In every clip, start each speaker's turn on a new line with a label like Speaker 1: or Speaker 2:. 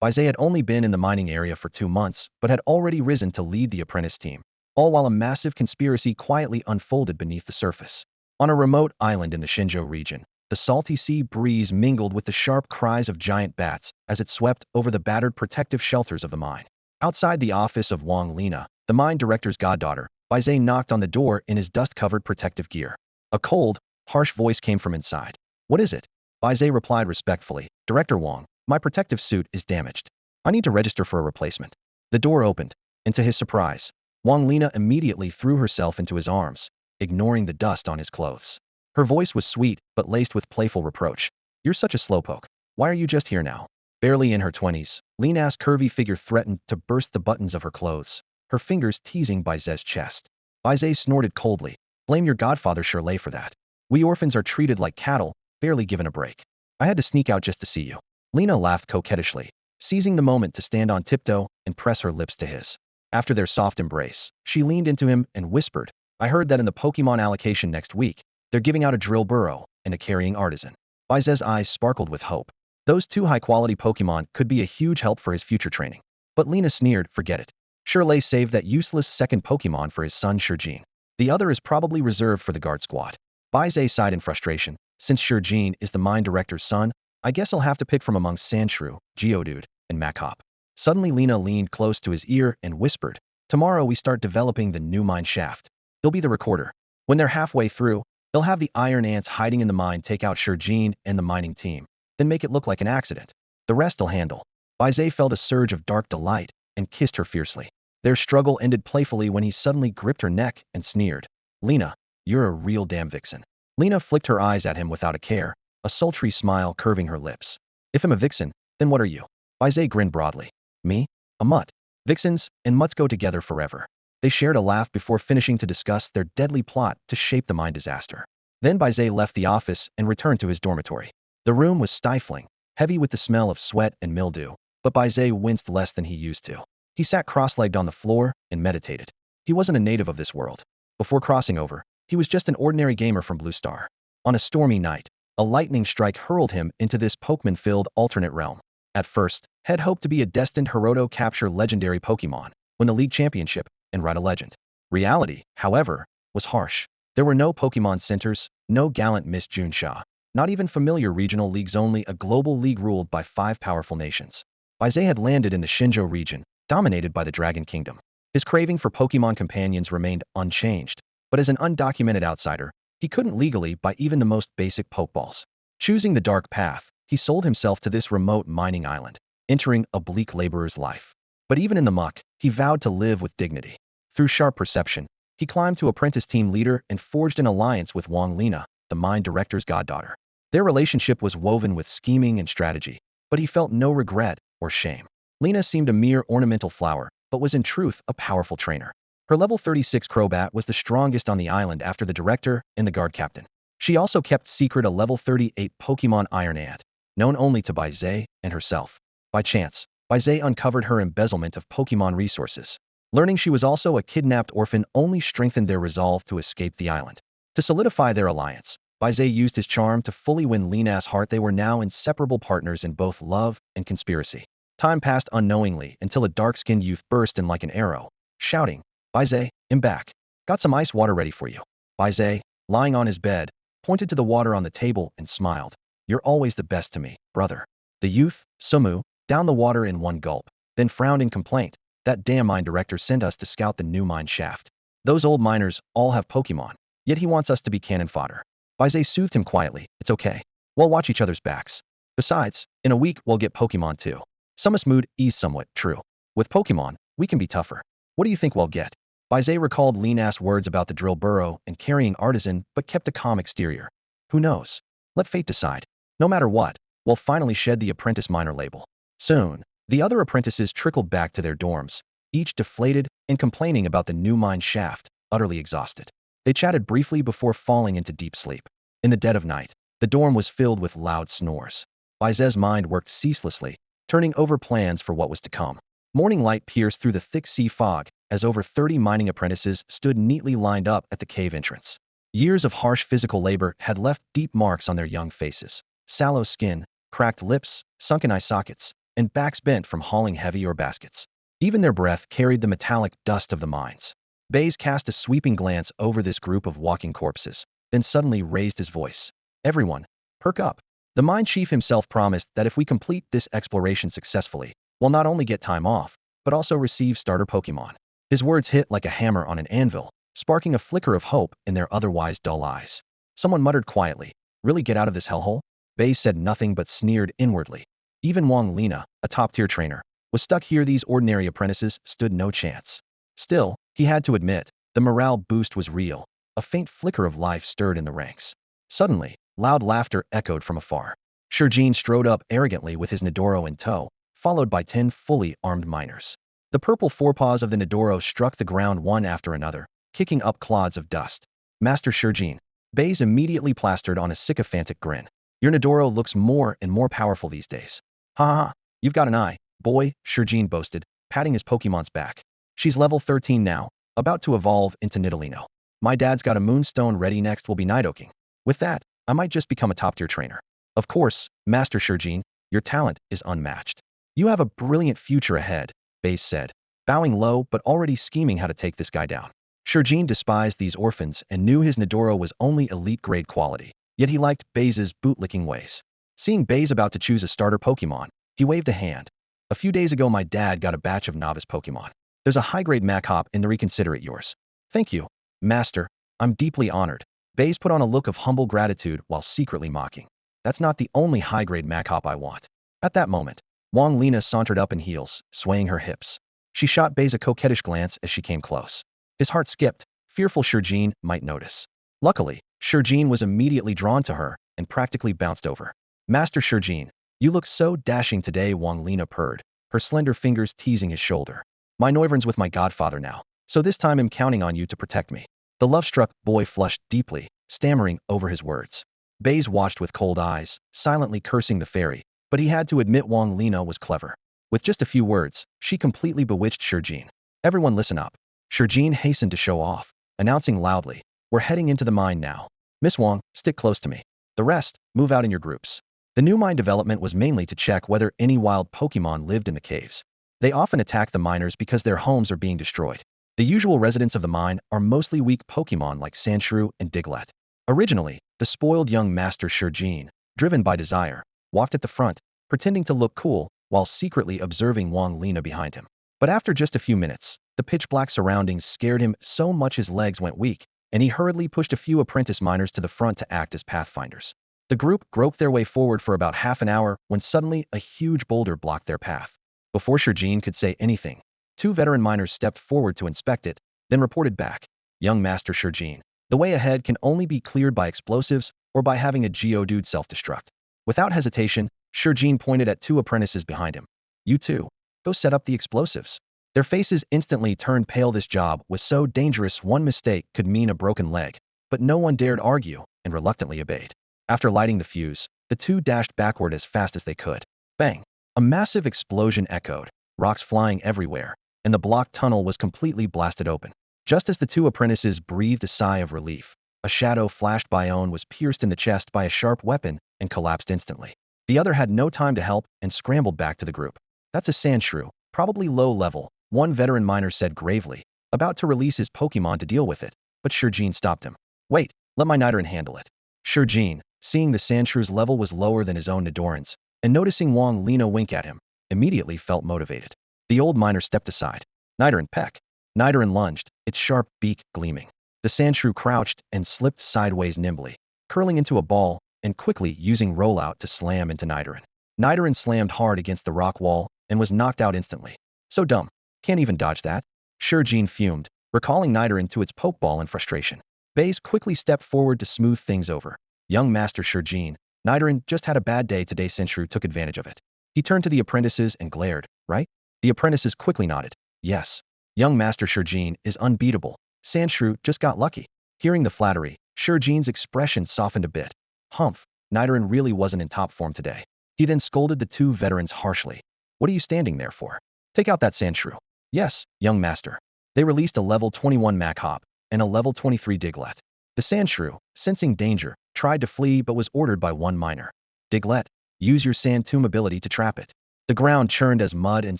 Speaker 1: Baize had only been in the mining area for 2 months, but had already risen to lead the apprentice team, all while a massive conspiracy quietly unfolded beneath the surface. On a remote island in the Shinjo region, the salty sea breeze mingled with the sharp cries of giant bats as it swept over the battered protective shelters of the mine. Outside the office of Wang Lina, the mine director's goddaughter, Baize knocked on the door in his dust-covered protective gear. A cold, harsh voice came from inside. "What is it?" Baize replied respectfully. "Director Wang, my protective suit is damaged. I need to register for a replacement." The door opened, and to his surprise, Wang Lina immediately threw herself into his arms, ignoring the dust on his clothes. Her voice was sweet, but laced with playful reproach. "You're such a slowpoke. Why are you just here now?" Barely in her 20s, Lina's curvy figure threatened to burst the buttons of her clothes, her fingers teasing Baize's chest. Baize snorted coldly. "Blame your godfather Shirley for that. We orphans are treated like cattle, barely given a break. I had to sneak out just to see you." Lina laughed coquettishly, seizing the moment to stand on tiptoe and press her lips to his. After their soft embrace, she leaned into him and whispered, "I heard that in the Pokemon allocation next week, they're giving out a drill burrow and a carrying artisan." Baize's eyes sparkled with hope. Those two high-quality Pokemon could be a huge help for his future training. But Lina sneered, "Forget it. Shirley saved that useless second Pokemon for his son Shurjin. The other is probably reserved for the guard squad." Baize sighed in frustration. "Since Shurjin is the mine director's son, I guess I'll have to pick from among Sandshrew, Geodude, and Machop." Suddenly Lina leaned close to his ear and whispered, "Tomorrow we start developing the new mine shaft. He'll be the recorder. When they're halfway through, they'll have the iron ants hiding in the mine take out Shurjin and the mining team, then make it look like an accident. The rest I'll handle." Baize felt a surge of dark delight and kissed her fiercely. Their struggle ended playfully when he suddenly gripped her neck and sneered, "Lina, you're a real damn vixen." Lina flicked her eyes at him without a care, a sultry smile curving her lips. "If I'm a vixen, then what are you?" Baize grinned broadly. "Me? A mutt. Vixens and mutts go together forever." They shared a laugh before finishing to discuss their deadly plot to shape the mine disaster. Then Baize left the office and returned to his dormitory. The room was stifling, heavy with the smell of sweat and mildew, but Baize winced less than he used to. He sat cross-legged on the floor and meditated. He wasn't a native of this world. Before crossing over, he was just an ordinary gamer from Blue Star. On a stormy night, a lightning strike hurled him into this Pokemon-filled alternate realm. At first, had hoped to be a destined Hiroto capture legendary Pokemon, win the league championship, and ride a legend. Reality, however, was harsh. There were no Pokemon centers, no gallant Miss June Shaw, not even familiar regional leagues, only a global league ruled by 5 powerful nations. Baize had landed in the Shinjo region, dominated by the Dragon Kingdom. His craving for Pokemon companions remained unchanged, but as an undocumented outsider, he couldn't legally buy even the most basic Pokeballs. Choosing the dark path, he sold himself to this remote mining island, entering a bleak laborer's life. But even in the muck, he vowed to live with dignity. Through sharp perception, he climbed to apprentice team leader and forged an alliance with Wang Lina, the mine director's goddaughter. Their relationship was woven with scheming and strategy, but he felt no regret or shame. Lina seemed a mere ornamental flower, but was in truth a powerful trainer. Her level 36 Crobat was the strongest on the island after the director and the guard captain. She also kept secret a level 38 Pokemon Iron Ant, known only to Baize and herself. By chance, Baize uncovered her embezzlement of Pokemon resources. Learning she was also a kidnapped orphan only strengthened their resolve to escape the island. To solidify their alliance, Baize used his charm to fully win Lina's heart. They were now inseparable partners in both love and conspiracy. Time passed unknowingly until a dark-skinned youth burst in like an arrow, shouting, "Baize, I'm back. Got some ice water ready for you." Baize, lying on his bed, pointed to the water on the table and smiled. "You're always the best to me, brother." The youth, Sumu, downed the water in one gulp, then frowned in complaint. "That damn mine director sent us to scout the new mine shaft. Those old miners all have Pokemon, yet he wants us to be cannon fodder." Baize soothed him quietly. "It's okay. We'll watch each other's backs. Besides, in a week we'll get Pokemon too." Summer's mood eased somewhat. "True. With Pokemon, we can be tougher. What do you think we'll get?" Baize recalled Lina's words about the drill burrow and carrying artisan, but kept a calm exterior. "Who knows? Let fate decide. No matter what, we'll finally shed the apprentice miner label." Soon, the other apprentices trickled back to their dorms, each deflated and complaining about the new mine shaft, utterly exhausted. They chatted briefly before falling into deep sleep. In the dead of night, the dorm was filled with loud snores. Baize's mind worked ceaselessly, turning over plans for what was to come. Morning light pierced through the thick sea fog as over 30 mining apprentices stood neatly lined up at the cave entrance. Years of harsh physical labor had left deep marks on their young faces. Sallow skin, cracked lips, sunken eye sockets, and backs bent from hauling heavy or baskets. Even their breath carried the metallic dust of the mines. Baize cast a sweeping glance over this group of walking corpses, then suddenly raised his voice. Everyone, perk up. The mine chief himself promised that if we complete this exploration successfully, we'll not only get time off, but also receive starter Pokémon. His words hit like a hammer on an anvil, sparking a flicker of hope in their otherwise dull eyes. Someone muttered quietly, "Really get out of this hellhole?" Baize said nothing but sneered inwardly. Even Wang Lina, a top-tier trainer, was stuck here. These ordinary apprentices stood no chance. Still, he had to admit, the morale boost was real. A faint flicker of life stirred in the ranks. Suddenly, loud laughter echoed from afar. Shurjin strode up arrogantly with his Nidoro in tow, followed by 10 fully armed miners. The purple forepaws of the Nidoro struck the ground one after another, kicking up clods of dust. "Master Shurjin," Baize immediately plastered on a sycophantic grin. "Your Nidoro looks more and more powerful these days." "Ha ha ha, you've got an eye, boy," Shurjin boasted, patting his Pokemon's back. "She's level 13 now, about to evolve into Nidalino. My dad's got a moonstone ready, next will be Nidoking. With that, I might just become a top-tier trainer." "Of course, Master Shurjin, your talent is unmatched. You have a brilliant future ahead," Baize said, bowing low but already scheming how to take this guy down. Shurjin despised these orphans and knew his Nidoro was only elite-grade quality, yet he liked Baize's bootlicking ways. Seeing Baize about to choose a starter Pokemon, he waved a hand. "A few days ago my dad got a batch of novice Pokemon. There's a high-grade Machop in the reconsider it yours." "Thank you, Master. I'm deeply honored." Baize put on a look of humble gratitude while secretly mocking. "That's not the only high-grade Machop I want." At that moment, Wang Lina sauntered up in heels, swaying her hips. She shot Baize a coquettish glance as she came close. His heart skipped, fearful Shurjin might notice. Luckily, Shurjin was immediately drawn to her and practically bounced over. "Master Shurjin, you look so dashing today," Wang Lina purred, her slender fingers teasing his shoulder. "My Noivern's with my godfather now, so this time I'm counting on you to protect me." The love-struck boy flushed deeply, stammering over his words. Baize watched with cold eyes, silently cursing the fairy, but he had to admit Wang Lina was clever. With just a few words, she completely bewitched Shurjin. "Everyone listen up." Shurjin hastened to show off, announcing loudly, "We're heading into the mine now. Miss Wang, stick close to me. The rest, move out in your groups." The new mine development was mainly to check whether any wild Pokemon lived in the caves. They often attack the miners because their homes are being destroyed. The usual residents of the mine are mostly weak Pokemon like Sandshrew and Diglett. Originally, the spoiled young Master Shurjin, driven by desire, walked at the front, pretending to look cool while secretly observing Wang Lina behind him. But after just a few minutes, the pitch-black surroundings scared him so much his legs went weak, and he hurriedly pushed a few apprentice miners to the front to act as pathfinders. The group groped their way forward for about half an hour when suddenly a huge boulder blocked their path. Before Shurjin could say anything, 2 veteran miners stepped forward to inspect it, then reported back. "Young Master Shurjin, the way ahead can only be cleared by explosives or by having a Geodude self-destruct." Without hesitation, Shurjin pointed at 2 apprentices behind him. "You two, go set up the explosives." Their faces instantly turned pale. This job was so dangerous one mistake could mean a broken leg, but no one dared argue and reluctantly obeyed. After lighting the fuse, the 2 dashed backward as fast as they could. Bang! A massive explosion echoed, rocks flying everywhere, and the blocked tunnel was completely blasted open. Just as the 2 apprentices breathed a sigh of relief, a shadow flashed by. Owen was pierced in the chest by a sharp weapon and collapsed instantly. The other had no time to help and scrambled back to the group. "That's a Sandshrew, probably low level," one veteran miner said gravely, about to release his Pokemon to deal with it, but Shurjin stopped him. "Wait, let my Nidoran handle it." Shurjin, seeing the Sandshrew's level was lower than his own Nidoran's, and noticing Wang Lina wink at him, immediately felt motivated. The old miner stepped aside. "Nidoran, peck." Nidoran lunged, its sharp beak gleaming. The Sandshrew crouched and slipped sideways nimbly, curling into a ball and quickly using rollout to slam into Nidoran. Nidoran slammed hard against the rock wall and was knocked out instantly. "So dumb. Can't even dodge that." Shurjin fumed, recalling Nidoran to its Pokeball in frustration. Baize quickly stepped forward to smooth things over. "Young Master Shurjin, Nidoran just had a bad day today. Sandshrew took advantage of it." He turned to the apprentices and glared, "Right?" The apprentices quickly nodded. "Yes. Young Master Shurjin is unbeatable. Sandshrew just got lucky." Hearing the flattery, Shurjin's expression softened a bit. "Humph, Nidoran really wasn't in top form today." He then scolded the 2 veterans harshly. "What are you standing there for? Take out that Sandshrew." "Yes, young master." They released a level 21 Machop and a level 23 Diglett. The Sandshrew, sensing danger, tried to flee but was ordered by one miner. "Diglett, use your Sand Tomb ability to trap it." The ground churned as mud and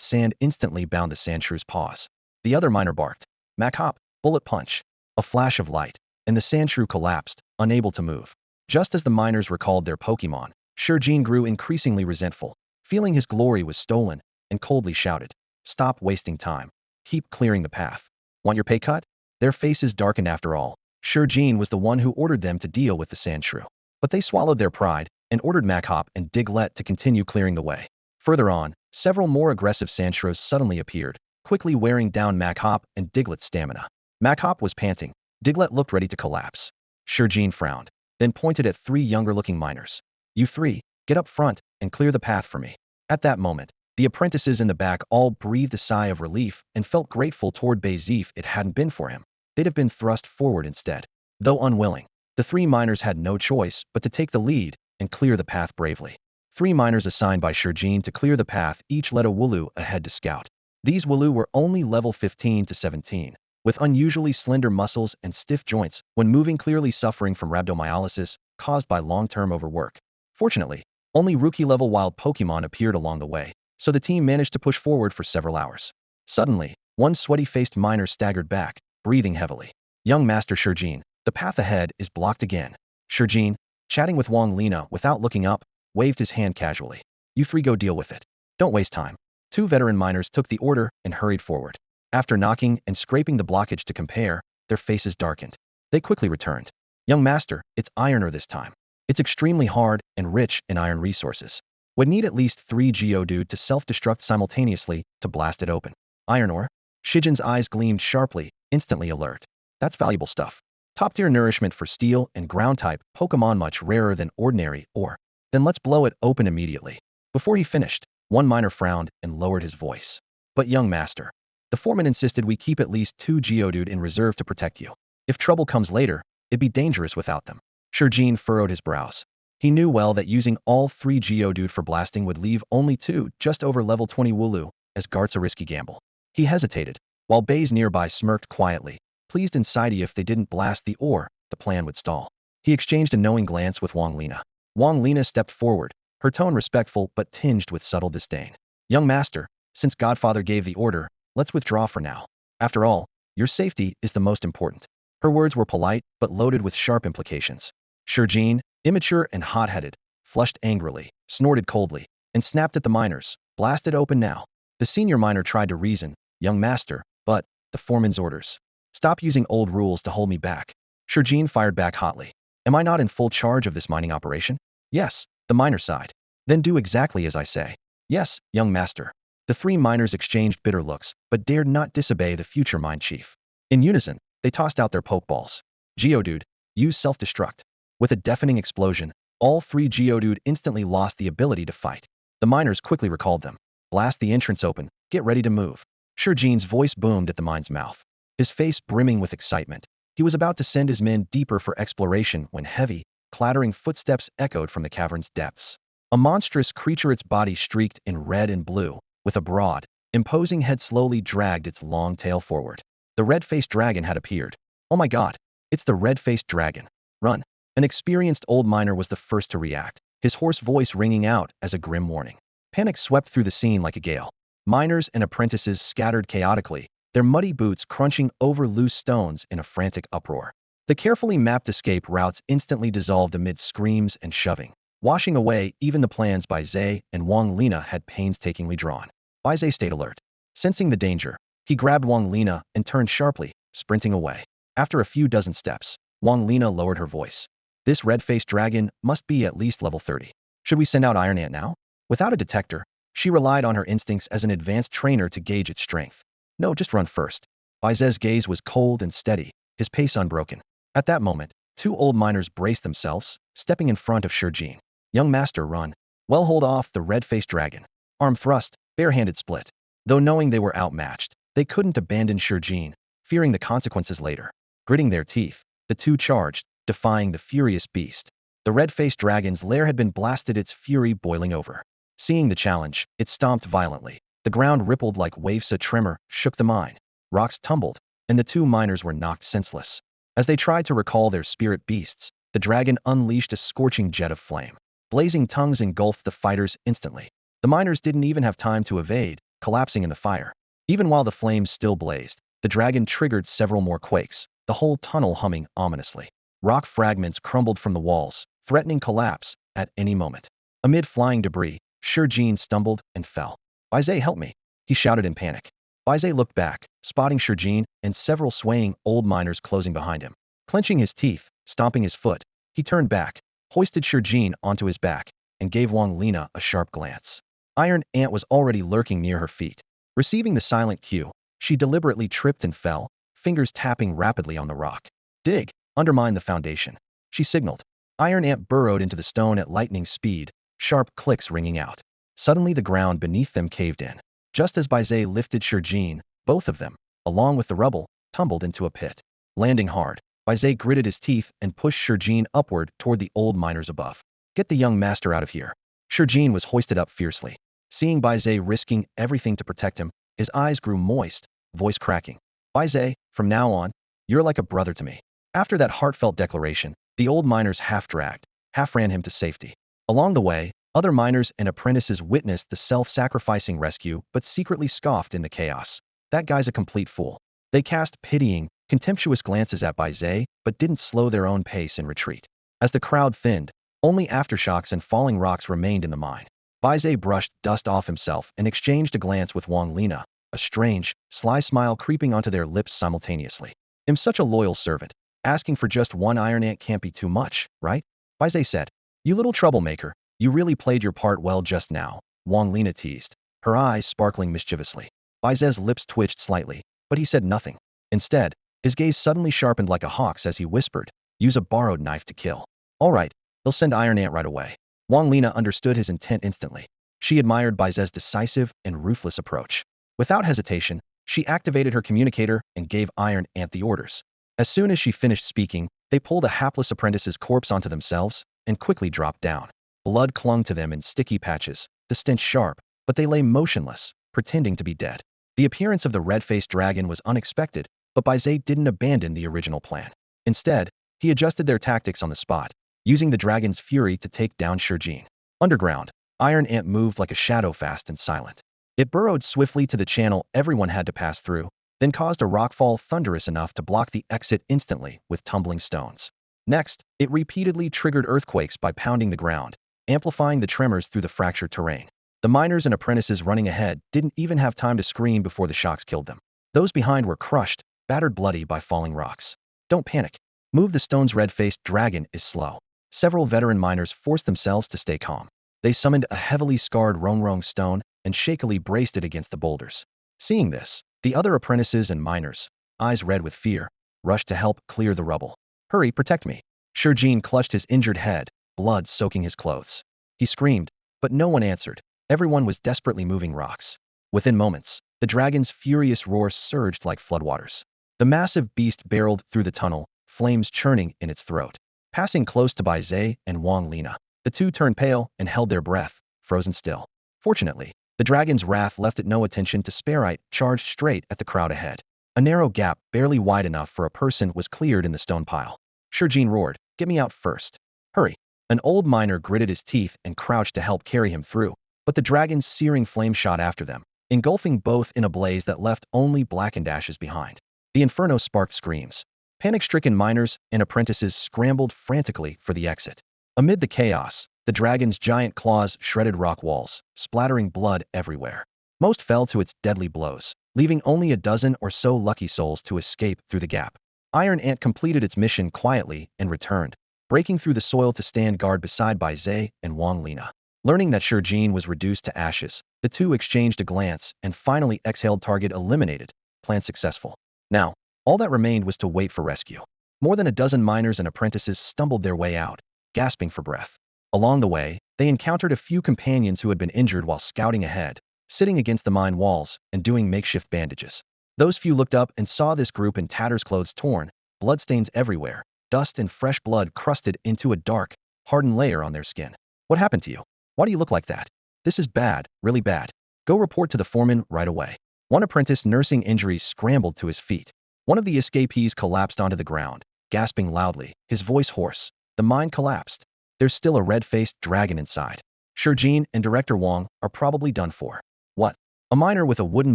Speaker 1: sand instantly bound the Sandshrew's paws. The other miner barked. Mac hop, bullet punch. A flash of light, and the Sandshrew collapsed, unable to move. Just as the miners recalled their Pokémon, Shurjin grew increasingly resentful, feeling his glory was stolen, and coldly shouted, "Stop wasting time. Keep clearing the path. Want your pay cut?" Their faces darkened after all. Shurjin was the one who ordered them to deal with the Sandshrew. But they swallowed their pride, and ordered Makhop and Diglett to continue clearing the way. Further on, several more aggressive Sandshrews suddenly appeared, quickly wearing down Makhop and Diglett's stamina. Makhop was panting. Diglett looked ready to collapse. Shurjin frowned, then pointed at three younger-looking miners. "You three, get up front and clear the path for me." At that moment, the apprentices in the back all breathed a sigh of relief and felt grateful toward Baize if it hadn't been for him. They'd have been thrust forward instead. Though unwilling, the three miners had no choice but to take the lead and clear the path bravely. Three miners assigned by Shurjin to clear the path each led a Wooloo ahead to scout. These Wooloo were only level 15 to 17, with unusually slender muscles and stiff joints when moving, clearly suffering from rhabdomyolysis caused by long-term overwork. Fortunately, only rookie-level wild Pokémon appeared along the way, so the team managed to push forward for several hours. Suddenly, one sweaty-faced miner staggered back, breathing heavily. "Young Master Shurjin, the path ahead is blocked again." Shurjin, chatting with Wang Lina without looking up, waved his hand casually. "You three go deal with it. Don't waste time." Two veteran miners took the order and hurried forward. After knocking and scraping the blockage to compare, their faces darkened. They quickly returned. "Young Master, it's iron ore this time. It's extremely hard and rich in iron resources. Would need at least 3 Geodude to self-destruct simultaneously to blast it open." "Iron ore?" Shijin's eyes gleamed sharply, instantly alert. "That's valuable stuff. Top-tier nourishment for steel and ground-type Pokémon, much rarer than ordinary ore. Then let's blow it open immediately." Before he finished, one miner frowned and lowered his voice. "But young master, the foreman insisted we keep at least 2 Geodude in reserve to protect you. If trouble comes later, it'd be dangerous without them." Shurjin furrowed his brows. He knew well that using all 3 Geodude for blasting would leave only 2 just over level 20 Wooloo, as Gart's a risky gamble. He hesitated, while Baize nearby smirked quietly, pleased inside if they didn't blast the ore, the plan would stall. He exchanged a knowing glance with Wang Lina. Wang Lina stepped forward, her tone respectful but tinged with subtle disdain. "Young master, since Godfather gave the order, let's withdraw for now. After all, your safety is the most important." Her words were polite but loaded with sharp implications. Shurjin, immature and hot-headed, flushed angrily, snorted coldly, and snapped at the miners. "Blast it open now." The senior miner tried to reason, "Young master, but the foreman's orders. Stop using old rules to hold me back." Shurjin fired back hotly. "Am I not in full charge of this mining operation?" "Yes," the miner sighed. "Then do exactly as I say." "Yes, young master." The 3 miners exchanged bitter looks, but dared not disobey the future mine chief. In unison, they tossed out their Pokeballs. "Geodude, use self-destruct." With a deafening explosion, all 3 Geodude instantly lost the ability to fight. The miners quickly recalled them. "Blast the entrance open. Get ready to move." Shurjin's voice boomed at the mine's mouth, his face brimming with excitement. He was about to send his men deeper for exploration when heavy, clattering footsteps echoed from the cavern's depths. A monstrous creature, its body streaked in red and blue, with a broad, imposing head, slowly dragged its long tail forward. The red-faced dragon had appeared. "Oh my god, it's the red-faced dragon. Run." An experienced old miner was the first to react, his hoarse voice ringing out as a grim warning. Panic swept through the scene like a gale. Miners and apprentices scattered chaotically, their muddy boots crunching over loose stones in a frantic uproar. The carefully mapped escape routes instantly dissolved amid screams and shoving, washing away even the plans Baize and Wang Lina had painstakingly drawn. Baize stayed alert. Sensing the danger, he grabbed Wang Lina and turned sharply, sprinting away. After a few dozen steps, Wang Lina lowered her voice. "This red-faced dragon must be at least level 30. Should we send out Iron Ant now?" Without a detector, she relied on her instincts as an advanced trainer to gauge its strength. "No, just run first." Baize's gaze was cold and steady, his pace unbroken. At that moment, 2 old miners braced themselves, stepping in front of Shurjin. "Young master, run." "Well, hold off the red-faced dragon." Arm thrust, bare-handed split. Though knowing they were outmatched, they couldn't abandon Shurjin, fearing the consequences later. Gritting their teeth, the 2 charged, defying the furious beast. The red-faced dragon's lair had been blasted, its fury boiling over. Seeing the challenge, it stomped violently. The ground rippled like waves, a tremor shook the mine. Rocks tumbled, and the 2 miners were knocked senseless. As they tried to recall their spirit beasts, the dragon unleashed a scorching jet of flame. Blazing tongues engulfed the fighters instantly. The miners didn't even have time to evade, collapsing in the fire. Even while the flames still blazed, the dragon triggered several more quakes, the whole tunnel humming ominously. Rock fragments crumbled from the walls, threatening collapse at any moment. Amid flying debris, Shurjin stumbled and fell. Baize, help me, he shouted in panic. Baize looked back, spotting Shurjin and several swaying old miners closing behind him. Clenching his teeth, stomping his foot, he turned back, hoisted Shurjin onto his back, and gave Wang Lina a sharp glance. Iron Ant was already lurking near her feet. Receiving the silent cue, she deliberately tripped and fell, fingers tapping rapidly on the rock. Dig, undermine the foundation, she signaled. Iron Ant burrowed into the stone at lightning speed, sharp clicks ringing out. Suddenly the ground beneath them caved in. Just as Baize lifted Shurjin, both of them, along with the rubble, tumbled into a pit. Landing hard, Baize gritted his teeth and pushed Shurjin upward toward the old miners above. Get the young master out of here. Shurjin was hoisted up fiercely. Seeing Baize risking everything to protect him, his eyes grew moist, voice cracking. Baize, from now on, you're like a brother to me. After that heartfelt declaration, the old miners half dragged, half ran him to safety. Along the way, other miners and apprentices witnessed the self-sacrificing rescue but secretly scoffed in the chaos. That guy's a complete fool. They cast pitying, contemptuous glances at Baize but didn't slow their own pace in retreat. As the crowd thinned, only aftershocks and falling rocks remained in the mine. Baize brushed dust off himself and exchanged a glance with Wang Lina, a strange, sly smile creeping onto their lips simultaneously. I'm such a loyal servant. Asking for just one Iron Ant can't be too much, right? Baize said. You little troublemaker, you really played your part well just now, Wang Lina teased, her eyes sparkling mischievously. Baize's lips twitched slightly, but he said nothing. Instead, his gaze suddenly sharpened like a hawk's as he whispered, use a borrowed knife to kill. All right, they'll send Iron Ant right away. Wang Lina understood his intent instantly. She admired Baize's decisive and ruthless approach. Without hesitation, she activated her communicator and gave Iron Ant the orders. As soon as she finished speaking, they pulled a hapless apprentice's corpse onto themselves and quickly dropped down. Blood clung to them in sticky patches, the stench sharp, but they lay motionless, pretending to be dead. The appearance of the red-faced dragon was unexpected, but Baize didn't abandon the original plan. Instead, he adjusted their tactics on the spot, using the dragon's fury to take down Shurjin. Underground, Iron Ant moved like a shadow, fast and silent. It burrowed swiftly to the channel everyone had to pass through, then caused a rockfall thunderous enough to block the exit instantly with tumbling stones. Next, it repeatedly triggered earthquakes by pounding the ground, amplifying the tremors through the fractured terrain. The miners and apprentices running ahead didn't even have time to scream before the shocks killed them. Those behind were crushed, battered bloody by falling rocks. Don't panic. Move the stone's red-faced dragon is slow. Several veteran miners forced themselves to stay calm. They summoned a heavily scarred Rongrong stone and shakily braced it against the boulders. Seeing this, the other apprentices and miners, eyes red with fear, rushed to help clear the rubble. Hurry, protect me. Shurjin clutched his injured head, blood soaking his clothes. He screamed, but no one answered. Everyone was desperately moving rocks. Within moments, the dragon's furious roar surged like floodwaters. The massive beast barreled through the tunnel, flames churning in its throat. Passing close to Baize and Wang Lina, the two turned pale and held their breath, frozen still. Fortunately, the dragon's wrath left it no attention to spare. It charged straight at the crowd ahead. A narrow gap, barely wide enough for a person, was cleared in the stone pile. Shurjin roared, "Get me out first. Hurry." An old miner gritted his teeth and crouched to help carry him through, but the dragon's searing flame shot after them, engulfing both in a blaze that left only blackened ashes behind. The inferno sparked screams. Panic-stricken miners and apprentices scrambled frantically for the exit. Amid the chaos, the dragon's giant claws shredded rock walls, splattering blood everywhere. Most fell to its deadly blows, leaving only a dozen or so lucky souls to escape through the gap. Iron Ant completed its mission quietly and returned, breaking through the soil to stand guard beside Baize and Wang Lina. Learning that Shurjin was reduced to ashes, the two exchanged a glance and finally exhaled. Target eliminated. Plan successful. Now, all that remained was to wait for rescue. More than a dozen miners and apprentices stumbled their way out, gasping for breath. Along the way, they encountered a few companions who had been injured while scouting ahead, sitting against the mine walls and doing makeshift bandages. Those few looked up and saw this group in tatters, clothes torn, bloodstains everywhere, dust and fresh blood crusted into a dark, hardened layer on their skin. What happened to you? Why do you look like that? This is bad, really bad. Go report to the foreman right away. One apprentice nursing injuries scrambled to his feet. One of the escapees collapsed onto the ground, gasping loudly, his voice hoarse. The mine collapsed. There's still a red-faced dragon inside. Shurjin and Director Wong are probably done for. What? A miner with a wooden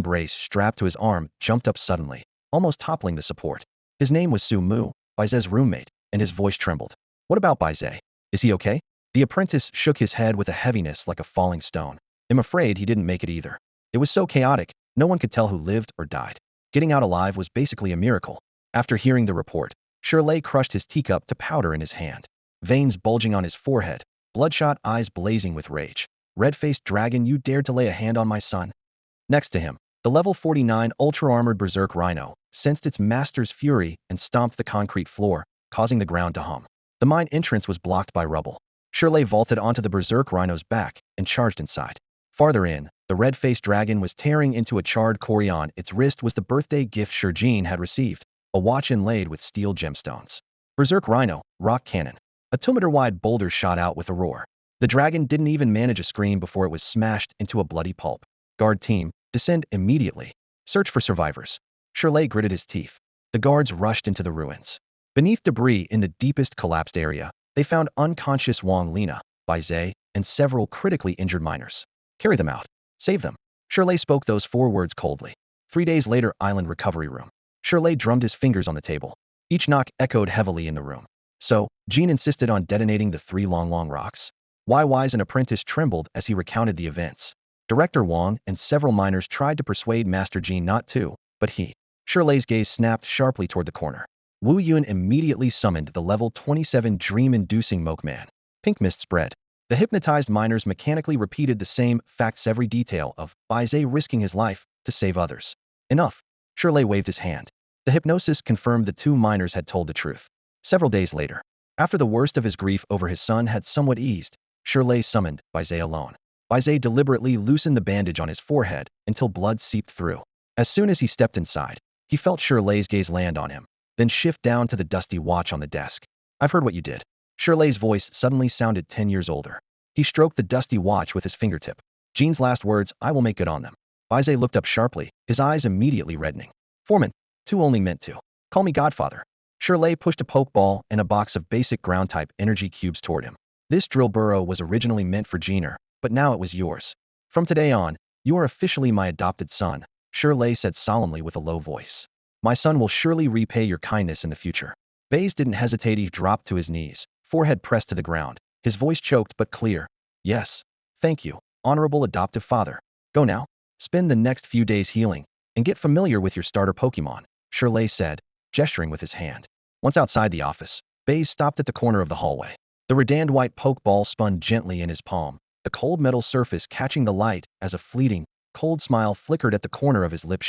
Speaker 1: brace strapped to his arm jumped up suddenly, almost toppling the support. His name was Su Mu, Baize's roommate, and his voice trembled. What about Baize? Is he okay? The apprentice shook his head with a heaviness like a falling stone. I'm afraid he didn't make it either. It was so chaotic, no one could tell who lived or died. Getting out alive was basically a miracle. After hearing the report, Shirley crushed his teacup to powder in his hand. Veins bulging on his forehead, bloodshot eyes blazing with rage. Red-faced dragon, you dared to lay a hand on my son? Next to him, the level 49 ultra-armored berserk rhino sensed its master's fury and stomped the concrete floor, causing the ground to hum. The mine entrance was blocked by rubble. Shirley vaulted onto the berserk rhino's back and charged inside. Farther in, the red-faced dragon was tearing into a charred quarry. On its wrist was the birthday gift Shurjin had received, a watch inlaid with steel gemstones. Berserk Rhino, rock cannon. A 2-meter-wide boulder shot out with a roar. The dragon didn't even manage a scream before it was smashed into a bloody pulp. Guard team, descend immediately. Search for survivors. Shirley gritted his teeth. The guards rushed into the ruins. Beneath debris in the deepest collapsed area, they found unconscious Wang Lina, Baize, and several critically injured miners. Carry them out. Save them. Shirley spoke those 4 words coldly. 3 days later, island recovery room. Shirley drummed his fingers on the table. Each knock echoed heavily in the room. So, Jean insisted on detonating the 3 long rocks. Wise and apprentice trembled as he recounted the events. Director Wong and several miners tried to persuade Master Jean not to, but he. Shirley's gaze snapped sharply toward the corner. Wu Yun immediately summoned the level 27 dream-inducing Mokeman. Pink mist spread. The hypnotized miners mechanically repeated the same facts, every detail of Baize risking his life to save others. Enough. Shirley waved his hand. The hypnosis confirmed the 2 miners had told the truth. Several days later, after the worst of his grief over his son had somewhat eased, Shirley summoned Baize alone. Baize deliberately loosened the bandage on his forehead until blood seeped through. As soon as he stepped inside, he felt Shirley's gaze land on him, then shift down to the dusty watch on the desk. I've heard what you did. Shirley's voice suddenly sounded 10 years older. He stroked the dusty watch with his fingertip. Jean's last words, I will make good on them. Baize looked up sharply, his eyes immediately reddening. Foreman, 2 only meant to. Call me Godfather. Shirley pushed a pokeball and a box of basic ground-type energy cubes toward him. This drill burrow was originally meant for Jeaner, but now it was yours. From today on, you are officially my adopted son, Shirley said solemnly with a low voice. My son will surely repay your kindness in the future. Baize didn't hesitate. He dropped to his knees, forehead pressed to the ground, his voice choked but clear. Yes. Thank you, honorable adoptive father. Go now. Spend the next few days healing, and get familiar with your starter Pokemon, Shirley said, gesturing with his hand. Once outside the office, Baize stopped at the corner of the hallway. The redand white pokeball spun gently in his palm, the cold metal surface catching the light as a fleeting, cold smile flickered at the corner of his lip.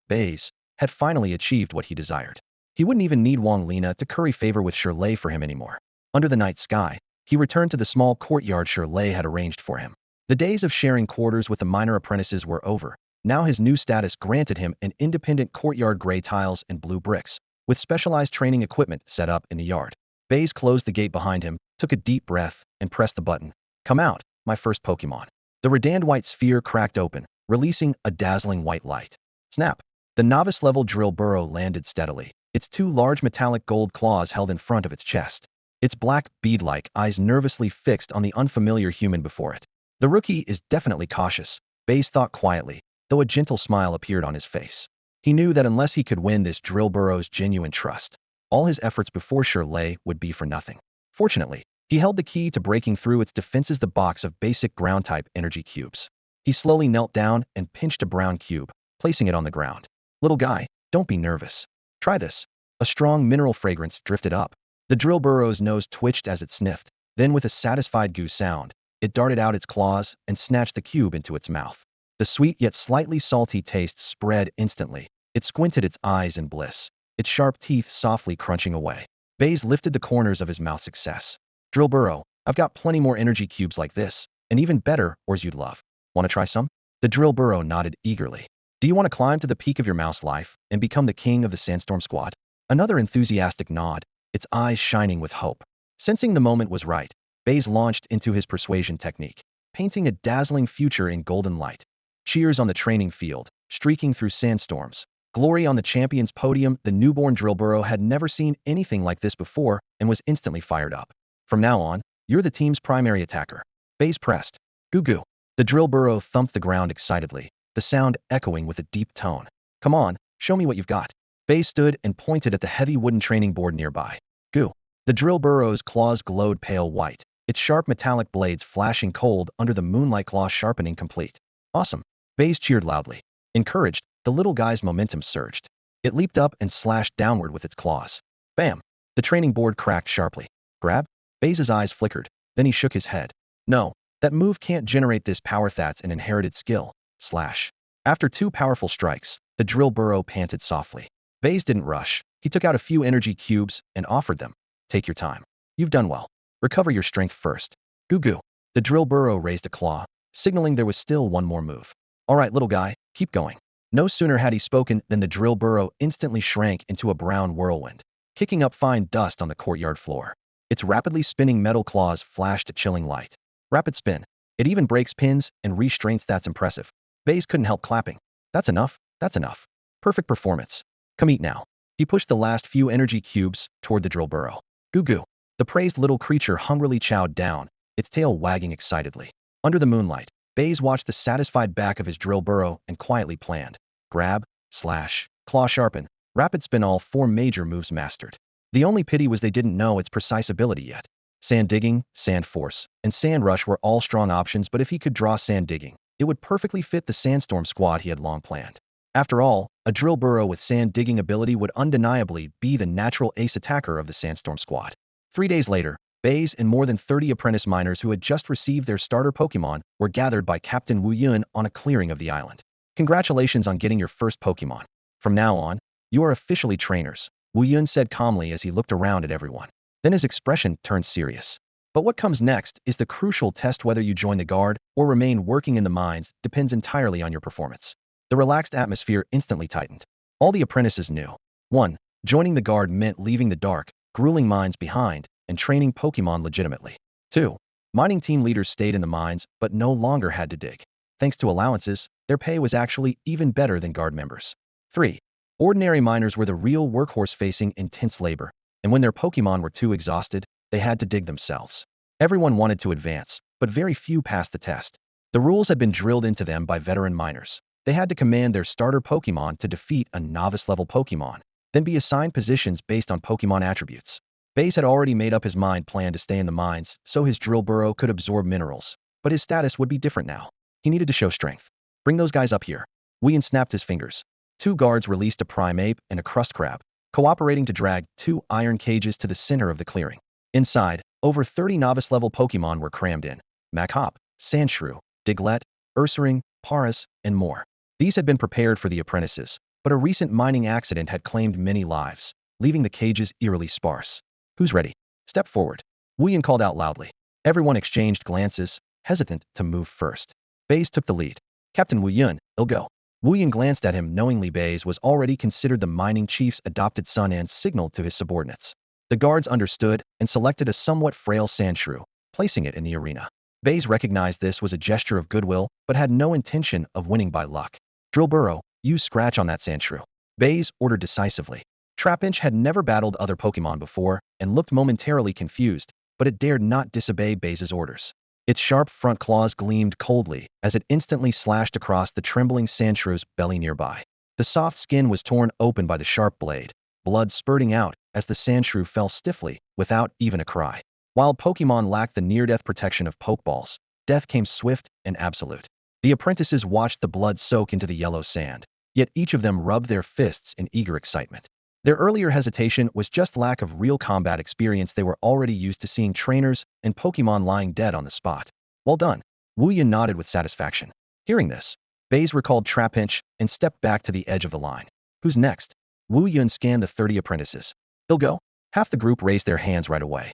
Speaker 1: Baize had finally achieved what he desired. He wouldn't even need Wang Lina to curry favor with Shirley for him anymore. Under the night sky, he returned to the small courtyard Shirley had arranged for him. The days of sharing quarters with the minor apprentices were over. Now his new status granted him an independent courtyard, gray tiles and blue bricks, with specialized training equipment set up in the yard. Baize closed the gate behind him, took a deep breath, and pressed the button. Come out, my first Pokemon. The redand white sphere cracked open, releasing a dazzling white light. Snap! The novice-level drill burrow landed steadily, its 2 large metallic gold claws held in front of its chest. Its black, bead-like eyes nervously fixed on the unfamiliar human before it. The rookie is definitely cautious, Baize thought quietly, though a gentle smile appeared on his face. He knew that unless he could win this drill burrow's genuine trust, all his efforts before Shirley would be for nothing. Fortunately, he held the key to breaking through its defenses, the box of basic ground-type energy cubes. He slowly knelt down and pinched a brown cube, placing it on the ground. Little guy, don't be nervous. Try this. A strong mineral fragrance drifted up. The drill burrow's nose twitched as it sniffed. Then with a satisfied goo sound, it darted out its claws and snatched the cube into its mouth. The sweet yet slightly salty taste spread instantly. It squinted its eyes in bliss, its sharp teeth softly crunching away. Baize lifted the corners of his mouth. Success. Drill burrow, I've got plenty more energy cubes like this, and even better ores you'd love. Want to try some? The drill burrow nodded eagerly. Do you want to climb to the peak of your mouse life and become the king of the Sandstorm squad? Another enthusiastic nod, its eyes shining with hope. Sensing the moment was right, Baize launched into his persuasion technique, painting a dazzling future in golden light. Cheers on the training field, streaking through sandstorms. Glory on the champion's podium. The newborn drill burrow had never seen anything like this before and was instantly fired up. From now on, you're the team's primary attacker. Baize pressed. Goo goo. The drill burrow thumped the ground excitedly, the sound echoing with a deep tone. Come on, show me what you've got. Baize stood and pointed at the heavy wooden training board nearby. Goo. The drill burrow's claws glowed pale white, its sharp metallic blades flashing cold under the moonlight claw sharpening complete. Awesome. Baize cheered loudly. Encouraged, the little guy's momentum surged. It leaped up and slashed downward with its claws. Bam! The training board cracked sharply. Grab? Baize's eyes flickered, then he shook his head. No, that move can't generate this power. That's an inherited skill. Slash. After two powerful strikes, the drill burrow panted softly. Baize didn't rush. He took out a few energy cubes and offered them. Take your time. You've done well. Recover your strength first. Goo goo. The drill burrow raised a claw, signaling there was still one more move. All right, little guy, keep going. No sooner had he spoken than the drill burrow instantly shrank into a brown whirlwind, kicking up fine dust on the courtyard floor. Its rapidly spinning metal claws flashed a chilling light. Rapid spin. It even breaks pins and restraints. That's impressive. Baize couldn't help clapping. That's enough. That's enough. Perfect performance. Come eat now. He pushed the last few energy cubes toward the drill burrow. Goo goo. The praised little creature hungrily chowed down, its tail wagging excitedly. Under the moonlight, Baize watched the satisfied back of his drill burrow and quietly planned. Grab, slash, claw sharpen, rapid spin, all four major moves mastered. The only pity was they didn't know its precise ability yet. Sand digging, sand force, and sand rush were all strong options, but if he could draw sand digging, it would perfectly fit the Sandstorm squad he had long planned. After all, a drill burrow with sand digging ability would undeniably be the natural ace attacker of the Sandstorm squad. 3 days later, Baize and more than 30 apprentice miners who had just received their starter Pokemon were gathered by Captain Wu Yun on a clearing of the island. Congratulations on getting your first Pokemon. From now on, you are officially trainers, Wu Yun said calmly as he looked around at everyone. Then his expression turned serious. But what comes next is the crucial test. Whether you join the guard or remain working in the mines depends entirely on your performance. The relaxed atmosphere instantly tightened. All the apprentices knew. 1. Joining the guard meant leaving the dark, grueling mines behind and training Pokemon legitimately. 2. Mining team leaders stayed in the mines but no longer had to dig. Thanks to allowances, their pay was actually even better than guard members. 3. Ordinary miners were the real workhorse facing intense labor, and when their Pokemon were too exhausted, they had to dig themselves. Everyone wanted to advance, but very few passed the test. The rules had been drilled into them by veteran miners. They had to command their starter Pokemon to defeat a novice-level Pokemon, then be assigned positions based on Pokemon attributes. Baize had already made up his mind plan to stay in the mines so his drill burrow could absorb minerals, but his status would be different now. He needed to show strength. Bring those guys up here. Wuyan snapped his fingers. 2 guards released a prime ape and a crust crab, cooperating to drag 2 iron cages to the center of the clearing. Inside, over 30 novice-level Pokemon were crammed in. Machop, Sandshrew, Diglett, Ursaring, Paras, and more. These had been prepared for the apprentices, but a recent mining accident had claimed many lives, leaving the cages eerily sparse. Who's ready? Step forward. Wuyan called out loudly. Everyone exchanged glances, hesitant to move first. Baize took the lead. Captain Wu Yun, he'll go. Wuyan glanced at him knowingly. Baize was already considered the mining chief's adopted son and signaled to his subordinates. The guards understood and selected a somewhat frail Sandshrew, placing it in the arena. Baize recognized this was a gesture of goodwill, but had no intention of winning by luck. Drill burrow, use scratch on that Sandshrew. Baize ordered decisively. Trapinch had never battled other Pokemon before and looked momentarily confused, but it dared not disobey Baize's orders. Its sharp front claws gleamed coldly as it instantly slashed across the trembling Sandshrew's belly nearby. The soft skin was torn open by the sharp blade, blood spurting out as the Sandshrew fell stiffly, without even a cry. While Pokemon lacked the near-death protection of Pokeballs, death came swift and absolute. The apprentices watched the blood soak into the yellow sand, yet each of them rubbed their fists in eager excitement. Their earlier hesitation was just lack of real combat experience. They were already used to seeing trainers and Pokemon lying dead on the spot. Well done. Wuyan nodded with satisfaction. Hearing this, Baize recalled Trapinch and stepped back to the edge of the line. Who's next? Wuyan scanned the 30 apprentices. They'll go. Half the group raised their hands right away.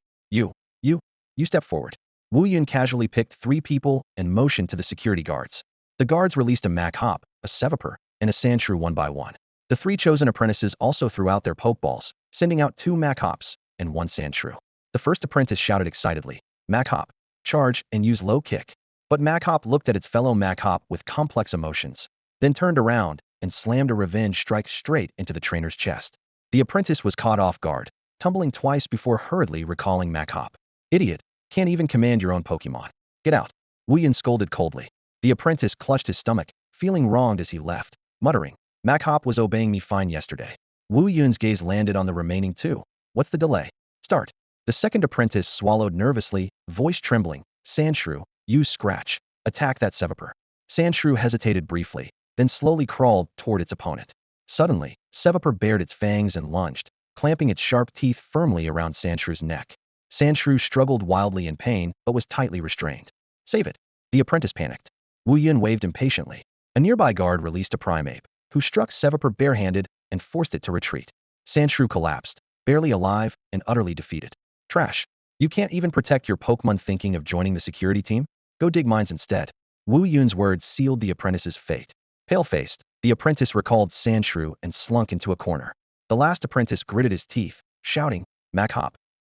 Speaker 1: You step forward. Wuyan casually picked 3 people and motioned to the security guards. The guards released a Machop, a Seviper, and a Sandshrew one by one. The 3 chosen apprentices also threw out their Pokeballs, sending out 2 Machops and 1 Sandshrew. The first apprentice shouted excitedly, Machop, charge and use low kick. But Machop looked at its fellow Machop with complex emotions, then turned around and slammed a revenge strike straight into the trainer's chest. The apprentice was caught off guard, tumbling twice before hurriedly recalling Machop. Idiot, can't even command your own Pokemon. Get out. Wu Yun scolded coldly. The apprentice clutched his stomach, feeling wronged as he left, muttering, "Mac was obeying me fine yesterday." Wu Yun's gaze landed on the remaining two. "What's the delay? Start." The second apprentice swallowed nervously, voice trembling. "Sandshrew, use scratch. Attack that Sevapur." Sandshrew hesitated briefly, then slowly crawled toward its opponent. Suddenly, Sevapur bared its fangs and lunged, clamping its sharp teeth firmly around Sandshrew's neck. Sandshrew struggled wildly in pain, but was tightly restrained. "Save it." The apprentice panicked. Wu Yun waved impatiently. A nearby guard released a primeape, who struck Sevapur barehanded and forced it to retreat. Sandshrew collapsed, barely alive and utterly defeated. "Trash. You can't even protect your Pokemon thinking of joining the security team? Go dig mines instead." Wu Yun's words sealed the apprentice's fate. Pale-faced, the apprentice recalled Sandshrew and slunk into a corner. The last apprentice gritted his teeth, shouting, "Mac,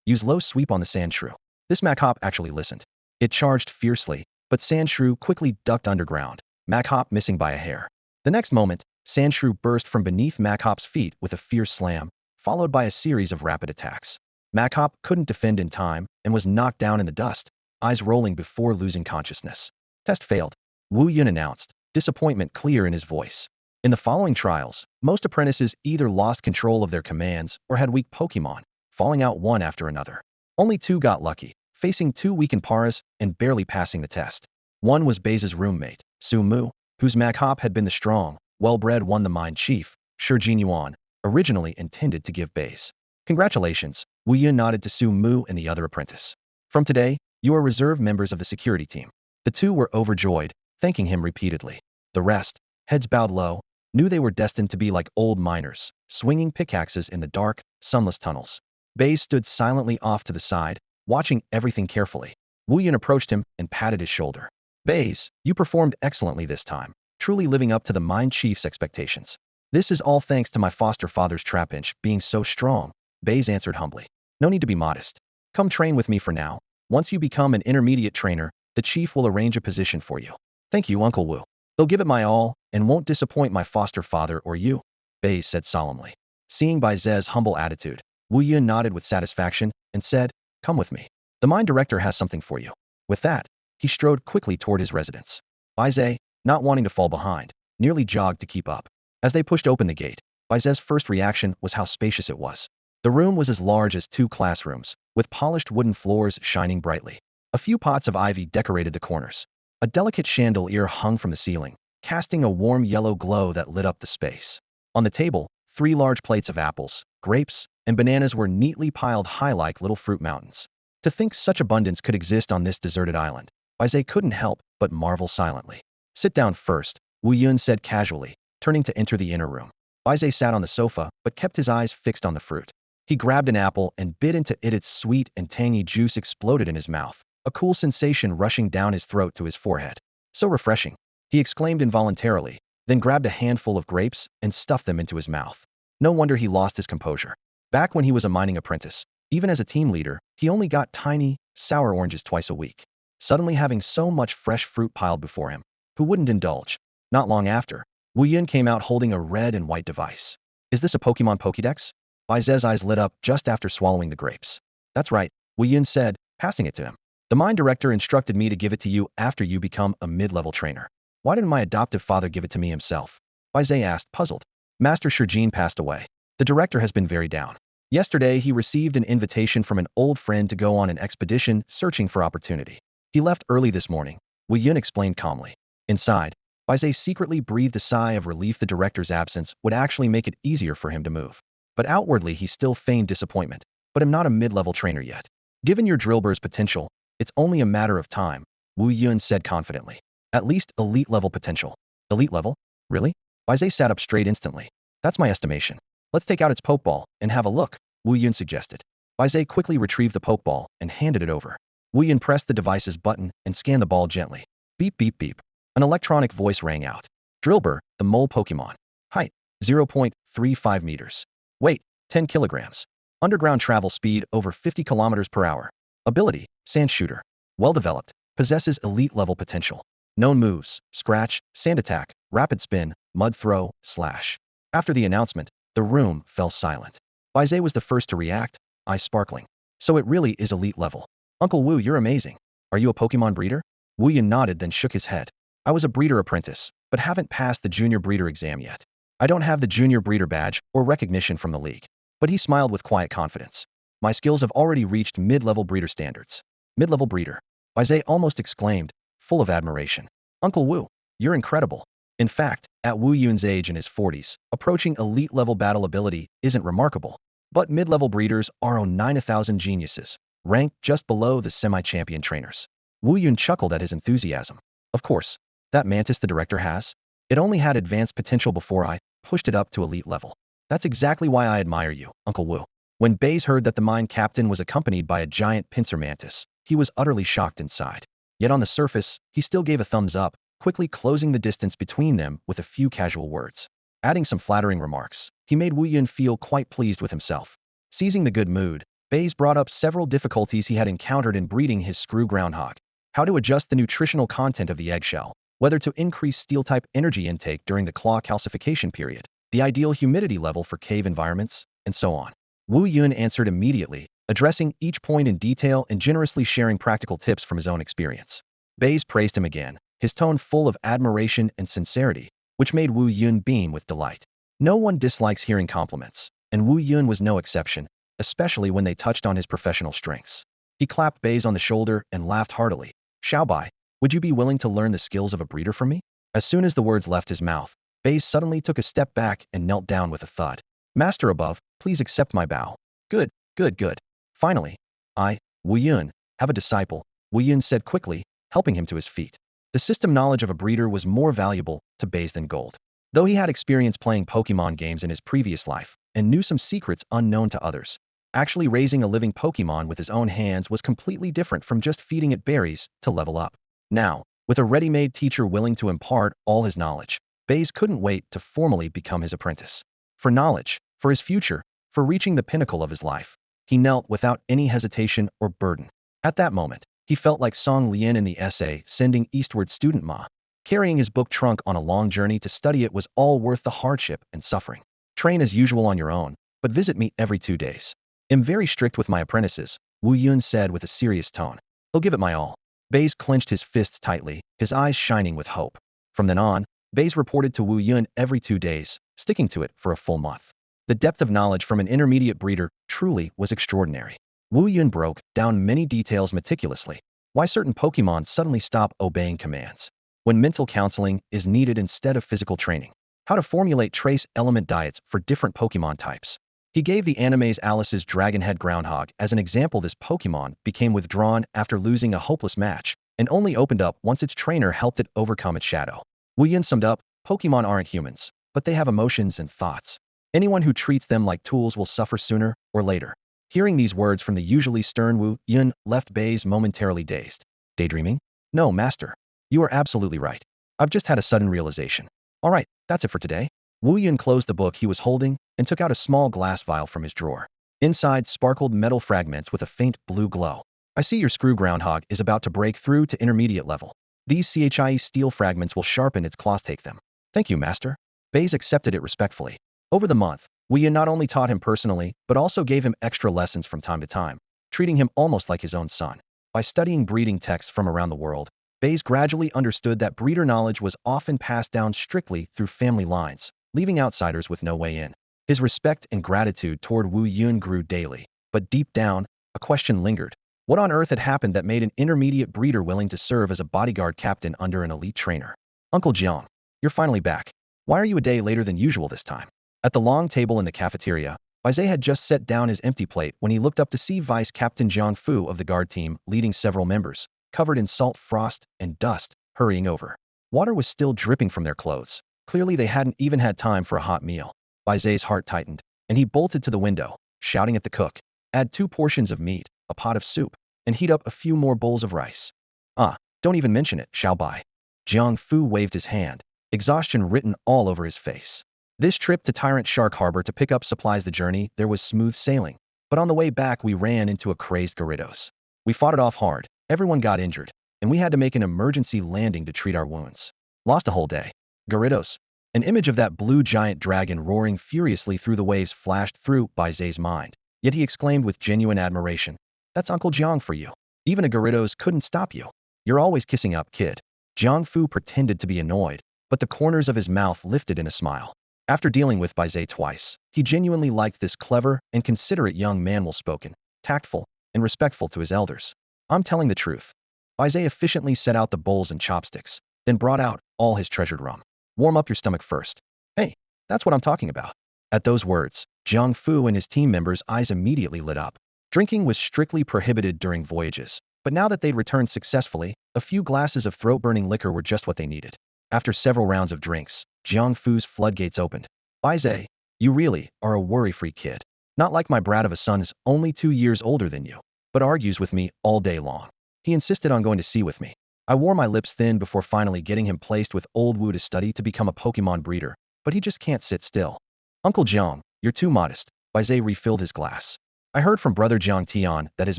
Speaker 1: use low sweep on the Sandshrew." This Mac actually listened. It charged fiercely, but Sandshrew quickly ducked underground, Mac missing by a hair. The next moment, Sandshrew burst from beneath Mac feet with a fierce slam, followed by a series of rapid attacks. Mac couldn't defend in time and was knocked down in the dust, eyes rolling before losing consciousness. "Test failed," Wu Yun announced, disappointment clear in his voice. In the following trials, most apprentices either lost control of their commands or had weak Pokemon, falling out one after another. Only two got lucky, facing two weakened Paras and barely passing the test. One was Baize's roommate, Su Mu, whose Mac had been the strong, well-bred one the Mind Chief, Shijin Yuan, originally intended to give Baize. "Congratulations," Wu Yun nodded to Su Mu and the other apprentice. "From today, you are reserve members of the security team." The two were overjoyed, thanking him repeatedly. The rest, heads bowed low, knew they were destined to be like old miners, swinging pickaxes in the dark, sunless tunnels. Baize stood silently off to the side, watching everything carefully. Wu Yun approached him and patted his shoulder. "Baize, you performed excellently this time, truly living up to the Mind Chief's expectations." "This is all thanks to my foster father's trapinch being so strong," Baize answered humbly. "No need to be modest. Come train with me for now. Once you become an intermediate trainer, the chief will arrange a position for you." "Thank you, Uncle Wu. They'll give it my all and won't disappoint my foster father or you," Baize said solemnly. Seeing Baize's humble attitude, Wu Yun nodded with satisfaction and said, "Come with me. The mine director has something for you." With that, he strode quickly toward his residence. Baize, not wanting to fall behind, nearly jogged to keep up. As they pushed open the gate, Baize's first reaction was how spacious it was. The room was as large as two classrooms, with polished wooden floors shining brightly. A few pots of ivy decorated the corners. A delicate chandelier hung from the ceiling, casting a warm yellow glow that lit up the space. On the table, 3 large plates of apples, grapes, and bananas were neatly piled high like little fruit mountains. To think such abundance could exist on this deserted island, Baize couldn't help but marvel silently. "Sit down first," Wu Yun said casually, turning to enter the inner room. Baize sat on the sofa but kept his eyes fixed on the fruit. He grabbed an apple and bit into it. Its sweet and tangy juice exploded in his mouth, a cool sensation rushing down his throat to his forehead. "So refreshing," he exclaimed involuntarily, then grabbed a handful of grapes and stuffed them into his mouth. No wonder he lost his composure. Back when he was a mining apprentice, even as a team leader, he only got tiny, sour oranges twice a week. Suddenly having so much fresh fruit piled before him, who wouldn't indulge? Not long after, Wu Yun came out holding a red and white device. "Is this a Pokemon Pokédex?" Baize's eyes lit up just after swallowing the grapes. "That's right," Wu Yun said, passing it to him. "The mine director instructed me to give it to you after you become a mid-level trainer." "Why didn't my adoptive father give it to me himself?" Baize asked, puzzled. "Master Shijin passed away. The director has been very down. Yesterday, he received an invitation from an old friend to go on an expedition searching for opportunity. He left early this morning," Wu Yun explained calmly. Inside, Baize secretly breathed a sigh of relief. The director's absence would actually make it easier for him to move. But outwardly, he still feigned disappointment. "But I'm not a mid-level trainer yet. Given your Drillbur's potential, it's only a matter of time," Wu Yun said confidently. "At least elite-level potential." "Elite level? Really?" Baize sat up straight instantly. "That's my estimation." "Let's take out its Pokeball and have a look," Wu Yun suggested. Baize quickly retrieved the Pokeball and handed it over. Wu Yun pressed the device's button and scanned the ball gently. Beep beep beep. An electronic voice rang out. "Drillbur, the mole Pokemon. Height, 0.35 meters. Weight, 10 kilograms. Underground travel speed over 50 kilometers per hour. Ability, Sand Shooter. Well developed. Possesses elite level potential. Known moves, Scratch, Sand Attack, Rapid Spin, Mud Throw, Slash." After the announcement, the room fell silent. Baize was the first to react, eyes sparkling. "So it really is elite level. Uncle Wu, you're amazing. Are you a Pokemon breeder?" Wu Yun nodded then shook his head. I was a breeder apprentice, but haven't passed the junior breeder exam yet. I don't have the junior breeder badge or recognition from the league. But he smiled with quiet confidence. My skills have already reached mid-level breeder standards. Mid-level breeder. Baize almost exclaimed, full of admiration. Uncle Wu, you're incredible. In fact, at Wu Yun's age in his 40s, approaching elite-level battle ability isn't remarkable. But mid-level breeders are on 9,000 geniuses, ranked just below the semi-champion trainers. Wu Yun chuckled at his enthusiasm. Of course, that mantis the director has. It only had advanced potential before I pushed it up to elite level. That's exactly why I admire you, Uncle Wu. When Baize heard that the mine captain was accompanied by a giant pincer mantis, he was utterly shocked inside. Yet on the surface, he still gave a thumbs up, quickly closing the distance between them with a few casual words. Adding some flattering remarks, he made Wu Yun feel quite pleased with himself. Seizing the good mood, Baize brought up several difficulties he had encountered in breeding his screw groundhog. How to adjust the nutritional content of the eggshell, whether to increase steel-type energy intake during the claw calcification period, the ideal humidity level for cave environments, and so on. Wu Yun answered immediately, addressing each point in detail and generously sharing practical tips from his own experience. Baize praised him again, his tone full of admiration and sincerity, which made Wu Yun beam with delight. No one dislikes hearing compliments, and Wu Yun was no exception, especially when they touched on his professional strengths. He clapped Baize on the shoulder and laughed heartily. Xiaobai, would you be willing to learn the skills of a breeder from me? As soon as the words left his mouth, Baize suddenly took a step back and knelt down with a thud. Master above, please accept my bow. Good, good, good. Finally, I, Wu Yun, have a disciple, Wu Yun said quickly, helping him to his feet. The system knowledge of a breeder was more valuable to Baize than gold. Though he had experience playing Pokemon games in his previous life and knew some secrets unknown to others, actually raising a living Pokemon with his own hands was completely different from just feeding it berries to level up. Now, with a ready-made teacher willing to impart all his knowledge, Baize couldn't wait to formally become his apprentice. For knowledge, for his future, for reaching the pinnacle of his life, he knelt without any hesitation or burden. At that moment, he felt like Song Lian in the essay Sending Eastward Student Ma. Carrying his book trunk on a long journey to study it was all worth the hardship and suffering. Train as usual on your own, but visit me every 2 days. I'm very strict with my apprentices, Wu Yun said with a serious tone. He'll give it my all. Baize clenched his fists tightly, his eyes shining with hope. From then on, Baize reported to Wu Yun every 2 days, sticking to it for a full month. The depth of knowledge from an intermediate breeder truly was extraordinary. Wu Yun broke down many details meticulously. Why certain Pokemon suddenly stop obeying commands. When mental counseling is needed instead of physical training. How to formulate trace element diets for different Pokemon types. He gave the anime's Alice's Dragonhead Groundhog as an example. This Pokemon became withdrawn after losing a hopeless match and only opened up once its trainer helped it overcome its shadow. Wu Yun summed up, Pokemon aren't humans, but they have emotions and thoughts. Anyone who treats them like tools will suffer sooner or later. Hearing these words from the usually stern Wu Yun left Baize momentarily dazed. Daydreaming? No, master. You are absolutely right. I've just had a sudden realization. All right, that's it for today. Wu Yun closed the book he was holding and took out a small glass vial from his drawer. Inside sparkled metal fragments with a faint blue glow. I see your screw groundhog is about to break through to intermediate level. These CHIE steel fragments will sharpen its claws. Take them. Thank you, master. Baize accepted it respectfully. Over the month, Wu Yun not only taught him personally, but also gave him extra lessons from time to time, treating him almost like his own son. By studying breeding texts from around the world, Baize gradually understood that breeder knowledge was often passed down strictly through family lines, leaving outsiders with no way in. His respect and gratitude toward Wu Yun grew daily, but deep down, a question lingered. What on earth had happened that made an intermediate breeder willing to serve as a bodyguard captain under an elite trainer? Uncle Jiang, you're finally back. Why are you a day later than usual this time? At the long table in the cafeteria, Baize had just set down his empty plate when he looked up to see Vice Captain Jiang Fu of the guard team leading several members, covered in salt, frost, and dust, hurrying over. Water was still dripping from their clothes. Clearly they hadn't even had time for a hot meal. Baize's heart tightened, and he bolted to the window, shouting at the cook, add 2 portions of meat, a pot of soup, and heat up a few more bowls of rice. Ah, don't even mention it, Xiaobai. Jiang Fu waved his hand, exhaustion written all over his face. This trip to Tyrant Shark Harbor to pick up supplies, the journey there was smooth sailing, but on the way back we ran into a crazed Gyarados. We fought it off hard, everyone got injured, and we had to make an emergency landing to treat our wounds. Lost a whole day. Gyarados. An image of that blue giant dragon roaring furiously through the waves flashed through Baize's mind, yet he exclaimed with genuine admiration, that's Uncle Jiang for you. Even a Gyarados couldn't stop you. You're always kissing up, kid. Jiangfu pretended to be annoyed, but the corners of his mouth lifted in a smile. After dealing with Baize twice, he genuinely liked this clever and considerate young man, well-spoken, tactful, and respectful to his elders. I'm telling the truth. Baize efficiently set out the bowls and chopsticks, then brought out all his treasured rum. Warm up your stomach first. Hey, that's what I'm talking about. At those words, Jiang Fu and his team members' eyes immediately lit up. Drinking was strictly prohibited during voyages, but now that they'd returned successfully, a few glasses of throat-burning liquor were just what they needed. After several rounds of drinks, Jiang Fu's floodgates opened. Baize, you really are a worry-free kid. Not like my brat of a son is only 2 years older than you, but argues with me all day long. He insisted on going to sea with me. I wore my lips thin before finally getting him placed with Old Wu to study to become a Pokemon breeder, but he just can't sit still. Uncle Jiang, you're too modest. Baize refilled his glass. I heard from brother Jiang Tian that his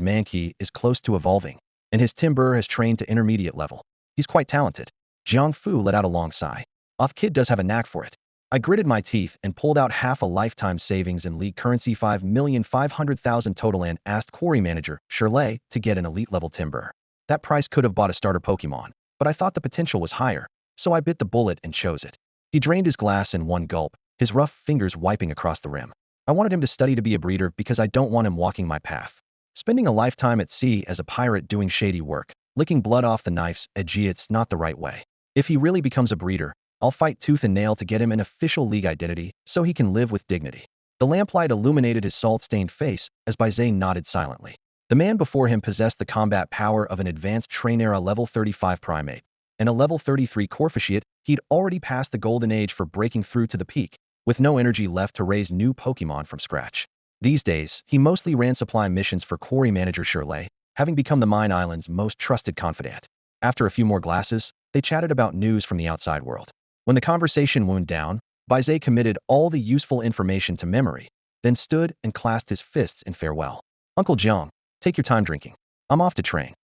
Speaker 1: Mankey is close to evolving, and his Timber has trained to intermediate level. He's quite talented. Jiang Fu let out a long sigh. Off kid does have a knack for it. I gritted my teeth and pulled out half a lifetime savings in league currency, 5,500,000 total, and asked quarry manager Shirley to get an elite level Timber. That price could have bought a starter Pokemon, but I thought the potential was higher, so I bit the bullet and chose it. He drained his glass in one gulp, his rough fingers wiping across the rim. I wanted him to study to be a breeder because I don't want him walking my path. Spending a lifetime at sea as a pirate doing shady work, licking blood off the knife's edge, it's not the right way. If he really becomes a breeder, I'll fight tooth and nail to get him an official league identity so he can live with dignity. The lamplight illuminated his salt-stained face as Baize nodded silently. The man before him possessed the combat power of an advanced Trainera level 35 primate. And a level 33 Corphichiate, he'd already passed the golden age for breaking through to the peak, with no energy left to raise new Pokemon from scratch. These days, he mostly ran supply missions for quarry manager Shirley, having become the Mine Island's most trusted confidant. After a few more glasses, they chatted about news from the outside world. When the conversation wound down, Baize committed all the useful information to memory, then stood and clasped his fists in farewell. Uncle Jiang, take your time drinking. I'm off to train.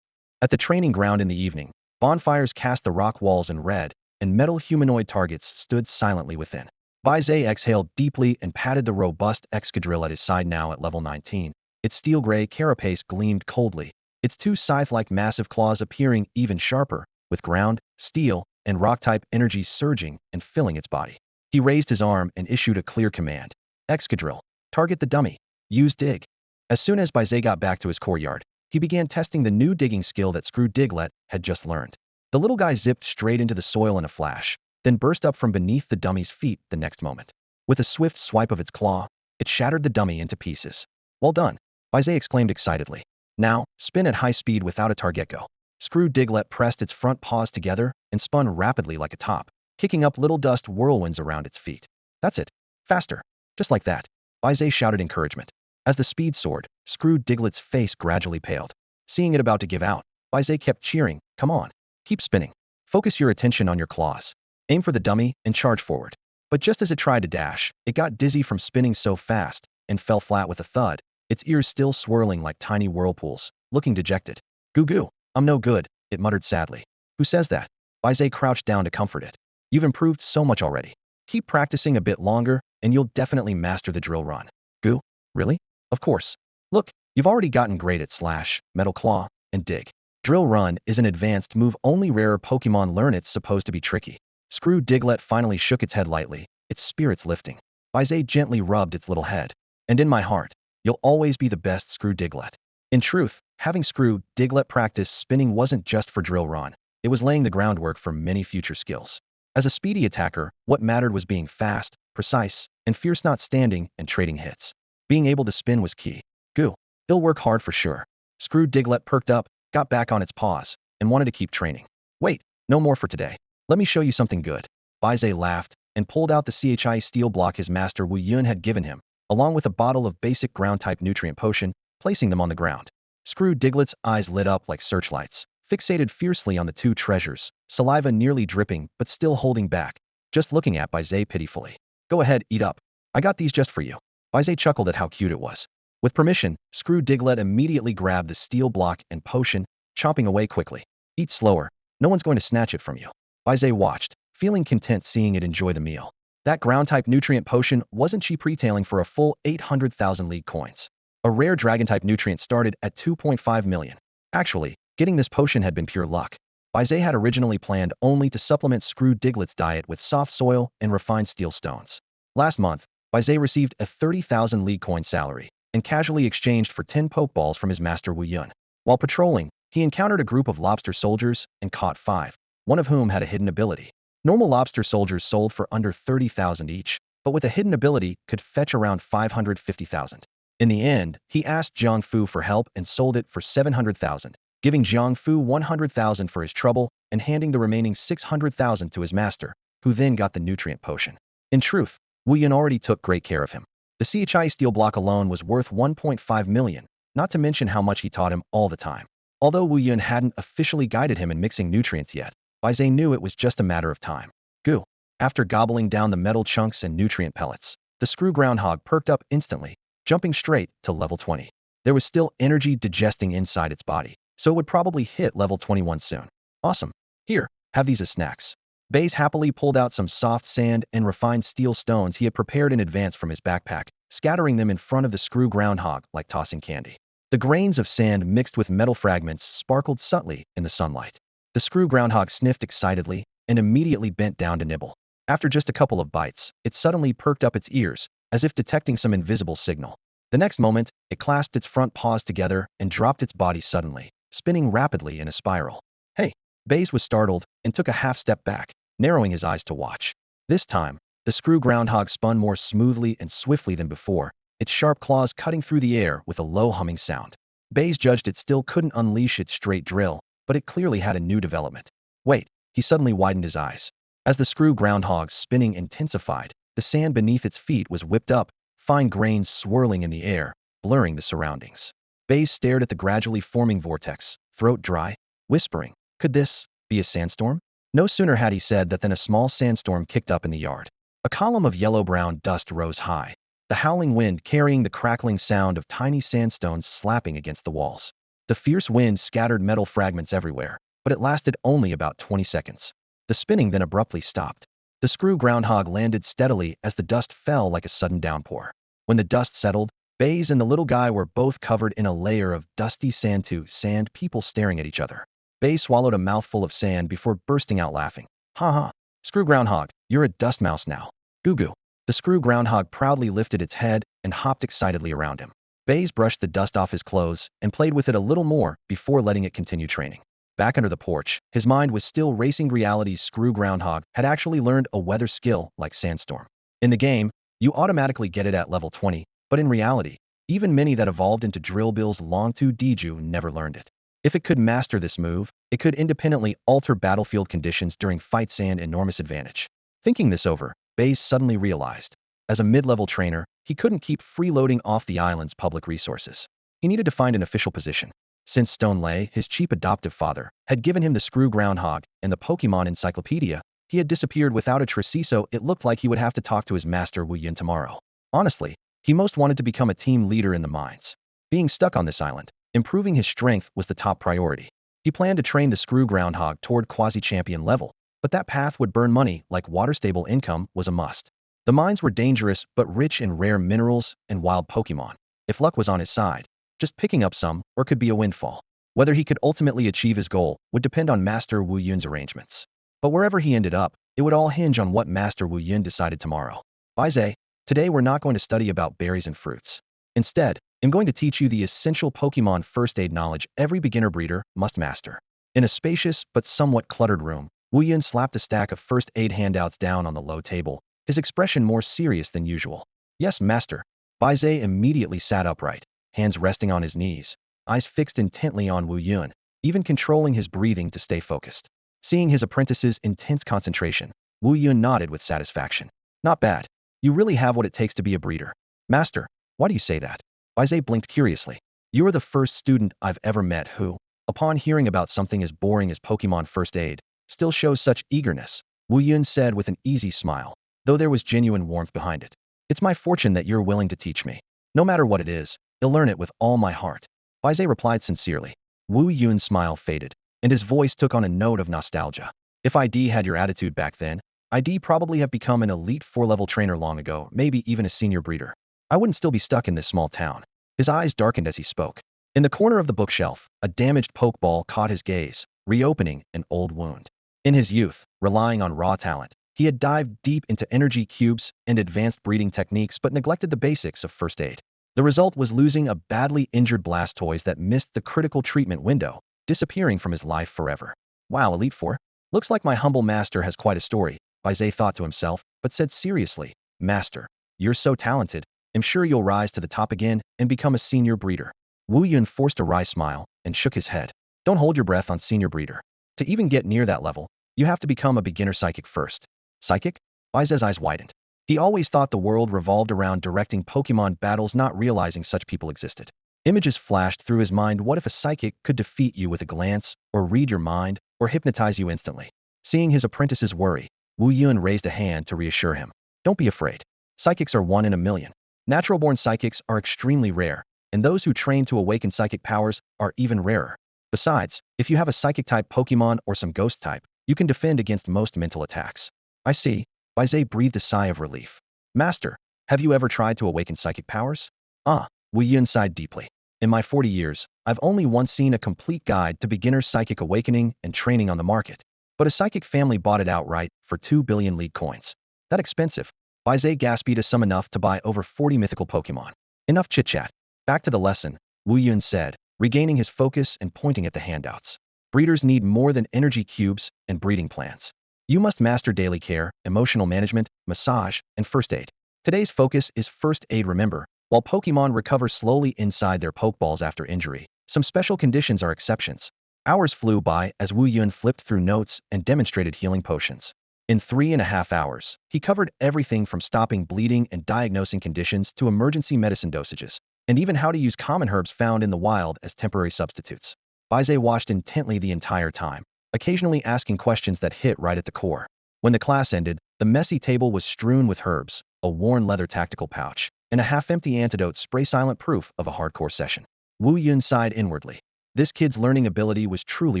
Speaker 1: At the training ground in the evening, bonfires cast the rock walls in red, and metal humanoid targets stood silently within. Baize exhaled deeply and patted the robust Excadrill at his side, now at level 19. Its steel-gray carapace gleamed coldly, its two scythe-like massive claws appearing even sharper, with ground, steel, and rock-type energies surging and filling its body. He raised his arm and issued a clear command. Excadrill, target the dummy. Use dig. As soon as Baize got back to his courtyard, he began testing the new digging skill that Screw Diglett had just learned. The little guy zipped straight into the soil in a flash, then burst up from beneath the dummy's feet the next moment. With a swift swipe of its claw, it shattered the dummy into pieces. Well done, Baize exclaimed excitedly. Now, spin at high speed without a target go. Screw Diglett pressed its front paws together and spun rapidly like a top, kicking up little dust whirlwinds around its feet. That's it. Faster. Just like that. Baize shouted encouragement. As the speed soared, Screw Diglett's face gradually paled. Seeing it about to give out, Baize kept cheering. Come on. Keep spinning. Focus your attention on your claws. Aim for the dummy and charge forward. But just as it tried to dash, it got dizzy from spinning so fast and fell flat with a thud, its ears still swirling like tiny whirlpools, looking dejected. Goo goo. I'm no good, it muttered sadly. Who says that? Baize crouched down to comfort it. You've improved so much already. Keep practicing a bit longer, and you'll definitely master the drill run. Goo? Really? Of course. Look, you've already gotten great at Slash, Metal Claw, and Dig. Drill Run is an advanced move only rarer Pokemon learn. It's supposed to be tricky. Screw Diglett finally shook its head lightly, its spirits lifting. Baize gently rubbed its little head. And in my heart, you'll always be the best, Screw Diglett. In truth, having Screw Diglett practice spinning wasn't just for Drill Run. It was laying the groundwork for many future skills. As a speedy attacker, what mattered was being fast, precise, and fierce, not standing and trading hits. Being able to spin was key. Goo. He'll work hard for sure. Screw Diglett perked up, got back on its paws, and wanted to keep training. Wait, no more for today. Let me show you something good. Baize laughed and pulled out the CHI steel block his master Wu Yun had given him, along with a bottle of basic ground-type nutrient potion, placing them on the ground. Screw Diglett's eyes lit up like searchlights, fixated fiercely on the two treasures, saliva nearly dripping but still holding back, just looking at Baize pitifully. Go ahead, eat up. I got these just for you. Baize chuckled at how cute it was. With permission, Screw Diglett immediately grabbed the steel block and potion, chomping away quickly. Eat slower. No one's going to snatch it from you. Baize watched, feeling content seeing it enjoy the meal. That ground-type nutrient potion wasn't cheap, retailing for a full 800,000 league coins. A rare dragon-type nutrient started at 2.5 million. Actually, Getting this potion had been pure luck. Baize had originally planned only to supplement Screw Diglett's diet with soft soil and refined steel stones. Last month, Baize received a 30,000 league coin salary and casually exchanged for 10 pokeballs from his master Wu Yun. While patrolling, he encountered a group of lobster soldiers and caught 5, one of whom had a hidden ability. Normal lobster soldiers sold for under 30,000 each, but with a hidden ability could fetch around 550,000. In the end, he asked Jiang Fu for help and sold it for 700,000, giving Jiang Fu 100,000 for his trouble and handing the remaining 600,000 to his master, who then got the nutrient potion. In truth, Wu Yun already took great care of him. The CHI steel block alone was worth 1.5 million, not to mention how much he taught him all the time. Although Wu Yun hadn't officially guided him in mixing nutrients yet, Baize knew it was just a matter of time. Goo. After gobbling down the metal chunks and nutrient pellets, the screw groundhog perked up instantly, jumping straight to level 20. There was still energy digesting inside its body, so it would probably hit level 21 soon. Awesome. Here, have these as snacks. Baize happily pulled out some soft sand and refined steel stones he had prepared in advance from his backpack, scattering them in front of the screw groundhog like tossing candy. The grains of sand mixed with metal fragments sparkled subtly in the sunlight. The screw groundhog sniffed excitedly and immediately bent down to nibble. After just a couple of bites, it suddenly perked up its ears, as if detecting some invisible signal. The next moment, it clasped its front paws together and dropped its body suddenly, spinning rapidly in a spiral. Hey! Baize was startled and took a half step back, narrowing his eyes to watch. This time, the screw groundhog spun more smoothly and swiftly than before, its sharp claws cutting through the air with a low humming sound. Baize judged it still couldn't unleash its straight drill, but it clearly had a new development. Wait, he suddenly widened his eyes. As the screw groundhog's spinning intensified, the sand beneath its feet was whipped up, fine grains swirling in the air, blurring the surroundings. Baize stared at the gradually forming vortex, throat dry, whispering, could this be a sandstorm? No sooner had he said that than a small sandstorm kicked up in the yard. A column of yellow-brown dust rose high, the howling wind carrying the crackling sound of tiny sandstones slapping against the walls. The fierce wind scattered metal fragments everywhere, but it lasted only about 20 seconds. The spinning then abruptly stopped. The screw groundhog landed steadily as the dust fell like a sudden downpour. When the dust settled, Baize and the little guy were both covered in a layer of dusty sand people staring at each other. Baize swallowed a mouthful of sand before bursting out laughing. Ha ha. Screw groundhog, you're a dust mouse now. Goo goo. The screw groundhog proudly lifted its head and hopped excitedly around him. Baize brushed the dust off his clothes and played with it a little more before letting it continue training. Back under the porch, his mind was still racing. Reality's screw groundhog had actually learned a weather skill like Sandstorm. In the game, you automatically get it at level 20, but in reality, even many that evolved into Drill Bill's Long-Tu Diju never learned it. If it could master this move, it could independently alter battlefield conditions during fights, an enormous advantage. Thinking this over, Baize suddenly realized, as a mid-level trainer, he couldn't keep freeloading off the island's public resources. He needed to find an official position. Since Stone Lei, his cheap adoptive father, had given him the screw groundhog and the Pokemon encyclopedia, he had disappeared without a trace, so it looked like he would have to talk to his master Wu Yun tomorrow. Honestly, he most wanted to become a team leader in the mines. Being stuck on this island, improving his strength was the top priority. He planned to train the screw groundhog toward quasi-champion level, but that path would burn money, like water-stable income was a must. The mines were dangerous but rich in rare minerals and wild Pokemon. If luck was on his side, just picking up some or could be a windfall. Whether he could ultimately achieve his goal would depend on Master Wu Yun's arrangements. But wherever he ended up, it would all hinge on what Master Wu Yun decided tomorrow. Baize, today we're not going to study about berries and fruits. Instead, I'm going to teach you the essential Pokemon first aid knowledge every beginner breeder must master. In a spacious but somewhat cluttered room, Wu Yun slapped a stack of first aid handouts down on the low table, his expression more serious than usual. Yes, master. Baize immediately sat upright, hands resting on his knees, eyes fixed intently on Wu Yun, even controlling his breathing to stay focused. Seeing his apprentice's intense concentration, Wu Yun nodded with satisfaction. Not bad. You really have what it takes to be a breeder. Master, why do you say that? Baize blinked curiously. You are the first student I've ever met who, upon hearing about something as boring as Pokemon first aid, still shows such eagerness, Wu Yun said with an easy smile, though there was genuine warmth behind it. It's my fortune that you're willing to teach me. No matter what it is, I'll learn it with all my heart. Baize replied sincerely. Wu Yun's smile faded, and his voice took on a note of nostalgia. If ID had your attitude back then, I'd probably have become an elite 4-level trainer long ago, maybe even a senior breeder. I wouldn't still be stuck in this small town. His eyes darkened as he spoke. In the corner of the bookshelf, a damaged pokeball caught his gaze, reopening an old wound. In his youth, relying on raw talent, he had dived deep into energy cubes and advanced breeding techniques but neglected the basics of first aid. The result was losing a badly injured Blastoise that missed the critical treatment window, disappearing from his life forever. Wow, Elite Four? Looks like my humble master has quite a story, Baize thought to himself, but said seriously, Master, you're so talented, I'm sure you'll rise to the top again and become a senior breeder. Wu Yun forced a wry smile and shook his head. Don't hold your breath on senior breeder. To even get near that level, you have to become a beginner psychic first. Psychic? Baize's eyes widened. He always thought the world revolved around directing Pokemon battles, not realizing such people existed. Images flashed through his mind. What if a psychic could defeat you with a glance, or read your mind, or hypnotize you instantly? Seeing his apprentice's worry, Wu Yun raised a hand to reassure him. Don't be afraid. Psychics are 1 in a million. Natural-born psychics are extremely rare, and those who train to awaken psychic powers are even rarer. Besides, if you have a psychic-type Pokemon or some ghost-type, you can defend against most mental attacks. I see. Baize breathed a sigh of relief. Master, have you ever tried to awaken psychic powers? Wu Yun sighed deeply. In my 40 years, I've only once seen a complete guide to beginner psychic awakening and training on the market. But a psychic family bought it outright for 2 billion league coins. That expensive. Baize gasped a sum enough to buy over 40 mythical Pokemon. Enough chit-chat. Back to the lesson, Wu Yun said, regaining his focus and pointing at the handouts. Breeders need more than energy cubes and breeding plans. You must master daily care, emotional management, massage, and first aid. Today's focus is first aid. Remember, while Pokemon recover slowly inside their Pokeballs after injury, some special conditions are exceptions. Hours flew by as Wu Yun flipped through notes and demonstrated healing potions. In 3.5 hours, he covered everything from stopping bleeding and diagnosing conditions to emergency medicine dosages, and even how to use common herbs found in the wild as temporary substitutes. Baize watched intently the entire time, occasionally asking questions that hit right at the core. When the class ended, the messy table was strewn with herbs, a worn leather tactical pouch, and a half-empty antidote spray, silent proof of a hardcore session. Wu Yun sighed inwardly. This kid's learning ability was truly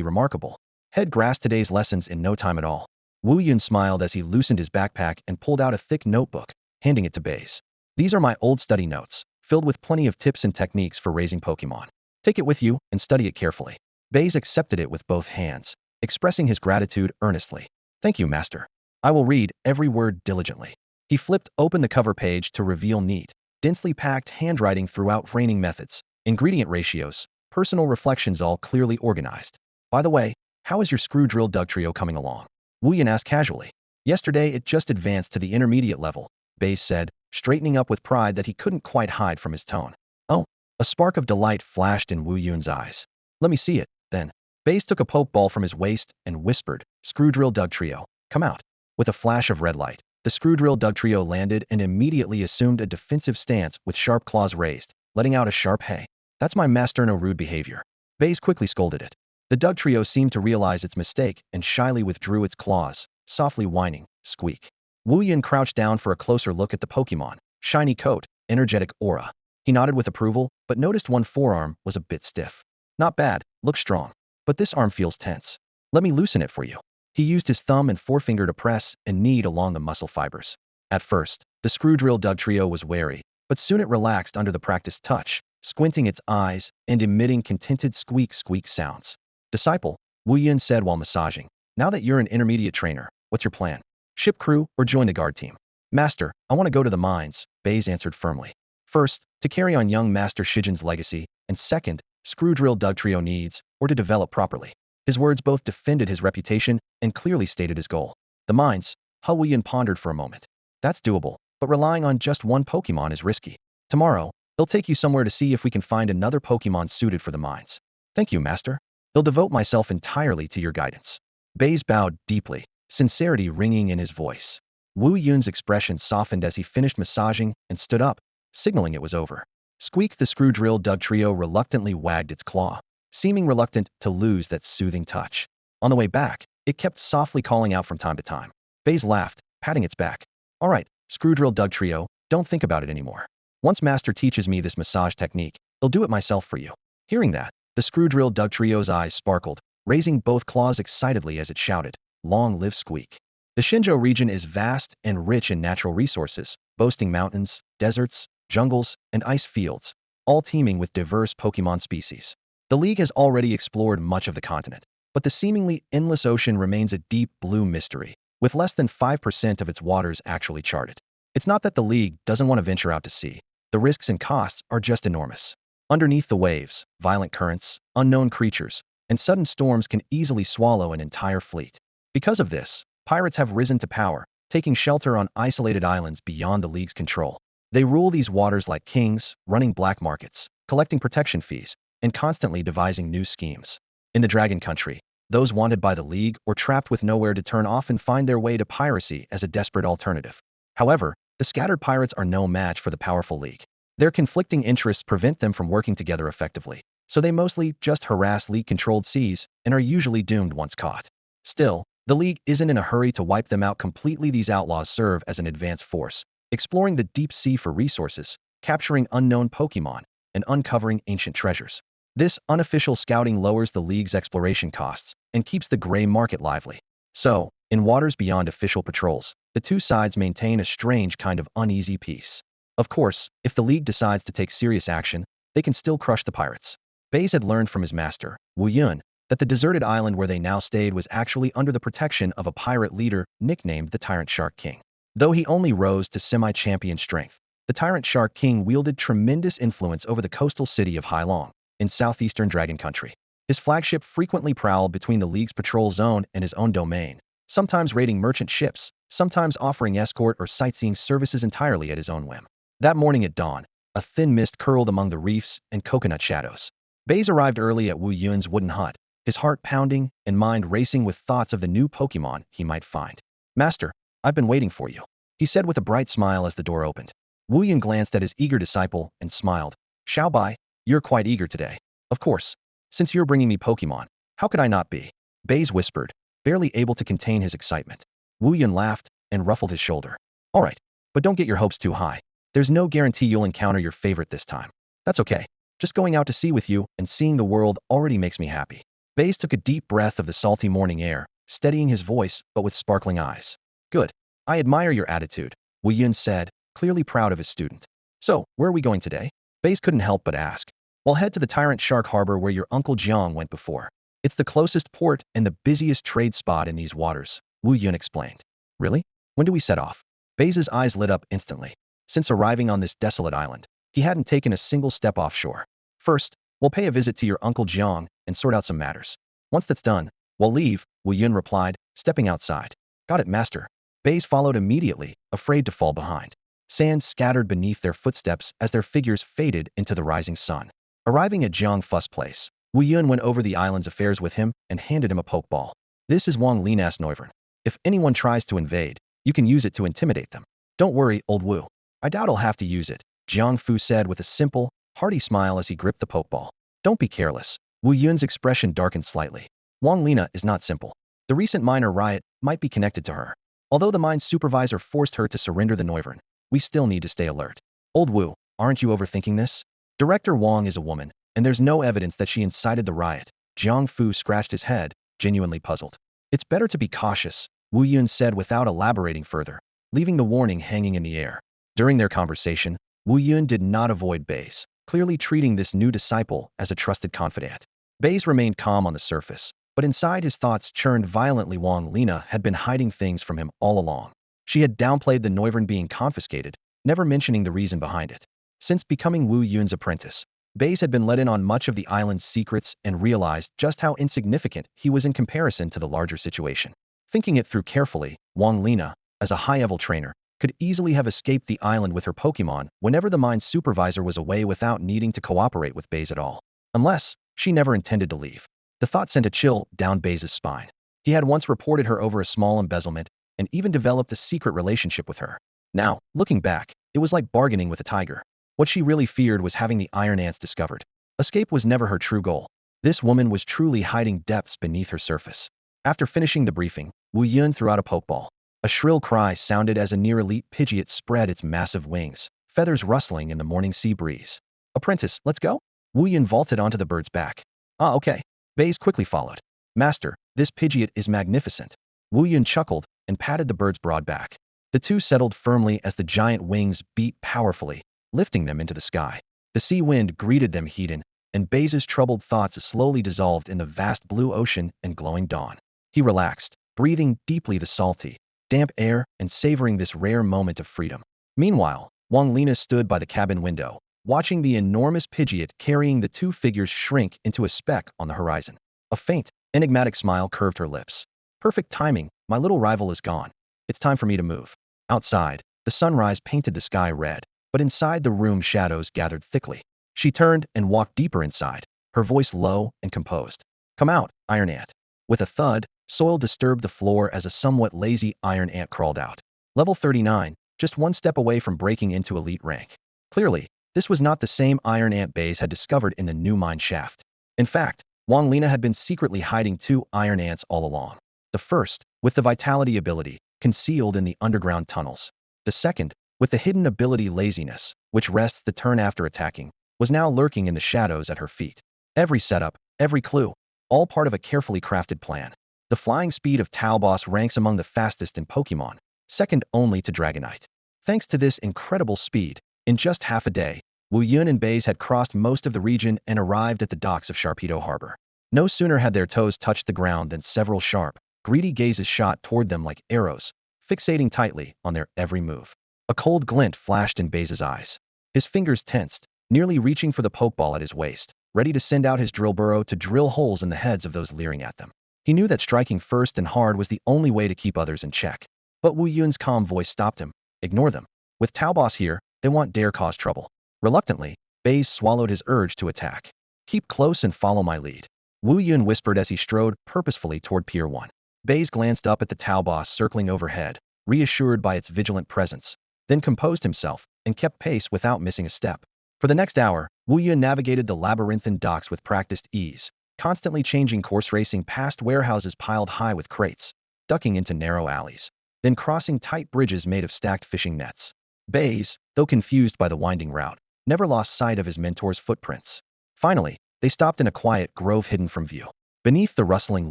Speaker 1: remarkable. Head grasped today's lessons in no time at all. Wu Yun smiled as he loosened his backpack and pulled out a thick notebook, handing it to Baize. These are my old study notes, filled with plenty of tips and techniques for raising Pokemon. Take it with you and study it carefully. Baize accepted it with both hands, expressing his gratitude earnestly. Thank you, Master. I will read every word diligently. He flipped open the cover page to reveal neat, densely packed handwriting throughout training methods, ingredient ratios, personal reflections, all clearly organized. By the way, how is your Screw-Drill Dugtrio coming along? Wu Yun asked casually. Yesterday it just advanced to the intermediate level, Baize said, straightening up with pride that he couldn't quite hide from his tone. Oh, a spark of delight flashed in Wu Yun's eyes. Let me see it, then. Baize took a Pokeball from his waist and whispered, Screw-Drill Dugtrio, come out. With a flash of red light, the Screw-Drill Dugtrio landed and immediately assumed a defensive stance with sharp claws raised, letting out a sharp hey. That's my master, no rude behavior. Baize quickly scolded it. The Dugtrio seemed to realize its mistake and shyly withdrew its claws, softly whining, squeak. Wu Yun crouched down for a closer look at the Pokemon. Shiny coat, energetic aura. He nodded with approval, but noticed one forearm was a bit stiff. Not bad, looks strong. But this arm feels tense. Let me loosen it for you. He used his thumb and forefinger to press and knead along the muscle fibers. At first, the Screw-Drill Dugtrio was wary, but soon it relaxed under the practiced touch, squinting its eyes and emitting contented squeak sounds. Disciple, Wu Yun said while massaging. Now that you're an intermediate trainer, what's your plan? Ship crew or join the guard team? Master, I want to go to the mines, Baize answered firmly. First, to carry on young Master Shijin's legacy, and second, Screw-Drill Dugtrio needs, or to develop properly. His words both defended his reputation and clearly stated his goal. The mines, Wu Yun pondered for a moment. That's doable, but relying on just one Pokemon is risky. Tomorrow, they'll take you somewhere to see if we can find another Pokemon suited for the mines. Thank you, Master. I'll devote myself entirely to your guidance. Baize bowed deeply, sincerity ringing in his voice. Wu Yun's expression softened as he finished massaging and stood up, signaling it was over. Squeak, the Screw-Drill Dugtrio reluctantly wagged its claw, seeming reluctant to lose that soothing touch. On the way back, it kept softly calling out from time to time. Baize laughed, patting its back. All right, Screw-Drill Dugtrio, don't think about it anymore. Once Master teaches me this massage technique, I'll do it myself for you. Hearing that, the Screw-Drill Dugtrio's eyes sparkled, raising both claws excitedly as it shouted, Long live Squeak. The Xinzhou region is vast and rich in natural resources, boasting mountains, deserts, jungles, and ice fields. all teeming with diverse Pokémon species. The League has already explored much of the continent, but the seemingly endless ocean remains a deep blue mystery, with less than 5% of its waters actually charted. It's not that the League doesn't want to venture out to sea. The risks and costs are just enormous. Underneath the waves, violent currents, unknown creatures, and sudden storms can easily swallow an entire fleet. Because of this, pirates have risen to power, taking shelter on isolated islands beyond the League's control. They rule these waters like kings, running black markets, collecting protection fees, and constantly devising new schemes. In the Dragon Country, those wanted by the League or trapped with nowhere to turn often find their way to piracy as a desperate alternative. However, the scattered pirates are no match for the powerful League. Their conflicting interests prevent them from working together effectively, so they mostly just harass League-controlled seas and are usually doomed once caught. Still, the League isn't in a hurry to wipe them out completely. These outlaws serve as an advanced force, exploring the deep sea for resources, capturing unknown Pokémon, and uncovering ancient treasures. This unofficial scouting lowers the League's exploration costs and keeps the gray market lively. So, in waters beyond official patrols, the two sides maintain a strange kind of uneasy peace. Of course, if the League decides to take serious action, they can still crush the pirates. Baize had learned from his master, Wu Yun, that the deserted island where they now stayed was actually under the protection of a pirate leader nicknamed the Tyrant Shark King. Though he only rose to semi-champion strength, the Tyrant Shark King wielded tremendous influence over the coastal city of Hailong, in southeastern Dragon Country. His flagship frequently prowled between the League's patrol zone and his own domain, sometimes raiding merchant ships, sometimes offering escort or sightseeing services entirely at his own whim. That morning at dawn, a thin mist curled among the reefs and coconut shadows. Baize arrived early at Wu Yun's wooden hut, his heart pounding and mind racing with thoughts of the new Pokémon he might find. "Master, I've been waiting for you," he said with a bright smile as the door opened. Wu Yun glanced at his eager disciple and smiled. "Xiao Bai, you're quite eager today." "Of course. Since you're bringing me Pokémon, how could I not be?" Baize whispered, barely able to contain his excitement. Wu Yun laughed and ruffled his shoulder. "All right, but don't get your hopes too high. There's no guarantee you'll encounter your favorite this time." "That's okay. Just going out to sea with you and seeing the world already makes me happy." Baize took a deep breath of the salty morning air, steadying his voice but with sparkling eyes. "Good. I admire your attitude," Wu Yun said, clearly proud of his student. "So, where are we going today?" Baize couldn't help but ask. "We'll head to the Tyrant Shark Harbor where your Uncle Jiang went before. It's the closest port and the busiest trade spot in these waters," Wu Yun explained. "Really? When do we set off?" Baize's eyes lit up instantly. Since arriving on this desolate island, he hadn't taken a single step offshore. "First, we'll pay a visit to your Uncle Jiang and sort out some matters. Once that's done, we'll leave," Wu Yun replied, stepping outside. "Got it, master." Baize followed immediately, afraid to fall behind. Sand scattered beneath their footsteps as their figures faded into the rising sun. Arriving at Jiang Fu's place, Wu Yun went over the island's affairs with him and handed him a pokeball. "This is Wang Linas Noivern. If anyone tries to invade, you can use it to intimidate them. Don't worry, old Wu. I doubt I'll have to use it," Jiang Fu said with a simple, hearty smile as he gripped the pokeball. "Don't be careless." Wu Yun's expression darkened slightly. "Wang Lina is not simple. The recent minor riot might be connected to her. Although the mine's supervisor forced her to surrender the Noivern, we still need to stay alert." "Old Wu, aren't you overthinking this? Director Wang is a woman, and there's no evidence that she incited the riot." Jiang Fu scratched his head, genuinely puzzled. "It's better to be cautious," Wu Yun said without elaborating further, leaving the warning hanging in the air. During their conversation, Wu Yun did not avoid Baize, clearly treating this new disciple as a trusted confidant. Baize remained calm on the surface, but inside his thoughts churned violently. Wang Lina had been hiding things from him all along. She had downplayed the Noivern being confiscated, never mentioning the reason behind it. Since becoming Wu Yun's apprentice, Baize had been let in on much of the island's secrets and realized just how insignificant he was in comparison to the larger situation. Thinking it through carefully, Wang Lina, as a high-level trainer, could easily have escaped the island with her Pokémon whenever the mine's supervisor was away without needing to cooperate with Baize at all. Unless, she never intended to leave. The thought sent a chill down Baize's spine. He had once reported her over a small embezzlement and even developed a secret relationship with her. Now, looking back, it was like bargaining with a tiger. What she really feared was having the Iron Ants discovered. Escape was never her true goal. This woman was truly hiding depths beneath her surface. After finishing the briefing, Wu Yun threw out a pokeball. A shrill cry sounded as a near-elite Pidgeot spread its massive wings, feathers rustling in the morning sea breeze. "Apprentice, let's go?" Wu Yun vaulted onto the bird's back. "Ah, okay." Baize quickly followed. "Master, this Pidgeot is magnificent." Wu Yun chuckled and patted the bird's broad back. The two settled firmly as the giant wings beat powerfully, lifting them into the sky. The sea wind greeted them heated, and Baize's troubled thoughts slowly dissolved in the vast blue ocean and glowing dawn. He relaxed, breathing deeply the salty, damp air and savoring this rare moment of freedom. Meanwhile, Wang Lina stood by the cabin window, watching the enormous Pidgeot carrying the two figures shrink into a speck on the horizon. A faint, enigmatic smile curved her lips. Perfect timing, my little rival is gone. It's time for me to move. Outside, the sunrise painted the sky red, but inside the room shadows gathered thickly. She turned and walked deeper inside, her voice low and composed. Come out, Iron Ant. With a thud, soil disturbed the floor as a somewhat lazy Iron Ant crawled out. Level 39, just one step away from breaking into elite rank. Clearly, this was not the same Iron Ant Baize had discovered in the new mine shaft. In fact, Wang Lina had been secretly hiding two Iron Ants all along. The first, with the vitality ability, concealed in the underground tunnels. The second, with the hidden ability laziness, which rests the turn after attacking, was now lurking in the shadows at her feet. Every setup, every clue, all part of a carefully crafted plan. The flying speed of Talboss ranks among the fastest in Pokémon, second only to Dragonite. Thanks to this incredible speed, in just half a day, Wu Yun and Baize had crossed most of the region and arrived at the docks of Sharpedo Harbor. No sooner had their toes touched the ground than several sharp, greedy gazes shot toward them like arrows, fixating tightly on their every move. A cold glint flashed in Baize's eyes. His fingers tensed, nearly reaching for the pokeball at his waist, ready to send out his drill burrow to drill holes in the heads of those leering at them. He knew that striking first and hard was the only way to keep others in check. But Wu Yun's calm voice stopped him. Ignore them. With Talboss here, they won't dare cause trouble. Reluctantly, Baize swallowed his urge to attack. Keep close and follow my lead. Wu Yun whispered as he strode purposefully toward Pier 1. Baize glanced up at the Talboss circling overhead, reassured by its vigilant presence, then composed himself and kept pace without missing a step. For the next hour, Wu Yun navigated the labyrinthine docks with practiced ease, constantly changing course, racing past warehouses piled high with crates, ducking into narrow alleys, then crossing tight bridges made of stacked fishing nets. Baize, though confused by the winding route, never lost sight of his mentor's footprints. Finally, they stopped in a quiet grove hidden from view. Beneath the rustling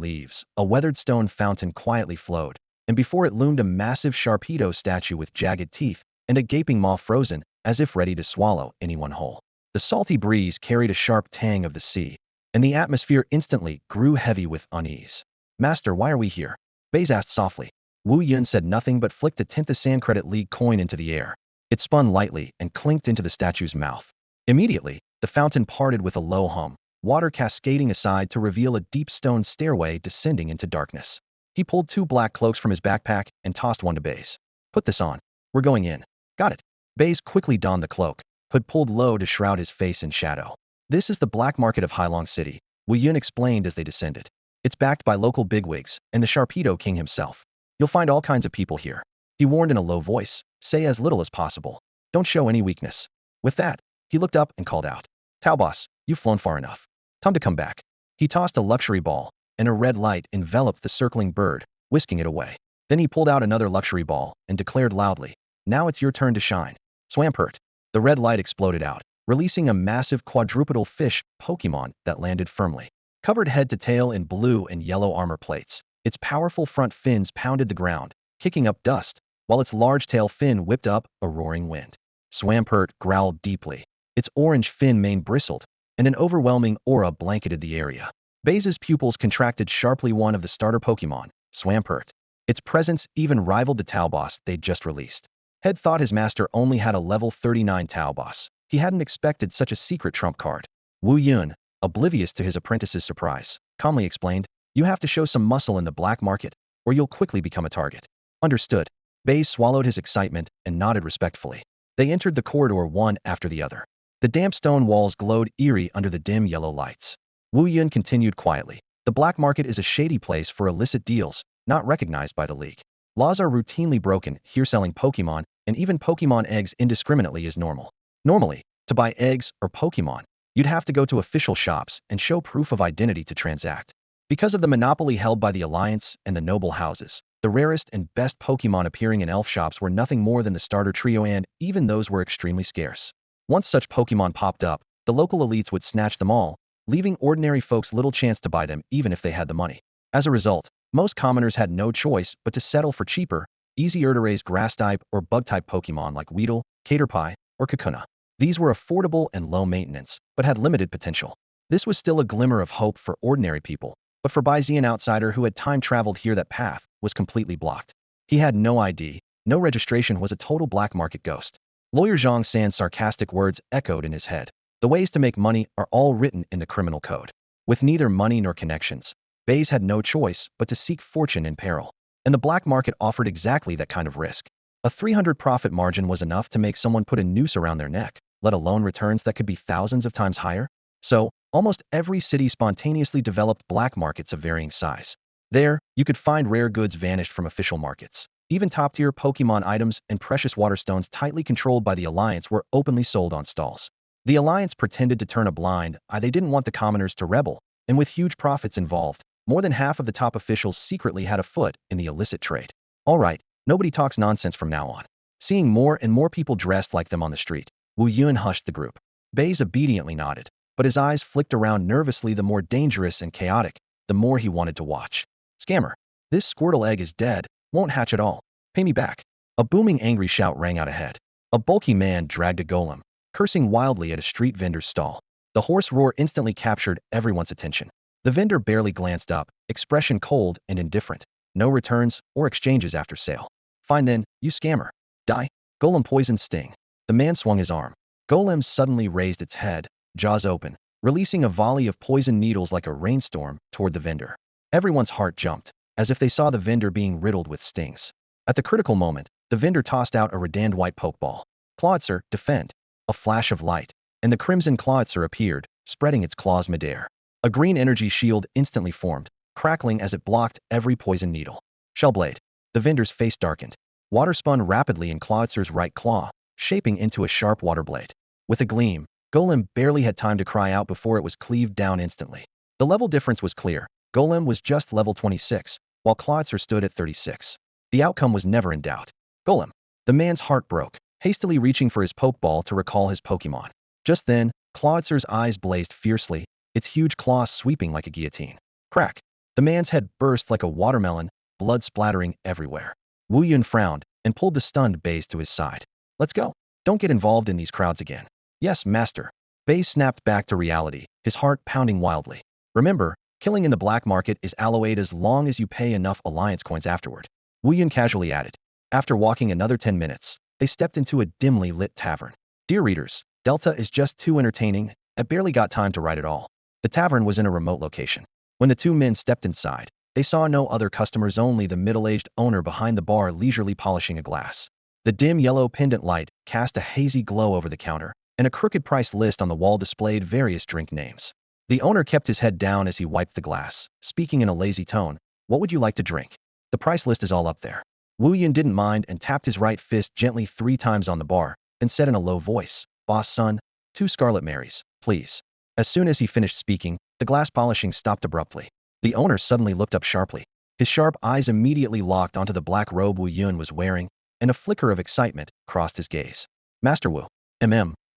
Speaker 1: leaves, a weathered stone fountain quietly flowed, and before it loomed a massive Sharpedo statue with jagged teeth and a gaping maw frozen, as if ready to swallow anyone whole. The salty breeze carried a sharp tang of the sea, and the atmosphere instantly grew heavy with unease. Master, why are we here? Baize asked softly. Wu Yun said nothing but flicked a 10th Sand Credit League coin into the air. It spun lightly and clinked into the statue's mouth. Immediately, the fountain parted with a low hum, water cascading aside to reveal a deep stone stairway descending into darkness. He pulled two black cloaks from his backpack and tossed one to Baize. Put this on. We're going in. Got it. Baize quickly donned the cloak, but pulled low to shroud his face in shadow. This is the black market of Hailong City, Wu Yun explained as they descended. It's backed by local bigwigs and the Sharpedo King himself. You'll find all kinds of people here. He warned in a low voice, say as little as possible. Don't show any weakness. With that, he looked up and called out. Talboss, you've flown far enough. Time to come back. He tossed a luxury ball, and a red light enveloped the circling bird, whisking it away. Then he pulled out another luxury ball and declared loudly, now it's your turn to shine. Swampert. The red light exploded out, releasing a massive quadrupedal fish Pokémon that landed firmly. Covered head to tail in blue and yellow armor plates, its powerful front fins pounded the ground, kicking up dust, while its large tail fin whipped up a roaring wind. Swampert growled deeply. Its orange fin mane bristled, and an overwhelming aura blanketed the area. Baize's pupils contracted sharply. One of the starter Pokémon, Swampert. Its presence even rivaled the Talboss they'd just released. Head thought his master only had a level 39 Talboss. He hadn't expected such a secret trump card. Wu Yun, oblivious to his apprentice's surprise, calmly explained, you have to show some muscle in the black market, or you'll quickly become a target. Understood. Baize swallowed his excitement and nodded respectfully. They entered the corridor one after the other. The damp stone walls glowed eerie under the dim yellow lights. Wu Yun continued quietly. The black market is a shady place for illicit deals, not recognized by the League. Laws are routinely broken here. Selling Pokemon, and even Pokemon eggs indiscriminately, is normal. Normally, to buy eggs or Pokemon, you'd have to go to official shops and show proof of identity to transact. Because of the monopoly held by the Alliance and the noble houses, the rarest and best Pokemon appearing in elf shops were nothing more than the starter trio, and even those were extremely scarce. Once such Pokemon popped up, the local elites would snatch them all, leaving ordinary folks little chance to buy them even if they had the money. As a result, most commoners had no choice but to settle for cheaper, easier to raise grass-type or bug-type Pokemon like Weedle, Caterpie, or Kakuna. These were affordable and low maintenance, but had limited potential. This was still a glimmer of hope for ordinary people, but for Baize, an outsider who had time-traveled here, that path was completely blocked. He had no ID, no registration, was a total black market ghost. Lawyer Zhang San's sarcastic words echoed in his head. The ways to make money are all written in the criminal code. With neither money nor connections, Baize had no choice but to seek fortune in peril. And the black market offered exactly that kind of risk. A 300 profit margin was enough to make someone put a noose around their neck, let alone returns that could be thousands of times higher. So, almost every city spontaneously developed black markets of varying size. There, you could find rare goods vanished from official markets. Even top-tier Pokemon items and precious waterstones tightly controlled by the Alliance were openly sold on stalls. The Alliance pretended to turn a blind eye. They didn't want the commoners to rebel, and with huge profits involved, more than half of the top officials secretly had a foot in the illicit trade. All right, nobody talks nonsense from now on. Seeing more and more people dressed like them on the street, Wu Yun hushed the group. Baize obediently nodded, but his eyes flicked around nervously. The more dangerous and chaotic, the more he wanted to watch. Scammer. This Squirtle egg is dead, won't hatch at all. Pay me back. A booming angry shout rang out ahead. A bulky man dragged a golem, cursing wildly at a street vendor's stall. The hoarse roar instantly captured everyone's attention. The vendor barely glanced up, expression cold and indifferent. No returns or exchanges after sale. Fine then, you scammer. Die. Golem poison sting. The man swung his arm. Golem suddenly raised its head, jaws open, releasing a volley of poison needles like a rainstorm toward the vendor. Everyone's heart jumped, as if they saw the vendor being riddled with stings. At the critical moment, the vendor tossed out a redanned white pokeball. Clawitzer, defend. A flash of light, and the crimson Clawitzer appeared, spreading its claws midair. A green energy shield instantly formed, crackling as it blocked every poison needle. Shellblade. The vendor's face darkened. Water spun rapidly in Clawitzer's right claw, shaping into a sharp water blade. With a gleam, Golem barely had time to cry out before it was cleaved down instantly. The level difference was clear. Golem was just level 26, while Clawitzer stood at 36. The outcome was never in doubt. Golem. The man's heart broke, hastily reaching for his pokeball to recall his Pokemon. Just then, Clawitzer's eyes blazed fiercely, its huge claw sweeping like a guillotine. Crack. The man's head burst like a watermelon, blood splattering everywhere. Wu Yun frowned and pulled the stunned Baize to his side. Let's go. Don't get involved in these crowds again. Yes, master. Baize snapped back to reality, his heart pounding wildly. Remember, killing in the black market is allowed as long as you pay enough Alliance coins afterward. Wu Yun casually added. After walking another 10 minutes, they stepped into a dimly lit tavern. Dear readers, Delta is just too entertaining. I barely got time to write it all. The tavern was in a remote location. When the two men stepped inside, they saw no other customers, only the middle-aged owner behind the bar leisurely polishing a glass. The dim yellow pendant light cast a hazy glow over the counter, and a crooked price list on the wall displayed various drink names. The owner kept his head down as he wiped the glass, speaking in a lazy tone. What would you like to drink? The price list is all up there. Wu Yun didn't mind and tapped his right fist gently 3 times on the bar, then said in a low voice, Boss son, 2 Scarlet Marys, please. As soon as he finished speaking, the glass polishing stopped abruptly. The owner suddenly looked up sharply. His sharp eyes immediately locked onto the black robe Wu Yun was wearing, and a flicker of excitement crossed his gaze. Master Wu.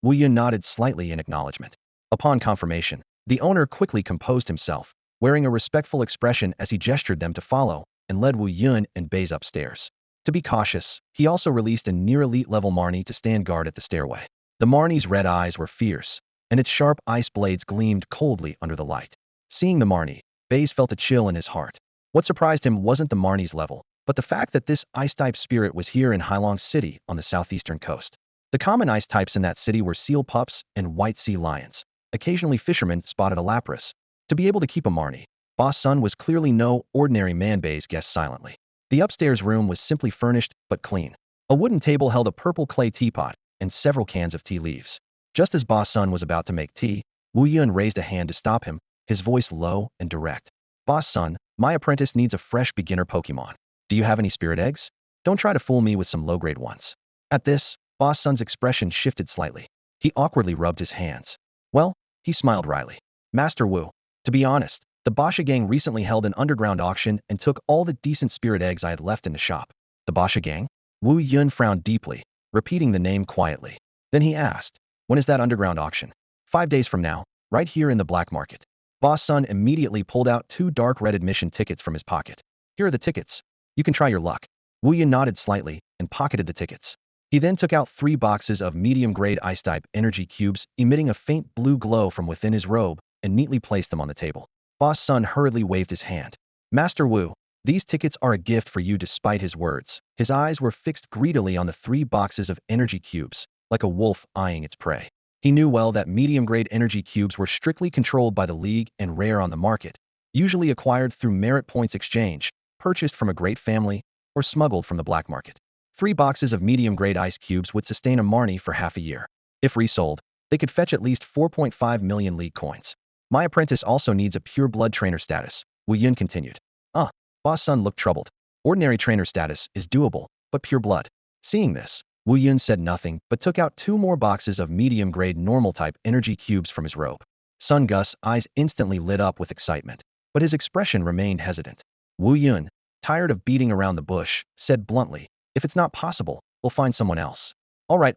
Speaker 1: Wu Yun nodded slightly in acknowledgement. Upon confirmation, the owner quickly composed himself, wearing a respectful expression as he gestured them to follow, and led Wu Yun and Baize upstairs. To be cautious, he also released a near-elite level Marnie to stand guard at the stairway. The Marnie's red eyes were fierce, and its sharp ice blades gleamed coldly under the light. Seeing the Marnie, Baize felt a chill in his heart. What surprised him wasn't the Marnie's level, but the fact that this ice-type spirit was here in Hailong City on the southeastern coast. The common ice types in that city were seal pups and white sea lions. Occasionally fishermen spotted a lapras. To be able to keep a Marnie, Boss Sun was clearly no ordinary man. Baize guessed silently. The upstairs room was simply furnished, but clean. A wooden table held a purple clay teapot and several cans of tea leaves. Just as Boss Sun was about to make tea, Wu Yun raised a hand to stop him, his voice low and direct. Boss Sun, my apprentice needs a fresh beginner Pokemon. Do you have any spirit eggs? Don't try to fool me with some low-grade ones. At this, Boss Sun's expression shifted slightly. He awkwardly rubbed his hands. Well, he smiled wryly. Master Wu, to be honest, the Basha gang recently held an underground auction and took all the decent spirit eggs I had left in the shop. The Basha gang? Wu Yun frowned deeply, repeating the name quietly. Then he asked, when is that underground auction? 5 days from now, right here in the black market. Boss Sun immediately pulled out 2 dark red admission tickets from his pocket. Here are the tickets. You can try your luck. Wu Yun nodded slightly and pocketed the tickets. He then took out 3 boxes of medium-grade ice-type energy cubes, emitting a faint blue glow from within his robe, and neatly placed them on the table. Boss Sun hurriedly waved his hand. Master Wu, these tickets are a gift for you. Despite his words, his eyes were fixed greedily on the 3 boxes of energy cubes, like a wolf eyeing its prey. He knew well that medium-grade energy cubes were strictly controlled by the League and rare on the market, usually acquired through merit points exchange, purchased from a great family, or smuggled from the black market. 3 boxes of medium-grade ice cubes would sustain a Marnie for half a year. If resold, they could fetch at least 4.5 million League coins. My apprentice also needs a pure blood trainer status, Wu Yun continued. Boss Sun looked troubled. Ordinary trainer status is doable, but pure blood. Seeing this, Wu Yun said nothing but took out 2 more boxes of medium-grade normal-type energy cubes from his robe. Sun Gus' eyes instantly lit up with excitement, but his expression remained hesitant. Wu Yun, tired of beating around the bush, said bluntly, if it's not possible, we'll find someone else. All right.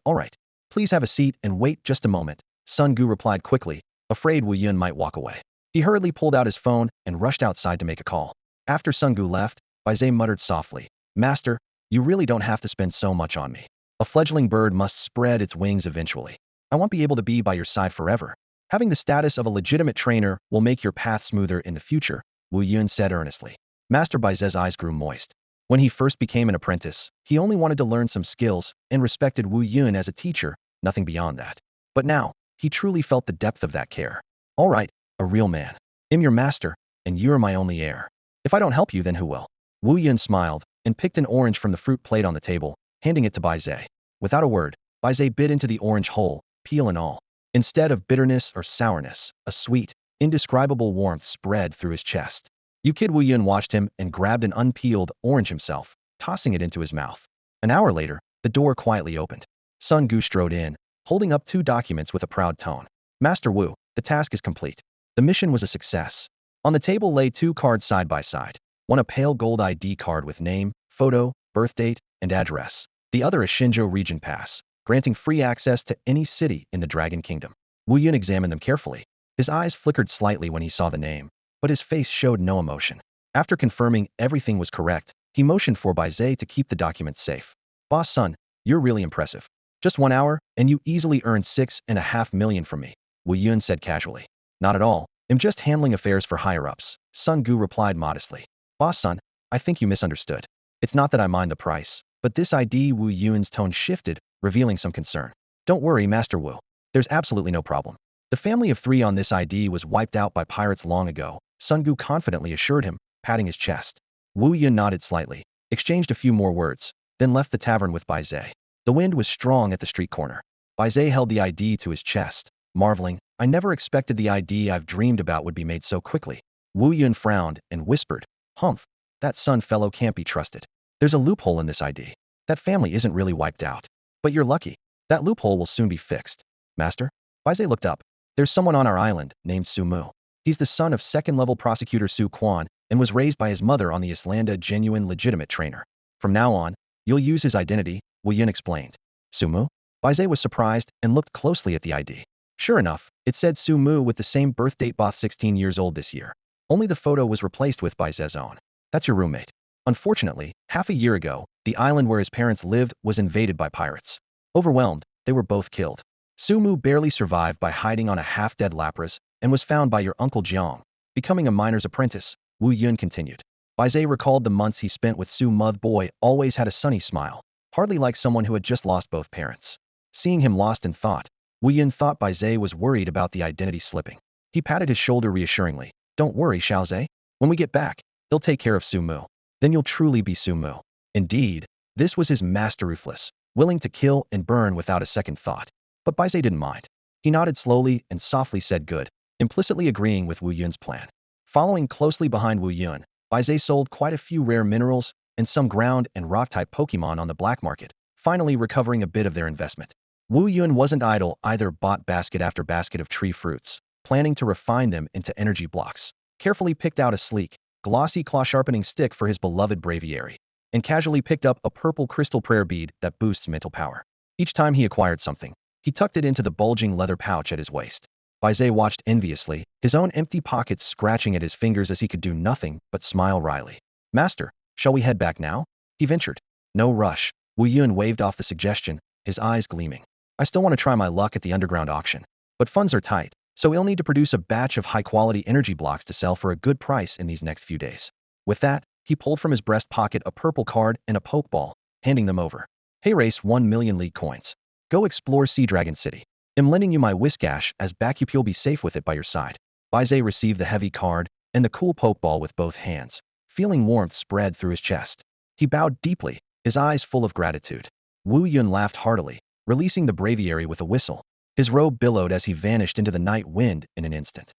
Speaker 1: Please have a seat and wait just a moment, Sun Gu replied quickly, afraid Wu Yun might walk away. He hurriedly pulled out his phone and rushed outside to make a call. After Sun Gu left, Baize muttered softly, Master, you really don't have to spend so much on me. A fledgling bird must spread its wings eventually. I won't be able to be by your side forever. Having the status of a legitimate trainer will make your path smoother in the future, Wu Yun said earnestly. Master Baize's eyes grew moist. When he first became an apprentice, he only wanted to learn some skills and respected Wu Yun as a teacher, nothing beyond that. But now, he truly felt the depth of that care. All right, a real man. I'm your master, and you're my only heir. If I don't help you, then who will? Wu Yun smiled and picked an orange from the fruit plate on the table, handing it to Baize. Without a word, Baize bit into the orange whole, peel and all. Instead of bitterness or sourness, a sweet, indescribable warmth spread through his chest. Kid Wu Yun watched him and grabbed an unpeeled orange himself, tossing it into his mouth. An hour later, the door quietly opened. Sun Gu strode in, holding up 2 documents with a proud tone. Master Wu, the task is complete. The mission was a success. On the table lay 2 cards side by side. One a pale gold ID card with name, photo, birth date, and address. The other a Shinjo region pass, granting free access to any city in the Dragon Kingdom. Wu Yun examined them carefully. His eyes flickered slightly when he saw the name, but his face showed no emotion. After confirming everything was correct, he motioned for Baize to keep the documents safe. Boss Sun, you're really impressive. Just 1 hour, and you easily earned 6.5 million from me, Wu Yun said casually. Not at all. I'm just handling affairs for higher-ups, Sun Gu replied modestly. Boss Sun, I think you misunderstood. It's not that I mind the price, but this ID. Wu Yun's tone shifted, revealing some concern. Don't worry, Master Wu. There's absolutely no problem. The family of 3 on this ID was wiped out by pirates long ago, Sun Gu confidently assured him, patting his chest. Wu Yun nodded slightly, exchanged a few more words, then left the tavern with Baize. The wind was strong at the street corner. Baize held the ID to his chest, marveling, I never expected the ID I've dreamed about would be made so quickly. Wu Yun frowned and whispered, Humph, that Sun fellow can't be trusted. There's a loophole in this ID. That family isn't really wiped out. But you're lucky. That loophole will soon be fixed. Master? Baize looked up. There's someone on our island named Su Mu. He's the son of second-level prosecutor Su Quan and was raised by his mother on the Islanda, genuine legitimate trainer. From now on, you'll use his identity, Wu Yun explained. Su Mu? Baize was surprised and looked closely at the ID. Sure enough, it said Su Mu with the same birth date, both 16 years old this year. Only the photo was replaced with Baize's own. That's your roommate. Unfortunately, half a year ago, the island where his parents lived was invaded by pirates. Overwhelmed, they were both killed. Su Mu barely survived by hiding on a half-dead Lapras and was found by your uncle Jiang, becoming a miner's apprentice, Wu Yun continued. Baize recalled the months he spent with Su Mu. The boy always had a sunny smile, hardly like someone who had just lost both parents. Seeing him lost in thought, Wu Yun thought Baize was worried about the identity slipping. He patted his shoulder reassuringly. Don't worry, Xiaoze. When we get back, they'll take care of Su Mu. Then you'll truly be Su Mu. Indeed, this was his master, ruthless, willing to kill and burn without a second thought. But Baize didn't mind. He nodded slowly and softly said good, implicitly agreeing with Wu Yun's plan. Following closely behind Wu Yun, Baize sold quite a few rare minerals and some ground and rock-type Pokémon on the black market, finally recovering a bit of their investment. Wu Yun wasn't idle either, bought basket after basket of tree fruits, planning to refine them into energy blocks, carefully picked out a sleek, glossy claw-sharpening stick for his beloved Braviary, and casually picked up a purple crystal prayer bead that boosts mental power. Each time he acquired something, he tucked it into the bulging leather pouch at his waist. Baize watched enviously, his own empty pockets scratching at his fingers as he could do nothing but smile wryly. Master, shall we head back now? He ventured. No rush. Wu Yun waved off the suggestion, his eyes gleaming. I still want to try my luck at the underground auction. But funds are tight, so he'll need to produce a batch of high-quality energy blocks to sell for a good price in these next few days. With that, he pulled from his breast pocket a purple card and a pokeball, handing them over. Hey race 1 million league coins. Go explore Sea Dragon City. I'm lending you my Whiskash as backup, you'll be safe with it by your side. Baize received the heavy card and the cool pokeball with both hands, feeling warmth spread through his chest. He bowed deeply, his eyes full of gratitude. Wu Yun laughed heartily, releasing the braviary with a whistle. His robe billowed as he vanished into the night wind in an instant.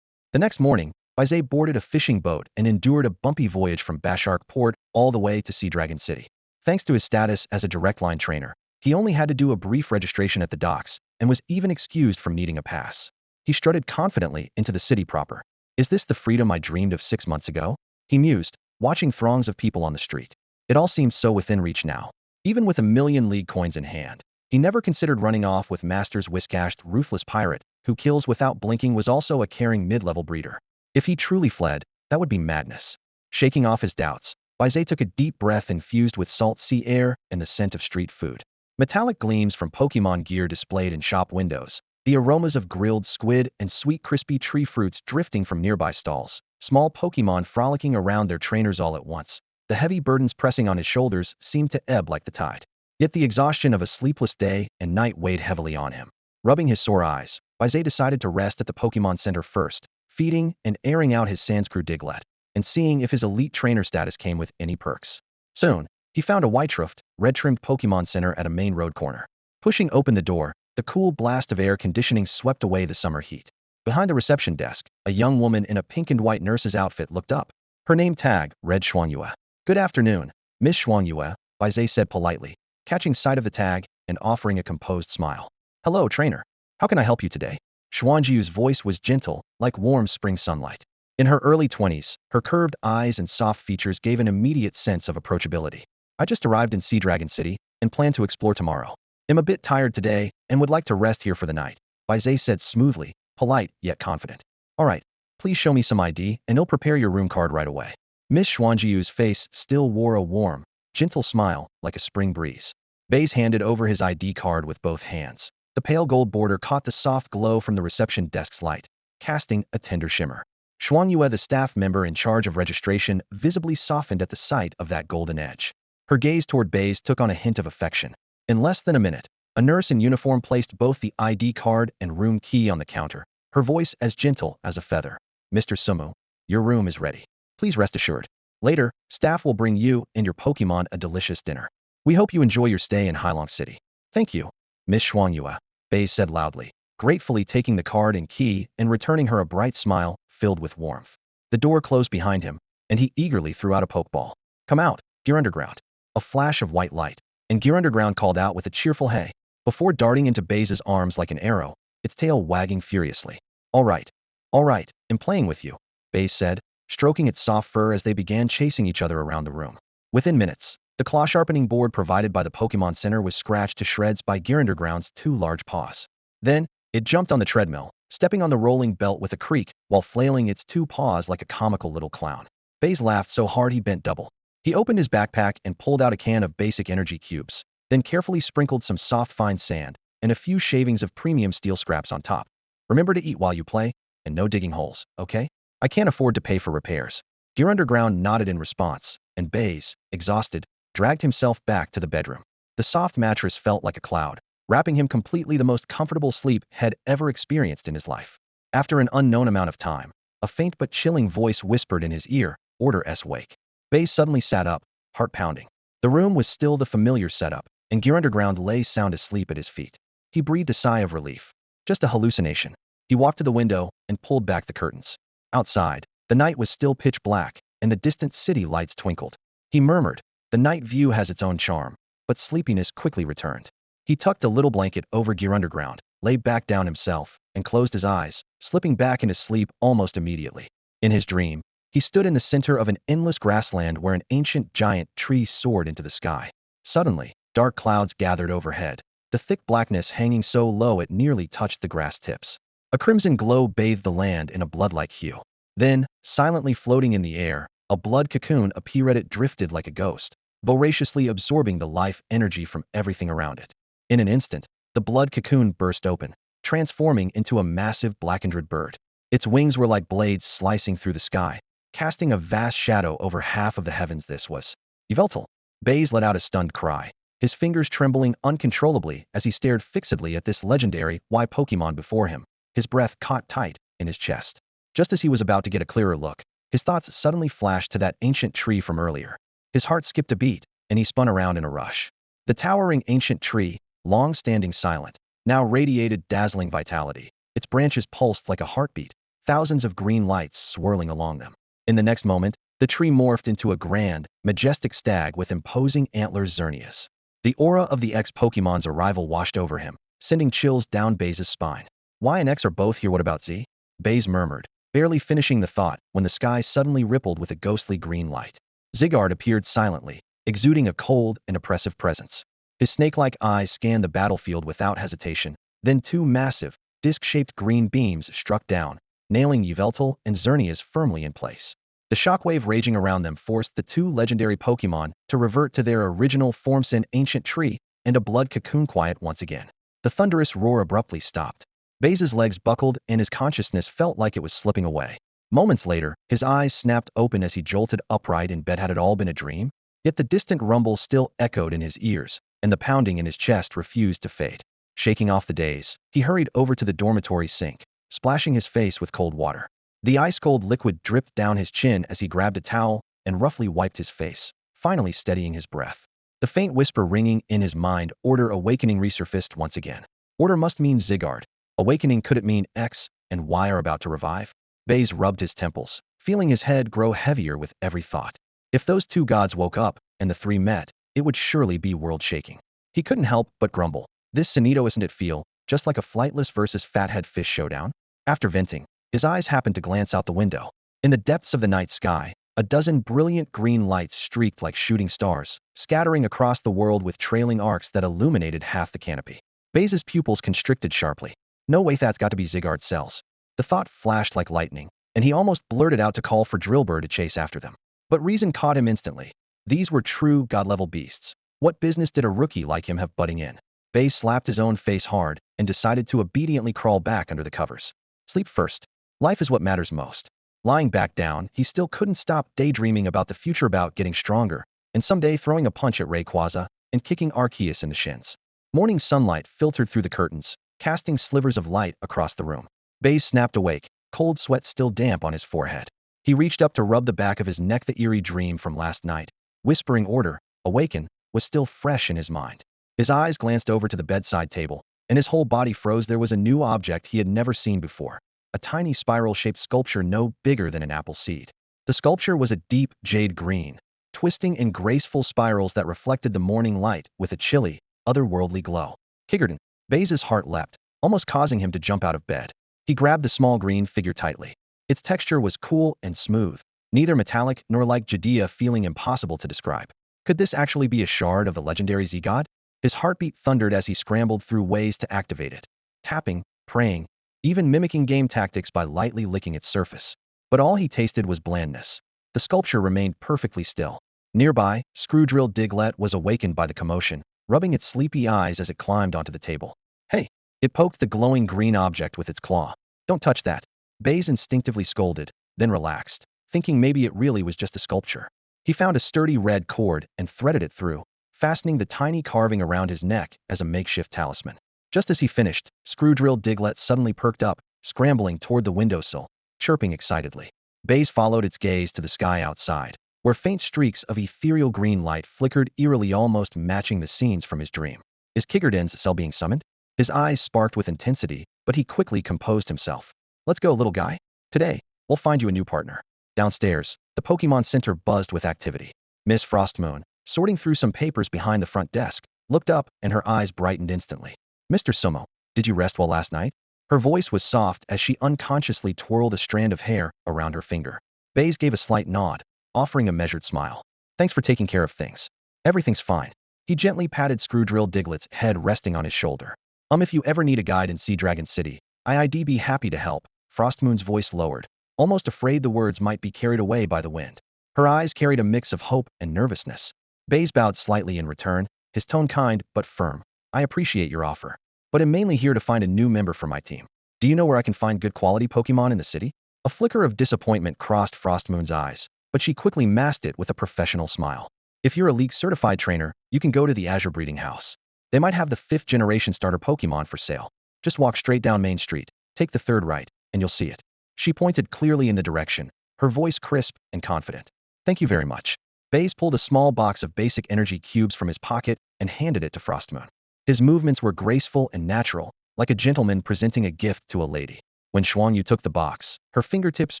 Speaker 1: The next morning, Baize boarded a fishing boat and endured a bumpy voyage from Bashark Port all the way to Sea Dragon City. Thanks to his status as a direct line trainer, he only had to do a brief registration at the docks and was even excused from needing a pass. He strutted confidently into the city proper. Is this the freedom I dreamed of 6 months ago? He mused, watching throngs of people on the street. It all seems so within reach now. Even with 1,000,000 league coins in hand, he never considered running off with Master's Whiskash. The ruthless pirate, who kills without blinking, was also a caring mid-level breeder. If he truly fled, that would be madness. Shaking off his doubts, Baize took a deep breath infused with salt sea air and the scent of street food. Metallic gleams from Pokémon gear displayed in shop windows, the aromas of grilled squid and sweet crispy tree fruits drifting from nearby stalls, small Pokémon frolicking around their trainers all at once. The heavy burdens pressing on his shoulders seemed to ebb like the tide. Yet the exhaustion of a sleepless day and night weighed heavily on him. Rubbing his sore eyes, Baize decided to rest at the Pokémon Center first, feeding and airing out his Sandscrew Diglett, and seeing if his elite trainer status came with any perks. Soon, he found a white-roofed, red-trimmed Pokémon Center at a main road corner. Pushing open the door, the cool blast of air conditioning swept away the summer heat. Behind the reception desk, a young woman in a pink and white nurse's outfit looked up. Her name tag read Xuanyue. Good afternoon, Miss Xuanyue, Baize said politely, catching sight of the tag and offering a composed smile. Hello, trainer. How can I help you today? Xuanyue's voice was gentle, like warm spring sunlight. In her early 20s, her curved eyes and soft features gave an immediate sense of approachability. I just arrived in Sea Dragon City and plan to explore tomorrow. I'm a bit tired today and would like to rest here for the night, Baize said smoothly, polite yet confident. All right, please show me some ID and I'll prepare your room card right away. Miss Xuanyue's face still wore a warm, gentle smile like a spring breeze. Baize handed over his ID card with both hands. The pale gold border caught the soft glow from the reception desk's light, casting a tender shimmer. Xuanyue, the staff member in charge of registration, visibly softened at the sight of that golden edge. Her gaze toward Baize took on a hint of affection. In less than a minute, a nurse in uniform placed both the ID card and room key on the counter, her voice as gentle as a feather. Mr. Sumu, your room is ready. Please rest assured. Later, staff will bring you and your Pokémon a delicious dinner. We hope you enjoy your stay in Hailong City. Thank you, Miss Xuanyue, Baize said loudly, gratefully taking the card and key and returning her a bright smile filled with warmth. The door closed behind him, and he eagerly threw out a Pokeball. Come out, Gear Underground. A flash of white light, and Gear Underground called out with a cheerful hey, before darting into Baize's arms like an arrow, its tail wagging furiously. All right, I'm playing with you, Baize said, stroking its soft fur as they began chasing each other around the room. Within minutes, the claw-sharpening board provided by the Pokémon Center was scratched to shreds by Gear Underground's 2 large paws. Then, it jumped on the treadmill, stepping on the rolling belt with a creak while flailing its 2 paws like a comical little clown. Baize laughed so hard he bent double. He opened his backpack and pulled out a can of basic energy cubes, then carefully sprinkled some soft fine sand and a few shavings of premium steel scraps on top. Remember to eat while you play, and no digging holes, okay? I can't afford to pay for repairs. Gear Underground nodded in response, and Baize, exhausted, dragged himself back to the bedroom. The soft mattress felt like a cloud, wrapping him completely, the most comfortable sleep had ever experienced in his life. After an unknown amount of time, a faint but chilling voice whispered in his ear, "Order S. Wake." Baize suddenly sat up, heart pounding. The room was still the familiar setup, and Gear Underground lay sound asleep at his feet. He breathed a sigh of relief. Just a hallucination. He walked to the window and pulled back the curtains. Outside, the night was still pitch black, and the distant city lights twinkled. He murmured, the night view has its own charm, but sleepiness quickly returned. He tucked a little blanket over Gear Underground, lay back down himself, and closed his eyes, slipping back into sleep almost immediately. In his dream, he stood in the center of an endless grassland where an ancient giant tree soared into the sky. Suddenly, dark clouds gathered overhead, the thick blackness hanging so low it nearly touched the grass tips. A crimson glow bathed the land in a blood-like hue. Then, silently floating in the air, a blood cocoon appeared. It drifted like a ghost, voraciously absorbing the life energy from everything around it. In an instant, the blood cocoon burst open, transforming into a massive blackened bird. Its wings were like blades slicing through the sky, casting a vast shadow over half of the heavens. This was Yveltal. Baize let out a stunned cry, his fingers trembling uncontrollably as he stared fixedly at this legendary Pokémon before him, his breath caught tight in his chest. Just as he was about to get a clearer look, his thoughts suddenly flashed to that ancient tree from earlier. His heart skipped a beat, and he spun around in a rush. The towering ancient tree, long standing silent, now radiated dazzling vitality. Its branches pulsed like a heartbeat, thousands of green lights swirling along them. In the next moment, the tree morphed into a grand, majestic stag with imposing antlers. Xerneas. The aura of the ex-Pokemon's arrival washed over him, sending chills down Baize's spine. Y and X are both here. What about Z? Baize murmured, barely finishing the thought when the sky suddenly rippled with a ghostly green light. Zygarde appeared silently, exuding a cold and oppressive presence. His snake-like eyes scanned the battlefield without hesitation. Then two massive, disc-shaped green beams struck down, nailing Yveltal and Xerneas firmly in place. The shockwave raging around them forced the two legendary Pokémon to revert to their original forms. An ancient tree and a blood cocoon quiet once again. The thunderous roar abruptly stopped. Baize's legs buckled and his consciousness felt like it was slipping away. Moments later, his eyes snapped open as he jolted upright in bed. Had it all been a dream? Yet the distant rumble still echoed in his ears, and the pounding in his chest refused to fade. Shaking off the daze, he hurried over to the dormitory sink, splashing his face with cold water. The ice-cold liquid dripped down his chin as he grabbed a towel and roughly wiped his face, finally steadying his breath. The faint whisper ringing in his mind, Order Awakening, resurfaced once again. Order must mean Zygarde. Awakening, could it mean X and Y are about to revive? Baize rubbed his temples, feeling his head grow heavier with every thought. If those two gods woke up and the three met, it would surely be world-shaking. He couldn't help but grumble. This Sunito, isn't it feel just like a flightless versus fathead fish showdown? After venting, his eyes happened to glance out the window. In the depths of the night sky, a dozen brilliant green lights streaked like shooting stars, scattering across the world with trailing arcs that illuminated half the canopy. Baize's pupils constricted sharply. No way, that's got to be Zygarde's cells. The thought flashed like lightning, and he almost blurted out to call for Drillbur to chase after them. But reason caught him instantly. These were true god-level beasts. What business did a rookie like him have butting in? Baize slapped his own face hard and decided to obediently crawl back under the covers. Sleep first. Life is what matters most. Lying back down, he still couldn't stop daydreaming about the future, about getting stronger, and someday throwing a punch at Rayquaza and kicking Arceus in the shins. Morning sunlight filtered through the curtains, casting slivers of light across the room. Baize snapped awake, cold sweat still damp on his forehead. He reached up to rub the back of his neck. The eerie dream from last night, whispering Order Awaken, was still fresh in his mind. His eyes glanced over to the bedside table, and his whole body froze. There was a new object he had never seen before. A tiny spiral-shaped sculpture no bigger than an apple seed. The sculpture was a deep jade green, twisting in graceful spirals that reflected the morning light with a chilly, otherworldly glow. Kigerton. Baize's heart leapt, almost causing him to jump out of bed. He grabbed the small green figure tightly. Its texture was cool and smooth, neither metallic nor like Jadea, feeling impossible to describe. Could this actually be a shard of the legendary Z-God? His heartbeat thundered as he scrambled through ways to activate it, tapping, praying, even mimicking game tactics by lightly licking its surface. But all he tasted was blandness. The sculpture remained perfectly still. Nearby, Screwdrill Diglett was awakened by the commotion, rubbing its sleepy eyes as it climbed onto the table. Hey! It poked the glowing green object with its claw. Don't touch that. Baize instinctively scolded, then relaxed, thinking maybe it really was just a sculpture. He found a sturdy red cord and threaded it through, fastening the tiny carving around his neck as a makeshift talisman. Just as he finished, Screwdrill Diglett suddenly perked up, scrambling toward the windowsill, chirping excitedly. Baize followed its gaze to the sky outside, where faint streaks of ethereal green light flickered eerily, almost matching the scenes from his dream. Is Kigerton's cell being summoned? His eyes sparked with intensity, but he quickly composed himself. Let's go, little guy. Today, we'll find you a new partner. Downstairs, the Pokemon Center buzzed with activity. Miss Frostmoon, sorting through some papers behind the front desk, looked up and her eyes brightened instantly. Mr. Sumo, did you rest well last night? Her voice was soft as she unconsciously twirled a strand of hair around her finger. Baize gave a slight nod, offering a measured smile. Thanks for taking care of things. Everything's fine. He gently patted Screwdrill Diglett's head, resting on his shoulder. If you ever need a guide in Sea Dragon City, I'd be happy to help. Frostmoon's voice lowered, almost afraid the words might be carried away by the wind. Her eyes carried a mix of hope and nervousness. Baize bowed slightly in return, his tone kind but firm. I appreciate your offer, but I'm mainly here to find a new member for my team. Do you know where I can find good quality Pokemon in the city? A flicker of disappointment crossed Frostmoon's eyes, but she quickly masked it with a professional smile. If you're a league-certified trainer, you can go to the Azure Breeding House. They might have the 5th-generation starter Pokemon for sale. Just walk straight down Main Street, take the 3rd right, and you'll see it. She pointed clearly in the direction, her voice crisp and confident. Thank you very much. Baize pulled a small box of basic energy cubes from his pocket and handed it to Frostmoon. His movements were graceful and natural, like a gentleman presenting a gift to a lady. When Xuanyu took the box, her fingertips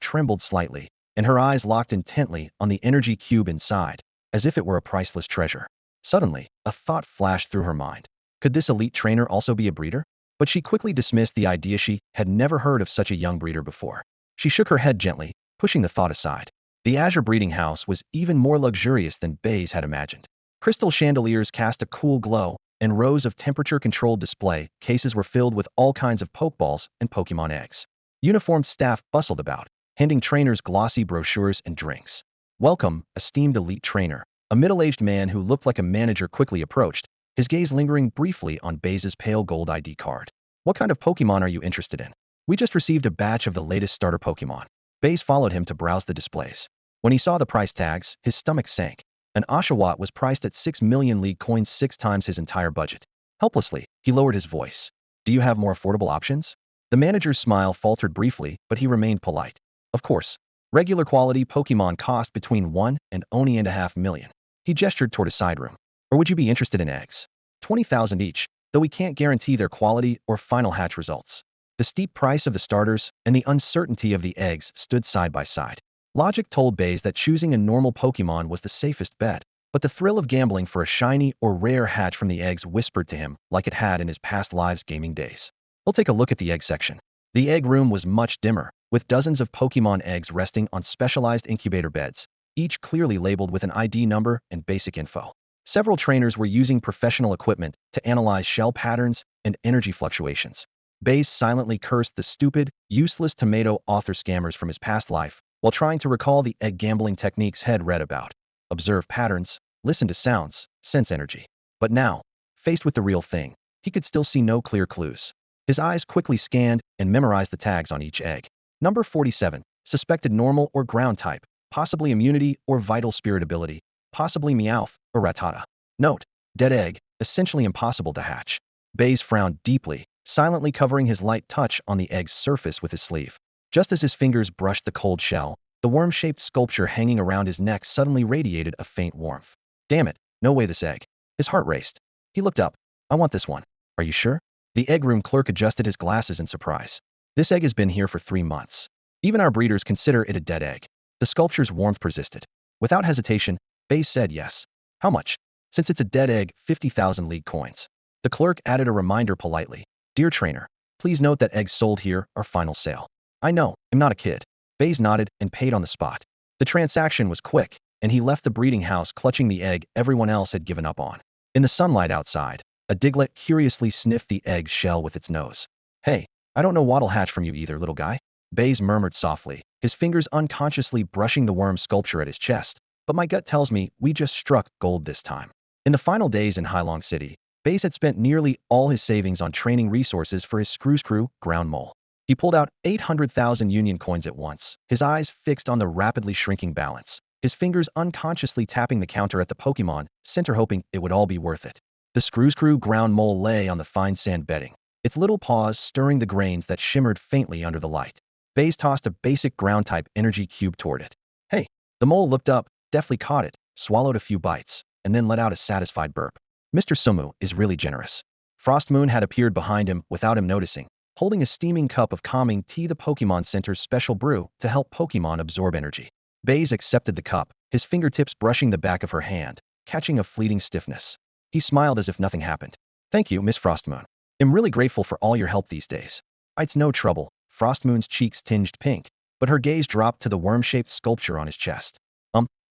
Speaker 1: trembled slightly, and her eyes locked intently on the energy cube inside, as if it were a priceless treasure. Suddenly, a thought flashed through her mind. Could this elite trainer also be a breeder? But she quickly dismissed the idea. She had never heard of such a young breeder before. She shook her head gently, pushing the thought aside. The Azure Breeding House was even more luxurious than Baize had imagined. Crystal chandeliers cast a cool glow, and rows of temperature-controlled display cases were filled with all kinds of Pokeballs and Pokemon eggs. Uniformed staff bustled about, handing trainers glossy brochures and drinks. Welcome, esteemed elite trainer. A middle-aged man who looked like a manager quickly approached, his gaze lingering briefly on Baize's pale gold ID card. What kind of Pokemon are you interested in? We just received a batch of the latest starter Pokemon. Baize followed him to browse the displays. When he saw the price tags, his stomach sank. An Oshawott was priced at 6 million league coins, 6 times his entire budget. Helplessly, he lowered his voice. Do you have more affordable options? The manager's smile faltered briefly, but he remained polite. Of course. Regular quality Pokemon cost between 1 and only and a half million. He gestured toward a side room. Or would you be interested in eggs? 20,000 each, though we can't guarantee their quality or final hatch results. The steep price of the starters and the uncertainty of the eggs stood side by side. Logic told Baize that choosing a normal Pokemon was the safest bet, but the thrill of gambling for a shiny or rare hatch from the eggs whispered to him like it had in his past lives' gaming days. We'll take a look at the egg section. The egg room was much dimmer, with dozens of Pokemon eggs resting on specialized incubator beds, each clearly labeled with an ID number and basic info. Several trainers were using professional equipment to analyze shell patterns and energy fluctuations. Baize silently cursed the stupid, useless tomato author scammers from his past life, while trying to recall the egg gambling techniques he'd read about. Observe patterns, listen to sounds, sense energy. But now, faced with the real thing, he could still see no clear clues. His eyes quickly scanned and memorized the tags on each egg. Number 47, suspected normal or ground type, possibly immunity or vital spirit ability, possibly Meowth or Rattata. Note, dead egg, essentially impossible to hatch. Baize frowned deeply, silently covering his light touch on the egg's surface with his sleeve. Just as his fingers brushed the cold shell, the worm-shaped sculpture hanging around his neck suddenly radiated a faint warmth. Damn it, no way this egg. His heart raced. He looked up. I want this one. Are you sure? The egg room clerk adjusted his glasses in surprise. This egg has been here for 3 months. Even our breeders consider it a dead egg. The sculpture's warmth persisted. Without hesitation, Baize said yes. How much? Since it's a dead egg, 50,000 league coins. The clerk added a reminder politely. Dear trainer, please note that eggs sold here are final sale. I know, I'm not a kid. Baize nodded and paid on the spot. The transaction was quick, and he left the breeding house clutching the egg everyone else had given up on. In the sunlight outside, a Diglett curiously sniffed the egg shell with its nose. Hey, I don't know what'll hatch from you either, little guy. Baize murmured softly, his fingers unconsciously brushing the worm sculpture at his chest. But my gut tells me we just struck gold this time. In the final days in Hailong City, Baize had spent nearly all his savings on training resources for his Screw ground mole. He pulled out 800,000 union coins at once, his eyes fixed on the rapidly shrinking balance, his fingers unconsciously tapping the counter at the Pokemon Center hoping it would all be worth it. The Screw ground mole lay on the fine sand bedding, its little paws stirring the grains that shimmered faintly under the light. Baize tossed a basic ground-type energy cube toward it. Hey! The mole looked up, deftly caught it, swallowed a few bites, and then let out a satisfied burp. Mr. Sumu is really generous. Frostmoon had appeared behind him without him noticing, holding a steaming cup of calming tea, the Pokemon Center's special brew to help Pokemon absorb energy. Baize accepted the cup, his fingertips brushing the back of her hand, catching a fleeting stiffness. He smiled as if nothing happened. Thank you, Miss Frostmoon. I'm really grateful for all your help these days. It's no trouble. Frostmoon's cheeks tinged pink, but her gaze dropped to the worm-shaped sculpture on his chest.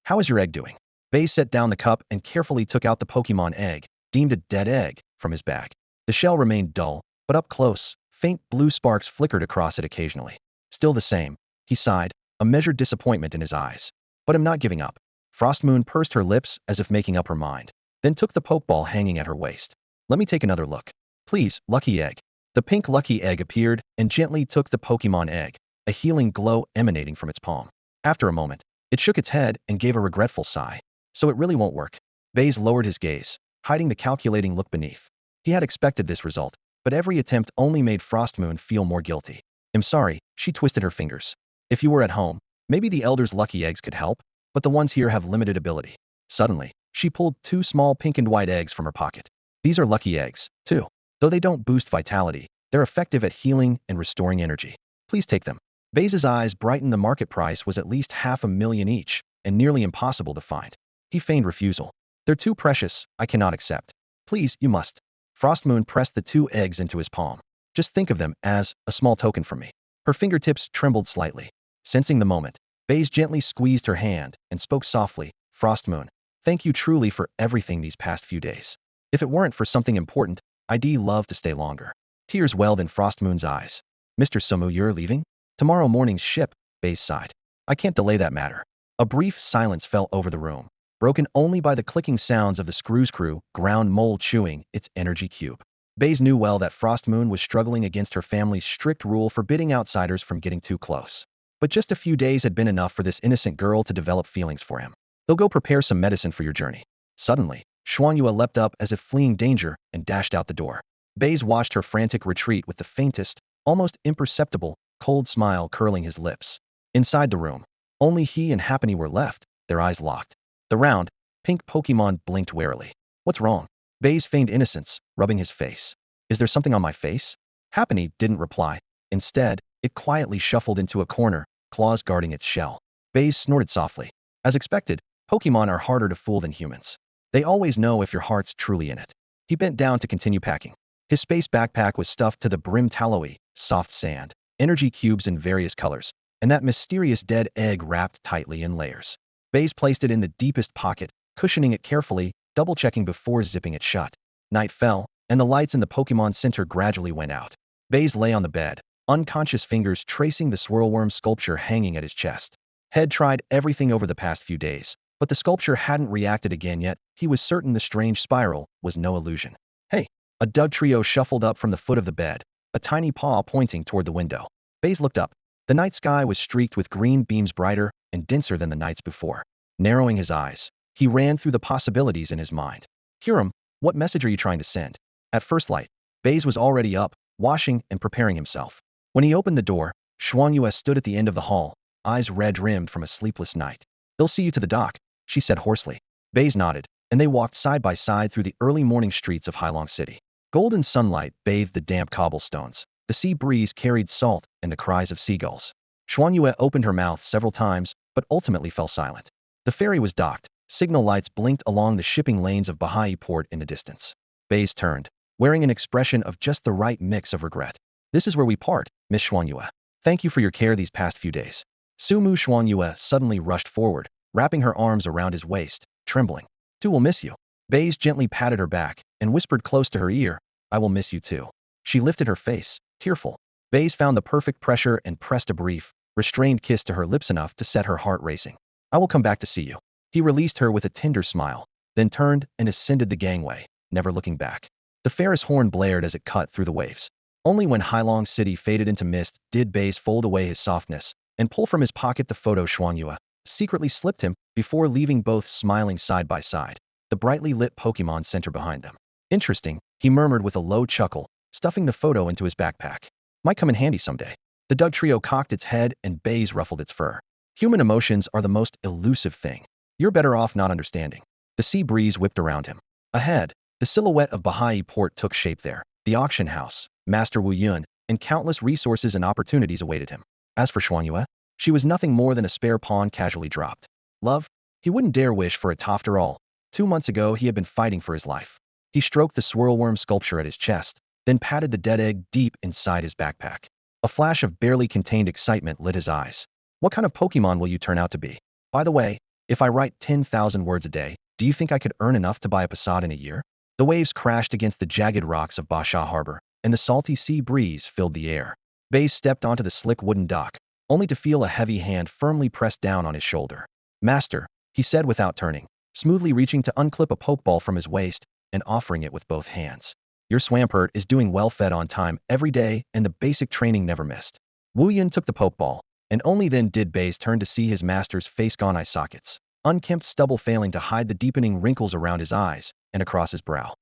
Speaker 1: How is your egg doing? Baize set down the cup and carefully took out the Pokemon egg, deemed a dead egg, from his bag. The shell remained dull, but up close, faint blue sparks flickered across it occasionally. Still the same, he sighed, a measured disappointment in his eyes. But I'm not giving up. Frostmoon pursed her lips as if making up her mind, then took the pokeball hanging at her waist. Let me take another look. Please, lucky egg. The pink lucky egg appeared and gently took the Pokemon egg, a healing glow emanating from its palm. After a moment, it shook its head and gave a regretful sigh. So it really won't work. Baize lowered his gaze, hiding the calculating look beneath. He had expected this result, but every attempt only made Frostmoon feel more guilty. I'm sorry, she twisted her fingers. If you were at home, maybe the Elder's lucky eggs could help, but the ones here have limited ability. Suddenly, she pulled two small pink and white eggs from her pocket. These are lucky eggs, too. Though they don't boost vitality, they're effective at healing and restoring energy. Please take them. Baize's eyes brightened. The market price was at least $500,000 each, and nearly impossible to find. He feigned refusal. They're too precious, I cannot accept. Please, you must. Frostmoon pressed the two eggs into his palm. Just think of them as a small token from me. Her fingertips trembled slightly. Sensing the moment, Baize gently squeezed her hand and spoke softly. Frostmoon, thank you truly for everything these past few days. If it weren't for something important, I'd love to stay longer. Tears welled in Frostmoon's eyes. Mr. Sumu, you're leaving? Tomorrow morning's ship, Baize sighed. I can't delay that matter. A brief silence fell over the room, broken only by the clicking sounds of the screws crew ground mole chewing its energy cube. Baize knew well that Frostmoon was struggling against her family's strict rule forbidding outsiders from getting too close. But just a few days had been enough for this innocent girl to develop feelings for him. They'll go prepare some medicine for your journey. Suddenly, Xuanyue leapt up as if fleeing danger and dashed out the door. Baize watched her frantic retreat with the faintest, almost imperceptible, cold smile curling his lips. Inside the room, only he and Happiny were left, their eyes locked. The round, pink Pokemon blinked warily. What's wrong? Baize feigned innocence, rubbing his face. Is there something on my face? Happiny didn't reply. Instead, it quietly shuffled into a corner, claws guarding its shell. Baize snorted softly. As expected, Pokemon are harder to fool than humans. They always know if your heart's truly in it. He bent down to continue packing. His space backpack was stuffed to the brim tallowy, soft sand, energy cubes in various colors, and that mysterious dead egg wrapped tightly in layers. Baize placed it in the deepest pocket, cushioning it carefully, double-checking before zipping it shut. Night fell, and the lights in the Pokemon Center gradually went out. Baize lay on the bed, unconscious fingers tracing the swirlworm sculpture hanging at his chest. Head tried everything over the past few days, but the sculpture hadn't reacted again yet. He was certain the strange spiral was no illusion. Hey! A Dugtrio shuffled up from the foot of the bed, a tiny paw pointing toward the window. Baize looked up. The night sky was streaked with green beams brighter and denser than the nights before. Narrowing his eyes, he ran through the possibilities in his mind. Hiram, what message are you trying to send? At first light, Baize was already up, washing and preparing himself. When he opened the door, Xuanyue stood at the end of the hall, eyes red-rimmed from a sleepless night. They'll see you to the dock, she said hoarsely. Baize nodded, and they walked side by side through the early morning streets of Hailong City. Golden sunlight bathed the damp cobblestones. The sea breeze carried salt and the cries of seagulls. Xuanyue opened her mouth several times, but ultimately fell silent. The ferry was docked. Signal lights blinked along the shipping lanes of Bahai Port in the distance. Baize turned, wearing an expression of just the right mix of regret. This is where we part, Miss Xuanyue. Thank you for your care these past few days. Sumu Xuanyue suddenly rushed forward, wrapping her arms around his waist, trembling. Tu will miss you. Baize gently patted her back and whispered close to her ear, I will miss you too. She lifted her face, tearful. Baize found the perfect pressure and pressed a brief, restrained kiss to her lips enough to set her heart racing. I will come back to see you. He released her with a tender smile, then turned and ascended the gangway, never looking back. The Ferris horn blared as it cut through the waves. Only when Hailong City faded into mist did Baize fold away his softness and pull from his pocket the photo Xuanyue secretly slipped him before leaving both smiling side by side, the brightly lit Pokemon Center behind them. Interesting, he murmured with a low chuckle, stuffing the photo into his backpack. Might come in handy someday. The Dugtrio cocked its head and Baize ruffled its fur. Human emotions are the most elusive thing. You're better off not understanding. The sea breeze whipped around him. Ahead, the silhouette of Bahai Port took shape there. The auction house, Master Wu Yun, and countless resources and opportunities awaited him. As for Xuanyue, she was nothing more than a spare pawn casually dropped. Love? He wouldn't dare wish for it after all. 2 months ago he had been fighting for his life. He stroked the swirlworm sculpture at his chest, then patted the dead egg deep inside his backpack. A flash of barely contained excitement lit his eyes. What kind of Pokemon will you turn out to be? By the way, if I write 10,000 words a day, do you think I could earn enough to buy a Passat in a year? The waves crashed against the jagged rocks of Basha Harbor, and the salty sea breeze filled the air. Baize stepped onto the slick wooden dock, only to feel a heavy hand firmly pressed down on his shoulder. Master, he said without turning, smoothly reaching to unclip a pokeball from his waist and offering it with both hands. Your Swampert is doing well, fed on time every day, and the basic training never missed. Wu Yun took the pokeball, and only then did Baize turn to see his master's face-gone eye sockets, unkempt stubble failing to hide the deepening wrinkles around his eyes and across his brow.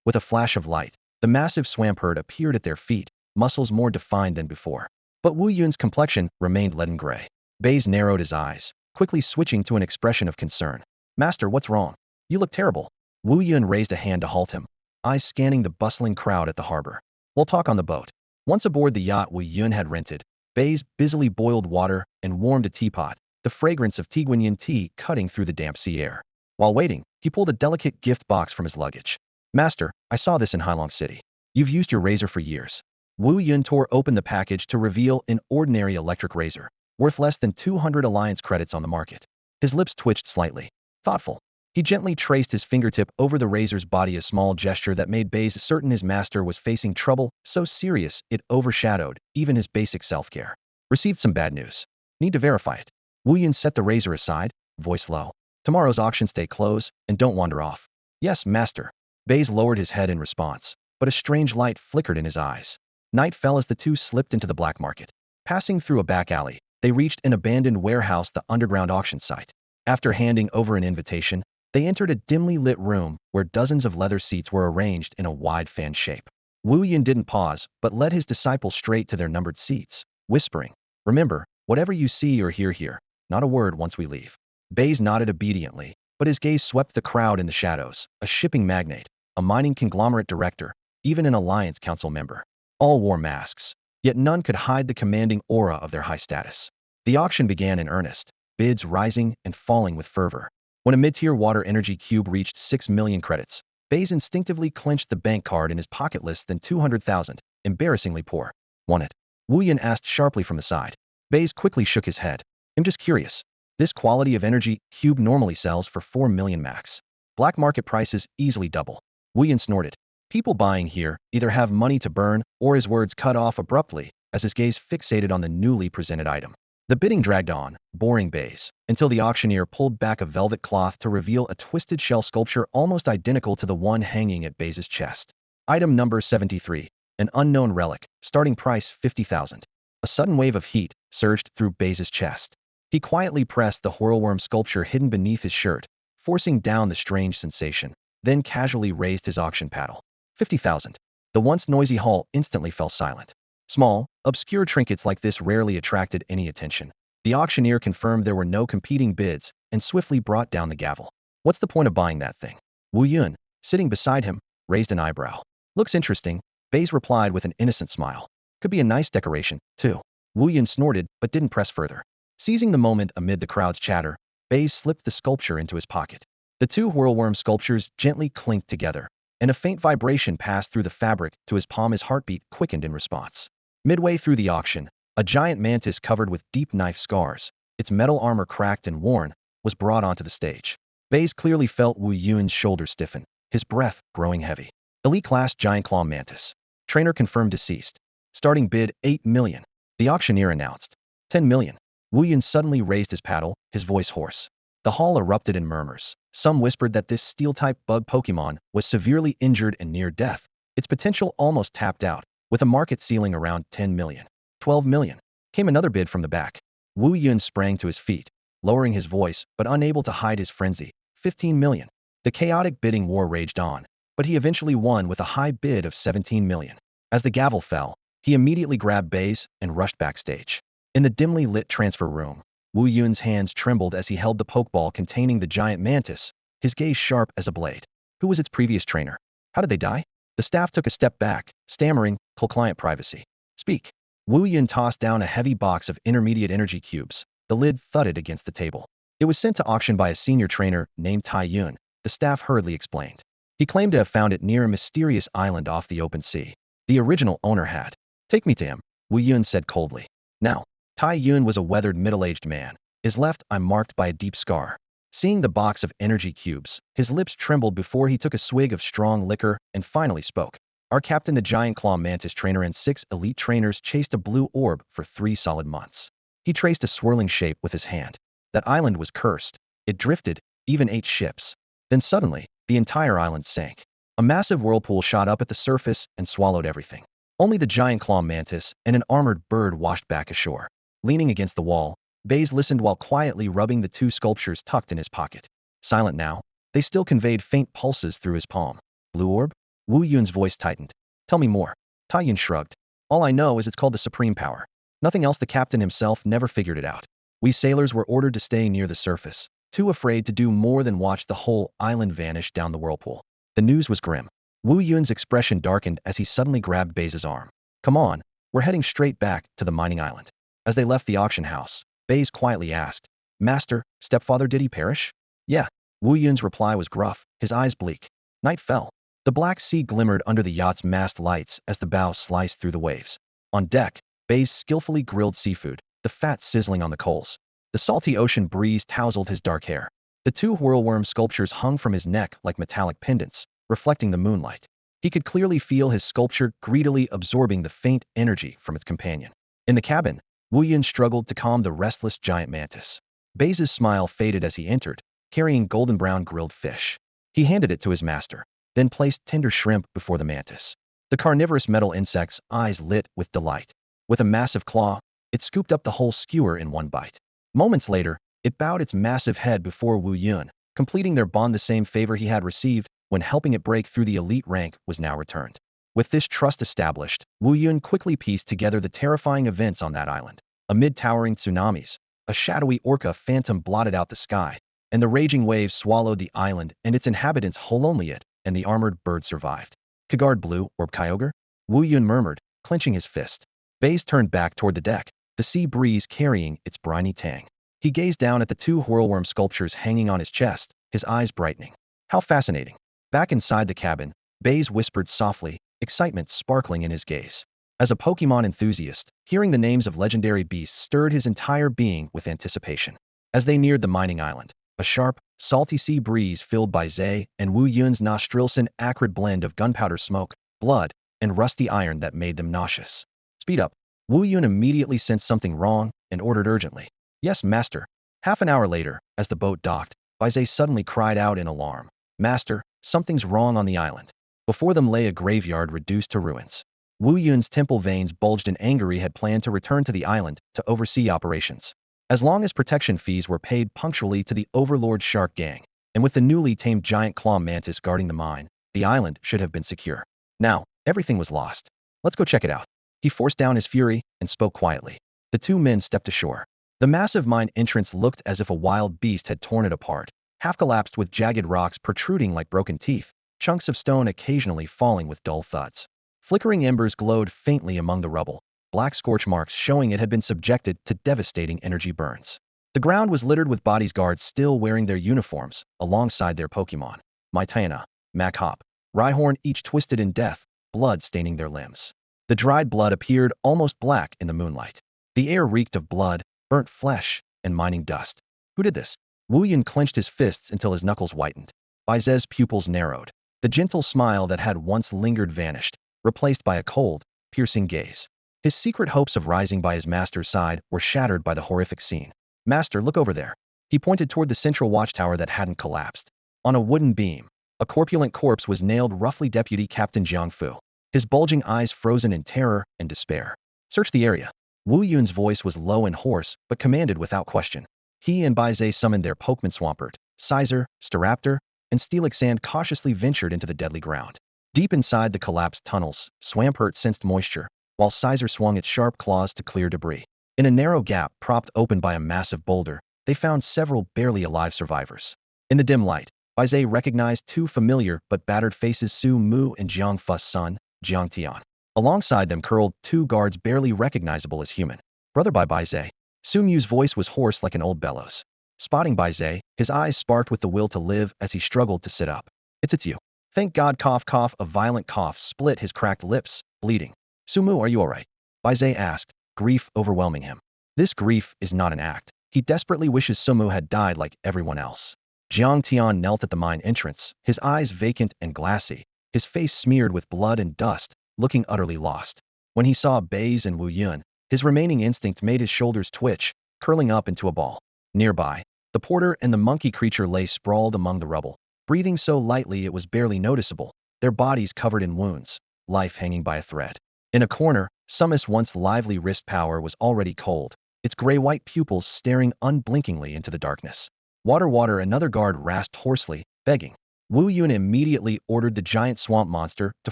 Speaker 1: With a flash of light, the massive Swampert appeared at their feet, muscles more defined than before. But Wu Yun's complexion remained leaden gray. Baize narrowed his eyes, quickly switching to an expression of concern. Master, what's wrong? You look terrible. Wu Yun raised a hand to halt him, eyes scanning the bustling crowd at the harbor. We'll talk on the boat. Once aboard the yacht Wu Yun had rented, Baize busily boiled water and warmed a teapot, the fragrance of Tiguanyin tea cutting through the damp sea air. While waiting, he pulled a delicate gift box from his luggage. Master, I saw this in Hailong City. You've used your razor for years. Wu Yun tore open the package to reveal an ordinary electric razor, worth less than 200 alliance credits on the market. His lips twitched slightly. Thoughtful. He gently traced his fingertip over the razor's body, a small gesture that made Baize certain his master was facing trouble so serious it overshadowed even his basic self-care. Received some bad news. Need to verify it. Wu Yun set the razor aside, voice low. Tomorrow's auction, stay close and don't wander off. Yes, master. Baize lowered his head in response, but a strange light flickered in his eyes. Night fell as the two slipped into the black market. Passing through a back alley, they reached an abandoned warehouse, the underground auction site. After handing over an invitation, they entered a dimly lit room where dozens of leather seats were arranged in a wide fan shape. Wu Yun didn't pause, but led his disciple straight to their numbered seats, whispering, "Remember, whatever you see or hear here, not a word once we leave." Baize nodded obediently, but his gaze swept the crowd in the shadows, a shipping magnate, a mining conglomerate director, even an alliance council member. All wore masks, yet none could hide the commanding aura of their high status. The auction began in earnest, bids rising and falling with fervor. When a mid-tier water energy cube reached 6 million credits, Baize instinctively clenched the bank card in his pocket. Less than 200,000, embarrassingly poor. Want it? Wu Yun asked sharply from the side. Baize quickly shook his head. I'm just curious. This quality of energy cube normally sells for 4 million max. Black market prices easily double. Wu Yun snorted. People buying here either have money to burn, or his words cut off abruptly as his gaze fixated on the newly presented item. The bidding dragged on, boring Baize, until the auctioneer pulled back a velvet cloth to reveal a twisted shell sculpture almost identical to the one hanging at Baize's chest. Item number 73, an unknown relic, starting price 50,000. A sudden wave of heat surged through Baize's chest. He quietly pressed the whirlworm sculpture hidden beneath his shirt, forcing down the strange sensation, then casually raised his auction paddle. 50,000. The once noisy hall instantly fell silent. Small, obscure trinkets like this rarely attracted any attention. The auctioneer confirmed there were no competing bids and swiftly brought down the gavel. What's the point of buying that thing? Wu Yun, sitting beside him, raised an eyebrow. Looks interesting, Baize replied with an innocent smile. Could be a nice decoration, too. Wu Yun snorted but didn't press further. Seizing the moment amid the crowd's chatter, Baize slipped the sculpture into his pocket. The two whirlworm sculptures gently clinked together, and a faint vibration passed through the fabric to his palm. His heartbeat quickened in response. Midway through the auction, a giant mantis covered with deep knife scars, its metal armor cracked and worn, was brought onto the stage. Baize clearly felt Wu Yun's shoulders stiffen, his breath growing heavy. Elite class giant claw mantis. Trainer confirmed deceased. Starting bid 8 million. The auctioneer announced. 10 million. Wu Yun suddenly raised his paddle, his voice hoarse. The hall erupted in murmurs. Some whispered that this steel-type bug Pokémon was severely injured and near death, its potential almost tapped out, with a market ceiling around 10 million. 12 million. Came another bid from the back. Wu Yun sprang to his feet, lowering his voice but unable to hide his frenzy. 15 million. The chaotic bidding war raged on, but he eventually won with a high bid of 17 million. As the gavel fell, he immediately grabbed Baize and rushed backstage. In the dimly lit transfer room, Wu Yun's hands trembled as he held the pokeball containing the giant mantis, his gaze sharp as a blade. Who was its previous trainer? How did they die? The staff took a step back, stammering, "Client privacy. Speak." Wu Yun tossed down a heavy box of intermediate energy cubes. The lid thudded against the table. It was sent to auction by a senior trainer named Tai Yun, the staff hurriedly explained. He claimed to have found it near a mysterious island off the open sea. The original owner had. Take me to him, Wu Yun said coldly. Now, Tai Yun was a weathered middle-aged man, his left eye marked by a deep scar. Seeing the box of energy cubes, his lips trembled before he took a swig of strong liquor and finally spoke. Our captain, the giant claw mantis trainer, and 6 elite trainers chased a blue orb for 3 solid months. He traced a swirling shape with his hand. That island was cursed. It drifted, even 8 ships. Then suddenly, the entire island sank. A massive whirlpool shot up at the surface and swallowed everything. Only the giant claw mantis and an armored bird washed back ashore. Leaning against the wall, Baize listened while quietly rubbing the 2 sculptures tucked in his pocket. Silent now, they still conveyed faint pulses through his palm. Blue orb? Wu Yun's voice tightened. Tell me more. Tai Yun shrugged. All I know is it's called the Supreme Power. Nothing else. The captain himself never figured it out. We sailors were ordered to stay near the surface, too afraid to do more than watch the whole island vanish down the whirlpool. The news was grim. Wu Yun's expression darkened as he suddenly grabbed Baize's arm. Come on, we're heading straight back to the mining island. As they left the auction house, Baize quietly asked, Master, stepfather, did he perish? Yeah. Wu Yun's reply was gruff, his eyes bleak. Night fell. The Black Sea glimmered under the yacht's mast lights as the bow sliced through the waves. On deck, Baize skillfully grilled seafood, the fat sizzling on the coals. The salty ocean breeze tousled his dark hair. The 2 whirlworm sculptures hung from his neck like metallic pendants, reflecting the moonlight. He could clearly feel his sculpture greedily absorbing the faint energy from its companion. In the cabin, Wu Yun struggled to calm the restless giant mantis. Baize's smile faded as he entered, carrying golden-brown grilled fish. He handed it to his master, then placed tender shrimp before the mantis. The carnivorous metal insect's eyes lit with delight. With a massive claw, it scooped up the whole skewer in one bite. Moments later, it bowed its massive head before Wu Yun, completing their bond. The same favor he had received when helping it break through the elite rank was now returned. With this trust established, Wu Yun quickly pieced together the terrifying events on that island. Amid towering tsunamis, a shadowy orca phantom blotted out the sky, and the raging waves swallowed the island and its inhabitants whole. Only it and the armored bird survived. Kagard Blue Orb Kyogre? Wu Yun murmured, clenching his fist. Baize turned back toward the deck, the sea breeze carrying its briny tang. He gazed down at the 2 whirlworm sculptures hanging on his chest, his eyes brightening. How fascinating. Back inside the cabin, Baize whispered softly, excitement sparkling in his gaze. As a Pokémon enthusiast, hearing the names of legendary beasts stirred his entire being with anticipation. As they neared the mining island, a sharp, salty sea breeze filled Baize and Wu Yun's nostrils an acrid blend of gunpowder smoke, blood, and rusty iron that made them nauseous. Speed up. Wu Yun immediately sensed something wrong and ordered urgently. Yes, master. Half an hour later, as the boat docked, Baize suddenly cried out in alarm. Master, something's wrong on the island. Before them lay a graveyard reduced to ruins. Wu Yun's temple veins bulged in anger. He had planned to return to the island to oversee operations. As long as protection fees were paid punctually to the Overlord Shark Gang, and with the newly tamed giant claw mantis guarding the mine, the island should have been secure. Now, everything was lost. Let's go check it out. He forced down his fury and spoke quietly. The 2 men stepped ashore. The massive mine entrance looked as if a wild beast had torn it apart, half collapsed with jagged rocks protruding like broken teeth, chunks of stone occasionally falling with dull thuds. Flickering embers glowed faintly among the rubble, black scorch marks showing it had been subjected to devastating energy burns. The ground was littered with bodies, guards still wearing their uniforms, alongside their Pokémon. Mytana, Machop, Rhyhorn, each twisted in death, blood staining their limbs. The dried blood appeared almost black in the moonlight. The air reeked of blood, burnt flesh, and mining dust. Who did this? Wu Yun clenched his fists until his knuckles whitened. Baize's pupils narrowed. The gentle smile that had once lingered vanished, replaced by a cold, piercing gaze. His secret hopes of rising by his master's side were shattered by the horrific scene. Master, look over there. He pointed toward the central watchtower that hadn't collapsed. On a wooden beam, a corpulent corpse was nailed, roughly Deputy Captain Jiang Fu, his bulging eyes frozen in terror and despair. Search the area. Wu Yun's voice was low and hoarse, but commanded without question. He and Baize summoned their Pokémon Swampert, Sizer, Staraptor, and Steelix and cautiously ventured into the deadly ground. Deep inside the collapsed tunnels, Swampert sensed moisture, while Sizer swung its sharp claws to clear debris. In a narrow gap propped open by a massive boulder, they found several barely alive survivors. In the dim light, Baize recognized 2 familiar but battered faces: Su Mu and Jiang Fu's son, Jiang Tian. Alongside them curled 2 guards barely recognizable as human. Brother by Baize. Su Mu's voice was hoarse like an old bellows. Spotting Baize, his eyes sparked with the will to live as he struggled to sit up. It's you. Thank God. Cough, cough. A violent cough split his cracked lips, bleeding. Sumu, are you alright? Baize asked, grief overwhelming him. This grief is not an act. He desperately wishes Sumu had died like everyone else. Jiang Tian knelt at the mine entrance, his eyes vacant and glassy, his face smeared with blood and dust, looking utterly lost. When he saw Baize and Wu Yun, his remaining instinct made his shoulders twitch, curling up into a ball. Nearby, The porter and the monkey creature lay sprawled among the rubble, breathing so lightly it was barely noticeable, their bodies covered in wounds, life hanging by a thread. In a corner, Summous' once lively wrist power was already cold, its gray-white pupils staring unblinkingly into the darkness. Water, water, another guard rasped hoarsely, begging. Wu Yun immediately ordered the giant swamp monster to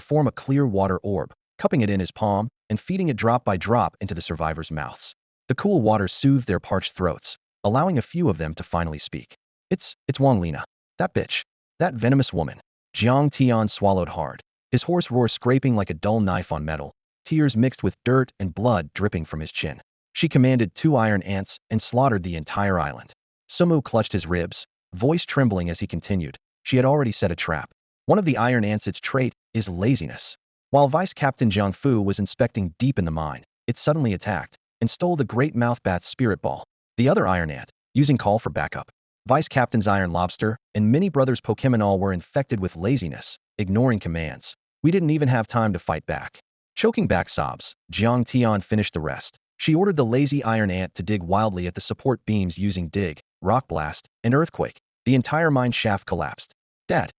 Speaker 1: form a clear water orb, cupping it in his palm and feeding it drop by drop into the survivors' mouths. The cool water soothed their parched throats, allowing a few of them to finally speak. It's Wang Lina. That bitch. That venomous woman. Jiang Tian swallowed hard, his hoarse roar scraping like a dull knife on metal, tears mixed with dirt and blood dripping from his chin. She commanded 2 iron ants and slaughtered the entire island. Sumu clutched his ribs, voice trembling as he continued. She had already set a trap. One of the iron ants' its trait is laziness. While Vice Captain Jiang Fu was inspecting deep in the mine, it suddenly attacked and stole the great mouthbat's spirit ball. The other iron ant, using call for backup. Vice Captain's iron lobster and many brothers Pokémon all were infected with laziness, ignoring commands. We didn't even have time to fight back. Choking back sobs, Jiang Tian finished the rest. She ordered the lazy iron ant to dig wildly at the support beams using dig, rock blast, and earthquake. The entire mine shaft collapsed. Dad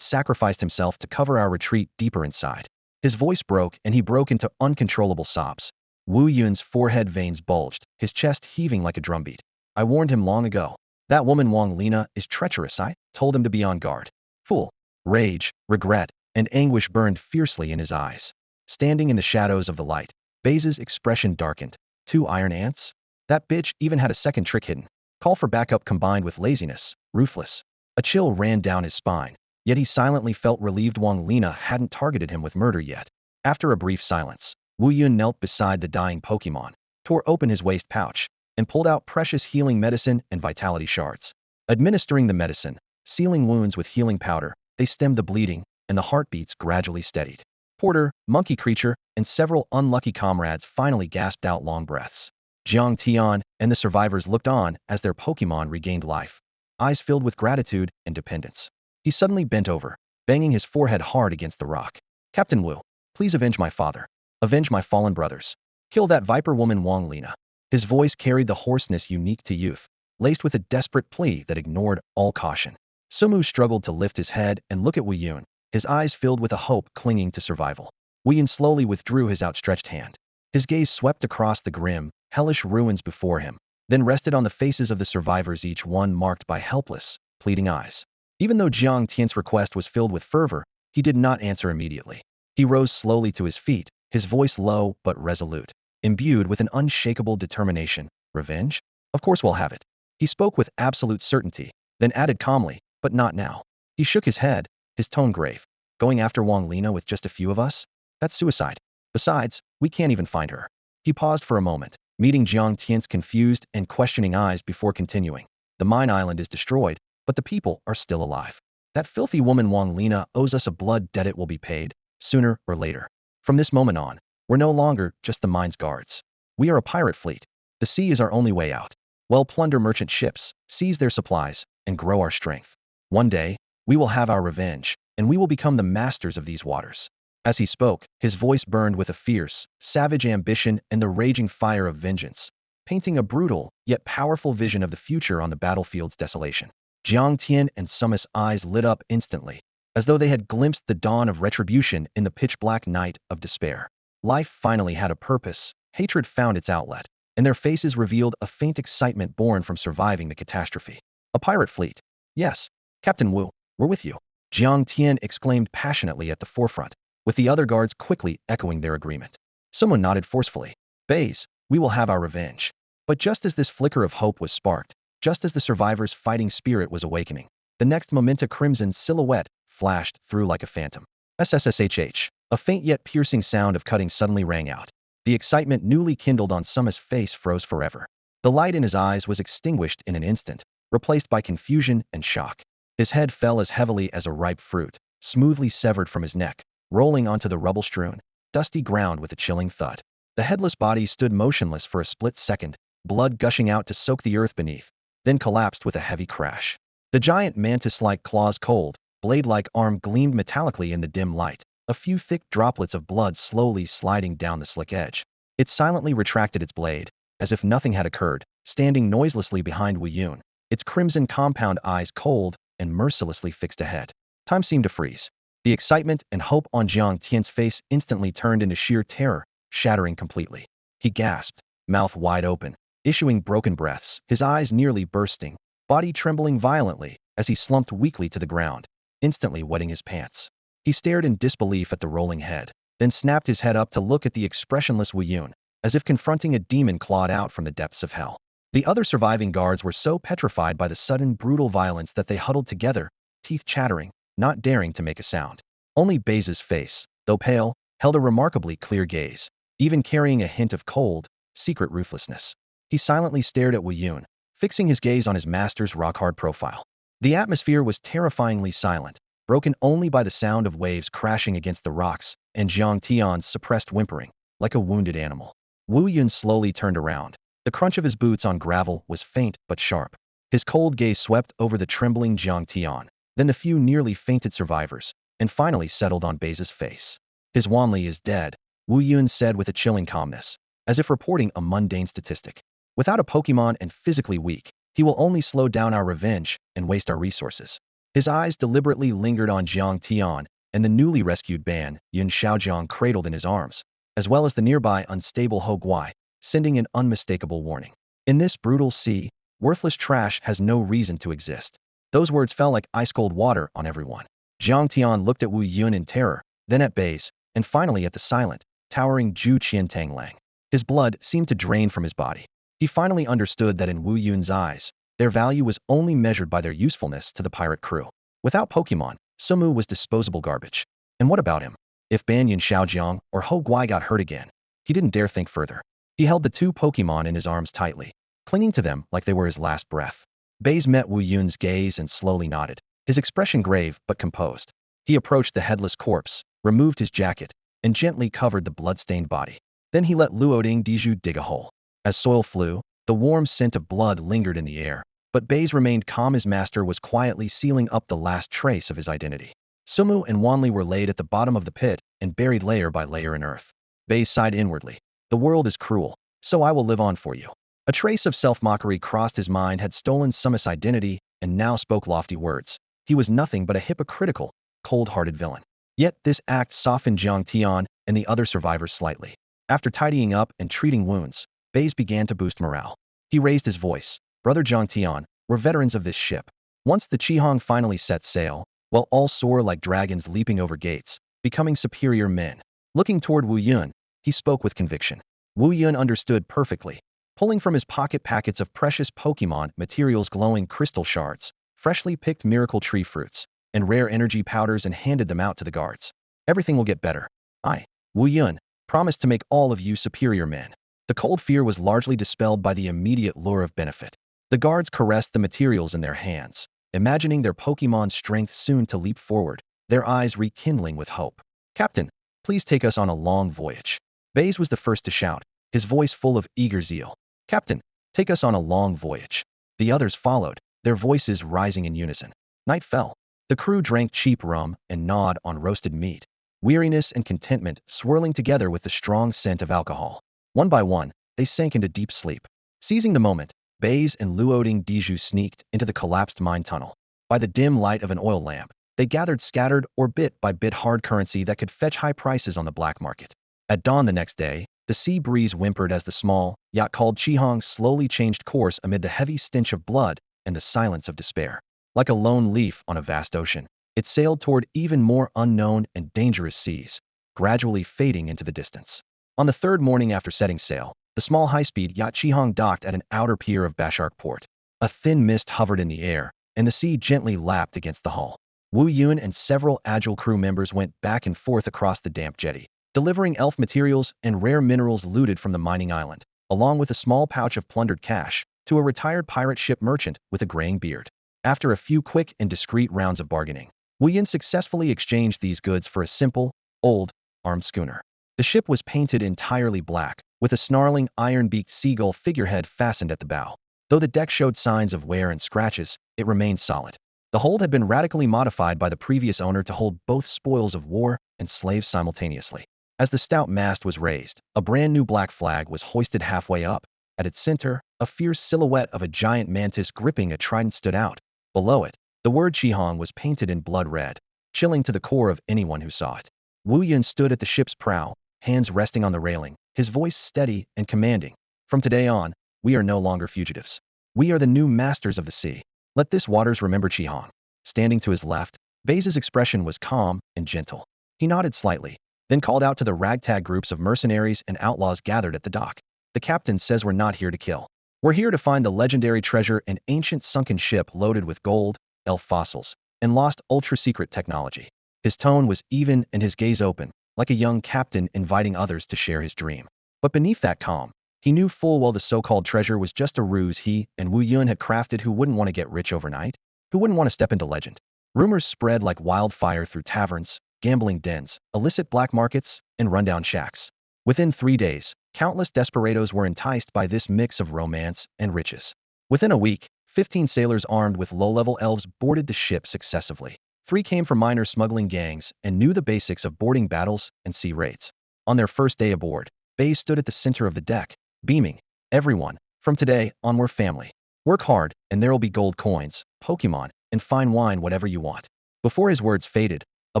Speaker 1: sacrificed himself to cover our retreat deeper inside. His voice broke and he broke into uncontrollable sobs. Wu Yun's forehead veins bulged, his chest heaving like a drumbeat. I warned him long ago. That woman Wang Lina is treacherous. I told him to be on guard. Fool. Rage, regret, and anguish burned fiercely in his eyes. Standing in the shadows of the light, Baize's expression darkened. 2 iron ants? That bitch even had a second trick hidden. Call for backup combined with laziness, ruthless. A chill ran down his spine, yet he silently felt relieved Wang Lina hadn't targeted him with murder yet. After a brief silence, Wu Yun knelt beside the dying Pokémon, tore open his waist pouch, and pulled out precious healing medicine and vitality shards. Administering the medicine, sealing wounds with healing powder, they stemmed the bleeding, and the heartbeats gradually steadied. Porter, monkey creature, and several unlucky comrades finally gasped out long breaths. Jiang Tian and the survivors looked on as their Pokémon regained life, eyes filled with gratitude and dependence. He suddenly bent over, banging his forehead hard against the rock. Captain Wu, please avenge my father. Avenge my fallen brothers. Kill that viper woman Wang Lina. His voice carried the hoarseness unique to youth, laced with a desperate plea that ignored all caution. Sumu struggled to lift his head and look at Wu Yun, his eyes filled with a hope clinging to survival. Wu Yun slowly withdrew his outstretched hand. His gaze swept across the grim, hellish ruins before him, then rested on the faces of the survivors, each one marked by helpless, pleading eyes. Even though Jiang Tian's request was filled with fervor, he did not answer immediately. He rose slowly to his feet, his voice low but resolute, imbued with an unshakable determination. Revenge? Of course we'll have it. He spoke with absolute certainty, then added calmly, but not now. He shook his head, his tone grave. Going after Wang Lina with just a few of us? That's suicide. Besides, we can't even find her. He paused for a moment, meeting Jiang Tian's confused and questioning eyes before continuing. The mine island is destroyed, but the people are still alive. That filthy woman Wang Lina owes us a blood debt. It will be paid, sooner or later. From this moment on, we're no longer just the mine's guards. We are a pirate fleet. The sea is our only way out. We'll plunder merchant ships, seize their supplies, and grow our strength. One day, we will have our revenge, and we will become the masters of these waters. As he spoke, his voice burned with a fierce, savage ambition and the raging fire of vengeance, painting a brutal, yet powerful vision of the future on the battlefield's desolation. Jiang Tian and Summus' eyes lit up instantly, as though they had glimpsed the dawn of retribution in the pitch-black night of despair. Life finally had a purpose, hatred found its outlet, and their faces revealed a faint excitement born from surviving the catastrophe. A pirate fleet. Yes, Captain Wu, we're with you. Jiang Tian exclaimed passionately at the forefront, with the other guards quickly echoing their agreement. Someone nodded forcefully. Baize, we will have our revenge. But just as this flicker of hope was sparked, just as the survivors' fighting spirit was awakening, the next moment a crimson silhouette flashed through like a phantom. SSSHH. A faint yet piercing sound of cutting suddenly rang out. The excitement newly kindled on Summus' face froze forever. The light in his eyes was extinguished in an instant, replaced by confusion and shock. His head fell as heavily as a ripe fruit, smoothly severed from his neck, rolling onto the rubble-strewn, dusty ground with a chilling thud. The headless body stood motionless for a split second, blood gushing out to soak the earth beneath, then collapsed with a heavy crash. The giant mantis-like claws, cold, blade-like arm gleamed metallically in the dim light, a few thick droplets of blood slowly sliding down the slick edge. It silently retracted its blade, as if nothing had occurred, standing noiselessly behind Wu Yun, its crimson compound eyes cold and mercilessly fixed ahead. Time seemed to freeze. The excitement and hope on Jiang Tian's face instantly turned into sheer terror, shattering completely. He gasped, mouth wide open, issuing broken breaths, his eyes nearly bursting, body trembling violently as he slumped weakly to the ground, instantly wetting his pants. He stared in disbelief at the rolling head, then snapped his head up to look at the expressionless Wu Yun, as if confronting a demon clawed out from the depths of hell. The other surviving guards were so petrified by the sudden brutal violence that they huddled together, teeth chattering, not daring to make a sound. Only Baize's face, though pale, held a remarkably clear gaze, even carrying a hint of cold, secret ruthlessness. He silently stared at Wu Yun, fixing his gaze on his master's rock-hard profile. The atmosphere was terrifyingly silent, broken only by the sound of waves crashing against the rocks and Jiang Tian's suppressed whimpering, like a wounded animal. Wu Yun slowly turned around. The crunch of his boots on gravel was faint but sharp. His cold gaze swept over the trembling Jiang Tian, then the few nearly fainted survivors, and finally settled on Baize's face. His Wanli is dead, Wu Yun said with a chilling calmness, as if reporting a mundane statistic. Without a Pokemon and physically weak, he will only slow down our revenge and waste our resources. His eyes deliberately lingered on Jiang Tian and the newly rescued Ban Yun Xiaojiang cradled in his arms, as well as the nearby unstable Ho Guai, sending an unmistakable warning. In this brutal sea, worthless trash has no reason to exist. Those words fell like ice-cold water on everyone. Jiang Tian looked at Wu Yun in terror, then at Baize, and finally at the silent, towering Zhu Qiantang Lang. His blood seemed to drain from his body. He finally understood that in Wu Yun's eyes, their value was only measured by their usefulness to the pirate crew. Without Pokemon, Sumu was disposable garbage. And what about him? If Ban Yun Xiaojiang or Ho Guai got hurt again, he didn't dare think further. He held the two Pokemon in his arms tightly, clinging to them like they were his last breath. Baize met Wu Yun's gaze and slowly nodded, his expression grave but composed. He approached the headless corpse, removed his jacket, and gently covered the blood-stained body. Then he let Luoding Diju dig a hole. As soil flew, the warm scent of blood lingered in the air, but Baize remained calm. His master was quietly sealing up the last trace of his identity. Sumu and Wanli were laid at the bottom of the pit and buried layer by layer in earth. Baize sighed inwardly. The world is cruel, so I will live on for you. A trace of self-mockery crossed his mind. Had stolen Sumus' identity and now spoke lofty words. He was nothing but a hypocritical, cold-hearted villain. Yet this act softened Jiang Tian and the other survivors slightly. After tidying up and treating wounds, Baize began to boost morale. He raised his voice. Brother Jiang Tian, we're veterans of this ship. Once the Qihong finally set sail, while all soar like dragons leaping over gates, becoming superior men. Looking toward Wu Yun, he spoke with conviction. Wu Yun understood perfectly. Pulling from his pocket packets of precious Pokemon materials, glowing crystal shards, freshly picked miracle tree fruits, and rare energy powders, and handed them out to the guards. Everything will get better. I, Wu Yun, promise to make all of you superior men. The cold fear was largely dispelled by the immediate lure of benefit. The guards caressed the materials in their hands, imagining their Pokemon's strength soon to leap forward, their eyes rekindling with hope. Captain, please take us on a long voyage. Baize was the first to shout, his voice full of eager zeal. Captain, take us on a long voyage. The others followed, their voices rising in unison. Night fell. The crew drank cheap rum and gnawed on roasted meat, weariness and contentment swirling together with the strong scent of alcohol. One by one, they sank into deep sleep. Seizing the moment, Baize and Luoding Diju sneaked into the collapsed mine tunnel. By the dim light of an oil lamp, they gathered scattered or bit by bit hard currency that could fetch high prices on the black market. At dawn the next day, the sea breeze whimpered as the small yacht called Qihong slowly changed course amid the heavy stench of blood and the silence of despair. Like a lone leaf on a vast ocean, it sailed toward even more unknown and dangerous seas, gradually fading into the distance. On the third morning after setting sail, the small high-speed yacht Qihong docked at an outer pier of Bashark port. A thin mist hovered in the air, and the sea gently lapped against the hull. Wu Yun and several agile crew members went back and forth across the damp jetty, delivering elf materials and rare minerals looted from the mining island, along with a small pouch of plundered cash, to a retired pirate ship merchant with a graying beard. After a few quick and discreet rounds of bargaining, Wu Yun successfully exchanged these goods for a simple, old, armed schooner. The ship was painted entirely black, with a snarling iron-beaked seagull figurehead fastened at the bow. Though the deck showed signs of wear and scratches, it remained solid. The hold had been radically modified by the previous owner to hold both spoils of war and slaves simultaneously. As the stout mast was raised, a brand new black flag was hoisted halfway up, At its center, a fierce silhouette of a giant mantis gripping a trident stood out. Below it, the word Chihong was painted in blood red, chilling to the core of anyone who saw it. Wu Yun stood at the ship's prow, hands resting on the railing, his voice steady and commanding. From today on, we are no longer fugitives. We are the new masters of the sea. Let this waters remember Chihong. Standing to his left, Baize's expression was calm and gentle. He nodded slightly, then called out to the ragtag groups of mercenaries and outlaws gathered at the dock. The captain says we're not here to kill. We're here to find the legendary treasure, an ancient sunken ship loaded with gold, elf fossils, and lost ultra-secret technology. His tone was even and his gaze open, like a young captain inviting others to share his dream. But beneath that calm, he knew full well the so-called treasure was just a ruse he and Wu Yun had crafted. Who wouldn't want to get rich overnight? Who wouldn't want to step into legend? Rumors spread like wildfire through taverns, gambling dens, illicit black markets, and rundown shacks. Within 3 days, countless desperados were enticed by this mix of romance and riches. Within a week, 15 sailors armed with low-level elves boarded the ship successively. 3 came from minor smuggling gangs and knew the basics of boarding battles and sea raids. On their first day aboard, Baize stood at the center of the deck, beaming. Everyone, from today on we're family. Work hard, and there'll be gold coins, Pokémon, and fine wine, whatever you want. Before his words faded, a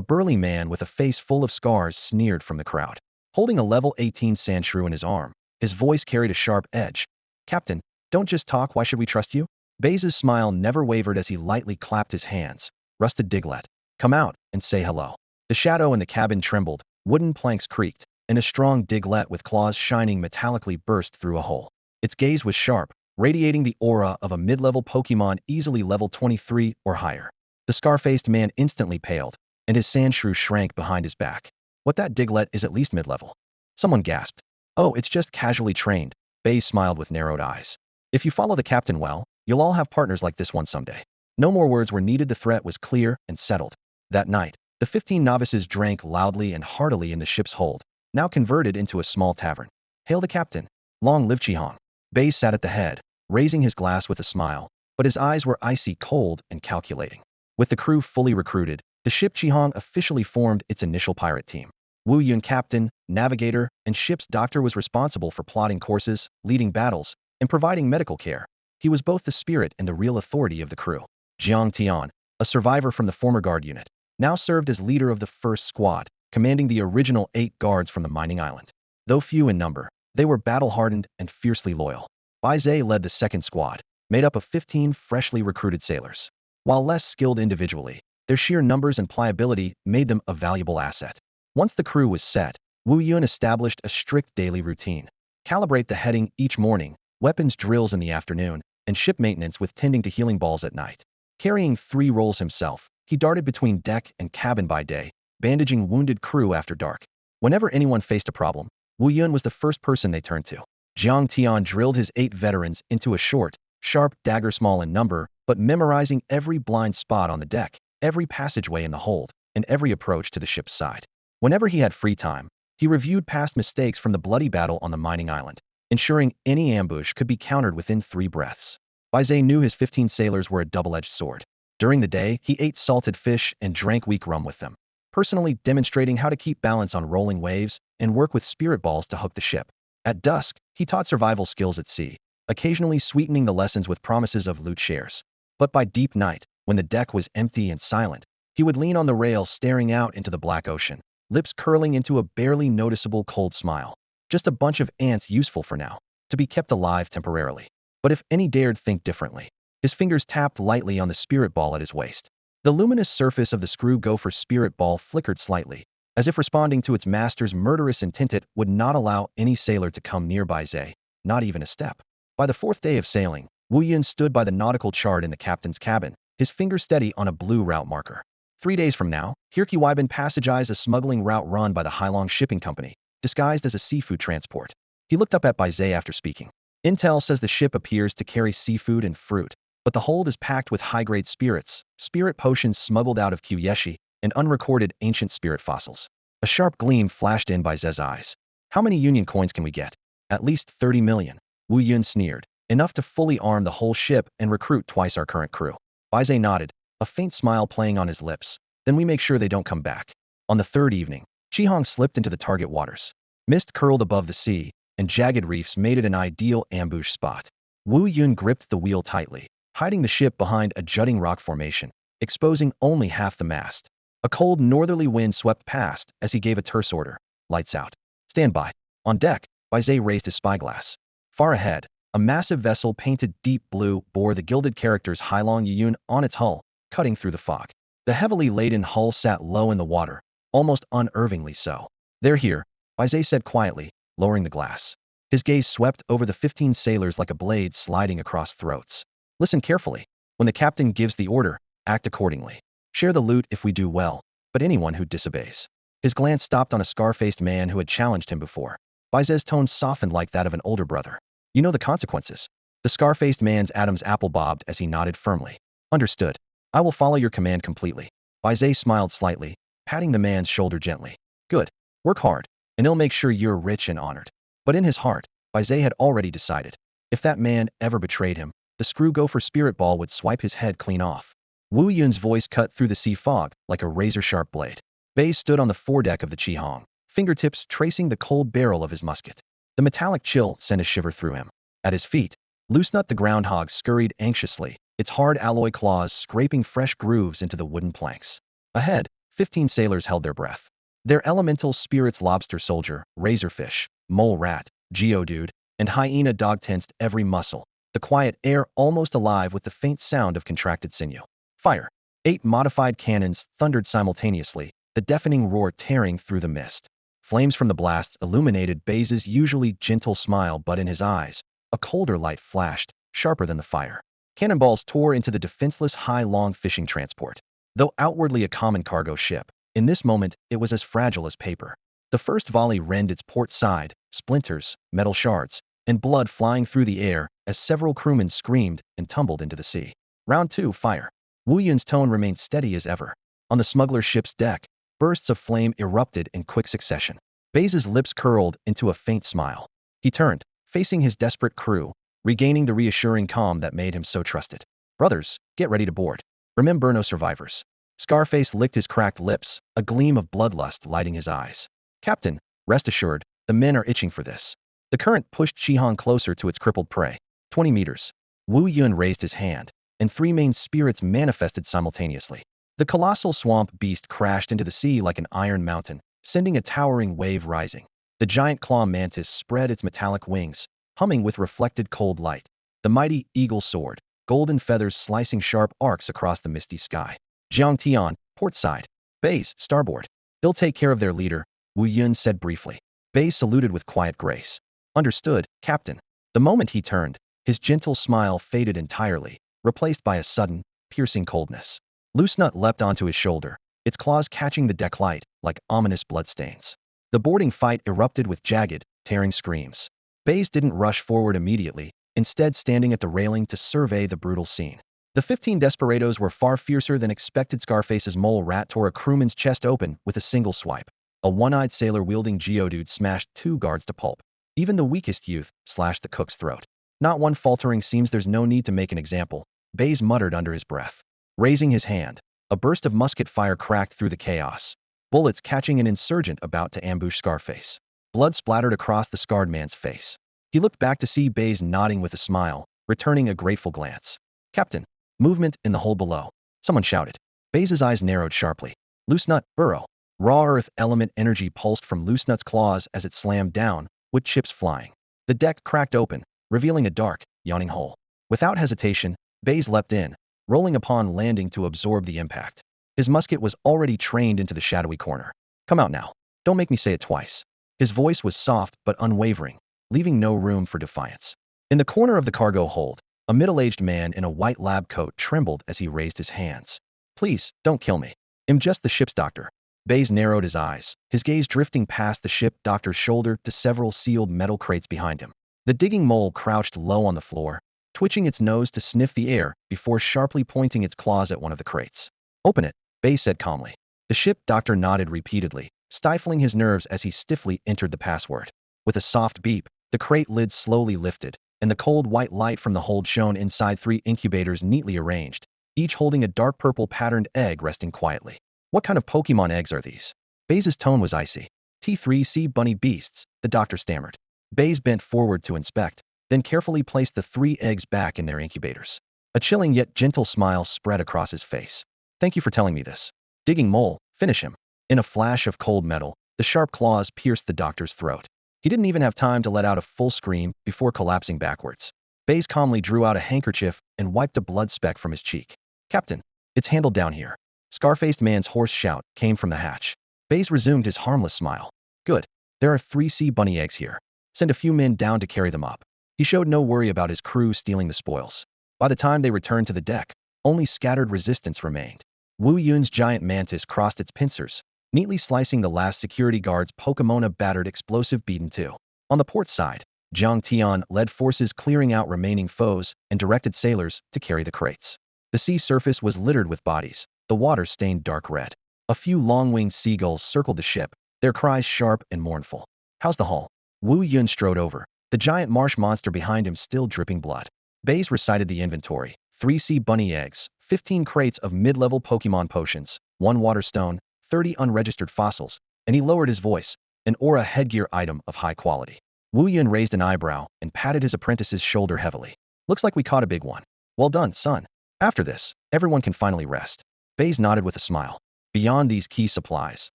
Speaker 1: burly man with a face full of scars sneered from the crowd. Holding a level 18 sand shrew in his arm, his voice carried a sharp edge. Captain, don't just talk, why should we trust you? Baize's smile never wavered as he lightly clapped his hands. Rusted Diglett, come out and say hello. The shadow in the cabin trembled, wooden planks creaked, and a strong Diglett with claws shining metallically burst through a hole. Its gaze was sharp, radiating the aura of a mid-level Pokémon easily level 23 or higher. The scar-faced man instantly paled, and his sand shrew shrank behind his back. What, that Diglett is at least mid-level? Someone gasped. Oh, it's just casually trained. Baize smiled with narrowed eyes. If you follow the captain well, you'll all have partners like this one someday. No more words were needed. The threat was clear and settled. That night, the 15 novices drank loudly and heartily in the ship's hold, now converted into a small tavern. Hail the captain. Long live Chihong. Baize sat at the head, raising his glass with a smile, but his eyes were icy cold and calculating. With the crew fully recruited, the ship Chihong officially formed its initial pirate team. Wu Yun, captain, navigator, and ship's doctor, was responsible for plotting courses, leading battles, and providing medical care. He was both the spirit and the real authority of the crew. Jiang Tian, a survivor from the former guard unit, now served as leader of the first squad, commanding the original 8 guards from the mining island. Though few in number, they were battle-hardened and fiercely loyal. Baize led the second squad, made up of 15 freshly recruited sailors. While less skilled individually, their sheer numbers and pliability made them a valuable asset. Once the crew was set, Wu Yun established a strict daily routine. Calibrate the heading each morning, weapons drills in the afternoon, and ship maintenance with tending to healing balls at night. Carrying 3 roles himself, he darted between deck and cabin by day, bandaging wounded crew after dark. Whenever anyone faced a problem, Wu Yun was the first person they turned to. Jiang Tian drilled his 8 veterans into a short, sharp dagger, small in number, but memorizing every blind spot on the deck, every passageway in the hold, and every approach to the ship's side. Whenever he had free time, he reviewed past mistakes from the bloody battle on the mining island, ensuring any ambush could be countered within 3 breaths. Baize knew his 15 sailors were a double-edged sword. During the day, he ate salted fish and drank weak rum with them, personally demonstrating how to keep balance on rolling waves and work with spirit balls to hook the ship. At dusk, he taught survival skills at sea, occasionally sweetening the lessons with promises of loot shares. But by deep night, when the deck was empty and silent, he would lean on the rail staring out into the black ocean, lips curling into a barely noticeable cold smile. Just a bunch of ants useful for now, to be kept alive temporarily. But if any dared think differently, his fingers tapped lightly on the spirit ball at his waist. The luminous surface of the screw gopher spirit ball flickered slightly, as if responding to its master's murderous intent. It would not allow any sailor to come near Baize, not even a step. By the 4th day of sailing, Wu Yun stood by the nautical chart in the captain's cabin, his finger steady on a blue route marker. 3 days from now, Hirkiwaiban passages a smuggling route run by the Hailong Shipping Company, disguised as a seafood transport. He looked up at Baize after speaking. Intel says the ship appears to carry seafood and fruit, but the hold is packed with high-grade spirits, spirit potions smuggled out of Kyuyeshi, and unrecorded ancient spirit fossils. A sharp gleam flashed in Baize's eyes. How many union coins can we get? At least 30 million. Wu Yun sneered. Enough to fully arm the whole ship and recruit twice our current crew. Baize nodded, a faint smile playing on his lips. Then we make sure they don't come back. On the 3rd evening, Chihong slipped into the target waters. Mist curled above the sea, and jagged reefs made it an ideal ambush spot. Wu Yun gripped the wheel tightly, hiding the ship behind a jutting rock formation, exposing only half the mast. A cold northerly wind swept past as he gave a terse order. Lights out. Stand by. On deck, Baize raised his spyglass. Far ahead, a massive vessel painted deep blue bore the gilded characters Hailong Yiyun on its hull, cutting through the fog. The heavily laden hull sat low in the water, almost unnervingly so. "They're here," Baize said quietly, lowering the glass. His gaze swept over the 15 sailors like a blade sliding across throats. "Listen carefully. When the captain gives the order, act accordingly. Share the loot if we do well, but anyone who disobeys." His glance stopped on a scar-faced man who had challenged him before. Baize's tone softened like that of an older brother. "You know the consequences." The scar-faced man's Adam's apple bobbed as he nodded firmly. "Understood. I will follow your command completely." Baize smiled slightly, patting the man's shoulder gently. "Good. Work hard, and he'll make sure you're rich and honored." But in his heart, Baize had already decided. If that man ever betrayed him, the screw-gopher spirit ball would swipe his head clean off. Wu Yun's voice cut through the sea fog like a razor-sharp blade. Baize stood on the foredeck of the Qihong, fingertips tracing the cold barrel of his musket. The metallic chill sent a shiver through him. At his feet, Loosenut the groundhog scurried anxiously, its hard alloy claws scraping fresh grooves into the wooden planks. Ahead, 15 sailors held their breath. Their elemental spirits lobster soldier, razorfish, mole rat, geodude, and hyena dog tensed every muscle, the quiet air almost alive with the faint sound of contracted sinew. Fire! 8 modified cannons thundered simultaneously, the deafening roar tearing through the mist. Flames from the blasts illuminated Baize's usually gentle smile, but in his eyes, a colder light flashed, sharper than the fire. Cannonballs tore into the defenseless Hailong fishing transport. Though outwardly a common cargo ship, in this moment it was as fragile as paper. The first volley rend its port side, splinters, metal shards, and blood flying through the air as several crewmen screamed and tumbled into the sea. Round 2, fire. Wu Yun's tone remained steady as ever. On the smuggler ship's deck, bursts of flame erupted in quick succession. Baize's lips curled into a faint smile. He turned, facing his desperate crew, regaining the reassuring calm that made him so trusted. "Brothers, get ready to board. Remember, no survivors." Scarface licked his cracked lips, a gleam of bloodlust lighting his eyes. "Captain, rest assured, the men are itching for this." The current pushed Qihong closer to its crippled prey. 20 meters. Wu Yun raised his hand, and 3 main spirits manifested simultaneously. The colossal swamp beast crashed into the sea like an iron mountain, sending a towering wave rising. The giant claw mantis spread its metallic wings, humming with reflected cold light. The mighty eagle soared, golden feathers slicing sharp arcs across the misty sky. "Jiang Tian, port side. Baize, starboard." "They'll take care of their leader," Wu Yun said briefly. Baize saluted with quiet grace. "Understood, Captain." The moment he turned, his gentle smile faded entirely, replaced by a sudden, piercing coldness. Loosenut leapt onto his shoulder, its claws catching the deck light like ominous bloodstains. The boarding fight erupted with jagged, tearing screams. Baize didn't rush forward immediately, instead standing at the railing to survey the brutal scene. The 15 desperados were far fiercer than expected. Scarface's mole rat tore a crewman's chest open with a single swipe. A one-eyed sailor wielding geodude smashed 2 guards to pulp. Even the weakest youth slashed the cook's throat. Not one faltering. "Seems there's no need to make an example," Baize muttered under his breath. Raising his hand, a burst of musket fire cracked through the chaos, bullets catching an insurgent about to ambush Scarface. Blood splattered across the scarred man's face. He looked back to see Baize nodding with a smile, returning a grateful glance. "Captain." Movement in the hole below. Someone shouted. Baize's eyes narrowed sharply. "Loosenut, burrow." Raw earth element energy pulsed from Loosenut's claws as it slammed down, with chips flying. The deck cracked open, revealing a dark, yawning hole. Without hesitation, Baize leapt in, rolling upon landing to absorb the impact. His musket was already trained into the shadowy corner. "Come out now. Don't make me say it twice." His voice was soft but unwavering, leaving no room for defiance. In the corner of the cargo hold, a middle-aged man in a white lab coat trembled as he raised his hands. "Please, don't kill me. I'm just the ship's doctor." Baize narrowed his eyes, his gaze drifting past the ship doctor's shoulder to several sealed metal crates behind him. The digging mole crouched low on the floor, twitching its nose to sniff the air before sharply pointing its claws at one of the crates. "Open it," Baize said calmly. The ship doctor nodded repeatedly, stifling his nerves as he stiffly entered the password. With a soft beep, the crate lid slowly lifted, and the cold white light from the hold shone inside 3 incubators neatly arranged, each holding a dark purple patterned egg resting quietly. "What kind of Pokemon eggs are these?" Baize's tone was icy. "T3 sea bunny beasts," the doctor stammered. Baize bent forward to inspect, then carefully placed the 3 eggs back in their incubators. A chilling yet gentle smile spread across his face. Thank you for telling me this. Digging mole, finish him. In a flash of cold metal, the sharp claws pierced the doctor's throat. He didn't even have time to let out a full scream before collapsing backwards. Baize calmly drew out a handkerchief and wiped a blood speck from his cheek. Captain, it's handled down here. Scar-faced man's hoarse shout came from the hatch. Baize resumed his harmless smile. Good. There are 3 sea bunny eggs here. Send a few men down to carry them up. He showed no worry about his crew stealing the spoils. By the time they returned to the deck, only scattered resistance remained. Wu Yun's giant mantis crossed its pincers, neatly slicing the last security guard's Pokemona battered explosive beaten too. On the port side, Jiang Tian led forces clearing out remaining foes and directed sailors to carry the crates. The sea surface was littered with bodies, the water stained dark red. A few long-winged seagulls circled the ship, their cries sharp and mournful. How's the hull? Wu Yun strode over, the giant marsh monster behind him still dripping blood. Baize recited the inventory: 3 sea bunny eggs, 15 crates of mid-level Pokemon potions, 1 water stone, 30 unregistered fossils, and he lowered his voice, an aura headgear item of high quality. Wu Yun raised an eyebrow and patted his apprentice's shoulder heavily. Looks like we caught a big one. Well done, son. After this, everyone can finally rest. Baize nodded with a smile. Beyond these key supplies,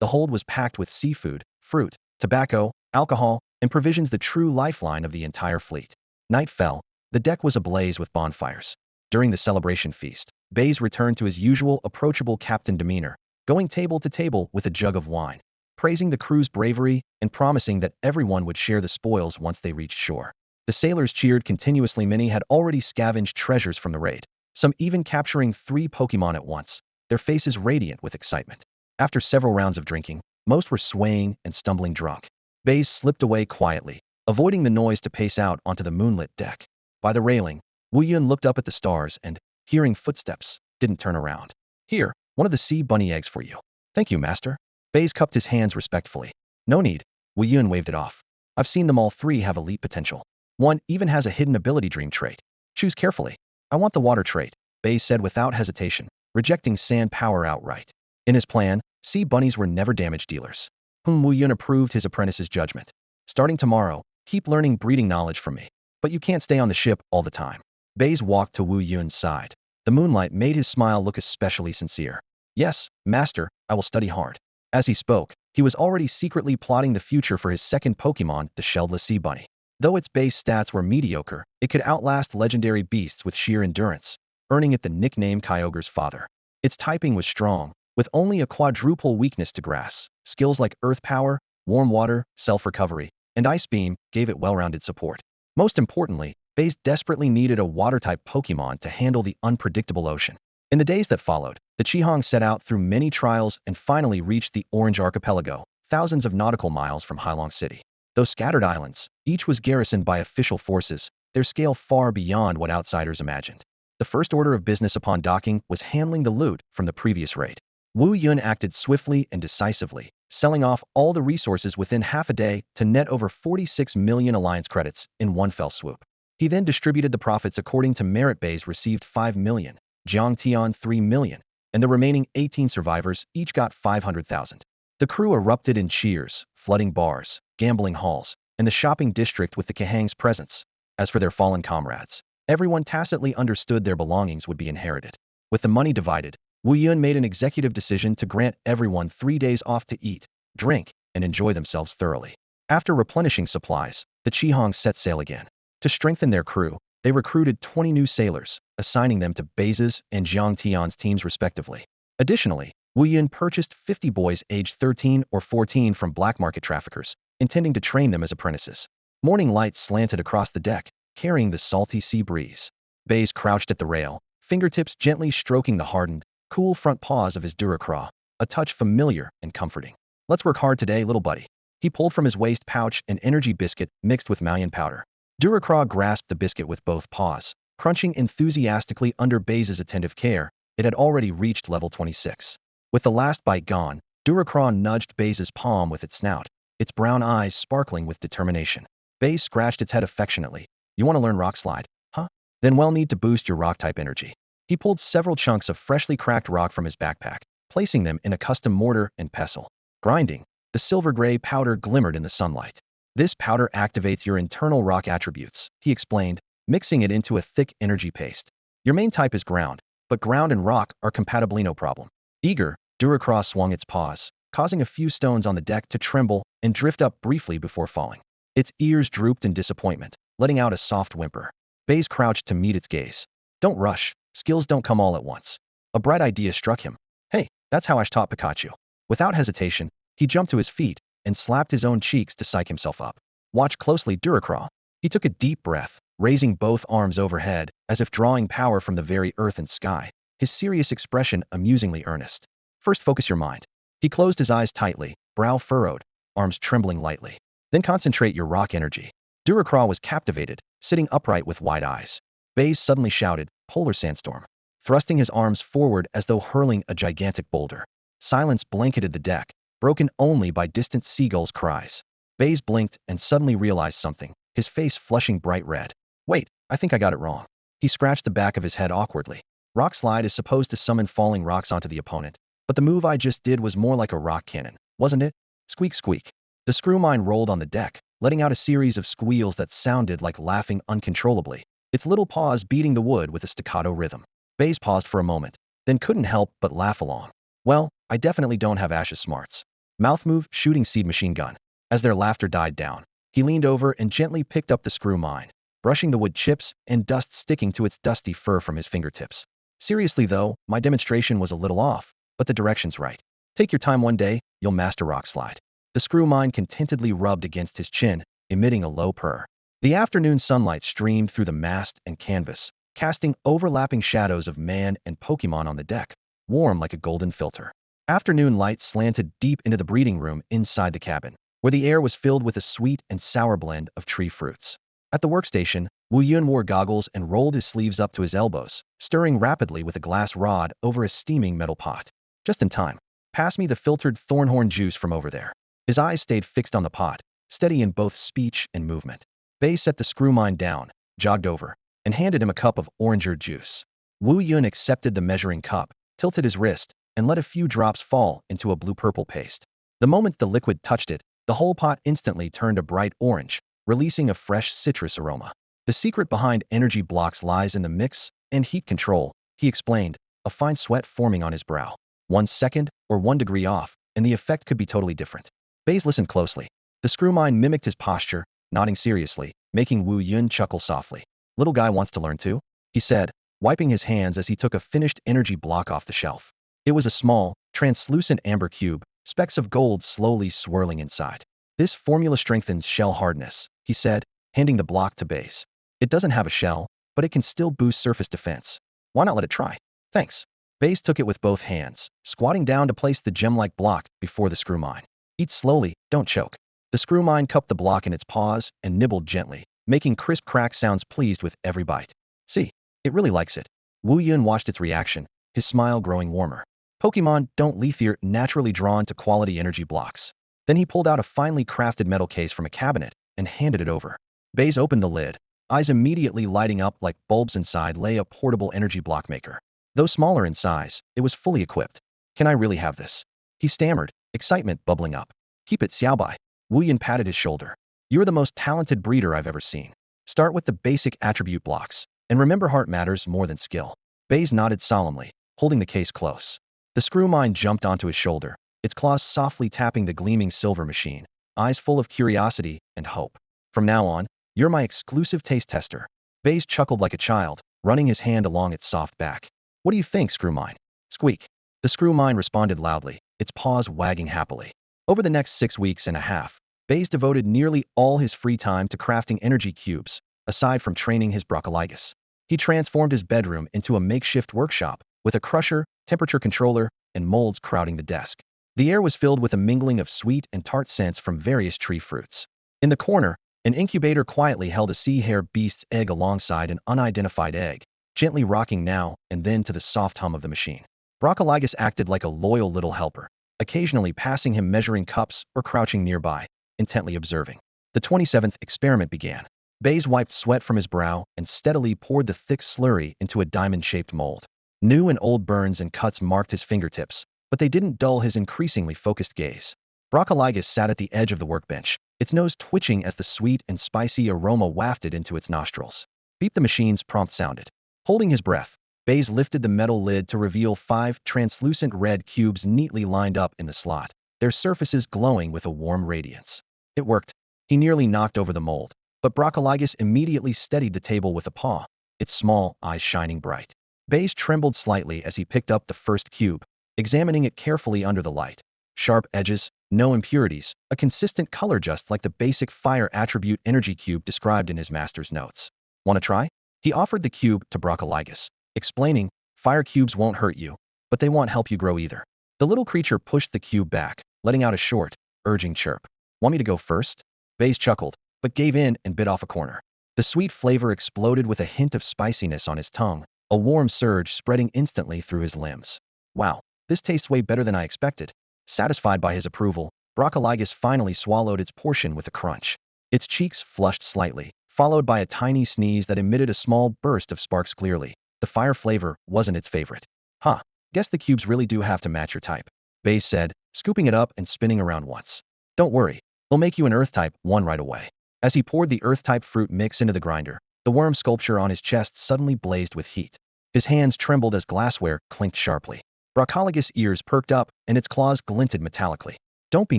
Speaker 1: the hold was packed with seafood, fruit, tobacco, alcohol, and provisions, the true lifeline of the entire fleet. Night fell. The deck was ablaze with bonfires. During the celebration feast, Baize returned to his usual approachable captain demeanor, going table to table with a jug of wine, praising the crew's bravery and promising that everyone would share the spoils once they reached shore. The sailors cheered continuously. Many had already scavenged treasures from the raid, some even capturing 3 Pokemon at once, their faces radiant with excitement. After several rounds of drinking, most were swaying and stumbling drunk. Baize slipped away quietly, avoiding the noise to pace out onto the moonlit deck. By the railing, Wu Yun looked up at the stars and, hearing footsteps, didn't turn around. Here, one of the sea bunny eggs for you. Thank you, master. Baize cupped his hands respectfully. No need. Wu Yun waved it off. I've seen them all 3 have elite potential. One even has a hidden ability dream trait. Choose carefully. I want the water trait, Baize said without hesitation, rejecting sand power outright. In his plan, sea bunnies were never damage dealers. Wu Yun approved his apprentice's judgment. Starting tomorrow, keep learning breeding knowledge from me. But you can't stay on the ship all the time. Baize walked to Wu Yun's side. The moonlight made his smile look especially sincere. Yes, master, I will study hard. As he spoke, he was already secretly plotting the future for his second Pokemon, the shellless sea bunny. Though its base stats were mediocre, it could outlast legendary beasts with sheer endurance, earning it the nickname Kyogre's father. Its typing was strong, with only a quadruple weakness to grass. Skills like Earth Power, Warm Water, Self-Recovery, and Ice Beam gave it well-rounded support. Most importantly, Baize desperately needed a water-type Pokemon to handle the unpredictable ocean. In the days that followed, the Qihong set out through many trials and finally reached the Orange Archipelago, thousands of nautical miles from Hailong City. Those scattered islands, each was garrisoned by official forces, their scale far beyond what outsiders imagined. The first order of business upon docking was handling the loot from the previous raid. Wu Yun acted swiftly and decisively, selling off all the resources within half a day to net over 46 million alliance credits in one fell swoop. He then distributed the profits according to merit. Baize received 5 million, Jiang Tian 3 million, and the remaining 18 survivors each got 500,000. The crew erupted in cheers, flooding bars, gambling halls, and the shopping district with the Qihang's presence. As for their fallen comrades, everyone tacitly understood their belongings would be inherited. With the money divided, Wu Yun made an executive decision to grant everyone 3 days off to eat, drink, and enjoy themselves thoroughly. After replenishing supplies, the Qihong set sail again. To strengthen their crew, they recruited 20 new sailors, assigning them to Baize's and Jiang Tian's teams respectively. Additionally, Wu Yun purchased 50 boys aged 13 or 14 from black market traffickers, intending to train them as apprentices. Morning light slanted across the deck, carrying the salty sea breeze. Baize crouched at the rail, fingertips gently stroking the hardened, cool front paws of his Duracraw, a touch familiar and comforting. Let's work hard today, little buddy. He pulled from his waist pouch an energy biscuit mixed with Malian powder. Duracraw grasped the biscuit with both paws, crunching enthusiastically under Baize's attentive care. It had already reached level 26. With the last bite gone, Duracraw nudged Baize's palm with its snout, its brown eyes sparkling with determination. Baize scratched its head affectionately. You want to learn rock slide, huh? Then we'll need to boost your rock-type energy. He pulled several chunks of freshly cracked rock from his backpack, placing them in a custom mortar and pestle. Grinding, the silver-gray powder glimmered in the sunlight. This powder activates your internal rock attributes, he explained, mixing it into a thick energy paste. Your main type is ground, but ground and rock are compatibly no problem. Eager, Duracross swung its paws, causing a few stones on the deck to tremble and drift up briefly before falling. Its ears drooped in disappointment, letting out a soft whimper. Baize crouched to meet its gaze. Don't rush, skills don't come all at once. A bright idea struck him. Hey, that's how I taught Pikachu. Without hesitation, he jumped to his feet and slapped his own cheeks to psych himself up. Watch closely, Duracraw. He took a deep breath, raising both arms overhead, as if drawing power from the very earth and sky, his serious expression amusingly earnest. First focus your mind. He closed his eyes tightly, brow furrowed, arms trembling lightly. Then concentrate your rock energy. Duracraw was captivated, sitting upright with wide eyes. Baize suddenly shouted, Polar Sandstorm, thrusting his arms forward as though hurling a gigantic boulder. Silence blanketed the deck, broken only by distant seagulls' cries. Baize blinked and suddenly realized something, his face flushing bright red. Wait, I think I got it wrong. He scratched the back of his head awkwardly. Rock Slide is supposed to summon falling rocks onto the opponent, but the move I just did was more like a rock cannon, wasn't it? Squeak squeak. The screw mine rolled on the deck, letting out a series of squeals that sounded like laughing uncontrollably, its little paws beating the wood with a staccato rhythm. Baize paused for a moment, then couldn't help but laugh along. Well, I definitely don't have Ash's smarts. Mouth move, shooting seed machine gun. As their laughter died down, he leaned over and gently picked up the screw mine, brushing the wood chips and dust sticking to its dusty fur from his fingertips. Seriously though, my demonstration was a little off, but the direction's right. Take your time, one day, you'll master Rock Slide. The screw mine contentedly rubbed against his chin, emitting a low purr. The afternoon sunlight streamed through the mast and canvas, casting overlapping shadows of man and Pokémon on the deck, warm like a golden filter. Afternoon light slanted deep into the breeding room inside the cabin, where the air was filled with a sweet and sour blend of tree fruits. At the workstation, Wu Yun wore goggles and rolled his sleeves up to his elbows, stirring rapidly with a glass rod over a steaming metal pot. Just in time. Pass me the filtered thornhorn juice from over there. His eyes stayed fixed on the pot, steady in both speech and movement. Baize set the screw mine down, jogged over, and handed him a cup of oranger juice. Wu Yun accepted the measuring cup, tilted his wrist, and let a few drops fall into a blue-purple paste. The moment the liquid touched it, the whole pot instantly turned a bright orange, releasing a fresh citrus aroma. The secret behind energy blocks lies in the mix and heat control, he explained, a fine sweat forming on his brow. 1 second or 1 degree off, and the effect could be totally different. Baize listened closely. The screw mine mimicked his posture, nodding seriously, making Wu Yun chuckle softly. Little guy wants to learn too? He said, wiping his hands as he took a finished energy block off the shelf. It was a small, translucent amber cube, specks of gold slowly swirling inside. This formula strengthens shell hardness, he said, handing the block to Baize. It doesn't have a shell, but it can still boost surface defense. Why not let it try? Thanks. Baize took it with both hands, squatting down to place the gem-like block before the screw mine. Eat slowly, don't choke. The screw mine cupped the block in its paws and nibbled gently, making crisp crack sounds pleased with every bite. See, it really likes it. Wu Yun watched its reaction, his smile growing warmer. Pokémon don't Leafear naturally drawn to quality energy blocks. Then he pulled out a finely crafted metal case from a cabinet and handed it over. Baize opened the lid, eyes immediately lighting up like bulbs. Inside lay a portable energy block maker. Though smaller in size, it was fully equipped. Can I really have this? He stammered, excitement bubbling up. Keep it, Xiaobai. Wu Yun patted his shoulder. You're the most talented breeder I've ever seen. Start with the basic attribute blocks, and remember heart matters more than skill. Baize nodded solemnly, holding the case close. The screw mine jumped onto his shoulder, its claws softly tapping the gleaming silver machine, eyes full of curiosity and hope. From now on, you're my exclusive taste tester. Baize chuckled like a child, running his hand along its soft back. What do you think, screw mine? Squeak. The screw mine responded loudly, its paws wagging happily. Over the next 6 weeks and a half, Baize devoted nearly all his free time to crafting energy cubes, aside from training his Broccoligus. He transformed his bedroom into a makeshift workshop, with a crusher, temperature controller, and molds crowding the desk. The air was filled with a mingling of sweet and tart scents from various tree fruits. In the corner, an incubator quietly held a sea hare beast's egg alongside an unidentified egg, gently rocking now and then to the soft hum of the machine. Broccoligus acted like a loyal little helper, occasionally passing him measuring cups or crouching nearby, intently observing. The 27th experiment began. Baize wiped sweat from his brow and steadily poured the thick slurry into a diamond-shaped mold. New and old burns and cuts marked his fingertips, but they didn't dull his increasingly focused gaze. Broccoligus sat at the edge of the workbench, its nose twitching as the sweet and spicy aroma wafted into its nostrils. Beep, the machine's prompt sounded. Holding his breath, Baize lifted the metal lid to reveal 5 translucent red cubes neatly lined up in the slot, their surfaces glowing with a warm radiance. It worked. He nearly knocked over the mold, but Brocoligus immediately steadied the table with a paw, its small eyes shining bright. Baize trembled slightly as he picked up the first cube, examining it carefully under the light. Sharp edges, no impurities, a consistent color just like the basic fire attribute energy cube described in his master's notes. Want to try? He offered the cube to Brocoligus, explaining, fire cubes won't hurt you, but they won't help you grow either. The little creature pushed the cube back, letting out a short, urging chirp. Want me to go first? Baize chuckled, but gave in and bit off a corner. The sweet flavor exploded with a hint of spiciness on his tongue, a warm surge spreading instantly through his limbs. Wow, this tastes way better than I expected. Satisfied by his approval, Brocoligus finally swallowed its portion with a crunch. Its cheeks flushed slightly, followed by a tiny sneeze that emitted a small burst of sparks clearly. The fire flavor wasn't its favorite. Huh, guess the cubes really do have to match your type, Baize said, scooping it up and spinning around once. Don't worry, we'll make you an earth-type one right away. As he poured the earth-type fruit mix into the grinder, the worm sculpture on his chest suddenly blazed with heat. His hands trembled as glassware clinked sharply. Brocoligus' ears perked up, and its claws glinted metallically. Don't be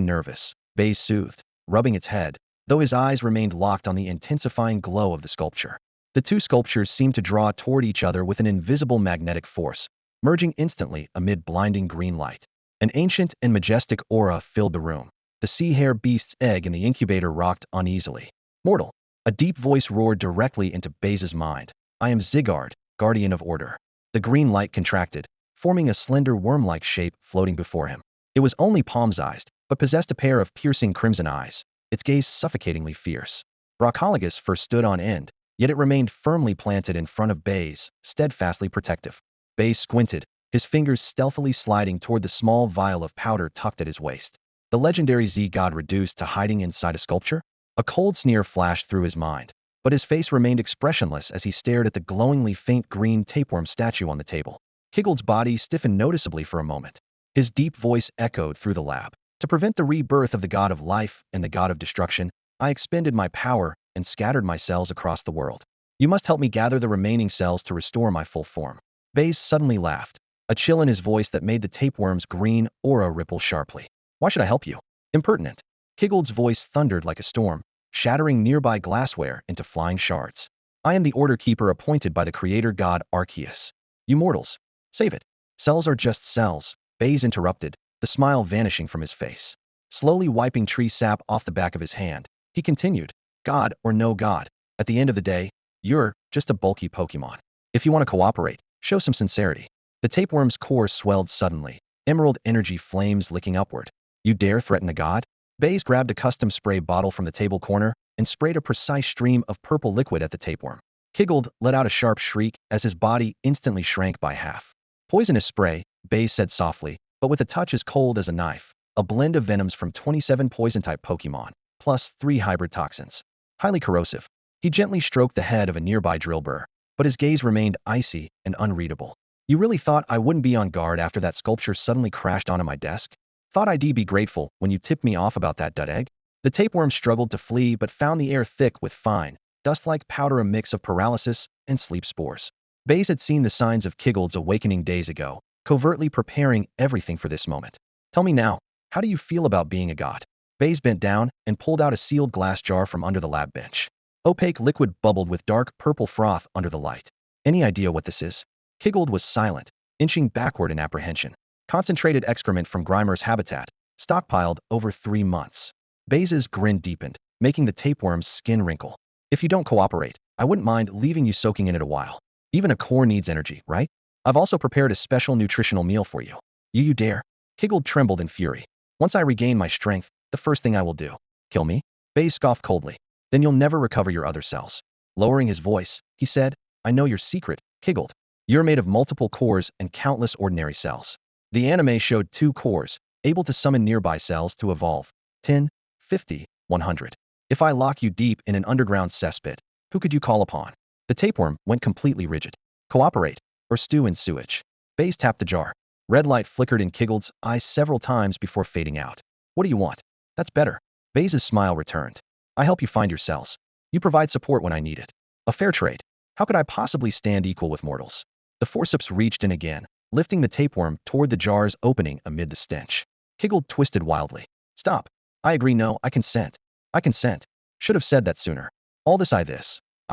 Speaker 1: nervous, Baize soothed, rubbing its head, though his eyes remained locked on the intensifying glow of the sculpture. The two sculptures seemed to draw toward each other with an invisible magnetic force, merging instantly amid blinding green light. An ancient and majestic aura filled the room. The sea hare beast's egg in the incubator rocked uneasily. Mortal. A deep voice roared directly into Baize's mind. I am Zygarde, guardian of order. The green light contracted, forming a slender worm-like shape floating before him. It was only palm-sized, but possessed a pair of piercing crimson eyes, its gaze suffocatingly fierce. Brocoligus first stood on end, yet it remained firmly planted in front of Baize, steadfastly protective. Baize squinted, his fingers stealthily sliding toward the small vial of powder tucked at his waist. The legendary Z-God reduced to hiding inside a sculpture? A cold sneer flashed through his mind, but his face remained expressionless as he stared at the glowingly faint green tapeworm statue on the table. Kiggled's body stiffened noticeably for a moment. His deep voice echoed through the lab. To prevent the rebirth of the god of life and the god of destruction, I expended my power and scattered my cells across the world. You must help me gather the remaining cells to restore my full form. Baize suddenly laughed, a chill in his voice that made the tapeworm's green aura ripple sharply. Why should I help you? Impertinent. Kiggled's voice thundered like a storm, shattering nearby glassware into flying shards. I am the order keeper appointed by the creator god Arceus. You mortals, save it. Cells are just cells, Baize interrupted, the smile vanishing from his face. Slowly wiping tree sap off the back of his hand, he continued, God or no god, at the end of the day, you're just a bulky Pokémon. If you want to cooperate, show some sincerity. The tapeworm's core swelled suddenly, emerald energy flames licking upward. You dare threaten a god? Baize grabbed a custom spray bottle from the table corner and sprayed a precise stream of purple liquid at the tapeworm. Kiggled let out a sharp shriek as his body instantly shrank by half. Poisonous spray, Baize said softly, but with a touch as cold as a knife. A blend of venoms from 27 poison-type Pokémon, plus 3 hybrid toxins. Highly corrosive. He gently stroked the head of a nearby drill burr, but his gaze remained icy and unreadable. You really thought I wouldn't be on guard after that sculpture suddenly crashed onto my desk? Thought I'd be grateful when you tipped me off about that dud egg? The tapeworm struggled to flee but found the air thick with fine, dust-like powder, a mix of paralysis and sleep spores. Baize had seen the signs of Kiggled's awakening days ago, covertly preparing everything for this moment. Tell me now, how do you feel about being a god? Baize bent down and pulled out a sealed glass jar from under the lab bench. Opaque liquid bubbled with dark purple froth under the light. Any idea what this is? Kiggled was silent, inching backward in apprehension. Concentrated excrement from Grimer's habitat, stockpiled over 3 months. Baize's grin deepened, making the tapeworm's skin wrinkle. If you don't cooperate, I wouldn't mind leaving you soaking in it a while. Even a core needs energy, right? I've also prepared a special nutritional meal for you. You dare? Kiggled trembled in fury. Once I regain my strength, the first thing I will do. Kill me? Baize scoffed coldly. Then you'll never recover your other cells. Lowering his voice, he said, I know your secret, Kiggled. You're made of multiple cores and countless ordinary cells. The anime showed 2 cores, able to summon nearby cells to evolve. 10, 50, 100. If I lock you deep in an underground cesspit, who could you call upon? The tapeworm went completely rigid. Cooperate, or stew in sewage. Baize tapped the jar. Red light flickered in Kiggled's eyes several times before fading out. What do you want? That's better. Baize's smile returned. I help you find your cells. You provide support when I need it. A fair trade. How could I possibly stand equal with mortals? The forceps reached in again, lifting the tapeworm toward the jar's opening amid the stench. Kiggled twisted wildly. Stop. I agree. No, I consent. I consent. Should have said that sooner. All this, I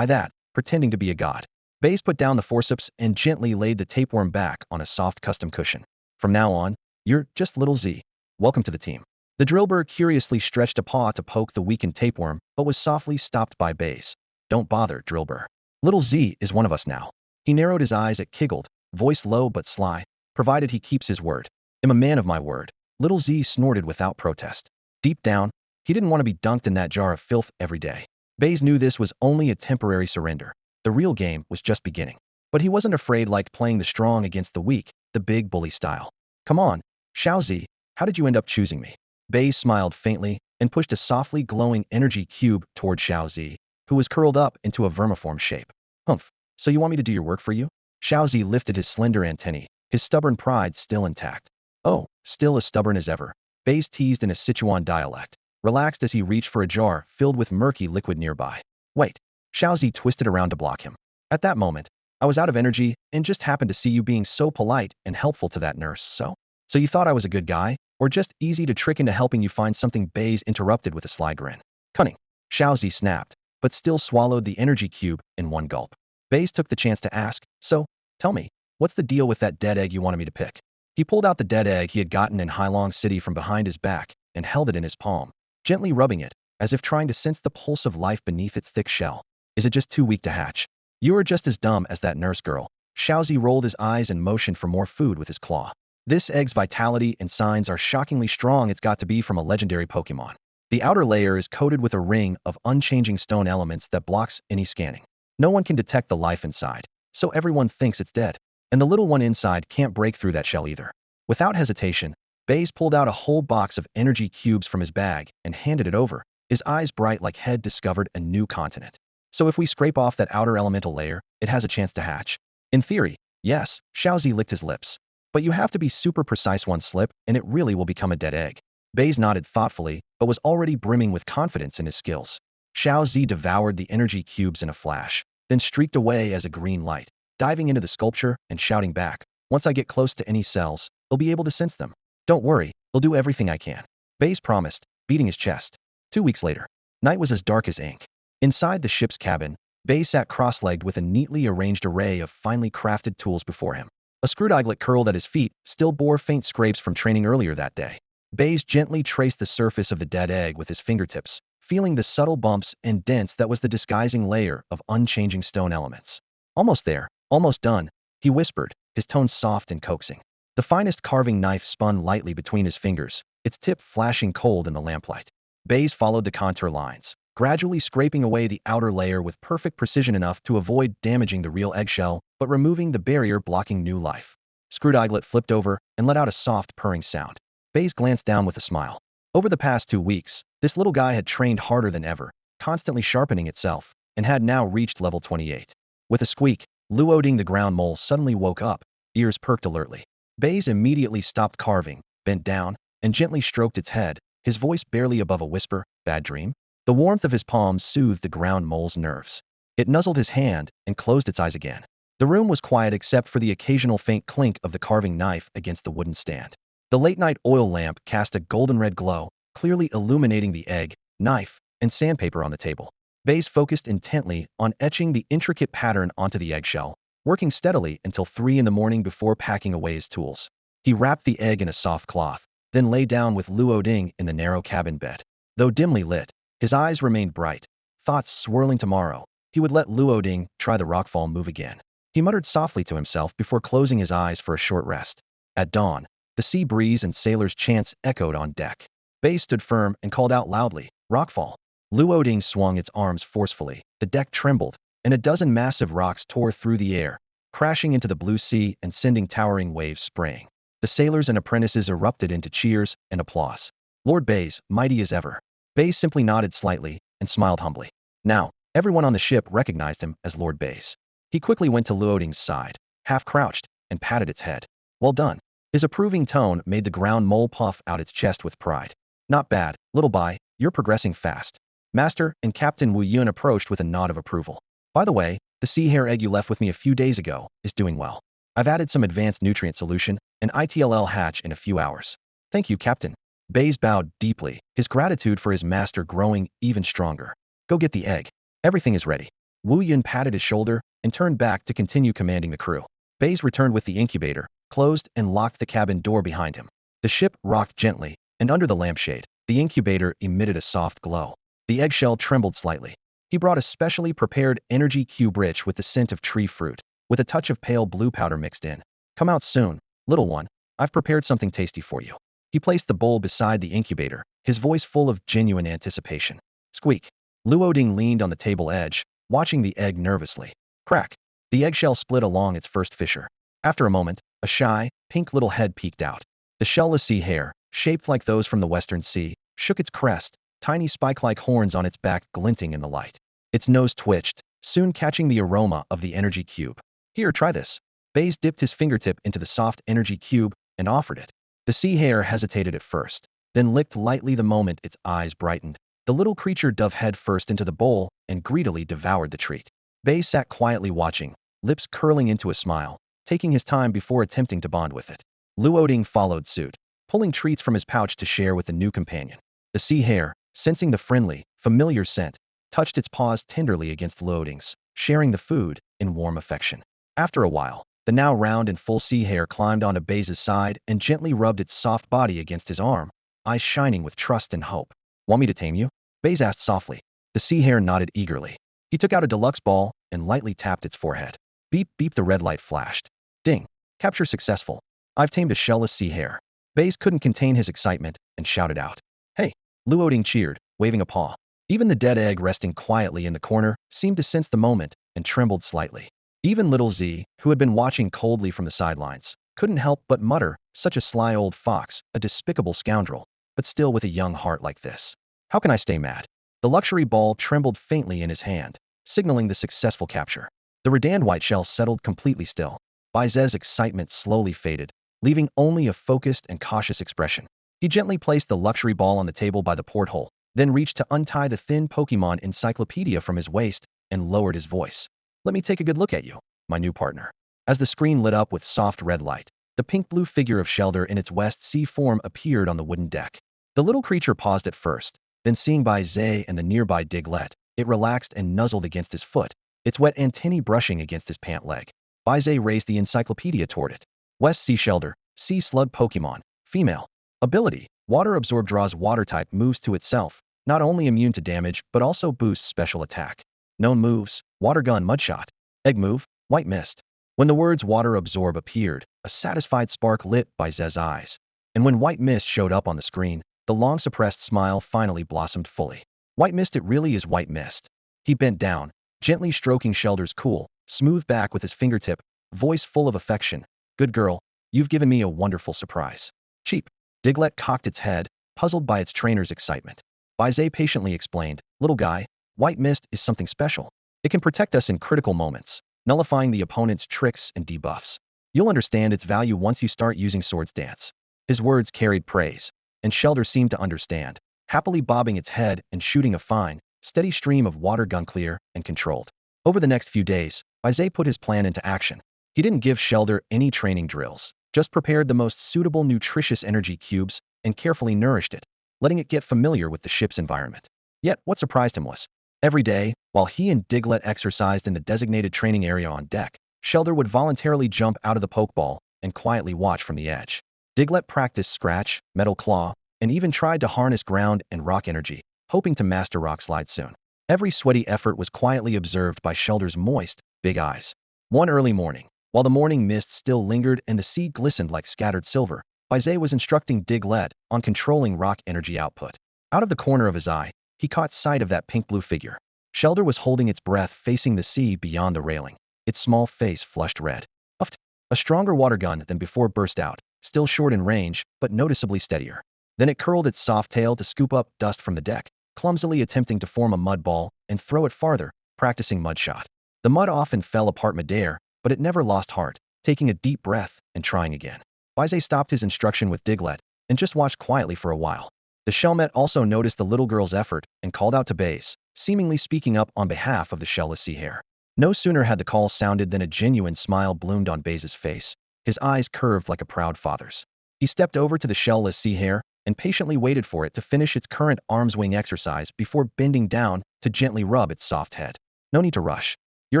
Speaker 1: that, pretending to be a god. Baize put down the forceps and gently laid the tapeworm back on a soft custom cushion. From now on, you're just little Z. Welcome to the team. The drillbur curiously stretched a paw to poke the weakened tapeworm, but was softly stopped by Baize. Don't bother, drillbur. Little Z is one of us now. He narrowed his eyes at Kiggled, voice low but sly, provided he keeps his word. I'm a man of my word. Little Z snorted without protest. Deep down, he didn't want to be dunked in that jar of filth every day. Baize knew this was only a temporary surrender. The real game was just beginning. But he wasn't afraid, like playing the strong against the weak, the big bully style. Come on, Xiao Zi, how did you end up choosing me? Baize smiled faintly and pushed a softly glowing energy cube toward Xiao Zi, who was curled up into a vermiform shape. Humph, so you want me to do your work for you? Xiao Zi lifted his slender antennae, his stubborn pride still intact. Oh, still as stubborn as ever. Baize teased in a Sichuan dialect, relaxed as he reached for a jar filled with murky liquid nearby. Wait. Xiaozi twisted around to block him. At that moment, I was out of energy and just happened to see you being so polite and helpful to that nurse, so? So you thought I was a good guy? Or just easy to trick into helping you find something? Baize interrupted with a sly grin. Cunning. Xiaozi snapped, but still swallowed the energy cube in one gulp. Baize took the chance to ask, so, tell me, what's the deal with that dead egg you wanted me to pick? He pulled out the dead egg he had gotten in Hailong City from behind his back and held it in his palm, gently rubbing it, as if trying to sense the pulse of life beneath its thick shell. Is it just too weak to hatch? You are just as dumb as that nurse girl. Xiaozi rolled his eyes and motioned for more food with his claw. This egg's vitality and signs are shockingly strong. It's got to be from a legendary Pokémon. The outer layer is coated with a ring of unchanging stone elements that blocks any scanning. No one can detect the life inside, so everyone thinks it's dead. And the little one inside can't break through that shell either. Without hesitation, Baize pulled out a whole box of energy cubes from his bag and handed it over, his eyes bright like he'd discovered a new continent. So if we scrape off that outer elemental layer, it has a chance to hatch. In theory, yes, Xiaozi licked his lips. But you have to be super precise. One slip, and it really will become a dead egg. Baize nodded thoughtfully, but was already brimming with confidence in his skills. Xiaozi devoured the energy cubes in a flash, then streaked away as a green light, diving into the sculpture and shouting back, once I get close to any cells, they'll be able to sense them. Don't worry, I'll do everything I can. Baize promised, beating his chest. 2 weeks later, night was as dark as ink. Inside the ship's cabin, Baize sat cross-legged with a neatly arranged array of finely crafted tools before him. A screwed eyelet curled at his feet still bore faint scrapes from training earlier that day. Baize gently traced the surface of the dead egg with his fingertips, feeling the subtle bumps and dents that was the disguising layer of unchanging stone elements. Almost there, almost done, he whispered, his tone soft and coaxing. The finest carving knife spun lightly between his fingers, its tip flashing cold in the lamplight. Baize followed the contour lines, gradually scraping away the outer layer with perfect precision enough to avoid damaging the real eggshell, but removing the barrier blocking new life. Screwed eyelet flipped over and let out a soft purring sound. Baize glanced down with a smile. Over the past 2 weeks, this little guy had trained harder than ever, constantly sharpening itself, and had now reached level 28. With a squeak, Luoding the ground mole suddenly woke up, ears perked alertly. Baize immediately stopped carving, bent down, and gently stroked its head, his voice barely above a whisper. Bad dream? The warmth of his palms soothed the ground mole's nerves. It nuzzled his hand and closed its eyes again. The room was quiet except for the occasional faint clink of the carving knife against the wooden stand. The late-night oil lamp cast a golden-red glow, clearly illuminating the egg, knife, and sandpaper on the table. Baize focused intently on etching the intricate pattern onto the eggshell, working steadily until 3 in the morning before packing away his tools. He wrapped the egg in a soft cloth, then lay down with Luoding in the narrow cabin bed. Though dimly lit, his eyes remained bright, thoughts swirling. Tomorrow, he would let Luoding try the rockfall move again. He muttered softly to himself before closing his eyes for a short rest. At dawn, the sea breeze and sailors' chants echoed on deck. Baize stood firm and called out loudly, "Rockfall!" Luoding swung its arms forcefully, the deck trembled, and a dozen massive rocks tore through the air, crashing into the blue sea and sending towering waves spraying. The sailors and apprentices erupted into cheers and applause. Lord Baize, mighty as ever. Baize simply nodded slightly and smiled humbly. Now, everyone on the ship recognized him as Lord Baize. He quickly went to Luoding's side, half crouched, and patted its head. Well done. His approving tone made the ground mole puff out its chest with pride. Not bad, little guy. You're progressing fast. Master and Captain Wu Yun approached with a nod of approval. By the way, the sea hare egg you left with me a few days ago is doing well. I've added some advanced nutrient solution, and ITLL hatch in a few hours. Thank you, Captain. Baize bowed deeply, his gratitude for his master growing even stronger. Go get the egg. Everything is ready. Wu Yun patted his shoulder and turned back to continue commanding the crew. Baize returned with the incubator, closed and locked the cabin door behind him. The ship rocked gently, and under the lampshade, the incubator emitted a soft glow. The eggshell trembled slightly. He brought a specially prepared energy cube rich with the scent of tree fruit, with a touch of pale blue powder mixed in. Come out soon, little one. I've prepared something tasty for you. He placed the bowl beside the incubator, his voice full of genuine anticipation. Squeak. Luoding leaned on the table edge, watching the egg nervously. Crack. The eggshell split along its first fissure. After a moment, a shy, pink little head peeked out. The shellless sea hare, shaped like those from the Western Sea, shook its crest, tiny spike-like horns on its back glinting in the light. Its nose twitched, soon catching the aroma of the energy cube. Here, try this. Baize dipped his fingertip into the soft energy cube and offered it. The sea hare hesitated at first, then licked lightly the moment its eyes brightened. The little creature dove head first into the bowl and greedily devoured the treat. Baize sat quietly watching, lips curling into a smile, taking his time before attempting to bond with it. Luoding followed suit, pulling treats from his pouch to share with the new companion. The sea hare, sensing the friendly, familiar scent, touched its paws tenderly against Luoding's, sharing the food in warm affection. After a while, the now round and full sea hare climbed onto Baize's side and gently rubbed its soft body against his arm, eyes shining with trust and hope. Want me to tame you? Baize asked softly. The sea hare nodded eagerly. He took out a deluxe ball and lightly tapped its forehead. Beep, beep, the red light flashed. Ding. Capture successful. I've tamed a shellless sea hare. Baize couldn't contain his excitement and shouted out. Hey! Luoding cheered, waving a paw. Even the dead egg resting quietly in the corner seemed to sense the moment and trembled slightly. Even little Z, who had been watching coldly from the sidelines, couldn't help but mutter, such a sly old fox, a despicable scoundrel, but still with a young heart like this. How can I stay mad? The luxury ball trembled faintly in his hand, signaling the successful capture. The redand white shell settled completely still. Baize's excitement slowly faded, leaving only a focused and cautious expression. He gently placed the luxury ball on the table by the porthole, then reached to untie the thin Pokémon encyclopedia from his waist and lowered his voice. Let me take a good look at you, my new partner. As the screen lit up with soft red light, the pink-blue figure of Shelder in its West Sea form appeared on the wooden deck. The little creature paused at first, then seeing Baize and the nearby Diglett, it relaxed and nuzzled against his foot, its wet antennae brushing against his pant leg. Baize raised the encyclopedia toward it. West Sea Shelder, Sea Slug Pokémon, female. Ability, Water Absorb draws Water-type moves to itself, not only immune to damage but also boosts special attack. Known moves, Water Gun Mudshot. Egg move, White Mist. When the words Water Absorb appeared, a satisfied spark lit Baize's eyes. And when White Mist showed up on the screen, the long-suppressed smile finally blossomed fully. White Mist, it really is White Mist. He bent down, gently stroking Shelder's cool, smooth back with his fingertip, voice full of affection. Good girl, you've given me a wonderful surprise. Cheap. Diglett cocked its head, puzzled by its trainer's excitement. Baize patiently explained, little guy, White Mist is something special. It can protect us in critical moments, nullifying the opponent's tricks and debuffs. You'll understand its value once you start using Swords Dance. His words carried praise, and Shelder seemed to understand, happily bobbing its head and shooting a fine, steady stream of water gun clear and controlled. Over the next few days, Baize put his plan into action. He didn't give Shelder any training drills, just prepared the most suitable nutritious energy cubes and carefully nourished it, letting it get familiar with the ship's environment. Yet, what surprised him was, every day, while he and Diglett exercised in the designated training area on deck, Shelder would voluntarily jump out of the pokeball and quietly watch from the edge. Diglett practiced Scratch, Metal Claw, and even tried to harness ground and rock energy, hoping to master Rock Slide soon. Every sweaty effort was quietly observed by Shelder's moist, big eyes. One early morning, while the morning mist still lingered and the sea glistened like scattered silver, Baize was instructing Diglett on controlling rock energy output. Out of the corner of his eye, he caught sight of that pink-blue figure. Shelder was holding its breath facing the sea beyond the railing, its small face flushed red. Uffed. A stronger water gun than before burst out, still short in range, but noticeably steadier. Then it curled its soft tail to scoop up dust from the deck, clumsily attempting to form a mud ball and throw it farther, practicing mud shot. The mud often fell apart midair, but it never lost heart, taking a deep breath and trying again. Baize stopped his instruction with Diglett and just watched quietly for a while. The shellmet also noticed the little girl's effort and called out to Baize, seemingly speaking up on behalf of the shellless sea hare. No sooner had the call sounded than a genuine smile bloomed on Baize's face, his eyes curved like a proud father's. He stepped over to the shellless sea hare and patiently waited for it to finish its current arm's wing exercise before bending down to gently rub its soft head. No need to rush. Your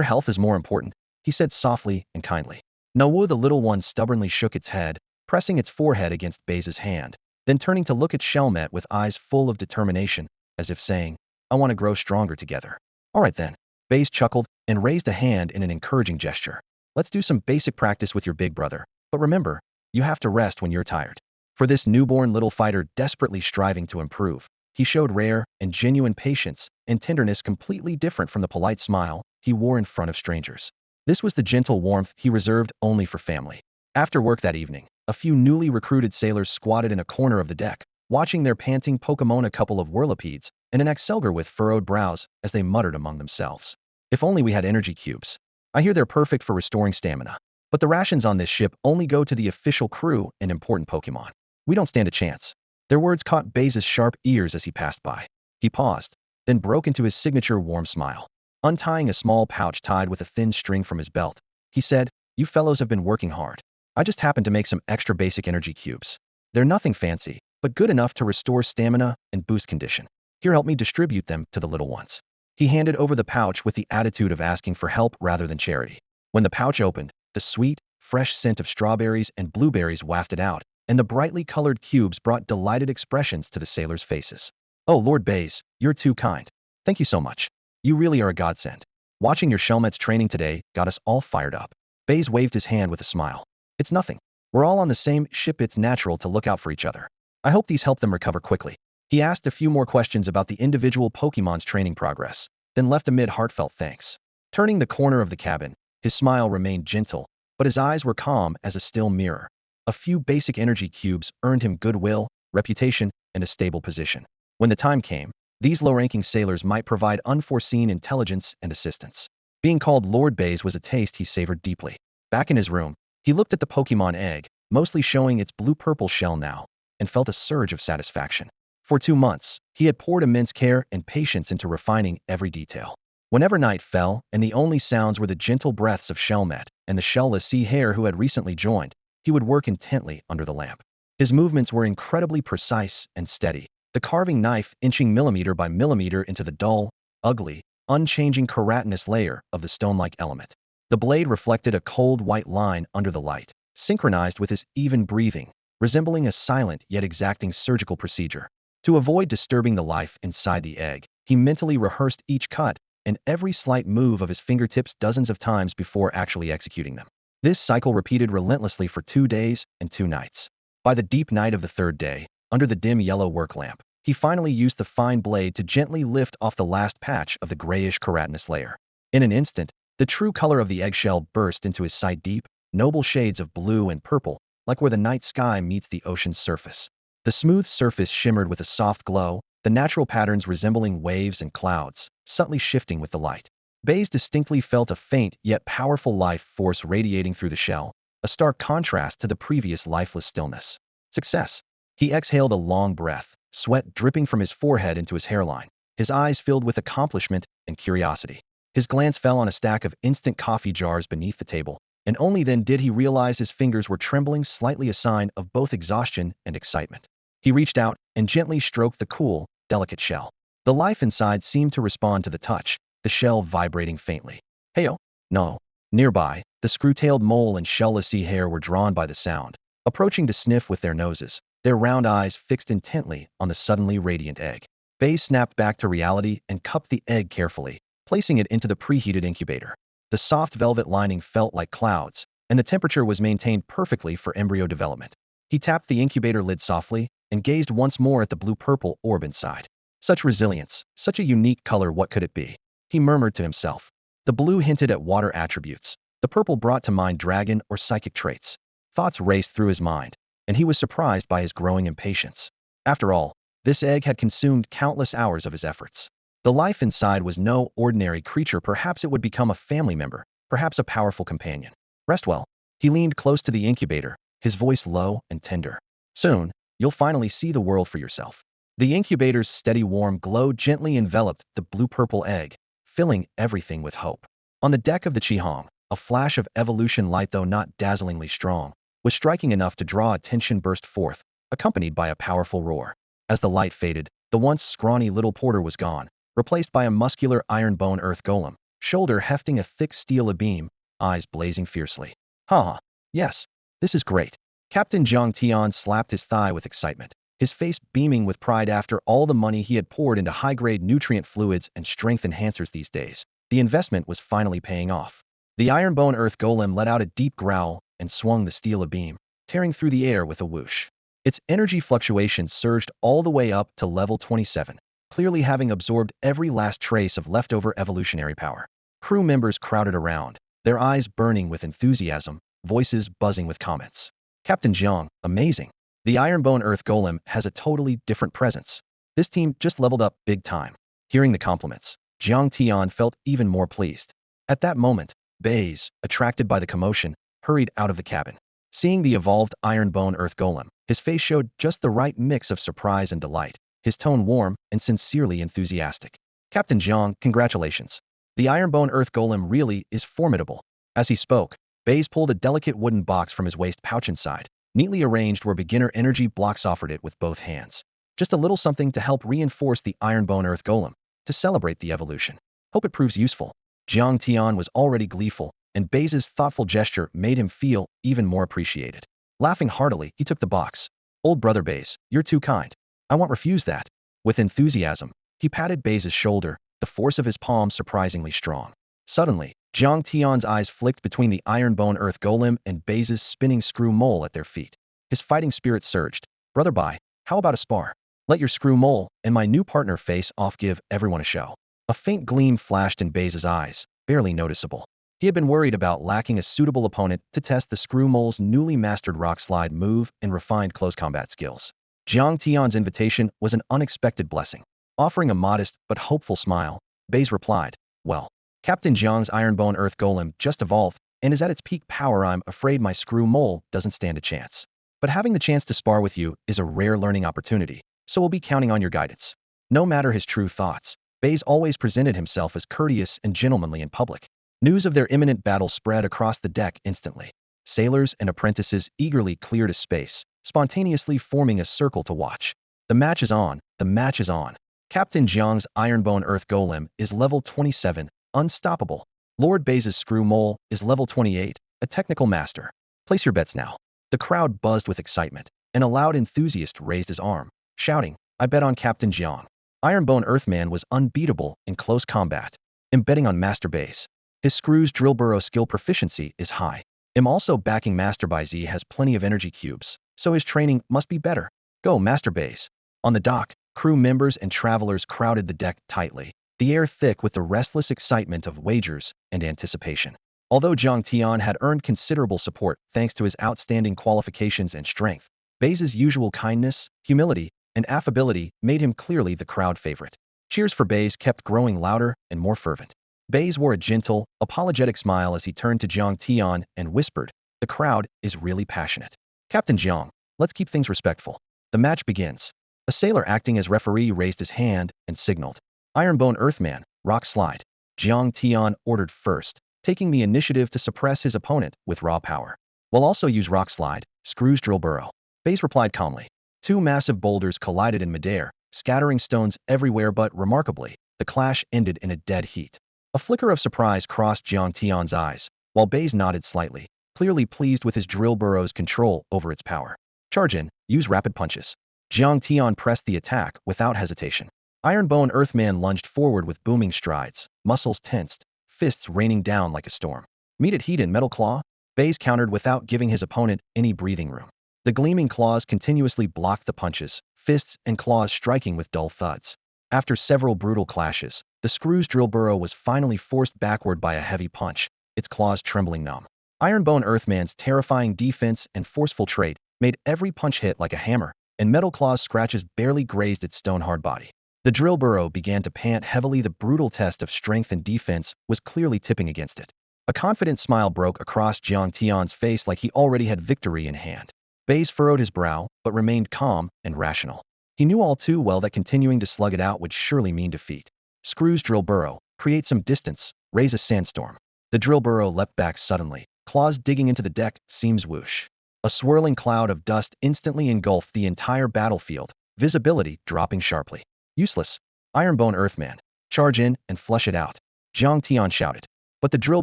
Speaker 1: health is more important, he said softly and kindly. No, the little one stubbornly shook its head, pressing its forehead against Baize's hand, then turning to look at Shellmet with eyes full of determination, as if saying, I want to grow stronger together. All right then. Baize chuckled and raised a hand in an encouraging gesture. Let's do some basic practice with your big brother, but remember, you have to rest when you're tired. For this newborn little fighter desperately striving to improve, he showed rare and genuine patience and tenderness completely different from the polite smile he wore in front of strangers. This was the gentle warmth he reserved only for family. After work that evening, a few newly recruited sailors squatted in a corner of the deck, watching their panting Pokemon, a couple of whirlipedes, and an Excelgar with furrowed brows as they muttered among themselves. If only we had energy cubes. I hear they're perfect for restoring stamina. But the rations on this ship only go to the official crew and important Pokemon. We don't stand a chance. Their words caught Baize's sharp ears as he passed by. He paused, then broke into his signature warm smile. Untying a small pouch tied with a thin string from his belt, he said, You fellows have been working hard. I just happened to make some extra basic energy cubes. They're nothing fancy, but good enough to restore stamina and boost condition. Here, help me distribute them to the little ones. He handed over the pouch with the attitude of asking for help rather than charity. When the pouch opened, the sweet, fresh scent of strawberries and blueberries wafted out, and the brightly colored cubes brought delighted expressions to the sailors' faces. Oh, Lord Baize, you're too kind. Thank you so much. You really are a godsend. Watching your Shellmet's training today got us all fired up. Baize waved his hand with a smile. It's nothing. We're all on the same ship. It's natural to look out for each other. I hope these help them recover quickly. He asked a few more questions about the individual Pokemon's training progress, then left amid heartfelt thanks. Turning the corner of the cabin, his smile remained gentle, but his eyes were calm as a still mirror. A few basic energy cubes earned him goodwill, reputation, and a stable position. When the time came, these low-ranking sailors might provide unforeseen intelligence and assistance. Being called Lord Baize was a taste he savored deeply. Back in his room, he looked at the Pokemon egg, mostly showing its blue-purple shell now, and felt a surge of satisfaction. For 2 months, he had poured immense care and patience into refining every detail. Whenever night fell and the only sounds were the gentle breaths of Shellmet and the shellless sea hare who had recently joined, he would work intently under the lamp. His movements were incredibly precise and steady, the carving knife inching millimeter by millimeter into the dull, ugly, unchanging keratinous layer of the stone-like element. The blade reflected a cold white line under the light, synchronized with his even breathing, resembling a silent yet exacting surgical procedure. To avoid disturbing the life inside the egg, he mentally rehearsed each cut and every slight move of his fingertips dozens of times before actually executing them. This cycle repeated relentlessly for 2 days and 2 nights. By the deep night of the 3rd day, under the dim yellow work lamp, he finally used the fine blade to gently lift off the last patch of the grayish keratinous layer. In an instant, the true color of the eggshell burst into his sight, deep, noble shades of blue and purple, like where the night sky meets the ocean's surface. The smooth surface shimmered with a soft glow, the natural patterns resembling waves and clouds, subtly shifting with the light. Baize distinctly felt a faint yet powerful life force radiating through the shell, a stark contrast to the previous lifeless stillness. Success! He exhaled a long breath, sweat dripping from his forehead into his hairline, his eyes filled with accomplishment and curiosity. His glance fell on a stack of instant coffee jars beneath the table, and only then did he realize his fingers were trembling slightly, a sign of both exhaustion and excitement. He reached out and gently stroked the cool, delicate shell. The life inside seemed to respond to the touch, the shell vibrating faintly. Heyo! No. Nearby, the screw-tailed mole and shellless sea hare were drawn by the sound, approaching to sniff with their noses, their round eyes fixed intently on the suddenly radiant egg. Baize snapped back to reality and cupped the egg carefully, placing it into the preheated incubator. The soft velvet lining felt like clouds, and the temperature was maintained perfectly for embryo development. He tapped the incubator lid softly and gazed once more at the blue-purple orb inside. Such resilience, such a unique color, what could it be? He murmured to himself. The blue hinted at water attributes. The purple brought to mind dragon or psychic traits. Thoughts raced through his mind, and he was surprised by his growing impatience. After all, this egg had consumed countless hours of his efforts. The life inside was no ordinary creature. Perhaps it would become a family member, perhaps a powerful companion. Rest well. He leaned close to the incubator, his voice low and tender. Soon, you'll finally see the world for yourself. The incubator's steady warm glow gently enveloped the blue-purple egg, filling everything with hope. On the deck of the Qihong, a flash of evolution light, though not dazzlingly strong, was striking enough to draw attention burst forth, accompanied by a powerful roar. As the light faded, the once scrawny little porter was gone, replaced by a muscular iron-bone earth golem, shoulder hefting a thick steel beam, eyes blazing fiercely. Huh. Yes. This is great. Captain Zhang Tian slapped his thigh with excitement, his face beaming with pride. After all the money he had poured into high-grade nutrient fluids and strength enhancers these days, the investment was finally paying off. The iron-bone earth golem let out a deep growl and swung the steel beam, tearing through the air with a whoosh. Its energy fluctuations surged all the way up to level 27, clearly having absorbed every last trace of leftover evolutionary power. Crew members crowded around, their eyes burning with enthusiasm, voices buzzing with comments. Captain Jiang, amazing. The Ironbone Earth Golem has a totally different presence. This team just leveled up big time. Hearing the compliments, Jiang Tian felt even more pleased. At that moment, Baize, attracted by the commotion, hurried out of the cabin. Seeing the evolved Ironbone Earth Golem, his face showed just the right mix of surprise and delight, his tone warm and sincerely enthusiastic. Captain Jiang, congratulations. The Ironbone Earth Golem really is formidable. As he spoke, Baize pulled a delicate wooden box from his waist pouch inside, neatly arranged where beginner energy blocks offered it with both hands. Just a little something to help reinforce the Ironbone Earth Golem, to celebrate the evolution. Hope it proves useful. Jiang Tian was already gleeful, and Baize's thoughtful gesture made him feel even more appreciated. Laughing heartily, he took the box. Old brother Baize, you're too kind. I won't refuse that. With enthusiasm, he patted Baize's shoulder, the force of his palm surprisingly strong. Suddenly, Jiang Tian's eyes flicked between the Ironbone Earth Golem and Baize's spinning screw mole at their feet. His fighting spirit surged. Brother Bai, how about a spar? Let your screw mole and my new partner face off, give everyone a show. A faint gleam flashed in Baize's eyes, barely noticeable. He had been worried about lacking a suitable opponent to test the screw mole's newly mastered rock slide move and refined close combat skills. Jiang Tian's invitation was an unexpected blessing. Offering a modest but hopeful smile, Baize replied, well, Captain Jiang's Ironbone Earth Golem just evolved and is at its peak power. I'm afraid my screw mole doesn't stand a chance. But having the chance to spar with you is a rare learning opportunity, so we'll be counting on your guidance. No matter his true thoughts, Baize always presented himself as courteous and gentlemanly in public. News of their imminent battle spread across the deck instantly. Sailors and apprentices eagerly cleared a space, spontaneously forming a circle to watch. The match is on, the match is on. Captain Jiang's Ironbone Earth Golem is level 27, unstoppable. Lord Baize's Screw Mole is level 28, a technical master. Place your bets now. The crowd buzzed with excitement, and a loud enthusiast raised his arm, shouting, I bet on Captain Jiang. Ironbone Earthman was unbeatable in close combat. I'm betting on Master Baize. His screws drill burrow skill proficiency is high. I'm also backing Master Baize has plenty of energy cubes, so his training must be better. Go, Master Baize. On the dock, crew members and travelers crowded the deck tightly, the air thick with the restless excitement of wagers and anticipation. Although Jiang Tian had earned considerable support thanks to his outstanding qualifications and strength, Baize's usual kindness, humility, and affability made him clearly the crowd favorite. Cheers for Baize kept growing louder and more fervent. Baize wore a gentle, apologetic smile as he turned to Jiang Tian and whispered, the crowd is really passionate. Captain Jiang, let's keep things respectful. The match begins. A sailor acting as referee raised his hand and signaled. Ironbone Earthman, rock slide. Jiang Tian ordered first, taking the initiative to suppress his opponent with raw power. We'll also use rock slide, screws drill burrow. Baize replied calmly. Two massive boulders collided in midair, scattering stones everywhere, but remarkably, the clash ended in a dead heat. A flicker of surprise crossed Jiang Tian's eyes, while Baize nodded slightly, clearly pleased with his drill burrow's control over its power. Charge in, use rapid punches. Jiang Tian pressed the attack without hesitation. Ironbone Earthman lunged forward with booming strides, muscles tensed, fists raining down like a storm. Meet it heat in Metal Claw? Baize countered without giving his opponent any breathing room. The gleaming claws continuously blocked the punches, fists and claws striking with dull thuds. After several brutal clashes, the screw's drill burrow was finally forced backward by a heavy punch, its claws trembling numb. Ironbone Earthman's terrifying defense and forceful trait made every punch hit like a hammer, and Metal Claw's scratches barely grazed its stone-hard body. The drill burrow began to pant heavily. The brutal test of strength and defense was clearly tipping against it. A confident smile broke across Jiang Tian's face like he already had victory in hand. Baize furrowed his brow, but remained calm and rational. He knew all too well that continuing to slug it out would surely mean defeat. Screws drill burrow, create some distance, raise a sandstorm. The drill burrow leapt back suddenly, claws digging into the deck, seams whoosh. A swirling cloud of dust instantly engulfed the entire battlefield, visibility dropping sharply. Useless. Ironbone Earthman. Charge in and flush it out. Jiang Tian shouted. But the drill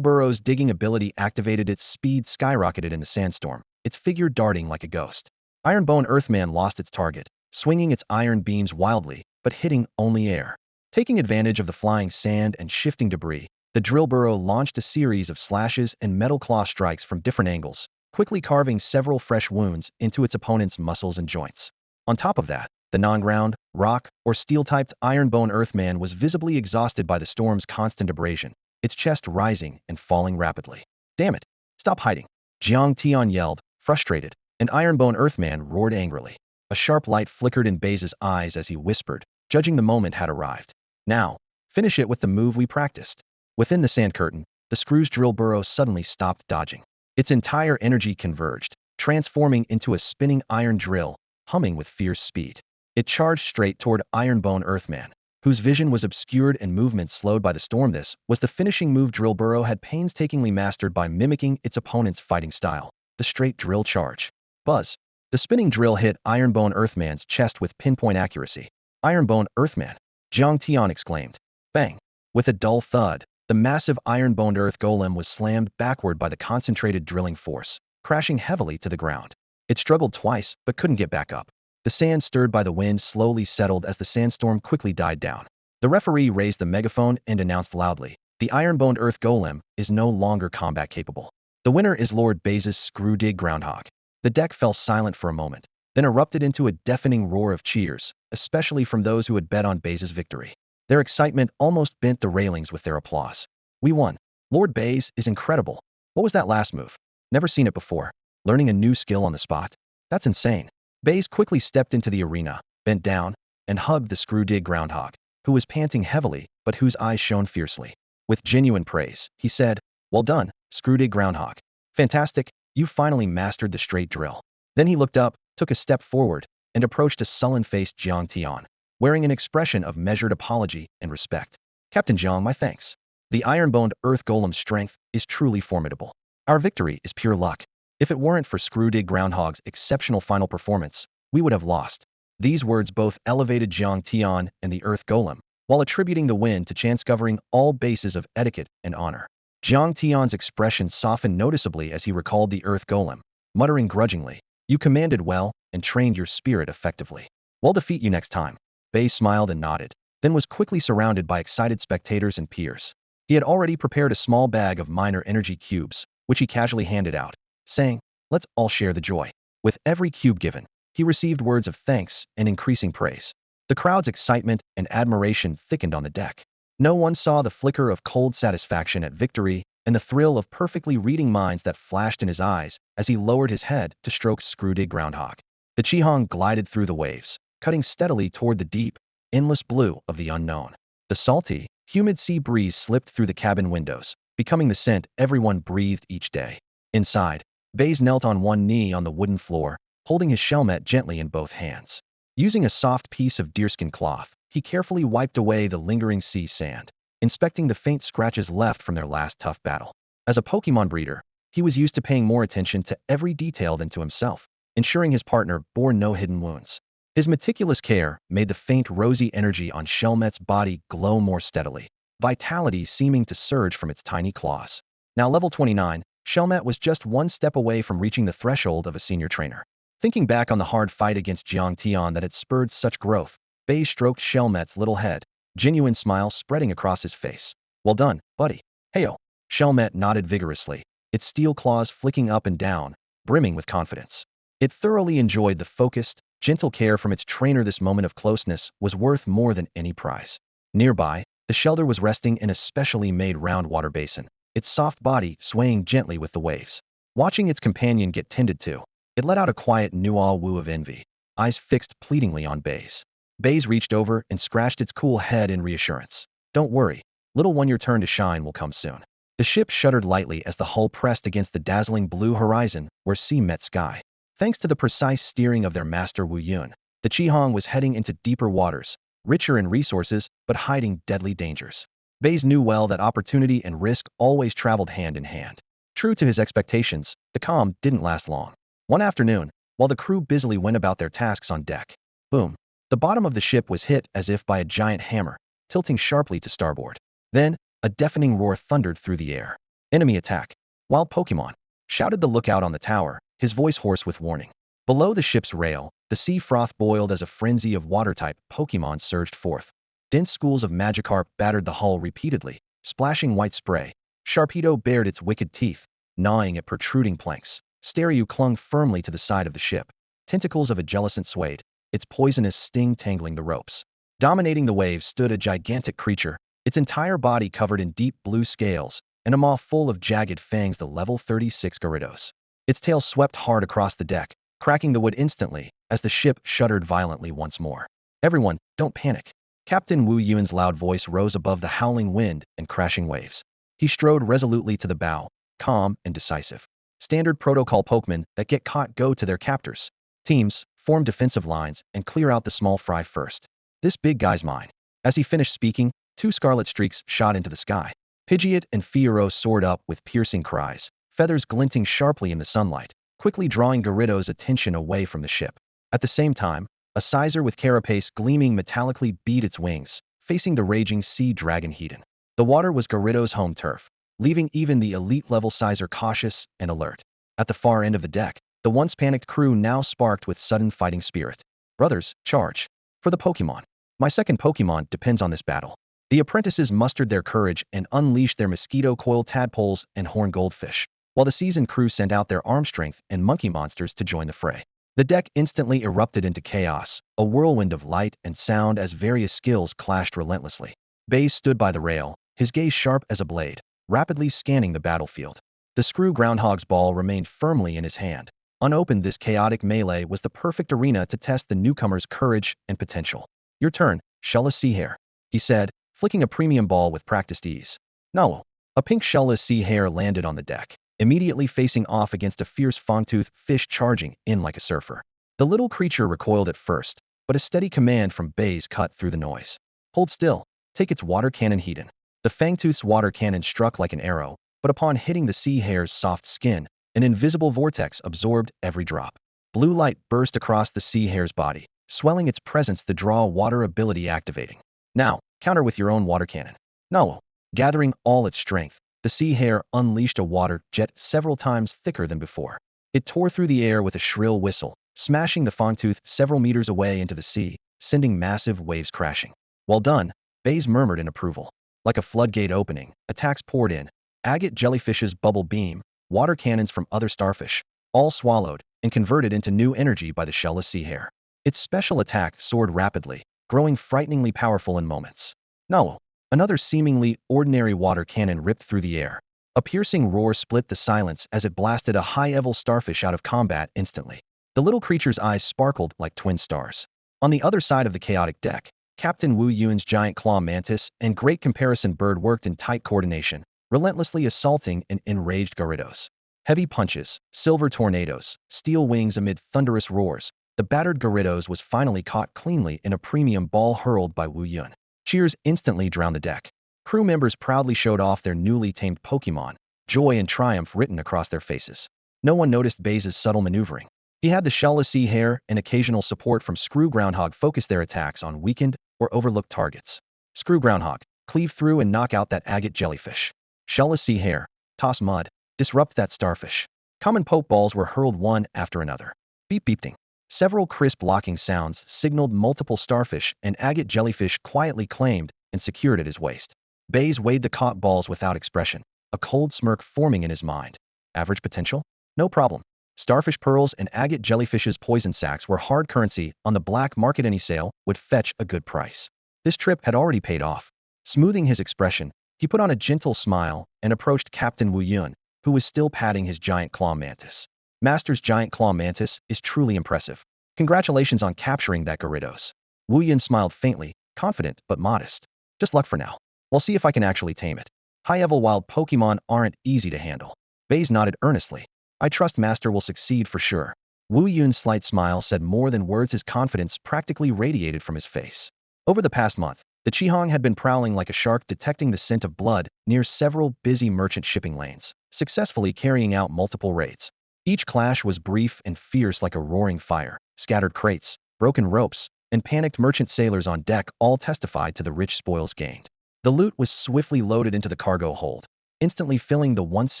Speaker 1: burrow's digging ability activated, its speed skyrocketed in the sandstorm, its figure darting like a ghost. Ironbone Earthman lost its target, swinging its iron beams wildly, but hitting only air. Taking advantage of the flying sand and shifting debris, the drill burrow launched a series of slashes and metal claw strikes from different angles, quickly carving several fresh wounds into its opponent's muscles and joints. On top of that, the non-ground, rock, or steel-typed Ironbone Earthman was visibly exhausted by the storm's constant abrasion, its chest rising and falling rapidly. Damn it! Stop hiding! Jiang Tian yelled, frustrated, and Ironbone Earthman roared angrily. A sharp light flickered in Baize's eyes as he whispered, judging the moment had arrived. Now, finish it with the move we practiced. Within the sand curtain, the screw's drill burrow suddenly stopped dodging. Its entire energy converged, transforming into a spinning iron drill, humming with fierce speed. It charged straight toward Ironbone Earthman, whose vision was obscured and movement slowed by the storm. This was the finishing move drill burrow had painstakingly mastered by mimicking its opponent's fighting style, the straight drill charge. Buzz. The spinning drill hit Ironbone Earthman's chest with pinpoint accuracy. Ironbone Earthman! Jiang Tian exclaimed. Bang! With a dull thud, the massive iron-boned earth golem was slammed backward by the concentrated drilling force, crashing heavily to the ground. It struggled twice, but couldn't get back up. The sand stirred by the wind slowly settled as the sandstorm quickly died down. The referee raised the megaphone and announced loudly, the iron-boned earth golem is no longer combat capable. The winner is Lord Baize's screw-dig groundhog. The deck fell silent for a moment, then erupted into a deafening roar of cheers, especially from those who had bet on Baize's victory. Their excitement almost bent the railings with their applause. We won. Lord Baize is incredible. What was that last move? Never seen it before. Learning a new skill on the spot? That's insane. Baize quickly stepped into the arena, bent down, and hugged the screw-dig groundhog, who was panting heavily but whose eyes shone fiercely. With genuine praise, he said, well done, screw-dig groundhog. Fantastic, you finally mastered the straight drill. Then he looked up, took a step forward, and approached a sullen-faced Jiang Tian, wearing an expression of measured apology and respect. Captain Jiang, my thanks. The iron-boned earth golem's strength is truly formidable. Our victory is pure luck. If it weren't for Screw-dig Groundhog's exceptional final performance, we would have lost. These words both elevated Jiang Tian and the earth golem, while attributing the win to chance covering all bases of etiquette and honor. Jiang Tian's expression softened noticeably as he recalled the earth golem, muttering grudgingly, you commanded well and trained your spirit effectively. We'll defeat you next time. Baize smiled and nodded, then was quickly surrounded by excited spectators and peers. He had already prepared a small bag of minor energy cubes, which he casually handed out, saying, let's all share the joy. With every cube given, he received words of thanks and increasing praise. The crowd's excitement and admiration thickened on the deck. No one saw the flicker of cold satisfaction at victory and the thrill of perfectly reading minds that flashed in his eyes as he lowered his head to stroke Screw-dig Groundhog. The Qihong glided through the waves, cutting steadily toward the deep, endless blue of the unknown. The salty, humid sea breeze slipped through the cabin windows, becoming the scent everyone breathed each day. Inside, Baize knelt on one knee on the wooden floor, holding his shellmet gently in both hands. Using a soft piece of deerskin cloth, he carefully wiped away the lingering sea sand, inspecting the faint scratches left from their last tough battle. As a Pokémon breeder, he was used to paying more attention to every detail than to himself, ensuring his partner bore no hidden wounds. His meticulous care made the faint rosy energy on Shellmet's body glow more steadily, vitality seeming to surge from its tiny claws. Now level 29, Shellmet was just one step away from reaching the threshold of a senior trainer. Thinking back on the hard fight against Jiang Tian that had spurred such growth, Baize stroked Shellmet's little head, genuine smile spreading across his face. Well done, buddy. Heyo. Shellmet nodded vigorously, its steel claws flicking up and down, brimming with confidence. It thoroughly enjoyed the focused, gentle care from its trainer. This moment of closeness was worth more than any prize. Nearby, the Shelder was resting in a specially made round water basin, its soft body swaying gently with the waves. Watching its companion get tended to, it let out a quiet woo of envy, eyes fixed pleadingly on Baize. Baize reached over and scratched its cool head in reassurance. Don't worry, little one, your turn to shine will come soon. The ship shuddered lightly as the hull pressed against the dazzling blue horizon where sea met sky. Thanks to the precise steering of their master Wu Yun, The Qihong was heading into deeper waters, richer in resources, but hiding deadly dangers. Baize knew well that opportunity and risk always traveled hand in hand. True to his expectations, the calm didn't last long. One afternoon, while the crew busily went about their tasks on deck, boom, the bottom of the ship was hit as if by a giant hammer, tilting sharply to starboard. Then, a deafening roar thundered through the air. Enemy attack. Wild Pokémon, shouted the lookout on the tower, his voice hoarse with warning. Below the ship's rail, the sea froth boiled as a frenzy of water-type Pokémon surged forth. Dense schools of Magikarp battered the hull repeatedly, splashing white spray. Sharpedo bared its wicked teeth, gnawing at protruding planks. Staryu clung firmly to the side of the ship. Tentacles of a Jellicent swayed, its poisonous sting tangling the ropes. Dominating the waves stood a gigantic creature, its entire body covered in deep blue scales, and a maw full of jagged fangs, the level 36 Gyarados. Its tail swept hard across the deck, cracking the wood instantly, as the ship shuddered violently once more. Everyone, don't panic. Captain Wu Yuan's loud voice rose above the howling wind and crashing waves. He strode resolutely to the bow, calm and decisive. Standard protocol Pokémon that get caught go to their captors. Teams, form defensive lines and clear out the small fry first. This big guy's mine. As he finished speaking, two scarlet streaks shot into the sky. Pidgeot and Fiero soared up with piercing cries, feathers glinting sharply in the sunlight, quickly drawing Gyarados' attention away from the ship. At the same time, a Scizor with carapace gleaming metallically beat its wings, facing the raging sea dragon Hedon. The water was Gyarados' home turf, leaving even the elite-level Scizor cautious and alert. At the far end of the deck, the once panicked crew now sparked with sudden fighting spirit. Brothers, charge. For the Pokémon. My second Pokémon depends on this battle. The apprentices mustered their courage and unleashed their mosquito coil tadpoles and horn goldfish, while the seasoned crew sent out their arm strength and monkey monsters to join the fray. The deck instantly erupted into chaos, a whirlwind of light and sound as various skills clashed relentlessly. Baize stood by the rail, his gaze sharp as a blade, rapidly scanning the battlefield. The screw groundhog's ball remained firmly in his hand. Unopened, this chaotic melee was the perfect arena to test the newcomer's courage and potential. Your turn, Shellless Sea Hare, he said, flicking a premium ball with practiced ease. No. A pink Shellless Sea Hare landed on the deck, immediately facing off against a fierce fangtooth fish charging in like a surfer. The little creature recoiled at first, but a steady command from Baize cut through the noise. Hold still. Take its water cannon Hedon. The fangtooth's water cannon struck like an arrow, but upon hitting the sea hare's soft skin, an invisible vortex absorbed every drop. Blue light burst across the sea hare's body, swelling its presence, the draw water ability activating. Now, counter with your own water cannon. No. Gathering all its strength, the sea hare unleashed a water jet several times thicker than before. It tore through the air with a shrill whistle, smashing the fangtooth several meters away into the sea, sending massive waves crashing. Well done, Baize murmured in approval. Like a floodgate opening, attacks poured in. Agate jellyfish's bubble beam, water cannons from other starfish, all swallowed and converted into new energy by the Shellless Sea Hare. Its special attack soared rapidly, growing frighteningly powerful in moments. No. Another seemingly ordinary water cannon ripped through the air. A piercing roar split the silence as it blasted a high-level starfish out of combat instantly. The little creature's eyes sparkled like twin stars. On the other side of the chaotic deck, Captain Wu Yuan's giant claw mantis and great comparison bird worked in tight coordination, relentlessly assaulting an enraged Gyarados. Heavy punches, silver tornadoes, steel wings amid thunderous roars. The battered Gyarados was finally caught cleanly in a premium ball hurled by Wu Yuan. Cheers instantly drowned the deck. Crew members proudly showed off their newly tamed Pokémon, joy and triumph written across their faces. No one noticed Baize's subtle maneuvering. He had the Shellless Sea Hare and occasional support from Screw Groundhog focus their attacks on weakened or overlooked targets. Screw Groundhog, cleave through and knock out that agate jellyfish. Shellless Sea Hare, toss mud, disrupt that starfish. Common poke balls were hurled one after another. Beep beeping. Several crisp locking sounds signaled multiple starfish and agate jellyfish quietly claimed and secured at his waist. Baize weighed the caught balls without expression, a cold smirk forming in his mind. Average potential? No problem. Starfish pearls and agate jellyfish's poison sacs were hard currency on the black market. Any sale would fetch a good price. This trip had already paid off. Smoothing his expression, he put on a gentle smile and approached Captain Wu Yuan, who was still patting his giant claw mantis. Master's giant claw mantis is truly impressive. Congratulations on capturing that Gyarados. Wu Yuan smiled faintly, confident but modest. Just luck for now. We'll see if I can actually tame it. High-level wild Pokémon aren't easy to handle. Baize nodded earnestly. I trust Master will succeed for sure. Wu Yun's slight smile said more than words. His confidence practically radiated from his face. Over the past month, the Qihong had been prowling like a shark, detecting the scent of blood near several busy merchant shipping lanes, successfully carrying out multiple raids. Each clash was brief and fierce like a roaring fire. Scattered crates, broken ropes, and panicked merchant sailors on deck all testified to the rich spoils gained. The loot was swiftly loaded into the cargo hold, instantly filling the once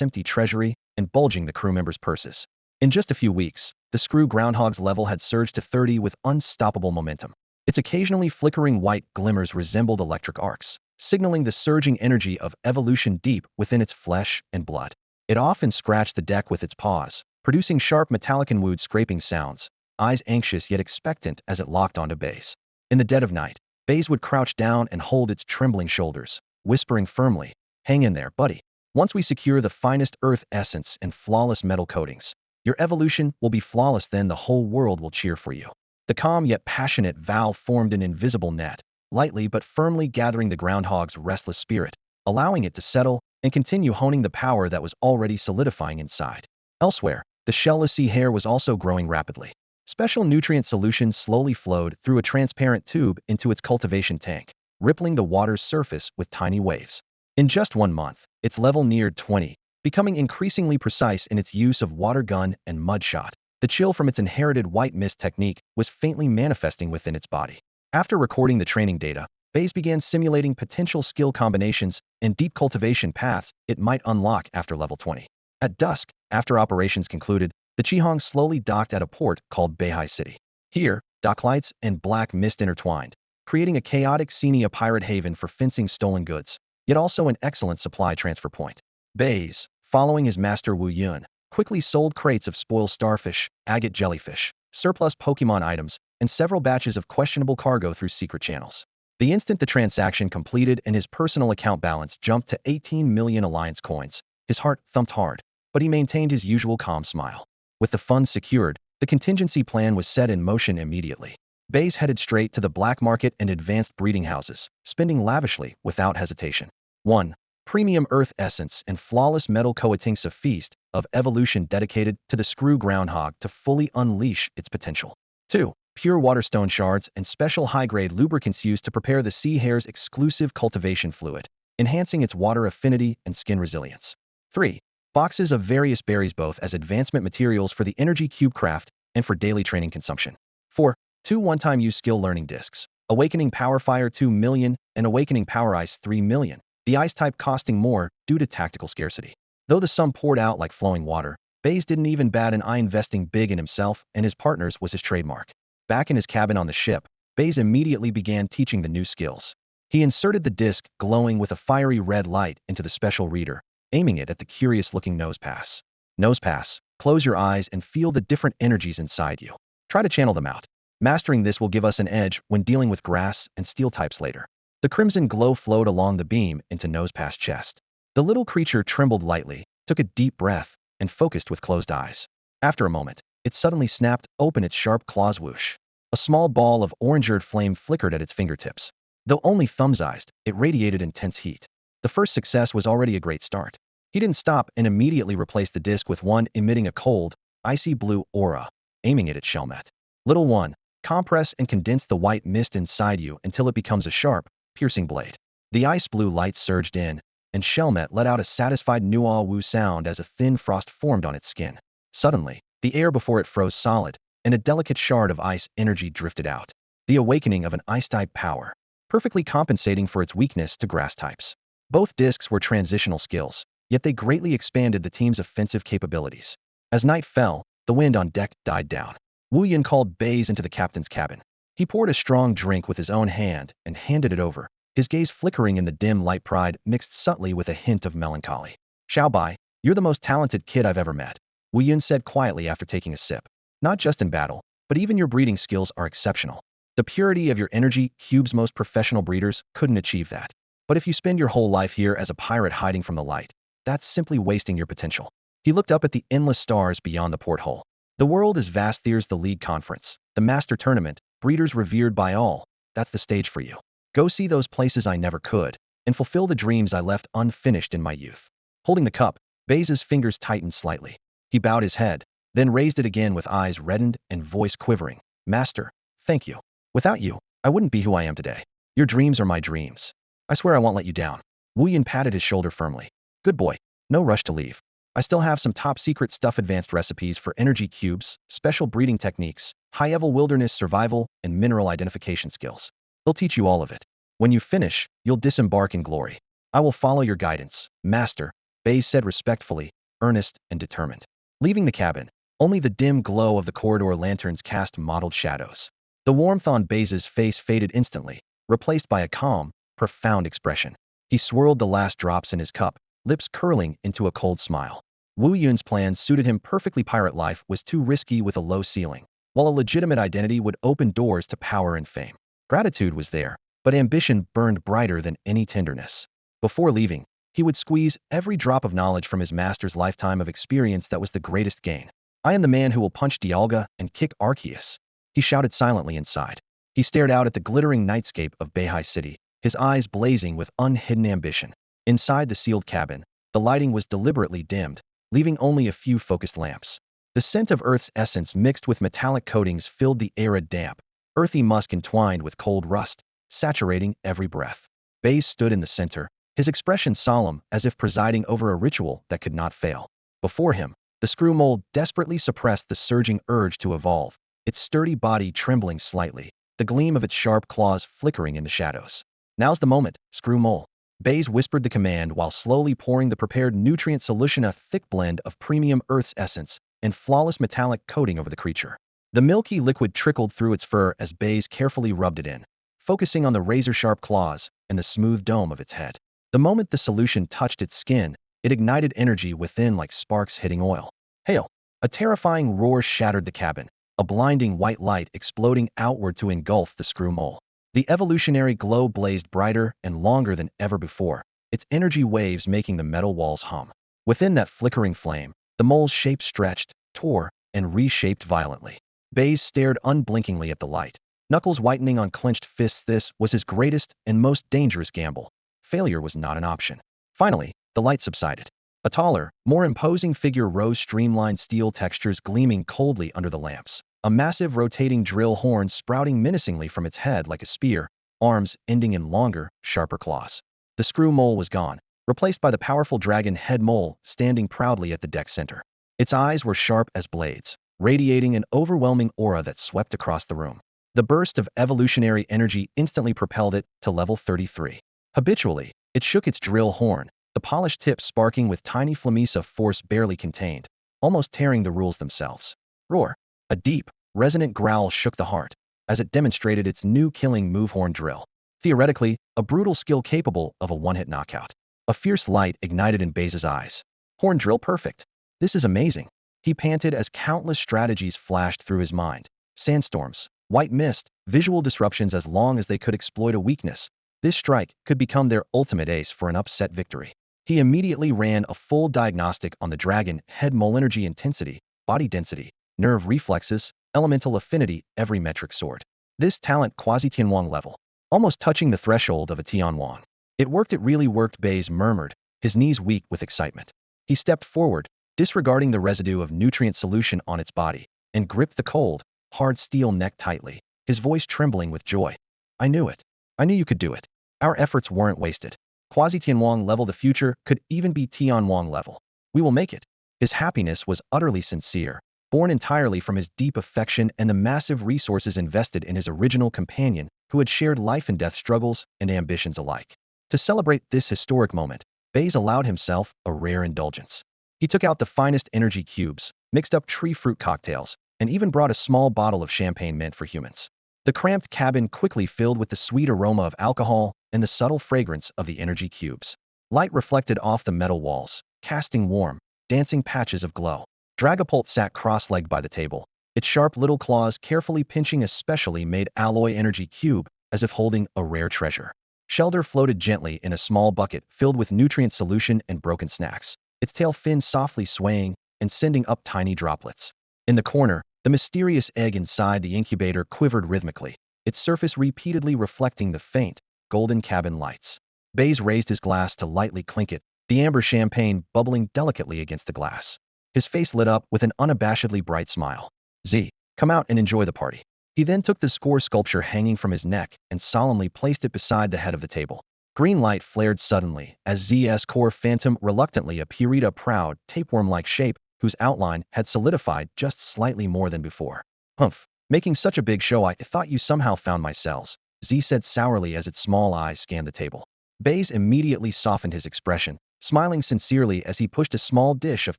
Speaker 1: empty treasury and bulging the crew members' purses. In just a few weeks, the Screw Groundhog's level had surged to 30 with unstoppable momentum. Its occasionally flickering white glimmers resembled electric arcs, signaling the surging energy of evolution deep within its flesh and blood. It often scratched the deck with its paws, producing sharp metallic and wood scraping sounds, eyes anxious yet expectant as it locked onto Baize. In the dead of night, Baize would crouch down and hold its trembling shoulders, whispering firmly, "Hang in there, buddy. Once we secure the finest earth essence and flawless metal coatings, your evolution will be flawless, then the whole world will cheer for you." The calm yet passionate vow formed an invisible net, lightly but firmly gathering the groundhog's restless spirit, allowing it to settle and continue honing the power that was already solidifying inside. Elsewhere, the shellless sea hare was also growing rapidly. Special nutrient solutions slowly flowed through a transparent tube into its cultivation tank, rippling the water's surface with tiny waves. In just 1 month, its level neared 20, becoming increasingly precise in its use of water gun and mud shot. The chill from its inherited white mist technique was faintly manifesting within its body. After recording the training data, Baize began simulating potential skill combinations and deep cultivation paths it might unlock after level 20. At dusk, after operations concluded, the Qihong slowly docked at a port called Baize City. Here, docklights and black mist intertwined, creating a chaotic Xenia pirate haven for fencing stolen goods, yet also an excellent supply transfer point. Baize, following his master Wu Yun, quickly sold crates of spoiled starfish, agate jellyfish, surplus Pokemon items, and several batches of questionable cargo through secret channels. The instant the transaction completed and his personal account balance jumped to 18 million Alliance coins, his heart thumped hard, but he maintained his usual calm smile. With the funds secured, the contingency plan was set in motion immediately. Baize headed straight to the black market and advanced breeding houses, spending lavishly without hesitation. 1. Premium earth essence and flawless metal coatings, a feast of evolution dedicated to the Screw Groundhog to fully unleash its potential. 2. Pure waterstone shards and special high-grade lubricants used to prepare the sea hare's exclusive cultivation fluid, enhancing its water affinity and skin resilience. 3. Boxes of various berries, both as advancement materials for the energy cube craft and for daily training consumption. 4. 2 one-time use skill learning discs, Awakening Power Fire 2 million and Awakening Power Ice 3 million, the ice type costing more due to tactical scarcity. Though the sum poured out like flowing water, Baize didn't even bat an eye. Investing big in himself and his partners was his trademark. Back in his cabin on the ship, Baize immediately began teaching the new skills. He inserted the disc glowing with a fiery red light into the special reader, aiming it at the curious-looking nose pass. Nose pass, close your eyes and feel the different energies inside you. Try to channel them out. Mastering this will give us an edge when dealing with grass and steel types later. The crimson glow flowed along the beam into Nosepass's chest. The little creature trembled lightly, took a deep breath, and focused with closed eyes. After a moment, it suddenly snapped open its sharp claws. Whoosh. A small ball of orange-earth flame flickered at its fingertips. Though only thumb-sized, it radiated intense heat. The first success was already a great start. He didn't stop and immediately replaced the disc with one emitting a cold, icy blue aura, aiming it at Shelmet. Little one, compress and condense the white mist inside you until it becomes a sharp, piercing blade. The ice blue light surged in, and Shelmet let out a satisfied "nuah-woo" sound as a thin frost formed on its skin. Suddenly, the air before it froze solid, and a delicate shard of ice energy drifted out. The awakening of an ice-type power, perfectly compensating for its weakness to grass types. Both discs were transitional skills, yet they greatly expanded the team's offensive capabilities. As night fell, the wind on deck died down. Wu Yun called Baize into the captain's cabin. He poured a strong drink with his own hand and handed it over, his gaze flickering in the dim light, pride mixed subtly with a hint of melancholy. "Xiaobai, you're the most talented kid I've ever met," Wu Yun said quietly after taking a sip. "Not just in battle, but even your breeding skills are exceptional. The purity of your energy cubes most professional breeders couldn't achieve that. But if you spend your whole life here as a pirate hiding from the light, that's simply wasting your potential." He looked up at the endless stars beyond the porthole. "The world is vast. There's the League Conference, the Master Tournament, breeders revered by all. That's the stage for you. Go see those places I never could, and fulfill the dreams I left unfinished in my youth." Holding the cup, Baize's fingers tightened slightly. He bowed his head, then raised it again with eyes reddened and voice quivering. Master, thank you. Without you, I wouldn't be who I am today. Your dreams are my dreams. I swear I won't let you down. Wu Yin patted his shoulder firmly. Good boy. No rush to leave. I still have some top secret stuff, advanced recipes for energy cubes, special breeding techniques, high-level wilderness survival, and mineral identification skills. They'll teach you all of it. When you finish, you'll disembark in glory. I will follow your guidance, Master, Baize said respectfully, earnest and determined. Leaving the cabin, only the dim glow of the corridor lanterns cast mottled shadows. The warmth on Baize's face faded instantly, replaced by a calm, profound expression. He swirled the last drops in his cup, lips curling into a cold smile. Wu Yun's plan suited him perfectly. Pirate life was too risky with a low ceiling, while a legitimate identity would open doors to power and fame. Gratitude was there, but ambition burned brighter than any tenderness. Before leaving, he would squeeze every drop of knowledge from his master's lifetime of experience. That was the greatest gain. I am the man who will punch Dialga and kick Arceus, he shouted silently inside. He stared out at the glittering nightscape of Baize City, his eyes blazing with unhidden ambition. Inside the sealed cabin, the lighting was deliberately dimmed, leaving only a few focused lamps. The scent of Earth's essence mixed with metallic coatings filled the air, a damp, earthy musk entwined with cold rust, saturating every breath. Baize stood in the center, his expression solemn as if presiding over a ritual that could not fail. Before him, the screw mole desperately suppressed the surging urge to evolve, its sturdy body trembling slightly, the gleam of its sharp claws flickering in the shadows. Now's the moment, screw mole. Baize whispered the command while slowly pouring the prepared nutrient solution, a thick blend of premium Earth's essence and flawless metallic coating over the creature. The milky liquid trickled through its fur as Baize carefully rubbed it in, focusing on the razor-sharp claws and the smooth dome of its head. The moment the solution touched its skin, it ignited energy within like sparks hitting oil. Hail! A terrifying roar shattered the cabin, a blinding white light exploding outward to engulf the screw mole. The evolutionary glow blazed brighter and longer than ever before, its energy waves making the metal walls hum. Within that flickering flame, the mole's shape stretched, tore, and reshaped violently. Baize stared unblinkingly at the light, knuckles whitening on clenched fists. This was his greatest and most dangerous gamble. Failure was not an option. Finally, the light subsided. A taller, more imposing figure rose, streamlined steel textures gleaming coldly under the lamps. A massive rotating drill horn sprouting menacingly from its head like a spear, arms ending in longer, sharper claws. The screw mole was gone, replaced by the powerful dragon head mole standing proudly at the deck center. Its eyes were sharp as blades, radiating an overwhelming aura that swept across the room. The burst of evolutionary energy instantly propelled it to level 33. Habitually, it shook its drill horn, the polished tip sparking with tiny flames of force barely contained, almost tearing the rules themselves. Roar! A deep, resonant growl shook the heart as it demonstrated its new killing move, horn drill. Theoretically, a brutal skill capable of a one-hit knockout. A fierce light ignited in Baize's eyes. Horn drill perfect. This is amazing. He panted as countless strategies flashed through his mind. Sandstorms, white mist, visual disruptions. As long as they could exploit a weakness, this strike could become their ultimate ace for an upset victory. He immediately ran a full diagnostic on the dragon head mole: energy intensity, body density, nerve reflexes, elemental affinity, every metric soared. This talent quasi-Tianwang level, almost touching the threshold of a Tianwang. It worked, it really worked, Baize murmured, his knees weak with excitement. He stepped forward, disregarding the residue of nutrient solution on its body, and gripped the cold, hard steel neck tightly, his voice trembling with joy. I knew it. I knew you could do it. Our efforts weren't wasted. Quasi-Tianwang level, the future could even be Tianwang level. We will make it. His happiness was utterly sincere, born entirely from his deep affection and the massive resources invested in his original companion who had shared life and death struggles and ambitions alike. To celebrate this historic moment, Baize allowed himself a rare indulgence. He took out the finest energy cubes, mixed up tree fruit cocktails, and even brought a small bottle of champagne meant for humans. The cramped cabin quickly filled with the sweet aroma of alcohol and the subtle fragrance of the energy cubes. Light reflected off the metal walls, casting warm, dancing patches of glow. Dragapult sat cross-legged by the table, its sharp little claws carefully pinching a specially made alloy energy cube as if holding a rare treasure. Shelder floated gently in a small bucket filled with nutrient solution and broken snacks, its tail fin softly swaying and sending up tiny droplets. In the corner, the mysterious egg inside the incubator quivered rhythmically, its surface repeatedly reflecting the faint, golden cabin lights. Baize raised his glass to lightly clink it, the amber champagne bubbling delicately against the glass. His face lit up with an unabashedly bright smile. Z, come out and enjoy the party. He then took the score sculpture hanging from his neck and solemnly placed it beside the head of the table. Green light flared suddenly as Z's core phantom reluctantly appeared, a proud, tapeworm-like shape whose outline had solidified just slightly more than before. Humph, making such a big show, I thought you somehow found my cells, Z said sourly as its small eyes scanned the table. Baize immediately softened his expression, smiling sincerely as he pushed a small dish of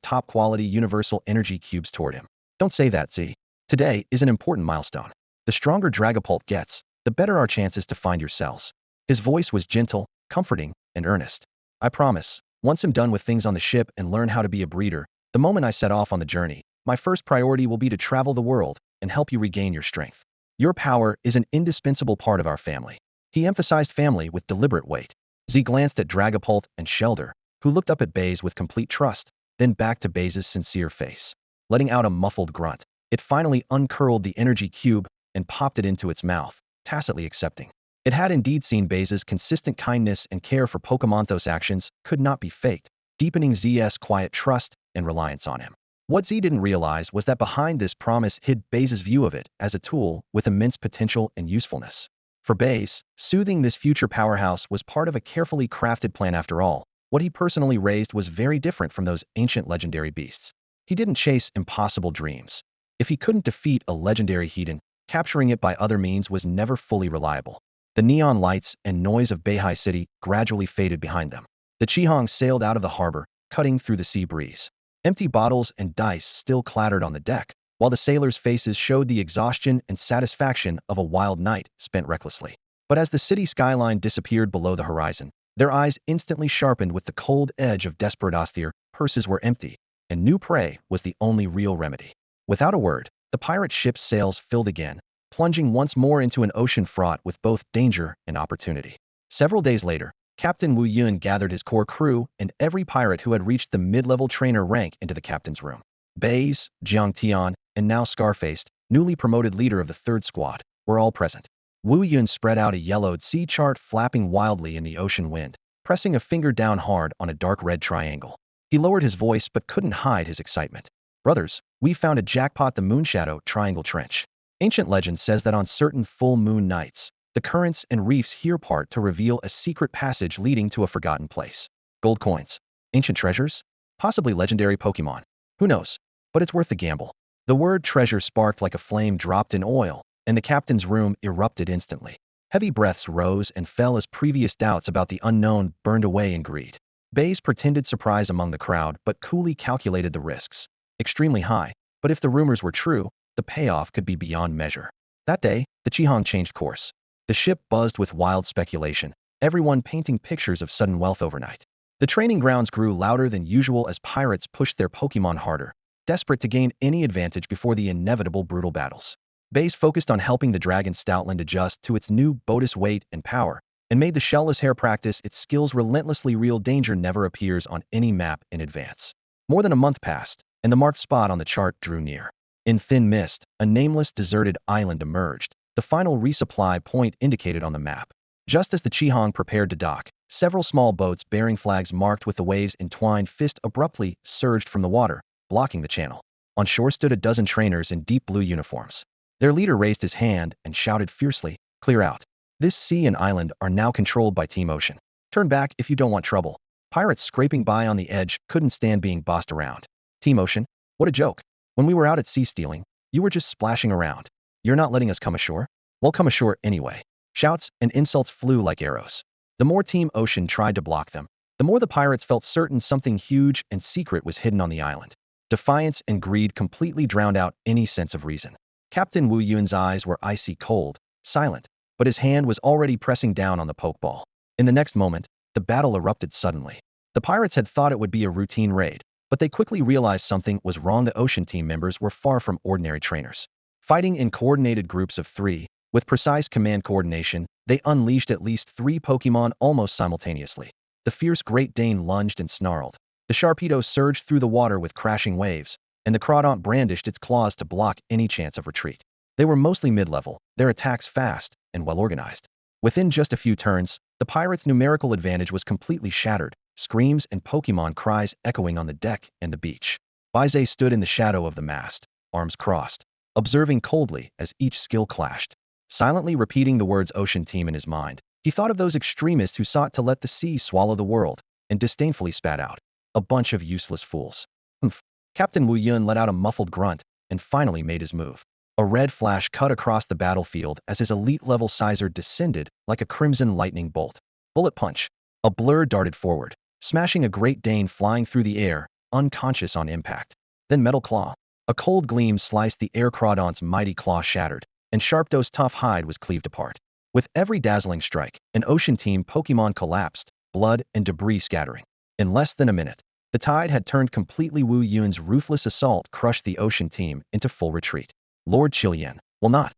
Speaker 1: top-quality universal energy cubes toward him. Don't say that, Z. Today is an important milestone. The stronger Dragapult gets, the better our chances to find your cells. His voice was gentle, comforting, and earnest. I promise, once I'm done with things on the ship and learn how to be a breeder, the moment I set off on the journey, my first priority will be to travel the world and help you regain your strength. Your power is an indispensable part of our family. He emphasized family with deliberate weight. Z glanced at Dragapult and Shelder, who looked up at Baize with complete trust, then back to Baize's sincere face. Letting out a muffled grunt, it finally uncurled the energy cube and popped it into its mouth, tacitly accepting. It had indeed seen Baize's consistent kindness and care for Pokemon. Those actions could not be faked, deepening Z's quiet trust and reliance on him. What Z didn't realize was that behind this promise hid Baize's view of it as a tool with immense potential and usefulness. For Baize, soothing this future powerhouse was part of a carefully crafted plan. After all, what he personally raised was very different from those ancient legendary beasts. He didn't chase impossible dreams. If he couldn't defeat a legendary Hedon, capturing it by other means was never fully reliable. The neon lights and noise of Beihai City gradually faded behind them. The Qihong sailed out of the harbor, cutting through the sea breeze. Empty bottles and dice still clattered on the deck, while the sailors' faces showed the exhaustion and satisfaction of a wild night spent recklessly. But as the city skyline disappeared below the horizon, their eyes instantly sharpened with the cold edge of desperate. Their purses were empty, and new prey was the only real remedy. Without a word, the pirate ship's sails filled again, plunging once more into an ocean fraught with both danger and opportunity. Several days later, Captain Wu Yun gathered his core crew and every pirate who had reached the mid-level trainer rank into the captain's room. Baize, Jiang Tian, and now Scarfaced, newly promoted leader of the third squad, were all present. Wu Yun spread out a yellowed sea chart flapping wildly in the ocean wind, pressing a finger down hard on a dark red triangle. He lowered his voice but couldn't hide his excitement. Brothers, we found a jackpot, the Moonshadow Triangle Trench. Ancient legend says that on certain full moon nights, the currents and reefs here part to reveal a secret passage leading to a forgotten place. Gold coins, ancient treasures, possibly legendary Pokemon. Who knows? But it's worth the gamble. The word treasure sparked like a flame dropped in oil, and the captain's room erupted instantly. Heavy breaths rose and fell as previous doubts about the unknown burned away in greed. Baize pretended surprise among the crowd but coolly calculated the risks. Extremely high, but if the rumors were true, the payoff could be beyond measure. That day, the Qihong changed course. The ship buzzed with wild speculation, everyone painting pictures of sudden wealth overnight. The training grounds grew louder than usual as pirates pushed their Pokemon harder, desperate to gain any advantage before the inevitable brutal battles. Baize focused on helping the dragon Stoutland adjust to its new bonus weight and power, and made the shellless hair practice its skills relentlessly. Real danger never appears on any map in advance. More than a month passed, and the marked spot on the chart drew near. In thin mist, a nameless deserted island emerged, the final resupply point indicated on the map. Just as the Qihong prepared to dock, several small boats bearing flags marked with the waves entwined fist abruptly surged from the water, blocking the channel. On shore stood a dozen trainers in deep blue uniforms. Their leader raised his hand and shouted fiercely, "Clear out. This sea and island are now controlled by Team Ocean. Turn back if you don't want trouble." Pirates scraping by on the edge couldn't stand being bossed around. Team Ocean? What a joke. When we were out at sea stealing, you were just splashing around. You're not letting us come ashore? Well, come ashore anyway. Shouts and insults flew like arrows. The more Team Ocean tried to block them, the more the pirates felt certain something huge and secret was hidden on the island. Defiance and greed completely drowned out any sense of reason. Captain Wu Yun's eyes were icy cold, silent, but his hand was already pressing down on the pokeball. In the next moment, the battle erupted suddenly. The pirates had thought it would be a routine raid, but they quickly realized something was wrong. The Ocean team members were far from ordinary trainers. Fighting in coordinated groups of 3, with precise command coordination, they unleashed at least 3 Pokemon almost simultaneously. The fierce Great Dane lunged and snarled. The Sharpedo surged through the water with crashing waves, and the Crawdaunt brandished its claws to block any chance of retreat. They were mostly mid-level, their attacks fast and well-organized. Within just a few turns, the pirates' numerical advantage was completely shattered, screams and Pokemon cries echoing on the deck and the beach. Baize stood in the shadow of the mast, arms crossed, observing coldly as each skill clashed. Silently repeating the words ocean team in his mind, he thought of those extremists who sought to let the sea swallow the world, and disdainfully spat out, "A bunch of useless fools." Humph. Captain Wu Yun let out a muffled grunt, and finally made his move. A red flash cut across the battlefield as his elite-level sizer descended like a crimson lightning bolt. Bullet punch. A blur darted forward, smashing a Great Dane flying through the air, unconscious on impact. Then metal claw. A cold gleam sliced the air. Crawdon's mighty claw shattered, and Sharpdo's tough hide was cleaved apart. With every dazzling strike, an ocean team Pokémon collapsed, blood and debris scattering. In less than a minute, the tide had turned completely. Wu Yun's ruthless assault crushed the ocean team into full retreat. Lord Chilian will not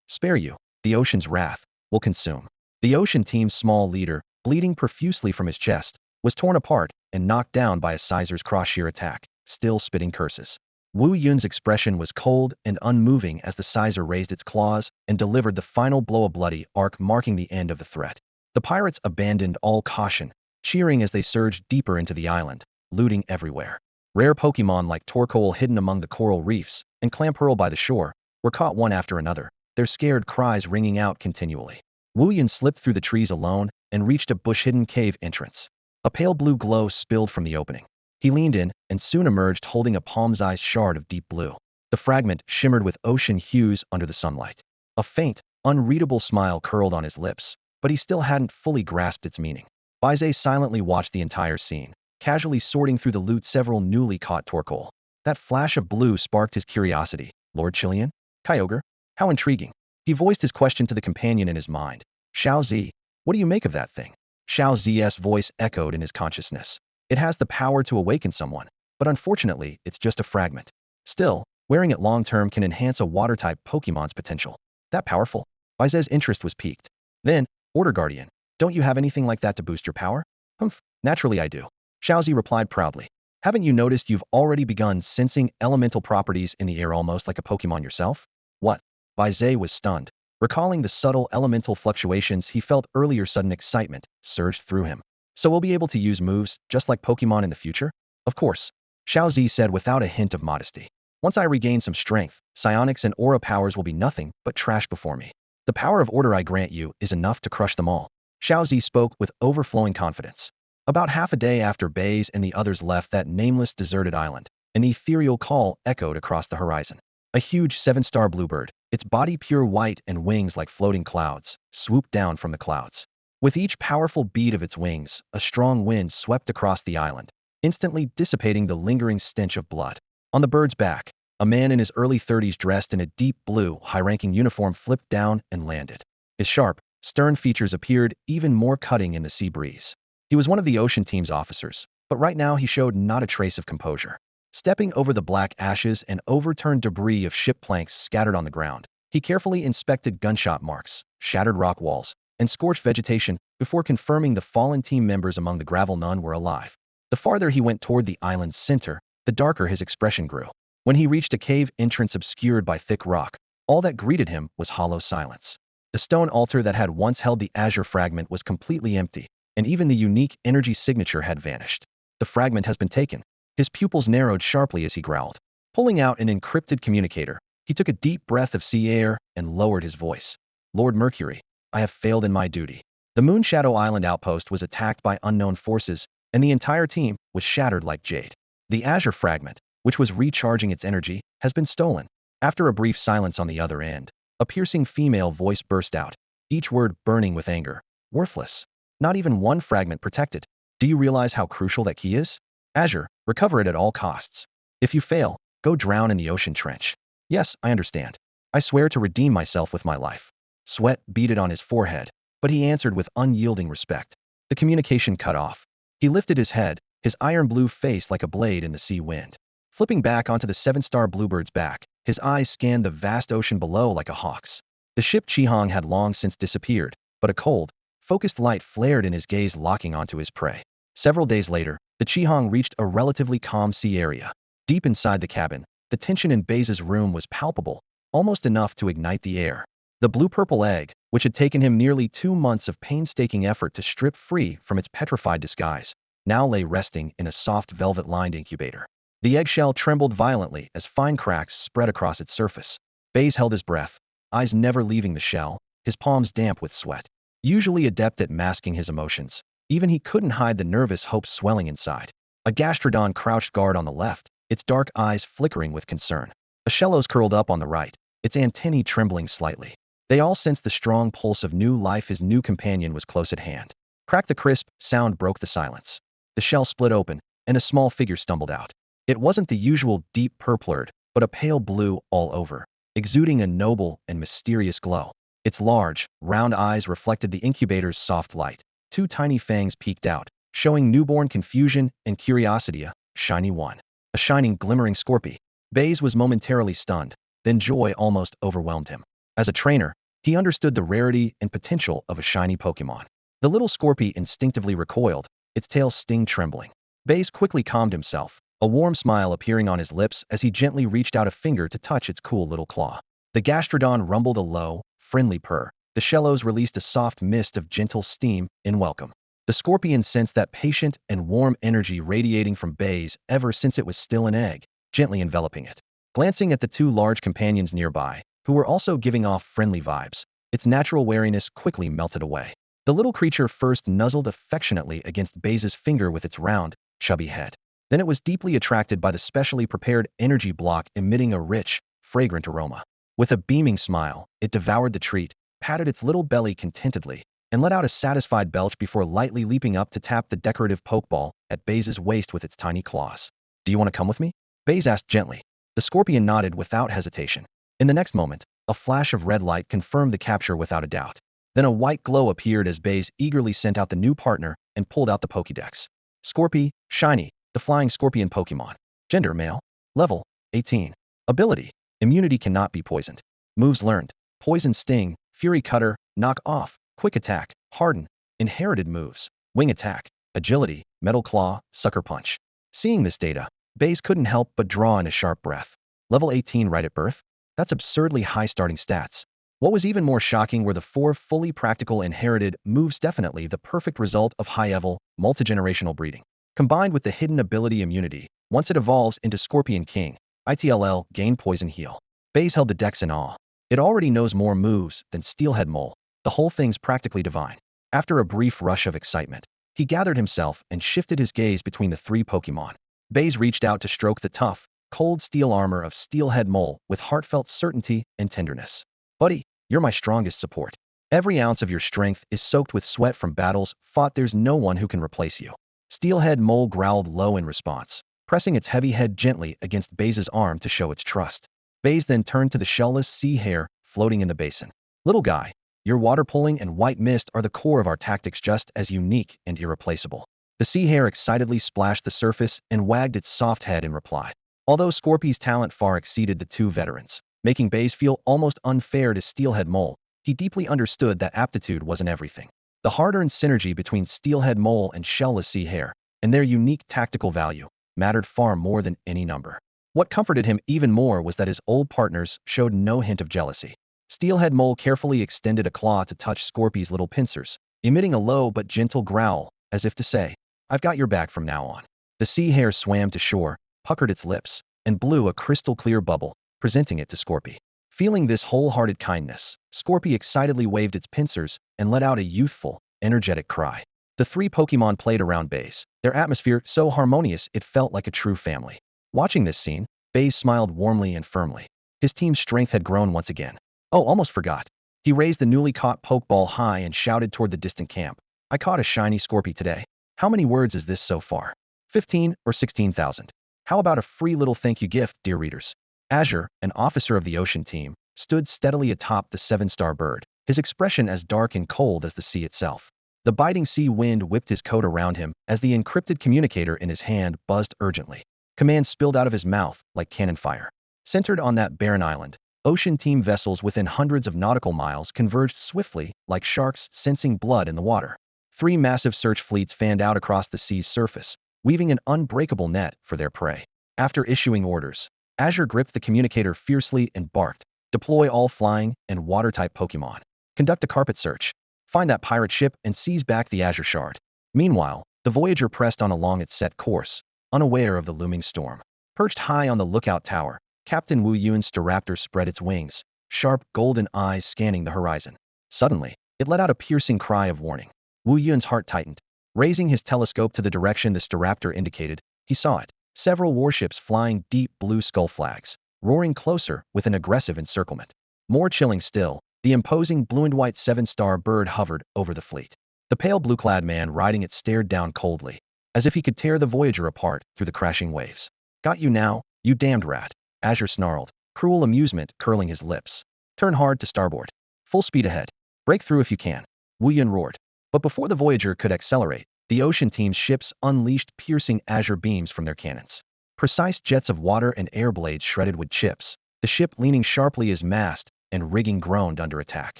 Speaker 1: spare you. The ocean's wrath will consume. The ocean team's small leader, bleeding profusely from his chest, was torn apart and knocked down by a sizer's cross-shear attack, still spitting curses. Wu Yun's expression was cold and unmoving as the sizer raised its claws and delivered the final blow, a bloody arc marking the end of the threat. The pirates abandoned all caution, cheering as they surged deeper into the island, looting everywhere. Rare Pokémon like Torkoal hidden among the coral reefs and Clamperl by the shore were caught one after another, their scared cries ringing out continually. Wu Yun slipped through the trees alone and reached a bush-hidden cave entrance. A pale blue glow spilled from the opening. He leaned in and soon emerged holding a palm-sized shard of deep blue. The fragment shimmered with ocean hues under the sunlight. A faint, unreadable smile curled on his lips, but he still hadn't fully grasped its meaning. Baize silently watched the entire scene, casually sorting through the loot. Several newly caught Torkoal. That flash of blue sparked his curiosity. Lord Chilian? Kyogre? How intriguing. He voiced his question to the companion in his mind. Xiao Zi, what do you make of that thing? Xiao Zi's voice echoed in his consciousness. It has the power to awaken someone, but unfortunately, it's just a fragment. Still, wearing it long-term can enhance a water-type Pokemon's potential. That powerful? Baize's interest was piqued. Then, Order Guardian, don't you have anything like that to boost your power? Humph, naturally I do. Xiaozi replied proudly. Haven't you noticed you've already begun sensing elemental properties in the air almost like a Pokémon yourself? What? Baize was stunned. Recalling the subtle elemental fluctuations he felt earlier, sudden excitement surged through him. So we'll be able to use moves just like Pokémon in the future? Of course, Xiaozi said without a hint of modesty. Once I regain some strength, psionics and aura powers will be nothing but trash before me. The power of order I grant you is enough to crush them all. Xiaozi spoke with overflowing confidence. About half a day after Baize and the others left that nameless deserted island, an ethereal call echoed across the horizon. A huge 7-star bluebird, its body pure white and wings like floating clouds, swooped down from the clouds. With each powerful beat of its wings, a strong wind swept across the island, instantly dissipating the lingering stench of blood. On the bird's back, a man in his early 30s dressed in a deep blue, high-ranking uniform flipped down and landed. His sharp, stern features appeared even more cutting in the sea breeze. He was one of the ocean team's officers, but right now he showed not a trace of composure. Stepping over the black ashes and overturned debris of ship planks scattered on the ground, he carefully inspected gunshot marks, shattered rock walls, and scorched vegetation before confirming the fallen team members among the gravel none were alive. The farther he went toward the island's center, the darker his expression grew. When he reached a cave entrance obscured by thick rock, all that greeted him was hollow silence. The stone altar that had once held the azure fragment was completely empty, and even the unique energy signature had vanished. The fragment has been taken. His pupils narrowed sharply as he growled. Pulling out an encrypted communicator, he took a deep breath of sea air and lowered his voice. Lord Mercury, I have failed in my duty. The Moonshadow Island outpost was attacked by unknown forces, and the entire team was shattered like jade. The azure fragment, which was recharging its energy, has been stolen. After a brief silence on the other end, a piercing female voice burst out, each word burning with anger. Worthless. Not even one fragment protected. Do you realize how crucial that key is? Azure, recover it at all costs. If you fail, go drown in the ocean trench. Yes, I understand. I swear to redeem myself with my life. Sweat beaded on his forehead, but he answered with unyielding respect. The communication cut off. He lifted his head, his iron blue face like a blade in the sea wind. Flipping back onto the 7-star bluebird's back, his eyes scanned the vast ocean below like a hawk's. The ship Chihong had long since disappeared, but a cold, focused light flared in his gaze, locking onto his prey. Several days later, the Chihong reached a relatively calm sea area. Deep inside the cabin, the tension in Baize's room was palpable, almost enough to ignite the air. The blue-purple egg, which had taken him nearly 2 months of painstaking effort to strip free from its petrified disguise, now lay resting in a soft velvet-lined incubator. The eggshell trembled violently as fine cracks spread across its surface. Baize held his breath, eyes never leaving the shell, his palms damp with sweat. Usually adept at masking his emotions, even he couldn't hide the nervous hopes swelling inside. A gastrodon crouched guard on the left, its dark eyes flickering with concern. A shellos curled up on the right, its antennae trembling slightly. They all sensed the strong pulse of new life. His new companion was close at hand. Crack! The crisp sound broke the silence. The shell split open, and a small figure stumbled out. It wasn't the usual deep purplered, but a pale blue all over, exuding a noble and mysterious glow. Its large, round eyes reflected the incubator's soft light. Two tiny fangs peeked out, showing newborn confusion and curiosity. A shiny one. A shining, glimmering Scorpy. Baize was momentarily stunned, then joy almost overwhelmed him. As a trainer, he understood the rarity and potential of a shiny Pokémon. The little Scorpy instinctively recoiled, its tail sting trembling. Baize quickly calmed himself, a warm smile appearing on his lips as he gently reached out a finger to touch its cool little claw. The gastrodon rumbled a low, friendly purr. The shellos released a soft mist of gentle steam in welcome. The scorpion sensed that patient and warm energy radiating from Baize ever since it was still an egg, gently enveloping it. Glancing at the two large companions nearby, who were also giving off friendly vibes, its natural wariness quickly melted away. The little creature first nuzzled affectionately against Baize's finger with its round, chubby head. Then it was deeply attracted by the specially prepared energy block emitting a rich, fragrant aroma. With a beaming smile, it devoured the treat, patted its little belly contentedly, and let out a satisfied belch before lightly leaping up to tap the decorative pokeball at Baize's waist with its tiny claws. "Do you want to come with me?" Baize asked gently. The scorpion nodded without hesitation. In the next moment, a flash of red light confirmed the capture without a doubt. Then a white glow appeared as Baize eagerly sent out the new partner and pulled out the Pokédex. Scorpy, shiny, the flying scorpion Pokémon. Gender, male. Level, 18. Ability, immunity cannot be poisoned. Moves learned, poison sting, fury cutter, knock off, quick attack, harden. Inherited moves, wing attack, agility, metal claw, sucker punch. Seeing this data, Baize couldn't help but draw in a sharp breath. Level 18 right at birth? That's absurdly high starting stats. What was even more shocking were the 4 fully practical inherited moves, definitely the perfect result of high-level, multi-generational breeding. Combined with the hidden ability immunity, once it evolves into Scorpion King, ITLL, gain poison heal. Baize held the dex in awe. It already knows more moves than Steelhead Mole. The whole thing's practically divine. After a brief rush of excitement, he gathered himself and shifted his gaze between the 3 Pokémon. Baize reached out to stroke the tough, cold steel armor of Steelhead Mole with heartfelt certainty and tenderness. "Buddy, you're my strongest support. Every ounce of your strength is soaked with sweat from battles fought. There's no one who can replace you." Steelhead Mole growled low in response, pressing its heavy head gently against Baize's arm to show its trust. Baize then turned to the shellless sea hare floating in the basin. "Little guy, your water pulling and white mist are the core of our tactics, just as unique and irreplaceable." The sea hare excitedly splashed the surface and wagged its soft head in reply. Although Scorpy's talent far exceeded the 2 veterans, making Baize feel almost unfair to Steelhead Mole, he deeply understood that aptitude wasn't everything. The hard-earned synergy between Steelhead Mole and shellless sea hare, and their unique tactical value, mattered far more than any number. What comforted him even more was that his old partners showed no hint of jealousy. Steelhead Mole carefully extended a claw to touch Scorpy's little pincers, emitting a low but gentle growl, as if to say, "I've got your back from now on." The sea hare swam to shore, puckered its lips, and blew a crystal-clear bubble, presenting it to Scorpy. Feeling this wholehearted kindness, Scorpy excitedly waved its pincers and let out a youthful, energetic cry. The 3 Pokémon played around Baize, their atmosphere so harmonious it felt like a true family. Watching this scene, Baize smiled warmly and firmly. His team's strength had grown once again. Oh, almost forgot. He raised the newly caught Pokeball high and shouted toward the distant camp. "I caught a shiny Scorpy today. How many words is this so far? 15 or 16,000? How about a free little thank you gift, dear readers?" Azure, an officer of the ocean team, stood steadily atop the 7-star bird, his expression as dark and cold as the sea itself. The biting sea wind whipped his coat around him as the encrypted communicator in his hand buzzed urgently. Commands spilled out of his mouth like cannon fire. Centered on that barren island, ocean team vessels within hundreds of nautical miles converged swiftly, like sharks sensing blood in the water. 3 massive search fleets fanned out across the sea's surface, weaving an unbreakable net for their prey. After issuing orders, Azure gripped the communicator fiercely and barked, "Deploy all flying and water-type Pokémon. Conduct a carpet search. Find that pirate ship and seize back the Azure Shard." Meanwhile, the Voyager pressed on along its set course, unaware of the looming storm. Perched high on the lookout tower, Captain Wu Yun's Staraptor spread its wings, sharp golden eyes scanning the horizon. Suddenly, it let out a piercing cry of warning. Wu Yun's heart tightened. Raising his telescope to the direction the Staraptor indicated, he saw it. Several warships flying deep blue skull flags, roaring closer with an aggressive encirclement. More chilling still, the imposing blue and white seven-star bird hovered over the fleet. The pale blue-clad man riding it stared down coldly, as if he could tear the Voyager apart through the crashing waves. Got you now, you damned rat, Azure snarled, cruel amusement curling his lips. Turn hard to starboard. Full speed ahead. Break through if you can. Wu Yun roared. But before the Voyager could accelerate, the Ocean Team's ships unleashed piercing azure beams from their cannons. Precise jets of water and air blades shredded wood chips, the ship leaning sharply as mast and rigging groaned under attack.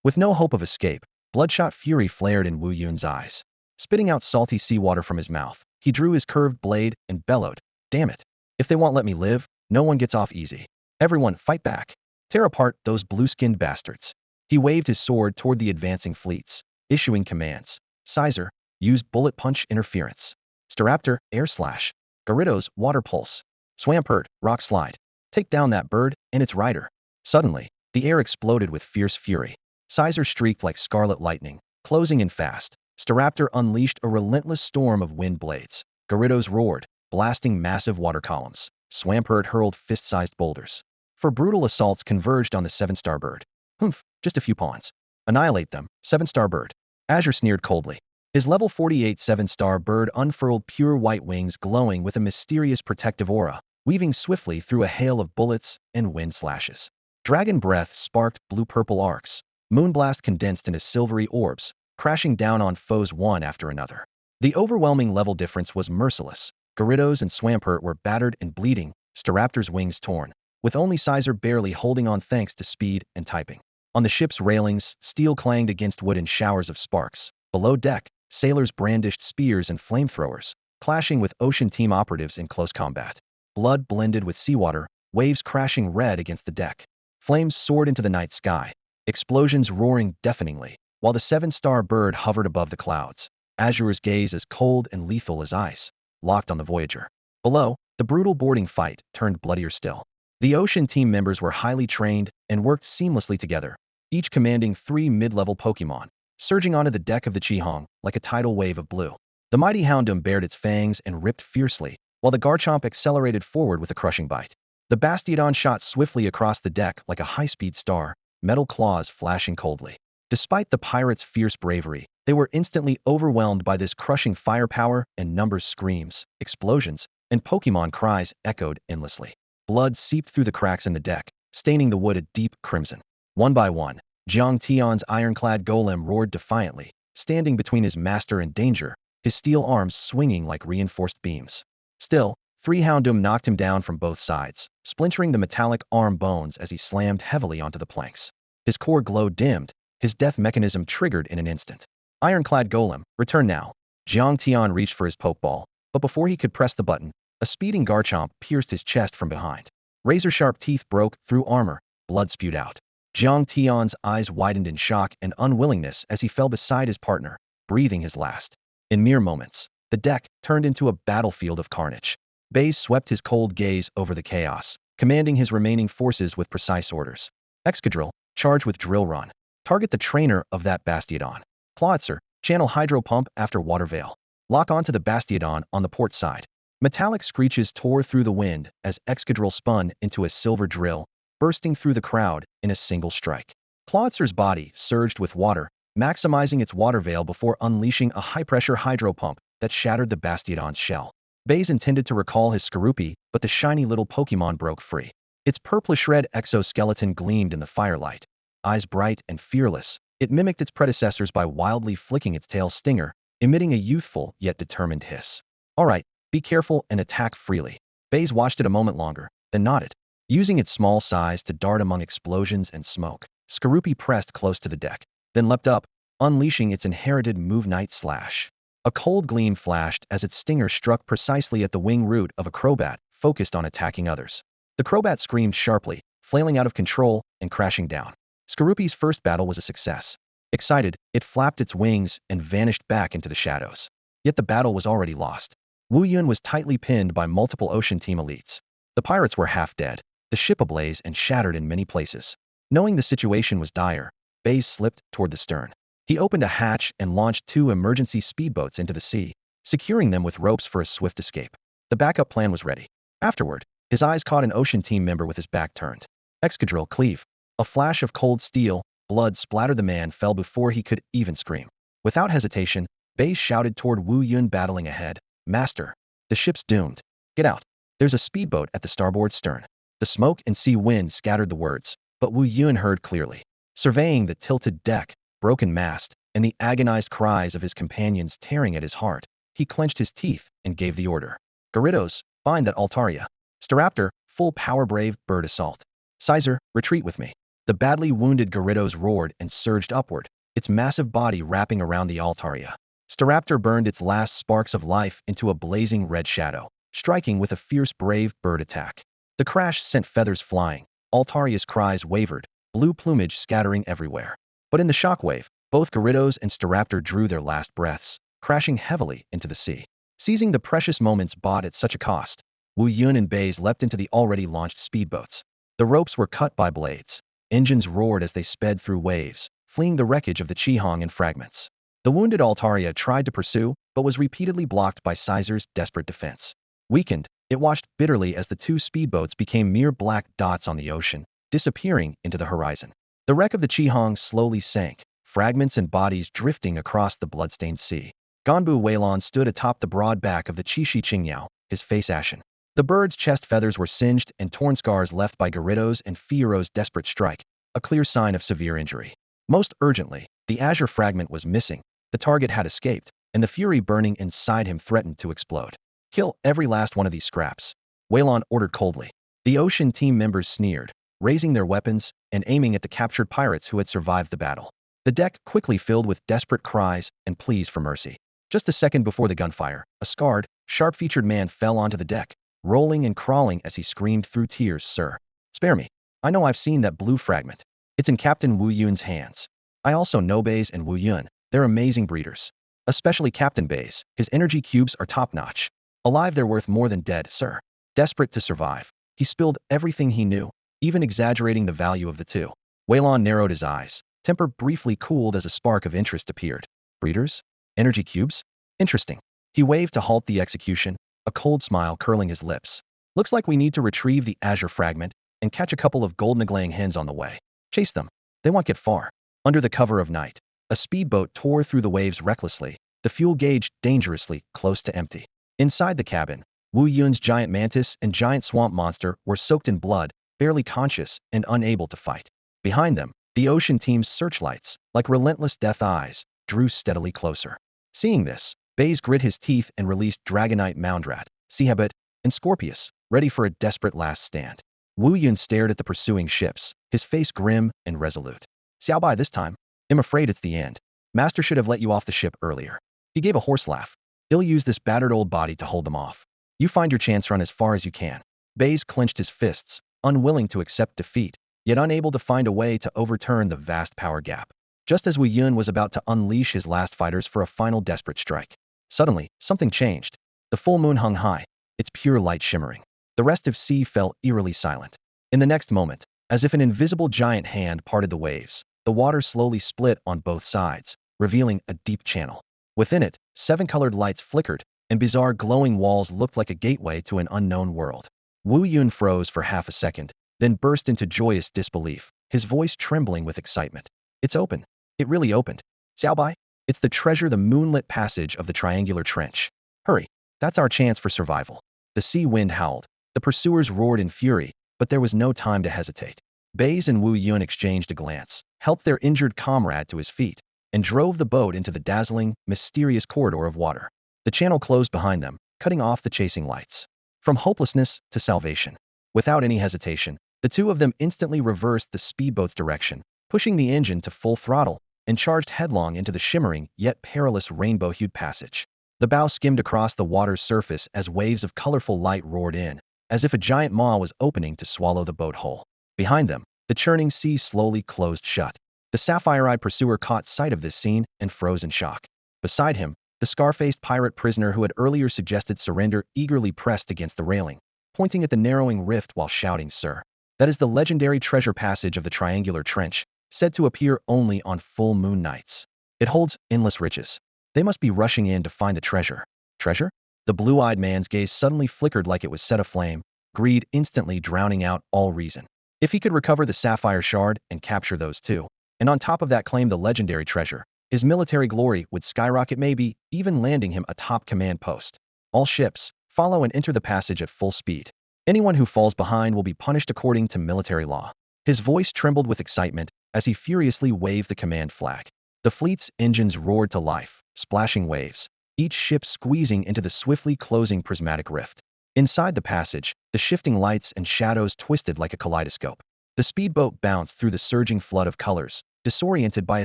Speaker 1: With no hope of escape, bloodshot fury flared in Wu Yun's eyes. Spitting out salty seawater from his mouth, he drew his curved blade and bellowed, "Damn it! If they won't let me live, no one gets off easy. Everyone, fight back! Tear apart those blue-skinned bastards!" He waved his sword toward the advancing fleets, issuing commands. Sizer, use bullet punch interference. Staraptor, air slash. Gyarados, water pulse. Swampert, rock slide. Take down that bird and its rider. Suddenly, the air exploded with fierce fury. Sizer streaked like scarlet lightning, closing in fast. Staraptor unleashed a relentless storm of wind blades. Gyarados roared, blasting massive water columns. Swampert hurled fist-sized boulders. For brutal assaults converged on the seven-star bird. Humph, just a few pawns. Annihilate them, seven-star bird. Azure sneered coldly. His level 48 seven-star bird unfurled pure white wings glowing with a mysterious protective aura, weaving swiftly through a hail of bullets and wind slashes. Dragon breath sparked blue-purple arcs. Moonblast condensed into silvery orbs, crashing down on foes one after another. The overwhelming level difference was merciless. Gyarados and Swampert were battered and bleeding, Staraptor's wings torn, with only Sizer barely holding on thanks to speed and typing. On the ship's railings, steel clanged against wood in showers of sparks. Below deck, sailors brandished spears and flamethrowers, clashing with Ocean Team operatives in close combat. Blood blended with seawater, waves crashing red against the deck. Flames soared into the night sky, explosions roaring deafeningly, while the seven-star bird hovered above the clouds. Azure's gaze as cold and lethal as ice, locked on the Voyager. Below, the brutal boarding fight turned bloodier still. The Ocean Team members were highly trained and worked seamlessly together, each commanding 3 mid-level Pokémon, surging onto the deck of the Chihong like a tidal wave of blue. The mighty Houndoom bared its fangs and ripped fiercely, while the Garchomp accelerated forward with a crushing bite. The Bastiodon shot swiftly across the deck like a high-speed star, metal claws flashing coldly. Despite the pirates' fierce bravery, they were instantly overwhelmed by this crushing firepower, and numbers screams, explosions, and Pokémon cries echoed endlessly. Blood seeped through the cracks in the deck, staining the wood a deep crimson. One by one, Jiang Tian's ironclad golem roared defiantly, standing between his master and danger, his steel arms swinging like reinforced beams. Still, 3 Houndoom knocked him down from both sides, splintering the metallic arm bones as he slammed heavily onto the planks. His core glow dimmed, his death mechanism triggered in an instant. Ironclad golem, return now. Jiang Tian reached for his pokeball, but before he could press the button, a speeding Garchomp pierced his chest from behind. Razor-sharp teeth broke through armor, blood spewed out. Jiang Tian's eyes widened in shock and unwillingness as he fell beside his partner, breathing his last. In mere moments, the deck turned into a battlefield of carnage. Baize swept his cold gaze over the chaos, commanding his remaining forces with precise orders. Excadrill, charge with Drill Run. Target the trainer of that Bastiodon. Clawitzer, channel Hydro Pump after Water Veil. Lock onto the Bastiodon on the port side. Metallic screeches tore through the wind as Excadrill spun into a silver drill, bursting through the crowd in a single strike. Clawitzer's body surged with water, maximizing its water veil before unleashing a high-pressure hydro pump that shattered the Bastiodon's shell. Baize intended to recall his Skorupi, but the shiny little Pokémon broke free. Its purplish-red exoskeleton gleamed in the firelight. Eyes bright and fearless, it mimicked its predecessors by wildly flicking its tail stinger, emitting a youthful yet determined hiss. All right, be careful and attack freely. Baize watched it a moment longer, then nodded. Using its small size to dart among explosions and smoke, Skorupi pressed close to the deck, then leapt up, unleashing its inherited move Night Slash. A cold gleam flashed as its stinger struck precisely at the wing root of a Crobat focused on attacking others. The Crobat screamed sharply, flailing out of control and crashing down. Skorupi's first battle was a success. Excited, it flapped its wings and vanished back into the shadows. Yet the battle was already lost. Wu Yun was tightly pinned by multiple Ocean Team elites. The pirates were half dead, the ship ablaze and shattered in many places. Knowing the situation was dire, Baize slipped toward the stern. He opened a hatch and launched 2 emergency speedboats into the sea, securing them with ropes for a swift escape. The backup plan was ready. Afterward, his eyes caught an ocean team member with his back turned. Excadrill cleave. A flash of cold steel, blood splattered the man fell before he could even scream. Without hesitation, Baize shouted toward Wu Yun battling ahead. Master, the ship's doomed. Get out. There's a speedboat at the starboard stern. The smoke and sea wind scattered the words, but Wu Yun heard clearly. Surveying the tilted deck, broken mast, and the agonized cries of his companions tearing at his heart, he clenched his teeth and gave the order. Gyarados, find that Altaria. Staraptor, full power brave bird assault. Sizer, retreat with me. The badly wounded Gyarados roared and surged upward, its massive body wrapping around the Altaria. Staraptor burned its last sparks of life into a blazing red shadow, striking with a fierce brave bird attack. The crash sent feathers flying. Altaria's cries wavered, blue plumage scattering everywhere. But in the shockwave, both Gyarados and Staraptor drew their last breaths, crashing heavily into the sea. Seizing the precious moments bought at such a cost, Wu Yun and Baize leapt into the already launched speedboats. The ropes were cut by blades. Engines roared as they sped through waves, fleeing the wreckage of the Qihong in fragments. The wounded Altaria tried to pursue, but was repeatedly blocked by Sizer's desperate defense. Weakened, it watched bitterly as the 2 speedboats became mere black dots on the ocean, disappearing into the horizon. The wreck of the Qihong slowly sank, fragments and bodies drifting across the bloodstained sea. Ganbu Weilon stood atop the broad back of the Qishi Qingyao, his face ashen. The bird's chest feathers were singed and torn scars left by Gyarados and Fiero's desperate strike, a clear sign of severe injury. Most urgently, the azure fragment was missing, the target had escaped, and the fury burning inside him threatened to explode. Kill every last one of these scraps, Weilon ordered coldly. The ocean team members sneered, raising their weapons and aiming at the captured pirates who had survived the battle. The deck quickly filled with desperate cries and pleas for mercy. Just a second before the gunfire, a scarred, sharp-featured man fell onto the deck, rolling and crawling as he screamed through tears, "Sir, spare me. I know I've seen that blue fragment. It's in Captain Wu Yun's hands. I also know Baize and Wu Yun. They're amazing breeders. Especially Captain Baize. His energy cubes are top-notch. Alive they're worth more than dead, sir." Desperate to survive, he spilled everything he knew, even exaggerating the value of the 2. Weilon narrowed his eyes, temper briefly cooled as a spark of interest appeared. Breeders? Energy cubes? Interesting. He waved to halt the execution, a cold smile curling his lips. Looks like we need to retrieve the azure fragment and catch a couple of gold-neglaying hens on the way. Chase them. They won't get far. Under the cover of night, a speedboat tore through the waves recklessly, the fuel gauge dangerously close to empty. Inside the cabin, Wu Yun's giant mantis and giant swamp monster were soaked in blood, barely conscious and unable to fight. Behind them, the ocean team's searchlights, like relentless death eyes, drew steadily closer. Seeing this, Baize grit his teeth and released Dragonite Moundrat, Sehabit, and Scorpius, ready for a desperate last stand. Wu Yun stared at the pursuing ships, his face grim and resolute. "Xiaobai this time. I'm afraid it's the end. Master should have let you off the ship earlier." He gave a hoarse laugh. "He'll use this battered old body to hold them off. You find your chance, run as far as you can." Baize clenched his fists, unwilling to accept defeat, yet unable to find a way to overturn the vast power gap. Just as Wu Yun was about to unleash his last fighters for a final desperate strike, suddenly, something changed. The full moon hung high, its pure light shimmering. The rest of sea fell eerily silent. In the next moment, as if an invisible giant hand parted the waves, the water slowly split on both sides, revealing a deep channel. Within it, 7 colored lights flickered, and bizarre glowing walls looked like a gateway to an unknown world. Wu Yun froze for half a second, then burst into joyous disbelief, his voice trembling with excitement. "It's open. It really opened. Xiaobai, it's the treasure, the moonlit passage of the triangular trench. Hurry, that's our chance for survival." The sea wind howled. The pursuers roared in fury, but there was no time to hesitate. Baize and Wu Yun exchanged a glance, helped their injured comrade to his feet, and drove the boat into the dazzling, mysterious corridor of water. The channel closed behind them, cutting off the chasing lights. From hopelessness to salvation. Without any hesitation, the 2 of them instantly reversed the speedboat's direction, pushing the engine to full throttle, and charged headlong into the shimmering yet perilous rainbow-hued passage. The bow skimmed across the water's surface as waves of colorful light roared in, as if a giant maw was opening to swallow the boat whole. Behind them, the churning sea slowly closed shut. The sapphire-eyed pursuer caught sight of this scene and froze in shock. Beside him, the scar-faced pirate prisoner who had earlier suggested surrender eagerly pressed against the railing, pointing at the narrowing rift while shouting, "Sir, that is the legendary treasure passage of the Triangular Trench, said to appear only on full moon nights. It holds endless riches. They must be rushing in to find the treasure." Treasure? The blue-eyed man's gaze suddenly flickered like it was set aflame, greed instantly drowning out all reason. If he could recover the sapphire shard and capture those two, and on top of that claim the legendary treasure, his military glory would skyrocket, maybe even landing him a top command post. All ships, follow and enter the passage at full speed. Anyone who falls behind will be punished according to military law. His voice trembled with excitement as he furiously waved the command flag. The fleet's engines roared to life, splashing waves, each ship squeezing into the swiftly closing prismatic rift. Inside the passage, the shifting lights and shadows twisted like a kaleidoscope. The speedboat bounced through the surging flood of colors, disoriented by a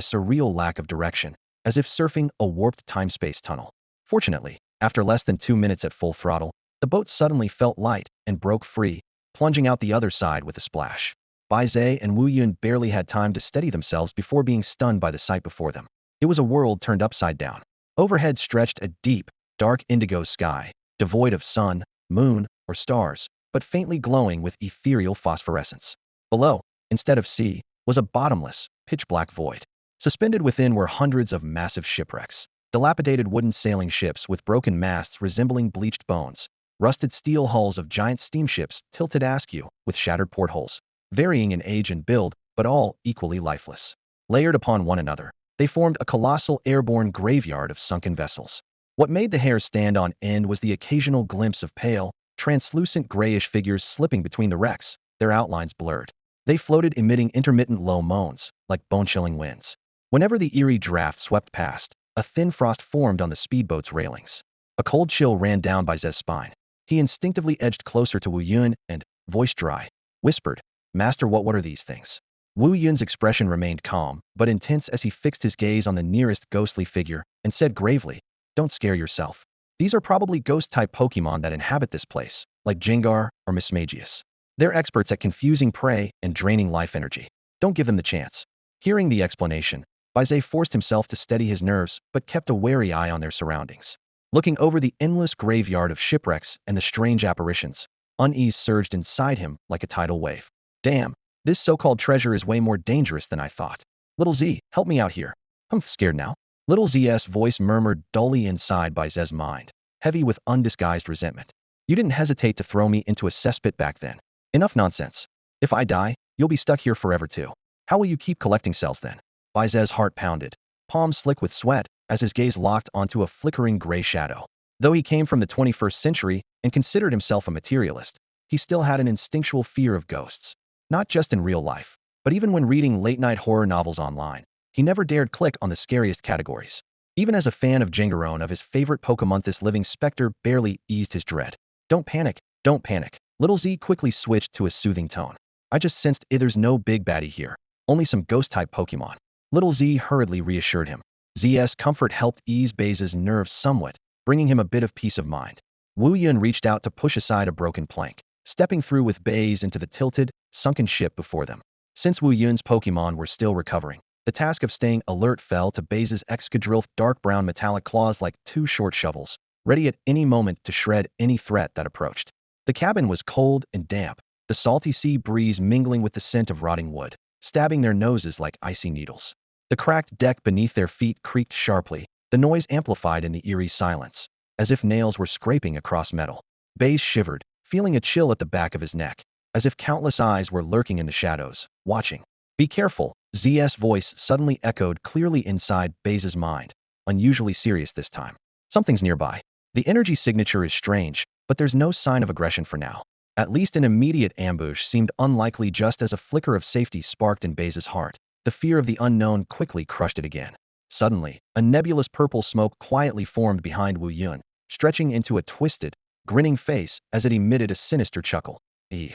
Speaker 1: surreal lack of direction, as if surfing a warped time-space tunnel. Fortunately, after less than 2 minutes at full throttle, the boat suddenly felt light and broke free, plunging out the other side with a splash. Baize and Wu Yun barely had time to steady themselves before being stunned by the sight before them. It was a world turned upside down. Overhead stretched a deep, dark indigo sky, devoid of sun, moon, or stars, but faintly glowing with ethereal phosphorescence. Below, instead of sea, was a bottomless, pitch-black void. Suspended within were hundreds of massive shipwrecks, dilapidated wooden sailing ships with broken masts resembling bleached bones, rusted steel hulls of giant steamships tilted askew with shattered portholes, varying in age and build, but all equally lifeless. Layered upon one another, they formed a colossal airborne graveyard of sunken vessels. What made the hair stand on end was the occasional glimpse of pale, translucent grayish figures slipping between the wrecks, their outlines blurred. They floated emitting intermittent low moans, like bone-chilling winds. Whenever the eerie draft swept past, a thin frost formed on the speedboat's railings. A cold chill ran down Baize's spine. He instinctively edged closer to Wu Yun and, voice dry, whispered, "Master, what are these things?" Wu Yun's expression remained calm, but intense as he fixed his gaze on the nearest ghostly figure and said gravely, "Don't scare yourself. These are probably ghost-type Pokémon that inhabit this place, like Jengar or Mismagius. They're experts at confusing prey and draining life energy. Don't give them the chance." Hearing the explanation, Baize forced himself to steady his nerves but kept a wary eye on their surroundings. Looking over the endless graveyard of shipwrecks and the strange apparitions, unease surged inside him like a tidal wave. Damn, this so-called treasure is way more dangerous than I thought. Little Z, help me out here. I'm scared now. Little Z's voice murmured dully inside Baize's mind, heavy with undisguised resentment. "You didn't hesitate to throw me into a cesspit back then. Enough nonsense. If I die, you'll be stuck here forever too. How will you keep collecting cells then?" Baize's heart pounded, palms slick with sweat, as his gaze locked onto a flickering gray shadow. Though he came from the 21st century and considered himself a materialist, he still had an instinctual fear of ghosts. Not just in real life, but even when reading late-night horror novels online, he never dared click on the scariest categories. Even as a fan of Jengaron of his favorite Pokemon, this living specter barely eased his dread. Don't panic, don't panic." Little Z quickly switched to a soothing tone. "I just sensed there's no big baddie here, only some ghost-type Pokemon." Little Z hurriedly reassured him. Z's comfort helped ease Baize's nerves somewhat, bringing him a bit of peace of mind. Wu Yun reached out to push aside a broken plank, stepping through with Baize into the tilted, sunken ship before them. Since Wu Yun's Pokemon were still recovering, the task of staying alert fell to Baize's excadrilled dark brown metallic claws like two short shovels, ready at any moment to shred any threat that approached. The cabin was cold and damp, the salty sea breeze mingling with the scent of rotting wood, stabbing their noses like icy needles. The cracked deck beneath their feet creaked sharply, the noise amplified in the eerie silence, as if nails were scraping across metal. Baize shivered, feeling a chill at the back of his neck, as if countless eyes were lurking in the shadows, watching. "Be careful," Z's voice suddenly echoed clearly inside Baize's mind, unusually serious this time. "Something's nearby. The energy signature is strange, but there's no sign of aggression for now." At least an immediate ambush seemed unlikely, just as a flicker of safety sparked in Baize's heart. The fear of the unknown quickly crushed it again. Suddenly, a nebulous purple smoke quietly formed behind Wu Yun, stretching into a twisted, grinning face as it emitted a sinister chuckle. "Eh."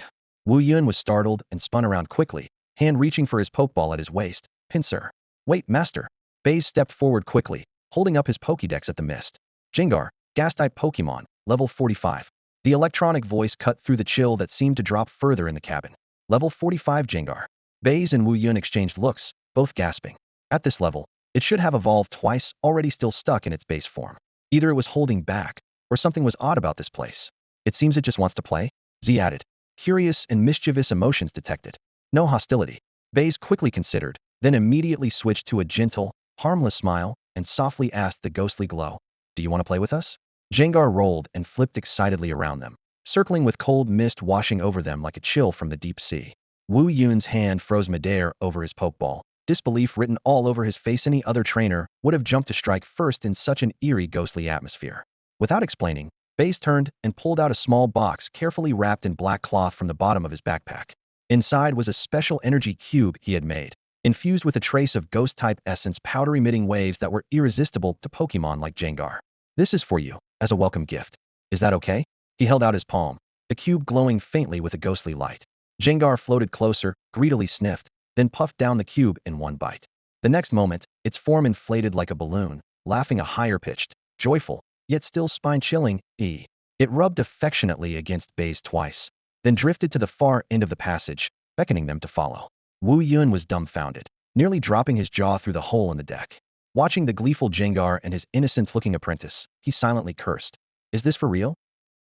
Speaker 1: Wu Yun was startled and spun around quickly, hand reaching for his pokeball at his waist. "Pincer." "Wait, master." Baize stepped forward quickly, holding up his Pokédex at the mist. "Jengar, Gas-type Pokémon, level 45. The electronic voice cut through the chill that seemed to drop further in the cabin. "Level 45 Jengar." Baize and Wu Yun exchanged looks, both gasping. At this level, it should have evolved twice, already still stuck in its base form. Either it was holding back, or something was odd about this place. "It seems it just wants to play." Z added. Curious and mischievous emotions detected. No hostility. Baize quickly considered, then immediately switched to a gentle, harmless smile and softly asked the ghostly glow. Do you want to play with us? Jengar rolled and flipped excitedly around them, circling with cold mist washing over them like a chill from the deep sea. Wu Yun's hand froze midair over his pokeball, disbelief written all over his face. Any other trainer would have jumped to strike first in such an eerie ghostly atmosphere. Without explaining, Baize turned and pulled out a small box carefully wrapped in black cloth from the bottom of his backpack. Inside was a special energy cube he had made, infused with a trace of ghost-type essence, powder-emitting waves that were irresistible to Pokemon like Jengar. This is for you, as a welcome gift. Is that okay? He held out his palm, the cube glowing faintly with a ghostly light. Jengar floated closer, greedily sniffed, then puffed down the cube in one bite. The next moment, its form inflated like a balloon, laughing a higher-pitched, joyful, yet still spine-chilling, ee. It rubbed affectionately against Baize twice, then drifted to the far end of the passage, beckoning them to follow. Wu Yun was dumbfounded, nearly dropping his jaw through the hole in the deck. Watching the gleeful Jengar and his innocent-looking apprentice, he silently cursed. Is this for real?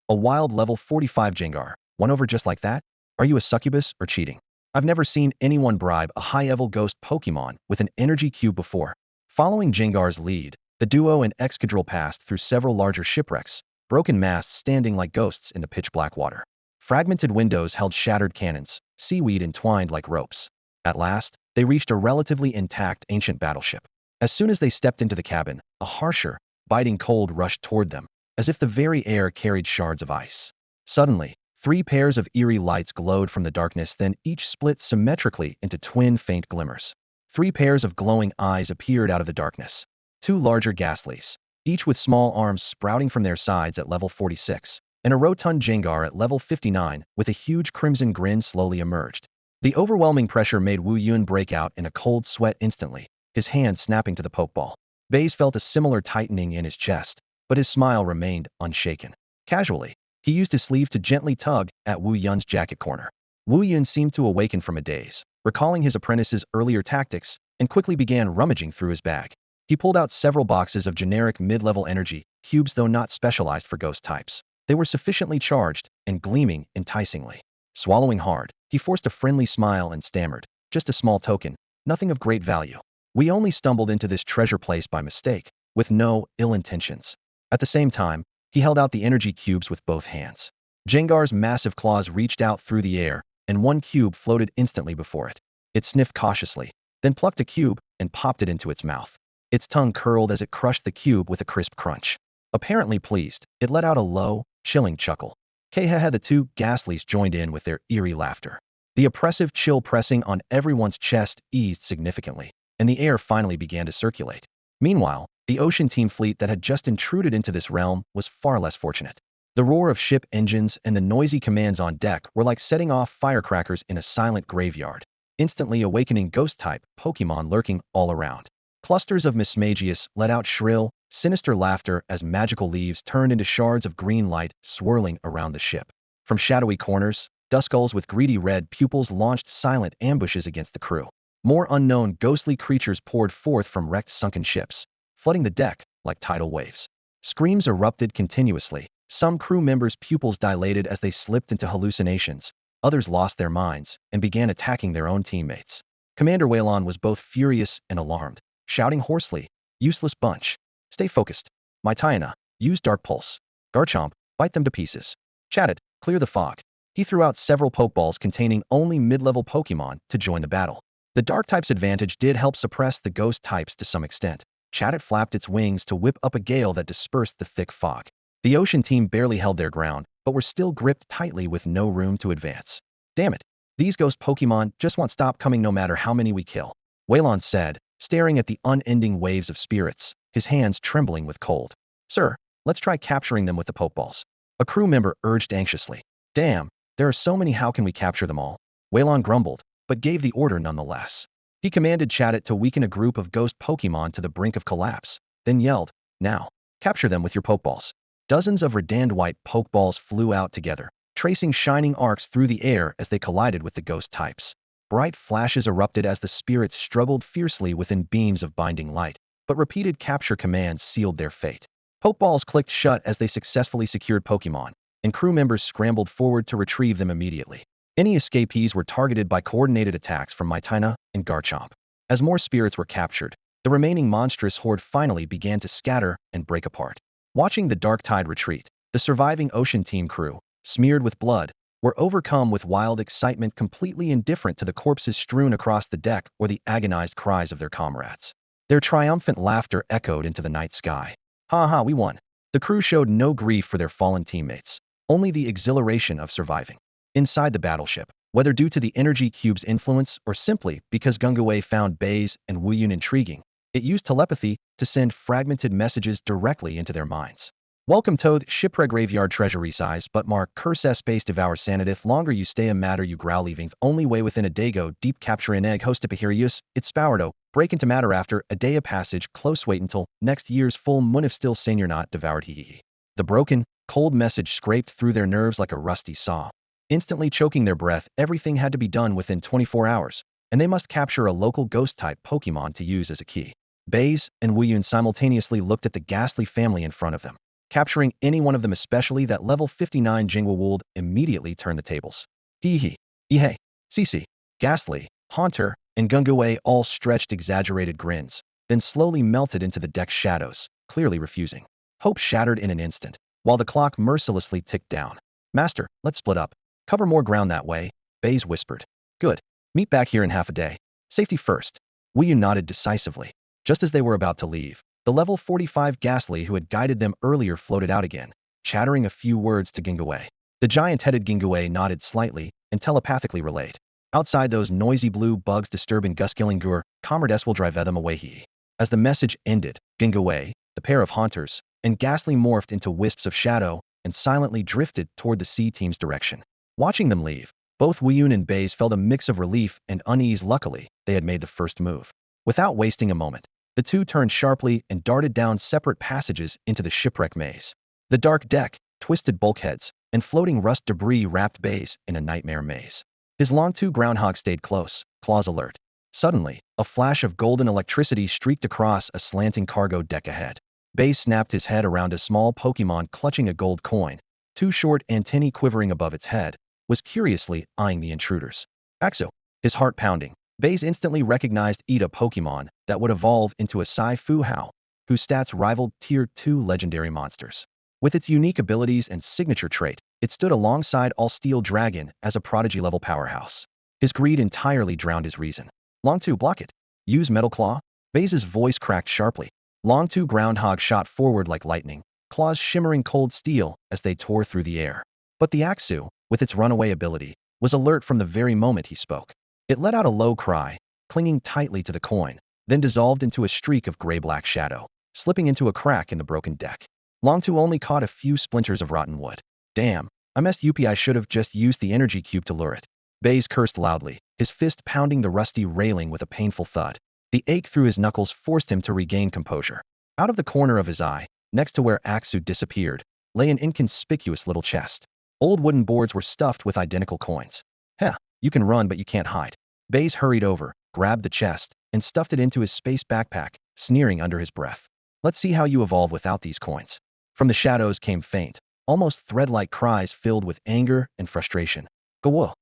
Speaker 1: A wild level 45 Jengar, won over just like that? Are you a succubus or cheating? I've never seen anyone bribe a high-level ghost Pokemon with an energy cube before. Following Jengar's lead, the duo and Excadrill passed through several larger shipwrecks, broken masts standing like ghosts in the pitch-black water. Fragmented windows held shattered cannons, seaweed entwined like ropes. At last, they reached a relatively intact ancient battleship. As soon as they stepped into the cabin, a harsher, biting cold rushed toward them, as if the very air carried shards of ice. Suddenly, 3 pairs of eerie lights glowed from the darkness, then each split symmetrically into twin faint glimmers. 3 pairs of glowing eyes appeared out of the darkness. 2 larger ghastlies, each with small arms sprouting from their sides at level 46, and a rotund Jengar at level 59 with a huge crimson grin slowly emerged. The overwhelming pressure made Wu Yun break out in a cold sweat instantly, his hand snapping to the pokeball. Baize felt a similar tightening in his chest, but his smile remained unshaken. Casually, he used his sleeve to gently tug at Wu Yun's jacket corner. Wu Yun seemed to awaken from a daze, recalling his apprentice's earlier tactics, and quickly began rummaging through his bag. He pulled out several boxes of generic mid-level energy cubes, though not specialized for ghost types. They were sufficiently charged and gleaming enticingly. Swallowing hard, he forced a friendly smile and stammered, just a small token, nothing of great value. We only stumbled into this treasure place by mistake, with no ill intentions. At the same time, he held out the energy cubes with both hands. Jengar's massive claws reached out through the air, and one cube floated instantly before it. It sniffed cautiously, then plucked a cube and popped it into its mouth. Its tongue curled as it crushed the cube with a crisp crunch. Apparently pleased, it let out a low, chilling chuckle. Kahehe, the 2 ghastlies joined in with their eerie laughter. The oppressive chill pressing on everyone's chest eased significantly, and the air finally began to circulate. Meanwhile, the ocean team fleet that had just intruded into this realm was far less fortunate. The roar of ship engines and the noisy commands on deck were like setting off firecrackers in a silent graveyard, instantly awakening ghost-type Pokemon lurking all around. Clusters of Mismagius let out shrill, sinister laughter as magical leaves turned into shards of green light swirling around the ship. From shadowy corners, Duskulls with greedy red pupils launched silent ambushes against the crew. More unknown ghostly creatures poured forth from wrecked sunken ships, flooding the deck like tidal waves. Screams erupted continuously. Some crew members' pupils dilated as they slipped into hallucinations. Others lost their minds and began attacking their own teammates. Commander Waylon was both furious and alarmed, shouting hoarsely, "Useless bunch. Stay focused. My Tyana, use Dark Pulse. Garchomp, bite them to pieces. Chatted, clear the fog." He threw out several Pokeballs containing only mid-level Pokemon to join the battle. The Dark type's advantage did help suppress the Ghost types to some extent. Chatted flapped its wings to whip up a gale that dispersed the thick fog. The Ocean team barely held their ground, but were still gripped tightly with no room to advance. "Damn it, these Ghost Pokemon just won't stop coming no matter how many we kill," Waylon said, staring at the unending waves of spirits, his hands trembling with cold. "Sir, let's try capturing them with the Pokeballs," a crew member urged anxiously. "Damn, there are so many, how can we capture them all?" Waylon grumbled, but gave the order nonetheless. He commanded Chatted to weaken a group of ghost Pokemon to the brink of collapse, then yelled, "Now, capture them with your Pokeballs." Dozens of redandant white Pokeballs flew out together, tracing shining arcs through the air as they collided with the ghost types. Bright flashes erupted as the spirits struggled fiercely within beams of binding light, but repeated capture commands sealed their fate. Pokeballs clicked shut as they successfully secured Pokemon, and crew members scrambled forward to retrieve them immediately. Any escapees were targeted by coordinated attacks from Mytina and Garchomp. As more spirits were captured, the remaining monstrous horde finally began to scatter and break apart. Watching the dark tide retreat, the surviving Ocean Team crew, smeared with blood, were overcome with wild excitement, completely indifferent to the corpses strewn across the deck or the agonized cries of their comrades. Their triumphant laughter echoed into the night sky. Ha ha, we won. The crew showed no grief for their fallen teammates, only the exhilaration of surviving. Inside the battleship, whether due to the energy cube's influence or simply because Gungawei found Baize and Wuyun intriguing, it used telepathy to send fragmented messages directly into their minds. Welcome to Shipwreck Graveyard Treasury Size but Mark Curse Space Devour Sanitith Longer You Stay a Matter You Growl Leaving Only Way Within a Dago Deep Capture an Egg Host Epihirius It's Spourdo Break into Matter After a Day of Passage Close Wait Until Next Year's Full Moon If Still Sane You're Not Devoured Hee. The broken, cold message scraped through their nerves like a rusty saw. Instantly choking their breath, everything had to be done within 24 hours, and they must capture a local ghost-type Pokémon to use as a key. Baize and Wuyun simultaneously looked at the ghastly family in front of them. Capturing any one of them, especially that level 59 Jingwa would immediately turn the tables. Hee Ihei, Cici, Ghastly, Haunter, and Gungawei all stretched exaggerated grins, then slowly melted into the deck's shadows, clearly refusing. Hope shattered in an instant, while the clock mercilessly ticked down. Master, let's split up. Cover more ground that way, Baize whispered. Good. Meet back here in half a day. Safety first. Wuyun nodded decisively. Just as they were about to leave, the level 45 Ghastly who had guided them earlier floated out again, chattering a few words to Gingawei. The giant-headed Gingawei nodded slightly and telepathically relayed. Outside those noisy blue bugs disturbing Guskillingur, Comrades will drive them away he. As the message ended, Gingawei, the pair of haunters, and Ghastly morphed into wisps of shadow and silently drifted toward the sea team's direction. Watching them leave, both Wuyun and Baize felt a mix of relief and unease. Luckily, they had made the first move. Without wasting a moment, the two turned sharply and darted down separate passages into the shipwreck maze. The dark deck, twisted bulkheads, and floating rust debris wrapped Baize in a nightmare maze. His long-two groundhog stayed close, claws alert. Suddenly, a flash of golden electricity streaked across a slanting cargo deck ahead. Baize snapped his head around a small Pokémon clutching a gold coin, two short antennae quivering above its head, was curiously eyeing the intruders. Axo, his heart pounding. Baize instantly recognized a Pokémon that would evolve into a Sai-Fu Hao, whose stats rivaled Tier 2 legendary monsters. With its unique abilities and signature trait, it stood alongside All-Steel Dragon as a prodigy-level powerhouse. His greed entirely drowned his reason. Long-2 block it. Use Metal Claw? Baize's voice cracked sharply. Long-2 Groundhog shot forward like lightning, claws shimmering cold steel as they tore through the air. But the Axu, with its runaway ability, was alert from the very moment he spoke. It let out a low cry, clinging tightly to the coin, then dissolved into a streak of gray-black shadow, slipping into a crack in the broken deck. Long-2 only caught a few splinters of rotten wood. Damn, I messed up. I should have just used the energy cube to lure it. Baize cursed loudly, his fist pounding the rusty railing with a painful thud. The ache through his knuckles forced him to regain composure. Out of the corner of his eye, next to where Axu disappeared, lay an inconspicuous little chest. Old wooden boards were stuffed with identical coins. Heh, you can run but you can't hide. Baize hurried over, grabbed the chest, and stuffed it into his space backpack, sneering under his breath. Let's see how you evolve without these coins. From the shadows came faint, almost thread-like cries filled with anger and frustration. Go will.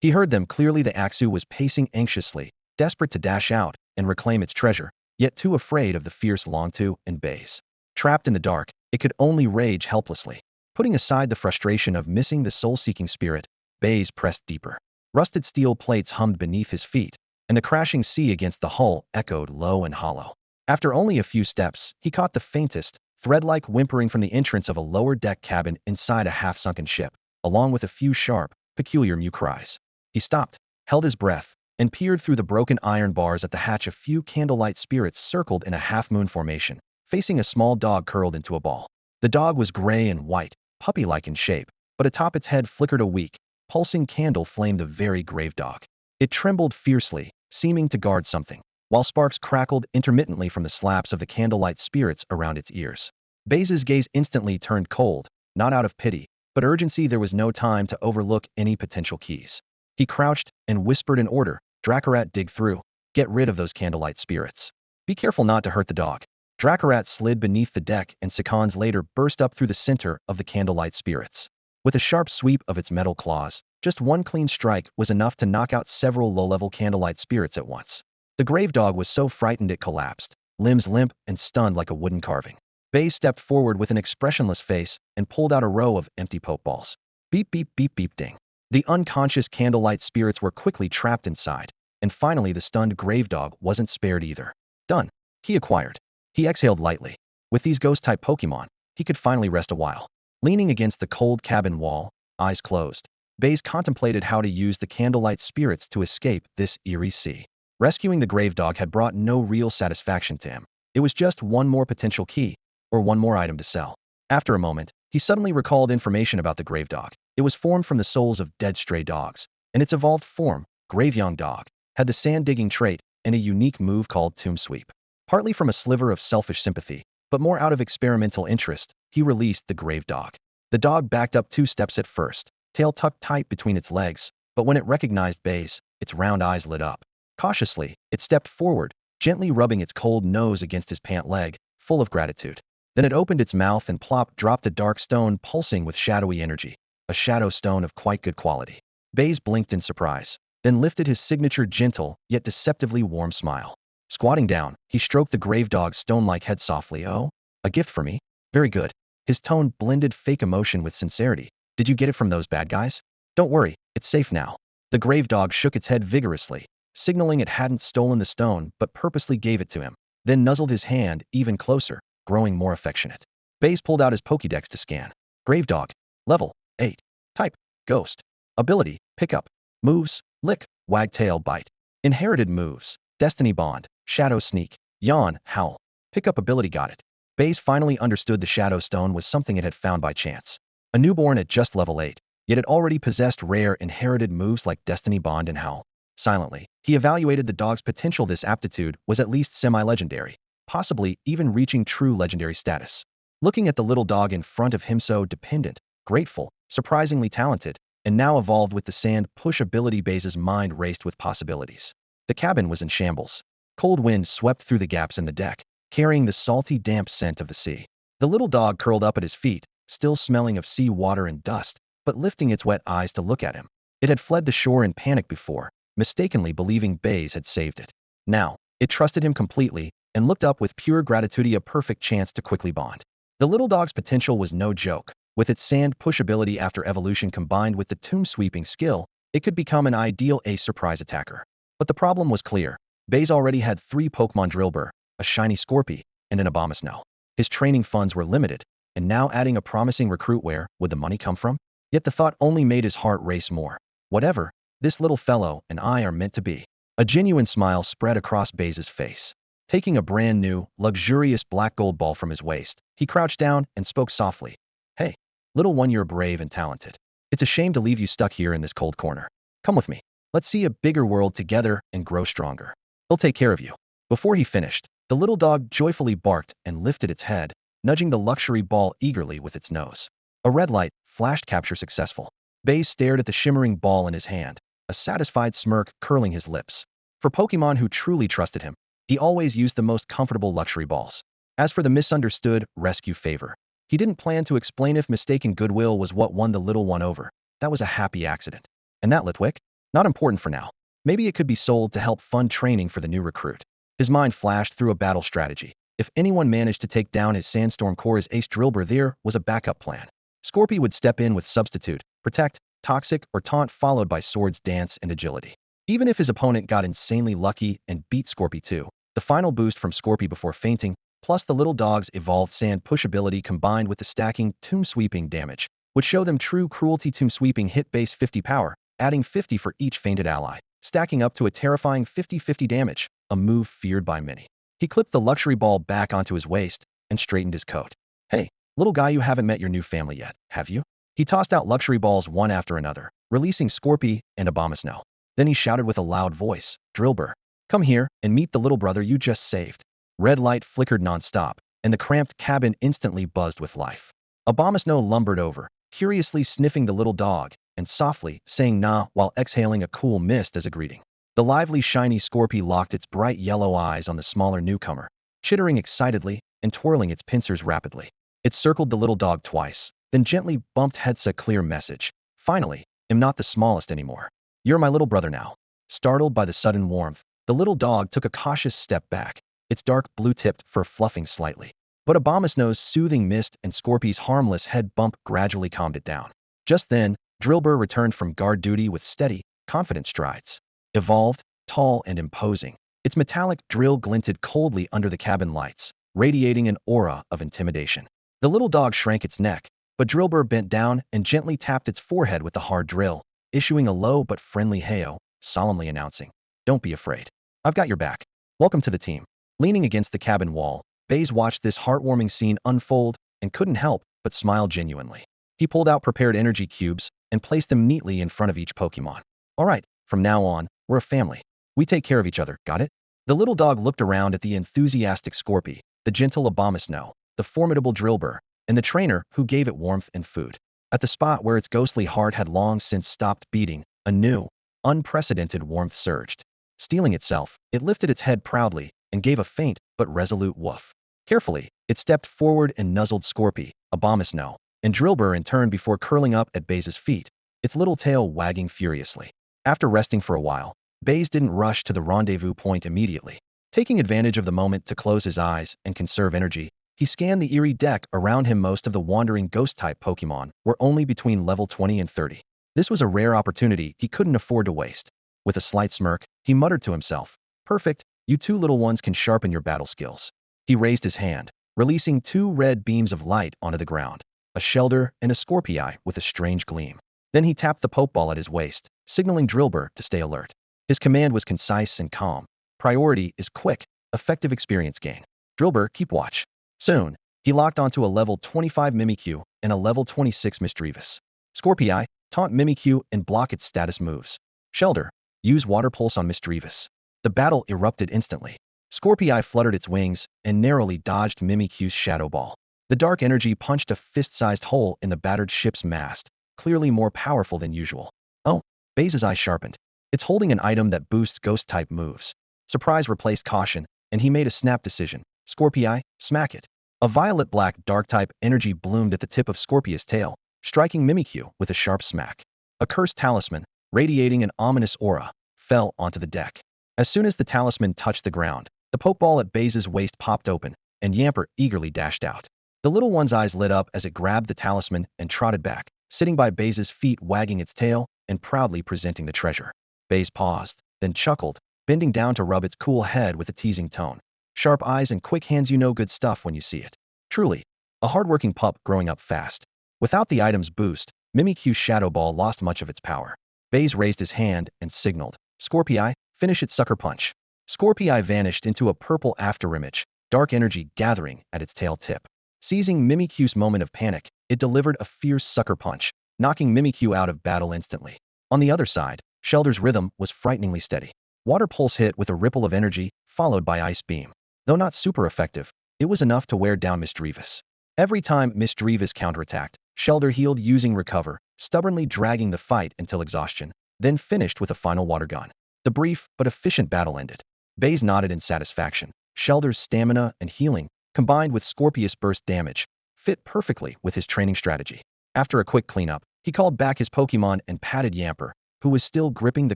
Speaker 1: He heard them clearly. The Axu was pacing anxiously, desperate to dash out and reclaim its treasure, yet too afraid of the fierce Long-2 and Baize. Trapped in the dark, it could only rage helplessly. Putting aside the frustration of missing the soul-seeking spirit, Baize pressed deeper. Rusted steel plates hummed beneath his feet, and the crashing sea against the hull echoed low and hollow. After only a few steps, he caught the faintest, thread-like whimpering from the entrance of a lower-deck cabin inside a half-sunken ship, along with a few sharp, peculiar mew cries. He stopped, held his breath, and peered through the broken iron bars at the hatch. A few candlelight spirits circled in a half-moon formation, facing a small dog curled into a ball. The dog was gray and white, puppy-like in shape, but atop its head flickered a weak, pulsing candle flame. The very grave dog. It trembled fiercely, seeming to guard something, while sparks crackled intermittently from the slaps of the candlelight spirits around its ears. Baize's gaze instantly turned cold, not out of pity, but urgency. There was no time to overlook any potential keys. He crouched and whispered an order. Dracarat, dig through. Get rid of those candlelight spirits. Be careful not to hurt the dog. Dracarat slid beneath the deck and seconds later burst up through the center of the candlelight spirits. With a sharp sweep of its metal claws, just one clean strike was enough to knock out several low-level candlelight spirits at once. The grave dog was so frightened it collapsed, limbs limp and stunned like a wooden carving. Baize stepped forward with an expressionless face and pulled out a row of empty poke balls. Beep beep beep beep ding. The unconscious candlelight spirits were quickly trapped inside, and finally the stunned grave dog wasn't spared either. Done. He acquired. He exhaled lightly. With these ghost-type Pokémon, he could finally rest a while. Leaning against the cold cabin wall, eyes closed, Baize contemplated how to use the candlelight spirits to escape this eerie sea. Rescuing the grave dog had brought no real satisfaction to him. It was just one more potential key, or one more item to sell. After a moment, he suddenly recalled information about the grave dog. It was formed from the souls of dead stray dogs, and its evolved form, Graveyoung Dog, had the sand-digging trait and a unique move called Tomb Sweep. Partly from a sliver of selfish sympathy, but more out of experimental interest, he released the grave dog. The dog backed up 2 steps at first, tail tucked tight between its legs, but when it recognized Baize, its round eyes lit up. Cautiously, it stepped forward, gently rubbing its cold nose against his pant leg, full of gratitude. Then it opened its mouth and plop dropped a dark stone pulsing with shadowy energy, a shadow stone of quite good quality. Baize blinked in surprise, then lifted his signature gentle, yet deceptively warm smile. Squatting down, he stroked the grave dog's stone-like head softly. Oh, a gift for me? Very good. His tone blended fake emotion with sincerity. Did you get it from those bad guys? Don't worry, it's safe now. The grave dog shook its head vigorously, signaling it hadn't stolen the stone but purposely gave it to him, then nuzzled his hand even closer, growing more affectionate. Baize pulled out his Pokédex to scan. Grave dog. Level 8. Type Ghost. Ability Pickup. Moves Lick, Wagtail, Bite. Inherited moves Destiny Bond, Shadow Sneak, Yawn, Howl. Pickup ability. Got it. Baize finally understood the Shadow Stone was something it had found by chance. A newborn at just level 8, yet it already possessed rare inherited moves like Destiny Bond and Howl. Silently, he evaluated the dog's potential. This aptitude was at least semi-legendary, possibly even reaching true legendary status. Looking at the little dog in front of him, so dependent, grateful, surprisingly talented, and now evolved with the sand push ability, Baize's mind raced with possibilities. The cabin was in shambles. Cold wind swept through the gaps in the deck, carrying the salty, damp scent of the sea. The little dog curled up at his feet, still smelling of sea water and dust, but lifting its wet eyes to look at him. It had fled the shore in panic before, mistakenly believing Baize had saved it. Now, it trusted him completely and looked up with pure gratitude, a perfect chance to quickly bond. The little dog's potential was no joke. With its sand push ability after evolution combined with the tomb sweeping skill, it could become an ideal ace surprise attacker. But the problem was clear. Baize already had 3 Pokemon Drillbur, a shiny Scorpy, and an Abomasnow. His training funds were limited, and now adding a promising recruit, where would the money come from? Yet the thought only made his heart race more. Whatever, this little fellow and I are meant to be. A genuine smile spread across Baize's face. Taking a brand new, luxurious black gold ball from his waist, he crouched down and spoke softly. Hey, little one, you're brave and talented. It's a shame to leave you stuck here in this cold corner. Come with me. Let's see a bigger world together and grow stronger. He'll take care of you. Before he finished, the little dog joyfully barked and lifted its head, nudging the luxury ball eagerly with its nose. A red light flashed. Capture successful. Baize stared at the shimmering ball in his hand, a satisfied smirk curling his lips. For Pokemon who truly trusted him, he always used the most comfortable luxury balls. As for the misunderstood rescue favor, he didn't plan to explain. If mistaken goodwill was what won the little one over, that was a happy accident. And that Litwick? Not important for now. Maybe it could be sold to help fund training for the new recruit. His mind flashed through a battle strategy. If anyone managed to take down his Sandstorm Core's ace Drillbur, there was a backup plan. Scorpy would step in with Substitute, Protect, Toxic, or Taunt, followed by Swords Dance and Agility. Even if his opponent got insanely lucky and beat Scorpy too, the final boost from Scorpy before fainting, plus the little dog's evolved sand push ability combined with the stacking tomb sweeping damage, would show them true cruelty. Tomb sweeping hit base 50 power, adding 50 for each fainted ally, stacking up to a terrifying 50-50 damage, a move feared by many. He clipped the luxury ball back onto his waist and straightened his coat. Hey, little guy, you haven't met your new family yet, have you? He tossed out luxury balls one after another, releasing Scorpy and Abomasnow. Then he shouted with a loud voice, Drillbur, come here and meet the little brother you just saved. Red light flickered nonstop, and the cramped cabin instantly buzzed with life. Abomasnow lumbered over, curiously sniffing the little dog, and softly saying nah while exhaling a cool mist as a greeting. The lively shiny Scorpy locked its bright yellow eyes on the smaller newcomer, chittering excitedly, and twirling its pincers rapidly. It circled the little dog twice, then gently bumped heads a clear message. Finally, I'm not the smallest anymore. You're my little brother now. Startled by the sudden warmth, the little dog took a cautious step back, its dark blue-tipped fur fluffing slightly. But Abomasnow's soothing mist and Scorpy's harmless head bump gradually calmed it down. Just then, Drillbur returned from guard duty with steady, confident strides. Evolved, tall and imposing, its metallic drill glinted coldly under the cabin lights, radiating an aura of intimidation. The little dog shrank its neck, but Drillbur bent down and gently tapped its forehead with the hard drill, issuing a low but friendly "Heyo," solemnly announcing, "Don't be afraid. I've got your back. Welcome to the team." Leaning against the cabin wall, Baize watched this heartwarming scene unfold and couldn't help but smile genuinely. He pulled out prepared energy cubes and placed them neatly in front of each Pokémon. "All right, from now on, we're a family. We take care of each other, got it?" The little dog looked around at the enthusiastic Scorpy, the gentle Abomasnow, the formidable Drillbur, and the trainer who gave it warmth and food. At the spot where its ghostly heart had long since stopped beating, a new, unprecedented warmth surged. Steeling itself, it lifted its head proudly and gave a faint but resolute woof. Carefully, it stepped forward and nuzzled Scorpy, Abomasnow, and Drillbur in turn before curling up at Baize's feet, its little tail wagging furiously. After resting for a while, Baize didn't rush to the rendezvous point immediately. Taking advantage of the moment to close his eyes and conserve energy, he scanned the eerie deck around him. Most of the wandering ghost-type Pokémon were only between level 20 and 30. This was a rare opportunity he couldn't afford to waste. With a slight smirk, he muttered to himself, "Perfect, you two little ones can sharpen your battle skills." He raised his hand, releasing two red beams of light onto the ground, a Shelder and a Scorpii with a strange gleam. Then he tapped the Pokeball at his waist, signaling Drillbur to stay alert. His command was concise and calm. Priority is quick, effective experience gain. Drillbur, keep watch. Soon, he locked onto a level 25 Mimikyu and a level 26 Misdreavus. Scorpii, taunt Mimikyu and block its status moves. Shelder, use Water Pulse on Misdreavus. The battle erupted instantly. Scorpii fluttered its wings and narrowly dodged Mimikyu's Shadow Ball. The dark energy punched a fist-sized hole in the battered ship's mast, clearly more powerful than usual. Oh, Baize's eyes sharpened. It's holding an item that boosts ghost-type moves. Surprise replaced caution, and he made a snap decision. Scorpii, smack it. A violet-black dark-type energy bloomed at the tip of Scorpia's tail, striking Mimikyu with a sharp smack. A cursed talisman, radiating an ominous aura, fell onto the deck. As soon as the talisman touched the ground, the Pokeball at Baize's waist popped open, and Yamper eagerly dashed out. The little one's eyes lit up as it grabbed the talisman and trotted back, sitting by Baize's feet, wagging its tail and proudly presenting the treasure. Baize paused, then chuckled, bending down to rub its cool head with a teasing tone. "Sharp eyes and quick hands, you know good stuff when you see it." Truly, a hardworking pup growing up fast. Without the item's boost, Mimikyu's Shadow Ball lost much of its power. Baize raised his hand and signaled, "Scorpii, finish its sucker punch." Scorpii vanished into a purple afterimage, dark energy gathering at its tail tip. Seizing Mimikyu's moment of panic, it delivered a fierce sucker punch, knocking Mimikyu out of battle instantly. On the other side, Shelder's rhythm was frighteningly steady. Water Pulse hit with a ripple of energy, followed by Ice Beam. Though not super effective, it was enough to wear down Misdreavus. Every time Misdreavus counterattacked, Shelder healed using Recover, stubbornly dragging the fight until exhaustion, then finished with a final water gun. The brief but efficient battle ended. Baize nodded in satisfaction. Shelder's stamina and healing, combined with Scorpius burst damage, fit perfectly with his training strategy. After a quick cleanup, he called back his Pokemon and patted Yamper, who was still gripping the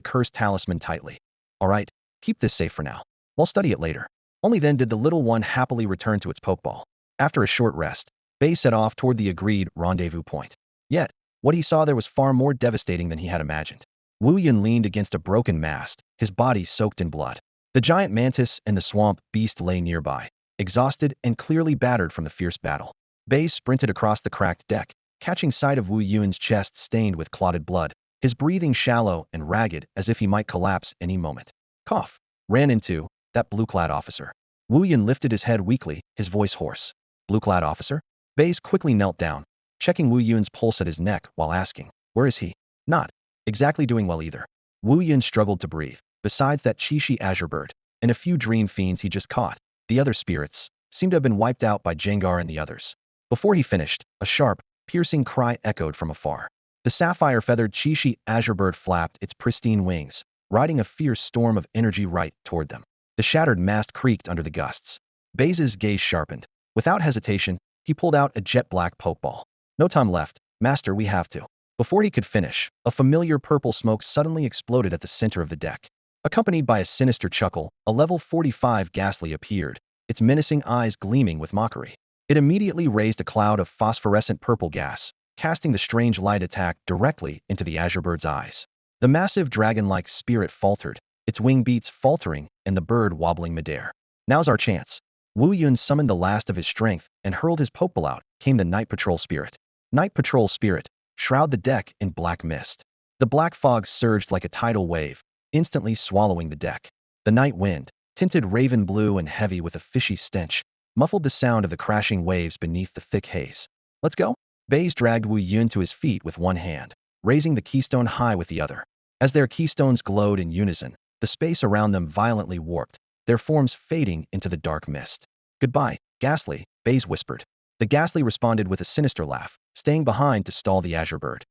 Speaker 1: cursed talisman tightly. "All right, keep this safe for now. We'll study it later." Only then did the little one happily return to its Pokeball. After a short rest, Baize set off toward the agreed rendezvous point. Yet, what he saw there was far more devastating than he had imagined. Wu Yun leaned against a broken mast, his body soaked in blood. The giant mantis and the swamp beast lay nearby, exhausted and clearly battered from the fierce battle. Baize sprinted across the cracked deck, catching sight of Wu Yun's chest stained with clotted blood, his breathing shallow and ragged as if he might collapse any moment. Cough. Ran into that blue-clad officer. Wu Yun lifted his head weakly, his voice hoarse. "Blue-clad officer?" Baize quickly knelt down, checking Wu Yun's pulse at his neck while asking, "Where is he?" "Not exactly doing well either." Wu Yun struggled to breathe. Besides that Chi-Chi Azure Bird and a few dream fiends he just caught, the other spirits seemed to have been wiped out by Jengar and the others. Before he finished, a sharp, piercing cry echoed from afar. The sapphire-feathered Chi-Chi Azure Bird flapped its pristine wings, riding a fierce storm of energy right toward them. The shattered mast creaked under the gusts. Baize's gaze sharpened. Without hesitation, he pulled out a jet-black pokeball. No time left. Master, we have to. Before he could finish, a familiar purple smoke suddenly exploded at the center of the deck. Accompanied by a sinister chuckle, a level 45 Ghastly appeared, its menacing eyes gleaming with mockery. It immediately raised a cloud of phosphorescent purple gas, casting the strange light attack directly into the Azure Bird's eyes. The massive dragon-like spirit faltered, its wing beats faltering and the bird wobbling midair. Now's our chance. Wu Yun summoned the last of his strength and hurled his Pokeball out. Came the Night Patrol Spirit. Night Patrol Spirit, shroud the deck in black mist. The black fog surged like a tidal wave, instantly swallowing the deck. The night wind, tinted raven blue and heavy with a fishy stench, muffled the sound of the crashing waves beneath the thick haze. Let's go? Baize dragged Wu Yun to his feet with one hand, raising the keystone high with the other. As their keystones glowed in unison, the space around them violently warped, their forms fading into the dark mist. Goodbye, Ghastly, Baize whispered. The Ghastly responded with a sinister laugh, staying behind to stall the Azure Bird.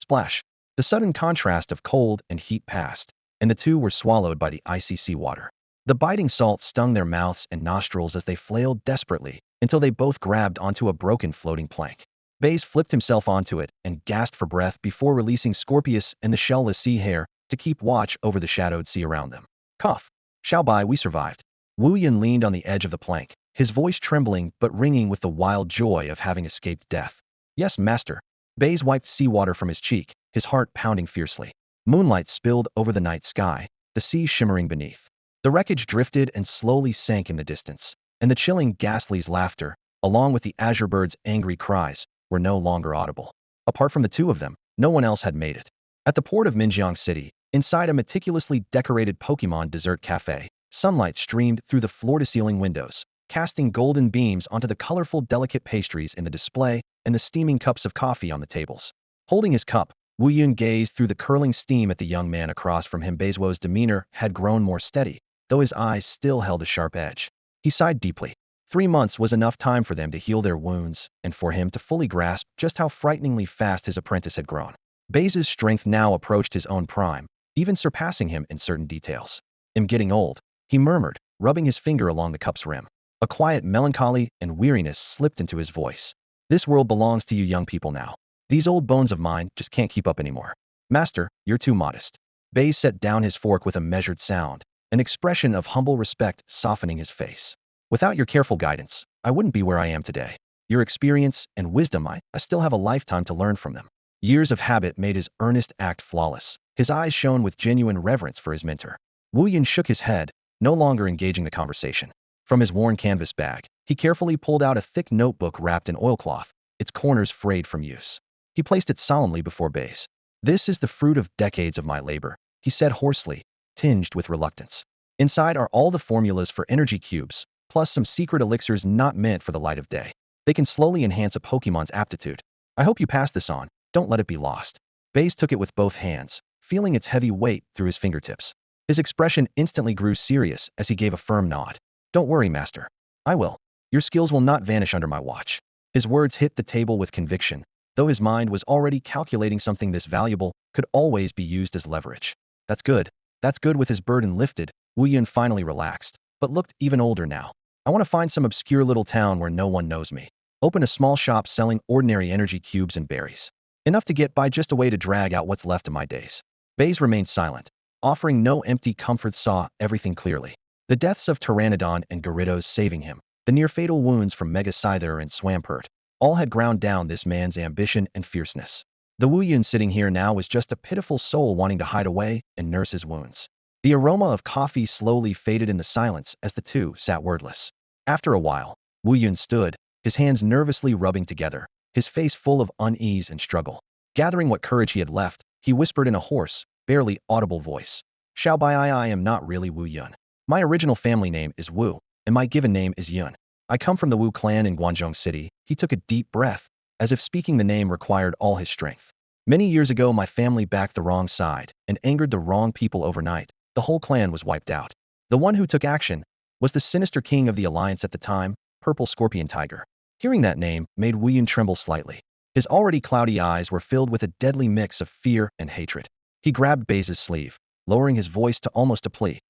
Speaker 1: Splash! The sudden contrast of cold and heat passed, and the two were swallowed by the icy sea water. The biting salt stung their mouths and nostrils as they flailed desperately, until they both grabbed onto a broken floating plank. Baize flipped himself onto it and gasped for breath before releasing Scorpius and the shellless sea hare to keep watch over the shadowed sea around them. Cough! Xiaobai, we survived. Wu Yun leaned on the edge of the plank, his voice trembling but ringing with the wild joy of having escaped death. Yes, master. Baize wiped seawater from his cheek, his heart pounding fiercely. Moonlight spilled over the night sky, the sea shimmering beneath. The wreckage drifted and slowly sank in the distance, and the chilling Ghastly's laughter, along with the Azure Bird's angry cries, were no longer audible. Apart from the two of them, no one else had made it. At the port of Minjiang City, inside a meticulously decorated Pokémon dessert cafe, sunlight streamed through the floor-to-ceiling windows, casting golden beams onto the colorful delicate pastries in the display and the steaming cups of coffee on the tables. Holding his cup, Wu Yun gazed through the curling steam at the young man across from him. Baize's demeanor had grown more steady, though his eyes still held a sharp edge. He sighed deeply. 3 months was enough time for them to heal their wounds, and for him to fully grasp just how frighteningly fast his apprentice had grown. Baize's strength now approached his own prime, even surpassing him in certain details. "I'm getting old," he murmured, rubbing his finger along the cup's rim. A quiet melancholy and weariness slipped into his voice. "This world belongs to you young people now. These old bones of mine just can't keep up anymore." "Master, you're too modest." Baize set down his fork with a measured sound, an expression of humble respect softening his face. "Without your careful guidance, I wouldn't be where I am today. Your experience and wisdom, I still have a lifetime to learn from them." Years of habit made his earnest act flawless. His eyes shone with genuine reverence for his mentor. Wu Yun shook his head, no longer engaging the conversation. From his worn canvas bag, he carefully pulled out a thick notebook wrapped in oilcloth, its corners frayed from use. He placed it solemnly before Baize. "This is the fruit of decades of my labor," he said hoarsely, tinged with reluctance. "Inside are all the formulas for energy cubes, plus some secret elixirs not meant for the light of day. They can slowly enhance a Pokémon's aptitude. I hope you pass this on. Don't let it be lost." Baize took it with both hands, feeling its heavy weight through his fingertips. His expression instantly grew serious as he gave a firm nod. "Don't worry, master. I will. Your skills will not vanish under my watch." His words hit the table with conviction, though his mind was already calculating something this valuable could always be used as leverage. That's good. That's good." With his burden lifted, Wu Yun finally relaxed, but looked even older now. "I want to find some obscure little town where no one knows me. Open a small shop selling ordinary energy cubes and berries. Enough to get by, just a way to drag out what's left of my days." Baize remained silent, offering no empty comfort, saw everything clearly. The deaths of Pteranodon and Gyarados saving him, the near-fatal wounds from Mega Scyther and Swampert, all had ground down this man's ambition and fierceness. The Wu Yun sitting here now was just a pitiful soul wanting to hide away and nurse his wounds. The aroma of coffee slowly faded in the silence as the two sat wordless. After a while, Wu Yun stood, his hands nervously rubbing together, his face full of unease and struggle. Gathering what courage he had left, he whispered in a hoarse, barely audible voice. "Xiaobai, I am not really Wu Yun. My original family name is Wu, and my given name is Yun. I come from the Wu clan in Guangzhou City." He took a deep breath, as if speaking the name required all his strength. "Many years ago, my family backed the wrong side and angered the wrong people overnight. The whole clan was wiped out. The one who took action was the sinister king of the alliance at the time, Purple Scorpion Tiger." Hearing that name made Wu Yun tremble slightly. His already cloudy eyes were filled with a deadly mix of fear and hatred. He grabbed Baize's sleeve, lowering his voice to almost a plea.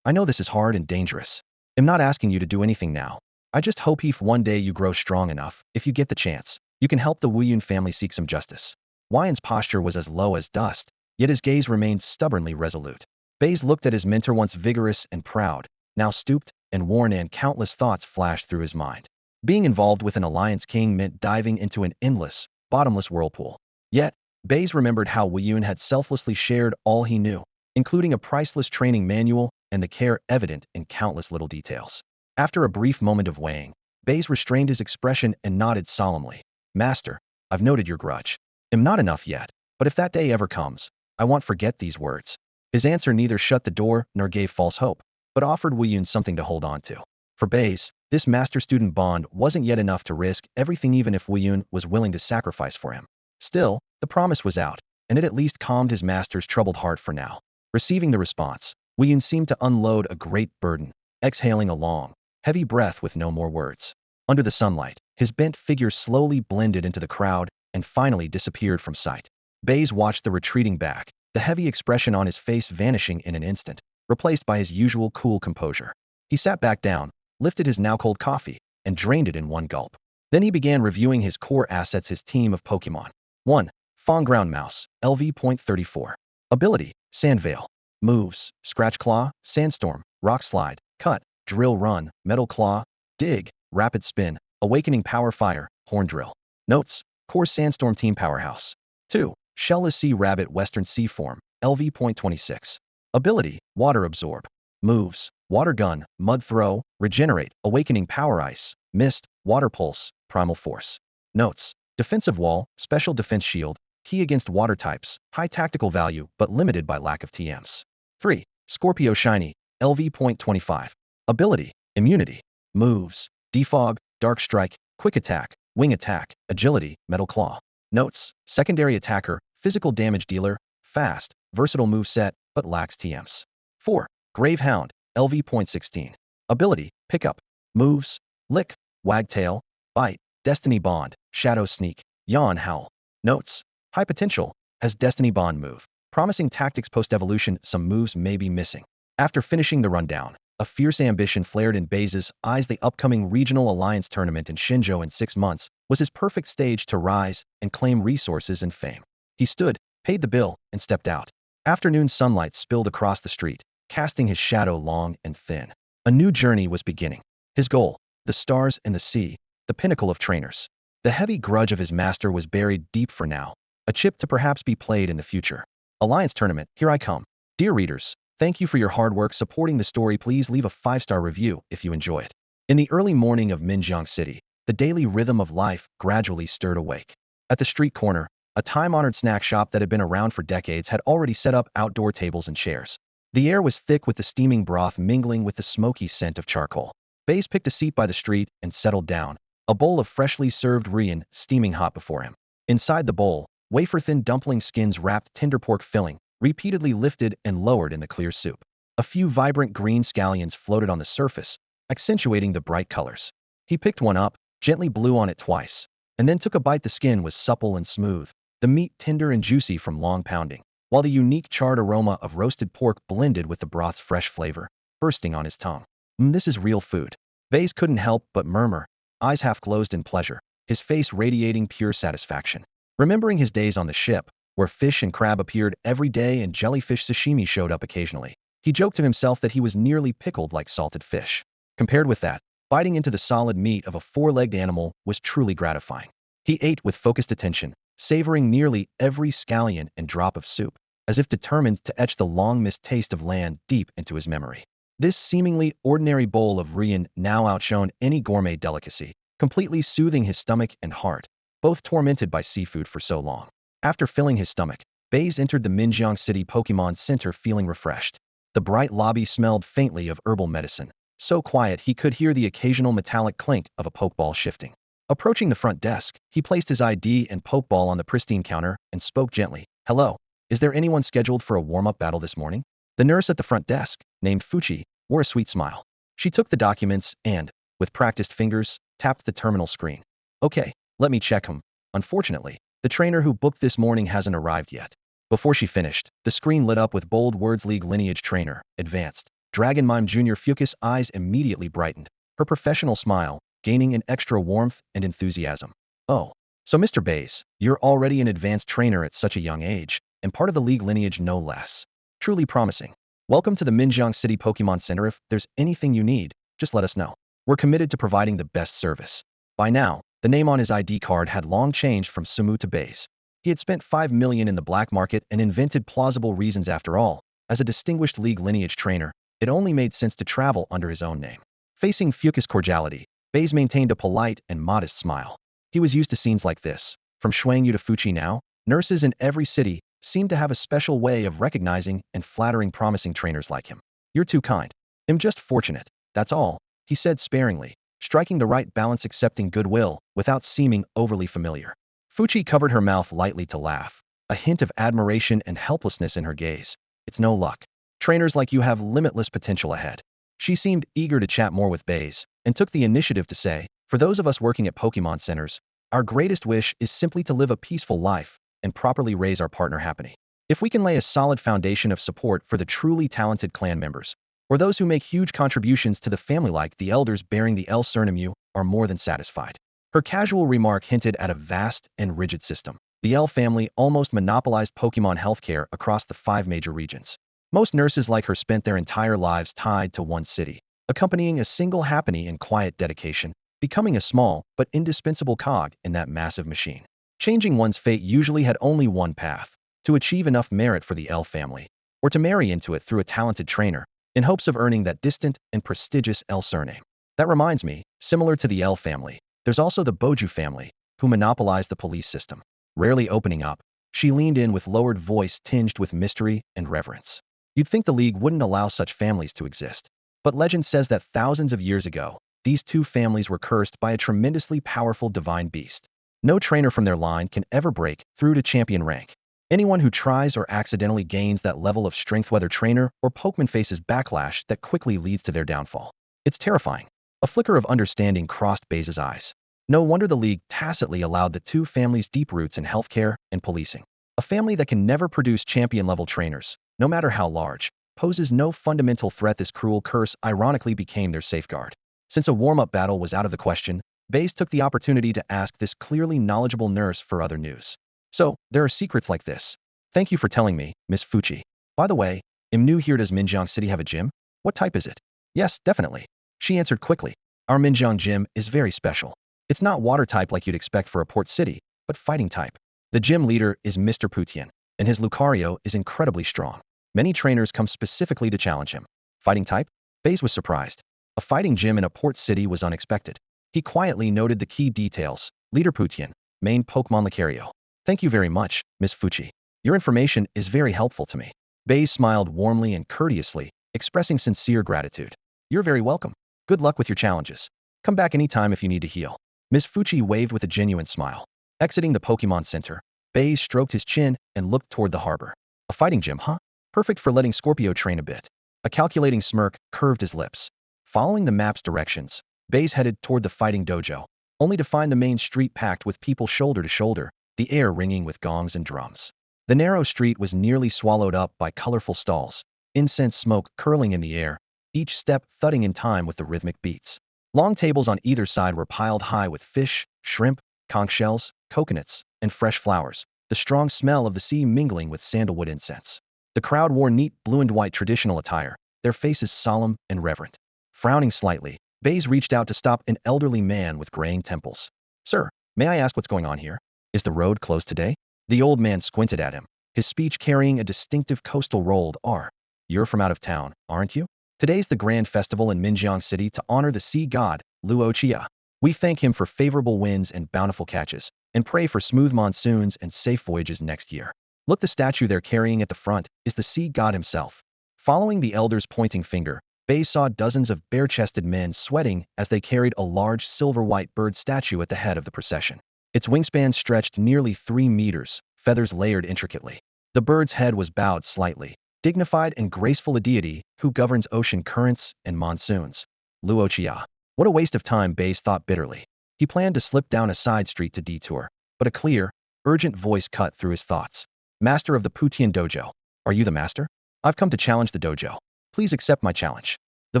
Speaker 1: I know this is hard and dangerous. I'm not asking you to do anything now, I just hope if one day you grow strong enough, if you get the chance, you can help the Wuyun family seek some justice. Wyan's posture was as low as dust, yet his gaze remained stubbornly resolute. Baize looked at his mentor, once vigorous and proud, now stooped and worn, and countless thoughts flashed through his mind. Being involved with an Alliance King meant diving into an endless, bottomless whirlpool. Yet, Baize remembered how Wuyun had selflessly shared all he knew, including a priceless training manual and the care evident in countless little details. After a brief moment of weighing, Baize restrained his expression and nodded solemnly. Master, I've noted your grudge. Am not enough yet, but if that day ever comes, I won't forget these words. His answer neither shut the door nor gave false hope, but offered Wuyun something to hold on to. For Baize, this master-student bond wasn't yet enough to risk everything, even if Wuyun was willing to sacrifice for him. Still, the promise was out, and it at least calmed his master's troubled heart for now. Receiving the response, Wuyun seemed to unload a great burden, exhaling a long, heavy breath with no more words. Under the sunlight, his bent figure slowly blended into the crowd and finally disappeared from sight. Baize watched the retreating back, the heavy expression on his face vanishing in an instant, replaced by his usual cool composure. He sat back down, lifted his now-cold coffee, and drained it in one gulp. Then he began reviewing his core assets, his team of Pokémon. 1. Fongground Mouse, LV.34. Ability, Sandveil. Moves, Scratch Claw, Sandstorm, Rock Slide, Cut, Drill Run, Metal Claw, Dig, Rapid Spin, Awakening Power Fire, Horn Drill. Notes, Core Sandstorm Team Powerhouse. 2. Shellless Sea Rabbit Western Sea Form, LV.26. Ability, Water Absorb. Moves, Water Gun, Mud Throw, Regenerate, Awakening Power Ice, Mist, Water Pulse, Primal Force. Notes, Defensive Wall, Special Defense Shield, key against water types, high tactical value but limited by lack of TMs. 3. Scorpio Shiny, LV.25. Ability, Immunity. Moves, Defog, Dark Strike, Quick Attack, Wing Attack, Agility, Metal Claw. Notes, Secondary Attacker, Physical Damage Dealer, Fast, Versatile moveset, but lacks TMs. 4. Gravehound, LV.16. Ability, Pickup. Moves, Lick, Wagtail, Bite, Destiny Bond, Shadow Sneak, Yawn Howl. Notes, High potential, has Destiny Bond move. Promising tactics post-evolution, some moves may be missing. After finishing the rundown, a fierce ambition flared in Baize's eyes. The upcoming Regional Alliance tournament in Xinzhou in 6 months was his perfect stage to rise and claim resources and fame. He stood, paid the bill, and stepped out. Afternoon sunlight spilled across the street, casting his shadow long and thin. A new journey was beginning. His goal, the stars and the sea, the pinnacle of trainers. The heavy grudge of his master was buried deep for now, a chip to perhaps be played in the future. Alliance Tournament, here I come. Dear readers, thank you for your hard work supporting the story. Please leave a 5-star review if you enjoy it. In the early morning of Minjiang City, the daily rhythm of life gradually stirred awake. At the street corner, a time-honored snack shop that had been around for decades had already set up outdoor tables and chairs. The air was thick with the steaming broth mingling with the smoky scent of charcoal. Baize picked a seat by the street and settled down, a bowl of freshly served rian steaming hot before him. Inside the bowl, wafer-thin dumpling skins wrapped tender pork filling, repeatedly lifted and lowered in the clear soup. A few vibrant green scallions floated on the surface, accentuating the bright colors. He picked one up, gently blew on it twice, and then took a bite. The skin was supple and smooth, the meat tender and juicy from long pounding, while the unique charred aroma of roasted pork blended with the broth's fresh flavor, bursting on his tongue. This is real food. Baize couldn't help but murmur, eyes half closed in pleasure, his face radiating pure satisfaction. Remembering his days on the ship, where fish and crab appeared every day and jellyfish sashimi showed up occasionally, he joked to himself that he was nearly pickled like salted fish. Compared with that, biting into the solid meat of a 4-legged animal was truly gratifying. He ate with focused attention, savoring nearly every scallion and drop of soup, as if determined to etch the long-missed taste of land deep into his memory. This seemingly ordinary bowl of rian now outshone any gourmet delicacy, completely soothing his stomach and heart, both tormented by seafood for so long. After filling his stomach, Baize entered the Minjiang City Pokémon Center feeling refreshed. The bright lobby smelled faintly of herbal medicine, so quiet he could hear the occasional metallic clink of a pokeball shifting. Approaching the front desk, he placed his ID and pokeball on the pristine counter and spoke gently. Hello, is there anyone scheduled for a warm-up battle this morning? The nurse at the front desk, named Fuchi, wore a sweet smile. She took the documents and, with practiced fingers, tapped the terminal screen. Okay, let me check him. Unfortunately, the trainer who booked this morning hasn't arrived yet. Before she finished, the screen lit up with bold words: League Lineage Trainer, Advanced. Dragon Mime Jr. Fucus' eyes immediately brightened. her professional smile gaining an extra warmth and enthusiasm. Oh, so Mr. Baize, you're already an advanced trainer at such a young age, and part of the league lineage no less. Truly promising. Welcome to the Minjiang City Pokemon Center. If there's anything you need, just let us know. We're committed to providing the best service. By now, the name on his ID card had long changed from Sumu to Baize. He had spent 5 million in the black market and invented plausible reasons after all. As a distinguished league lineage trainer, it only made sense to travel under his own name. Facing Fucus cordiality, Baize maintained a polite and modest smile. He was used to scenes like this. From Shuangyu to Fuchi now, nurses in every city seemed to have a special way of recognizing and flattering promising trainers like him. You're too kind. I'm just fortunate, that's all, he said sparingly, striking the right balance accepting goodwill without seeming overly familiar. Fuchi covered her mouth lightly to laugh, a hint of admiration and helplessness in her gaze. It's no luck. Trainers like you have limitless potential ahead. She seemed eager to chat more with Baize, and took the initiative to say, for those of us working at Pokemon centers, our greatest wish is simply to live a peaceful life and properly raise our partner happily. If we can lay a solid foundation of support for the truly talented clan members, or those who make huge contributions to the family like the elders bearing the L surname, are more than satisfied. Her casual remark hinted at a vast and rigid system. The L family almost monopolized Pokemon healthcare across the 5 major regions. Most nurses like her spent their entire lives tied to one city, accompanying a single happy and quiet dedication, becoming a small but indispensable cog in that massive machine. Changing one's fate usually had only one path: to achieve enough merit for the L family, or to marry into it through a talented trainer, in hopes of earning that distant and prestigious L surname. That reminds me, similar to the L family, there's also the Boju family, who monopolized the police system. Rarely opening up, she leaned in with lowered voice tinged with mystery and reverence. You'd think the League wouldn't allow such families to exist. But legend says that thousands of years ago, these 2 families were cursed by a tremendously powerful divine beast. No trainer from their line can ever break through to champion rank. Anyone who tries or accidentally gains that level of strength, whether trainer or Pokemon, faces backlash that quickly leads to their downfall. It's terrifying. A flicker of understanding crossed Baize's eyes. No wonder the League tacitly allowed the 2 families deep roots in healthcare and policing. A family that can never produce champion-level trainers, no matter how large, poses no fundamental threat. This cruel curse ironically became their safeguard. Since a warm-up battle was out of the question, Baize took the opportunity to ask this clearly knowledgeable nurse for other news. So, there are secrets like this. Thank you for telling me, Miss Fuchi. By the way, I'm new here. Does Minjiang City have a gym? What type is it? Yes, definitely. She answered quickly. Our Minjiang gym is very special. It's not water type like you'd expect for a port city, but fighting type. The gym leader is Mr. Putian, and his Lucario is incredibly strong. Many trainers come specifically to challenge him. Fighting type? Baize was surprised. A fighting gym in a port city was unexpected. He quietly noted the key details. Leader Putian, main Pokemon Lucario. Thank you very much, Miss Fuchi. Your information is very helpful to me. Baize smiled warmly and courteously, expressing sincere gratitude. You're very welcome. Good luck with your challenges. Come back anytime if you need to heal. Miss Fuchi waved with a genuine smile. Exiting the Pokemon Center, Baize stroked his chin and looked toward the harbor. A fighting gym, huh? Perfect for letting Scorpio train a bit. A calculating smirk curved his lips. Following the map's directions, Baize headed toward the fighting dojo, only to find the main street packed with people shoulder to shoulder, the air ringing with gongs and drums. The narrow street was nearly swallowed up by colorful stalls, incense smoke curling in the air, each step thudding in time with the rhythmic beats. Long tables on either side were piled high with fish, shrimp, conch shells, coconuts, and fresh flowers, the strong smell of the sea mingling with sandalwood incense. The crowd wore neat blue and white traditional attire, their faces solemn and reverent. Frowning slightly, Baize reached out to stop an elderly man with graying temples. Sir, may I ask what's going on here? Is the road closed today? The old man squinted at him, his speech carrying a distinctive coastal rolled R. You're from out of town, aren't you? Today's the grand festival in Minjiang City to honor the sea god, Luochia. We thank him for favorable winds and bountiful catches, and pray for smooth monsoons and safe voyages next year. Look, the statue they're carrying at the front is the sea god himself. Following the elder's pointing finger, Baize saw dozens of bare-chested men sweating as they carried a large silver-white bird statue at the head of the procession. Its wingspan stretched nearly 3 meters, feathers layered intricately. The bird's head was bowed slightly, dignified and graceful, a deity who governs ocean currents and monsoons. Luochia. What a waste of time, Baize thought bitterly. He planned to slip down a side street to detour, but a clear, urgent voice cut through his thoughts. Master of the Putian Dojo. Are you the master? I've come to challenge the dojo. Please accept my challenge. The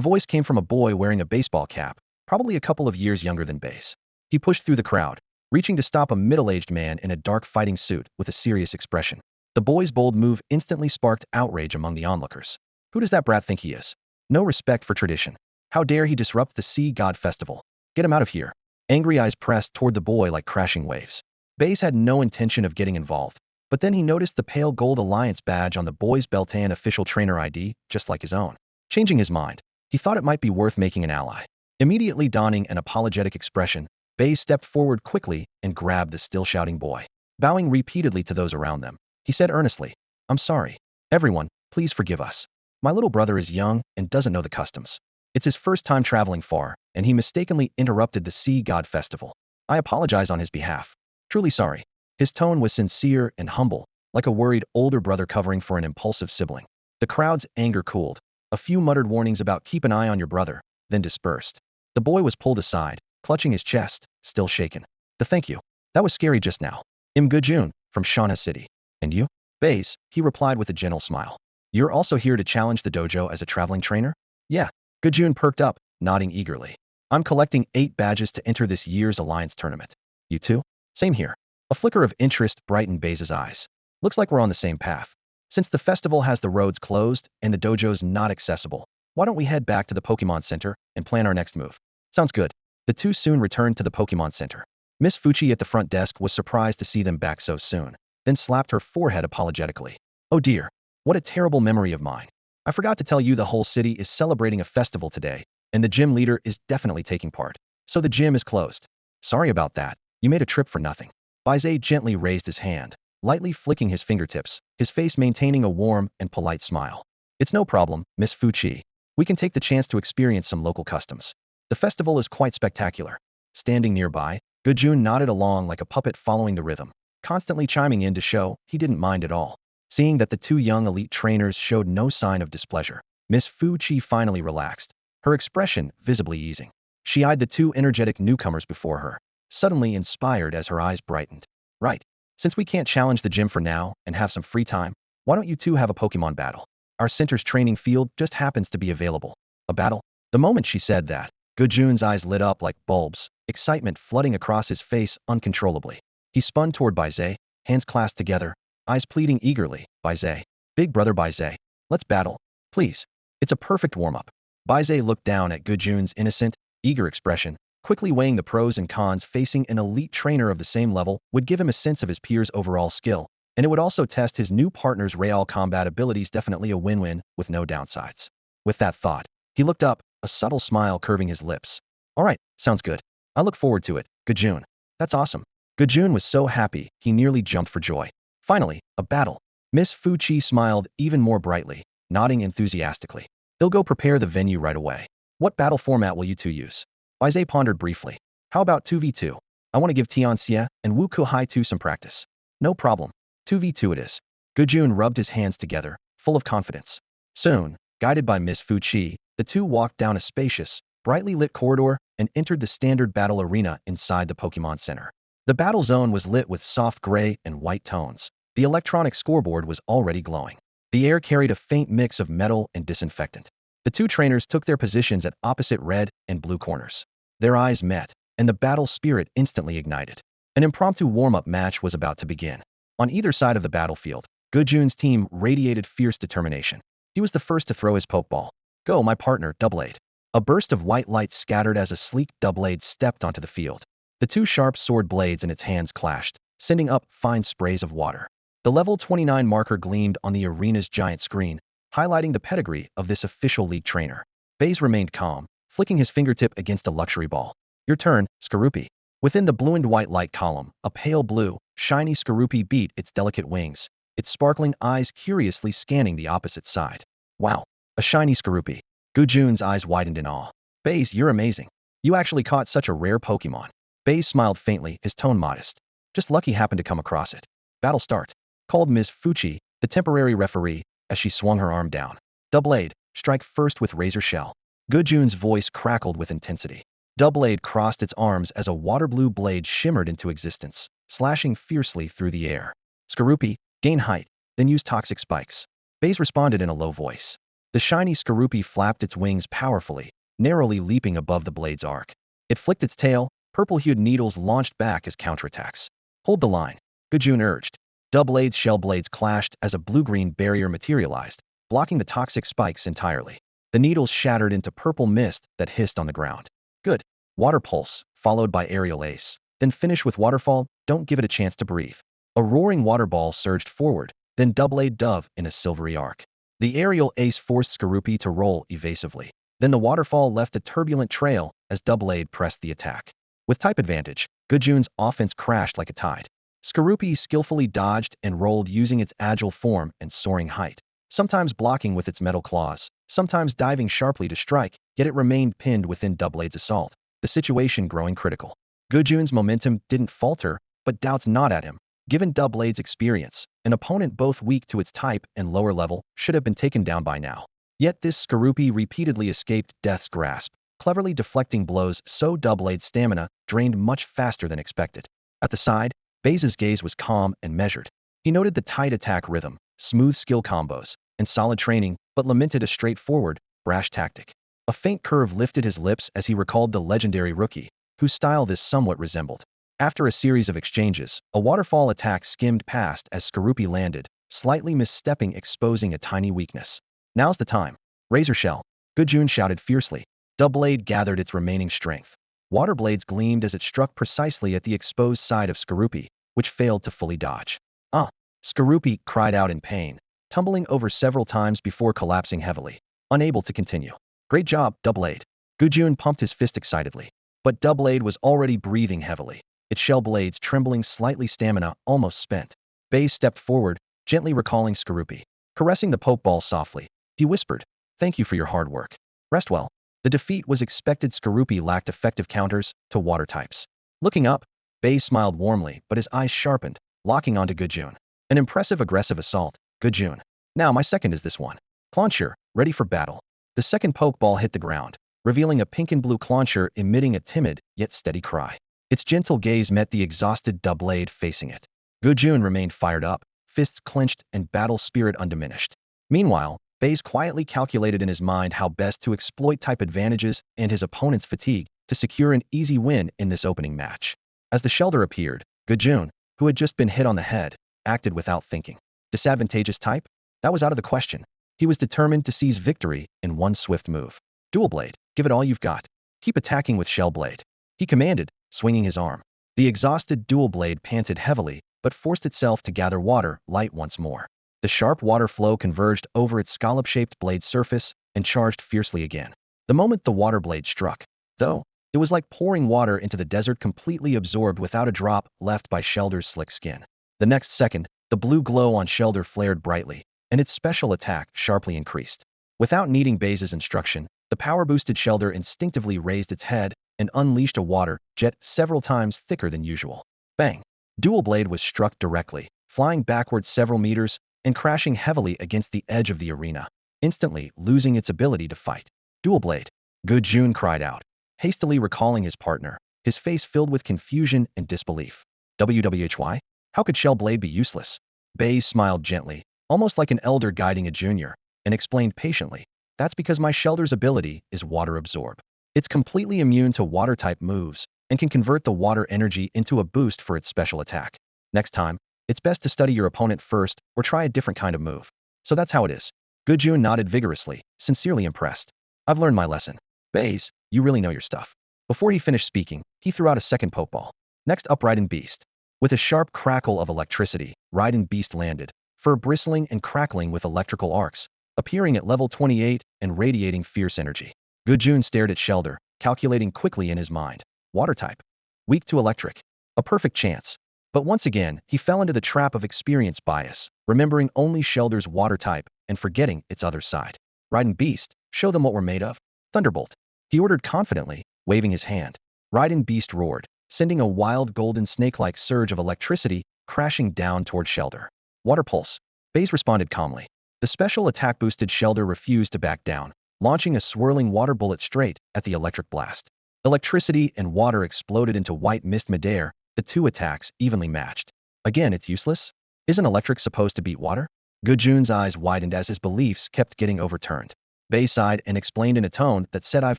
Speaker 1: voice came from a boy wearing a baseball cap, probably a couple of years younger than Baize. He pushed through the crowd, reaching to stop a middle-aged man in a dark fighting suit with a serious expression. The boy's bold move instantly sparked outrage among the onlookers. Who does that brat think he is? No respect for tradition. How dare he disrupt the Sea God Festival? Get him out of here. Angry eyes pressed toward the boy like crashing waves. Baize had no intention of getting involved, but then he noticed the pale gold alliance badge on the boy's belt and official trainer ID, just like his own. Changing his mind, he thought it might be worth making an ally. Immediately donning an apologetic expression, Baize stepped forward quickly and grabbed the still shouting boy. Bowing repeatedly to those around them, he said earnestly, "I'm sorry. Everyone, please forgive us. My little brother is young and doesn't know the customs. It's his first time traveling far, and he mistakenly interrupted the Sea God Festival. I apologize on his behalf. Truly sorry." His tone was sincere and humble, like a worried older brother covering for an impulsive sibling. The crowd's anger cooled. A few muttered warnings about keep an eye on your brother, then dispersed. The boy was pulled aside, clutching his chest, still shaken. Thank you. That was scary just now. I'm Gujun, from Shauna City. And you? Baize, he replied with a gentle smile. You're also here to challenge the dojo as a traveling trainer? Yeah. Gujun perked up, nodding eagerly. I'm collecting 8 badges to enter this year's Alliance tournament. You too? Same here. A flicker of interest brightened Baize's eyes. Looks like we're on the same path. Since the festival has the roads closed and the dojo's not accessible, why don't we head back to the Pokemon Center and plan our next move? Sounds good. The two soon returned to the Pokemon Center. Miss Fuchi at the front desk was surprised to see them back so soon, then slapped her forehead apologetically. Oh dear, what a terrible memory of mine. I forgot to tell you the whole city is celebrating a festival today, and the gym leader is definitely taking part. So the gym is closed. Sorry about that. You made a trip for nothing. Baize gently raised his hand, lightly flicking his fingertips, his face maintaining a warm and polite smile. It's no problem, Miss Fuchi. We can take the chance to experience some local customs. The festival is quite spectacular. Standing nearby, Gujun nodded along like a puppet following the rhythm, constantly chiming in to show he didn't mind at all. Seeing that the two young elite trainers showed no sign of displeasure, Miss Fuchi finally relaxed, her expression visibly easing. She eyed the two energetic newcomers before her, suddenly inspired as her eyes brightened. Right. Since we can't challenge the gym for now and have some free time, why don't you two have a Pokemon battle? Our center's training field just happens to be available. A battle? The moment she said that, Gujun's eyes lit up like bulbs, excitement flooding across his face uncontrollably. He spun toward Baize, hands clasped together, eyes pleading eagerly. Baize. Big brother Baize. Let's battle. Please. It's a perfect warm-up. Baize looked down at Gujun's innocent, eager expression, quickly weighing the pros and cons. Facing an elite trainer of the same level would give him a sense of his peers' overall skill, and it would also test his new partner's real combat abilities. Definitely a win-win, with no downsides. With that thought, he looked up, a subtle smile curving his lips. All right, sounds good. I look forward to it, Gujun. That's awesome. Gujun was so happy, he nearly jumped for joy. Finally, a battle. Miss Fuchi smiled even more brightly, nodding enthusiastically. They'll go prepare the venue right away. What battle format will you two use? Baize pondered briefly. How about 2v2? I want to give Tianxia and Wu Kuhai 2 some practice. No problem. 2v2 it is. Gujun rubbed his hands together, full of confidence. Soon, guided by Miss Fuchi, the two walked down a spacious, brightly lit corridor and entered the standard battle arena inside the Pokemon Center. The battle zone was lit with soft gray and white tones. The electronic scoreboard was already glowing. The air carried a faint mix of metal and disinfectant. The two trainers took their positions at opposite red and blue corners. Their eyes met, and the battle spirit instantly ignited. An impromptu warm-up match was about to begin. On either side of the battlefield, Gujun's team radiated fierce determination. He was the first to throw his Pokeball. Go, my partner, Doublade. A burst of white light scattered as a sleek Doublade stepped onto the field. The two sharp sword blades in its hands clashed, sending up fine sprays of water. The level 29 marker gleamed on the arena's giant screen, highlighting the pedigree of this official league trainer. Baize remained calm, flicking his fingertip against a luxury ball. Your turn, Skorupi. Within the blue and white light column, a pale blue, shiny Skorupi beat its delicate wings, its sparkling eyes curiously scanning the opposite side. Wow, a shiny Skorupi. Gujun's eyes widened in awe. Baize, you're amazing. You actually caught such a rare Pokemon. Baize smiled faintly, his tone modest. Just lucky happened to come across it. Battle start, called Ms. Fuchi, the temporary referee, as she swung her arm down. Doublade, strike first with Razor Shell. Gujun's voice crackled with intensity. Doublade crossed its arms as a water blue blade shimmered into existence, slashing fiercely through the air. Skorupi, gain height, then use toxic spikes. Baize responded in a low voice. The shiny Skorupi flapped its wings powerfully, narrowly leaping above the blade's arc. It flicked its tail, purple-hued needles launched back as counterattacks. Hold the line, Gujun urged. Double-blades shell blades clashed as a blue-green barrier materialized, blocking the toxic spikes entirely. The needles shattered into purple mist that hissed on the ground. Good. Water pulse, followed by aerial ace. Then finish with waterfall, don't give it a chance to breathe. A roaring water ball surged forward, then double-blade dove in a silvery arc. The aerial ace forced Skorupi to roll evasively. Then the waterfall left a turbulent trail as double-blade pressed the attack. With type advantage, Gujun's offense crashed like a tide. Skorupi skillfully dodged and rolled using its agile form and soaring height, sometimes blocking with its metal claws, sometimes diving sharply to strike, yet it remained pinned within double-blade's assault, the situation growing critical. Gujun's momentum didn't falter, but doubts gnawed at him. Given double-blade's experience, an opponent both weak to its type and lower level should have been taken down by now. Yet this Skorupi repeatedly escaped death's grasp, cleverly deflecting blows so double-blade's stamina drained much faster than expected. At the side, Baize's gaze was calm and measured. He noted the tight attack rhythm, smooth skill combos, and solid training, but lamented a straightforward, brash tactic. A faint curve lifted his lips as he recalled the legendary rookie, whose style this somewhat resembled. After a series of exchanges, a waterfall attack skimmed past as Skorupi landed, slightly misstepping, exposing a tiny weakness. Now's the time. Razor Shell, Gujun shouted fiercely. Double-blade gathered its remaining strength. Water blades gleamed as it struck precisely at the exposed side of Skorupi, which failed to fully dodge. Ah! Skorupi cried out in pain, tumbling over several times before collapsing heavily, unable to continue. Great job, Double-blade. Gujun pumped his fist excitedly. But Double-blade was already breathing heavily, its shell blades trembling slightly, stamina almost spent. Baize stepped forward, gently recalling Skorupi. Caressing the pokeball softly, he whispered, "Thank you for your hard work. Rest well." The defeat was expected. Skorupi lacked effective counters to water types. Looking up, Baize smiled warmly, but his eyes sharpened, locking onto Gujun. An impressive aggressive assault, Gujun. Now my second is this one. Clauncher, ready for battle. The second pokeball hit the ground, revealing a pink and blue Clauncher emitting a timid yet steady cry. Its gentle gaze met the exhausted Double-blade facing it. Gujun remained fired up, fists clenched and battle spirit undiminished. Meanwhile, Baize quietly calculated in his mind how best to exploit type advantages and his opponent's fatigue to secure an easy win in this opening match. As the Shelder appeared, Gujun, who had just been hit on the head, acted without thinking. Disadvantageous type? That was out of the question. He was determined to seize victory in one swift move. Dual Blade, give it all you've got. Keep attacking with Shell Blade, he commanded, swinging his arm. The exhausted Dual Blade panted heavily, but forced itself to gather water light once more. The sharp water flow converged over its scallop-shaped blade surface and charged fiercely again. The moment the water blade struck, though, it was like pouring water into the desert, completely absorbed without a drop left by Shelder's slick skin. The next second, the blue glow on Shelder flared brightly, and its special attack sharply increased. Without needing Baize's instruction, the power-boosted Shelder instinctively raised its head and unleashed a water jet several times thicker than usual. Bang! Dual Blade was struck directly, flying backwards several meters and crashing heavily against the edge of the arena, instantly losing its ability to fight. Dual Blade, Gujun cried out, hastily recalling his partner, his face filled with confusion and disbelief. WWHY? How could Shell Blade be useless? Baize smiled gently, almost like an elder guiding a junior, and explained patiently, that's because my Shelder's ability is water absorb. It's completely immune to water-type moves and can convert the water energy into a boost for its special attack. Next time, it's best to study your opponent first or try a different kind of move. So that's how it is. Gujun nodded vigorously, sincerely impressed. I've learned my lesson. Baize, you really know your stuff. Before he finished speaking, he threw out a second pokeball. Next up, Raiden Beast. With a sharp crackle of electricity, Raiden Beast landed, fur bristling and crackling with electrical arcs, appearing at level 28 and radiating fierce energy. Gujun stared at Shelder, calculating quickly in his mind. Water type. Weak to electric. A perfect chance. But once again, he fell into the trap of experience bias, remembering only Shelder's water type and forgetting its other side. Raiden Beast, show them what we're made of. Thunderbolt, he ordered confidently, waving his hand. Raiden Beast roared, sending a wild golden snake-like surge of electricity crashing down toward Shelder. Water Pulse, Baize responded calmly. The special attack-boosted Shelder refused to back down, launching a swirling water bullet straight at the electric blast. Electricity and water exploded into white mist midair, the two attacks evenly matched. Again, it's useless? Isn't electric supposed to beat water? Gujun's eyes widened as his beliefs kept getting overturned. Baize sighed and explained in a tone that said, I've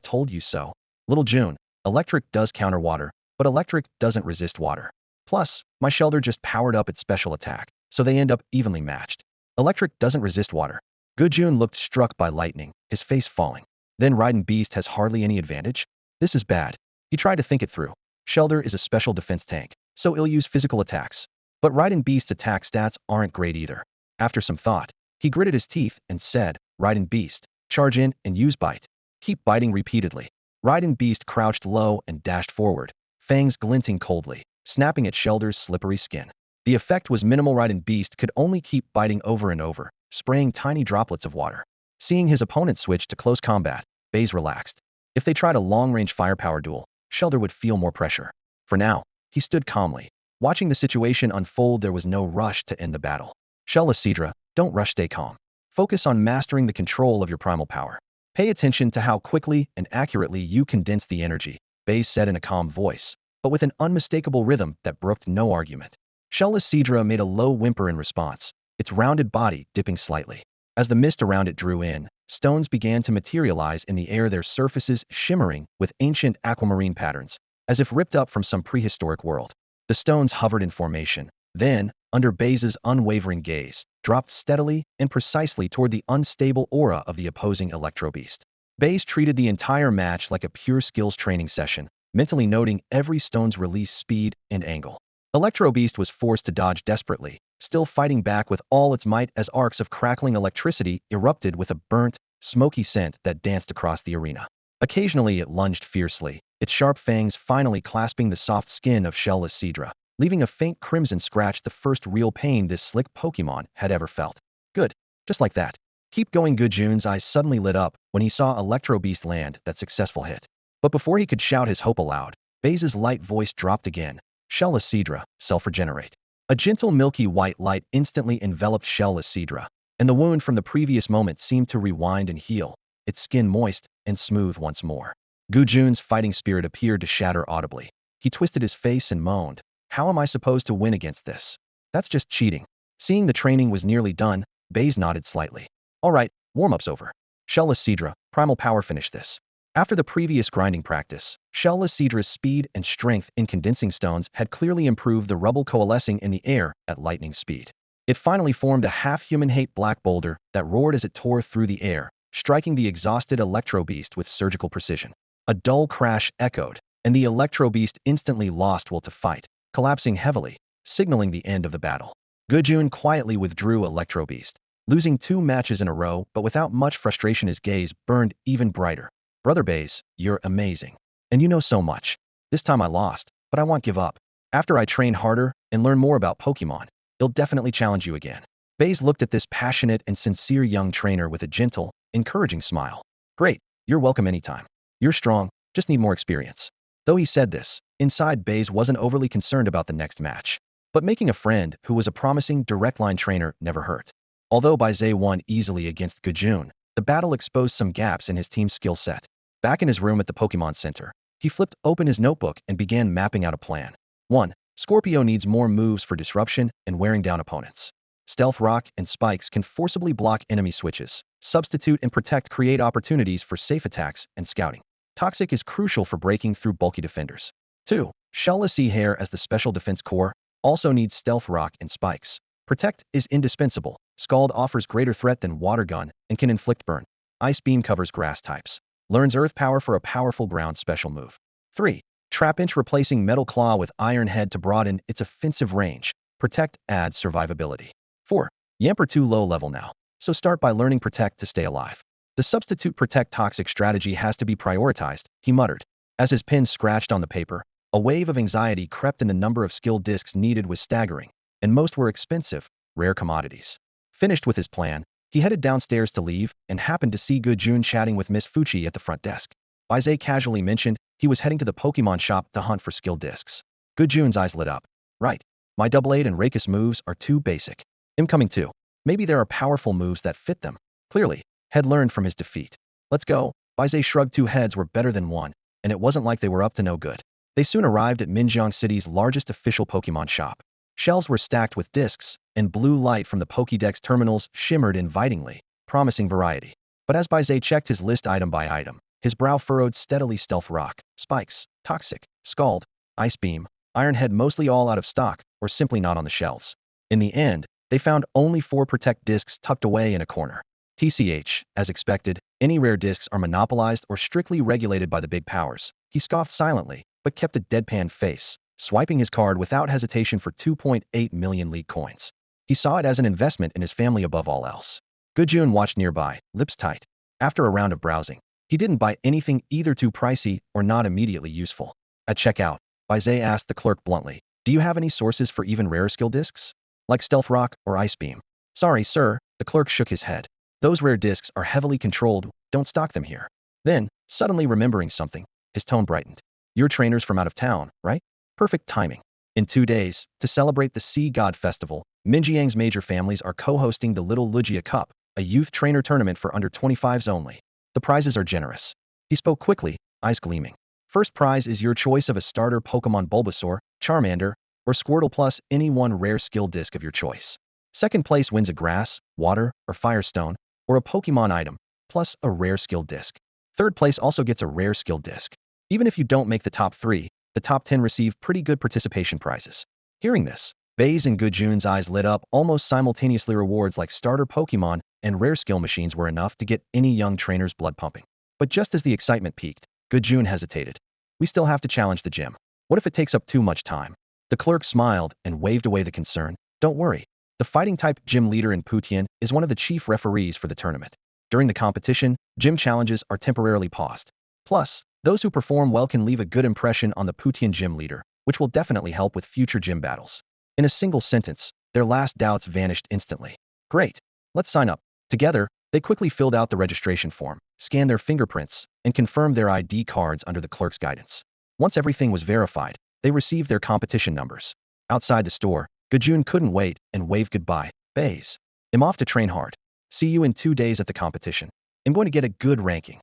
Speaker 1: told you so. Little June, Electric does counter water, but electric doesn't resist water. Plus, my Shelter just powered up its special attack, so they end up evenly matched. Electric doesn't resist water. Gujun looked struck by lightning, his face falling. Then Raiden Beast has hardly any advantage? This is bad. He tried to think it through. Shelter is a special defense tank, so he'll use physical attacks. But Raiden Beast's attack stats aren't great either. After some thought, he gritted his teeth and said, Raiden Beast, charge in and use bite. Keep biting repeatedly. Raiden Beast crouched low and dashed forward, fangs glinting coldly, snapping at Shelter's slippery skin. The effect was minimal. Raiden Beast could only keep biting over and over, spraying tiny droplets of water. Seeing his opponent switch to close combat, Baize relaxed. If they tried a long-range firepower duel, Shelter would feel more pressure. For now, he stood calmly. Watching the situation unfold, there was no rush to end the battle. Sidra, don't rush, stay calm. Focus on mastering the control of your primal power. Pay attention to how quickly and accurately you condense the energy, Baize said in a calm voice, but with an unmistakable rhythm that brooked no argument. Sidra made a low whimper in response, its rounded body dipping slightly. As the mist around it drew in, stones began to materialize in the air, their surfaces shimmering with ancient aquamarine patterns, as if ripped up from some prehistoric world. The stones hovered in formation, then, under Baize's unwavering gaze, dropped steadily and precisely toward the unstable aura of the opposing Electro Beast. Baize treated the entire match like a pure skills training session, mentally noting every stone's release speed and angle. Electro Beast was forced to dodge desperately, still fighting back with all its might as arcs of crackling electricity erupted with a burnt, smoky scent that danced across the arena. Occasionally it lunged fiercely, its sharp fangs finally clasping the soft skin of Sidra, leaving a faint crimson scratch, the first real pain this slick Pokémon had ever felt. Good. Just like that. Keep going. Gujun's eyes suddenly lit up when he saw Electro Beast land that successful hit. But before he could shout his hope aloud, Baize's light voice dropped again. Sidra, self-regenerate. A gentle milky white light instantly enveloped Sidra, and the wound from the previous moment seemed to rewind and heal, its skin moist and smooth once more. Gujun's fighting spirit appeared to shatter audibly. He twisted his face and moaned, how am I supposed to win against this? That's just cheating. Seeing the training was nearly done, Baize nodded slightly. All right, warm-up's over. Sidra, primal power, finish this. After the previous grinding practice, Sidra's speed and strength in condensing stones had clearly improved, the rubble coalescing in the air at lightning speed. It finally formed a half-human-hate black boulder that roared as it tore through the air, striking the exhausted Electro Beast with surgical precision. A dull crash echoed, and the Electro Beast instantly lost will to fight, collapsing heavily, signaling the end of the battle. Gujun quietly withdrew Electro Beast, losing 2 matches in a row, but without much frustration. His gaze burned even brighter. Brother Baize, you're amazing. And you know so much. This time I lost, but I won't give up. After I train harder and learn more about Pokémon, I'll definitely challenge you again. Baize looked at this passionate and sincere young trainer with a gentle, encouraging smile. Great, you're welcome anytime. You're strong, just need more experience. Though he said this, inside Baize wasn't overly concerned about the next match. But making a friend who was a promising direct line trainer never hurt. Although Baize won easily against Gujun, the battle exposed some gaps in his team's skill set. Back in his room at the Pokémon Center, he flipped open his notebook and began mapping out a plan. 1. Scorpio needs more moves for disruption and wearing down opponents. Stealth Rock and Spikes can forcibly block enemy switches. Substitute and Protect create opportunities for safe attacks and scouting. Toxic is crucial for breaking through bulky defenders. 2. Shellless Hair as the special defense core also needs Stealth Rock and Spikes. Protect is indispensable. Scald offers greater threat than Water Gun and can inflict burn. Ice Beam covers grass types. Learns Earth Power for a powerful ground special move. 3. Trapinch replacing Metal Claw with Iron Head to broaden its offensive range. Protect adds survivability. 4. Yamper too low level now, so start by learning Protect to stay alive. The substitute Protect Toxic strategy has to be prioritized, he muttered. As his pen scratched on the paper, a wave of anxiety crept in. The number of skill discs needed was staggering, and most were expensive, rare commodities. Finished with his plan, he headed downstairs to leave and happened to see Gujun chatting with Miss Fuchi at the front desk. Baize casually mentioned he was heading to the Pokemon shop to hunt for skill discs. Gujun's eyes lit up. Right. My Double-Aid and Rakus moves are too basic. I'm coming too. Maybe there are powerful moves that fit them. Clearly, had learned from his defeat. Let's go. Baize shrugged. 2 heads were better than 1, and it wasn't like they were up to no good. They soon arrived at Minjiang City's largest official Pokemon shop. Shelves were stacked with discs, and blue light from the Pokédex terminals shimmered invitingly, promising variety. But as Baize checked his list item by item, his brow furrowed steadily. Stealth Rock, Spikes, Toxic, Scald, Ice Beam, Iron Head, mostly all out of stock or simply not on the shelves. In the end, they found only 4 Protect discs tucked away in a corner. TCH, as expected, any rare discs are monopolized or strictly regulated by the big powers. He scoffed silently, but kept a deadpan face, swiping his card without hesitation for 2.8 million league coins. He saw it as an investment in his family above all else. Gujun watched nearby, lips tight. After a round of browsing, he didn't buy anything either too pricey or not immediately useful. At checkout, Baize asked the clerk bluntly, "Do you have any sources for even rarer skill discs? Like Stealth Rock or Ice Beam?" "Sorry, sir," the clerk shook his head. "Those rare discs are heavily controlled, don't stock them here." Then, suddenly remembering something, his tone brightened. "You're trainers from out of town, right? Perfect timing. In 2 days, to celebrate the Sea God Festival, Minjiang's major families are co-hosting the Little Lugia Cup, a youth trainer tournament for under 25s only. The prizes are generous." He spoke quickly, eyes gleaming. "First prize is your choice of a starter Pokemon Bulbasaur, Charmander, or Squirtle plus any one rare skill disc of your choice. Second place wins a Grass, Water, or Firestone, or a Pokemon item, plus a rare skill disc. Third place also gets a rare skill disc. Even if you don't make the top 3, the top 10 receive pretty good participation prizes." Hearing this, Baize and Gujun's eyes lit up almost simultaneously. Rewards like starter Pokemon and rare skill machines were enough to get any young trainer's blood pumping. But just as the excitement peaked, Gujun hesitated. "We still have to challenge the gym. What if it takes up too much time?" The clerk smiled and waved away the concern. "Don't worry. The fighting-type gym leader in Putian is one of the chief referees for the tournament. During the competition, gym challenges are temporarily paused. Plus, those who perform well can leave a good impression on the Putian gym leader, which will definitely help with future gym battles." In a single sentence, their last doubts vanished instantly. "Great. Let's sign up." Together, they quickly filled out the registration form, scanned their fingerprints, and confirmed their ID cards under the clerk's guidance. Once everything was verified, they received their competition numbers. Outside the store, Gujun couldn't wait and waved goodbye. "Baize, I'm off to train hard. See you in 2 days at the competition. I'm going to get a good ranking."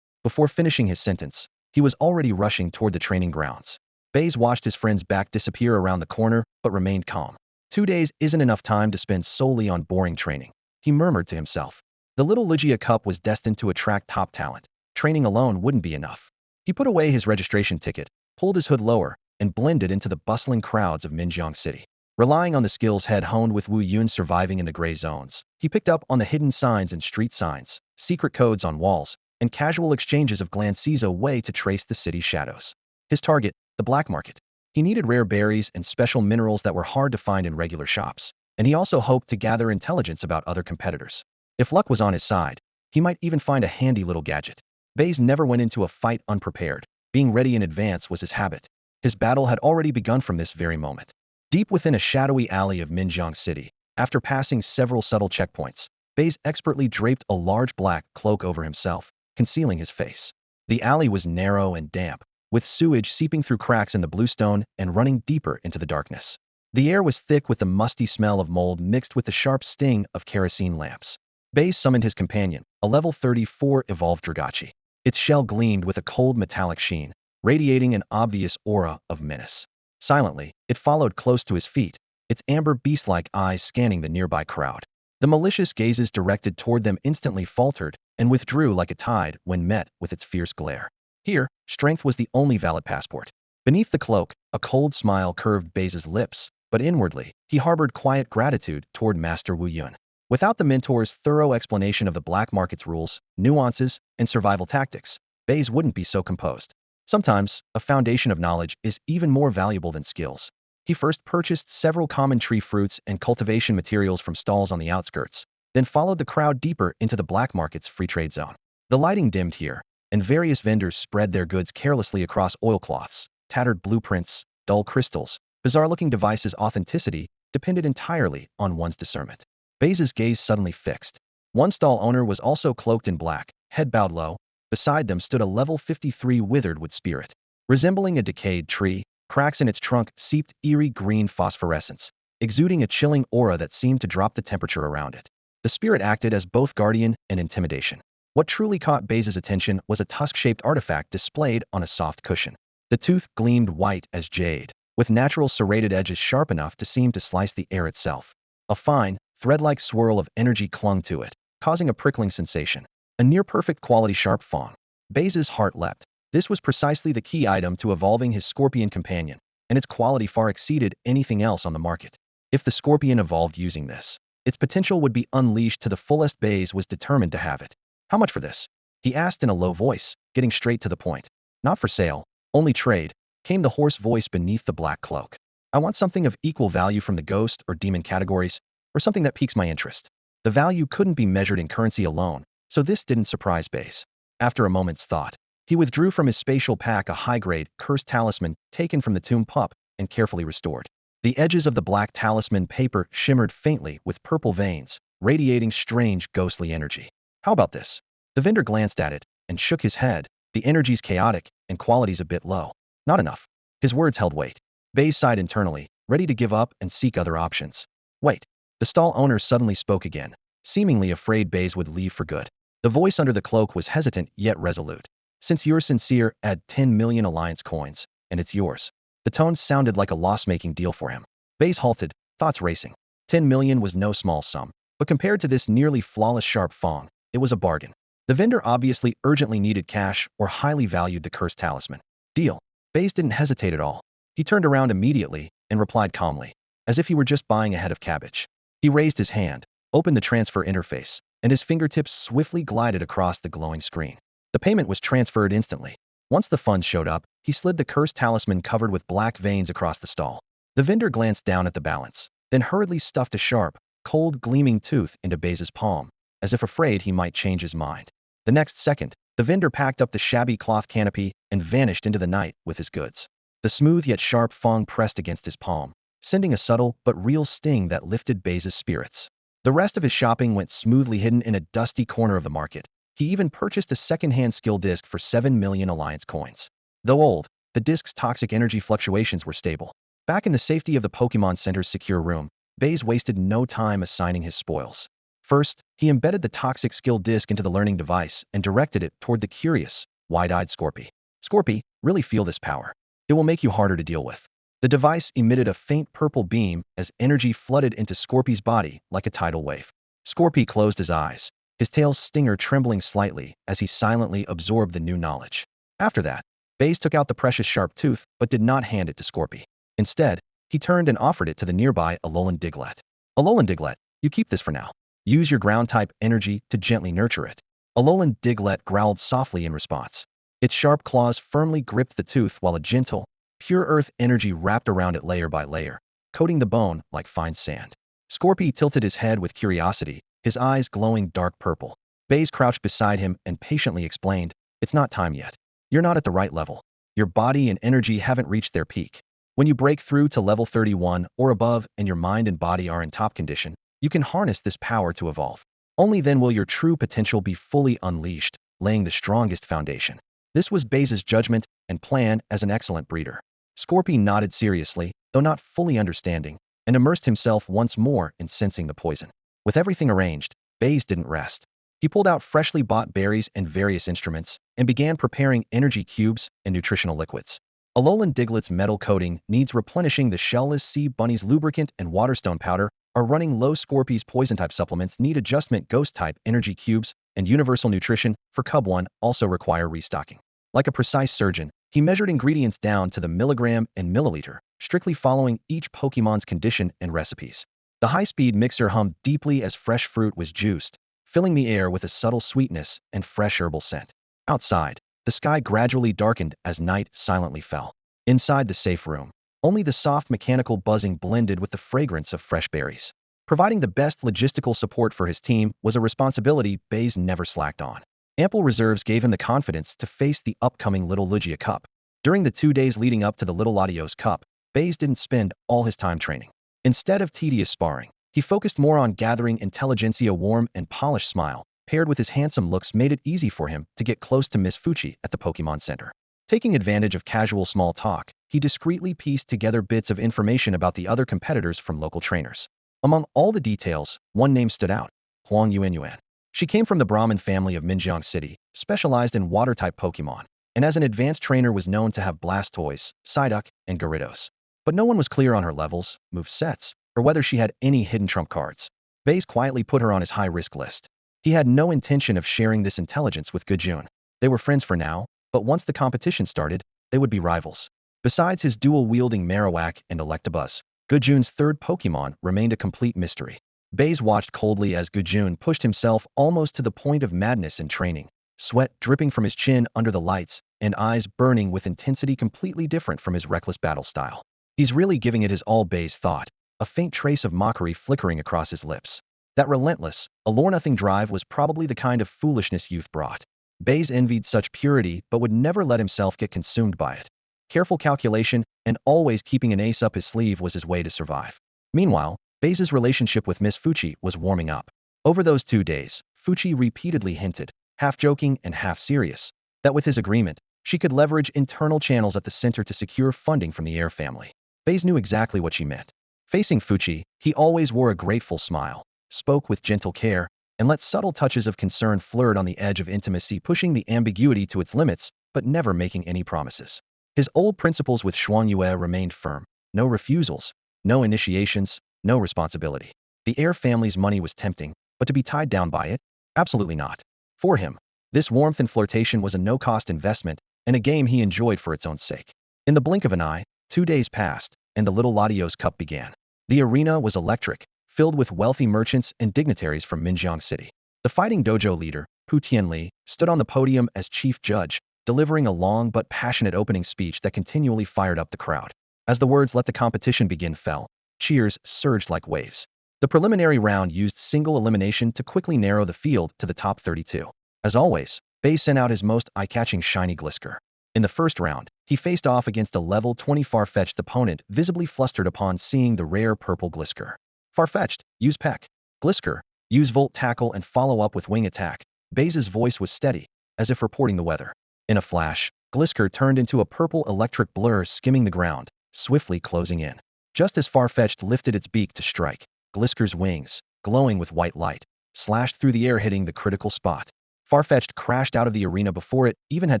Speaker 1: Before finishing his sentence, he was already rushing toward the training grounds. Baize watched his friend's back disappear around the corner, but remained calm. 2 days isn't enough time to spend solely on boring training, he murmured to himself. The Little Lugia Cup was destined to attract top talent. Training alone wouldn't be enough. He put away his registration ticket, pulled his hood lower, and blended into the bustling crowds of Minjiang City. Relying on the skills head honed with Wu Yun surviving in the gray zones, he picked up on the hidden signs and street signs, secret codes on walls, and casual exchanges of glances a way to trace the city's shadows. His target, the black market. He needed rare berries and special minerals that were hard to find in regular shops, and he also hoped to gather intelligence about other competitors. If luck was on his side, he might even find a handy little gadget. Baize never went into a fight unprepared. Being ready in advance was his habit. His battle had already begun from this very moment. Deep within a shadowy alley of Minjiang City, after passing several subtle checkpoints, Baize expertly draped a large black cloak over himself, concealing his face. The alley was narrow and damp, with sewage seeping through cracks in the bluestone and running deeper into the darkness. The air was thick with the musty smell of mold mixed with the sharp sting of kerosene lamps. Baize summoned his companion, a level 34 evolved Dragachi. Its shell gleamed with a cold metallic sheen, radiating an obvious aura of menace. Silently, it followed close to his feet, its amber beast-like eyes scanning the nearby crowd. The malicious gazes directed toward them instantly faltered and withdrew like a tide when met with its fierce glare. Here, strength was the only valid passport. Beneath the cloak, a cold smile curved Baize's lips, but inwardly, he harbored quiet gratitude toward Master Wu Yun. Without the mentor's thorough explanation of the black market's rules, nuances, and survival tactics, Baize wouldn't be so composed. Sometimes, a foundation of knowledge is even more valuable than skills. He first purchased several common tree fruits and cultivation materials from stalls on the outskirts, then followed the crowd deeper into the black market's free trade zone. The lighting dimmed here, and various vendors spread their goods carelessly across oilcloths, tattered blueprints, dull crystals. Bizarre-looking devices' authenticity depended entirely on one's discernment. Baize's gaze suddenly fixed. One stall owner was also cloaked in black, head bowed low. Beside them stood a level 53 withered wood spirit. Resembling a decayed tree, cracks in its trunk seeped eerie green phosphorescence, exuding a chilling aura that seemed to drop the temperature around it. The spirit acted as both guardian and intimidation. What truly caught Baize's attention was a tusk-shaped artifact displayed on a soft cushion. The tooth gleamed white as jade, with natural serrated edges sharp enough to seem to slice the air itself. A fine, thread-like swirl of energy clung to it, causing a prickling sensation. A near-perfect quality sharp fang. Baize's heart leapt. This was precisely the key item to evolving his scorpion companion, and its quality far exceeded anything else on the market. If the scorpion evolved using this, its potential would be unleashed to the fullest. Baize was determined to have it. How much for this? He asked in a low voice, getting straight to the point. Not for sale, only trade, came the hoarse voice beneath the black cloak. I want something of equal value from the ghost or demon categories, or something that piques my interest. The value couldn't be measured in currency alone, so this didn't surprise Baize. After a moment's thought, he withdrew from his spatial pack a high-grade, cursed talisman taken from the tomb pup and carefully restored. The edges of the black talisman paper shimmered faintly with purple veins, radiating strange, ghostly energy. How about this? The vendor glanced at it and shook his head. The energy's chaotic and quality's a bit low. Not enough. His words held weight. Baize sighed internally, ready to give up and seek other options. Wait. The stall owner suddenly spoke again, seemingly afraid Baize would leave for good. The voice under the cloak was hesitant yet resolute. Since you're sincere, add 10 million alliance coins, and it's yours. The tone sounded like a loss-making deal for him. Baize halted, thoughts racing. 10 million was no small sum, but compared to this nearly flawless sharp fong, it was a bargain. The vendor obviously urgently needed cash or highly valued the cursed talisman. Deal. Baize didn't hesitate at all. He turned around immediately and replied calmly, as if he were just buying a head of cabbage. He raised his hand, opened the transfer interface, and his fingertips swiftly glided across the glowing screen. The payment was transferred instantly. Once the funds showed up, he slid the cursed talisman covered with black veins across the stall. The vendor glanced down at the balance, then hurriedly stuffed a sharp, cold, gleaming tooth into Baize's palm, as if afraid he might change his mind. The next second, the vendor packed up the shabby cloth canopy and vanished into the night with his goods. The smooth yet sharp fong pressed against his palm, sending a subtle but real sting that lifted Baize's spirits. The rest of his shopping went smoothly hidden in a dusty corner of the market. He even purchased a second-hand skill disc for 7 million alliance coins. Though old, the disc's toxic energy fluctuations were stable. Back in the safety of the Pokémon Center's secure room, Baize wasted no time assigning his spoils. First, he embedded the toxic skill disc into the learning device and directed it toward the curious, wide-eyed Scorpy. Scorpy, really feel this power. It will make you harder to deal with. The device emitted a faint purple beam as energy flooded into Scorpy's body like a tidal wave. Scorpy closed his eyes, his tail's stinger trembling slightly as he silently absorbed the new knowledge. After that, Baize took out the precious sharp tooth but did not hand it to Scorpy. Instead, he turned and offered it to the nearby Alolan Diglett. Alolan Diglett, you keep this for now. Use your ground-type energy to gently nurture it. Alolan Diglett growled softly in response. Its sharp claws firmly gripped the tooth while a gentle, pure earth energy wrapped around it layer by layer, coating the bone like fine sand. Scorpy tilted his head with curiosity, his eyes glowing dark purple. Baize crouched beside him and patiently explained, "It's not time yet. You're not at the right level. Your body and energy haven't reached their peak. When you break through to level 31 or above and your mind and body are in top condition, you can harness this power to evolve. Only then will your true potential be fully unleashed, laying the strongest foundation." This was Baize's judgment and plan as an excellent breeder. Scorpy nodded seriously, though not fully understanding, and immersed himself once more in sensing the poison. With everything arranged, Baize didn't rest. He pulled out freshly bought berries and various instruments, and began preparing energy cubes and nutritional liquids. Alolan Diglett's metal coating needs replenishing. The shellless sea bunny's lubricant and waterstone powder are running low. Scorpy's poison-type supplements need adjustment. Ghost-type energy cubes and universal nutrition for Cub 1 also require restocking. Like a precise surgeon, he measured ingredients down to the milligram and milliliter, strictly following each Pokémon's condition and recipes. The high-speed mixer hummed deeply as fresh fruit was juiced, filling the air with a subtle sweetness and fresh herbal scent. Outside, the sky gradually darkened as night silently fell. Inside the safe room, only the soft mechanical buzzing blended with the fragrance of fresh berries. Providing the best logistical support for his team was a responsibility Baize never slacked on. Ample reserves gave him the confidence to face the upcoming Little Lugia Cup. During the 2 days leading up to the Little Latios Cup, Baize didn't spend all his time training. Instead of tedious sparring, he focused more on gathering intelligentsia. A warm and polished smile, paired with his handsome looks, made it easy for him to get close to Miss Fuchi at the Pokémon Center. Taking advantage of casual small talk, he discreetly pieced together bits of information about the other competitors from local trainers. Among all the details, one name stood out: Huang Yuanyuan. She came from the Brahmin family of Minjiang City, specialized in water-type Pokémon, and as an advanced trainer was known to have Blastoise, Psyduck, and Gyarados. But no one was clear on her levels, movesets, or whether she had any hidden trump cards. Baize quietly put her on his high-risk list. He had no intention of sharing this intelligence with Gujun. They were friends for now, but once the competition started, they would be rivals. Besides his dual-wielding Marowak and Electabuzz, Gujun's third Pokémon remained a complete mystery. Baize watched coldly as Gujun pushed himself almost to the point of madness in training, sweat dripping from his chin under the lights, and eyes burning with intensity completely different from his reckless battle style. He's really giving it his all, Baize thought, a faint trace of mockery flickering across his lips. That relentless, allure-nothing drive was probably the kind of foolishness youth brought. Baize envied such purity but would never let himself get consumed by it. Careful calculation and always keeping an ace up his sleeve was his way to survive. Meanwhile, Baize's relationship with Miss Fuchi was warming up. Over those 2 days, Fuchi repeatedly hinted, half joking and half serious, that with his agreement, she could leverage internal channels at the center to secure funding from the Air family. Baize knew exactly what she meant. Facing Fuchi, he always wore a grateful smile, spoke with gentle care, and let subtle touches of concern flirt on the edge of intimacy, pushing the ambiguity to its limits, but never making any promises. His old principles with Xuanyue remained firm. No refusals, no initiations, no responsibility. The Air family's money was tempting, but to be tied down by it? Absolutely not. For him, this warmth and flirtation was a no-cost investment and a game he enjoyed for its own sake. In the blink of an eye, 2 days passed, and the Little Latios Cup began. The arena was electric, filled with wealthy merchants and dignitaries from Minjiang City. The fighting dojo leader, Pu Tianli, stood on the podium as chief judge, delivering a long but passionate opening speech that continually fired up the crowd. As the words "let the competition begin" fell, cheers surged like waves. The preliminary round used single elimination to quickly narrow the field to the top 32. As always, Baize sent out his most eye-catching shiny Glisker. In the first round, he faced off against a level 20 far-fetched opponent, visibly flustered upon seeing the rare purple Glisker. Far-fetched, use Peck. Glisker, use Volt Tackle and follow up with Wing Attack. Baize's voice was steady, as if reporting the weather. In a flash, Glisker turned into a purple electric blur skimming the ground, swiftly closing in. Just as Farfetch'd lifted its beak to strike, Glisker's wings, glowing with white light, slashed through the air, hitting the critical spot. Farfetch'd crashed out of the arena before it even had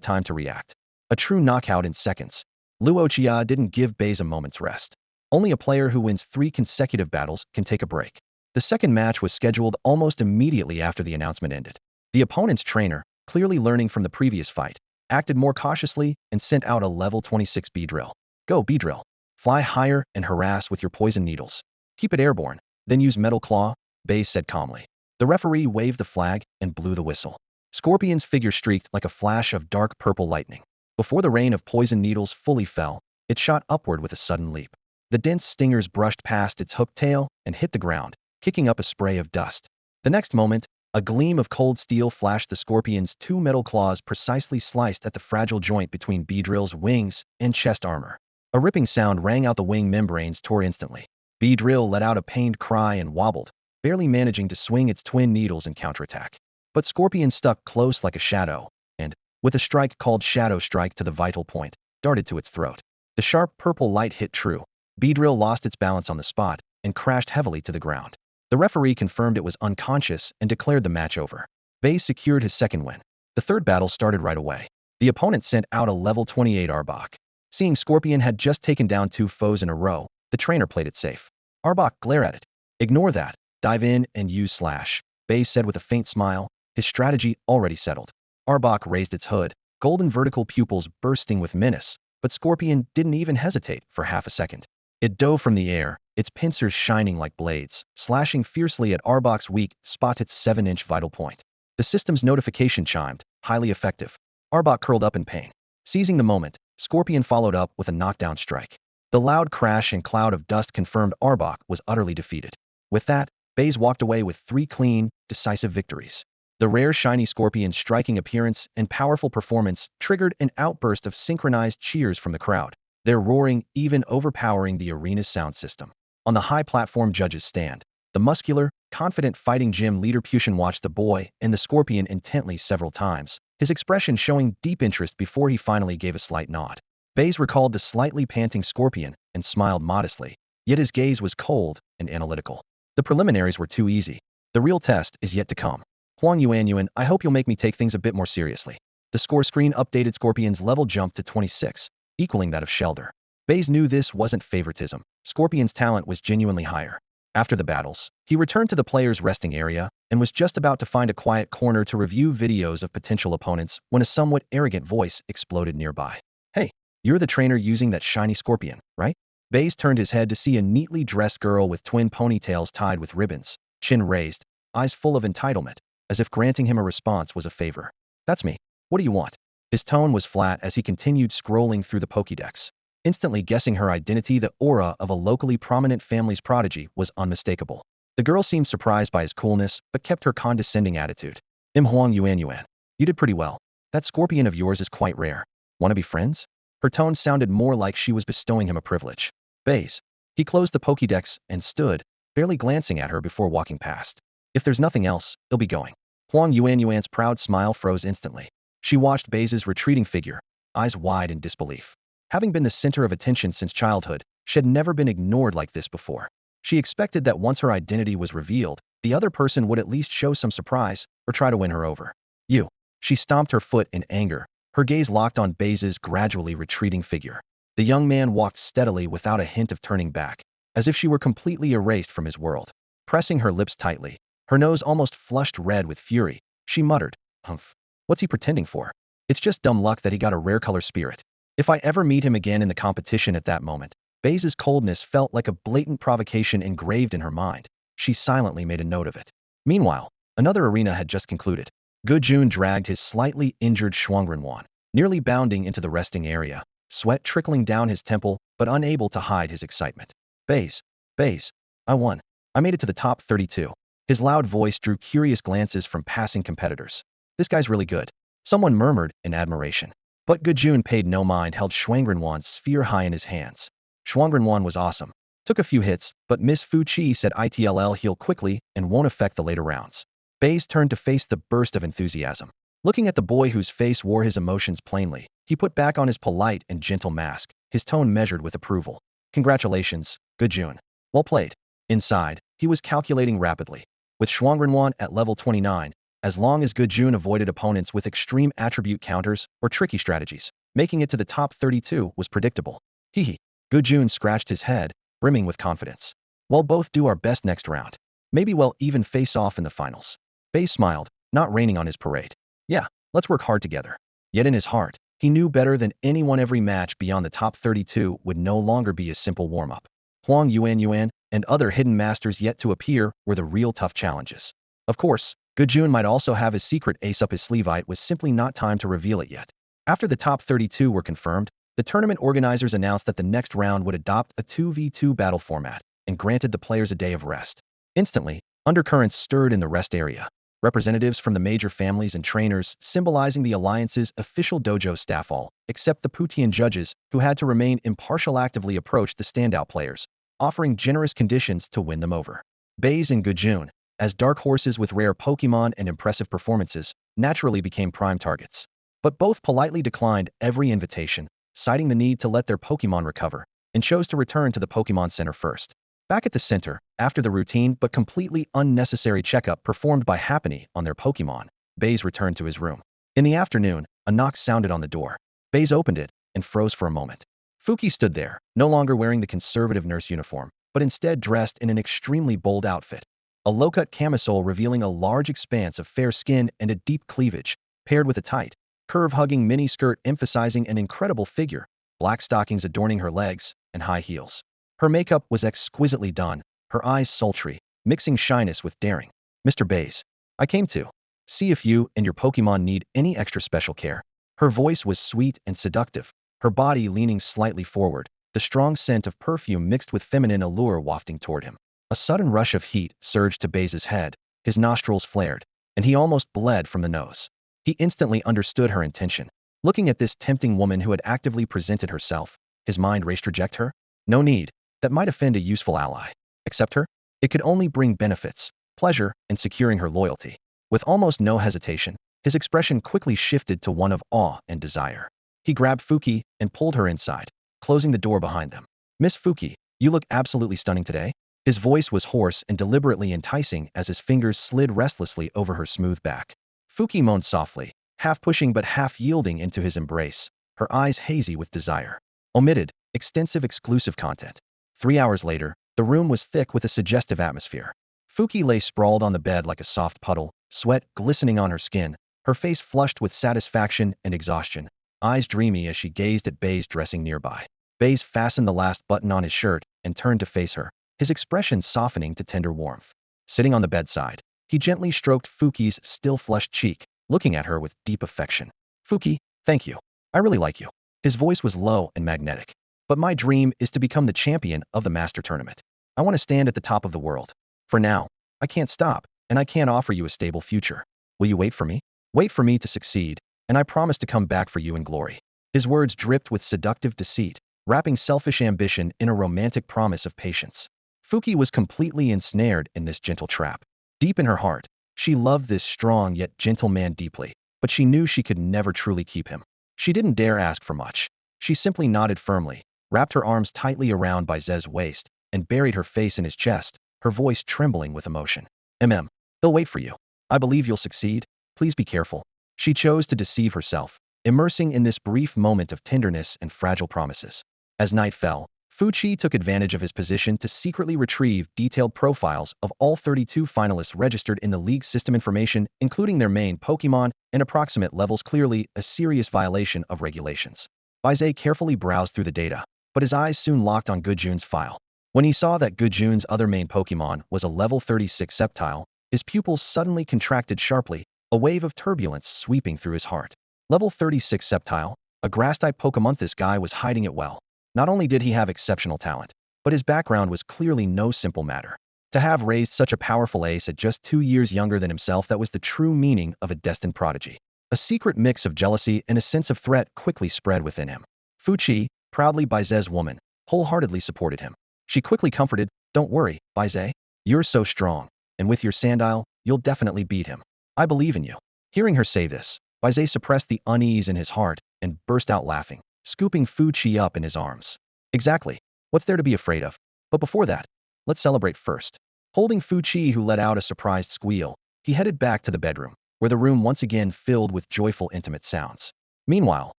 Speaker 1: time to react. A true knockout in seconds. Luochia didn't give Baize a moment's rest. Only a player who wins 3 consecutive battles can take a break. The second match was scheduled almost immediately after the announcement ended. The opponent's trainer, clearly learning from the previous fight, acted more cautiously and sent out a level 26 Beedrill. Go Beedrill. Fly higher and harass with your poison needles. Keep it airborne, then use Metal Claw, Baize said calmly. The referee waved the flag and blew the whistle. Scorpion's figure streaked like a flash of dark purple lightning. Before the rain of poison needles fully fell, it shot upward with a sudden leap. The dense stingers brushed past its hooked tail and hit the ground, kicking up a spray of dust. The next moment, a gleam of cold steel flashed. The scorpion's 2 metal claws precisely sliced at the fragile joint between Beedrill's wings and chest armor. A ripping sound rang out. The wing membranes tore instantly. Beedrill let out a pained cry and wobbled, barely managing to swing its twin needles and counterattack. But Scorpion stuck close like a shadow, and, with a strike called Shadow Strike to the vital point, darted to its throat. The sharp purple light hit true. Beedrill lost its balance on the spot and crashed heavily to the ground. The referee confirmed it was unconscious and declared the match over. Baize secured his second win. The third battle started right away. The opponent sent out a level 28 Arbok. Seeing Scorpion had just taken down 2 foes in a row, the trainer played it safe. Arbok glared at it. Ignore that. Dive in and use Slash, Baize said with a faint smile, his strategy already settled. Arbok raised its hood, golden vertical pupils bursting with menace, but Scorpion didn't even hesitate for half a second. It dove from the air, its pincers shining like blades, slashing fiercely at Arbok's weak spot, its 7-inch vital point. The system's notification chimed, highly effective. Arbok curled up in pain. Seizing the moment, Scorpion followed up with a knockdown strike. The loud crash and cloud of dust confirmed Arbok was utterly defeated. With that, Baize walked away with 3 clean, decisive victories. The rare shiny Scorpion's striking appearance and powerful performance triggered an outburst of synchronized cheers from the crowd, their roaring even overpowering the arena's sound system. On the high platform judges' stand, the muscular, confident fighting gym leader Pushin watched the boy and the Scorpion intently several times, his expression showing deep interest before he finally gave a slight nod. Baize recalled the slightly panting Scorpion and smiled modestly, yet his gaze was cold and analytical. The preliminaries were too easy. The real test is yet to come. Huang Yuan, I hope you'll make me take things a bit more seriously. The score screen updated. Scorpion's level jumped to 26, equaling that of Shelder. Baize knew this wasn't favoritism. Scorpion's talent was genuinely higher. After the battles, he returned to the player's resting area and was just about to find a quiet corner to review videos of potential opponents when a somewhat arrogant voice exploded nearby. Hey, you're the trainer using that shiny scorpion, right? Baize turned his head to see a neatly dressed girl with twin ponytails tied with ribbons, chin raised, eyes full of entitlement, as if granting him a response was a favor. That's me. What do you want? His tone was flat as he continued scrolling through the Pokédex. Instantly guessing her identity, the aura of a locally prominent family's prodigy was unmistakable. The girl seemed surprised by his coolness, but kept her condescending attitude. Huang Yuan Yuan. You did pretty well. That scorpion of yours is quite rare. Want to be friends? Her tone sounded more like she was bestowing him a privilege. Baize. He closed the Pokédex and stood, barely glancing at her before walking past. If there's nothing else, he'll be going. Huang Yuan Yuan's proud smile froze instantly. She watched Baize's retreating figure, eyes wide in disbelief. Having been the center of attention since childhood, she had never been ignored like this before. She expected that once her identity was revealed, the other person would at least show some surprise or try to win her over. You. She stomped her foot in anger, her gaze locked on Baize's gradually retreating figure. The young man walked steadily without a hint of turning back, as if she were completely erased from his world. Pressing her lips tightly, her nose almost flushed red with fury, she muttered, "Humph. What's he pretending for? It's just dumb luck that he got a rare color spirit. If I ever meet him again in the competition." At that moment, Baize's coldness felt like a blatant provocation engraved in her mind. She silently made a note of it. Meanwhile, another arena had just concluded. Gujun dragged his slightly injured Shuangrenwan, nearly bounding into the resting area, sweat trickling down his temple, but unable to hide his excitement. Baize. Baize. I won. I made it to the top 32. His loud voice drew curious glances from passing competitors. This guy's really good. Someone murmured in admiration. But Gujun paid no mind, held Shuangrenwan's sphere high in his hands. Shuangrenwan was awesome. Took a few hits, but Miss Fu Chi said it'll heal quickly and won't affect the later rounds. Baize turned to face the burst of enthusiasm. Looking at the boy whose face wore his emotions plainly, he put back on his polite and gentle mask, his tone measured with approval. Congratulations, Gujun. Well played. Inside, he was calculating rapidly. With Shuangrenwan at level 29, as long as Gujun avoided opponents with extreme attribute counters or tricky strategies, making it to the top 32 was predictable. Hee. Gujun scratched his head, brimming with confidence. We'll both do our best next round. Maybe we'll even face off in the finals. Baize smiled, not raining on his parade. Yeah, let's work hard together. Yet in his heart, he knew better than anyone every match beyond the top 32 would no longer be a simple warm-up. Huang Yuan Yuan and other hidden masters yet to appear were the real tough challenges. Of course, Gujun might also have his secret ace up his sleeve. It was simply not time to reveal it yet. After the top 32 were confirmed, the tournament organizers announced that the next round would adopt a 2v2 battle format and granted the players a day of rest. Instantly, undercurrents stirred in the rest area. Representatives from the major families and trainers, symbolizing the Alliance's official dojo staff, all, except the Putian judges, who had to remain impartial, actively approached the standout players, offering generous conditions to win them over. Baize and Gujun, as dark horses with rare Pokémon and impressive performances, naturally became prime targets. But both politely declined every invitation, citing the need to let their Pokémon recover, and chose to return to the Pokémon Center first. Back at the center, after the routine but completely unnecessary checkup performed by Happiny on their Pokémon, Baize returned to his room. In the afternoon, a knock sounded on the door. Baize opened it and froze for a moment. Fuki stood there, no longer wearing the conservative nurse uniform, but instead dressed in an extremely bold outfit. A low-cut camisole revealing a large expanse of fair skin and a deep cleavage, paired with a tight, curve-hugging mini-skirt emphasizing an incredible figure, black stockings adorning her legs, and high heels. Her makeup was exquisitely done, her eyes sultry, mixing shyness with daring. Mr. Baize, I came to see if you and your Pokémon need any extra special care. Her voice was sweet and seductive, her body leaning slightly forward, the strong scent of perfume mixed with feminine allure wafting toward him. A sudden rush of heat surged to Baize's head, his nostrils flared, and he almost bled from the nose. He instantly understood her intention. Looking at this tempting woman who had actively presented herself, his mind raced. Reject her? No need. That might offend a useful ally. Accept her? It could only bring benefits, pleasure, and securing her loyalty. With almost no hesitation, his expression quickly shifted to one of awe and desire. He grabbed Fuki and pulled her inside, closing the door behind them. Miss Fuki, you look absolutely stunning today. His voice was hoarse and deliberately enticing as his fingers slid restlessly over her smooth back. Fuki moaned softly, half pushing but half yielding into his embrace, her eyes hazy with desire. Omitted, extensive exclusive content. 3 hours later, The room was thick with a suggestive atmosphere. Fuki lay sprawled on the bed like a soft puddle, sweat glistening on her skin, her face flushed with satisfaction and exhaustion, eyes dreamy as she gazed at Baize dressing nearby. Baize fastened the last button on his shirt and turned to face her, his expression softening to tender warmth. Sitting on the bedside, he gently stroked Fuki's still-flushed cheek, looking at her with deep affection. Fuki, thank you. I really like you. His voice was low and magnetic. But my dream is to become the champion of the Master Tournament. I want to stand at the top of the world. For now, I can't stop, and I can't offer you a stable future. Will you wait for me? Wait for me to succeed, and I promise to come back for you in glory. His words dripped with seductive deceit, wrapping selfish ambition in a romantic promise of patience. Fuki was completely ensnared in this gentle trap. Deep in her heart, she loved this strong yet gentle man deeply, but she knew she could never truly keep him. She didn't dare ask for much. She simply nodded firmly, wrapped her arms tightly around Baize's waist, and buried her face in his chest, her voice trembling with emotion. They'll wait for you. I believe you'll succeed. Please be careful. She chose to deceive herself, immersing in this brief moment of tenderness and fragile promises. As night fell, Fuchi took advantage of his position to secretly retrieve detailed profiles of all 32 finalists registered in the league's system information, including their main Pokémon and approximate levels, clearly a serious violation of regulations. Baize carefully browsed through the data, but his eyes soon locked on Gujun's file. When he saw that Gujun's other main Pokémon was a level 36 Sceptile, his pupils suddenly contracted sharply, a wave of turbulence sweeping through his heart. Level 36 Sceptile, a grass-type Pokémon. This guy was hiding it well. Not only did he have exceptional talent, but his background was clearly no simple matter. To have raised such a powerful ace at just 2 years younger than himself, that was the true meaning of a destined prodigy. A secret mix of jealousy and a sense of threat quickly spread within him. Fuchi, proudly Baize's woman, wholeheartedly supported him. She quickly comforted, "Don't worry, Baize. You're so strong, and with your Sandile, you'll definitely beat him. I believe in you." Hearing her say this, Baize suppressed the unease in his heart and burst out laughing, scooping Fuchi up in his arms. Exactly. What's there to be afraid of? But before that, let's celebrate first. Holding Fuchi, who let out a surprised squeal, he headed back to the bedroom, where the room once again filled with joyful, intimate sounds. Meanwhile,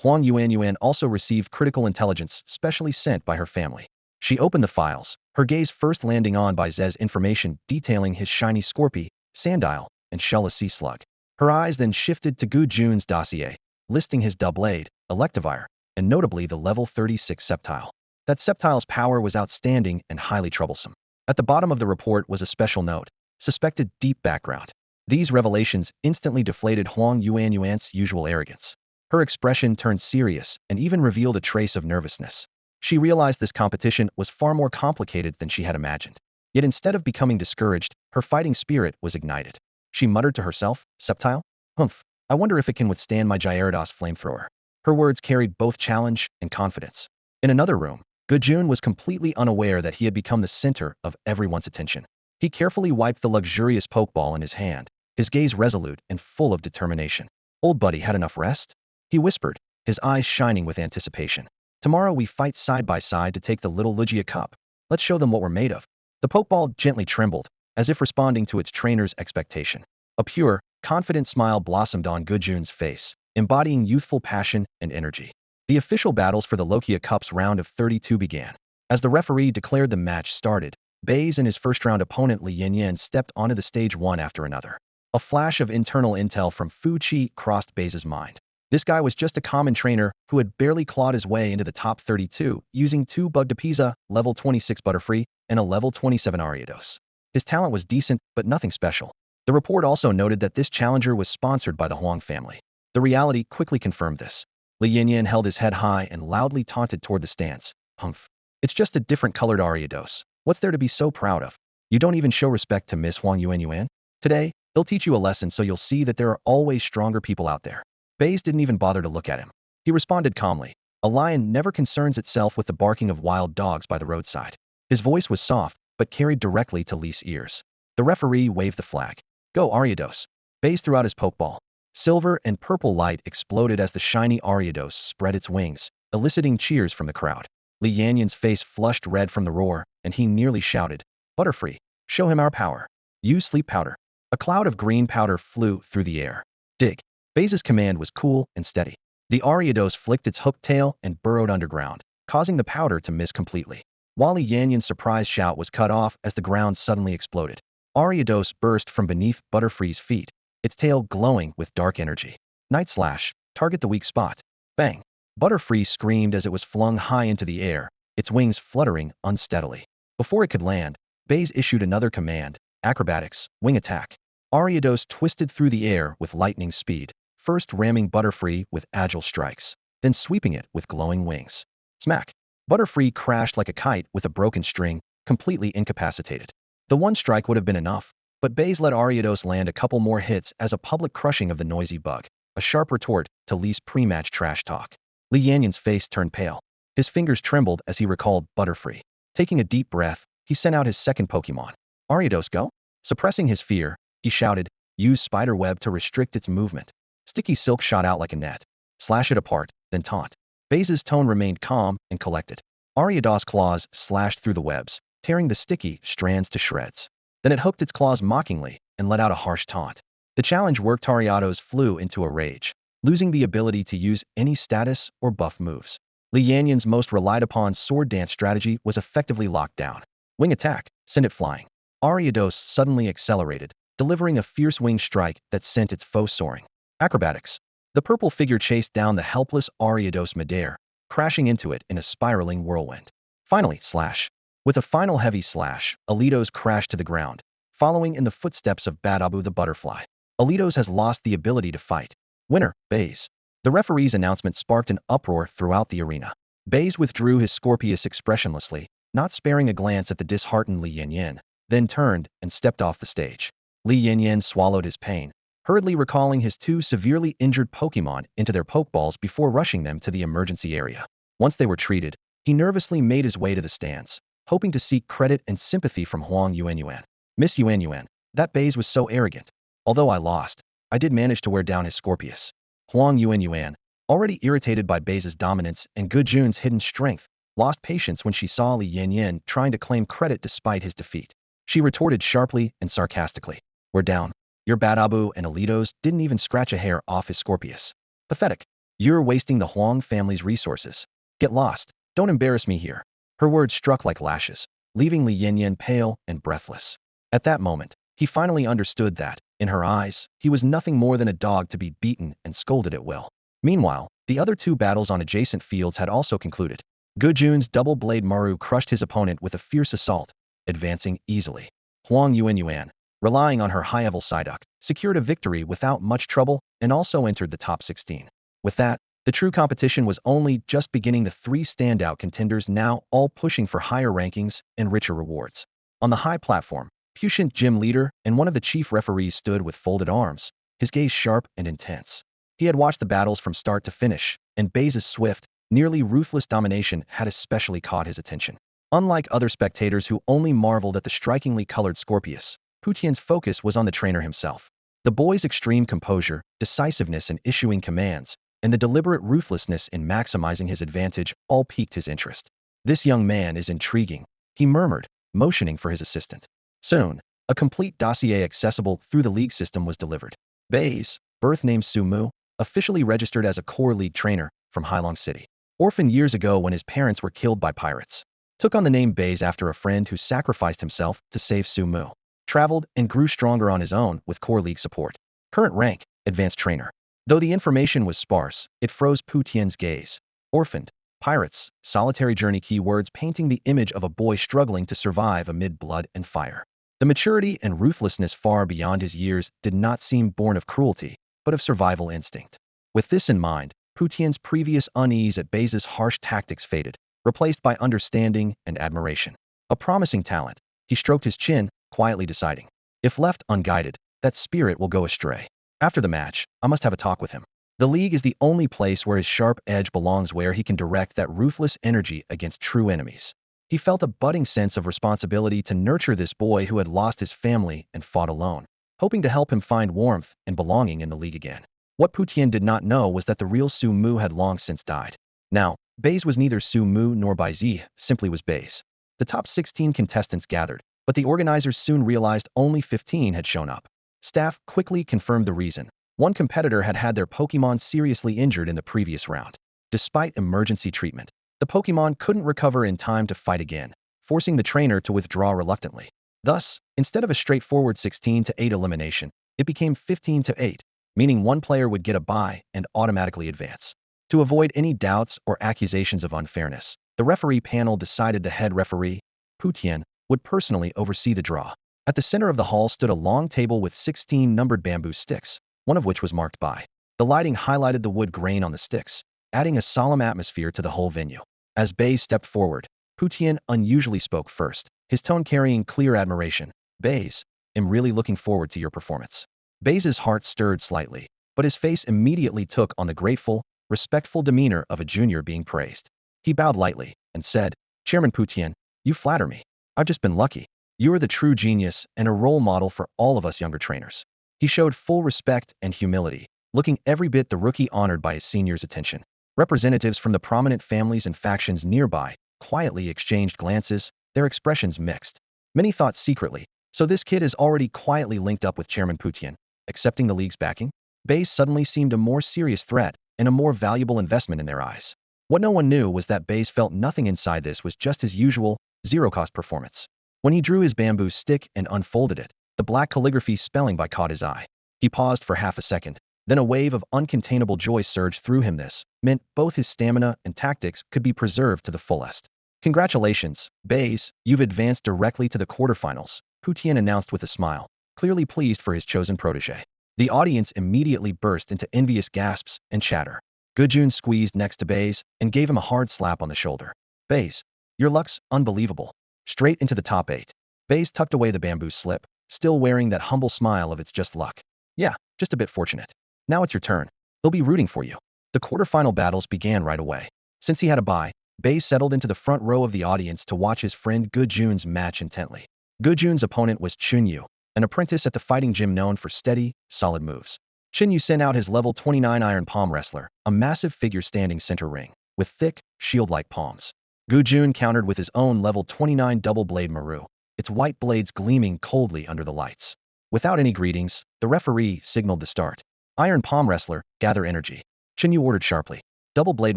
Speaker 1: Huang Yuanyuan also received critical intelligence specially sent by her family. She opened the files, her gaze first landing on Baize's information detailing his shiny Scorpy, Sandile, and Shella Sea Slug. Her eyes then shifted to Gujun's dossier, listing his Doublade, Electivire, and notably the level 36 Sceptile. That Sceptile's power was outstanding and highly troublesome. At the bottom of the report was a special note, suspected deep background. These revelations instantly deflated Huang Yuanyuan's usual arrogance. Her expression turned serious and even revealed a trace of nervousness. She realized this competition was far more complicated than she had imagined. Yet instead of becoming discouraged, her fighting spirit was ignited. She muttered to herself, "Sceptile? Humph, I wonder if it can withstand my Gyarados flamethrower." Her words carried both challenge and confidence. In another room, Gujun was completely unaware that he had become the center of everyone's attention. He carefully wiped the luxurious Pokeball in his hand, his gaze resolute and full of determination. "Old buddy had enough rest?" he whispered, his eyes shining with anticipation. "Tomorrow we fight side by side to take the Little Lugia Cup. Let's show them what we're made of." The Pokeball gently trembled, as if responding to its trainer's expectation. A pure, confident smile blossomed on Gujun's face, embodying youthful passion and energy. The official battles for the Lokia Cup's round of 32 began. As the referee declared the match started, Baize and his first-round opponent Li Yinyan stepped onto the stage one after another. A flash of internal intel from Fuchi crossed Baize's mind. This guy was just a common trainer who had barely clawed his way into the top 32, using 2 Bugdapisa, level 26 Butterfree, and a level 27 Ariados. His talent was decent, but nothing special. The report also noted that this challenger was sponsored by the Huang family. The reality quickly confirmed this. Li Yinyan held his head high and loudly taunted toward the stands. "Humph. It's just a different colored Ariados. What's there to be so proud of? You don't even show respect to Miss Huang Yuanyuan? Today, they'll teach you a lesson so you'll see that there are always stronger people out there." Baize didn't even bother to look at him. He responded calmly. A lion never concerns itself with the barking of wild dogs by the roadside. His voice was soft, but carried directly to Li's ears. The referee waved the flag. "Go, Ariados." Baize threw out his Pokeball. Silver and purple light exploded as the shiny Ariados spread its wings, eliciting cheers from the crowd. Li Yanyan's face flushed red from the roar, and he nearly shouted, "Butterfree, show him our power. Use sleep powder." A cloud of green powder flew through the air. "Dig." Baize's command was cool and steady. The Ariados flicked its hooked tail and burrowed underground, causing the powder to miss completely. Wally Yanyan's surprised shout was cut off as the ground suddenly exploded. Ariados burst from beneath Butterfree's feet, its tail glowing with dark energy. Night Slash, target the weak spot. Bang! Butterfree screamed as it was flung high into the air, its wings fluttering unsteadily. Before it could land, Baize issued another command, acrobatics, wing attack. Ariados twisted through the air with lightning speed, first ramming Butterfree with agile strikes, then sweeping it with glowing wings. Smack! Butterfree crashed like a kite with a broken string, completely incapacitated. The one strike would have been enough, but Baize let Ariados land a couple more hits as a public crushing of the noisy bug, a sharp retort to Lee's pre-match trash talk. Lee Yanyan's face turned pale. His fingers trembled as he recalled Butterfree. Taking a deep breath, he sent out his second Pokemon. Ariados, go? Suppressing his fear, he shouted, use spider web to restrict its movement. Sticky silk shot out like a net. Slash it apart, then taunt. Baize's tone remained calm and collected. Ariados' claws slashed through the webs, tearing the sticky strands to shreds. Then it hooked its claws mockingly and let out a harsh taunt. The challenge worked. Ariados flew into a rage, losing the ability to use any status or buff moves. Lee Yanyan's most relied upon sword dance strategy was effectively locked down. Wing attack, send it flying. Ariados suddenly accelerated, delivering a fierce wing strike that sent its foe soaring. Acrobatics. The purple figure chased down the helpless Ariados midair, crashing into it in a spiraling whirlwind. Finally, slash. With a final heavy slash, Alitos crashed to the ground, following in the footsteps of Badabu the butterfly. Alitos has lost the ability to fight. Winner, Baize. The referee's announcement sparked an uproar throughout the arena. Baize withdrew his Scorpius expressionlessly, not sparing a glance at the disheartened Li Yanyan, then turned and stepped off the stage. Li Yanyan swallowed his pain, hurriedly recalling his two severely injured Pokemon into their Pokeballs before rushing them to the emergency area. Once they were treated, he nervously made his way to the stands, hoping to seek credit and sympathy from Huang Yuanyuan. Miss Yuanyuan, that Baize was so arrogant. Although I lost, I did manage to wear down his Scorpius. Huang Yuanyuan, already irritated by Baize's dominance and Gujun's hidden strength, lost patience when she saw Li Yanyan trying to claim credit despite his defeat. She retorted sharply and sarcastically, we're down. Your Badabu and Alitos didn't even scratch a hair off his Scorpius. Pathetic. You're wasting the Huang family's resources. Get lost. Don't embarrass me here. Her words struck like lashes, leaving Li Yanyan pale and breathless. At that moment, he finally understood that, in her eyes, he was nothing more than a dog to be beaten and scolded at will. Meanwhile, the other two battles on adjacent fields had also concluded. Gujun's double-blade Maru crushed his opponent with a fierce assault, advancing easily. Huang Yuanyuan, relying on her high-level Psyduck, secured a victory without much trouble and also entered the top 16. With that, the true competition was only just beginning. The three standout contenders now all pushing for higher rankings and richer rewards. On the high platform, Puissant Gym Leader and one of the chief referees stood with folded arms, his gaze sharp and intense. He had watched the battles from start to finish, and Baize's swift, nearly ruthless domination had especially caught his attention. Unlike other spectators who only marveled at the strikingly colored Scorpius, Puitian's focus was on the trainer himself. The boy's extreme composure, decisiveness in issuing commands, and the deliberate ruthlessness in maximizing his advantage all piqued his interest. This young man is intriguing, he murmured, motioning for his assistant. Soon, a complete dossier accessible through the league system was delivered. Baize, birth name Sumu, officially registered as a core league trainer from Hailong City. Orphaned years ago when his parents were killed by pirates. Took on the name Baize after a friend who sacrificed himself to save Sumu. Traveled and grew stronger on his own with core league support. Current rank, advanced trainer. Though the information was sparse, it froze Puitian's gaze. Orphaned, pirates, solitary journey, keywords painting the image of a boy struggling to survive amid blood and fire. The maturity and ruthlessness far beyond his years did not seem born of cruelty, but of survival instinct. With this in mind, Puitian's previous unease at Baize's harsh tactics faded, replaced by understanding and admiration. A promising talent, he stroked his chin, quietly deciding, if left unguided, that spirit will go astray. After the match, I must have a talk with him. The league is the only place where his sharp edge belongs, where he can direct that ruthless energy against true enemies. He felt a budding sense of responsibility to nurture this boy who had lost his family and fought alone, hoping to help him find warmth and belonging in the league again. What Puitian did not know was that the real Su Mu had long since died. Now, Baize was neither Su Mu nor Baize, simply was Baize. The top 16 contestants gathered, but the organizers soon realized only 15 had shown up. Staff quickly confirmed the reason. One competitor had had their Pokemon seriously injured in the previous round. Despite emergency treatment, the Pokemon couldn't recover in time to fight again, forcing the trainer to withdraw reluctantly. Thus, instead of a straightforward 16-8 elimination, it became 15-8, meaning one player would get a bye and automatically advance. To avoid any doubts or accusations of unfairness, the referee panel decided the head referee, Putian, would personally oversee the draw. At the center of the hall stood a long table with 16 numbered bamboo sticks, one of which was marked by. The lighting highlighted the wood grain on the sticks, adding a solemn atmosphere to the whole venue. As Baize stepped forward, Putian unusually spoke first, his tone carrying clear admiration. Baize, I'm really looking forward to your performance. Baize's heart stirred slightly, but his face immediately took on the grateful, respectful demeanor of a junior being praised. He bowed lightly and said, Chairman Putian, you flatter me. I've just been lucky. You are the true genius and a role model for all of us younger trainers. He showed full respect and humility, looking every bit the rookie honored by his senior's attention. Representatives from the prominent families and factions nearby quietly exchanged glances, their expressions mixed. Many thought secretly, so this kid is already quietly linked up with Chairman Putian, accepting the league's backing? Baize suddenly seemed a more serious threat and a more valuable investment in their eyes. What no one knew was that Baize felt nothing inside this was just his usual, zero-cost performance. When he drew his bamboo stick and unfolded it, the black calligraphy spelling by caught his eye. He paused for half a second, then a wave of uncontainable joy surged through him. This meant both his stamina and tactics could be preserved to the fullest. Congratulations, Baize, you've advanced directly to the quarterfinals, Putian announced with a smile, clearly pleased for his chosen protege. The audience immediately burst into envious gasps and chatter. Gujun squeezed next to Baize and gave him a hard slap on the shoulder. Baize, your luck's unbelievable. Straight into the top 8. Baize tucked away the bamboo slip, still wearing that humble smile of it's just luck. Yeah, just a bit fortunate. Now it's your turn. They'll be rooting for you. The quarterfinal battles began right away. Since he had a bye, Baize settled into the front row of the audience to watch his friend Gujun's match intently. Gujun's opponent was Chunyu, an apprentice at the fighting gym known for steady, solid moves. Chunyu sent out his level 29 iron palm wrestler, a massive figure standing center ring, with thick, shield-like palms. Gujun countered with his own level 29 double-blade Maru, its white blades gleaming coldly under the lights. Without any greetings, the referee signaled the start. Iron palm wrestler, gather energy. Chunyu ordered sharply. Double-blade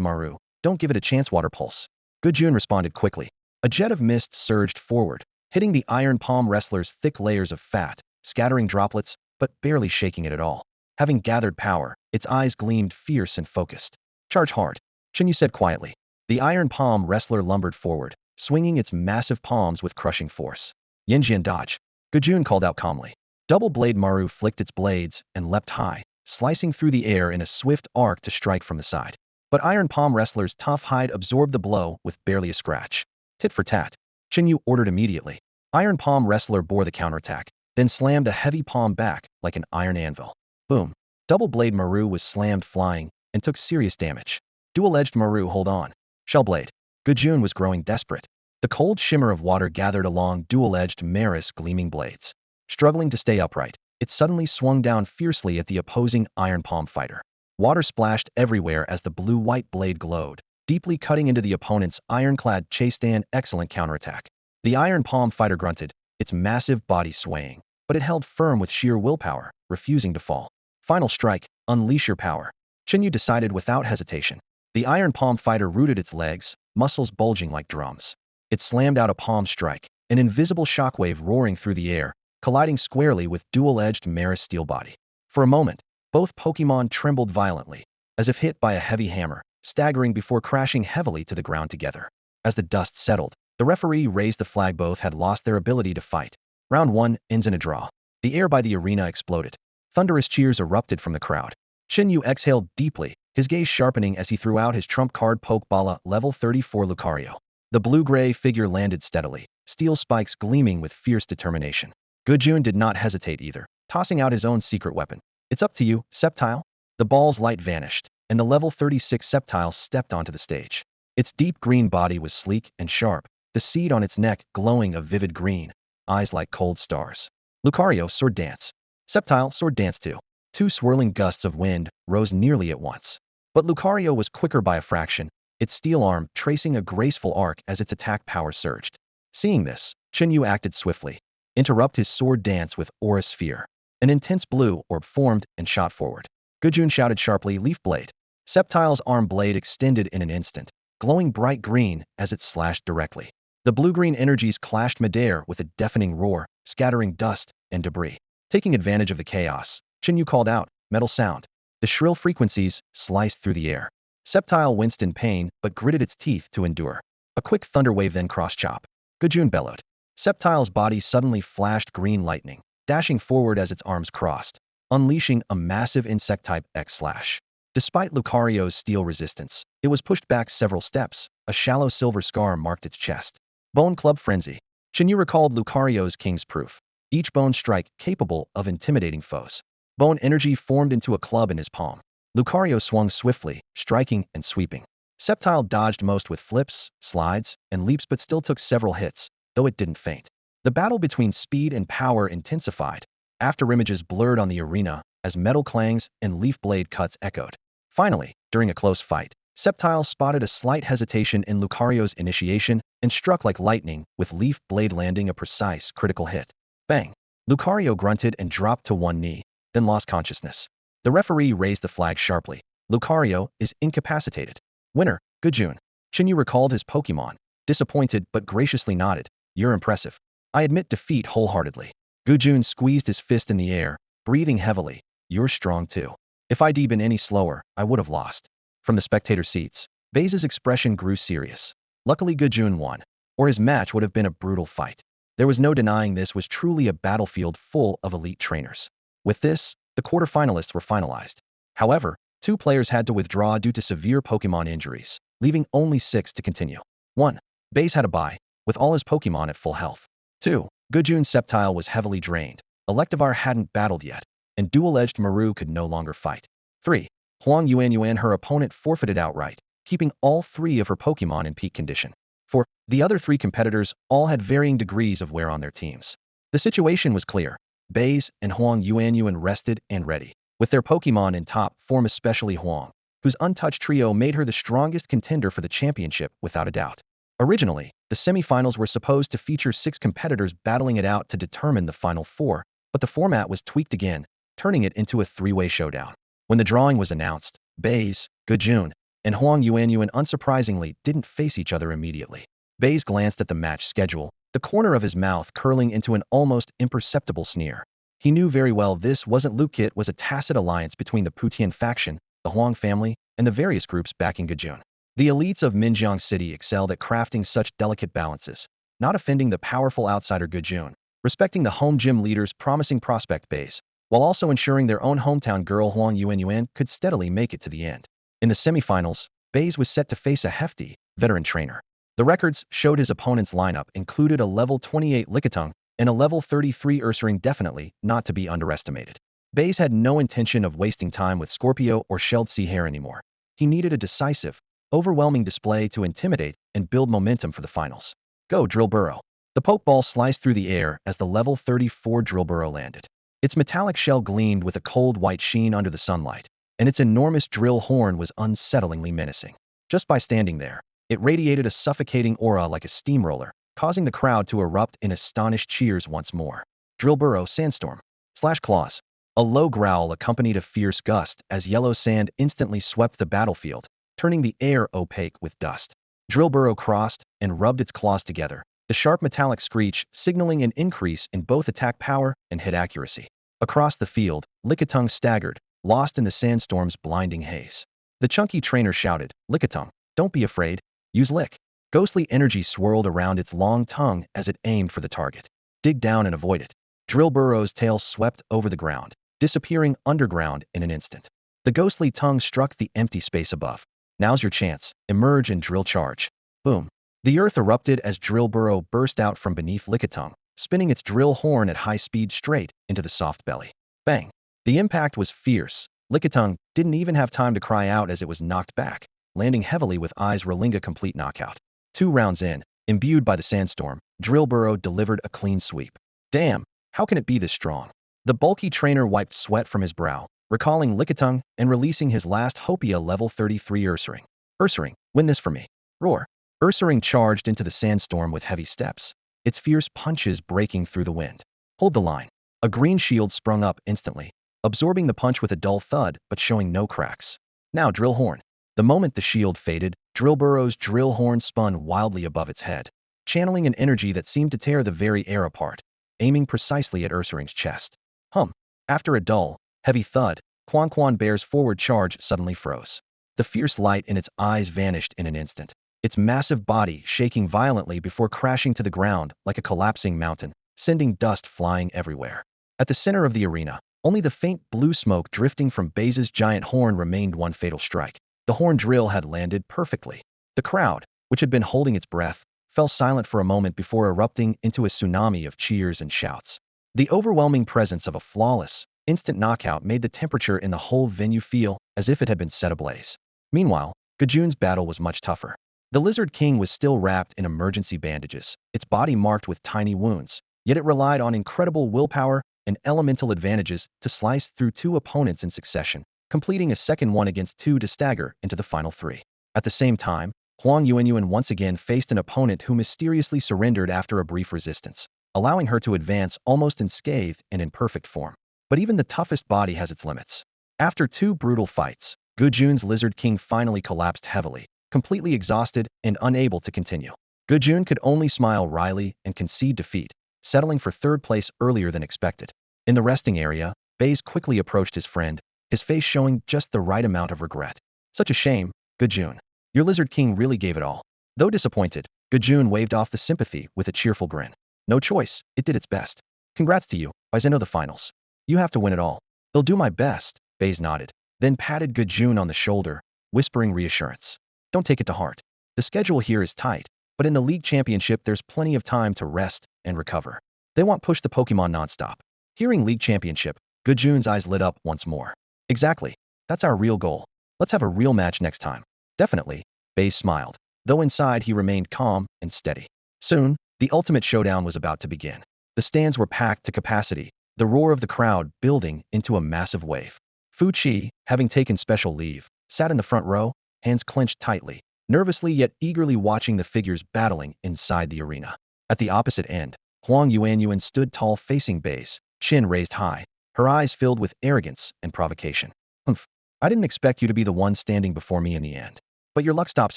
Speaker 1: Maru, don't give it a chance. Water pulse. Gujun responded quickly. A jet of mist surged forward, hitting the iron palm wrestler's thick layers of fat, scattering droplets, but barely shaking it at all. Having gathered power, its eyes gleamed fierce and focused. Charge hard, Chunyu said quietly. The iron palm wrestler lumbered forward, swinging its massive palms with crushing force. Yinjian dodge, Gujun called out calmly. Double-blade Maru flicked its blades and leapt high, slicing through the air in a swift arc to strike from the side. But iron palm wrestler's tough hide absorbed the blow with barely a scratch. Tit for tat, Chunyu ordered immediately. Iron palm wrestler bore the counterattack, then slammed a heavy palm back like an iron anvil. Boom. Double-blade Maru was slammed flying and took serious damage. Dual-edged Maru, hold on. Shellblade. Gujun was growing desperate. The cold shimmer of water gathered along dual-edged Maris gleaming blades. Struggling to stay upright, it suddenly swung down fiercely at the opposing iron palm fighter. Water splashed everywhere as the blue-white blade glowed, deeply cutting into the opponent's ironclad chest. An excellent counterattack. The iron palm fighter grunted, its massive body swaying, but it held firm with sheer willpower, refusing to fall. Final strike, unleash your power. Chunyu decided without hesitation. The iron palm fighter rooted its legs, muscles bulging like drums. It slammed out a palm strike, an invisible shockwave roaring through the air, colliding squarely with dual-edged Maris steel body. For a moment, both Pokémon trembled violently, as if hit by a heavy hammer, staggering before crashing heavily to the ground together. As the dust settled, the referee raised the flag. Both had lost their ability to fight. Round 1 ends in a draw. The air by the arena exploded. Thunderous cheers erupted from the crowd. Chunyu exhaled deeply, his gaze sharpening as he threw out his trump card Pokeball, level 34 Lucario. The blue-gray figure landed steadily, steel spikes gleaming with fierce determination. Gujun did not hesitate either, tossing out his own secret weapon. It's up to you, Sceptile. The ball's light vanished, and the level 36 Sceptile stepped onto the stage. Its deep green body was sleek and sharp, the seed on its neck glowing a vivid green, eyes like cold stars. Lucario, sword dance. Sceptile, sword dance too. Two swirling gusts of wind rose nearly at once. But Lucario was quicker by a fraction, its steel arm tracing a graceful arc as its attack power surged. Seeing this, Chunyu acted swiftly. Interrupt his sword dance with Aura Sphere. An intense blue orb formed and shot forward. Gujun shouted sharply, Leaf Blade. Sceptile's arm blade extended in an instant, glowing bright green as it slashed directly. The blue-green energies clashed midair with a deafening roar, scattering dust and debris. Taking advantage of the chaos, Shinyu called out, "Metal sound." The shrill frequencies sliced through the air. Sceptile winced in pain, but gritted its teeth to endure. A quick thunder wave then cross-chop. Gujun bellowed. Sceptile's body suddenly flashed green lightning, dashing forward as its arms crossed, unleashing a massive insect-type X-slash. Despite Lucario's steel resistance, it was pushed back several steps. A shallow silver scar marked its chest. Bone Club Frenzy. Shinyu recalled Lucario's King's Proof. Each bone strike capable of intimidating foes. Bone energy formed into a club in his palm. Lucario swung swiftly, striking and sweeping. Sceptile dodged most with flips, slides, and leaps but still took several hits, though it didn't faint. The battle between speed and power intensified. Afterimages blurred on the arena as metal clangs and leaf blade cuts echoed. Finally, during a close fight, Sceptile spotted a slight hesitation in Lucario's initiation and struck like lightning, with leaf blade landing a precise, critical hit. Bang! Lucario grunted and dropped to one knee, then lost consciousness. The referee raised the flag sharply. Lucario is incapacitated. Winner, Gujun. Shinyu recalled his Pokémon, disappointed but graciously nodded. You're impressive. I admit defeat wholeheartedly. Gujun squeezed his fist in the air, breathing heavily. You're strong too. If I'd been any slower, I would have lost. From the spectator seats, Baize's expression grew serious. Luckily Gujun won, or his match would have been a brutal fight. There was no denying this was truly a battlefield full of elite trainers. With this, the quarterfinalists were finalized. However, 2 players had to withdraw due to severe Pokémon injuries, leaving only 6 to continue. 1. Baize had a bye, with all his Pokémon at full health. 2. Gujun's Sceptile was heavily drained. Electivire hadn't battled yet, and dual-edged Maru could no longer fight. 3. Huang Yuanyuan, her opponent, forfeited outright, keeping all 3 of her Pokémon in peak condition. 4. The other 3 competitors all had varying degrees of wear on their teams. The situation was clear. Baize and Huang Yuanyuan rested and ready, with their Pokémon in top form, especially Huang, whose untouched trio made her the strongest contender for the championship without a doubt. Originally, the semifinals were supposed to feature 6 competitors battling it out to determine the final 4, but the format was tweaked again, turning it into a 3-way showdown. When the drawing was announced, Baize, Gujun, and Huang Yuanyuan unsurprisingly didn't face each other immediately. Baize glanced at the match schedule, the corner of his mouth curling into an almost imperceptible sneer. He knew very well this wasn't Luke. It was a tacit alliance between the Putian faction, the Huang family, and the various groups backing Gujun. The elites of Minjiang City excelled at crafting such delicate balances, not offending the powerful outsider Gujun, respecting the home gym leader's promising prospect Baize, while also ensuring their own hometown girl Huang Yuanyuan could steadily make it to the end. In the semifinals, Baize was set to face a hefty, veteran trainer. The records showed his opponent's lineup included a level 28 Lickitung and a level 33 Ursaring, definitely not to be underestimated. Baize had no intention of wasting time with Scorpio or Shelled Sea Hare anymore. He needed a decisive, overwhelming display to intimidate and build momentum for the finals. Go, Drill Burrow. The Pokeball sliced through the air as the level 34 Drill Burrow landed. Its metallic shell gleamed with a cold white sheen under the sunlight, and its enormous drill horn was unsettlingly menacing. Just by standing there, it radiated a suffocating aura like a steamroller, causing the crowd to erupt in astonished cheers once more. Drill Burrow Sandstorm. Slash claws. A low growl accompanied a fierce gust as yellow sand instantly swept the battlefield, turning the air opaque with dust. Drill Burrow crossed and rubbed its claws together, the sharp metallic screech signaling an increase in both attack power and hit accuracy. Across the field, Lickitung staggered, lost in the sandstorm's blinding haze. The chunky trainer shouted, "Lickitung, don't be afraid. Use Lick." Ghostly energy swirled around its long tongue as it aimed for the target. Dig down and avoid it. Drill Burrow's tail swept over the ground, disappearing underground in an instant. The ghostly tongue struck the empty space above. Now's your chance. Emerge and drill charge. Boom. The earth erupted as Drill Burrow burst out from beneath Lickitung, spinning its drill horn at high speed straight into the soft belly. Bang. The impact was fierce. Lickitung didn't even have time to cry out as it was knocked back, landing heavily with eyes rolling a complete knockout. 2 rounds in, imbued by the sandstorm, Drill Burrow delivered a clean sweep. Damn, how can it be this strong? The bulky trainer wiped sweat from his brow, recalling Lickitung and releasing his last Hopia level 33 Ursaring. Ursaring, win this for me. Roar. Ursaring charged into the sandstorm with heavy steps, its fierce punches breaking through the wind. Hold the line. A green shield sprung up instantly, absorbing the punch with a dull thud but showing no cracks. Now Drill Horn. The moment the shield faded, Drill Burrow's drill horn spun wildly above its head. channeling an energy that seemed to tear the very air apart, aiming precisely at Ursaring's chest. Hum. After a dull, heavy thud, Quan Bear's forward charge suddenly froze. The fierce light in its eyes vanished in an instant, its massive body shaking violently before crashing to the ground like a collapsing mountain, sending dust flying everywhere. At the center of the arena, only the faint blue smoke drifting from Baize's giant horn remained one fatal strike. The horn drill had landed perfectly. The crowd, which had been holding its breath, fell silent for a moment before erupting into a tsunami of cheers and shouts. The overwhelming presence of a flawless, instant knockout made the temperature in the whole venue feel as if it had been set ablaze. Meanwhile, Gajun's battle was much tougher. The Lizard King was still wrapped in emergency bandages, its body marked with tiny wounds, yet it relied on incredible willpower and elemental advantages to slice through two opponents in succession, completing a second one against two to stagger into the final three. At the same time, Huang Yuanyuan once again faced an opponent who mysteriously surrendered after a brief resistance, allowing her to advance almost unscathed and in perfect form. But even the toughest body has its limits. After two brutal fights, Gujun's Lizard King finally collapsed heavily, completely exhausted and unable to continue. Gujun could only smile wryly and concede defeat, settling for third place earlier than expected. In the resting area, Baize quickly approached his friend, his face showing just the right amount of regret. Such a shame, Gujun. Your Lizard King really gave it all. Though disappointed, Gujun waved off the sympathy with a cheerful grin. No choice, it did its best. Congrats to you, Baize know the finals. You have to win it all. They'll do my best, Baize nodded, then patted Gujun on the shoulder, whispering reassurance. Don't take it to heart. The schedule here is tight, but in the league championship there's plenty of time to rest and recover. They won't push the Pokemon nonstop. Hearing league championship, Gujun's eyes lit up once more. Exactly. That's our real goal. Let's have a real match next time. Definitely, Baize smiled, though inside he remained calm and steady. Soon, the ultimate showdown was about to begin. The stands were packed to capacity, the roar of the crowd building into a massive wave. Fu Qi, having taken special leave, sat in the front row, hands clenched tightly, nervously yet eagerly watching the figures battling inside the arena. At the opposite end, Huang Yuanyuan stood tall facing Baize, chin raised high, her eyes filled with arrogance and provocation. Humph, I didn't expect you to be the one standing before me in the end. But your luck stops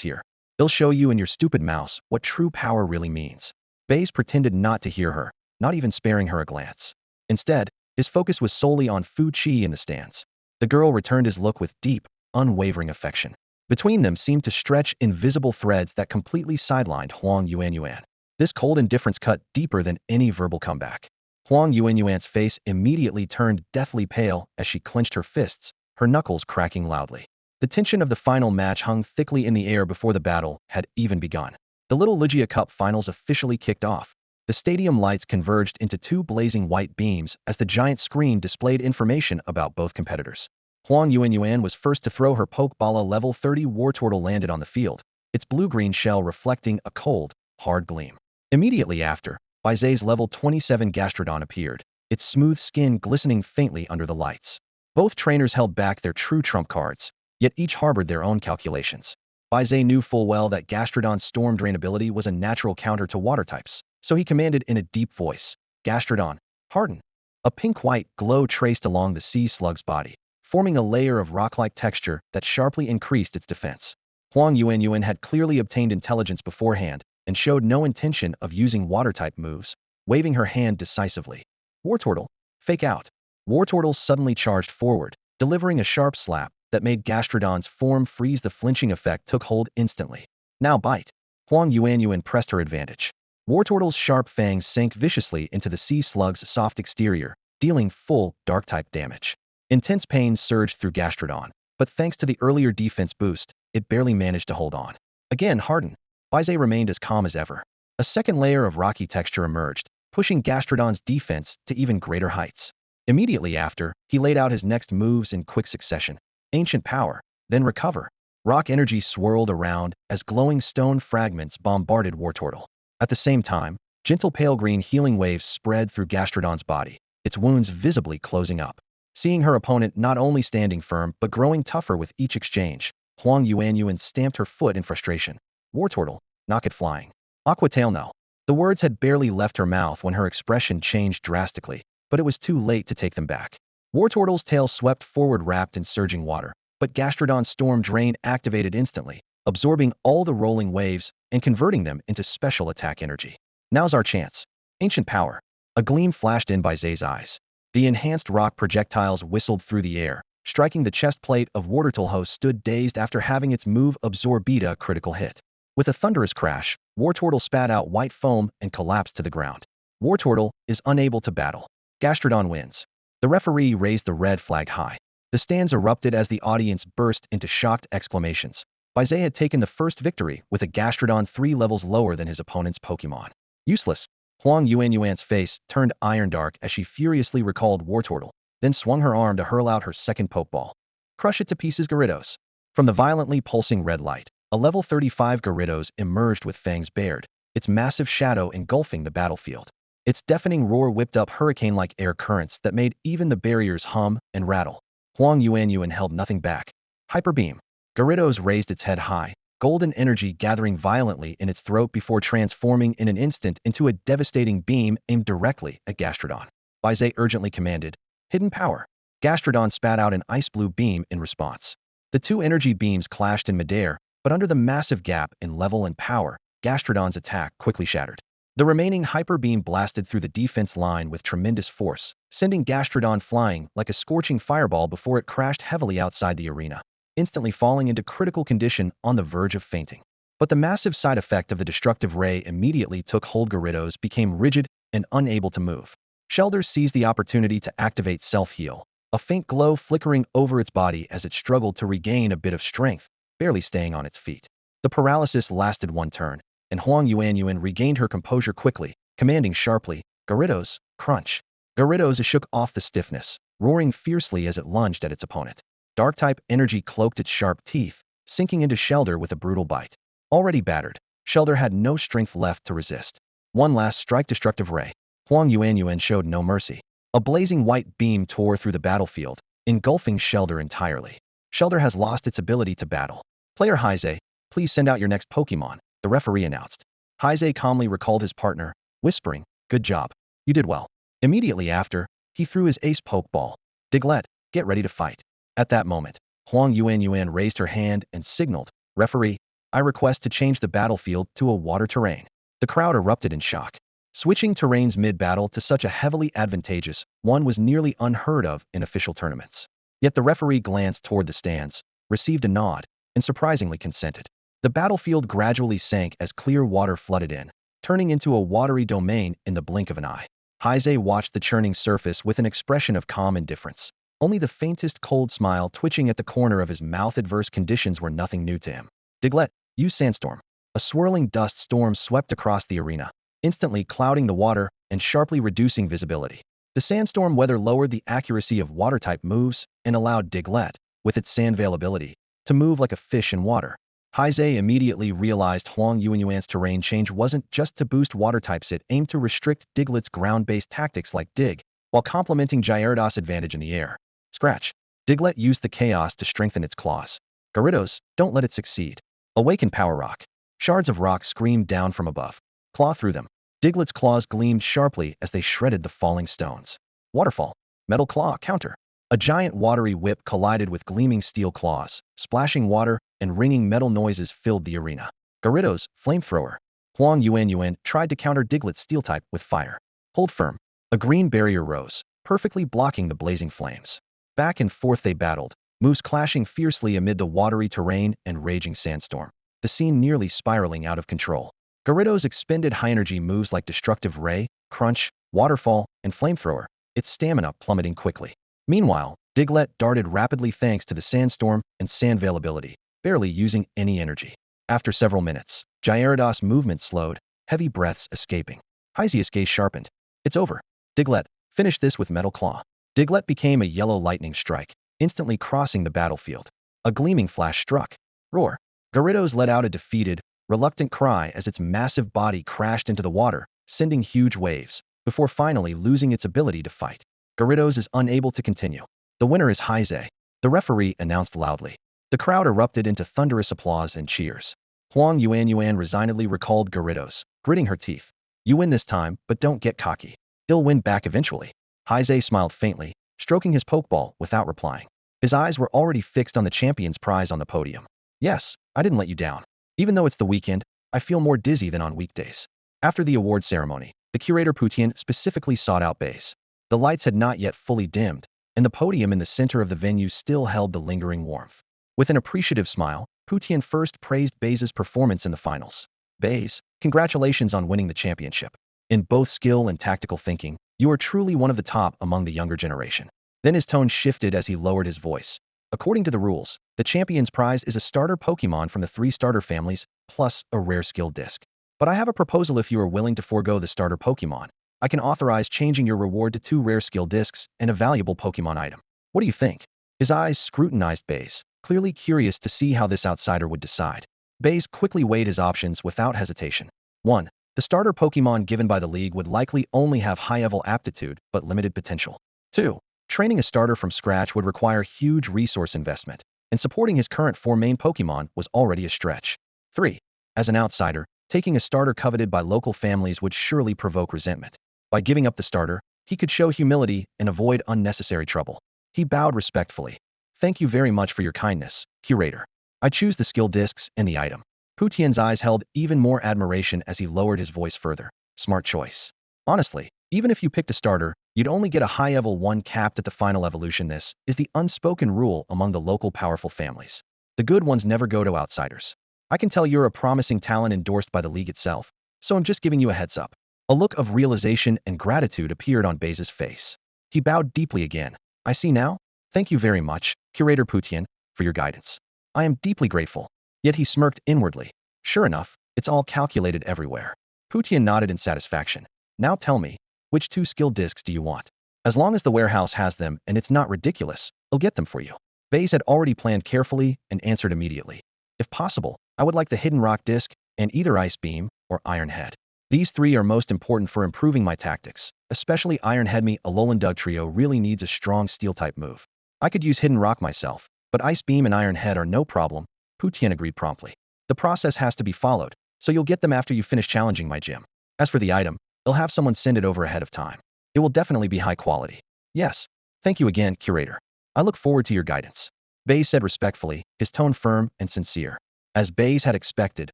Speaker 1: here. They'll show you and your stupid mouse what true power really means. Baize pretended not to hear her, not even sparing her a glance. Instead, his focus was solely on Fu Qi in the stands. The girl returned his look with deep, unwavering affection. Between them seemed to stretch invisible threads that completely sidelined Huang Yuanyuan. This cold indifference cut deeper than any verbal comeback. Huang Yuanyuan's face immediately turned deathly pale as she clenched her fists, her knuckles cracking loudly. The tension of the final match hung thickly in the air before the battle had even begun. The Little Ligia Cup finals officially kicked off. The stadium lights converged into two blazing white beams as the giant screen displayed information about both competitors. Huang Yuanyuan was first to throw her Pokeball. Level 30 Wartortle landed on the field, its blue-green shell reflecting a cold, hard gleam. Immediately after, Baize's level 27 Gastrodon appeared, its smooth skin glistening faintly under the lights. Both trainers held back their true trump cards, yet each harbored their own calculations. Baize knew full well that Gastrodon's Storm Drain ability was a natural counter to water types, so he commanded in a deep voice, Gastrodon, harden. A pink-white glow traced along the sea slug's body, forming a layer of rock-like texture that sharply increased its defense. Huang Yuanyuan had clearly obtained intelligence beforehand and showed no intention of using water-type moves, waving her hand decisively. Wartortle, fake out. Wartortle suddenly charged forward, delivering a sharp slap that made Gastrodon's form freeze. The flinching effect took hold instantly. Now bite. Huang Yuanyuan pressed her advantage. Wartortle's sharp fangs sank viciously into the sea slug's soft exterior, dealing full, dark-type damage. Intense pain surged through Gastrodon, but thanks to the earlier defense boost, it barely managed to hold on. Again hardened, Baize remained as calm as ever. A second layer of rocky texture emerged, pushing Gastrodon's defense to even greater heights. Immediately after, he laid out his next moves in quick succession. Ancient Power, then Recover. Rock energy swirled around as glowing stone fragments bombarded Wartortle. At the same time, gentle pale green healing waves spread through Gastrodon's body, its wounds visibly closing up. Seeing her opponent not only standing firm but growing tougher with each exchange, Huang Yuanyuan stamped her foot in frustration. Wartortle, knock it flying. Aquatail no. The words had barely left her mouth when her expression changed drastically, but it was too late to take them back. Wartortle's tail swept forward wrapped in surging water, but Gastrodon's Storm Drain activated instantly, absorbing all the rolling waves and converting them into special attack energy. Now's our chance. Ancient power. A gleam flashed in Baize's eyes. The enhanced rock projectiles whistled through the air, striking the chest plate of Wartortle, stood dazed after having its move absorb a critical hit. With a thunderous crash, Wartortle spat out white foam and collapsed to the ground. Wartortle is unable to battle. Gastrodon wins. The referee raised the red flag high. The stands erupted as the audience burst into shocked exclamations. Baize had taken the first victory with a Gastrodon 3 levels lower than his opponent's Pokémon. Useless. Huang Yuanyuan's face turned iron dark as she furiously recalled Wartortle, then swung her arm to hurl out her second Pokeball. Crush it to pieces, Gyarados. From the violently pulsing red light, a level 35 Gyarados emerged with fangs bared, its massive shadow engulfing the battlefield. Its deafening roar whipped up hurricane-like air currents that made even the barriers hum and rattle. Huang Yuanyuan held nothing back. Hyper Beam. Gyarados raised its head high, golden energy gathering violently in its throat before transforming in an instant into a devastating beam aimed directly at Gastrodon. Baize urgently commanded, "Hidden power." Gastrodon spat out an ice blue beam in response. The two energy beams clashed in midair, but under the massive gap in level and power, Gastrodon's attack quickly shattered. The remaining hyper beam blasted through the defense line with tremendous force, sending Gastrodon flying like a scorching fireball before it crashed heavily outside the arena, instantly falling into critical condition on the verge of fainting. But the massive side effect of the destructive ray immediately took hold. Gyarados became rigid and unable to move. Shelder seized the opportunity to activate self-heal, a faint glow flickering over its body as it struggled to regain a bit of strength, barely staying on its feet. The paralysis lasted one turn, and Huang Yuanyuan regained her composure quickly, commanding sharply, "Gyarados, crunch." Gyarados shook off the stiffness, roaring fiercely as it lunged at its opponent. Dark-type energy cloaked its sharp teeth, sinking into Shelder with a brutal bite. Already battered, Shelder had no strength left to resist. One last strike. Destructive ray. Huang Yuanyuan showed no mercy. A blazing white beam tore through the battlefield, engulfing Shelder entirely. Shelder has lost its ability to battle. Player Haize, please send out your next Pokemon, the referee announced. Haize calmly recalled his partner, whispering, "Good job. You did well." Immediately after, he threw his ace Pokeball. "Diglett, get ready to fight." At that moment, Huang Yuanyuan raised her hand and signaled, "Referee, I request to change the battlefield to a water terrain." The crowd erupted in shock. Switching terrains mid-battle to such a heavily advantageous one was nearly unheard of in official tournaments. Yet the referee glanced toward the stands, received a nod, and surprisingly consented. The battlefield gradually sank as clear water flooded in, turning into a watery domain in the blink of an eye. Haize watched the churning surface with an expression of calm indifference, only the faintest cold smile twitching at the corner of his mouth. Adverse conditions were nothing new to him. "Diglett, use Sandstorm." A swirling dust storm swept across the arena, instantly clouding the water and sharply reducing visibility. The sandstorm weather lowered the accuracy of water-type moves and allowed Diglett, with its sand veil ability, to move like a fish in water. Haize immediately realized Huang Yuanyuan's terrain change wasn't just to boost water types. It aimed to restrict Diglett's ground-based tactics like Dig, while complementing Gyarados' advantage in the air. Scratch. Diglett used the chaos to strengthen its claws. "Gyarados, don't let it succeed." Awaken Power Rock. Shards of rock screamed down from above. Claw through them. Diglett's claws gleamed sharply as they shredded the falling stones. Waterfall. Metal Claw counter. A giant watery whip collided with gleaming steel claws, splashing water and ringing metal noises filled the arena. Gyarados, Flamethrower. Huang Yuanyuan tried to counter Diglett's Steel-type with fire. Hold firm. A green barrier rose, perfectly blocking the blazing flames. Back and forth they battled, moves clashing fiercely amid the watery terrain and raging sandstorm, the scene nearly spiraling out of control. Gyarados expended high-energy moves like Destructive Ray, Crunch, Waterfall, and Flamethrower, its stamina plummeting quickly. Meanwhile, Diglett darted rapidly thanks to the Sandstorm and Sand Veil ability, barely using any energy. After several minutes, Gyarados' movement slowed, heavy breaths escaping. Haize's gaze sharpened. "It's over. Diglett, finish this with Metal Claw." Diglett became a yellow lightning strike, instantly crossing the battlefield. A gleaming flash struck. Roar. Gyarados let out a defeated, reluctant cry as its massive body crashed into the water, sending huge waves, before finally losing its ability to fight. Gyarados is unable to continue. The winner is Haize, the referee announced loudly. The crowd erupted into thunderous applause and cheers. Huang Yuanyuan resignedly recalled Gyarados, gritting her teeth. "You win this time, but don't get cocky. He'll win back eventually." Haize smiled faintly, stroking his Pokeball without replying. His eyes were already fixed on the champion's prize on the podium. Yes, I didn't let you down. Even though it's the weekend, I feel more dizzy than on weekdays. After the award ceremony, the curator Poutine specifically sought out Baize. The lights had not yet fully dimmed, and the podium in the center of the venue still held the lingering warmth. With an appreciative smile, Poutine first praised Baize's performance in the finals. Baize, congratulations on winning the championship. In both skill and tactical thinking, you are truly one of the top among the younger generation. Then his tone shifted as he lowered his voice. According to the rules, the champion's prize is a starter Pokemon from the 3 starter families, plus a rare skill disc. But I have a proposal. If you are willing to forego the starter Pokemon, I can authorize changing your reward to 2 rare skill discs and a valuable Pokemon item. What do you think? His eyes scrutinized Baize, clearly curious to see how this outsider would decide. Baize quickly weighed his options without hesitation. 1. The starter Pokemon given by the league would likely only have high-level aptitude but limited potential. 2. Training a starter from scratch would require huge resource investment, and supporting his current 4 main Pokemon was already a stretch. 3. As an outsider, taking a starter coveted by local families would surely provoke resentment. By giving up the starter, he could show humility and avoid unnecessary trouble. He bowed respectfully. Thank you very much for your kindness, curator. I choose the skill discs and the item. Poutien's eyes held even more admiration as he lowered his voice further. Smart choice. Honestly, even if you picked a starter, you'd only get a high-level 1 capped at the final evolution. This is the unspoken rule among the local powerful families. The good ones never go to outsiders. I can tell you're a promising talent endorsed by the league itself, so I'm just giving you a heads up. A look of realization and gratitude appeared on Baize's face. He bowed deeply again. I see now. Thank you very much, Curator Poutine, for your guidance. I am deeply grateful. Yet he smirked inwardly. Sure enough, it's all calculated everywhere. Poutine nodded in satisfaction. Now tell me, which 2 skill discs do you want? As long as the warehouse has them and it's not ridiculous, I'll get them for you. Baize had already planned carefully and answered immediately. If possible, I would like the Hidden Rock disc and either Ice Beam or Iron Head. These 3 are most important for improving my tactics, especially Iron Head. Me, Alolan Dugtrio really needs a strong Steel-type move. I could use Hidden Rock myself, but Ice Beam and Iron Head are no problem. Poutine agreed promptly. The process has to be followed, so you'll get them after you finish challenging my gym. As for the item, I'll have someone send it over ahead of time. It will definitely be high quality. Yes. Thank you again, curator. I look forward to your guidance. Baize said respectfully, his tone firm and sincere. As Baize had expected,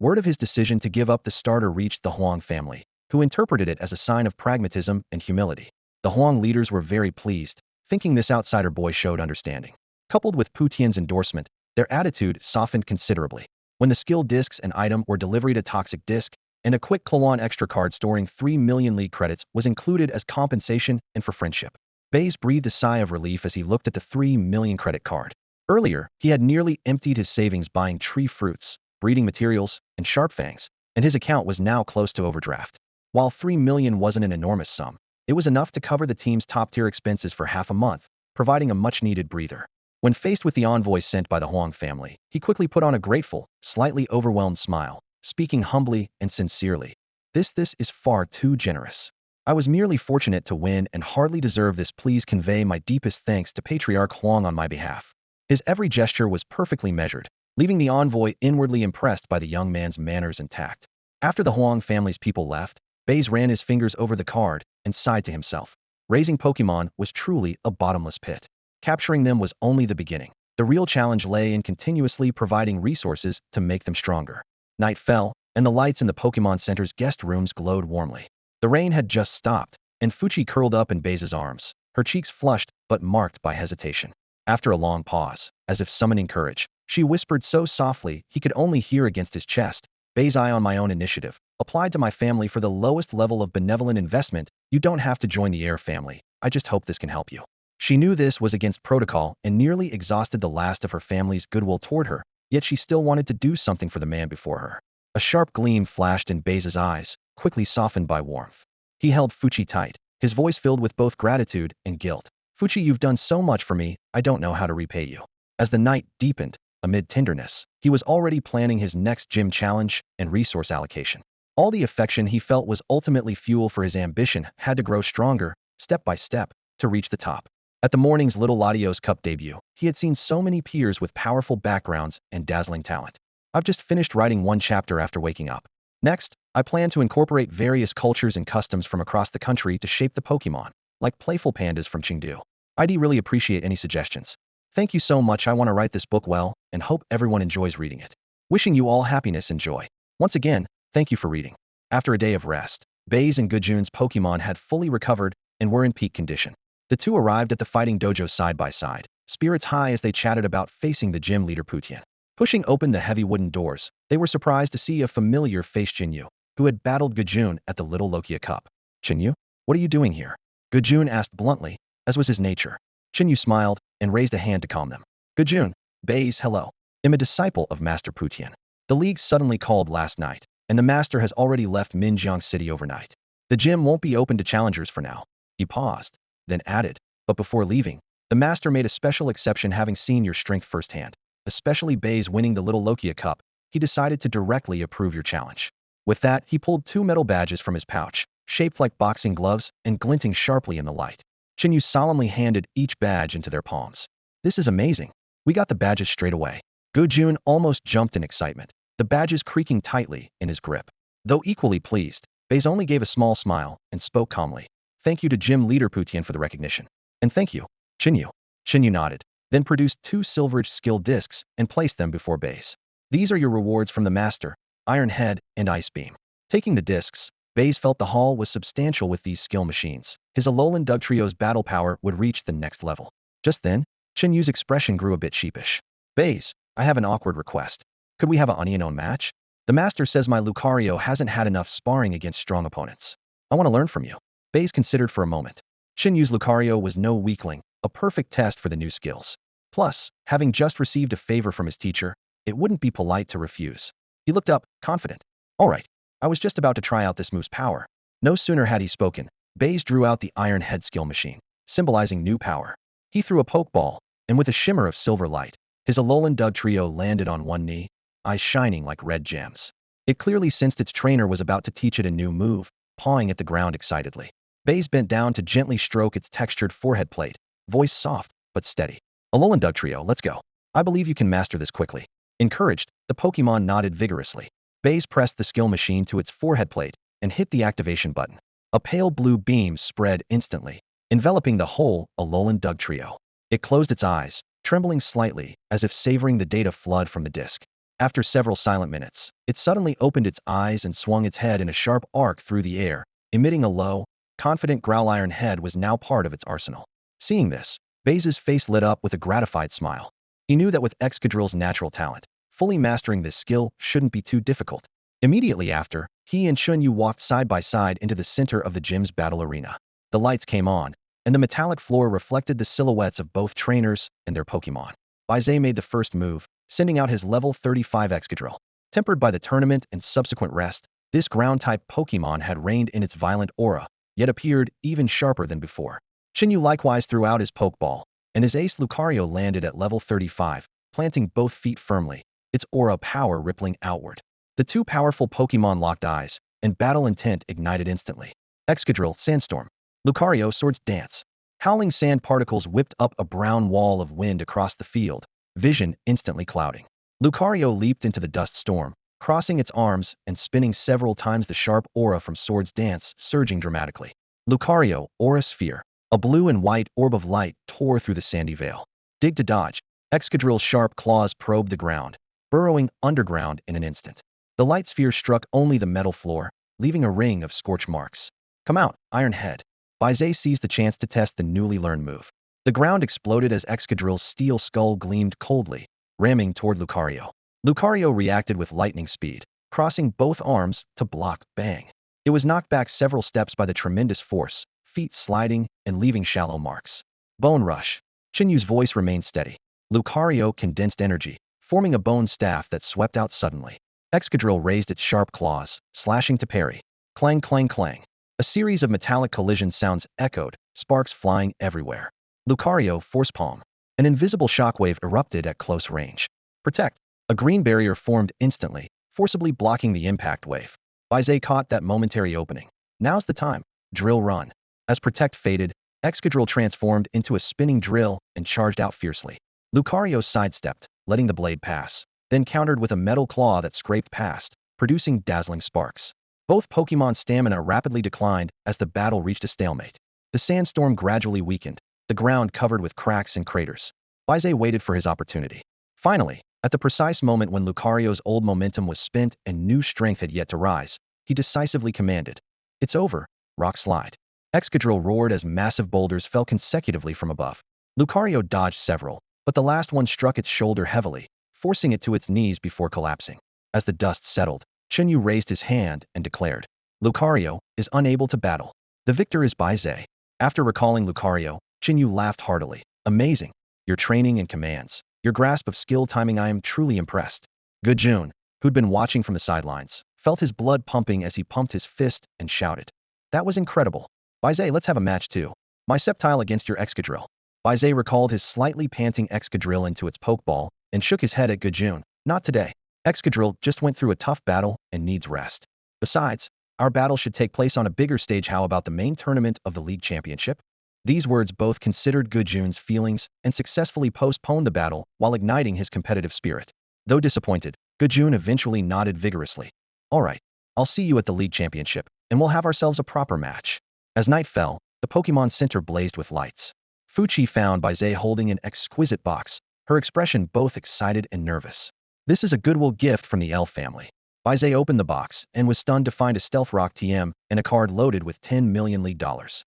Speaker 1: word of his decision to give up the starter reached the Huang family, who interpreted it as a sign of pragmatism and humility. The Huang leaders were very pleased, thinking this outsider boy showed understanding. Coupled with Poutien's endorsement, their attitude softened considerably. When the skill discs and item were delivered, a toxic disc and a quick Klowan extra card storing 3 million league credits was included as compensation and for friendship. Baize breathed a sigh of relief as he looked at the 3 million credit card. Earlier, he had nearly emptied his savings buying tree fruits, breeding materials, and sharp fangs, and his account was now close to overdraft. While 3 million wasn't an enormous sum, it was enough to cover the team's top-tier expenses for half a month, providing a much-needed breather. When faced with the envoys sent by the Huang family, he quickly put on a grateful, slightly overwhelmed smile, speaking humbly and sincerely. This is far too generous. I was merely fortunate to win and hardly deserve this. Please convey my deepest thanks to Patriarch Huang on my behalf. His every gesture was perfectly measured, leaving the envoy inwardly impressed by the young man's manners and tact. After the Huang family's people left, Baize ran his fingers over the card and sighed to himself. Raising Pokemon was truly a bottomless pit. Capturing them was only the beginning. The real challenge lay in continuously providing resources to make them stronger. Night fell, and the lights in the Pokemon Center's guest rooms glowed warmly. The rain had just stopped, and Fuchi curled up in Baize's arms, her cheeks flushed but marked by hesitation. After a long pause, as if summoning courage, she whispered so softly he could only hear against his chest, Baize, I on my own initiative, applied to my family for the lowest level of benevolent investment. You don't have to join the Air family. I just hope this can help you. She knew this was against protocol and nearly exhausted the last of her family's goodwill toward her, yet she still wanted to do something for the man before her. A sharp gleam flashed in Baize's eyes, quickly softened by warmth. He held Fuchi tight, his voice filled with both gratitude and guilt. Fuchi, you've done so much for me, I don't know how to repay you. As the night deepened, amid tenderness, he was already planning his next gym challenge and resource allocation. All the affection he felt was ultimately fuel for his ambition had to grow stronger, step by step, to reach the top. At the morning's Little Latios Cup debut, he had seen so many peers with powerful backgrounds and dazzling talent. I've just finished writing 1 chapter after waking up. Next, I plan to incorporate various cultures and customs from across the country to shape the Pokemon, like playful pandas from Chengdu. I'd really appreciate any suggestions. Thank you so much. I want to write this book well and hope everyone enjoys reading it. Wishing you all happiness and joy. Once again, thank you for reading. After a day of rest, Baize and Gujun's Pokemon had fully recovered and were in peak condition. The two arrived at the fighting dojo side by side, spirits high as they chatted about facing the gym leader Putian. Pushing open the heavy wooden doors, they were surprised to see a familiar face Jinyu, who had battled Gujun at the Little Lokia Cup. Jinyu, what are you doing here? Gujun asked bluntly, as was his nature. Jinyu smiled and raised a hand to calm them. Gujun, Baize, hello. I'm a disciple of Master Putian. The league suddenly called last night, and the master has already left Minjiang City overnight. The gym won't be open to challengers for now. He paused, then added, but before leaving, the master made a special exception having seen your strength firsthand, especially Baize winning the Little Lokia Cup. He decided to directly approve your challenge. With that, he pulled two metal badges from his pouch, shaped like boxing gloves and glinting sharply in the light. Jinyu solemnly handed each badge into their palms. This is amazing. We got the badges straight away. Gujun almost jumped in excitement, the badges creaking tightly in his grip. Though equally pleased, Baize only gave a small smile and spoke calmly. Thank you to Gym Leader Putian for the recognition. And thank you, Jinyu. Jinyu nodded, then produced two silver skill discs and placed them before Baize. These are your rewards from the master, Iron Head and Ice Beam. Taking the discs, Baize felt the hall was substantial with these skill machines. His Alolan Dugtrio's battle power would reach the next level. Just then, Chinyu's expression grew a bit sheepish. Baize, I have an awkward request. Could we have an onion-on match? The master says my Lucario hasn't had enough sparring against strong opponents. I want to learn from you. Baize considered for a moment. Chinyu's Lucario was no weakling, a perfect test for the new skills. Plus, having just received a favor from his teacher, it wouldn't be polite to refuse. He looked up, confident. All right, I was just about to try out this move's power. No sooner had he spoken, Baize drew out the Iron Head skill machine, symbolizing new power. He threw a pokeball, and with a shimmer of silver light, his Alolan Dugtrio landed on one knee, eyes shining like red gems. It clearly sensed its trainer was about to teach it a new move, pawing at the ground excitedly. Baize bent down to gently stroke its textured forehead plate, voice soft but steady. Alolan Dugtrio, let's go. I believe you can master this quickly. Encouraged, the Pokemon nodded vigorously. Baize pressed the skill machine to its forehead plate and hit the activation button. A pale blue beam spread instantly, enveloping the whole Alolan Dugtrio. It closed its eyes, trembling slightly, as if savoring the data flood from the disc. After several silent minutes, it suddenly opened its eyes and swung its head in a sharp arc through the air, emitting a low, confident growl. Iron Head was now part of its arsenal. Seeing this, Baize's face lit up with a gratified smile. He knew that with Excadrill's natural talent, fully mastering this skill shouldn't be too difficult. Immediately after, he and Chunyu walked side by side into the center of the gym's battle arena. The lights came on, and the metallic floor reflected the silhouettes of both trainers and their Pokemon. Baize made the first move, sending out his level 35 Excadrill. Tempered by the tournament and subsequent rest, this ground-type Pokemon had reined in its violent aura, yet appeared even sharper than before. Chinyu likewise threw out his Pokeball, and his ace Lucario landed at level 35, planting both feet firmly, its aura power rippling outward. The two powerful Pokemon locked eyes, and battle intent ignited instantly. Excadrill, Sandstorm. Lucario, Swords Dance. Howling sand particles whipped up a brown wall of wind across the field, vision instantly clouding. Lucario leaped into the dust storm, crossing its arms and spinning several times, the sharp aura from Swords Dance surging dramatically. Lucario, Aura Sphere. A blue and white orb of light tore through the sandy veil. Dig to dodge. Excadrill's sharp claws probed the ground, burrowing underground in an instant. The light sphere struck only the metal floor, leaving a ring of scorch marks. Come out, Iron Head. Baize seized the chance to test the newly learned move. The ground exploded as Excadrill's steel skull gleamed coldly, ramming toward Lucario. Lucario reacted with lightning speed, crossing both arms to block. Bang. It was knocked back several steps by the tremendous force, feet sliding and leaving shallow marks. Bone Rush. Chinyu's voice remained steady. Lucario condensed energy, forming a bone staff that swept out suddenly. Excadrill raised its sharp claws, slashing to parry. Clang, clang, clang. A series of metallic collision sounds echoed, sparks flying everywhere. Lucario, Force Palm. An invisible shockwave erupted at close range. Protect. A green barrier formed instantly, forcibly blocking the impact wave. Baize caught that momentary opening. Now's the time. Drill run. As Protect faded, Excadrill transformed into a spinning drill and charged out fiercely. Lucario sidestepped, letting the blade pass, then countered with a metal claw that scraped past, producing dazzling sparks. Both Pokemon's stamina rapidly declined as the battle reached a stalemate. The sandstorm gradually weakened, the ground covered with cracks and craters. Baize waited for his opportunity. Finally, at the precise moment when Lucario's old momentum was spent and new strength had yet to rise, he decisively commanded, "It's over, rock slide." Excadrill roared as massive boulders fell consecutively from above. Lucario dodged several, but the last one struck its shoulder heavily, forcing it to its knees before collapsing. As the dust settled, Chenyu raised his hand and declared, "Lucario is unable to battle. The victor is Baize." After recalling Lucario, Chenyu laughed heartily. "Amazing. Your training and commands. Your grasp of skill timing, I am truly impressed." Gujun, who'd been watching from the sidelines, felt his blood pumping as he pumped his fist and shouted, "That was incredible. Baize, let's have a match too. My Sceptile against your Excadrill." Baize recalled his slightly panting Excadrill into its pokeball and shook his head at Gujun. "Not today. Excadrill just went through a tough battle and needs rest. Besides, our battle should take place on a bigger stage. How about the main tournament of the League Championship?" These words both considered Gujun's feelings and successfully postponed the battle while igniting his competitive spirit. Though disappointed, Gujun eventually nodded vigorously. "All right, I'll see you at the League Championship, and we'll have ourselves a proper match." As night fell, the Pokemon Center blazed with lights. Fuchi found Baize holding an exquisite box, her expression both excited and nervous. "This is a goodwill gift from the elf family." Baize opened the box and was stunned to find a Stealth Rock TM and a card loaded with 10 million league dollars.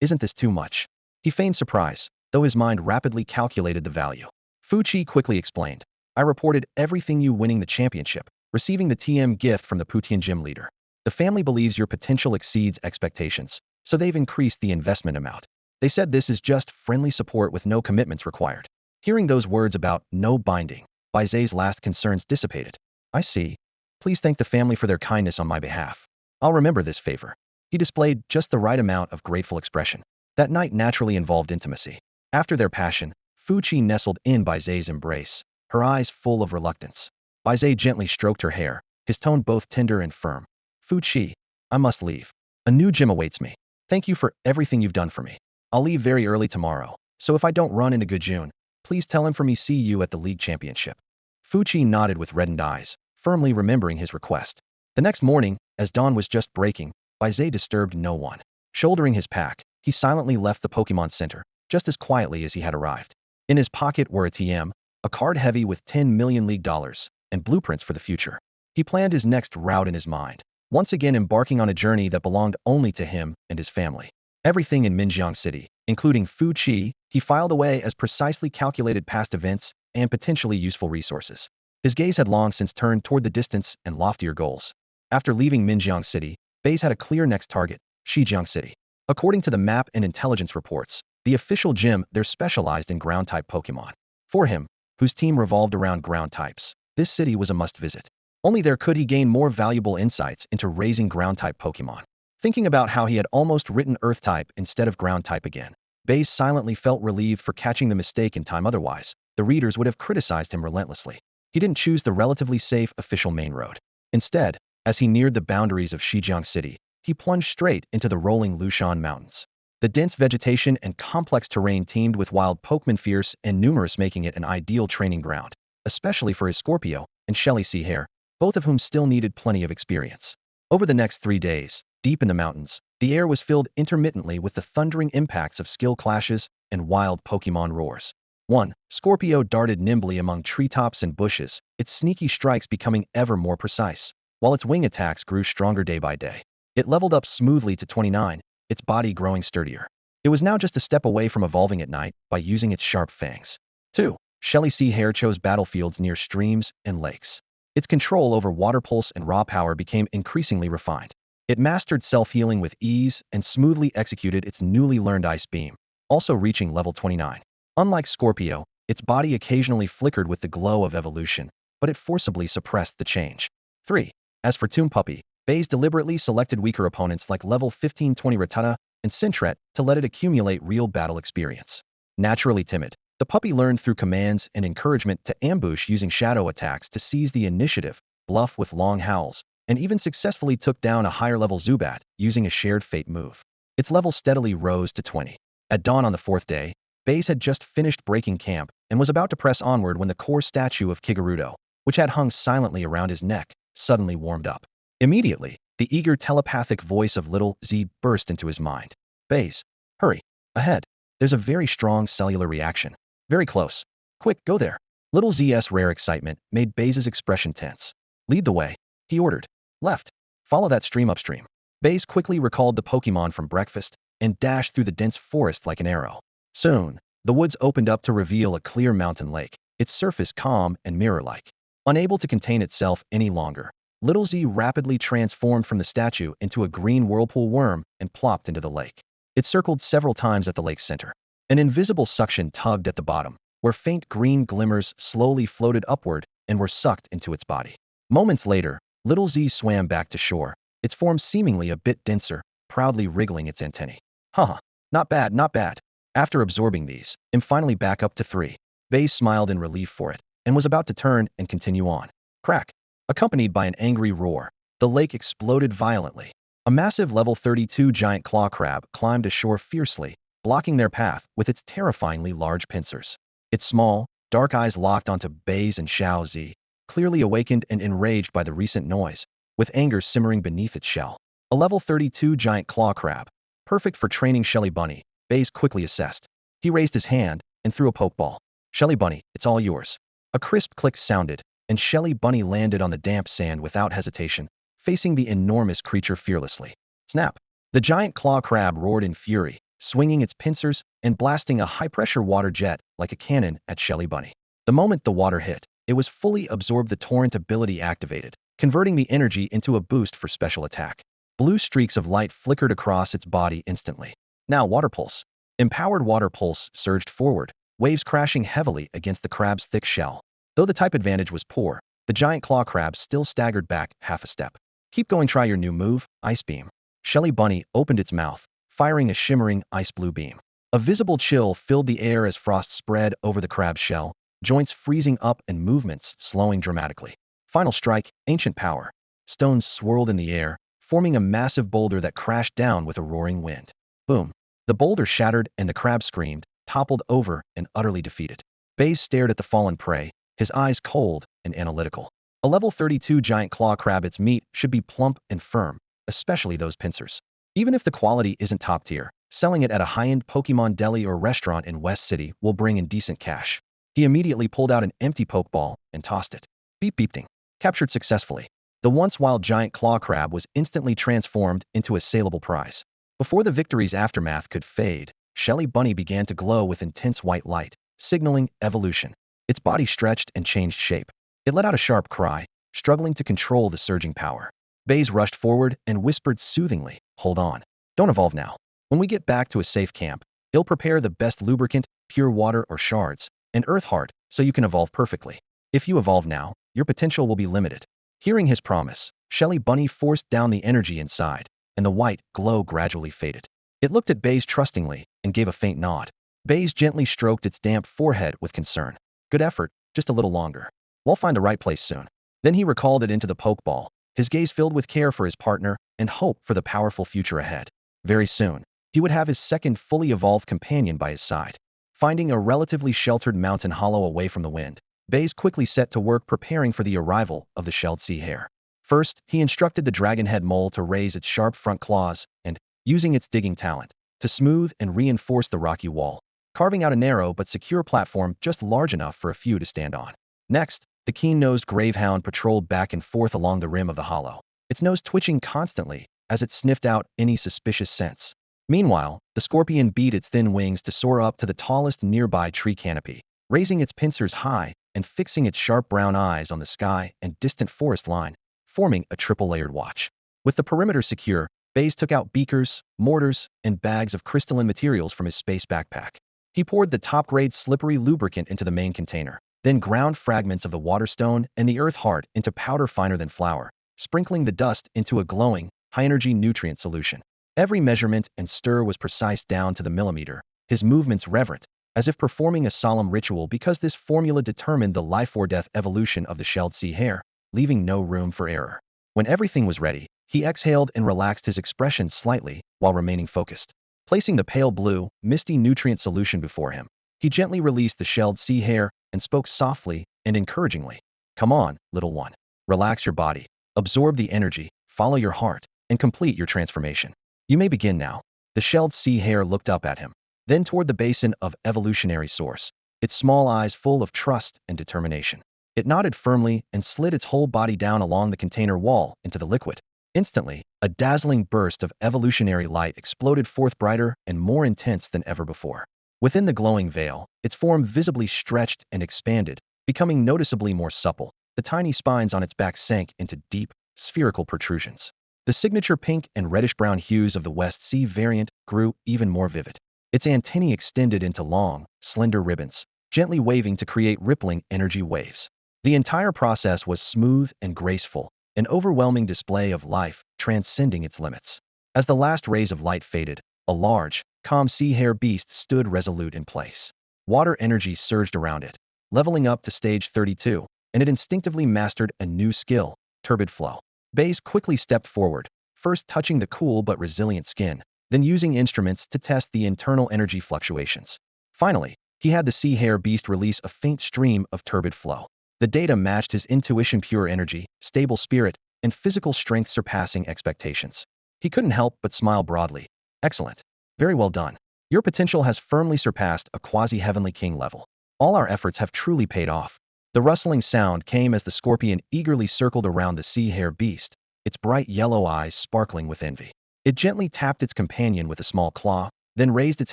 Speaker 1: Isn't this too much?" He feigned surprise, though his mind rapidly calculated the value. Fuchi quickly explained, "I reported everything you winning the championship, receiving the TM gift from the Putian gym leader. The family believes your potential exceeds expectations, so they've increased the investment amount. They said this is just friendly support with no commitments required." Hearing those words about no binding, Baize's last concerns dissipated. "I see. Please thank the family for their kindness on my behalf. I'll remember this favor." He displayed just the right amount of grateful expression. That night naturally involved intimacy. After their passion, Fuchi nestled in Baize's embrace, her eyes full of reluctance. Baize gently stroked her hair, his tone both tender and firm. "Fuchi, I must leave. A new gym awaits me. Thank you for everything you've done for me. I'll leave very early tomorrow, so if I don't run into Gujun, please tell him for me see you at the League Championship." Fuchi nodded with reddened eyes, firmly remembering his request. The next morning, as dawn was just breaking, Baize disturbed no one. Shouldering his pack, he silently left the Pokemon Center, just as quietly as he had arrived. In his pocket were a TM, a card heavy with 10 million league dollars, and blueprints for the future. He planned his next route in his mind, once again embarking on a journey that belonged only to him and his family. Everything in Minjiang City, including Fuchi, he filed away as precisely calculated past events and potentially useful resources. His gaze had long since turned toward the distance and loftier goals. After leaving Minjiang City, Baize had a clear next target, Shijiang City. According to the map and intelligence reports, the official gym there specialized in ground-type Pokemon. For him, whose team revolved around ground types, this city was a must-visit. Only there could he gain more valuable insights into raising ground-type Pokemon. Thinking about how he had almost written Earth-type instead of ground-type again, Baize silently felt relieved for catching the mistake in time. Otherwise, the readers would have criticized him relentlessly. He didn't choose the relatively safe official main road. Instead, as he neared the boundaries of Shijiang City, he plunged straight into the rolling Lushan Mountains. The dense vegetation and complex terrain teemed with wild Pokemon, fierce and numerous, making it an ideal training ground, especially for his Scorpio and Shelly Sea Hare, both of whom still needed plenty of experience. Over the next 3 days, deep in the mountains, the air was filled intermittently with the thundering impacts of skill clashes and wild Pokemon roars. One Scorpio darted nimbly among treetops and bushes, its sneaky strikes becoming ever more precise, while its wing attacks grew stronger day by day. It leveled up smoothly to 29, its body growing sturdier. It was now just a step away from evolving at night by using its sharp fangs. 2. Shelly Sea Hare chose battlefields near streams and lakes. Its control over water pulse and raw power became increasingly refined. It mastered self-healing with ease and smoothly executed its newly learned Ice Beam, also reaching level 29. Unlike Scorpio, its body occasionally flickered with the glow of evolution, but it forcibly suppressed the change. 3. As for Tomb Puppy, Baize deliberately selected weaker opponents like level 15-20 Rattata and Sintret to let it accumulate real battle experience. Naturally timid, the puppy learned through commands and encouragement to ambush using shadow attacks to seize the initiative, bluff with long howls, and even successfully took down a higher-level Zubat using a shared fate move. Its level steadily rose to 20. At dawn on the 4th day, Baize had just finished breaking camp and was about to press onward when the core statue of Kigarudo, which had hung silently around his neck, suddenly warmed up. Immediately, the eager telepathic voice of Little Z burst into his mind. "Baize, hurry, ahead. There's a very strong cellular reaction." Very close. Quick, go there. Little Z's rare excitement made Baize's expression tense. Lead the way, he ordered. Left. Follow that stream upstream. Baize quickly recalled the Pokemon from breakfast and dashed through the dense forest like an arrow. Soon, the woods opened up to reveal a clear mountain lake, its surface calm and mirror-like. Unable to contain itself any longer, Little Z rapidly transformed from the statue into a green whirlpool worm and plopped into the lake. It circled several times at the lake's center. An invisible suction tugged at the bottom, where faint green glimmers slowly floated upward and were sucked into its body. Moments later, Little Z swam back to shore, its form seemingly a bit denser, proudly wriggling its antennae. Haha, not bad, not bad. After absorbing these, I'm finally back up to 3. Baize smiled in relief for it, and was about to turn and continue on. Crack. Accompanied by an angry roar, the lake exploded violently. A massive level 32 giant claw crab climbed ashore fiercely, blocking their path with its terrifyingly large pincers. Its small, dark eyes locked onto Baize and Xiao Zi, clearly awakened and enraged by the recent noise, with anger simmering beneath its shell. A level 32 giant claw crab, perfect for training Shelly Bunny, Baize quickly assessed. He raised his hand and threw a pokeball. Shelly Bunny, it's all yours. A crisp click sounded, and Shelly Bunny landed on the damp sand without hesitation, facing the enormous creature fearlessly. Snap! The giant claw crab roared in fury, swinging its pincers and blasting a high-pressure water jet like a cannon at Shelly Bunny. The moment the water hit, it was fully absorbed. The torrent ability activated, converting the energy into a boost for special attack. Blue streaks of light flickered across its body instantly. Now Water Pulse. Empowered Water Pulse surged forward, waves crashing heavily against the crab's thick shell. Though the type advantage was poor, the giant claw crab still staggered back half a step. Keep going, try your new move, Ice Beam. Shelly Bunny opened its mouth, firing a shimmering ice blue beam. A visible chill filled the air as frost spread over the crab's shell, joints freezing up and movements slowing dramatically. Final strike, ancient power. Stones swirled in the air, forming a massive boulder that crashed down with a roaring wind. Boom. The boulder shattered and the crab screamed, toppled over and utterly defeated. Baize stared at the fallen prey, his eyes cold and analytical. A level 32 giant claw crab, its meat should be plump and firm, especially those pincers. Even if the quality isn't top tier, selling it at a high-end Pokemon deli or restaurant in West City will bring in decent cash. He immediately pulled out an empty Pokeball and tossed it. Beep beeping. Captured successfully. The once wild giant claw crab was instantly transformed into a saleable prize. Before the victory's aftermath could fade, Shelly Bunny began to glow with intense white light, signaling evolution. Its body stretched and changed shape. It let out a sharp cry, struggling to control the surging power. Baize rushed forward and whispered soothingly, "Hold on. Don't evolve now. When we get back to a safe camp, he'll prepare the best lubricant, pure water or shards, and earth heart, so you can evolve perfectly. If you evolve now, your potential will be limited." Hearing his promise, Shelly Bunny forced down the energy inside, and the white glow gradually faded. It looked at Baize trustingly and gave a faint nod. Baize gently stroked its damp forehead with concern. "Good effort, just a little longer. We'll find the right place soon." Then he recalled it into the Pokeball, his gaze filled with care for his partner and hope for the powerful future ahead. Very soon, he would have his second fully evolved companion by his side. Finding a relatively sheltered mountain hollow away from the wind, Baize quickly set to work preparing for the arrival of the shelled sea hare. First, he instructed the dragonhead mole to raise its sharp front claws and, using its digging talent, to smooth and reinforce the rocky wall, carving out a narrow but secure platform just large enough for a few to stand on. Next, the keen-nosed gravehound patrolled back and forth along the rim of the hollow, its nose twitching constantly as it sniffed out any suspicious scents. Meanwhile, the scorpion beat its thin wings to soar up to the tallest nearby tree canopy, raising its pincers high and fixing its sharp brown eyes on the sky and distant forest line, forming a triple-layered watch. With the perimeter secure, Baize took out beakers, mortars, and bags of crystalline materials from his space backpack. He poured the top-grade slippery lubricant into the main container, then ground fragments of the waterstone and the earth heart into powder finer than flour, sprinkling the dust into a glowing, high-energy nutrient solution. Every measurement and stir was precise down to the millimeter, his movements reverent, as if performing a solemn ritual, because this formula determined the life-or-death evolution of the shelled sea hare, leaving no room for error. When everything was ready, he exhaled and relaxed his expression slightly while remaining focused. Placing the pale blue, misty nutrient solution before him, he gently released the shelled sea hare and spoke softly and encouragingly. "Come on, little one. Relax your body, absorb the energy, follow your heart, and complete your transformation. You may begin now." The shelled sea hare looked up at him, then toward the basin of evolutionary source. its small eyes full of trust and determination. It nodded firmly and slid its whole body down along the container wall into the liquid. Instantly, a dazzling burst of evolutionary light exploded forth, brighter and more intense than ever before. Within the glowing veil, its form visibly stretched and expanded, becoming noticeably more supple. The tiny spines on its back sank into deep, spherical protrusions. The signature pink and reddish-brown hues of the West Sea variant grew even more vivid. Its antennae extended into long, slender ribbons, gently waving to create rippling energy waves. The entire process was smooth and graceful, an overwhelming display of life transcending its limits. As the last rays of light faded, a large, calm sea hare beast stood resolute in place. Water energy surged around it, leveling up to stage 32, and it instinctively mastered a new skill, turbid flow. Baize quickly stepped forward, first touching the cool but resilient skin, then using instruments to test the internal energy fluctuations. Finally, he had the sea hare beast release a faint stream of turbid flow. The data matched his intuition: pure energy, stable spirit, and physical strength surpassing expectations. He couldn't help but smile broadly. Excellent. Very well done. Your potential has firmly surpassed a quasi-heavenly king level. All our efforts have truly paid off. The rustling sound came as the scorpion eagerly circled around the sea hare beast, its bright yellow eyes sparkling with envy. It gently tapped its companion with a small claw, then raised its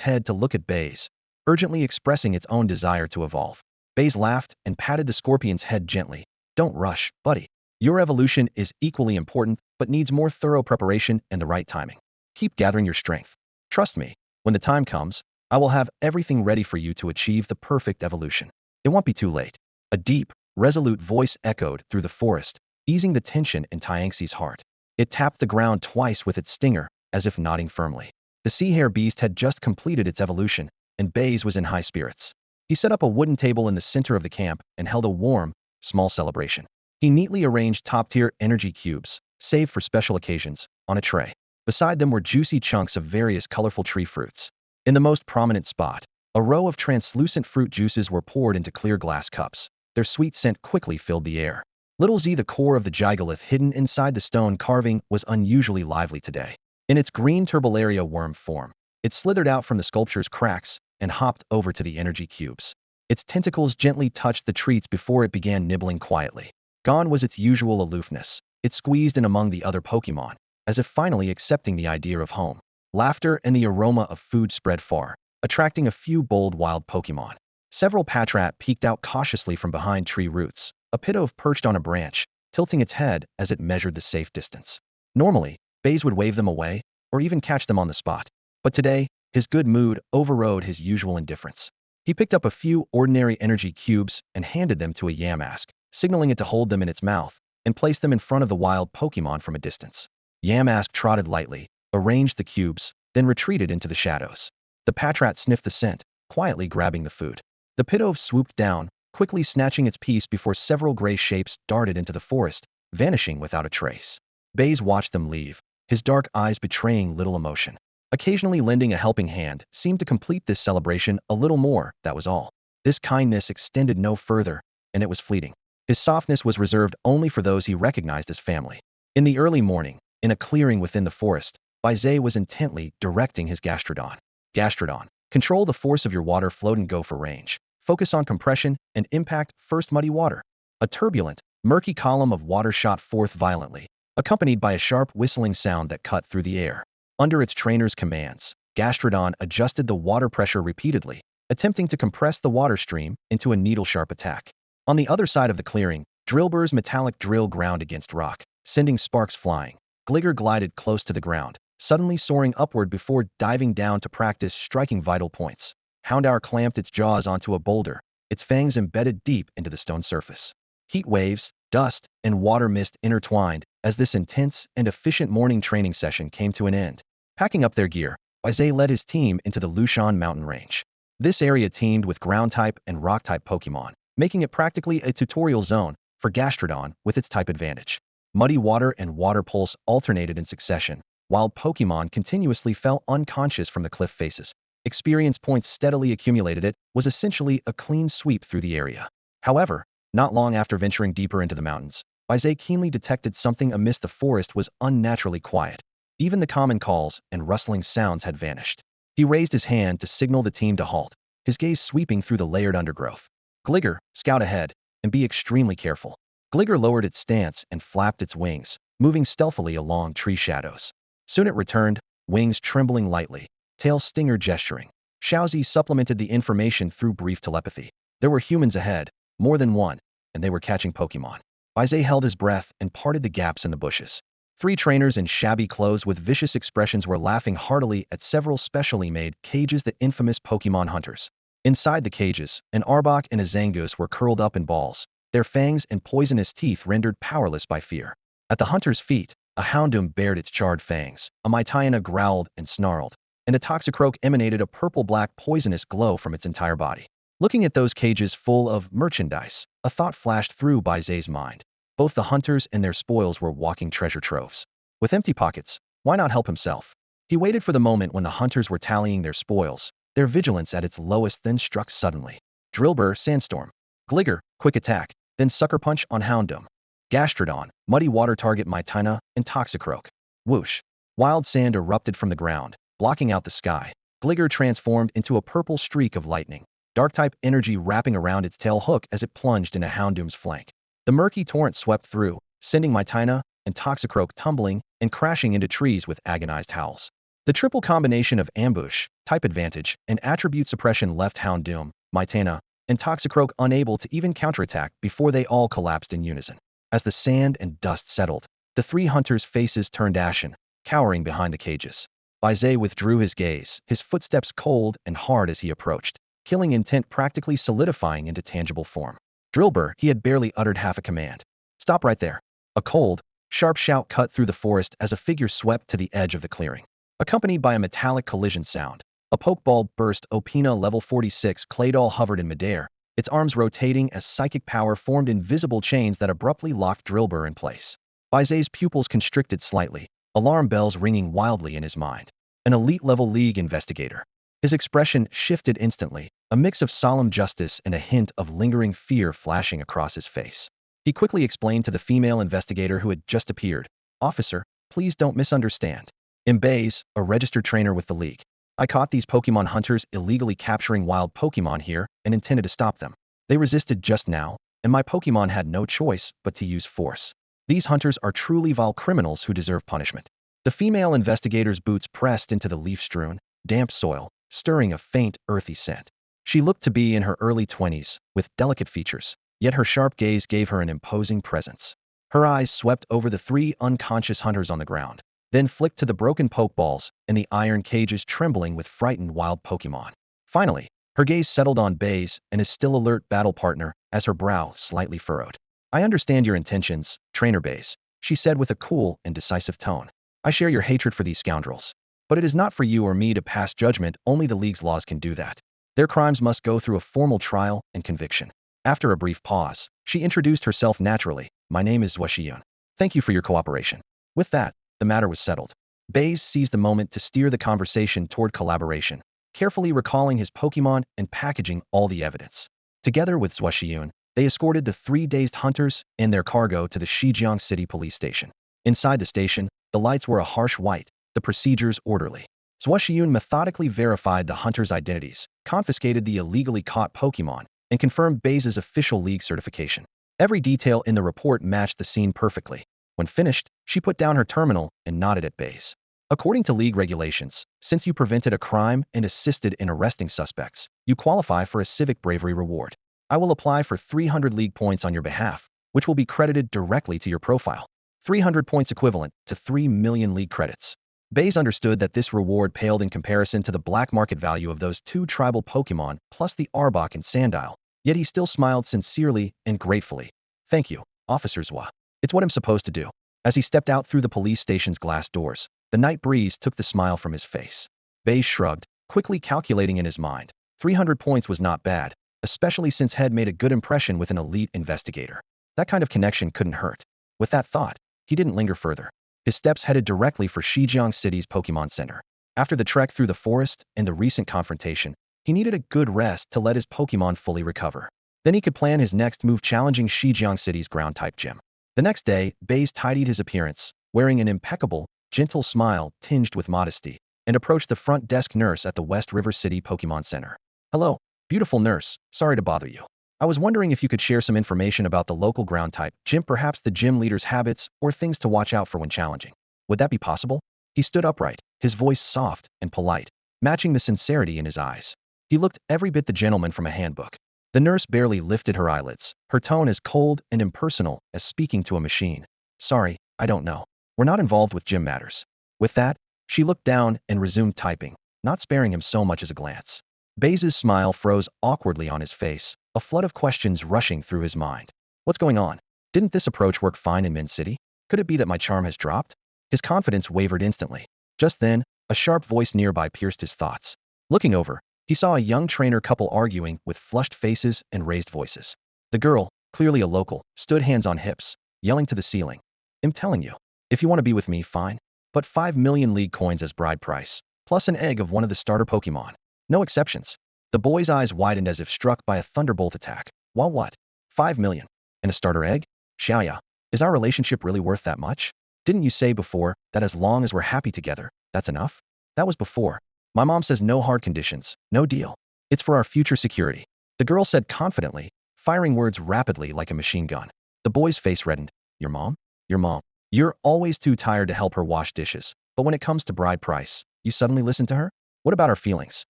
Speaker 1: head to look at Baize, urgently expressing its own desire to evolve. Baize laughed and patted the scorpion's head gently. Don't rush, buddy. Your evolution is equally important, but needs more thorough preparation and the right timing. Keep gathering your strength. Trust me, when the time comes, I will have everything ready for you to achieve the perfect evolution. It won't be too late. A deep, resolute voice echoed through the forest, easing the tension in Tianxi's heart. It tapped the ground twice with its stinger, as if nodding firmly. The sea hare beast had just completed its evolution, and Baize was in high spirits. He set up a wooden table in the center of the camp and held a warm, small celebration. He neatly arranged top-tier energy cubes, saved for special occasions, on a tray. Beside them were juicy chunks of various colorful tree fruits. In the most prominent spot, a row of translucent fruit juices were poured into clear glass cups. Their sweet scent quickly filled the air. Little Z, the core of the gigolith hidden inside the stone carving, was unusually lively today. In its green turbellaria worm form, it slithered out from the sculpture's cracks and hopped over to the energy cubes. Its tentacles gently touched the treats before it began nibbling quietly. Gone was its usual aloofness. It squeezed in among the other Pokémon, as if finally accepting the idea of home. Laughter and the aroma of food spread far, attracting a few bold wild Pokémon. Several Patrat peeked out cautiously from behind tree roots. A Pidove perched on a branch, tilting its head as it measured the safe distance. Normally, Baize would wave them away, or even catch them on the spot. But today, his good mood overrode his usual indifference. He picked up a few ordinary energy cubes and handed them to a Yamask, signaling it to hold them in its mouth, and placed them in front of the wild Pokémon from a distance. Yamask trotted lightly, arranged the cubes, then retreated into the shadows. The Patrat sniffed the scent, quietly grabbing the food. The Pidove swooped down, quickly snatching its piece before several gray shapes darted into the forest, vanishing without a trace. Baize watched them leave, his dark eyes betraying little emotion. Occasionally lending a helping hand seemed to complete this celebration a little more, that was all. This kindness extended no further, and it was fleeting. His softness was reserved only for those he recognized as family. In the early morning, in a clearing within the forest, Baize was intently directing his Gastrodon. Gastrodon, control the force of your water float and go for range. Focus on compression and impact first muddy water. A turbulent, murky column of water shot forth violently, accompanied by a sharp whistling sound that cut through the air. Under its trainer's commands, Gastrodon adjusted the water pressure repeatedly, attempting to compress the water stream into a needle-sharp attack. On the other side of the clearing, Drillbur's metallic drill ground against rock, sending sparks flying. Gligger glided close to the ground, suddenly soaring upward before diving down to practice striking vital points. Houndour clamped its jaws onto a boulder, its fangs embedded deep into the stone surface. Heat waves, dust, and water mist intertwined as this intense and efficient morning training session came to an end. Packing up their gear, Baize led his team into the Lushan mountain range. This area teemed with ground-type and rock-type Pokémon, making it practically a tutorial zone for Gastrodon with its type advantage. Muddy water and water pulse alternated in succession, while Pokémon continuously fell unconscious from the cliff faces. Experience points steadily accumulated. It was essentially a clean sweep through the area. However, not long after venturing deeper into the mountains, Baize keenly detected something amidst the forest was unnaturally quiet. Even the common calls and rustling sounds had vanished. He raised his hand to signal the team to halt, his gaze sweeping through the layered undergrowth. Gligger, scout ahead, and be extremely careful. Gligger lowered its stance and flapped its wings, moving stealthily along tree shadows. Soon it returned, wings trembling lightly, tail stinger gesturing. Xiaozi supplemented the information through brief telepathy. There were humans ahead, more than one, and they were catching Pokémon. Baize held his breath and parted the gaps in the bushes. 3 trainers in shabby clothes with vicious expressions were laughing heartily at several specially made cages, the infamous Pokémon hunters. Inside the cages, an Arbok and a Zangoose were curled up in balls, their fangs and poisonous teeth rendered powerless by fear. At the hunter's feet, a Houndoom bared its charred fangs, a Mytiana growled and snarled, and a Toxicroak emanated a purple-black poisonous glow from its entire body. Looking at those cages full of merchandise, a thought flashed through Baize's mind. Both the hunters and their spoils were walking treasure troves. With empty pockets, why not help himself? He waited for the moment when the hunters were tallying their spoils, their vigilance at its lowest, then struck suddenly. Drillbur, Sandstorm. Gligger, quick attack, then sucker punch on Houndoom. Gastrodon, muddy water target Mytina, and Toxicroak. Whoosh. Wild sand erupted from the ground, blocking out the sky. Gligger transformed into a purple streak of lightning, dark-type energy wrapping around its tail hook as it plunged into Houndoom's flank. The murky torrent swept through, sending Mytina and Toxicroak tumbling and crashing into trees with agonized howls. The triple combination of ambush, type advantage, and attribute suppression left Houndoom, Mytina, and Toxicroak unable to even counterattack before they all collapsed in unison. As the sand and dust settled, the 3 hunters' faces turned ashen, cowering behind the cages. Baize withdrew his gaze, his footsteps cold and hard as he approached, killing intent practically solidifying into tangible form. Drillbur, he had barely uttered half a command. Stop right there. A cold, sharp shout cut through the forest as a figure swept to the edge of the clearing. Accompanied by a metallic collision sound, a pokeball burst. Opina level 46 Claydol hovered in midair, its arms rotating as psychic power formed invisible chains that abruptly locked Drillbur in place. Baize's pupils constricted slightly, alarm bells ringing wildly in his mind. An elite-level league investigator. His expression shifted instantly, a mix of solemn justice and a hint of lingering fear flashing across his face. He quickly explained to the female investigator who had just appeared, "Officer, please don't misunderstand. I'm Baize, a registered trainer with the League. I caught these Pokemon hunters illegally capturing wild Pokemon here and intended to stop them. They resisted just now, and my Pokemon had no choice but to use force. These hunters are truly vile criminals who deserve punishment." The female investigator's boots pressed into the leaf-strewn, damp soil, stirring a faint, earthy scent. She looked to be in her early 20s, with delicate features, yet her sharp gaze gave her an imposing presence. Her eyes swept over the 3 unconscious hunters on the ground, then flicked to the broken pokeballs and the iron cages trembling with frightened wild Pokemon. Finally, her gaze settled on Baize and his still alert battle partner as her brow slightly furrowed. "I understand your intentions, Trainer Baize," she said with a cool and decisive tone. "I share your hatred for these scoundrels. But it is not for you or me to pass judgment, only the League's laws can do that. Their crimes must go through a formal trial and conviction." After a brief pause, she introduced herself naturally. "My name is Zhuoxiyun. Thank you for your cooperation." With that, the matter was settled. Baize seized the moment to steer the conversation toward collaboration, carefully recalling his Pokemon and packaging all the evidence. Together with Zhuoxiyun, they escorted the 3 dazed hunters and their cargo to the Shijiang City police station. Inside the station, the lights were a harsh white, the procedures orderly. Zhuoxiyun methodically verified the hunters' identities, confiscated the illegally caught Pokemon, and confirmed Baize's official League certification. Every detail in the report matched the scene perfectly. When finished, she put down her terminal and nodded at Baize. "According to League regulations, since you prevented a crime and assisted in arresting suspects, you qualify for a civic bravery reward. I will apply for 300 League points on your behalf, which will be credited directly to your profile. 300 points equivalent to 3 million League credits." Baize understood that this reward paled in comparison to the black market value of those 2 tribal Pokemon plus the Arbok and Sandile, yet he still smiled sincerely and gratefully. "Thank you, Officer Zhua. It's what I'm supposed to do." As he stepped out through the police station's glass doors, the night breeze took the smile from his face. Baize shrugged, quickly calculating in his mind. 300 points was not bad, especially since Head made a good impression with an elite investigator. That kind of connection couldn't hurt. With that thought, he didn't linger further. His steps headed directly for Shijiang City's Pokemon Center. After the trek through the forest and the recent confrontation, he needed a good rest to let his Pokemon fully recover. Then he could plan his next move, challenging Shijiang City's ground-type gym. The next day, Baize tidied his appearance, wearing an impeccable, gentle smile tinged with modesty, and approached the front desk nurse at the West River City Pokemon Center. "Hello, Beautiful nurse, sorry to bother you. I was wondering if you could share some information about the local ground type gym, perhaps the gym leader's habits or things to watch out for when challenging. Would that be possible? He stood upright, his voice soft and polite, matching the sincerity in his eyes. He looked every bit the gentleman from a handbook. The nurse barely lifted her eyelids, her tone as cold and impersonal as speaking to a machine. Sorry, I don't know. We're not involved with gym matters. With that, she looked down and resumed typing, not sparing him so much as a glance. Baize's smile froze awkwardly on his face, a flood of questions rushing through his mind. What's going on? Didn't this approach work fine in Min City? Could it be that my charm has dropped? His confidence wavered instantly. Just then, a sharp voice nearby pierced his thoughts. Looking over, he saw a young trainer couple arguing with flushed faces and raised voices. The girl, clearly a local, stood hands on hips, yelling to the ceiling. I'm telling you, if you want to be with me, fine. But 5 million league coins as bride price, plus an egg of one of the starter Pokemon. No exceptions. The boy's eyes widened as if struck by a thunderbolt attack. Well, what? 5 million? And a starter egg? Xiaoya, is our relationship really worth that much? Didn't you say before that as long as we're happy together, that's enough? That was before. My mom says no hard conditions, no deal. It's for our future security. The girl said confidently, firing words rapidly like a machine gun. The boy's face reddened. Your mom? Your mom. You're always too tired to help her wash dishes, but when it comes to bride price, you suddenly listen to her? What about our feelings?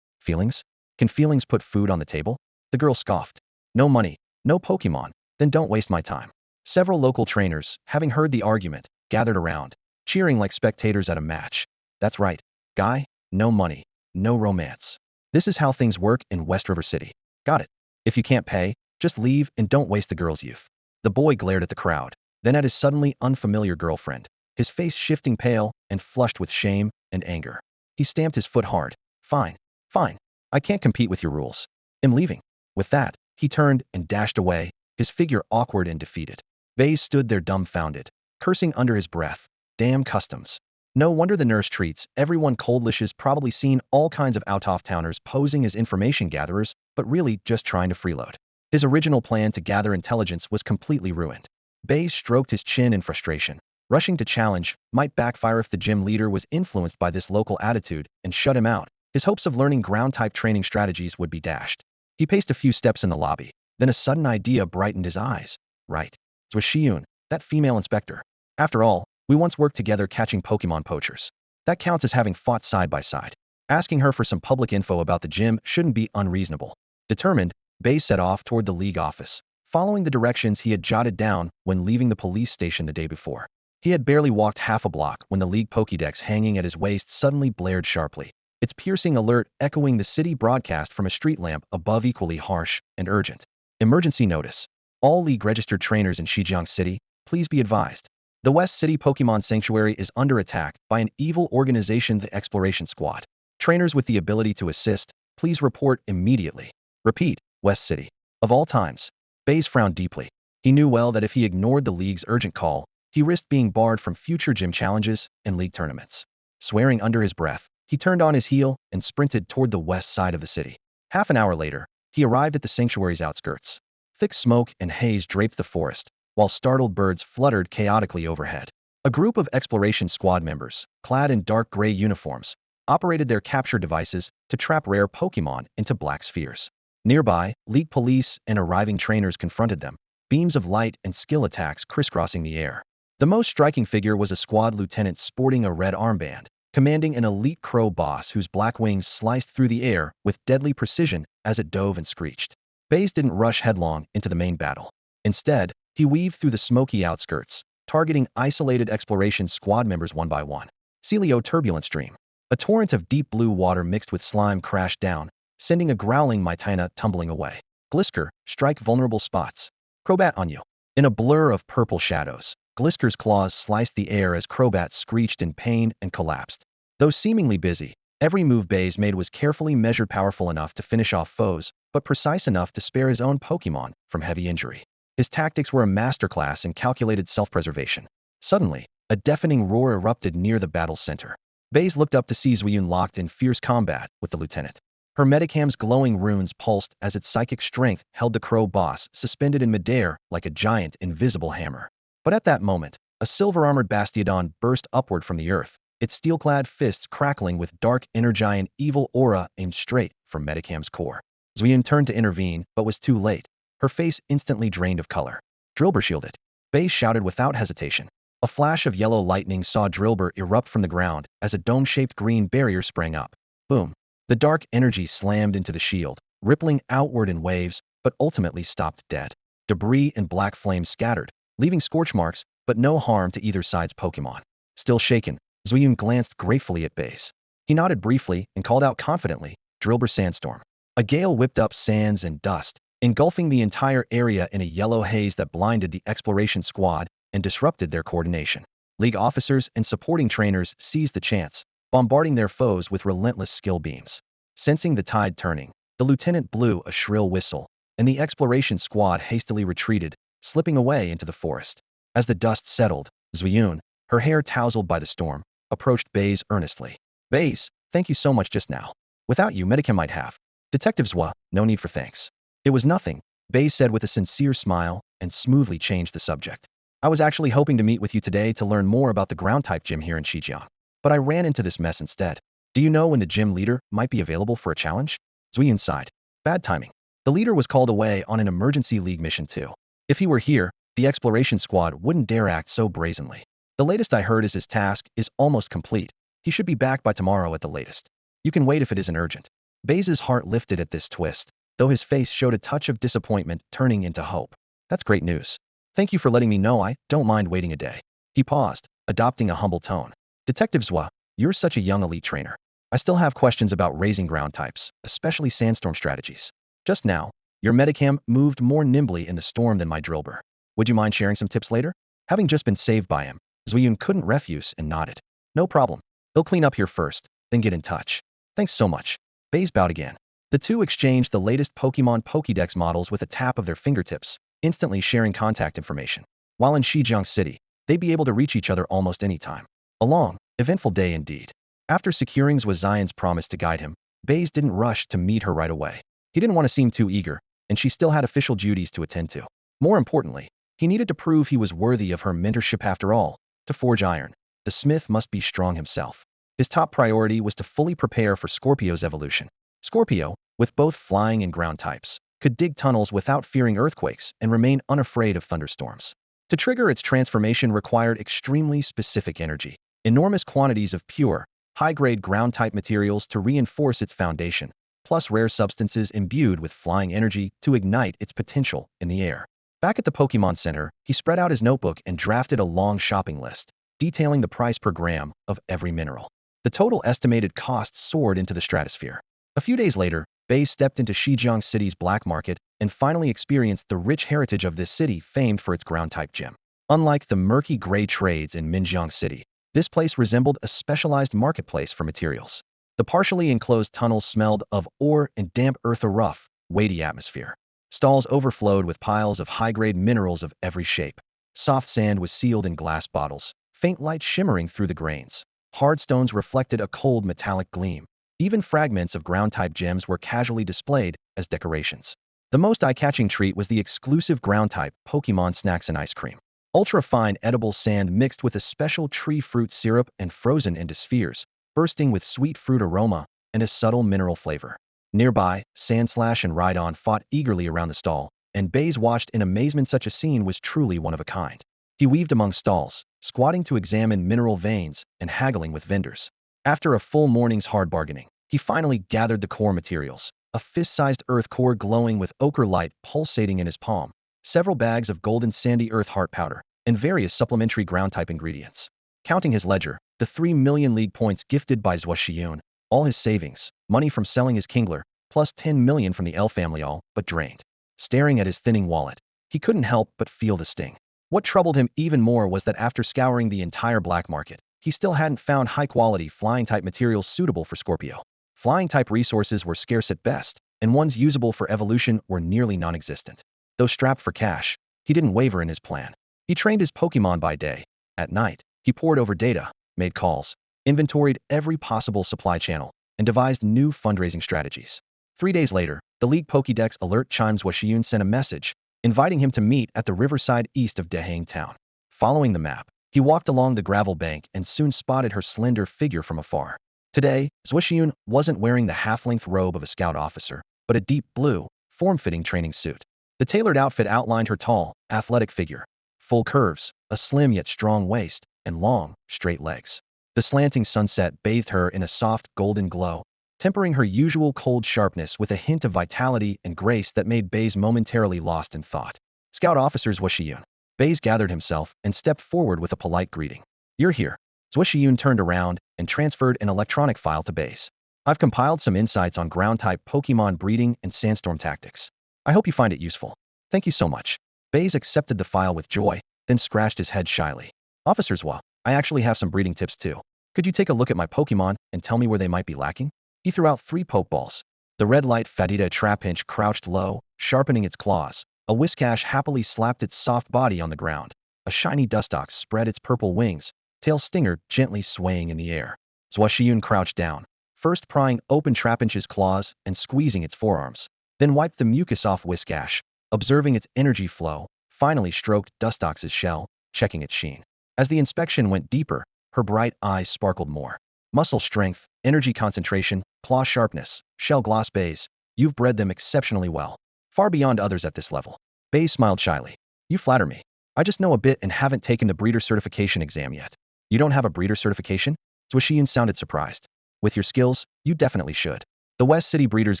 Speaker 1: Feelings? Can feelings put food on the table? The girl scoffed. No money, no Pokemon, then don't waste my time. Several local trainers, having heard the argument, gathered around, cheering like spectators at a match. That's right, guy, no money, no romance. This is how things work in West River City. Got it. If you can't pay, just leave and don't waste the girl's youth. The boy glared at the crowd, then at his suddenly unfamiliar girlfriend, his face shifting pale and flushed with shame and anger. He stamped his foot hard. Fine, fine. I can't compete with your rules. I'm leaving. With that, he turned and dashed away, his figure awkward and defeated. Baize stood there dumbfounded, cursing under his breath. Damn customs. No wonder the nurse treats everyone coldlish. Has probably seen all kinds of out-of-towners posing as information gatherers, but really just trying to freeload. His original plan to gather intelligence was completely ruined. Baize stroked his chin in frustration. Rushing to challenge might backfire if the gym leader was influenced by this local attitude and shut him out. His hopes of learning ground-type training strategies would be dashed. He paced a few steps in the lobby. Then a sudden idea brightened his eyes. Right. It was Shiyun, that female inspector. After all, we once worked together catching Pokemon poachers. That counts as having fought side by side. Asking her for some public info about the gym shouldn't be unreasonable. Determined, Baize set off toward the league office, following the directions he had jotted down when leaving the police station the day before. He had barely walked half a block when the league Pokédex hanging at his waist suddenly blared sharply, its piercing alert echoing the city broadcast from a street lamp above, equally harsh and urgent. Emergency notice. All league registered trainers in Shijiang City, please be advised. The West City Pokemon Sanctuary is under attack by an evil organization, the Exploration Squad. Trainers with the ability to assist, please report immediately. Repeat, West City. Of all times. Baize frowned deeply. He knew well that if he ignored the league's urgent call, he risked being barred from future gym challenges and league tournaments. Swearing under his breath, he turned on his heel and sprinted toward the west side of the city. Half an hour later, he arrived at the sanctuary's outskirts. Thick smoke and haze draped the forest, while startled birds fluttered chaotically overhead. A group of Exploration Squad members, clad in dark gray uniforms, operated their capture devices to trap rare Pokemon into black spheres. Nearby, League police and arriving trainers confronted them, beams of light and skill attacks crisscrossing the air. The most striking figure was a squad lieutenant sporting a red armband, commanding an elite crow boss whose black wings sliced through the air with deadly precision as it dove and screeched. Baize didn't rush headlong into the main battle. Instead, he weaved through the smoky outskirts, targeting isolated Exploration Squad members one by one. Celio turbulent stream. A torrent of deep blue water mixed with slime crashed down, sending a growling Mytina tumbling away. Glisker, strike vulnerable spots. Crobat on you. In a blur of purple shadows, Glisker's claws sliced the air as Crobat screeched in pain and collapsed. Though seemingly busy, every move Baize made was carefully measured, powerful enough to finish off foes, but precise enough to spare his own Pokemon from heavy injury. His tactics were a masterclass in calculated self-preservation. Suddenly, a deafening roar erupted near the battle center. Baize looked up to see Zuyun locked in fierce combat with the lieutenant. Her Medicam's glowing runes pulsed as its psychic strength held the crow boss suspended in midair like a giant invisible hammer. But at that moment, a silver-armored Bastiodon burst upward from the earth, its steel-clad fists crackling with dark energy and evil aura aimed straight for Medicam's core. Zuyun turned to intervene, but was too late. Her face instantly drained of color. Drilbur shielded. Baize shouted without hesitation. A flash of yellow lightning saw Drilbur erupt from the ground as a dome-shaped green barrier sprang up. Boom. The dark energy slammed into the shield, rippling outward in waves, but ultimately stopped dead. Debris and black flames scattered, leaving scorch marks, but no harm to either side's Pokémon. Still shaken, Zuyun glanced gratefully at Baize. He nodded briefly and called out confidently, Drilbur Sandstorm. A gale whipped up sands and dust, engulfing the entire area in a yellow haze that blinded the exploration squad and disrupted their coordination. League officers and supporting trainers seized the chance, bombarding their foes with relentless skill beams. Sensing the tide turning, the lieutenant blew a shrill whistle, and the exploration squad hastily retreated, slipping away into the forest. As the dust settled, Zuyun, her hair tousled by the storm, approached Baize earnestly. Baize, thank you so much just now. Without you, Medicam might have. Detective Zwa, no need for thanks. It was nothing, Baize said with a sincere smile, and smoothly changed the subject. I was actually hoping to meet with you today to learn more about the ground-type gym here in Shijiang. But I ran into this mess instead. Do you know when the gym leader might be available for a challenge? Zuyun sighed. Bad timing. The leader was called away on an emergency league mission too. If he were here, the exploration squad wouldn't dare act so brazenly. The latest I heard is his task is almost complete. He should be back by tomorrow at the latest. You can wait if it isn't urgent. Baize's heart lifted at this twist, though his face showed a touch of disappointment turning into hope. That's great news. Thank you for letting me know. I don't mind waiting a day. He paused, adopting a humble tone. Detective Zwa, you're such a young elite trainer. I still have questions about raising ground types, especially Sandstorm strategies. Just now, your Medicam moved more nimbly in the storm than my Drilbur. Would you mind sharing some tips later? Having just been saved by him, Zuyun couldn't refuse and nodded. No problem. He'll clean up here first, then get in touch. Thanks so much. Baize bowed again. The two exchanged the latest Pokemon Pokédex models with a tap of their fingertips, instantly sharing contact information. While in Shijiang City, they'd be able to reach each other almost any time. A long, eventful day indeed. After securing Zwazian's promise to guide him, Baize didn't rush to meet her right away. He didn't want to seem too eager, and she still had official duties to attend to. More importantly, he needed to prove he was worthy of her mentorship after all. To forge iron, the smith must be strong himself. His top priority was to fully prepare for Scorpio's evolution. Scorpio, with both flying and ground types, could dig tunnels without fearing earthquakes and remain unafraid of thunderstorms. To trigger its transformation required extremely specific energy, enormous quantities of pure, high-grade ground-type materials to reinforce its foundation, plus rare substances imbued with flying energy to ignite its potential in the air. Back at the Pokemon Center, he spread out his notebook and drafted a long shopping list, detailing the price per gram of every mineral. The total estimated cost soared into the stratosphere. A few days later, Baize stepped into Shijiang City's black market and finally experienced the rich heritage of this city famed for its ground-type gym. Unlike the murky gray trades in Minjiang City, this place resembled a specialized marketplace for materials. The partially enclosed tunnels smelled of ore and damp earth, a rough, weighty atmosphere. Stalls overflowed with piles of high-grade minerals of every shape. Soft sand was sealed in glass bottles, faint light shimmering through the grains. Hard stones reflected a cold metallic gleam. Even fragments of ground-type gems were casually displayed as decorations. The most eye-catching treat was the exclusive ground-type Pokemon snacks and ice cream. Ultra-fine edible sand mixed with a special tree fruit syrup and frozen into spheres, bursting with sweet fruit aroma and a subtle mineral flavor. Nearby, Sandslash and Rhydon fought eagerly around the stall, and Baize watched in amazement. Such a scene was truly one of a kind. He weaved among stalls, squatting to examine mineral veins and haggling with vendors. After a full morning's hard bargaining, he finally gathered the core materials, a fist-sized earth core glowing with ochre light pulsating in his palm, several bags of golden sandy earth heart powder, and various supplementary ground-type ingredients. Counting his ledger, the 3 million league points gifted by Zhuxian, all his savings, money from selling his Kingler, plus 10 million from the L family, all but drained. Staring at his thinning wallet, he couldn't help but feel the sting. What troubled him even more was that after scouring the entire black market, he still hadn't found high-quality flying-type materials suitable for Scorpio. Flying-type resources were scarce at best, and ones usable for evolution were nearly non-existent. Though strapped for cash, he didn't waver in his plan. He trained his Pokemon by day. At night, he pored over data, made calls, inventoried every possible supply channel, and devised new fundraising strategies. 3 days later, the League Pokédex alert chimes Washiun sent a message, inviting him to meet at the riverside east of Dehang Town. Following the map, he walked along the gravel bank and soon spotted her slender figure from afar. Today, Zhuxian wasn't wearing the half-length robe of a scout officer, but a deep blue, form-fitting training suit. The tailored outfit outlined her tall, athletic figure, full curves, a slim yet strong waist, and long, straight legs. The slanting sunset bathed her in a soft, golden glow, tempering her usual cold sharpness with a hint of vitality and grace that made Baize momentarily lost in thought. Scout officers Zwashiyun. Baize gathered himself and stepped forward with a polite greeting. You're here. Zwashiyun turned around and transferred an electronic file to Baize. I've compiled some insights on ground-type Pokémon breeding and Sandstorm tactics. I hope you find it useful. Thank you so much. Baize accepted the file with joy, then scratched his head shyly. Officer Zwa, I actually have some breeding tips too. Could you take a look at my Pokémon and tell me where they might be lacking? He threw out 3 Pokeballs. The red light Fatida Trapinch crouched low, sharpening its claws. A Whiscash happily slapped its soft body on the ground. A shiny Dustox spread its purple wings, tail stinger gently swaying in the air. Zwashiyun crouched down, first prying open Trapinch's claws and squeezing its forearms, then wiped the mucus off Whiscash, observing its energy flow, finally stroked Dustox's shell, checking its sheen. As the inspection went deeper, her bright eyes sparkled more. Muscle strength, energy concentration, claw sharpness, shell gloss Baize. You've bred them exceptionally well. Far beyond others at this level. Baize smiled shyly. You flatter me. I just know a bit and haven't taken the breeder certification exam yet. You don't have a breeder certification? Zwashiyun sounded surprised. With your skills, you definitely should. The West City Breeders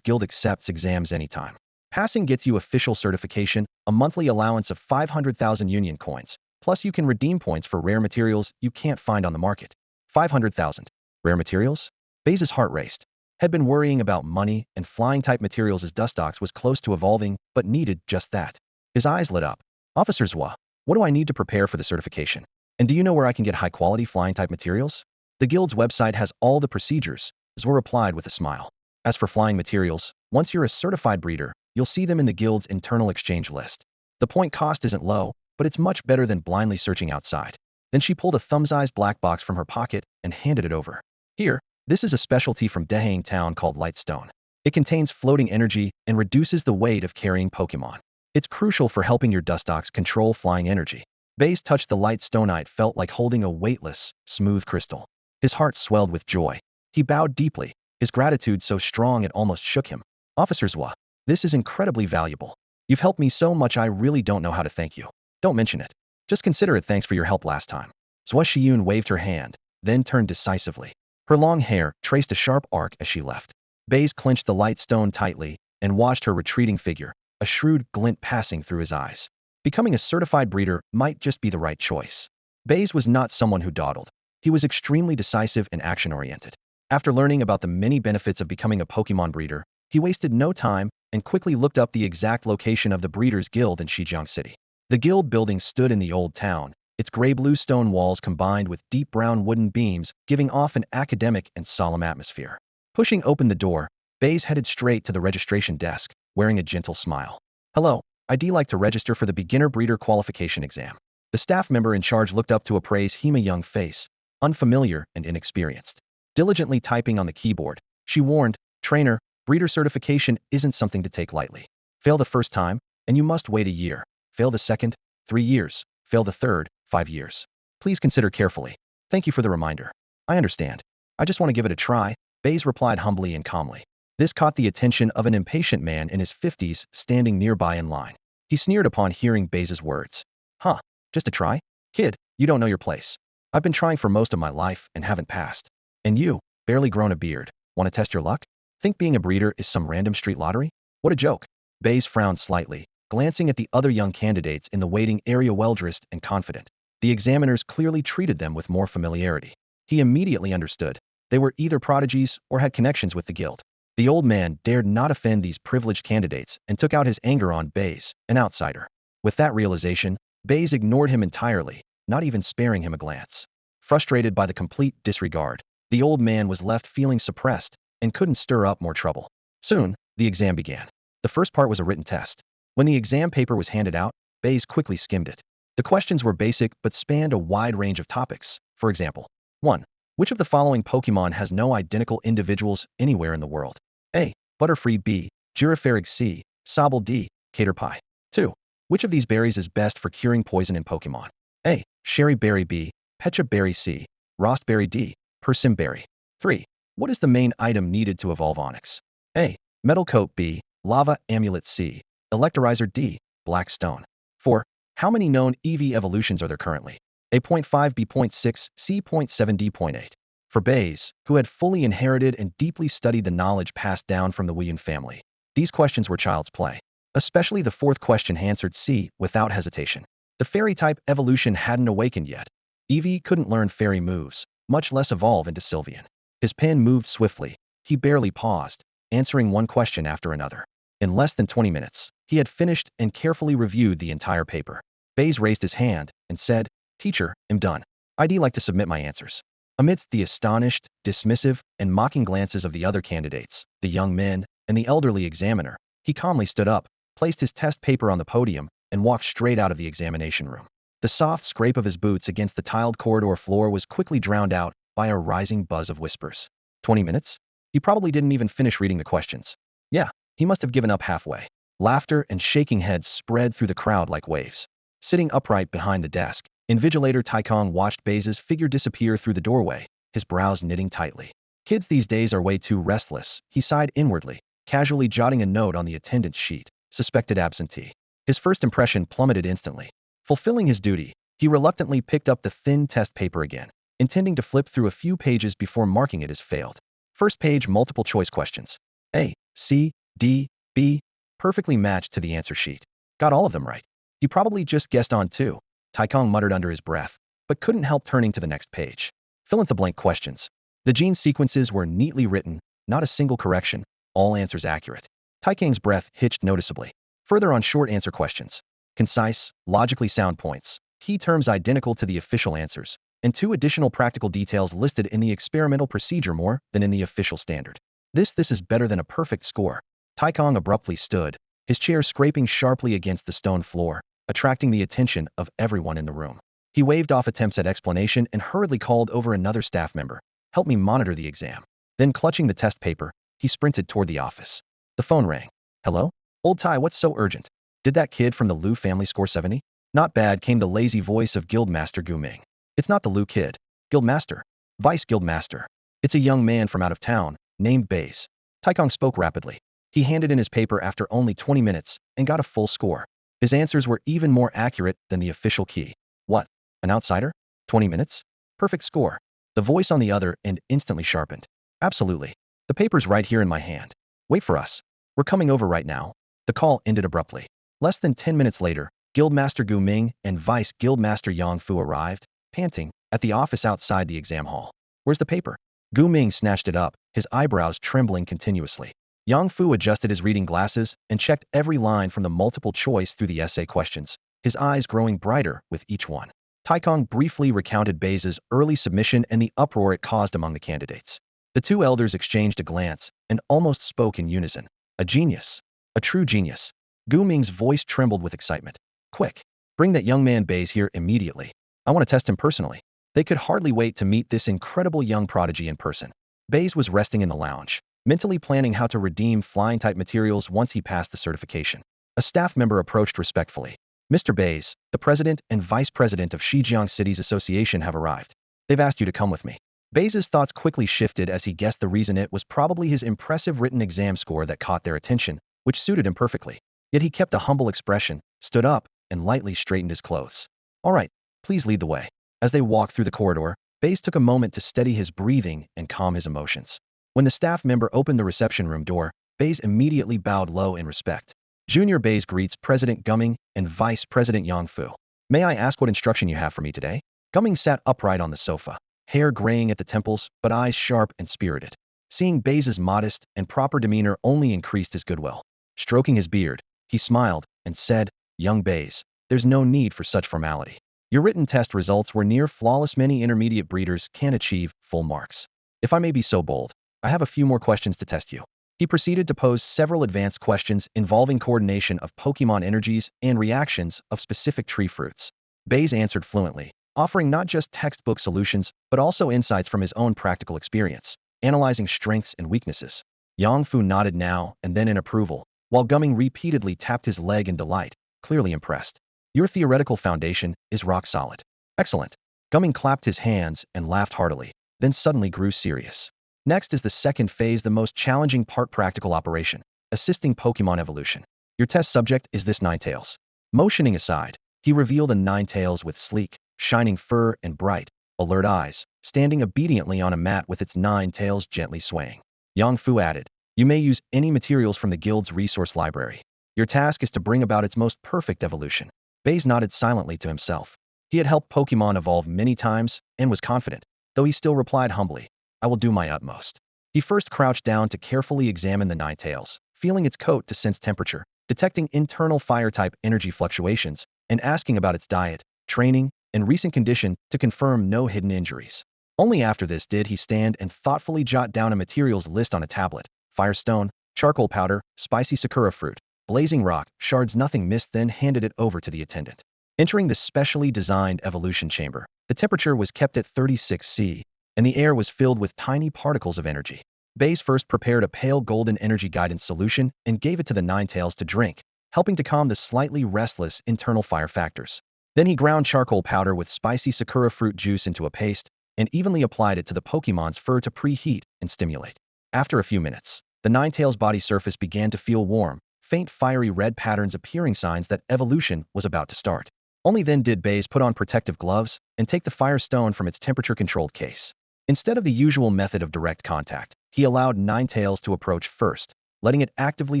Speaker 1: Guild accepts exams anytime. Passing gets you official certification, a monthly allowance of 500,000 Union coins, plus you can redeem points for rare materials you can't find on the market. 500,000. Rare materials? Baize's heart raced. Had been worrying about money and flying-type materials as Dustox was close to evolving, but needed just that. His eyes lit up. Officer Zwa, what do I need to prepare for the certification? And do you know where I can get high-quality flying-type materials? The Guild's website has all the procedures, Zwa replied with a smile. As for flying materials, once you're a certified breeder, you'll see them in the Guild's internal exchange list. The point cost isn't low, but it's much better than blindly searching outside. Then she pulled a thumb-sized black box from her pocket and handed it over. Here, this is a specialty from Dehang Town called Lightstone. It contains floating energy and reduces the weight of carrying Pokémon. It's crucial for helping your Dustox control flying energy. Baize touched the Lightstonite felt like holding a weightless, smooth crystal. His heart swelled with joy. He bowed deeply, his gratitude so strong it almost shook him. Officer Zwa, this is incredibly valuable. You've helped me so much I really don't know how to thank you. Don't mention it. Just consider it thanks for your help last time. Zwashiyun waved her hand, then turned decisively. Her long hair traced a sharp arc as she left. Baize clenched the light stone tightly and watched her retreating figure, a shrewd glint passing through his eyes. Becoming a certified breeder might just be the right choice. Baize was not someone who dawdled. He was extremely decisive and action-oriented. After learning about the many benefits of becoming a Pokémon breeder, he wasted no time and quickly looked up the exact location of the Breeders Guild in Shijiang City. The guild building stood in the old town, its gray-blue stone walls combined with deep brown wooden beams giving off an academic and solemn atmosphere. Pushing open the door, Baize headed straight to the registration desk, wearing a gentle smile. Hello, I'd like to register for the beginner breeder qualification exam. The staff member in charge looked up to appraise Hima young face, unfamiliar and inexperienced. Diligently typing on the keyboard, she warned, Trainer, breeder certification isn't something to take lightly. Fail the first time, and you must wait a year. Fail the second, 3 years. Fail the third, 5 years. Please consider carefully. Thank you for the reminder. I understand. I just want to give it a try, Baize replied humbly and calmly. This caught the attention of an impatient man in his 50s standing nearby in line. He sneered upon hearing Baize's words. Huh, just a try? Kid, you don't know your place. I've been trying for most of my life and haven't passed. And you, barely grown a beard, want to test your luck? Think being a breeder is some random street lottery? What a joke. Baize frowned slightly, glancing at the other young candidates in the waiting area well-dressed and confident. The examiners clearly treated them with more familiarity. He immediately understood. They were either prodigies or had connections with the guild. The old man dared not offend these privileged candidates and took out his anger on Baize, an outsider. With that realization, Baize ignored him entirely, not even sparing him a glance. Frustrated by the complete disregard, the old man was left feeling suppressed and couldn't stir up more trouble. Soon, the exam began. The first part was a written test. When the exam paper was handed out, Baize quickly skimmed it. The questions were basic but spanned a wide range of topics. For example, 1. Which of the following Pokémon has no identical individuals anywhere in the world? A. Butterfree. B. Girafarig. C. Sobble. D. Caterpie. 2. Which of these berries is best for curing poison in Pokémon? A. Sherry Berry. B. Pecha Berry. C. Rostberry. D. Persim Berry. 3. What is the main item needed to evolve Onyx? A. Metal Coat. B. Lava Amulet C. Electrolyzer D. Black Stone. 4. How many known EV evolutions are there currently? A.5 B.6 C.7 D.8. For Baize, who had fully inherited and deeply studied the knowledge passed down from the William family, these questions were child's play. Especially the fourth question answered C without hesitation. The fairy-type evolution hadn't awakened yet. Eevee couldn't learn fairy moves, much less evolve into Sylveon. His pen moved swiftly. He barely paused, answering one question after another. In less than 20 minutes, he had finished and carefully reviewed the entire paper. Baize raised his hand and said, "Teacher, I'm done. I'd like to submit my answers." Amidst the astonished, dismissive, and mocking glances of the other candidates, the young men, and the elderly examiner, he calmly stood up, placed his test paper on the podium, and walked straight out of the examination room. The soft scrape of his boots against the tiled corridor floor was quickly drowned out by a rising buzz of whispers. 20 minutes? He probably didn't even finish reading the questions. Yeah, he must have given up halfway. Laughter and shaking heads spread through the crowd like waves. Sitting upright behind the desk, Invigilator Taikong watched Baize's figure disappear through the doorway, his brows knitting tightly. Kids these days are way too restless, he sighed inwardly, casually jotting a note on the attendance sheet. Suspected absentee. His first impression plummeted instantly. Fulfilling his duty, he reluctantly picked up the thin test paper again, intending to flip through a few pages before marking it as failed. First page multiple choice questions. A, C, D, B, perfectly matched to the answer sheet. Got all of them right. He probably just guessed on two, Taikong muttered under his breath, but couldn't help turning to the next page. Fill in the blank questions. The gene sequences were neatly written, not a single correction, all answers accurate. Taikong's breath hitched noticeably. Further on short answer questions. Concise, logically sound points, key terms identical to the official answers, and two additional practical details listed in the experimental procedure more than in the official standard. This is better than a perfect score. Taikong abruptly stood, his chair scraping sharply against the stone floor, attracting the attention of everyone in the room. He waved off attempts at explanation and hurriedly called over another staff member. "Help me monitor the exam." Then, clutching the test paper, he sprinted toward the office. The phone rang. "Hello? Old Tai, what's so urgent? Did that kid from the Liu family score 70? "Not bad," came the lazy voice of Guildmaster Gu Ming. "It's not the Liu kid. Guildmaster. Vice Guildmaster. It's a young man from out of town, named Baize." Taikong spoke rapidly. He handed in his paper after only 20 minutes and got a full score. His answers were even more accurate than the official key. "What? An outsider? 20 minutes? Perfect score." The voice on the other end instantly sharpened. "Absolutely. The paper's right here in my hand. Wait for us. We're coming over right now." The call ended abruptly. Less than 10 minutes later, Guildmaster Gu Ming and Vice Guildmaster Yang Fu arrived, panting, at the office outside the exam hall. "Where's the paper?" Gu Ming snatched it up, his eyebrows trembling continuously. Yang Fu adjusted his reading glasses and checked every line from the multiple choice through the essay questions, his eyes growing brighter with each one. Taikong briefly recounted Baize's early submission and the uproar it caused among the candidates. The two elders exchanged a glance and almost spoke in unison. "A genius. A true genius." Gu Ming's voice trembled with excitement. "Quick, bring that young man Baize here immediately. I want to test him personally." They could hardly wait to meet this incredible young prodigy in person. Baize was resting in the lounge, mentally planning how to redeem flying-type materials once he passed the certification. A staff member approached respectfully. "Mr. Baize, the president and vice president of Shijiang City's association have arrived. They've asked you to come with me." Baize's thoughts quickly shifted as he guessed the reason it was probably his impressive written exam score that caught their attention, which suited him perfectly. Yet he kept a humble expression, stood up, and lightly straightened his clothes. "All right, please lead the way." As they walked through the corridor, Baize took a moment to steady his breathing and calm his emotions. When the staff member opened the reception room door, Baize immediately bowed low in respect. Junior Baize greets President Gumming and Vice President Yang Fu. "May I ask what instruction you have for me today?" Gumming sat upright on the sofa, hair graying at the temples, but eyes sharp and spirited. Seeing Baize's modest and proper demeanor only increased his goodwill. Stroking his beard, he smiled and said, "Young Baize, there's no need for such formality. Your written test results were near flawless. Many intermediate breeders can achieve full marks. If I may be so bold, I have a few more questions to test you." He proceeded to pose several advanced questions involving coordination of Pokemon energies and reactions of specific tree fruits. Baize answered fluently, offering not just textbook solutions, but also insights from his own practical experience, analyzing strengths and weaknesses. Yang Fu nodded now and then in approval, while Gumming repeatedly tapped his leg in delight, clearly impressed. "Your theoretical foundation is rock solid." "Excellent." Gumming clapped his hands and laughed heartily, then suddenly grew serious. "Next is the second phase, the most challenging part, practical operation. assisting Pokemon evolution. Your test subject is this Ninetales. Motioning aside, he revealed a Ninetales with sleek, shining fur and bright, alert eyes, standing obediently on a mat with its 9 tails gently swaying. Yang Fu added, "You may use any materials from the guild's resource library. Your task is to bring about its most perfect evolution." Baize nodded silently to himself. He had helped Pokemon evolve many times and was confident, though he still replied humbly, "I will do my utmost." He first crouched down to carefully examine the Ninetales, feeling its coat to sense temperature, detecting internal fire-type energy fluctuations, and asking about its diet, training, and recent condition to confirm no hidden injuries. Only after this did he stand and thoughtfully jot down a materials list on a tablet: firestone, charcoal powder, spicy sakura fruit, blazing rock, shards. Nothing missed. Then handed it over to the attendant. Entering the specially designed evolution chamber, the temperature was kept at 36°C, and the air was filled with tiny particles of energy. Baize first prepared a pale golden energy guidance solution and gave it to the Ninetales to drink, helping to calm the slightly restless internal fire factors. Then he ground charcoal powder with spicy sakura fruit juice into a paste and evenly applied it to the Pokemon's fur to preheat and stimulate. After a few minutes, the Ninetales' body surface began to feel warm, faint fiery red patterns appearing, signs that evolution was about to start. Only then did Baize put on protective gloves and take the firestone from its temperature-controlled case. Instead of the usual method of direct contact, he allowed Ninetales to approach first, letting it actively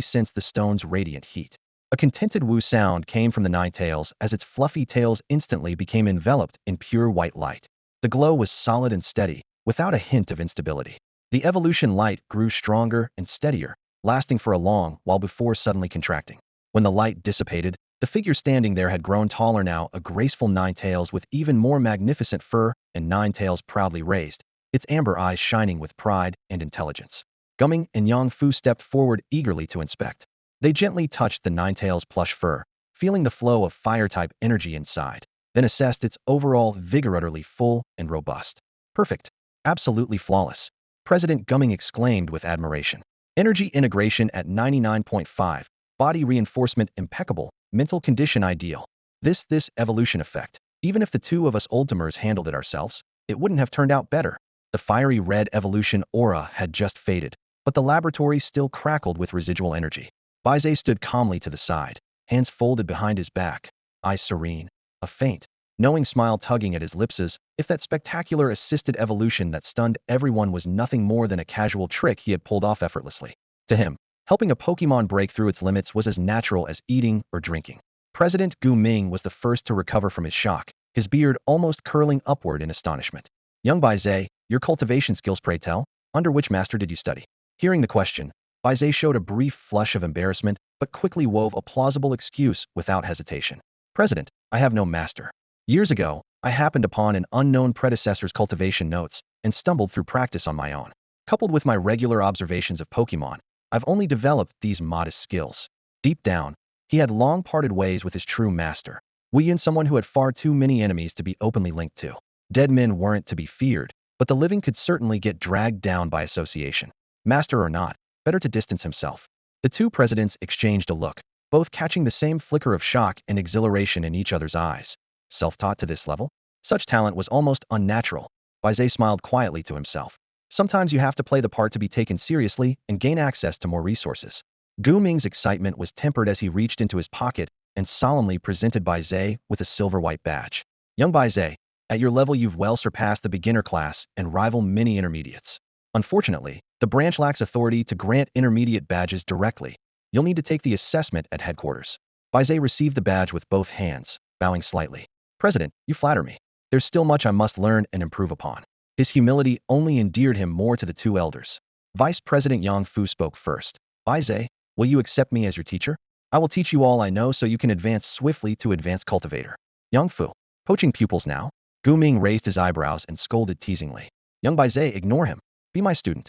Speaker 1: sense the stone's radiant heat. A contented woo sound came from the Ninetales as its fluffy tails instantly became enveloped in pure white light. The glow was solid and steady, without a hint of instability. The evolution light grew stronger and steadier, lasting for a long while before suddenly contracting. When the light dissipated, the figure standing there had grown taller, now a graceful Ninetales with even more magnificent fur and Ninetales proudly raised, its amber eyes shining with pride and intelligence. Gumming and Yang Fu stepped forward eagerly to inspect. They gently touched the Ninetales' plush fur, feeling the flow of fire-type energy inside, then assessed its overall vigor. Utterly full and robust. "Perfect. Absolutely flawless," President Gumming exclaimed with admiration. "Energy integration at 99.5, body reinforcement impeccable, mental condition ideal. This evolution effect. Even if the two of us old-timers handled it ourselves, it wouldn't have turned out better." The fiery red evolution aura had just faded, but the laboratory still crackled with residual energy. Baize stood calmly to the side, hands folded behind his back, eyes serene, a faint, knowing smile tugging at his lips, as if that spectacular assisted evolution that stunned everyone was nothing more than a casual trick he had pulled off effortlessly. To him, helping a Pokemon break through its limits was as natural as eating or drinking. President Gu Ming was the first to recover from his shock, his beard almost curling upward in astonishment. "Young Baize, your cultivation skills, pray tell? Under which master did you study?" Hearing the question, Baize showed a brief flush of embarrassment, but quickly wove a plausible excuse without hesitation. "President, I have no master. Years ago, I happened upon an unknown predecessor's cultivation notes and stumbled through practice on my own. Coupled with my regular observations of Pokemon, I've only developed these modest skills." Deep down, he had long parted ways with his true master, Wu Yin, someone who had far too many enemies to be openly linked to. Dead men weren't to be feared, but the living could certainly get dragged down by association. Master or not, better to distance himself. The two presidents exchanged a look, both catching the same flicker of shock and exhilaration in each other's eyes. Self-taught to this level? Such talent was almost unnatural. Baize smiled quietly to himself. Sometimes you have to play the part to be taken seriously and gain access to more resources. Gu Ming's excitement was tempered as he reached into his pocket and solemnly presented Baize with a silver-white badge. "Young Baize, at your level you've well surpassed the beginner class and rival many intermediates. Unfortunately, the branch lacks authority to grant intermediate badges directly. You'll need to take the assessment at headquarters." Baize received the badge with both hands, bowing slightly. "President, you flatter me. There's still much I must learn and improve upon." His humility only endeared him more to the two elders. Vice President Yang Fu spoke first. "Baize, will you accept me as your teacher? I will teach you all I know so you can advance swiftly to advanced cultivator." "Yang Fu, poaching pupils now?" Gu Ming raised his eyebrows and scolded teasingly. "Young Baize, ignore him. Be my student.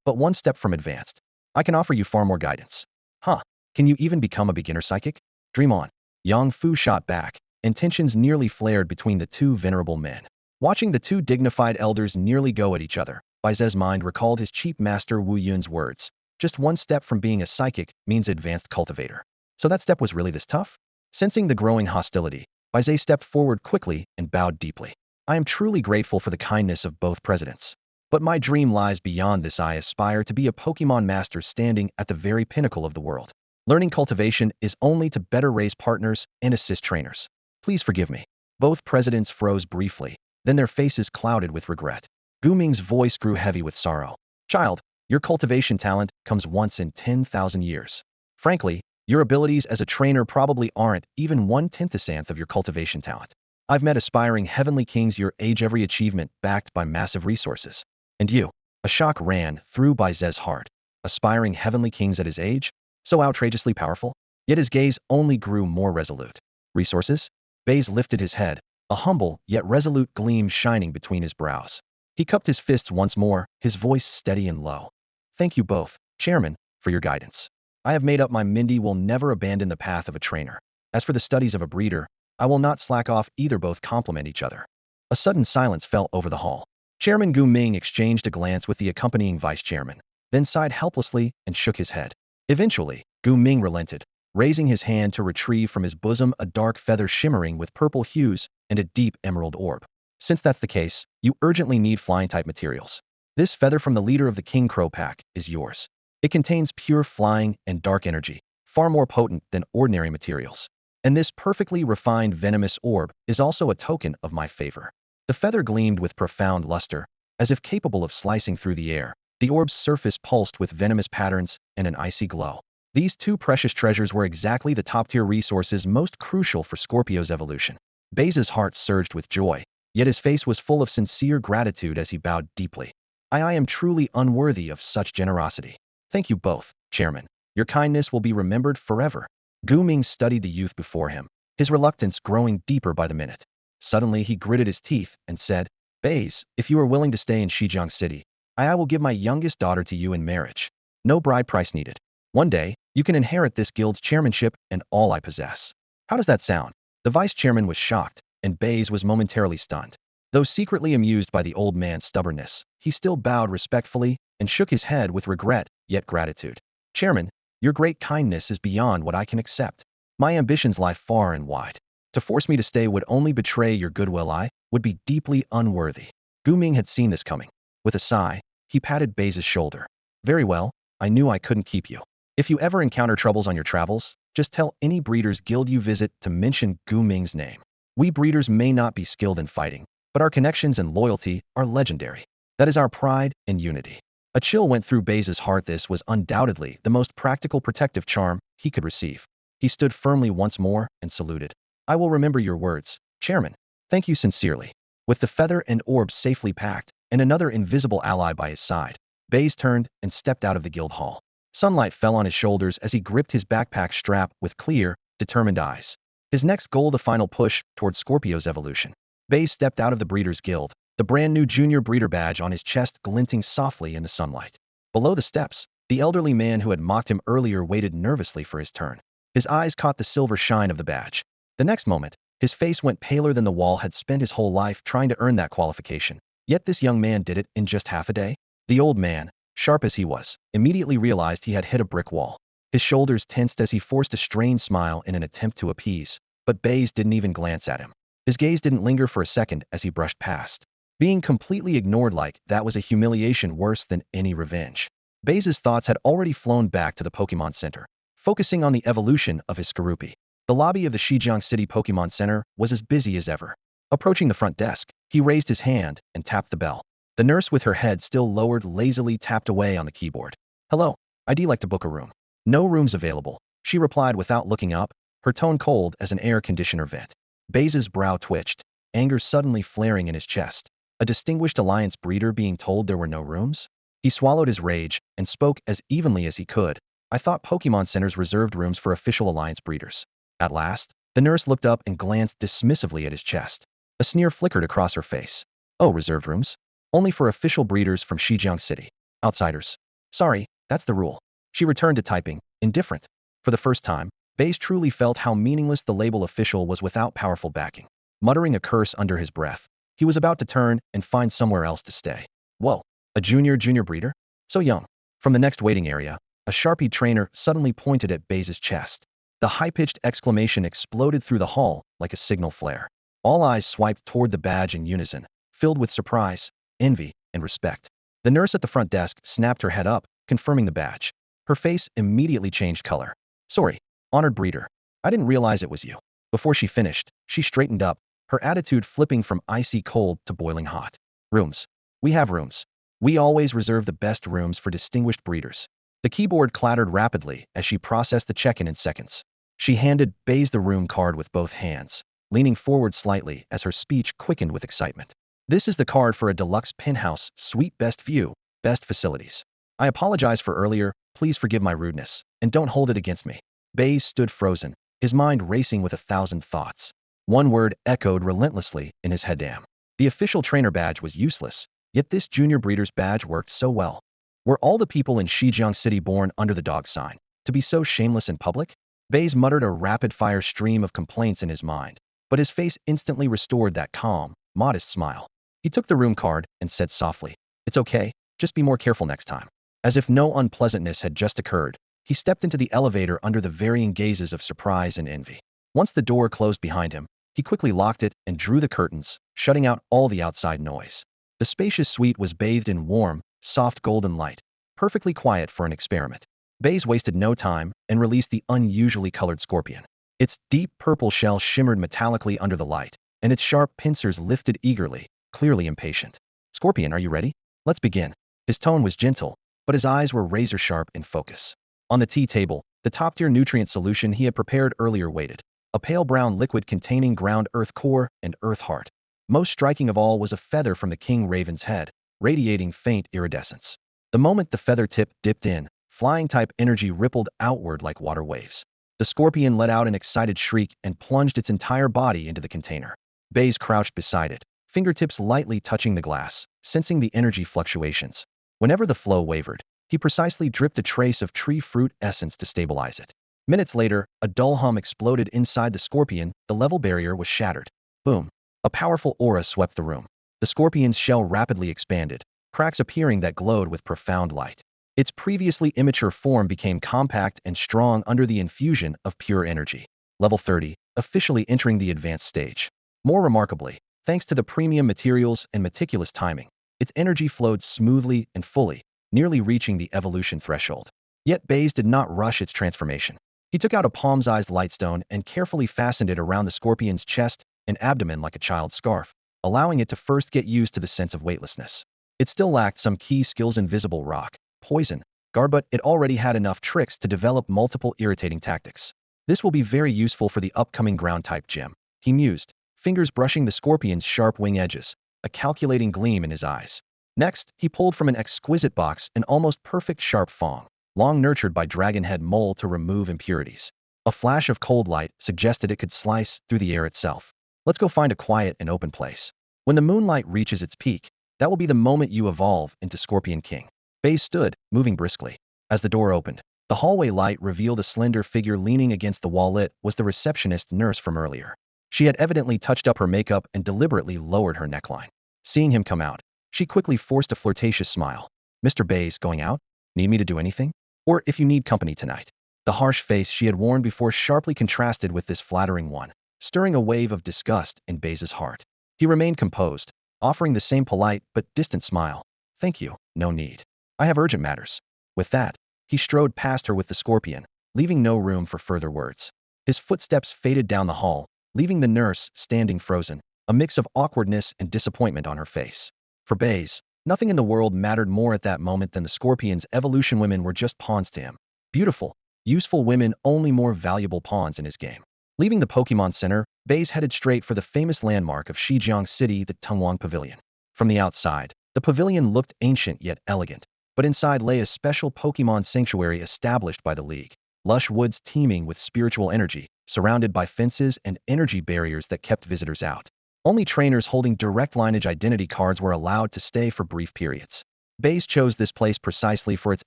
Speaker 1: But one step from advanced. I can offer you far more guidance." "Huh? Can you even become a beginner psychic? Dream on." Yang Fu shot back, and tensions nearly flared between the two venerable men. Watching the two dignified elders nearly go at each other, Baize's mind recalled his cheap master Wu Yun's words. Just one step from being a psychic means advanced cultivator. So that step was really this tough? Sensing the growing hostility, Baize stepped forward quickly and bowed deeply. "I am truly grateful for the kindness of both presidents. But my dream lies beyond this. I aspire to be a Pokemon master standing at the very pinnacle of the world. Learning cultivation is only to better raise partners and assist trainers. Please forgive me. Both presidents froze briefly, then their faces clouded with regret. Gu Ming's voice grew heavy with sorrow. Child, your cultivation talent comes once in 10,000 years. Frankly, your abilities as a trainer probably aren't even 1/10th of your cultivation talent. I've met aspiring heavenly kings your age, every achievement backed by massive resources. And you? A shock ran through Baize's heart. Aspiring heavenly kings at his age? So outrageously powerful? Yet his gaze only grew more resolute. Resources? Baize lifted his head, a humble yet resolute gleam shining between his brows. He cupped his fists once more, his voice steady and low. Thank you both, Chairman, for your guidance. I have made up my mind will never abandon the path of a trainer. As for the studies of a breeder, I will not slack off either. Both complement each other. A sudden silence fell over the hall. Chairman Gu Ming exchanged a glance with the accompanying vice chairman, then sighed helplessly and shook his head. Eventually, Gu Ming relented, raising his hand to retrieve from his bosom a dark feather shimmering with purple hues and a deep emerald orb. Since that's the case, you urgently need flying-type materials. This feather from the leader of the King Crow Pack is yours. It contains pure flying and dark energy, far more potent than ordinary materials. And this perfectly refined venomous orb is also a token of my favor. The feather gleamed with profound luster, as if capable of slicing through the air. The orb's surface pulsed with venomous patterns and an icy glow. These two precious treasures were exactly the top-tier resources most crucial for Scorpio's evolution. Baize's heart surged with joy, yet his face was full of sincere gratitude as he bowed deeply. I am truly unworthy of such generosity. Thank you both, Chairman. Your kindness will be remembered forever. Gu Ming studied the youth before him, his reluctance growing deeper by the minute. Suddenly he gritted his teeth and said, Baize, if you are willing to stay in Shijiang City, I will give my youngest daughter to you in marriage. No bride price needed. One day, you can inherit this guild's chairmanship and all I possess. How does that sound? The vice chairman was shocked, and Baize was momentarily stunned. Though secretly amused by the old man's stubbornness, he still bowed respectfully and shook his head with regret, yet gratitude. Chairman, your great kindness is beyond what I can accept. My ambitions lie far and wide. To force me to stay would only betray your goodwill. I would be deeply unworthy. Gu Ming had seen this coming. With a sigh, he patted Baize's shoulder. Very well, I knew I couldn't keep you. If you ever encounter troubles on your travels, just tell any breeders guild you visit to mention Gu Ming's name. We breeders may not be skilled in fighting, but our connections and loyalty are legendary. That is our pride and unity. A chill went through Baize's heart. This was undoubtedly the most practical protective charm he could receive. He stood firmly once more and saluted. I will remember your words, Chairman. Thank you sincerely. With the feather and orb safely packed, and another invisible ally by his side, Baize turned and stepped out of the guild hall. Sunlight fell on his shoulders as he gripped his backpack strap with clear, determined eyes. His next goal, the final push toward Scorpio's evolution. Baize stepped out of the Breeders' Guild, the brand new junior breeder badge on his chest glinting softly in the sunlight. Below the steps, the elderly man who had mocked him earlier waited nervously for his turn. His eyes caught the silver shine of the badge. The next moment, his face went paler than the wall had spent his whole life trying to earn that qualification. Yet this young man did it in just half a day. The old man, sharp as he was, immediately realized he had hit a brick wall. His shoulders tensed as he forced a strained smile in an attempt to appease, but Baize didn't even glance at him. His gaze didn't linger for a second as he brushed past. Being completely ignored like that was a humiliation worse than any revenge. Baize's thoughts had already flown back to the Pokemon Center, focusing on the evolution of his Skorupi. The lobby of the Shijiang City Pokemon Center was as busy as ever. Approaching the front desk, he raised his hand and tapped the bell. The nurse with her head still lowered lazily tapped away on the keyboard. Hello, I'd like to book a room. No rooms available, she replied without looking up, her tone cold as an air conditioner vent. Baize's brow twitched, anger suddenly flaring in his chest. A distinguished alliance breeder being told there were no rooms? He swallowed his rage and spoke as evenly as he could. I thought Pokemon Centers reserved rooms for official alliance breeders. At last, the nurse looked up and glanced dismissively at his chest. A sneer flickered across her face. Oh, reserved rooms? Only for official breeders from Shijiang City. Outsiders. Sorry, that's the rule. She returned to typing, indifferent. For the first time, Baize truly felt how meaningless the label official was without powerful backing. Muttering a curse under his breath, he was about to turn and find somewhere else to stay. Whoa, a junior breeder? So young. From the next waiting area, a Sharpie trainer suddenly pointed at Baize's chest. The high-pitched exclamation exploded through the hall like a signal flare. All eyes swiped toward the badge in unison, filled with surprise, envy, and respect. The nurse at the front desk snapped her head up, confirming the badge. Her face immediately changed color. Sorry, honored breeder. I didn't realize it was you. Before she finished, she straightened up, her attitude flipping from icy cold to boiling hot. Rooms. We have rooms. We always reserve the best rooms for distinguished breeders. The keyboard clattered rapidly as she processed the check-in seconds. She handed Baize the room card with both hands, leaning forward slightly as her speech quickened with excitement. This is the card for a deluxe penthouse, suite, best view, best facilities. I apologize for earlier, please forgive my rudeness, and don't hold it against me. Baize stood frozen, his mind racing with 1,000 thoughts. One word echoed relentlessly in his head: damn. The official trainer badge was useless, yet this junior breeder's badge worked so well. Were all the people in Shijiang City born under the dog sign, to be so shameless in public? Baize muttered a rapid-fire stream of complaints in his mind, but his face instantly restored that calm, modest smile. He took the room card and said softly, "It's okay, just be more careful next time." As if no unpleasantness had just occurred, he stepped into the elevator under the varying gazes of surprise and envy. Once the door closed behind him, he quickly locked it and drew the curtains, shutting out all the outside noise. The spacious suite was bathed in warm, soft golden light, perfectly quiet for an experiment. Baize wasted no time and released the unusually colored scorpion. Its deep purple shell shimmered metallically under the light, and its sharp pincers lifted eagerly, clearly impatient. "Scorpion, are you ready? Let's begin." His tone was gentle, but his eyes were razor-sharp in focus. On the tea table, the top-tier nutrient solution he had prepared earlier waited, a pale brown liquid containing ground earth core and earth heart. Most striking of all was a feather from the king raven's head, radiating faint iridescence. The moment the feather tip dipped in, flying-type energy rippled outward like water waves. The scorpion let out an excited shriek and plunged its entire body into the container. Baize crouched beside it, fingertips lightly touching the glass, sensing the energy fluctuations. Whenever the flow wavered, he precisely dripped a trace of tree fruit essence to stabilize it. Minutes later, a dull hum exploded inside the scorpion, the level barrier was shattered. Boom. A powerful aura swept the room. The scorpion's shell rapidly expanded, cracks appearing that glowed with profound light. Its previously immature form became compact and strong under the infusion of pure energy. Level 30, officially entering the advanced stage. More remarkably, thanks to the premium materials and meticulous timing, its energy flowed smoothly and fully, nearly reaching the evolution threshold. Yet Baize did not rush its transformation. He took out a palm-sized lightstone and carefully fastened it around the scorpion's chest and abdomen like a child's scarf, allowing it to first get used to the sense of weightlessness. It still lacked some key skills: invisible rock, poison, guard, but it already had enough tricks to develop multiple irritating tactics. This will be very useful for the upcoming ground-type gym, he mused, fingers brushing the scorpion's sharp wing edges, a calculating gleam in his eyes. Next, he pulled from an exquisite box an almost perfect sharp fong, long nurtured by dragonhead mole to remove impurities. A flash of cold light suggested it could slice through the air itself. Let's go find a quiet and open place. When the moonlight reaches its peak, that will be the moment you evolve into Scorpion King. Baize stood, moving briskly. As the door opened, the hallway light revealed a slender figure leaning against the wall. It was the receptionist nurse from earlier. She had evidently touched up her makeup and deliberately lowered her neckline. Seeing him come out, she quickly forced a flirtatious smile. "Mr. Baize, going out? Need me to do anything? Or if you need company tonight?" The harsh face she had worn before sharply contrasted with this flattering one, stirring a wave of disgust in Baize's heart. He remained composed, offering the same polite but distant smile. "Thank you, no need. I have urgent matters." With that, he strode past her with the scorpion, leaving no room for further words. His footsteps faded down the hall, leaving the nurse standing frozen, a mix of awkwardness and disappointment on her face. For Baize, nothing in the world mattered more at that moment than the scorpion's evolution. Women were just pawns to him. Beautiful, useful women, only more valuable pawns in his game. Leaving the Pokemon Center, Baize headed straight for the famous landmark of Shijiang City, the Tungwang Pavilion. From the outside, the pavilion looked ancient yet elegant, but inside lay a special Pokemon sanctuary established by the League. Lush woods teeming with spiritual energy, surrounded by fences and energy barriers that kept visitors out. Only trainers holding direct lineage identity cards were allowed to stay for brief periods. Baize chose this place precisely for its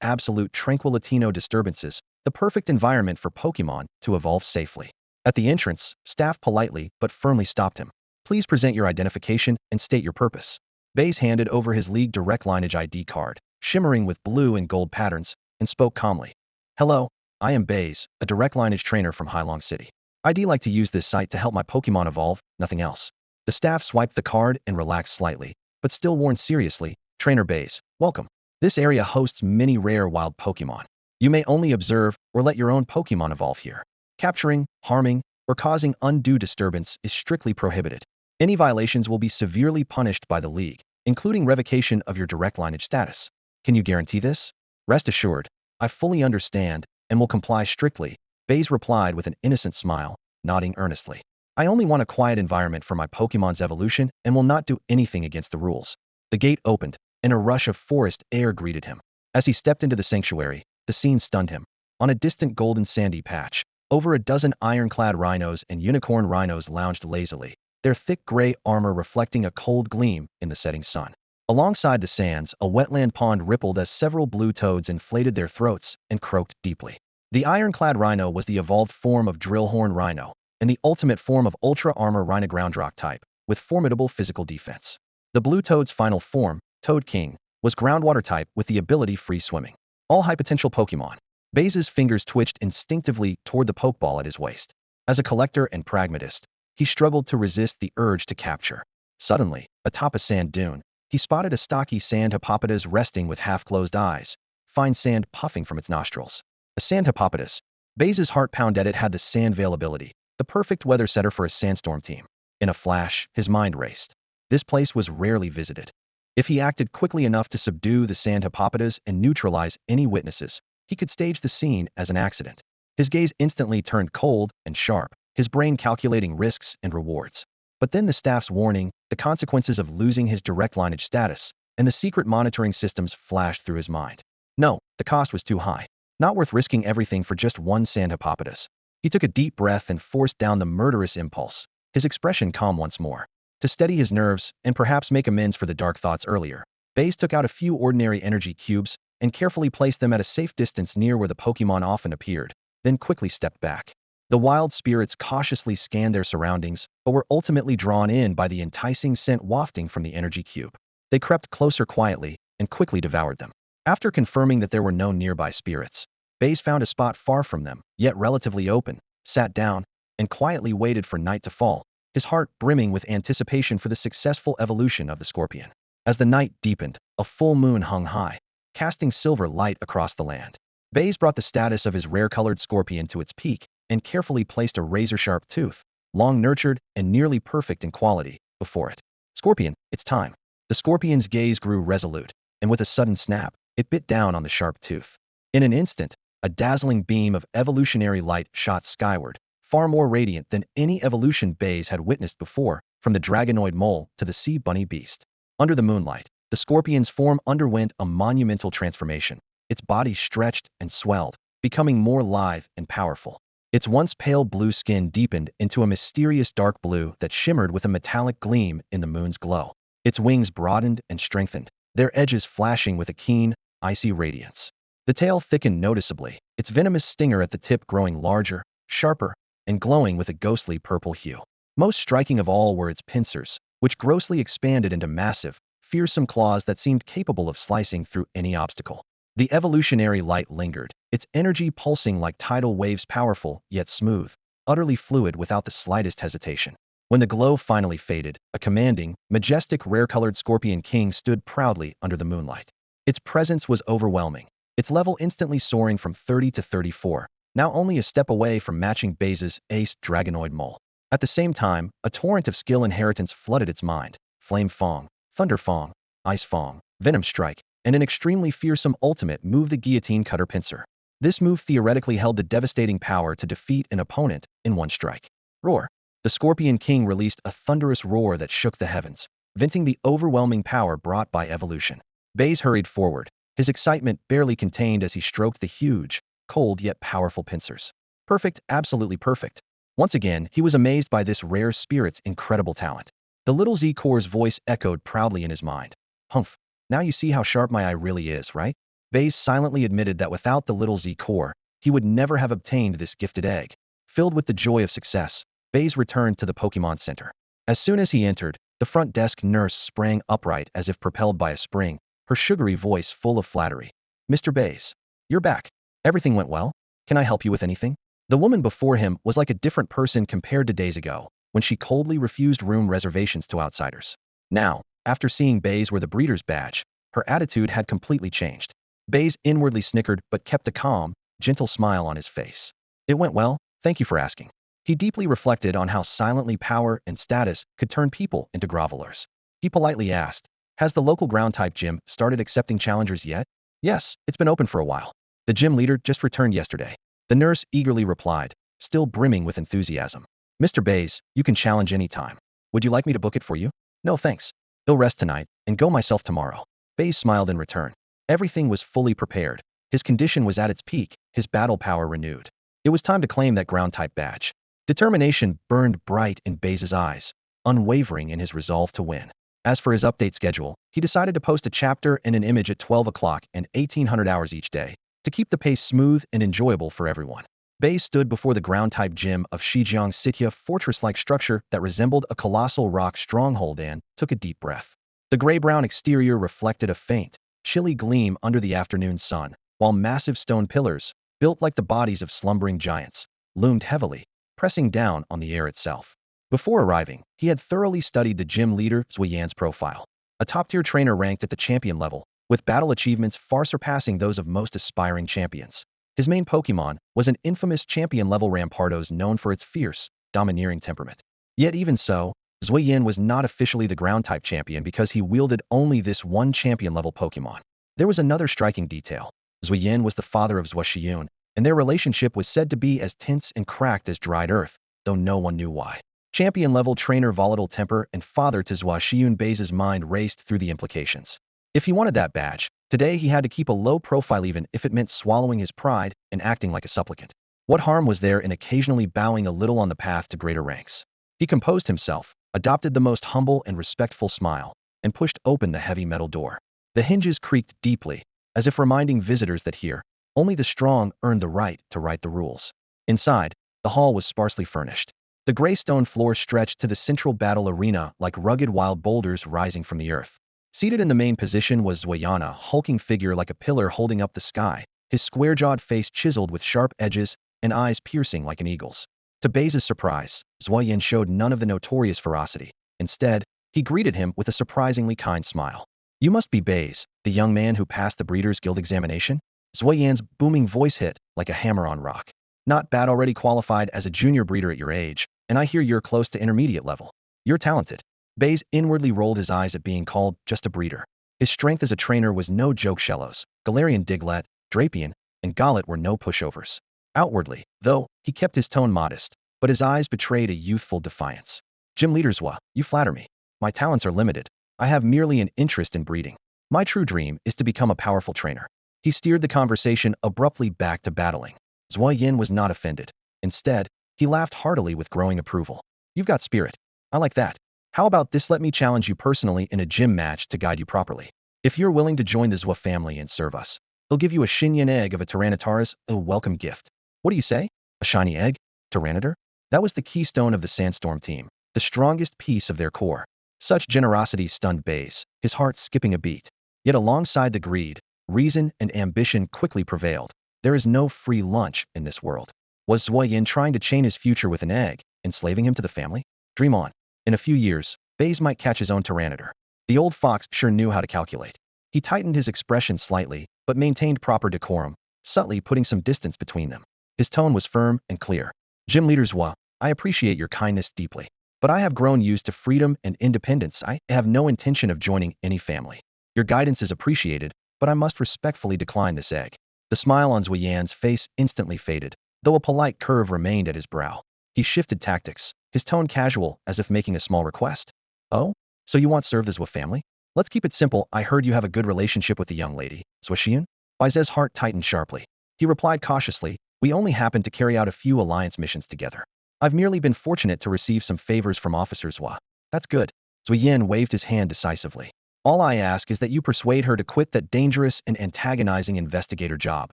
Speaker 1: absolute tranquility, no disturbances, the perfect environment for Pokemon to evolve safely. At the entrance, staff politely but firmly stopped him. "Please present your identification and state your purpose." Baize handed over his League direct lineage ID card, shimmering with blue and gold patterns, and spoke calmly. "Hello, I am Baize, a direct lineage trainer from Hailong City. I'd like to use this site to help my Pokemon evolve, nothing else." The staff swiped the card and relaxed slightly, but still warned seriously, Trainer Baize, welcome. This area hosts many rare wild Pokémon. You may only observe or let your own Pokémon evolve here. Capturing, harming, or causing undue disturbance is strictly prohibited. Any violations will be severely punished by the League, including revocation of your direct lineage status. Can you guarantee this? Rest assured, I fully understand and will comply strictly, Baize replied with an innocent smile, nodding earnestly. I only want a quiet environment for my Pokémon's evolution and will not do anything against the rules. The gate opened, and a rush of forest air greeted him. As he stepped into the sanctuary, the scene stunned him. On a distant golden sandy patch, over a dozen ironclad rhinos and unicorn rhinos lounged lazily, their thick gray armor reflecting a cold gleam in the setting sun. Alongside the sands, a wetland pond rippled as several blue toads inflated their throats and croaked deeply. The ironclad rhino was the evolved form of drillhorn rhino, and the ultimate form of ultra armor rhino groundrock type, with formidable physical defense. The blue toad's final form, Toad King, was groundwater type with the ability free swimming. All high potential Pokemon. Baize's fingers twitched instinctively toward the Pokeball at his waist. As a collector and pragmatist, he struggled to resist the urge to capture. Suddenly, atop a sand dune, he spotted a stocky sand hippopotas resting with half-closed eyes, fine sand puffing from its nostrils. A sand hippopotas. Baize's heart pounded. It had the sand veil ability, the perfect weather setter for a Sandstorm team. In a flash, his mind raced. This place was rarely visited. If he acted quickly enough to subdue the sand hippopotas and neutralize any witnesses, he could stage the scene as an accident. His gaze instantly turned cold and sharp, his brain calculating risks and rewards. But then the staff's warning, the consequences of losing his direct lineage status, and the secret monitoring systems flashed through his mind. No, the cost was too high. Not worth risking everything for just one sand hippopotas. He took a deep breath and forced down the murderous impulse, his expression calm once more. To steady his nerves and perhaps make amends for the dark thoughts earlier, Baize took out a few ordinary energy cubes and carefully placed them at a safe distance near where the Pokémon often appeared, then quickly stepped back. The wild spirits cautiously scanned their surroundings, but were ultimately drawn in by the enticing scent wafting from the energy cube. They crept closer quietly and quickly devoured them. After confirming that there were no nearby spirits, Baize found a spot far from them, yet relatively open, sat down, and quietly waited for night to fall, his heart brimming with anticipation for the successful evolution of the scorpion. As the night deepened, a full moon hung high, casting silver light across the land. Baize brought the status of his rare-colored scorpion to its peak and carefully placed a razor-sharp tooth, long nurtured and nearly perfect in quality, before it. Scorpion, it's time. The scorpion's gaze grew resolute, and with a sudden snap, it bit down on the sharp tooth. In an instant, a dazzling beam of evolutionary light shot skyward, far more radiant than any evolution Baize had witnessed before, from the dragonoid mole to the sea bunny beast. Under the moonlight, the scorpion's form underwent a monumental transformation. Its body stretched and swelled, becoming more lithe and powerful. Its once pale blue skin deepened into a mysterious dark blue that shimmered with a metallic gleam in the moon's glow. Its wings broadened and strengthened, their edges flashing with a keen, icy radiance. The tail thickened noticeably, its venomous stinger at the tip growing larger, sharper, and glowing with a ghostly purple hue. Most striking of all were its pincers, which grossly expanded into massive, fearsome claws that seemed capable of slicing through any obstacle. The evolutionary light lingered, its energy pulsing like tidal waves, powerful yet smooth, utterly fluid without the slightest hesitation. When the glow finally faded, a commanding, majestic rare-colored Scorpion King stood proudly under the moonlight. Its presence was overwhelming, its level instantly soaring from 30 to 34, now only a step away from matching Baize's ace Dragonoid Mole. At the same time, a torrent of skill inheritance flooded its mind. Flame Fong, Thunder Fong, Ice Fong, Venom Strike, and an extremely fearsome ultimate move, the Guillotine Cutter Pincer. This move theoretically held the devastating power to defeat an opponent in one strike. Roar. The Scorpion King released a thunderous roar that shook the heavens, venting the overwhelming power brought by evolution. Baize hurried forward, his excitement barely contained as he stroked the huge, cold yet powerful pincers. Perfect, absolutely perfect. Once again, he was amazed by this rare spirit's incredible talent. The little Z-Core's voice echoed proudly in his mind. Humph. Now you see how sharp my eye really is, right? Baize silently admitted that without the little Z-Core, he would never have obtained this gifted egg. Filled with the joy of success, Baize returned to the Pokemon Center. As soon as he entered, the front desk nurse sprang upright as if propelled by a spring, her sugary voice full of flattery. Mr. Baize, you're back. Everything went well? Can I help you with anything? The woman before him was like a different person compared to days ago, when she coldly refused room reservations to outsiders. Now, after seeing Baize wear the breeder's badge, Her attitude had completely changed. Baize inwardly snickered but kept a calm, gentle smile on his face. It went well, thank you for asking. He deeply reflected on how silently power and status could turn people into grovelers. He politely asked, has the local ground-type gym started accepting challengers yet? Yes, it's been open for a while. The gym leader just returned yesterday. The nurse eagerly replied, still brimming with enthusiasm. Mr. Baize, you can challenge any time. Would you like me to book it for you? No thanks. I'll rest tonight and go myself tomorrow. Baize smiled in return. Everything was fully prepared. His condition was at its peak, his battle power renewed. It was time to claim that ground-type badge. Determination burned bright in Baize's eyes, unwavering in his resolve to win. As for his update schedule, he decided to post a chapter and an image at 12 o'clock and 1800 hours each day, to keep the pace smooth and enjoyable for everyone. Baize stood before the ground-type gym of Shijiang City, a fortress-like structure that resembled a colossal rock stronghold, and took a deep breath. The gray-brown exterior reflected a faint, chilly gleam under the afternoon sun, while massive stone pillars, built like the bodies of slumbering giants, loomed heavily, pressing down on the air itself. Before arriving, he had thoroughly studied the gym leader Zuiyan's profile, a top-tier trainer ranked at the champion level, with battle achievements far surpassing those of most aspiring champions. His main Pokémon was an infamous champion-level Rampardos known for its fierce, domineering temperament. Yet even so, Zuiyan was not officially the ground-type champion because he wielded only this one champion-level Pokémon. There was another striking detail. Zuiyan was the father of Zuoxiun, and their relationship was said to be as tense and cracked as dried earth, though no one knew why. Champion-level trainer, volatile temper, and father to Zuoxiun. Baize's mind raced through the implications. If he wanted that badge, today he had to keep a low profile even if it meant swallowing his pride and acting like a supplicant. What harm was there in occasionally bowing a little on the path to greater ranks? He composed himself, adopted the most humble and respectful smile, and pushed open the heavy metal door. The hinges creaked deeply, as if reminding visitors that here, only the strong earned the right to write the rules. Inside, the hall was sparsely furnished. The gray stone floor stretched to the central battle arena like rugged wild boulders rising from the earth. Seated in the main position was Zuiyan, a hulking figure like a pillar holding up the sky, his square-jawed face chiseled with sharp edges and eyes piercing like an eagle's. To Baize's surprise, Zuiyan showed none of the notorious ferocity. Instead, he greeted him with a surprisingly kind smile. You must be Baize, the young man who passed the Breeders' Guild examination? Zuiyan's booming voice hit like a hammer on rock. Not bad, already qualified as a junior breeder at your age, and I hear you're close to intermediate level. You're talented. Baize inwardly rolled his eyes at being called just a breeder. His strength as a trainer was no joke. Shellos, Galarian Diglett, Drapion, and Golett were no pushovers. Outwardly, though, he kept his tone modest, but his eyes betrayed a youthful defiance. Gym leader Zwa, you flatter me. My talents are limited. I have merely an interest in breeding. My true dream is to become a powerful trainer. He steered the conversation abruptly back to battling. Zuiyan was not offended. Instead, he laughed heartily with growing approval. You've got spirit. I like that. How about this? Let me challenge you personally in a gym match to guide you properly. If you're willing to join the Zwa family and serve us, they'll give you a Shinyan egg of a Tyranitar's, a welcome gift. What do you say? A shiny egg? Tyranitar? That was the keystone of the Sandstorm team, the strongest piece of their core. Such generosity stunned Baize, his heart skipping a beat. Yet alongside the greed, reason and ambition quickly prevailed. There is no free lunch in this world. Was Zuiyan trying to chain his future with an egg, enslaving him to the family? Dream on. In a few years, Baize might catch his own Tyranitar. The old fox sure knew how to calculate. He tightened his expression slightly, but maintained proper decorum, subtly putting some distance between them. His tone was firm and clear. Gym leader Zwa, I appreciate your kindness deeply, but I have grown used to freedom and independence. I have no intention of joining any family. Your guidance is appreciated, but I must respectfully decline this egg. The smile on Zuiyan's face instantly faded, though a polite curve remained at his brow. He shifted tactics, his tone casual, as if making a small request. Oh? So you want to serve the Zwa family? Let's keep it simple. I heard you have a good relationship with the young lady, Zuoxian? Baize's heart tightened sharply. He replied cautiously, we only happen to carry out a few alliance missions together. I've merely been fortunate to receive some favors from Officer Zwa. That's good. Zuiyan waved his hand decisively. All I ask is that you persuade her to quit that dangerous and antagonizing investigator job,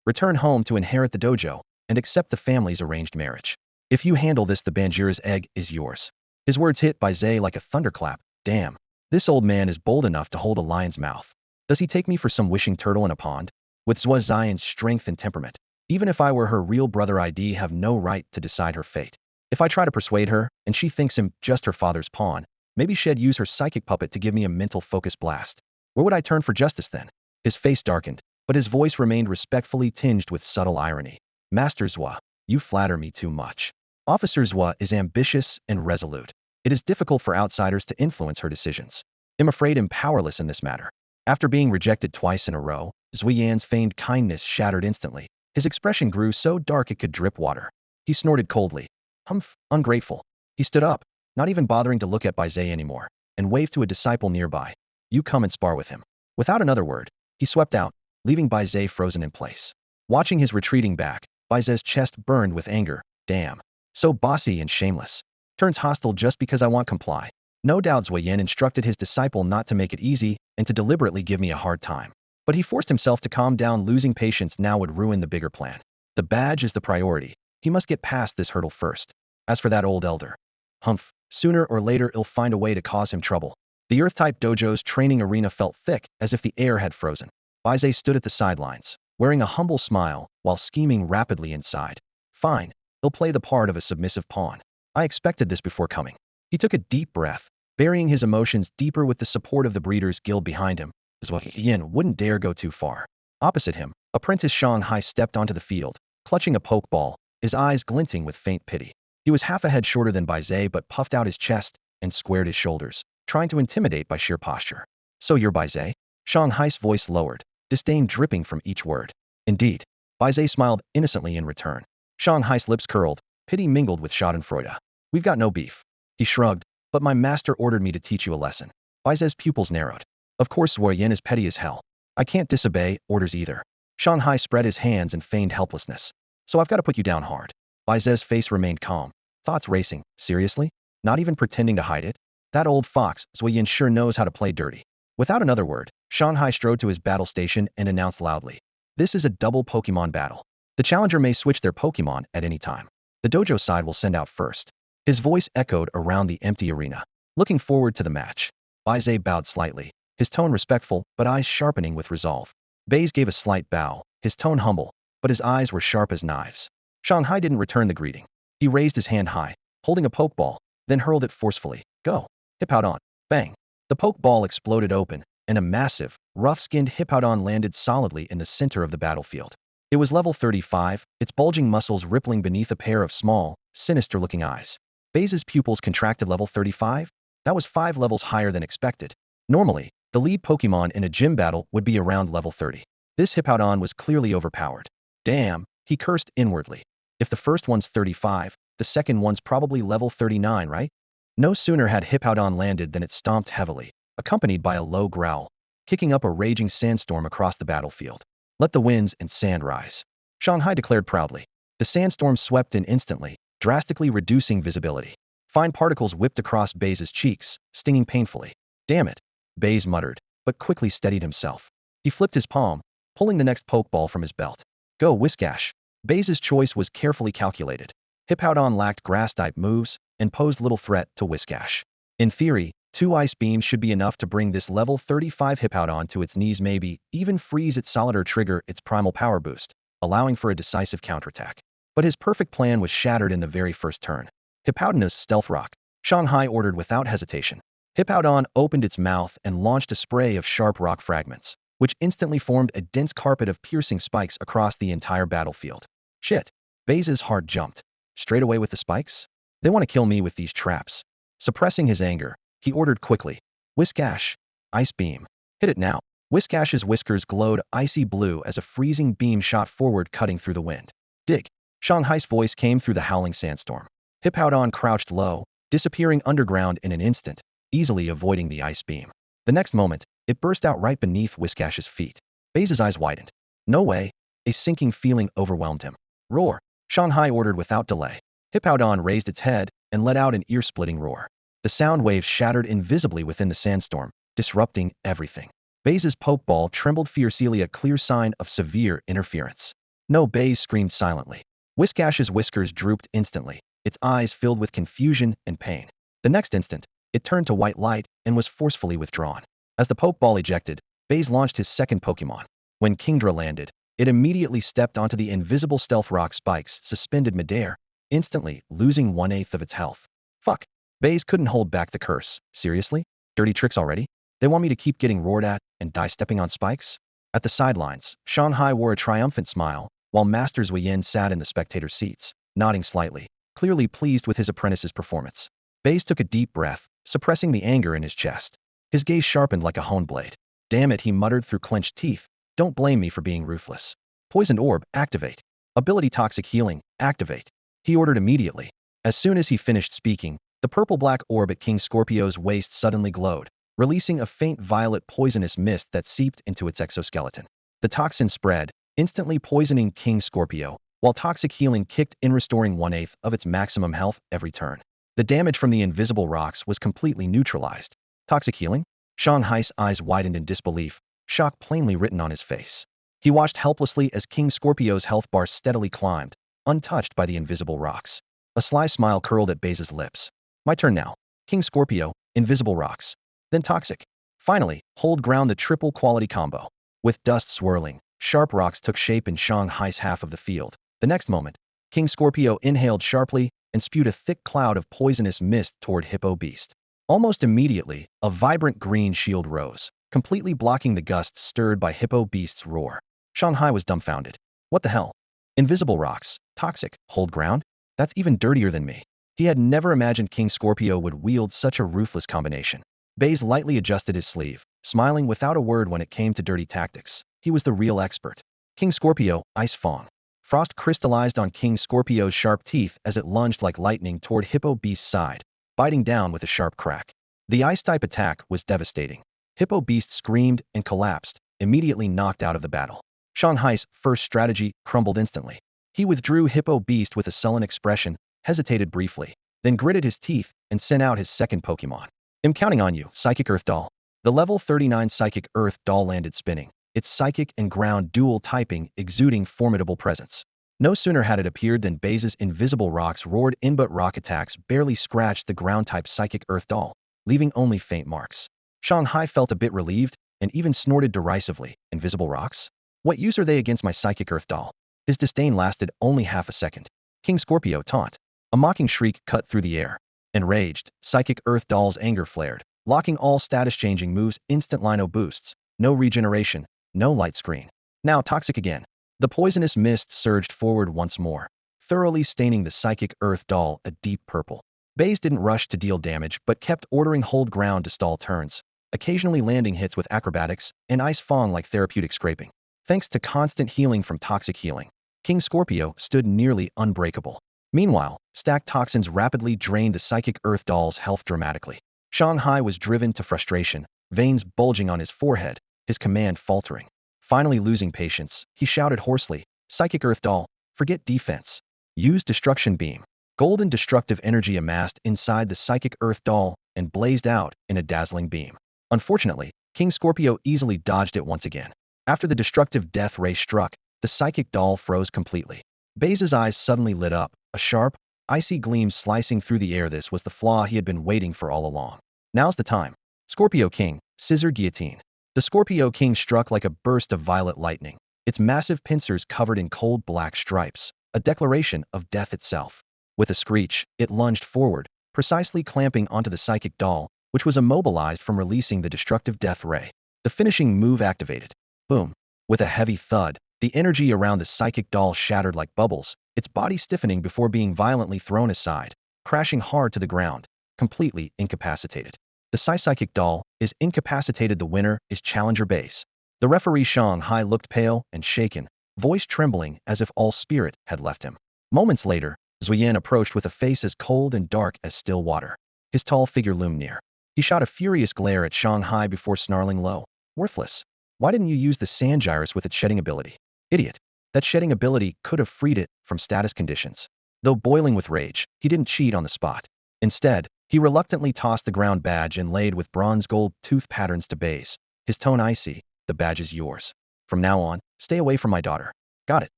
Speaker 1: return home to inherit the dojo, and accept the family's arranged marriage. If you handle this, the Banjira's egg is yours. His words hit Baize like a thunderclap. Damn. This old man is bold enough to hold a lion's mouth. Does he take me for some wishing turtle in a pond? With Zuiyan's strength and temperament, even if I were her real brother, I'd have no right to decide her fate. If I try to persuade her, and she thinks him just her father's pawn, maybe she'd use her psychic puppet to give me a mental focus blast. Where would I turn for justice then? His face darkened, but his voice remained respectfully tinged with subtle irony. Master Zwa, you flatter me too much. Officer Zwa is ambitious and resolute. It is difficult for outsiders to influence her decisions. I'm afraid I'm powerless in this matter. After being rejected twice in a row, Zuyan's feigned kindness shattered instantly. His expression grew so dark it could drip water. He snorted coldly. Humph, ungrateful. He stood up, not even bothering to look at Baize anymore, and waved to a disciple nearby. You come and spar with him. Without another word, he swept out, leaving Baize frozen in place. Watching his retreating back, Baize's chest burned with anger. Damn. So bossy and shameless. Turns hostile just because I want comply. No doubt Zuyan instructed his disciple not to make it easy and to deliberately give me a hard time. But he forced himself to calm down. Losing patience now would ruin the bigger plan. The badge is the priority. He must get past this hurdle first. As for that old elder, humph, sooner or later he'll find a way to cause him trouble. The Earth-type dojo's training arena felt thick, as if the air had frozen. Baize stood at the sidelines, wearing a humble smile, while scheming rapidly inside. Fine, he'll play the part of a submissive pawn. I expected this before coming. He took a deep breath, burying his emotions deeper with the support of the Breeders' Guild behind him. Zuyan wouldn't dare go too far. Opposite him, Apprentice Shanghai stepped onto the field, clutching a pokeball, his eyes glinting with faint pity. He was half a head shorter than Baize but puffed out his chest and squared his shoulders, trying to intimidate by sheer posture. So you're Baize? Shanghai's voice lowered, disdain dripping from each word. Indeed. Baize smiled innocently in return. Shanghai's lips curled, pity mingled with schadenfreude. We've got no beef. He shrugged, but my master ordered me to teach you a lesson. Baize's pupils narrowed. Of course Zuoyin is petty as hell. I can't disobey orders either. Shanghai spread his hands and feigned helplessness. So I've got to put you down hard. Baize's face remained calm, thoughts racing. Seriously? Not even pretending to hide it? That old fox, Zuoyin sure knows how to play dirty. Without another word, Shanghai strode to his battle station and announced loudly. This is a double Pokemon battle. The challenger may switch their Pokemon at any time. The dojo side will send out first. His voice echoed around the empty arena. Looking forward to the match. Baize bowed slightly, his tone respectful but eyes sharpening with resolve. Baize gave a slight bow, his tone humble, but his eyes were sharp as knives. Shanghai didn't return the greeting. He raised his hand high, holding a pokeball, then hurled it forcefully. Go. Hippowdon. Bang. The pokeball exploded open, and a massive, rough-skinned Hippowdon landed solidly in the center of the battlefield. It was level 35, its bulging muscles rippling beneath a pair of small, sinister-looking eyes. Baize's pupils contracted level 35? That was 5 levels higher than expected. Normally, the lead Pokemon in a gym battle would be around level 30. This Hippowdon was clearly overpowered. Damn, he cursed inwardly. If the first one's 35, the second one's probably level 39, right? No sooner had Hippowdon landed than it stomped heavily, accompanied by a low growl, kicking up a raging sandstorm across the battlefield. Let the winds and sand rise. Shanghai declared proudly. The sandstorm swept in instantly, drastically reducing visibility. Fine particles whipped across Baize's cheeks, stinging painfully. Damn it, Baize muttered, but quickly steadied himself. He flipped his palm, pulling the next pokeball from his belt. Go, Whiscash. Baize's choice was carefully calculated. Hippowdon lacked grass-type moves and posed little threat to Whiscash. In theory, 2 ice beams should be enough to bring this level 35 Hippowdon to its knees, maybe even freeze it solid or trigger its primal power boost, allowing for a decisive counterattack. But his perfect plan was shattered in the very first turn. Hippowdon's Stealth Rock, Shanghai ordered without hesitation. Hippowdon opened its mouth and launched a spray of sharp rock fragments, which instantly formed a dense carpet of piercing spikes across the entire battlefield. Shit. Baize's heart jumped. Straight away with the spikes? They want to kill me with these traps. Suppressing his anger, he ordered quickly. Whiscash. Ice beam. Hit it now. Whiscash's whiskers glowed icy blue as a freezing beam shot forward, cutting through the wind. Dig. Shanghai's voice came through the howling sandstorm. Hippowdon crouched low, disappearing underground in an instant, easily avoiding the ice beam. The next moment, it burst out right beneath Whiscash's feet. Baize's eyes widened. No way. A sinking feeling overwhelmed him. Roar. Shanghai ordered without delay. Hippowdon raised its head and let out an ear-splitting roar. The sound waves shattered invisibly within the sandstorm, disrupting everything. Baize's pokeball trembled fiercely, a clear sign of severe interference. No, Baize screamed silently. Whiscash's whiskers drooped instantly, its eyes filled with confusion and pain. The next instant, it turned to white light and was forcefully withdrawn. As the pokeball ejected, Baize launched his second Pokemon. When Kingdra landed, it immediately stepped onto the invisible stealth rock spikes suspended midair, instantly losing 1/8 of its health. Fuck. Baize couldn't hold back the curse. Seriously? Dirty tricks already? They want me to keep getting roared at and die stepping on spikes? At the sidelines, Shanghai wore a triumphant smile, while Masters Wei Yin sat in the spectator seats, nodding slightly, clearly pleased with his apprentice's performance. Baize took a deep breath, suppressing the anger in his chest. His gaze sharpened like a honed blade. Damn it, he muttered through clenched teeth. Don't blame me for being ruthless. Poisoned orb, activate. Ability toxic healing, activate. He ordered immediately. As soon as he finished speaking, the purple-black orb at King Scorpio's waist suddenly glowed, releasing a faint violet poisonous mist that seeped into its exoskeleton. The toxin spread, instantly poisoning King Scorpio, while toxic healing kicked in, restoring 1/8 of its maximum health every turn. The damage from the invisible rocks was completely neutralized. Toxic healing? Shanghai's eyes widened in disbelief, shock plainly written on his face. He watched helplessly as King Scorpio's health bar steadily climbed, untouched by the invisible rocks. A sly smile curled at Baize's lips. My turn now. King Scorpio, invisible rocks. Then toxic. Finally, hold ground, the triple quality combo. With dust swirling, sharp rocks took shape in Shanghai's half of the field. The next moment, King Scorpio inhaled sharply and spewed a thick cloud of poisonous mist toward Hippo Beast. Almost immediately, a vibrant green shield rose, completely blocking the gusts stirred by Hippo Beast's roar. Shanghai was dumbfounded. What the hell? Invisible rocks, toxic, hold ground? That's even dirtier than me. He had never imagined King Scorpio would wield such a ruthless combination. Baize lightly adjusted his sleeve, smiling without a word when it came to dirty tactics. He was the real expert. King Scorpio, Ice Fang. Frost crystallized on King Scorpio's sharp teeth as it lunged like lightning toward Hippo Beast's side, biting down with a sharp crack. The ice-type attack was devastating. Hippo Beast screamed and collapsed, immediately knocked out of the battle. Shanghai's first strategy crumbled instantly. He withdrew Hippo Beast with a sullen expression, hesitated briefly, then gritted his teeth and sent out his second Pokémon. I'm counting on you, Psychic Earth Doll. The level 39 Psychic Earth Doll landed spinning, its psychic and ground dual typing exuding formidable presence. No sooner had it appeared than Baize's invisible rocks roared in, but rock attacks barely scratched the ground-type Psychic Earth Doll, leaving only faint marks. Shanghai felt a bit relieved and even snorted derisively. Invisible rocks? What use are they against my Psychic Earth Doll? His disdain lasted only half a second. King Scorpio, taunt. A mocking shriek cut through the air. Enraged, Psychic Earth Doll's anger flared, locking all status-changing moves, instant Lino boosts, no regeneration, no light screen. Now toxic again. The poisonous mist surged forward once more, thoroughly staining the Psychic Earth Doll a deep purple. Baize didn't rush to deal damage but kept ordering hold ground to stall turns, occasionally landing hits with acrobatics and Ice Fang like therapeutic scraping. Thanks to constant healing from toxic healing, King Scorpio stood nearly unbreakable. Meanwhile, stacked toxins rapidly drained the Psychic Earth Doll's health dramatically. Shanghai was driven to frustration, veins bulging on his forehead, his command faltering. Finally losing patience, he shouted hoarsely, Psychic Earth Doll, forget defense. Use Destruction Beam. Golden destructive energy amassed inside the Psychic Earth Doll and blazed out in a dazzling beam. Unfortunately, King Scorpio easily dodged it once again. After the destructive death ray struck, the Psychic Doll froze completely. Baize's eyes suddenly lit up, a sharp, icy gleam slicing through the air. This was the flaw he had been waiting for all along. Now's the time. Scorpio King, Scissor Guillotine. The Scorpio King struck like a burst of violet lightning, its massive pincers covered in cold black stripes, a declaration of death itself. With a screech, it lunged forward, precisely clamping onto the Psychic Doll, which was immobilized from releasing the destructive death ray. The finishing move activated. Boom. With a heavy thud, the energy around the Psychic Doll shattered like bubbles, its body stiffening before being violently thrown aside, crashing hard to the ground, completely incapacitated. The Psychic Doll is incapacitated. The winner is Challenger Baize. The referee Shanghai looked pale and shaken, voice trembling as if all spirit had left him. Moments later, Zuyan approached with a face as cold and dark as still water. His tall figure loomed near. He shot a furious glare at Shanghai before snarling low. Worthless. Why didn't you use the Sand Gyrus with its shedding ability? Idiot. That shedding ability could have freed it from status conditions. Though boiling with rage, he didn't cheat on the spot. Instead, he reluctantly tossed the ground badge inlaid with bronze gold tooth patterns to Baize. His tone icy. The badge is yours. From now on, stay away from my daughter. Got it.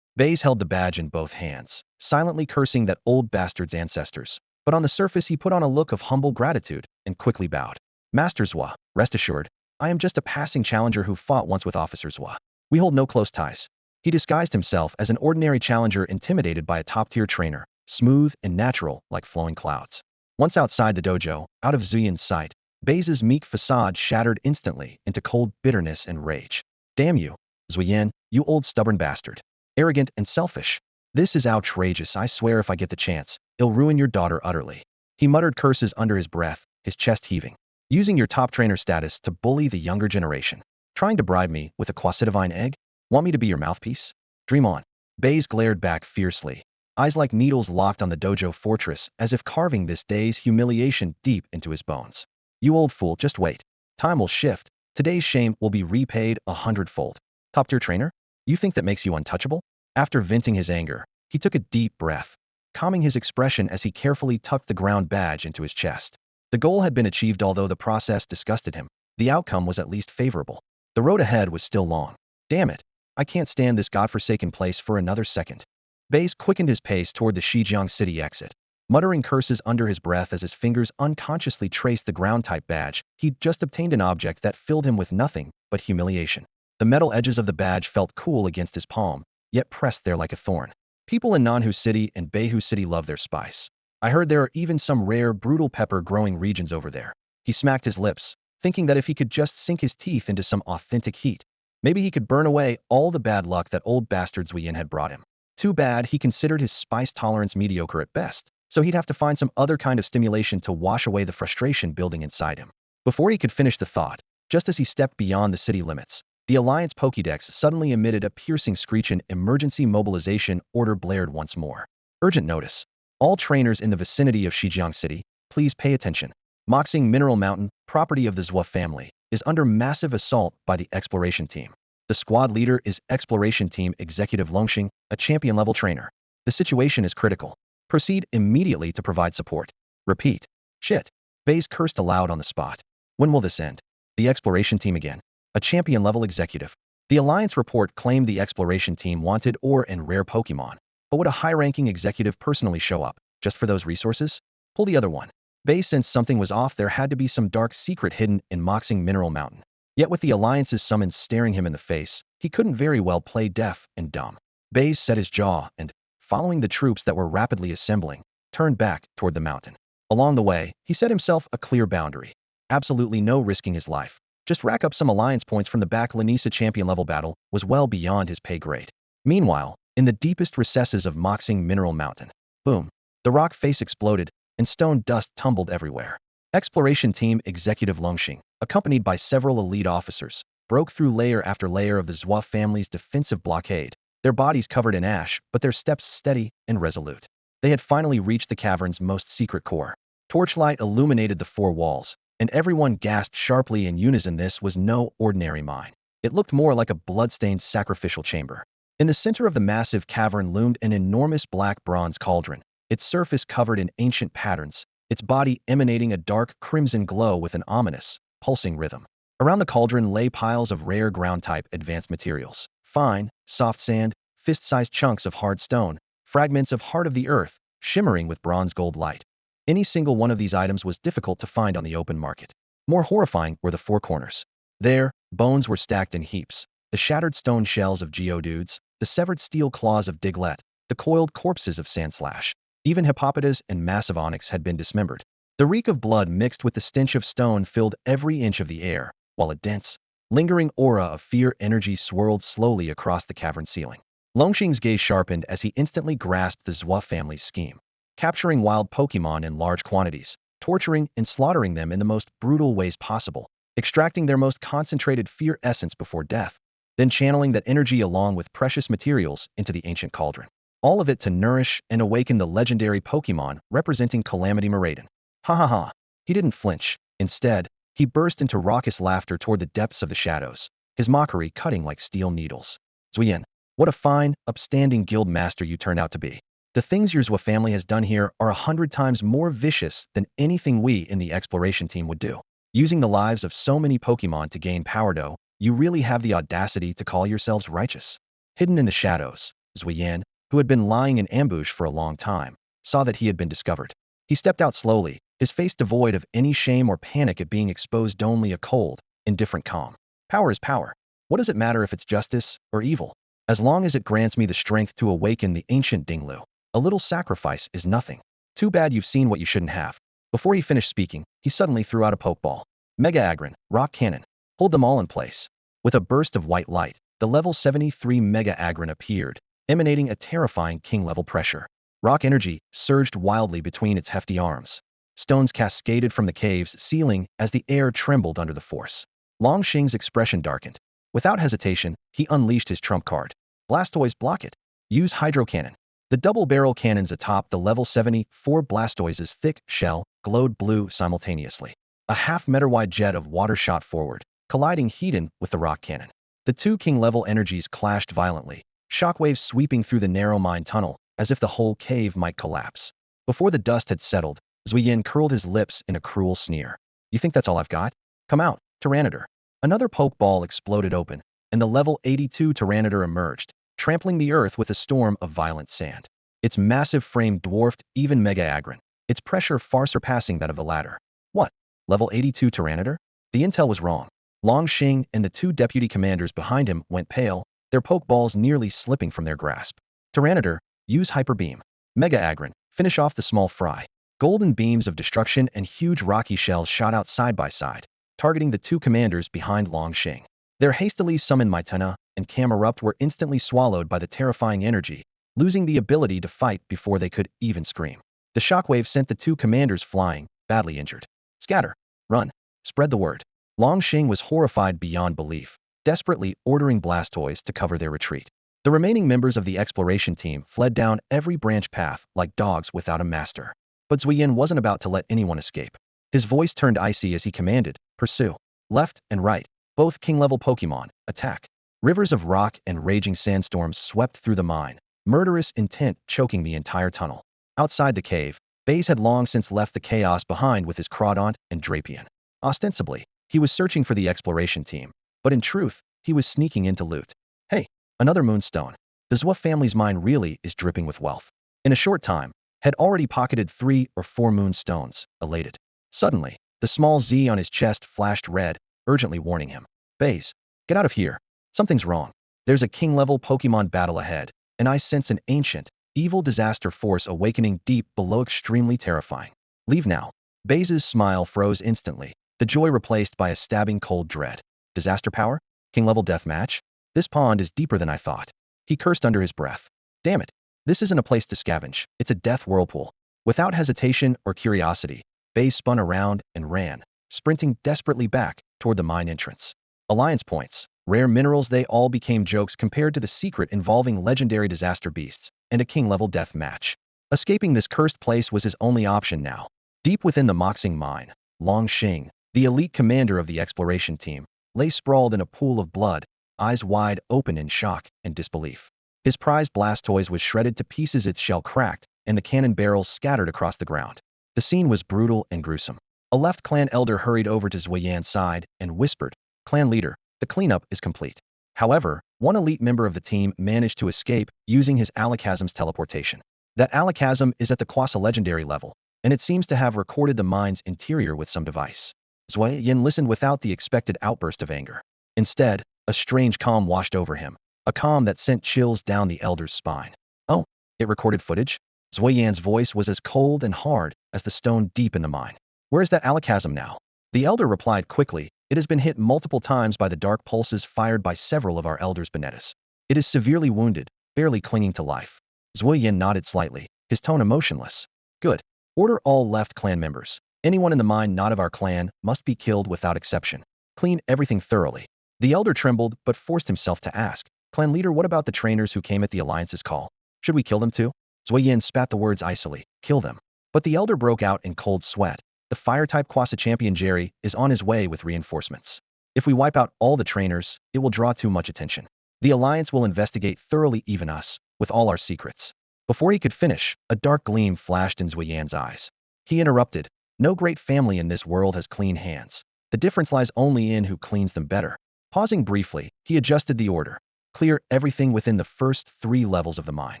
Speaker 1: Baize held the badge in both hands, silently cursing that old bastard's ancestors. But on the surface he put on a look of humble gratitude and quickly bowed. Master Zhua, rest assured, I am just a passing challenger who fought once with Officer Zhua. We hold no close ties. He disguised himself as an ordinary challenger intimidated by a top-tier trainer, smooth and natural like flowing clouds. Once outside the dojo, out of Zuyan's sight, Baize's meek facade shattered instantly into cold bitterness and rage. Damn you, Zuyen, you old stubborn bastard. Arrogant and selfish. This is outrageous. I swear if I get the chance, it'll ruin your daughter utterly. He muttered curses under his breath, his chest heaving. Using your top trainer status to bully the younger generation. Trying to bribe me with a quasidivine egg? Want me to be your mouthpiece? Dream on. Baize glared back fiercely. Eyes like needles locked on the dojo fortress, as if carving this day's humiliation deep into his bones. You old fool, just wait. Time will shift. Today's shame will be repaid 100-fold. Top-tier trainer? You think that makes you untouchable? After venting his anger, he took a deep breath, calming his expression as he carefully tucked the ground badge into his chest. The goal had been achieved, although the process disgusted him. The outcome was at least favorable. The road ahead was still long. Damn it. I can't stand this godforsaken place for another second. Baize quickened his pace toward the Shijiang City exit, muttering curses under his breath as his fingers unconsciously traced the ground-type badge. He'd just obtained an object that filled him with nothing but humiliation. The metal edges of the badge felt cool against his palm, yet pressed there like a thorn. People in Nanhu City and Beihu City love their spice. I heard there are even some rare, brutal pepper-growing regions over there. He smacked his lips, thinking that if he could just sink his teeth into some authentic heat, maybe he could burn away all the bad luck that old bastard Zuyen had brought him. Too bad he considered his spice tolerance mediocre at best, so he'd have to find some other kind of stimulation to wash away the frustration building inside him. Before he could finish the thought, just as he stepped beyond the city limits, the Alliance Pokédex suddenly emitted a piercing screech. An emergency mobilization order blared once more. Urgent notice. All trainers in the vicinity of Shijiang City, please pay attention. Moxing Mineral Mountain, property of the Zhua family, is under massive assault by the exploration team. The squad leader is Exploration Team Executive Longxing, a champion-level trainer. The situation is critical. Proceed immediately to provide support. Repeat. Shit. Baize cursed aloud on the spot. When will this end? The exploration team again. A champion-level executive. The Alliance report claimed the exploration team wanted ore and rare Pokemon. But would a high-ranking executive personally show up, just for those resources? Pull the other one. Baize sensed something was off. There had to be some dark secret hidden in Moxing Mineral Mountain. Yet with the Alliance's summons staring him in the face, he couldn't very well play deaf and dumb. Baize set his jaw and, following the troops that were rapidly assembling, turned back toward the mountain. Along the way, he set himself a clear boundary. Absolutely no risking his life. Just rack up some Alliance points from the back. Lanisa champion-level battle was well beyond his pay grade. Meanwhile, in the deepest recesses of Moxing Mineral Mountain, boom, the rock face exploded, and stone dust tumbled everywhere. Exploration Team Executive Longxing, accompanied by several elite officers, broke through layer after layer of the Zhua family's defensive blockade, their bodies covered in ash, but their steps steady and resolute. They had finally reached the cavern's most secret core. Torchlight illuminated the four walls, and everyone gasped sharply in unison. This was no ordinary mine. It looked more like a blood-stained sacrificial chamber. In the center of the massive cavern loomed an enormous black bronze cauldron, its surface covered in ancient patterns, its body emanating a dark crimson glow with an ominous, pulsing rhythm. Around the cauldron lay piles of rare ground-type advanced materials, fine, soft sand, fist-sized chunks of hard stone, fragments of heart of the earth, shimmering with bronze-gold light. Any single one of these items was difficult to find on the open market. More horrifying were the four corners. There, bones were stacked in heaps, the shattered stone shells of Geodudes, the severed steel claws of Diglett, the coiled corpses of Sandslash. Even Hippopotas and massive onyx had been dismembered. The reek of blood mixed with the stench of stone filled every inch of the air, while a dense, lingering aura of fear energy swirled slowly across the cavern ceiling. Longxing's gaze sharpened as he instantly grasped the Zhua family's scheme. Capturing wild Pokemon in large quantities, torturing and slaughtering them in the most brutal ways possible, extracting their most concentrated fear essence before death, then channeling that energy along with precious materials into the ancient cauldron. All of it to nourish and awaken the legendary Pokemon representing Calamity Miraidon. Ha ha ha. He didn't flinch. Instead, he burst into raucous laughter toward the depths of the shadows, his mockery cutting like steel needles. Zuyen, what a fine, upstanding guild master you turned out to be. The things your Zhua family has done here are 100 times more vicious than anything we in the exploration team would do. Using the lives of so many Pokemon to gain power, though, you really have the audacity to call yourselves righteous. Hidden in the shadows, Zuyen, who had been lying in ambush for a long time, saw that he had been discovered. He stepped out slowly, his face devoid of any shame or panic at being exposed, only a cold, indifferent calm. Power is power. What does it matter if it's justice or evil? As long as it grants me the strength to awaken the ancient Dinglu, a little sacrifice is nothing. Too bad you've seen what you shouldn't have. Before he finished speaking, he suddenly threw out a pokeball. Mega Aggron, rock cannon. Hold them all in place. With a burst of white light, the level 73 Mega Aggron appeared, emanating a terrifying king-level pressure. Rock energy surged wildly between its hefty arms. Stones cascaded from the cave's ceiling as the air trembled under the force. Long Xing's expression darkened. Without hesitation, he unleashed his trump card. Blastoise, block it. Use Hydro Cannon. The double-barrel cannons atop the level 74 Blastoise's thick shell glowed blue simultaneously. A half-meter-wide jet of water shot forward, colliding head-on with the rock cannon. The two king-level energies clashed violently, shockwaves sweeping through the narrow mine tunnel as if the whole cave might collapse. Before the dust had settled, Zuiyin curled his lips in a cruel sneer. You think that's all I've got? Come out, Tyranitar. Another pokeball exploded open, and the level 82 Tyranitar emerged, trampling the earth with a storm of violent sand. Its massive frame dwarfed even Mega Aggron, its pressure far surpassing that of the latter. What? Level 82 Tyranitar? The intel was wrong. Long Xing and the two deputy commanders behind him went pale, their pokeballs nearly slipping from their grasp. Tyranitar, use Hyper Beam. Mega Aggron, finish off the small fry. Golden beams of destruction and huge rocky shells shot out side by side, targeting the two commanders behind Long Xing. Their hastily summoned Mytena and Camerupt were instantly swallowed by the terrifying energy, losing the ability to fight before they could even scream. The shockwave sent the two commanders flying, badly injured. Scatter. Run. Spread the word. Long Xing was horrified beyond belief, desperately ordering Blastoise to cover their retreat. The remaining members of the exploration team fled down every branch path like dogs without a master. But Zuiyin wasn't about to let anyone escape. His voice turned icy as he commanded, pursue. Left and right, both king-level Pokémon, attack. Rivers of rock and raging sandstorms swept through the mine, murderous intent choking the entire tunnel. Outside the cave, Baize had long since left the chaos behind with his Crawdaunt and Drapion. Ostensibly, he was searching for the exploration team, but in truth, he was sneaking in to loot. Hey, another moonstone. The Zwa family's mine really is dripping with wealth. In a short time, had already pocketed 3 or 4 moonstones, elated. Suddenly, the small Z on his chest flashed red, urgently warning him. Baize, get out of here. Something's wrong. There's a king-level Pokémon battle ahead, and I sense an ancient, evil disaster force awakening deep below, extremely terrifying. Leave now. Baize's smile froze instantly, the joy replaced by a stabbing cold dread. Disaster power? King-level death match? This pond is deeper than I thought. He cursed under his breath. Damn it. This isn't a place to scavenge, it's a death whirlpool. Without hesitation or curiosity, Baize spun around and ran, sprinting desperately back toward the mine entrance. Alliance points, rare minerals, they all became jokes compared to the secret involving legendary disaster beasts and a king-level death match. Escaping this cursed place was his only option now. Deep within the Moxing mine, Long Xing, the elite commander of the exploration team, lay sprawled in a pool of blood, eyes wide open in shock and disbelief. His prized Blastoise was shredded to pieces, its shell cracked, and the cannon barrels scattered across the ground. The scene was brutal and gruesome. A left clan elder hurried over to Zuiyan's side and whispered, Clan leader, the cleanup is complete. However, one elite member of the team managed to escape using his Alakazam's teleportation. That Alakazam is at the quasi-legendary level, and it seems to have recorded the mine's interior with some device. Zuiyan listened without the expected outburst of anger. Instead, a strange calm washed over him. A calm that sent chills down the elder's spine. Oh, it recorded footage? Zuiyan's voice was as cold and hard as the stone deep in the mine. Where's that Alakazam now? The elder replied quickly, it has been hit multiple times by the dark pulses fired by several of our elders' Bonettas. It is severely wounded, barely clinging to life. Zuiyan nodded slightly, his tone emotionless. Good. Order all left clan members. Anyone in the mine not of our clan must be killed without exception. Clean everything thoroughly. The elder trembled but forced himself to ask, Clan leader, what about the trainers who came at the Alliance's call? Should we kill them too? Zuiyan spat the words icily. Kill them. But the elder broke out in cold sweat. The fire-type quasi-champion Jerry is on his way with reinforcements. If we wipe out all the trainers, it will draw too much attention. The Alliance will investigate thoroughly, even us, with all our secrets. Before he could finish, a dark gleam flashed in Zuiyan's eyes. He interrupted. No great family in this world has clean hands. The difference lies only in who cleans them better. Pausing briefly, he adjusted the order. Clear everything within the first 3 levels of the mine.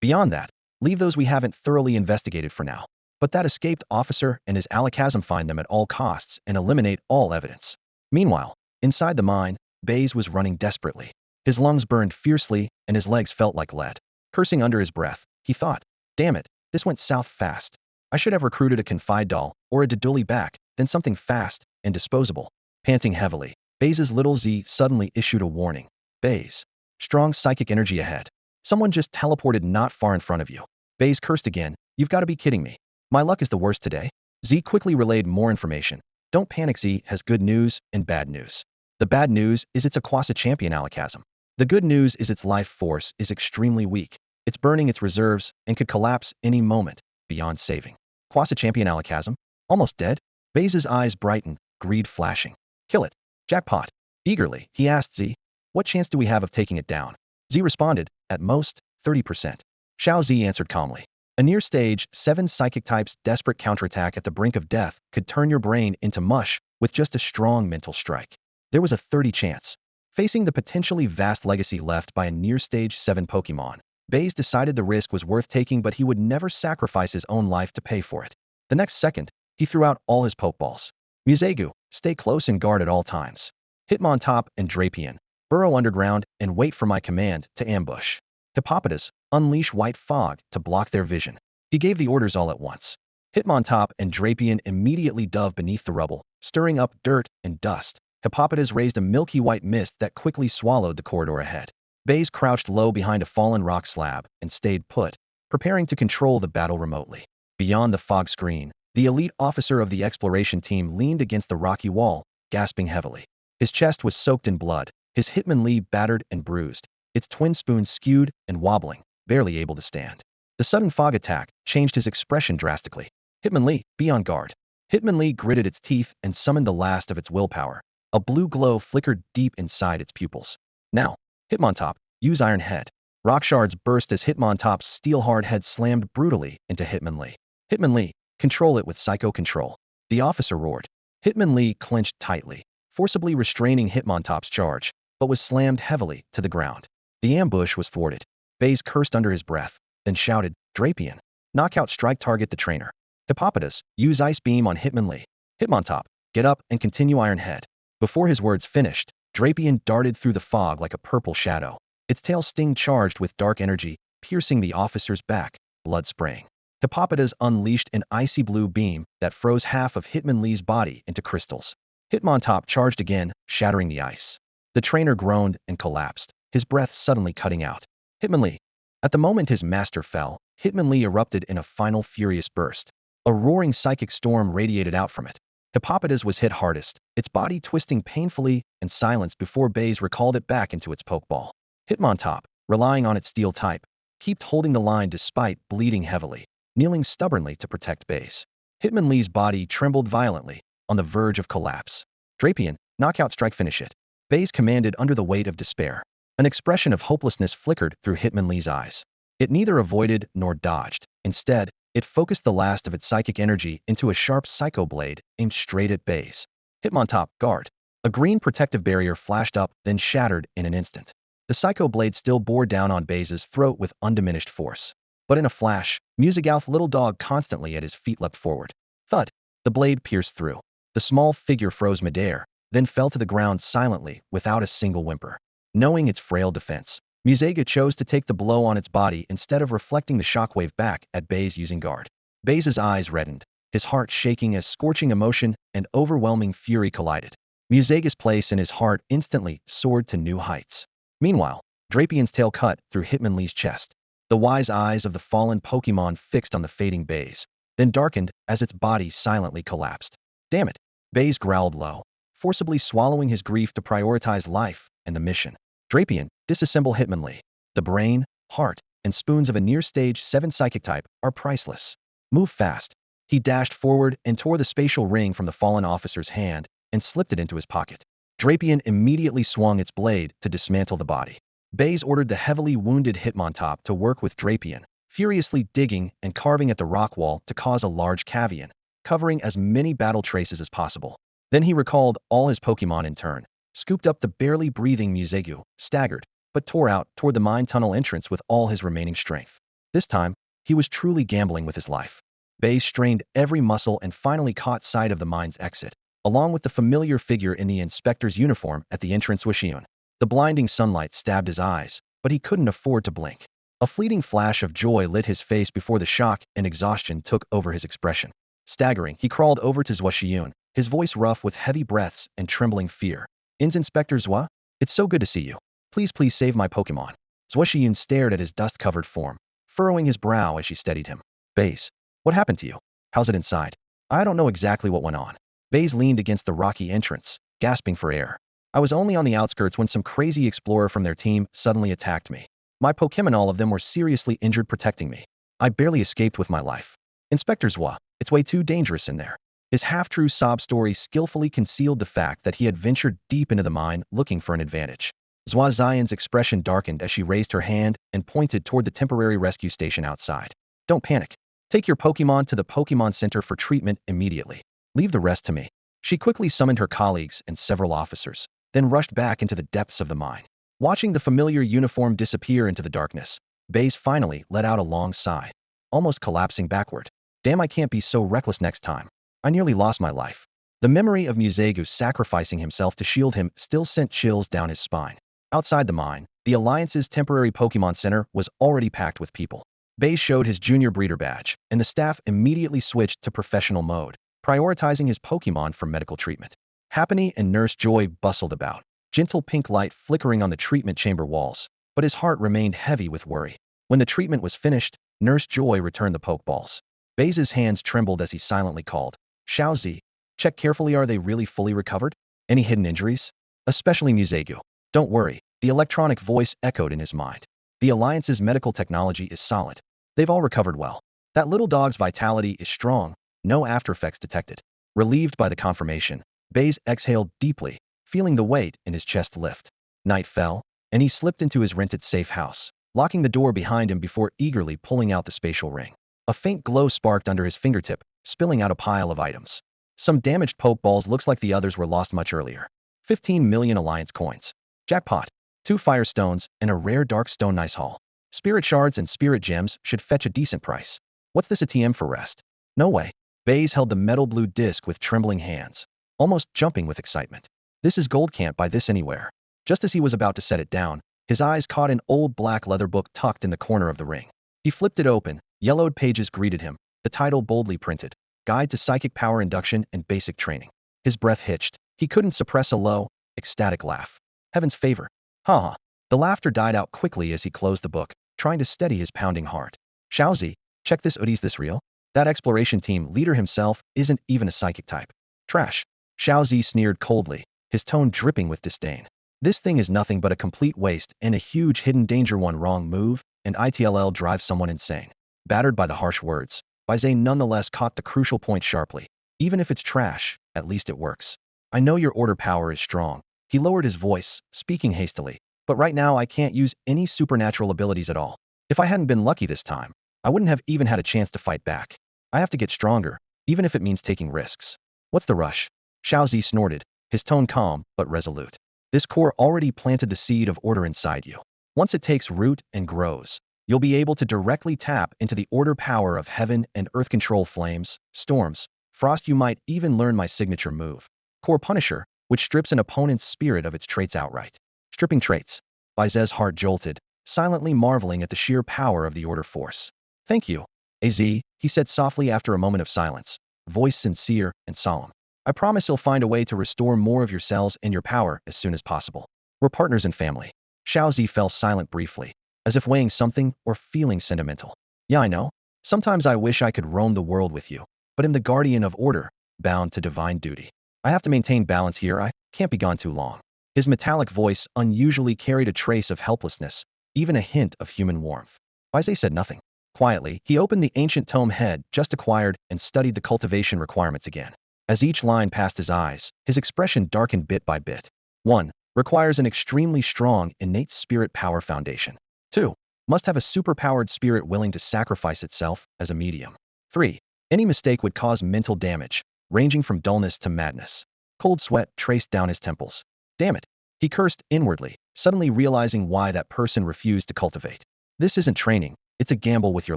Speaker 1: Beyond that, leave those we haven't thoroughly investigated for now. But that escaped officer and his Alakazam, find them at all costs and eliminate all evidence. Meanwhile, inside the mine, Baize was running desperately. His lungs burned fiercely and his legs felt like lead. Cursing under his breath, he thought, damn it, this went south fast. I should have recruited a confide doll or a Dedulli back, then something fast and disposable. Panting heavily, Baize's little Z suddenly issued a warning. Baize. Strong psychic energy ahead. Someone just teleported not far in front of you. Baize cursed again. You've got to be kidding me. My luck is the worst today. Z quickly relayed more information. Don't panic, Z has good news and bad news. The bad news is it's a quasi champion alakazam. The good news is its life force is extremely weak. It's burning its reserves and could collapse any moment, beyond saving. Quasi champion alakazam? Almost dead? Baize's eyes brightened, greed flashing. Kill it. Jackpot. Eagerly, he asked Z, what chance do we have of taking it down? Z responded, at most, 30%. Xiao Z answered calmly. A near stage 7 psychic type's desperate counterattack at the brink of death could turn your brain into mush with just a strong mental strike. There was a 30 chance. Facing the potentially vast legacy left by a near stage 7 Pokémon, Baize decided the risk was worth taking, but he would never sacrifice his own life to pay for it. The next second, he threw out all his Pokeballs. Musegu, stay close and guard at all times. Hitmontop and Drapion, burrow underground and wait for my command to ambush. Hippopotas, unleash white fog to block their vision. He gave the orders all at once. Hitmontop and Drapion immediately dove beneath the rubble, stirring up dirt and dust. Hippopotas raised a milky white mist that quickly swallowed the corridor ahead. Baize crouched low behind a fallen rock slab and stayed put, preparing to control the battle remotely. Beyond the fog screen, the elite officer of the exploration team leaned against the rocky wall, gasping heavily. His chest was soaked in blood, his Hitmonlee battered and bruised, its twin spoons skewed and wobbling, barely able to stand. The sudden fog attack changed his expression drastically. Hitmonlee, be on guard. Hitmonlee gritted its teeth and summoned the last of its willpower. A blue glow flickered deep inside its pupils. Now, Hitmontop, use Iron Head. Rock shards burst as Hitmontop's steel-hard head slammed brutally into Hitmonlee. Hitmonlee, control it with Psycho Control. The officer roared. Hitmonlee clenched tightly, forcibly restraining Hitmontop's charge, but was slammed heavily to the ground. The ambush was thwarted. Baize cursed under his breath, then shouted, Drapion, knockout strike, target the trainer. Hippopotas, use Ice Beam on Hitmonlee. Hitmontop, get up and continue Iron Head. Before his words finished, Drapion darted through the fog like a purple shadow, its tail sting charged with dark energy, piercing the officer's back, blood spraying. Hippopotas unleashed an icy blue beam that froze half of Hitmonlee's body into crystals. Hitmontop charged again, shattering the ice. The trainer groaned and collapsed, his breath suddenly cutting out. Hitmonlee. At the moment his master fell, Hitmonlee erupted in a final furious burst. A roaring psychic storm radiated out from it. Hippopotas was hit hardest, its body twisting painfully and silenced before Baize recalled it back into its Pokeball. Hitmontop, relying on its steel type, kept holding the line despite bleeding heavily, kneeling stubbornly to protect Baize. Hitmonlee's body trembled violently, on the verge of collapse. Drapion, knockout strike, finish it. Baize commanded under the weight of despair. An expression of hopelessness flickered through Hitmonlee's eyes. It neither avoided nor dodged. Instead, it focused the last of its psychic energy into a sharp psycho blade aimed straight at Baize. Hitmontop, guard. A green protective barrier flashed up, then shattered in an instant. The psycho blade still bore down on Baize's throat with undiminished force. But in a flash, Musegouth's little dog constantly at his feet leapt forward. Thud! The blade pierced through. The small figure froze midair, then fell to the ground silently without a single whimper. Knowing its frail defense, Musega chose to take the blow on its body instead of reflecting the shockwave back at Baize using guard. Baize's eyes reddened, his heart shaking as scorching emotion and overwhelming fury collided. Musega's place in his heart instantly soared to new heights. Meanwhile, Drapion's tail cut through Hitmonlee's chest. The wise eyes of the fallen Pokémon fixed on the fading Baize, then darkened as its body silently collapsed. Damn it! Baize growled low, forcibly swallowing his grief to prioritize life and the mission. Drapion, disassemble Hitmonlee. The brain, heart, and spoons of a near-stage 7 psychic type are priceless. Move fast. He dashed forward and tore the spatial ring from the fallen officer's hand and slipped it into his pocket. Drapion immediately swung its blade to dismantle the body. Baize ordered the heavily wounded Hitmontop to work with Drapion, furiously digging and carving at the rock wall to cause a large cavern, covering as many battle traces as possible. Then he recalled all his Pokémon in turn, scooped up the barely breathing Musegu, staggered, but tore out toward the mine tunnel entrance with all his remaining strength. This time, he was truly gambling with his life. Baize strained every muscle and finally caught sight of the mine's exit, along with the familiar figure in the inspector's uniform at the entrance Wishion. The blinding sunlight stabbed his eyes, but he couldn't afford to blink. A fleeting flash of joy lit his face before the shock and exhaustion took over his expression. Staggering, he crawled over to Zhuoxiun, his voice rough with heavy breaths and trembling fear. Inspector Zhua? It's so good to see you. Please save my Pokémon. Zhuoxiun stared at his dust-covered form, furrowing his brow as she steadied him. Baize, what happened to you? How's it inside? I don't know exactly what went on. Baize leaned against the rocky entrance, gasping for air. I was only on the outskirts when some crazy explorer from their team suddenly attacked me. My Pokémon, all of them, were seriously injured protecting me. I barely escaped with my life. Inspector Zhua, it's way too dangerous in there. His half-true sob story skillfully concealed the fact that he had ventured deep into the mine looking for an advantage. Zhua Xian's expression darkened as she raised her hand and pointed toward the temporary rescue station outside. Don't panic. Take your Pokémon to the Pokémon Center for treatment immediately. Leave the rest to me. She quickly summoned her colleagues and several officers, then rushed back into the depths of the mine. Watching the familiar uniform disappear into the darkness, Baize finally let out a long sigh, almost collapsing backward. Damn, I can't be so reckless next time. I nearly lost my life. The memory of Musegu sacrificing himself to shield him still sent chills down his spine. Outside the mine, the Alliance's temporary Pokémon Center was already packed with people. Baize showed his junior breeder badge, and the staff immediately switched to professional mode, prioritizing his Pokémon for medical treatment. Happiny and Nurse Joy bustled about, gentle pink light flickering on the treatment chamber walls, but his heart remained heavy with worry. When the treatment was finished, Nurse Joy returned the Pokeballs. Baize's hands trembled as he silently called, Xiaozi, check carefully, are they really fully recovered? Any hidden injuries? Especially Musegu. Don't worry, the electronic voice echoed in his mind. The Alliance's medical technology is solid. They've all recovered well. That little dog's vitality is strong, no aftereffects detected. Relieved by the confirmation, Baize exhaled deeply, feeling the weight in his chest lift. Night fell, and he slipped into his rented safe house, locking the door behind him before eagerly pulling out the spatial ring. A faint glow sparked under his fingertip, spilling out a pile of items. Some damaged Pokeballs, looks like the others were lost much earlier. 15 million Alliance coins. Jackpot. 2 Firestones and a rare Dark Stone Nice haul. Spirit Shards and Spirit Gems should fetch a decent price. What's this ATM for rest? No way. Baize held the metal blue disc with trembling hands, almost jumping with excitement. This is gold, can't buy this anywhere. Just as he was about to set it down, his eyes caught an old black leather book tucked in the corner of the ring. He flipped it open, yellowed pages greeted him, the title boldly printed, Guide to Psychic Power Induction and Basic Training. His breath hitched. He couldn't suppress a low, ecstatic laugh. Heaven's favor. Ha ha. The laughter died out quickly as he closed the book, trying to steady his pounding heart. Xiaozi, check this. Is this real? That exploration team leader himself isn't even a psychic type. Trash. Xiaozi sneered coldly, his tone dripping with disdain. This thing is nothing but a complete waste and a huge hidden danger. One wrong move, and it'll drive someone insane. Battered by the harsh words, Baize nonetheless caught the crucial point sharply. Even if it's trash, at least it works. I know your order power is strong. He lowered his voice, speaking hastily. But right now I can't use any supernatural abilities at all. If I hadn't been lucky this time, I wouldn't have even had a chance to fight back. I have to get stronger, even if it means taking risks. What's the rush? Xiaozi snorted, his tone calm but resolute. This core already planted the seed of order inside you. Once it takes root and grows, you'll be able to directly tap into the order power of heaven and earth, control flames, storms, frost. You might even learn my signature move, Core Punisher, which strips an opponent's spirit of its traits outright. Stripping traits. Baize's heart jolted, silently marveling at the sheer power of the order force. Thank you, AZ, he said softly after a moment of silence, voice sincere and solemn. I promise you'll find a way to restore more of your cells and your power as soon as possible. We're partners and family. Xiaozi fell silent briefly, as if weighing something or feeling sentimental. Yeah, I know. Sometimes I wish I could roam the world with you, but I'm the guardian of order, bound to divine duty. I have to maintain balance here. I can't be gone too long. His metallic voice unusually carried a trace of helplessness, even a hint of human warmth. Baize said nothing. Quietly, he opened the ancient tome head just acquired and studied the cultivation requirements again. As each line passed his eyes, his expression darkened bit by bit. 1. Requires an extremely strong, innate spirit power foundation. 2. Must have a superpowered spirit willing to sacrifice itself as a medium. 3. Any mistake would cause mental damage, ranging from dullness to madness. Cold sweat traced down his temples. Damn it. He cursed inwardly, suddenly realizing why that person refused to cultivate. This isn't training, it's a gamble with your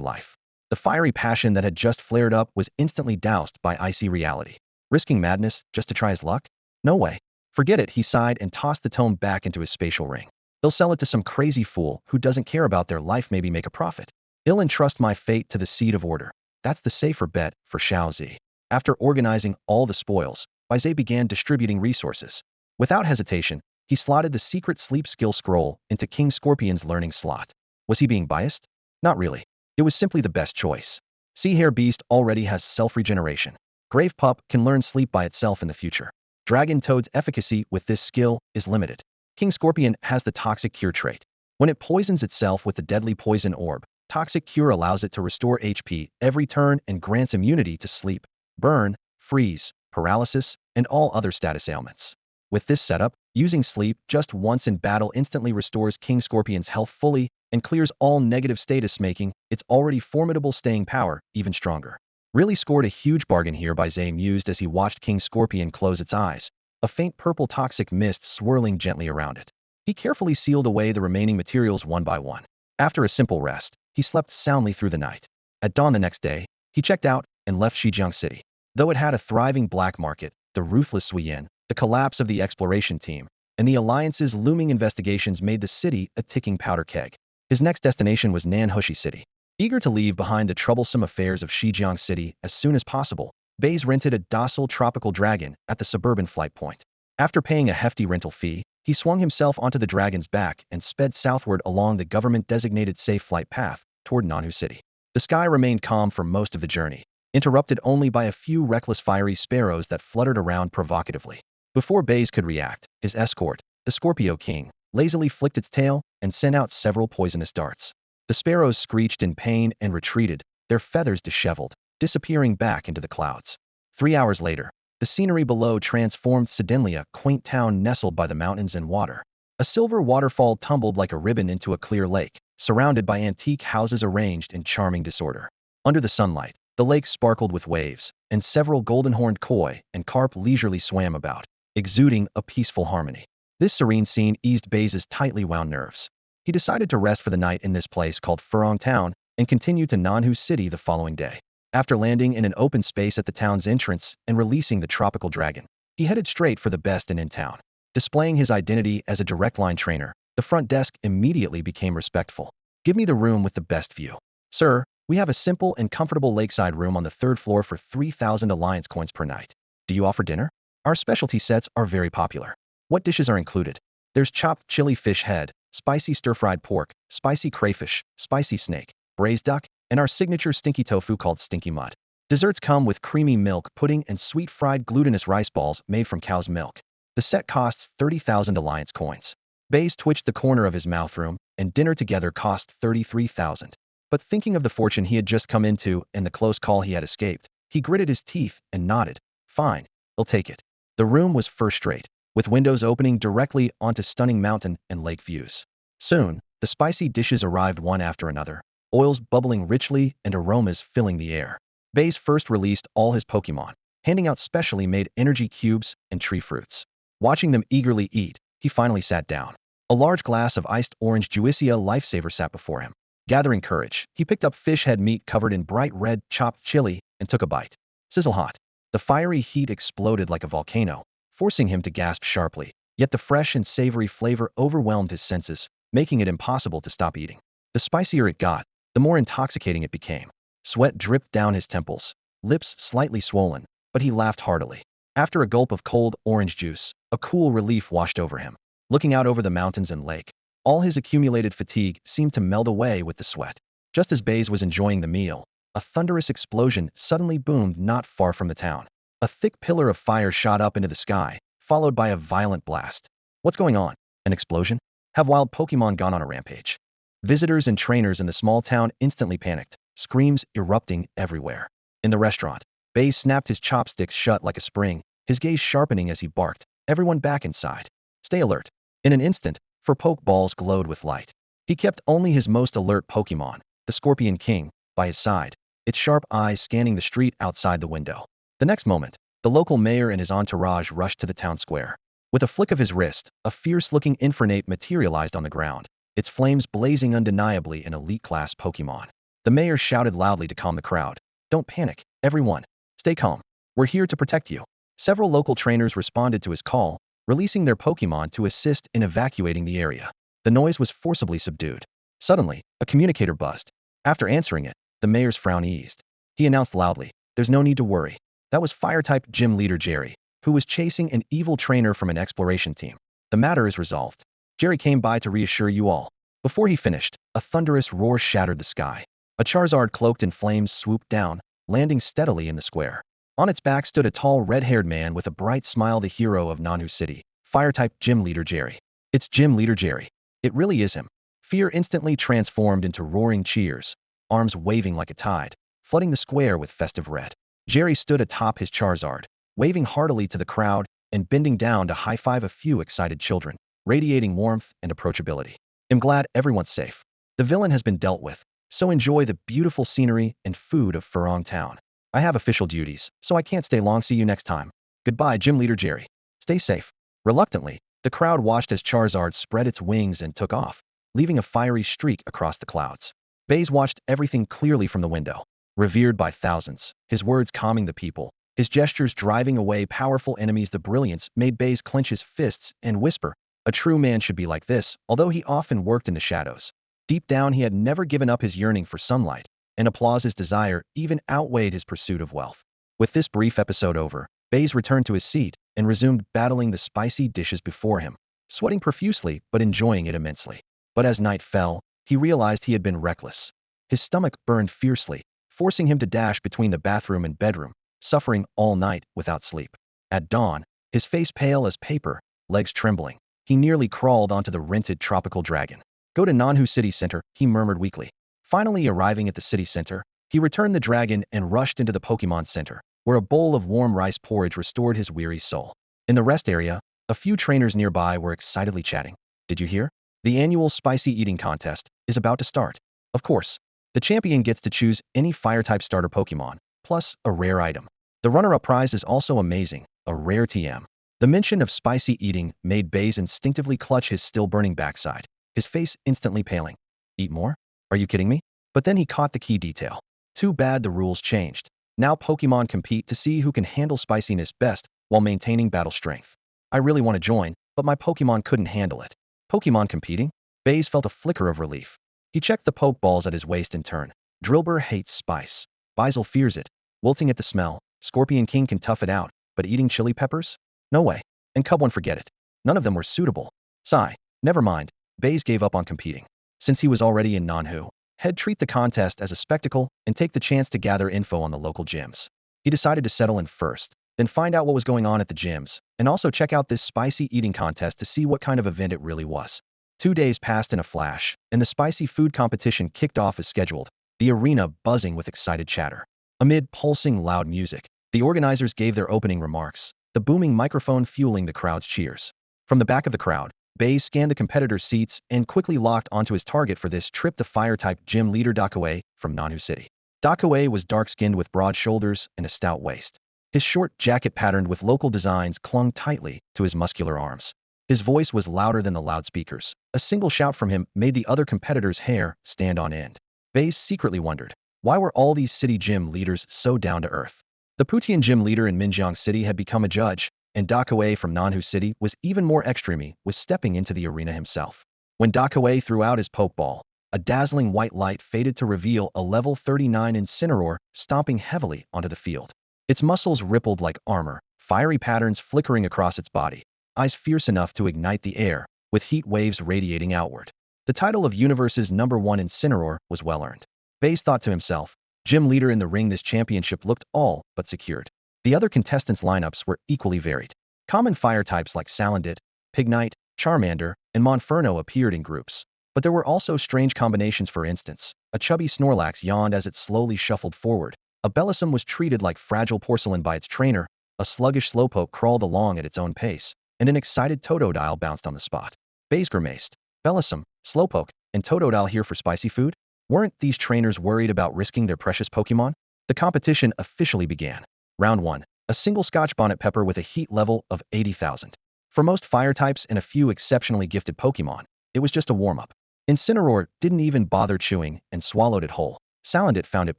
Speaker 1: life. The fiery passion that had just flared up was instantly doused by icy reality. Risking madness just to try his luck? No way. Forget it, he sighed and tossed the tome back into his spatial ring. They'll sell it to some crazy fool who doesn't care about their life, maybe make a profit. I'll entrust my fate to the seed of order. That's the safer bet for Xiaozi. After organizing all the spoils, Baize began distributing resources. Without hesitation, he slotted the secret sleep skill scroll into King Scorpion's learning slot. Was he being biased? Not really. It was simply the best choice. Sea Hare Beast already has self-regeneration. Grave Pup can learn sleep by itself in the future. Dragon Toad's efficacy with this skill is limited. King Scorpion has the Toxic Cure trait. When it poisons itself with the deadly poison orb, Toxic Cure allows it to restore HP every turn and grants immunity to sleep, burn, freeze, paralysis, and all other status ailments. With this setup, using sleep just once in battle instantly restores King Scorpion's health fully and clears all negative status, making its already formidable staying power even stronger. Really scored a huge bargain here, Baize mused as he watched King Scorpion close its eyes, a faint purple toxic mist swirling gently around it. He carefully sealed away the remaining materials one by one. After a simple rest, he slept soundly through the night. At dawn the next day, he checked out and left Shijiang City. Though it had a thriving black market, the ruthless Suiyin, the collapse of the exploration team, and the Alliance's looming investigations made the city a ticking powder keg. His next destination was Nanhushi City. Eager to leave behind the troublesome affairs of Shijiang City as soon as possible, Baize rented a docile tropical dragon at the suburban flight point. After paying a hefty rental fee, he swung himself onto the dragon's back and sped southward along the government-designated safe flight path toward Nanhu City. The sky remained calm for most of the journey, interrupted only by a few reckless fiery sparrows that fluttered around provocatively. Before Baize could react, his escort, the Scorpio King, lazily flicked its tail and sent out several poisonous darts. The sparrows screeched in pain and retreated, their feathers disheveled, disappearing back into the clouds. 3 hours later, the scenery below transformed suddenly, a quaint town nestled by the mountains and water. A silver waterfall tumbled like a ribbon into a clear lake, surrounded by antique houses arranged in charming disorder. Under the sunlight, the lake sparkled with waves, and several golden-horned koi and carp leisurely swam about, exuding a peaceful harmony. This serene scene eased Baize's tightly wound nerves. He decided to rest for the night in this place called Furong Town and continue to Nanhu City the following day. After landing in an open space at the town's entrance and releasing the tropical dragon, he headed straight for the best inn in town. Displaying his identity as a direct line trainer, the front desk immediately became respectful. "Give me the room with the best view." "Sir, we have a simple and comfortable lakeside room on the 3rd floor for 3,000 alliance coins per night. Do you offer dinner? Our specialty sets are very popular. What dishes are included? There's chopped chili fish head, spicy stir-fried pork, spicy crayfish, spicy snake, braised duck, and our signature stinky tofu called stinky mud. Desserts come with creamy milk pudding and sweet fried glutinous rice balls made from cow's milk. The set costs 30,000 alliance coins." Baize twitched the corner of his mouth. Room and dinner together cost 33,000. But thinking of the fortune he had just come into and the close call he had escaped, he gritted his teeth and nodded. "Fine, I'll take it." The room was first-rate, with windows opening directly onto stunning mountain and lake views. Soon, the spicy dishes arrived one after another, oils bubbling richly and aromas filling the air. Baize first released all his Pokémon, handing out specially made energy cubes and tree fruits. Watching them eagerly eat, he finally sat down. A large glass of iced orange Juicia Lifesaver sat before him. Gathering courage, he picked up fish head meat covered in bright red chopped chili and took a bite. Sizzle hot. The fiery heat exploded like a volcano, forcing him to gasp sharply, yet the fresh and savory flavor overwhelmed his senses, making it impossible to stop eating. The spicier it got, the more intoxicating it became. Sweat dripped down his temples, lips slightly swollen, but he laughed heartily. After a gulp of cold orange juice, a cool relief washed over him. Looking out over the mountains and lake, all his accumulated fatigue seemed to melt away with the sweat. Just as Baize was enjoying the meal, a thunderous explosion suddenly boomed not far from the town. A thick pillar of fire shot up into the sky, followed by a violent blast. What's going on? An explosion? Have wild Pokémon gone on a rampage? Visitors and trainers in the small town instantly panicked, screams erupting everywhere. In the restaurant, Baize snapped his chopsticks shut like a spring, his gaze sharpening as he barked, "Everyone back inside. Stay alert." In an instant, four Pokeballs glowed with light. He kept only his most alert Pokémon, the Scorpion King, by his side, its sharp eyes scanning the street outside the window. The next moment, the local mayor and his entourage rushed to the town square. With a flick of his wrist, a fierce-looking Infernape materialized on the ground, its flames blazing undeniably an elite-class Pokémon. The mayor shouted loudly to calm the crowd. "Don't panic, everyone. Stay calm. We're here to protect you." Several local trainers responded to his call, releasing their Pokémon to assist in evacuating the area. The noise was forcibly subdued. Suddenly, a communicator buzzed. After answering it, the mayor's frown eased. He announced loudly, "There's no need to worry." That was Fire-type gym leader Jerry, who was chasing an evil trainer from an exploration team. "The matter is resolved. Jerry came by to reassure you all." Before he finished, a thunderous roar shattered the sky. A Charizard cloaked in flames swooped down, landing steadily in the square. On its back stood a tall red-haired man with a bright smile, the hero of Nanhu City, Fire-type gym leader Jerry. "It's gym leader Jerry. It really is him." Fear instantly transformed into roaring cheers, arms waving like a tide, flooding the square with festive red. Jerry stood atop his Charizard, waving heartily to the crowd and bending down to high-five a few excited children, radiating warmth and approachability. "I'm glad everyone's safe. The villain has been dealt with, so enjoy the beautiful scenery and food of Furong Town. I have official duties, so I can't stay long. See you next time. Goodbye, gym leader Jerry. Stay safe." Reluctantly, the crowd watched as Charizard spread its wings and took off, leaving a fiery streak across the clouds. Baize watched everything clearly from the window. Revered by thousands, his words calming the people, his gestures driving away powerful enemies, the brilliance made Baize clench his fists and whisper, "A true man should be like this." Although he often worked in the shadows, deep down he had never given up his yearning for sunlight, and applause's desire even outweighed his pursuit of wealth. With this brief episode over, Baize returned to his seat and resumed battling the spicy dishes before him, sweating profusely but enjoying it immensely. But as night fell, he realized he had been reckless. His stomach burned fiercely, forcing him to dash between the bathroom and bedroom, suffering all night without sleep. At dawn, his face pale as paper, legs trembling, he nearly crawled onto the rented tropical dragon. "Go to Nanhu City Center," he murmured weakly. Finally arriving at the city center, he returned the dragon and rushed into the Pokemon Center, where a bowl of warm rice porridge restored his weary soul. In the rest area, a few trainers nearby were excitedly chatting. "Did you hear? The annual spicy eating contest is about to start." Of course, the champion gets to choose any fire-type starter Pokemon, plus a rare item. The runner-up prize is also amazing, a rare TM. The mention of spicy eating made Baize instinctively clutch his still-burning backside, his face instantly paling. "Eat more? Are you kidding me?" But then he caught the key detail. Too bad the rules changed. Now Pokemon compete to see who can handle spiciness best while maintaining battle strength. "I really want to join, but my Pokemon couldn't handle it." Pokemon competing? Baize felt a flicker of relief. He checked the Pokeballs at his waist in turn. Drillbur hates spice. Bizel fears it, wilting at the smell. Scorpion King can tough it out, but eating chili peppers? No way. And Cubone, forget it. None of them were suitable. Sigh. Never mind. Baize gave up on competing. Since he was already in Nanhu, he'd treat the contest as a spectacle and take the chance to gather info on the local gyms. He decided to settle in first, then find out what was going on at the gyms, and also check out this spicy eating contest to see what kind of event it really was. 2 days passed in a flash, and the spicy food competition kicked off as scheduled, the arena buzzing with excited chatter. Amid pulsing loud music, the organizers gave their opening remarks, the booming microphone fueling the crowd's cheers. From the back of the crowd, Baize scanned the competitors' seats and quickly locked onto his target for this trip, the fire-type gym leader Dakaway from Nanhu City. Dakaway was dark-skinned with broad shoulders and a stout waist. His short jacket patterned with local designs clung tightly to his muscular arms. His voice was louder than the loudspeakers. A single shout from him made the other competitors' hair stand on end. Baize secretly wondered, why were all these city gym leaders so down to earth? The Putian gym leader in Minjiang City had become a judge, and Dakaway from Nanhu City was even more extreme, was stepping into the arena himself. When Dakaway threw out his Pokeball, a dazzling white light faded to reveal a level 39 Incineroar stomping heavily onto the field. Its muscles rippled like armor, fiery patterns flickering across its body, eyes fierce enough to ignite the air, with heat waves radiating outward. The title of Universe's #1 Incineroar was well earned. Baize thought to himself, gym leader in the ring, this championship looked all but secured. The other contestants' lineups were equally varied. Common fire types like Salandit, Pignite, Charmander, and Monferno appeared in groups. But there were also strange combinations. For instance, a chubby Snorlax yawned as it slowly shuffled forward. A Bellossom was treated like fragile porcelain by its trainer, a sluggish Slowpoke crawled along at its own pace, and an excited Totodile bounced on the spot. Baize grimaced. Bellossom, Slowpoke, and Totodile here for spicy food? Weren't these trainers worried about risking their precious Pokemon? The competition officially began. Round 1. A single Scotch bonnet pepper with a heat level of 80,000. For most fire types and a few exceptionally gifted Pokemon, it was just a warm-up. Incineroar didn't even bother chewing and swallowed it whole. Salandit found it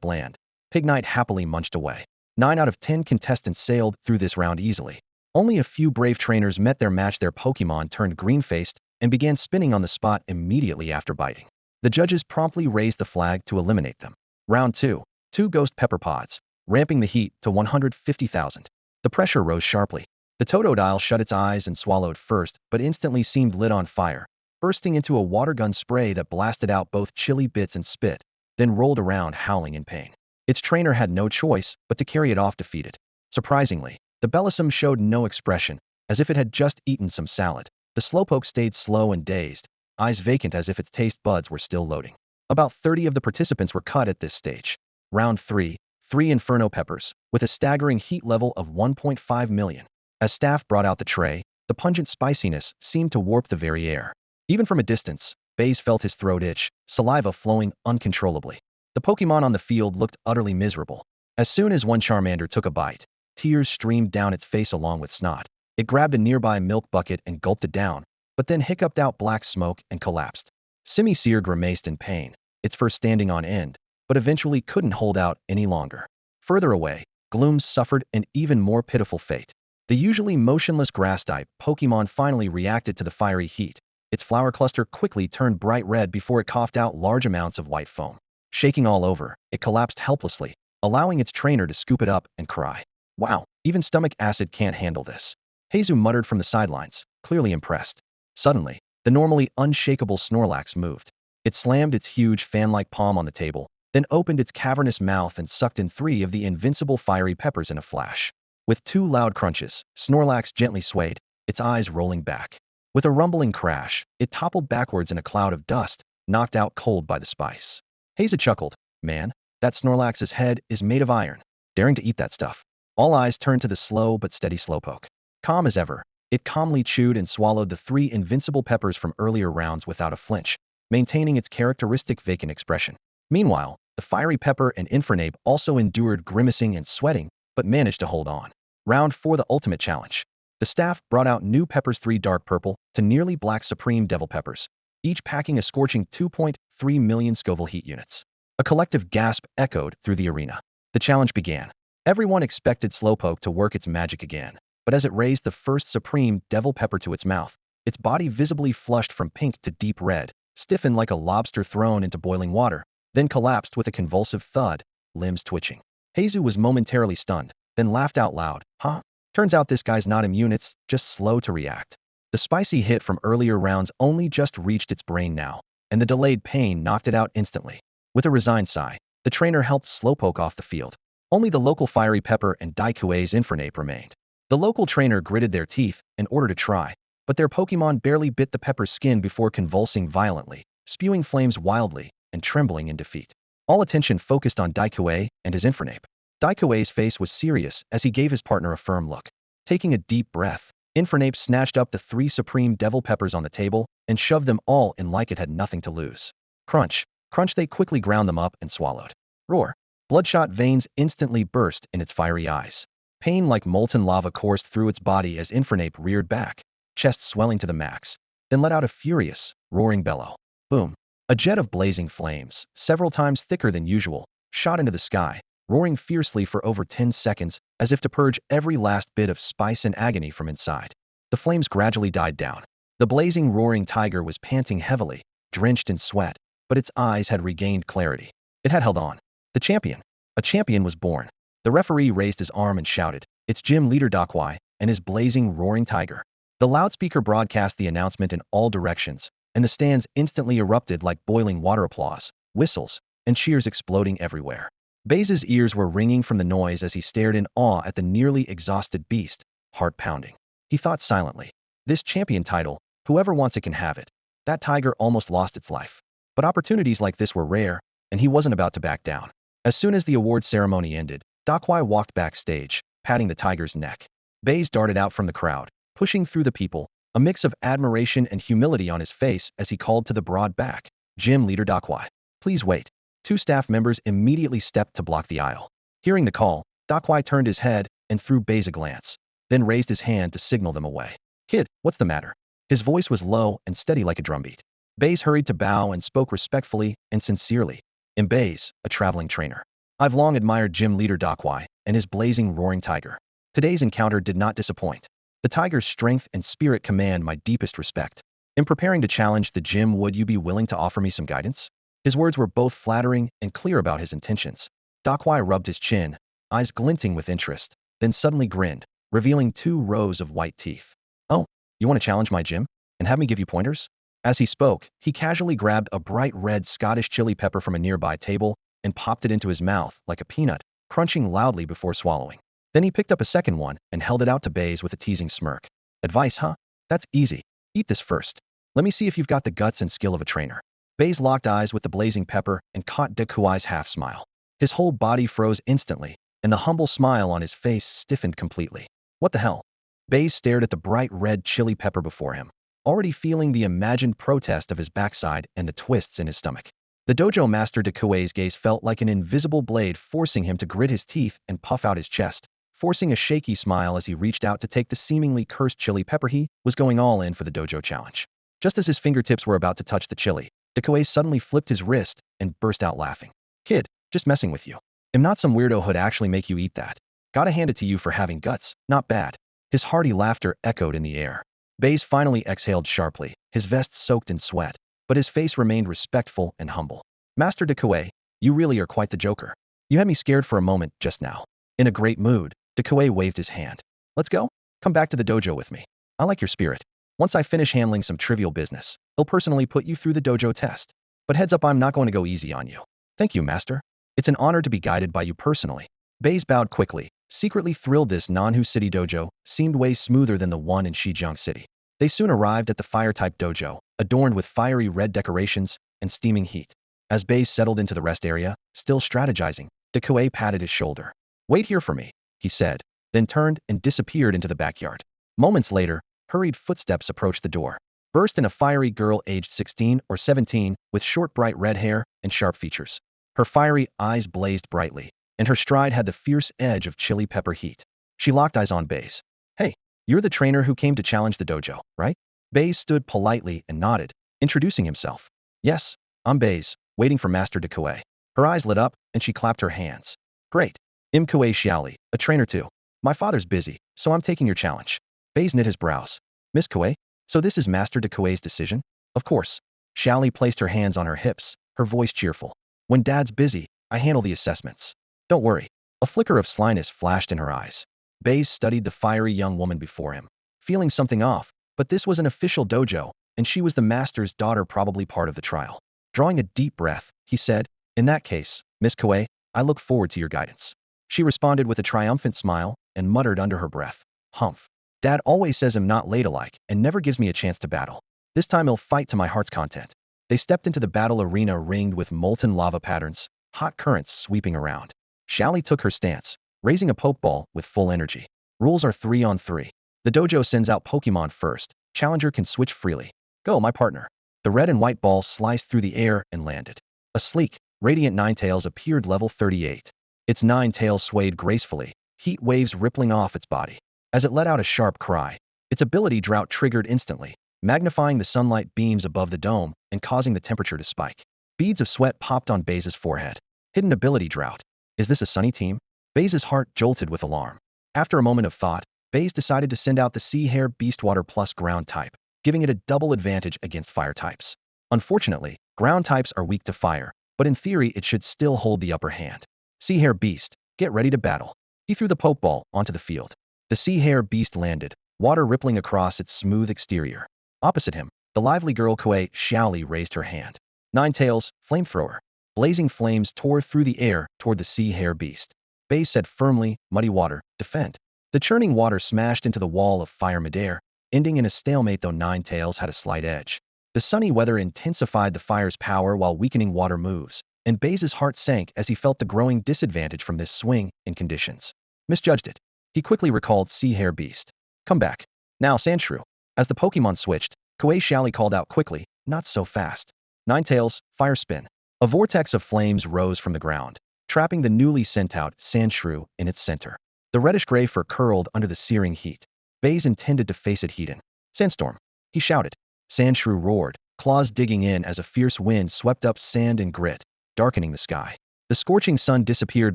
Speaker 1: bland. Pignite happily munched away. 9 out of 10 contestants sailed through this round easily. Only a few brave trainers met their match. Their Pokemon turned green-faced and began spinning on the spot immediately after biting. The judges promptly raised the flag to eliminate them. Round 2. 2 ghost pepper pods, ramping the heat to 150,000. The pressure rose sharply. The Totodile shut its eyes and swallowed first, but instantly seemed lit on fire, bursting into a water gun spray that blasted out both chili bits and spit, then rolled around howling in pain. Its trainer had no choice but to carry it off defeated. Surprisingly, the Bellisum showed no expression, as if it had just eaten some salad. The Slowpoke stayed slow and dazed, eyes vacant as if its taste buds were still loading. About 30 of the participants were cut at this stage. Round 3. 3 Inferno Peppers, with a staggering heat level of 1.5 million. As staff brought out the tray, the pungent spiciness seemed to warp the very air. Even from a distance, Baize felt his throat itch, saliva flowing uncontrollably. The Pokémon on the field looked utterly miserable. As soon as one Charmander took a bite, tears streamed down its face along with snot. It grabbed a nearby milk bucket and gulped it down, but then hiccuped out black smoke and collapsed. Simisear grimaced in pain, its fur standing on end, but eventually couldn't hold out any longer. Further away, Gloom suffered an even more pitiful fate. The usually motionless grass-type Pokémon finally reacted to the fiery heat. Its flower cluster quickly turned bright red before it coughed out large amounts of white foam. Shaking all over, it collapsed helplessly, allowing its trainer to scoop it up and cry. Wow, even stomach acid can't handle this. Jesus muttered from the sidelines, clearly impressed. Suddenly, the normally unshakable Snorlax moved. It slammed its huge fan-like palm on the table, then opened its cavernous mouth and sucked in 3 of the invincible fiery peppers in a flash. With 2 loud crunches, Snorlax gently swayed, its eyes rolling back. With a rumbling crash, it toppled backwards in a cloud of dust, knocked out cold by the spice. Jesus chuckled. Man, that Snorlax's head is made of iron. Daring to eat that stuff. All eyes turned to the slow but steady Slowpoke. Calm as ever, it calmly chewed and swallowed the 3 invincible peppers from earlier rounds without a flinch, maintaining its characteristic vacant expression. Meanwhile, the fiery pepper and Infernape also endured grimacing and sweating, but managed to hold on. Round 4. The ultimate challenge. The staff brought out new peppers, 3 dark purple to nearly black supreme devil peppers, each packing a scorching 2.3 million Scoville heat units. A collective gasp echoed through the arena. The challenge began. Everyone expected Slowpoke to work its magic again, but as it raised the first supreme devil pepper to its mouth, its body visibly flushed from pink to deep red, stiffened like a lobster thrown into boiling water, then collapsed with a convulsive thud, limbs twitching. Jesus was momentarily stunned, then laughed out loud. Huh? Turns out this guy's not immune, it's just slow to react. The spicy hit from earlier rounds only just reached its brain now, and the delayed pain knocked it out instantly. With a resigned sigh, the trainer helped Slowpoke off the field. Only the local fiery pepper and Daikuei's Infernape remained. The local trainer gritted their teeth in order to try, but their Pokémon barely bit the pepper's skin before convulsing violently, spewing flames wildly, and trembling in defeat. All attention focused on Daikuei and his Infernape. Daikuei's face was serious as he gave his partner a firm look. Taking a deep breath, Infernape snatched up the 3 supreme devil peppers on the table and shoved them all in like it had nothing to lose. Crunch, crunch, they quickly ground them up and swallowed. Roar. Bloodshot veins instantly burst in its fiery eyes. Pain like molten lava coursed through its body as Infernape reared back, chest swelling to the max, then let out a furious, roaring bellow. Boom. A jet of blazing flames, several times thicker than usual, shot into the sky, roaring fiercely for over 10 seconds as if to purge every last bit of spice and agony from inside. The flames gradually died down. The blazing, roaring tiger was panting heavily, drenched in sweat, but its eyes had regained clarity. It had held on. The champion. A champion was born. The referee raised his arm and shouted, "It's gym leader Daikuei and his blazing, roaring tiger." The loudspeaker broadcast the announcement in all directions, and the stands instantly erupted like boiling water. Applause, whistles, and cheers exploding everywhere. Baize's ears were ringing from the noise as he stared in awe at the nearly exhausted beast, heart pounding. He thought silently, this champion title, whoever wants it can have it. That tiger almost lost its life. But opportunities like this were rare, and he wasn't about to back down. As soon as the award ceremony ended, Daikuei walked backstage, patting the tiger's neck. Baize darted out from the crowd, pushing through the people, a mix of admiration and humility on his face as he called to the broad back, "Gym leader Daikuei, please wait." 2 staff members immediately stepped to block the aisle. Hearing the call, Daikuei turned his head and threw Baize a glance, then raised his hand to signal them away. "Kid, what's the matter?" His voice was low and steady like a drumbeat. Baize hurried to bow and spoke respectfully and sincerely. "I'm Baize, a traveling trainer. I've long admired gym leader Daikuei and his blazing, roaring tiger. Today's encounter did not disappoint. The tiger's strength and spirit command my deepest respect. In preparing to challenge the gym, would you be willing to offer me some guidance? His words were both flattering and clear about his intentions. Dakwai rubbed his chin, eyes glinting with interest, then suddenly grinned, revealing 2 rows of white teeth. Oh, you want to challenge my gym? And have me give you pointers? As he spoke, he casually grabbed a bright red Scottish chili pepper from a nearby table and popped it into his mouth like a peanut, crunching loudly before swallowing. Then he picked up a second one and held it out to Baize with a teasing smirk. Advice, huh? That's easy. Eat this first. Let me see if you've got the guts and skill of a trainer. Baize locked eyes with the blazing pepper and caught Dakuai's half-smile. His whole body froze instantly, and the humble smile on his face stiffened completely. What the hell? Baize stared at the bright red chili pepper before him, already feeling the imagined protest of his backside and the twists in his stomach. The dojo master Dakuai's gaze felt like an invisible blade forcing him to grit his teeth and puff out his chest, forcing a shaky smile as he reached out to take the seemingly cursed chili pepper. He was going all in for the dojo challenge. Just as his fingertips were about to touch the chili, Dakuai suddenly flipped his wrist and burst out laughing. Kid, just messing with you. Am not some weirdo who'd actually make you eat that. Gotta hand it to you for having guts, not bad. His hearty laughter echoed in the air. Baize finally exhaled sharply, his vest soaked in sweat, but his face remained respectful and humble. Master Dakuai, you really are quite the joker. You had me scared for a moment just now. In a great mood, Dakuai waved his hand. Let's go? Come back to the dojo with me. I like your spirit. Once I finish handling some trivial business, I'll personally put you through the dojo test. But heads up, I'm not going to go easy on you. Thank you, master. It's an honor to be guided by you personally. Baize bowed quickly, secretly thrilled. This Nanhu City dojo seemed way smoother than the one in Shijiang City. They soon arrived at the fire-type dojo, adorned with fiery red decorations and steaming heat. As Baize settled into the rest area, still strategizing, Dakuai patted his shoulder. Wait here for me, he said, then turned and disappeared into the backyard. Moments later, hurried footsteps approached the door. Burst in a fiery girl aged 16 or 17 with short bright red hair and sharp features. Her fiery eyes blazed brightly, and her stride had the fierce edge of chili pepper heat. She locked eyes on Baize. Hey, you're the trainer who came to challenge the dojo, right? Baize stood politely and nodded, introducing himself. Yes, I'm Baize, waiting for Master Dakuai. Her eyes lit up, and she clapped her hands. Great. Kuei Xiaoli, a trainer too. My father's busy, so I'm taking your challenge. Baize knit his brows. Miss Kuei? So this is Master Dakuai's decision? Of course. Xiaoli placed her hands on her hips, her voice cheerful. When Dad's busy, I handle the assessments. Don't worry. A flicker of slyness flashed in her eyes. Baize studied the fiery young woman before him, feeling something off, but this was an official dojo, and she was the master's daughter, probably part of the trial. Drawing a deep breath, he said, In that case, Miss Kuei, I look forward to your guidance. She responded with a triumphant smile and muttered under her breath, Humph. Dad always says I'm not ladylike and never gives me a chance to battle. This time he'll fight to my heart's content. They stepped into the battle arena ringed with molten lava patterns, hot currents sweeping around. Xiaoli took her stance, raising a pokeball with full energy. Rules are 3-on-3. The dojo sends out Pokemon first. Challenger can switch freely. Go, my partner. The red and white ball sliced through the air and landed. A sleek, radiant Ninetales appeared level 38. Its 9 tails swayed gracefully, heat waves rippling off its body. As it let out a sharp cry, its ability drought triggered instantly, magnifying the sunlight beams above the dome and causing the temperature to spike. Beads of sweat popped on Baize's forehead. Hidden ability drought. Is this a sunny team? Baize's heart jolted with alarm. After a moment of thought, Baize decided to send out the Sea Hare Beastwater plus ground type, giving it a double advantage against fire types. Unfortunately, ground types are weak to fire, but in theory it should still hold the upper hand. Sea Hare Beast, get ready to battle. He threw the pokeball onto the field. The Sea Hare Beast landed, water rippling across its smooth exterior. Opposite him, the lively girl Kuei Xiaoli raised her hand. Ninetales, flamethrower. Blazing flames tore through the air toward the Sea Hare Beast. Baize said firmly, Muddy water, defend. The churning water smashed into the wall of fire midair, ending in a stalemate though Ninetales had a slight edge. The sunny weather intensified the fire's power while weakening water moves, and Baize's heart sank as he felt the growing disadvantage from this swing in conditions. Misjudged it. He quickly recalled Sea Hare Beast. Come back. Now Sandshrew. As the Pokemon switched, Kuei Xiaoli called out quickly, not so fast. Ninetales, fire spin. A vortex of flames rose from the ground, trapping the newly sent out Sandshrew in its center. The reddish-gray fur curled under the searing heat. Baize intended to face it heat in. Sandstorm. He shouted. Sandshrew roared, claws digging in as a fierce wind swept up sand and grit, darkening the sky. The scorching sun disappeared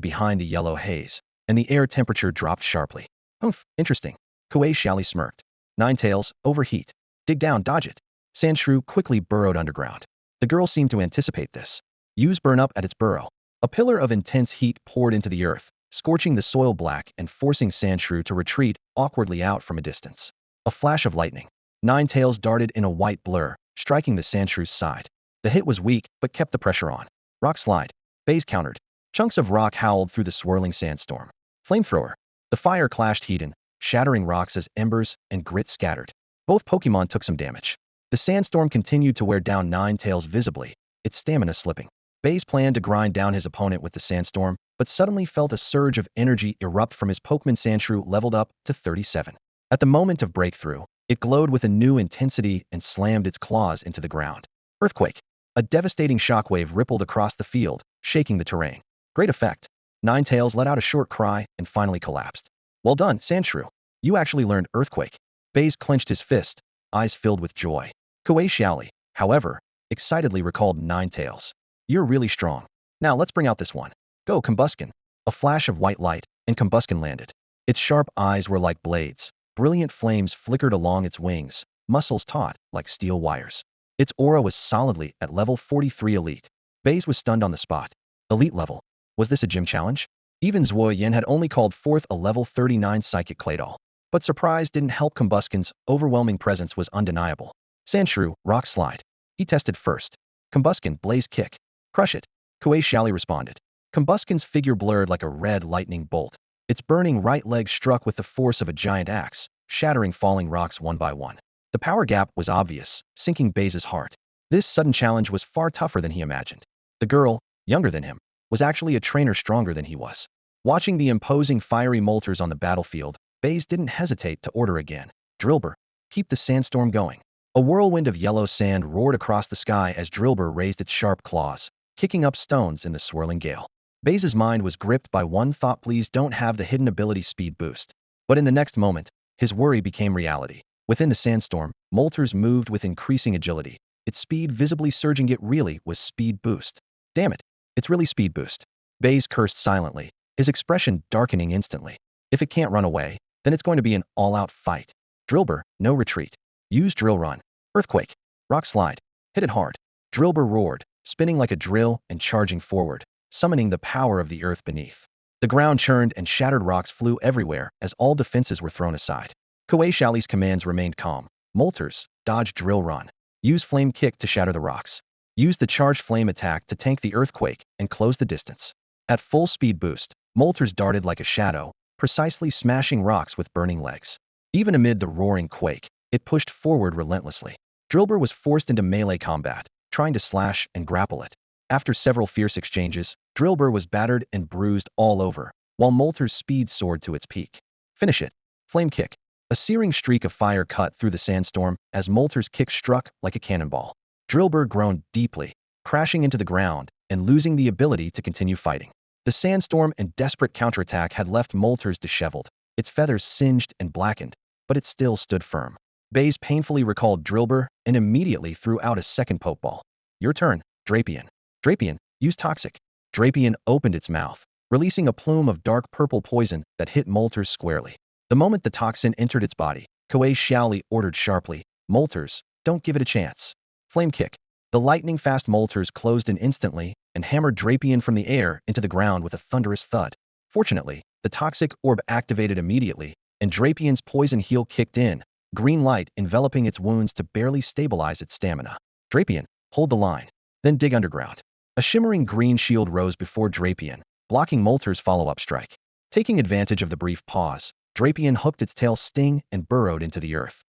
Speaker 1: behind the yellow haze, and the air temperature dropped sharply. Humph, interesting. Kuei Xiaoli smirked. Ninetales, overheat. Dig down, dodge it. Sandshrew quickly burrowed underground. The girl seemed to anticipate this. Use burn up at its burrow. A pillar of intense heat poured into the earth, scorching the soil black and forcing Sandshrew to retreat awkwardly out from a distance. A flash of lightning. Ninetales darted in a white blur, striking the Sandshrew's side. The hit was weak, but kept the pressure on. Rock slide. Baize countered. Chunks of rock howled through the swirling sandstorm. Flamethrower. The fire clashed Heaton, shattering rocks as embers and grit scattered. Both Pokemon took some damage. The sandstorm continued to wear down Ninetales visibly, its stamina slipping. Baize planned to grind down his opponent with the sandstorm, but suddenly felt a surge of energy erupt from his Pokemon. Sandshrew leveled up to 37. At the moment of breakthrough, it glowed with a new intensity and slammed its claws into the ground. Earthquake. A devastating shockwave rippled across the field, shaking the terrain. Great effect. Ninetales let out a short cry and finally collapsed. Well done, Sandshrew. You actually learned Earthquake. Baize clenched his fist, eyes filled with joy. Kuei Xiaoli, however, excitedly recalled Ninetales. You're really strong. Now let's bring out this one. Go, Combusken. A flash of white light, and Combusken landed. Its sharp eyes were like blades. Brilliant flames flickered along its wings, muscles taut like steel wires. Its aura was solidly at level 43 elite. Baize was stunned on the spot. Elite level. Was this a gym challenge? Even Zuo Yin had only called forth a level 39 psychic Claydol. But surprise didn't help. Combusken's overwhelming presence was undeniable. Sandshrew, rock slide. He tested first. Combusken, blaze kick. Crush it. Kuei Xiaoli responded. Combusken's figure blurred like a red lightning bolt. Its burning right leg struck with the force of a giant axe, shattering falling rocks one by one. The power gap was obvious, sinking Baize's heart. This sudden challenge was far tougher than he imagined. The girl, younger than him, was actually a trainer stronger than he was. Watching the imposing fiery molters on the battlefield, Baize didn't hesitate to order again. Drillbur, keep the sandstorm going. A whirlwind of yellow sand roared across the sky as Drillbur raised its sharp claws, kicking up stones in the swirling gale. Baize's mind was gripped by one thought: please don't have the hidden ability speed boost. But in the next moment, his worry became reality. Within the sandstorm, Moltres moved with increasing agility, its speed visibly surging. It really was speed boost. Damn it, it's really speed boost. Baize cursed silently, his expression darkening instantly. If it can't run away, then it's going to be an all-out fight. Drillbur, no retreat. Use Drill Run. Earthquake. Rock slide. Hit it hard. Drillbur roared, spinning like a drill and charging forward, summoning the power of the earth beneath. The ground churned and shattered rocks flew everywhere as all defenses were thrown aside. Kuei Xiaoli's commands remained calm. Moltres, dodge Drill Run. Use Flame Kick to shatter the rocks. Use the charged flame attack to tank the earthquake and close the distance. At full speed boost, Moltres darted like a shadow, precisely smashing rocks with burning legs. Even amid the roaring quake, it pushed forward relentlessly. Drillbur was forced into melee combat, trying to slash and grapple it. After several fierce exchanges, Drillbur was battered and bruised all over, while Moltres' speed soared to its peak. Finish it. Flame Kick. A searing streak of fire cut through the sandstorm as Moltres' kick struck like a cannonball. Drillbur groaned deeply, crashing into the ground and losing the ability to continue fighting. The sandstorm and desperate counterattack had left Moltres disheveled, its feathers singed and blackened, but it still stood firm. Baize painfully recalled Drillbur and immediately threw out a second Pokeball. Your turn, Drapion. Drapion, use Toxic. Drapion opened its mouth, releasing a plume of dark purple poison that hit Moltres squarely. The moment the toxin entered its body, Kuei Xiaoli ordered sharply, Moltres, don't give it a chance. Flame Kick. The lightning-fast Moltres closed in instantly and hammered Drapion from the air into the ground with a thunderous thud. Fortunately, the toxic orb activated immediately, and Drapion's poison heal kicked in, green light enveloping its wounds to barely stabilize its stamina. Drapion, hold the line. Then dig underground. A shimmering green shield rose before Drapion, blocking Moltres' follow-up strike. Taking advantage of the brief pause, Drapion hooked its tail sting and burrowed into the earth.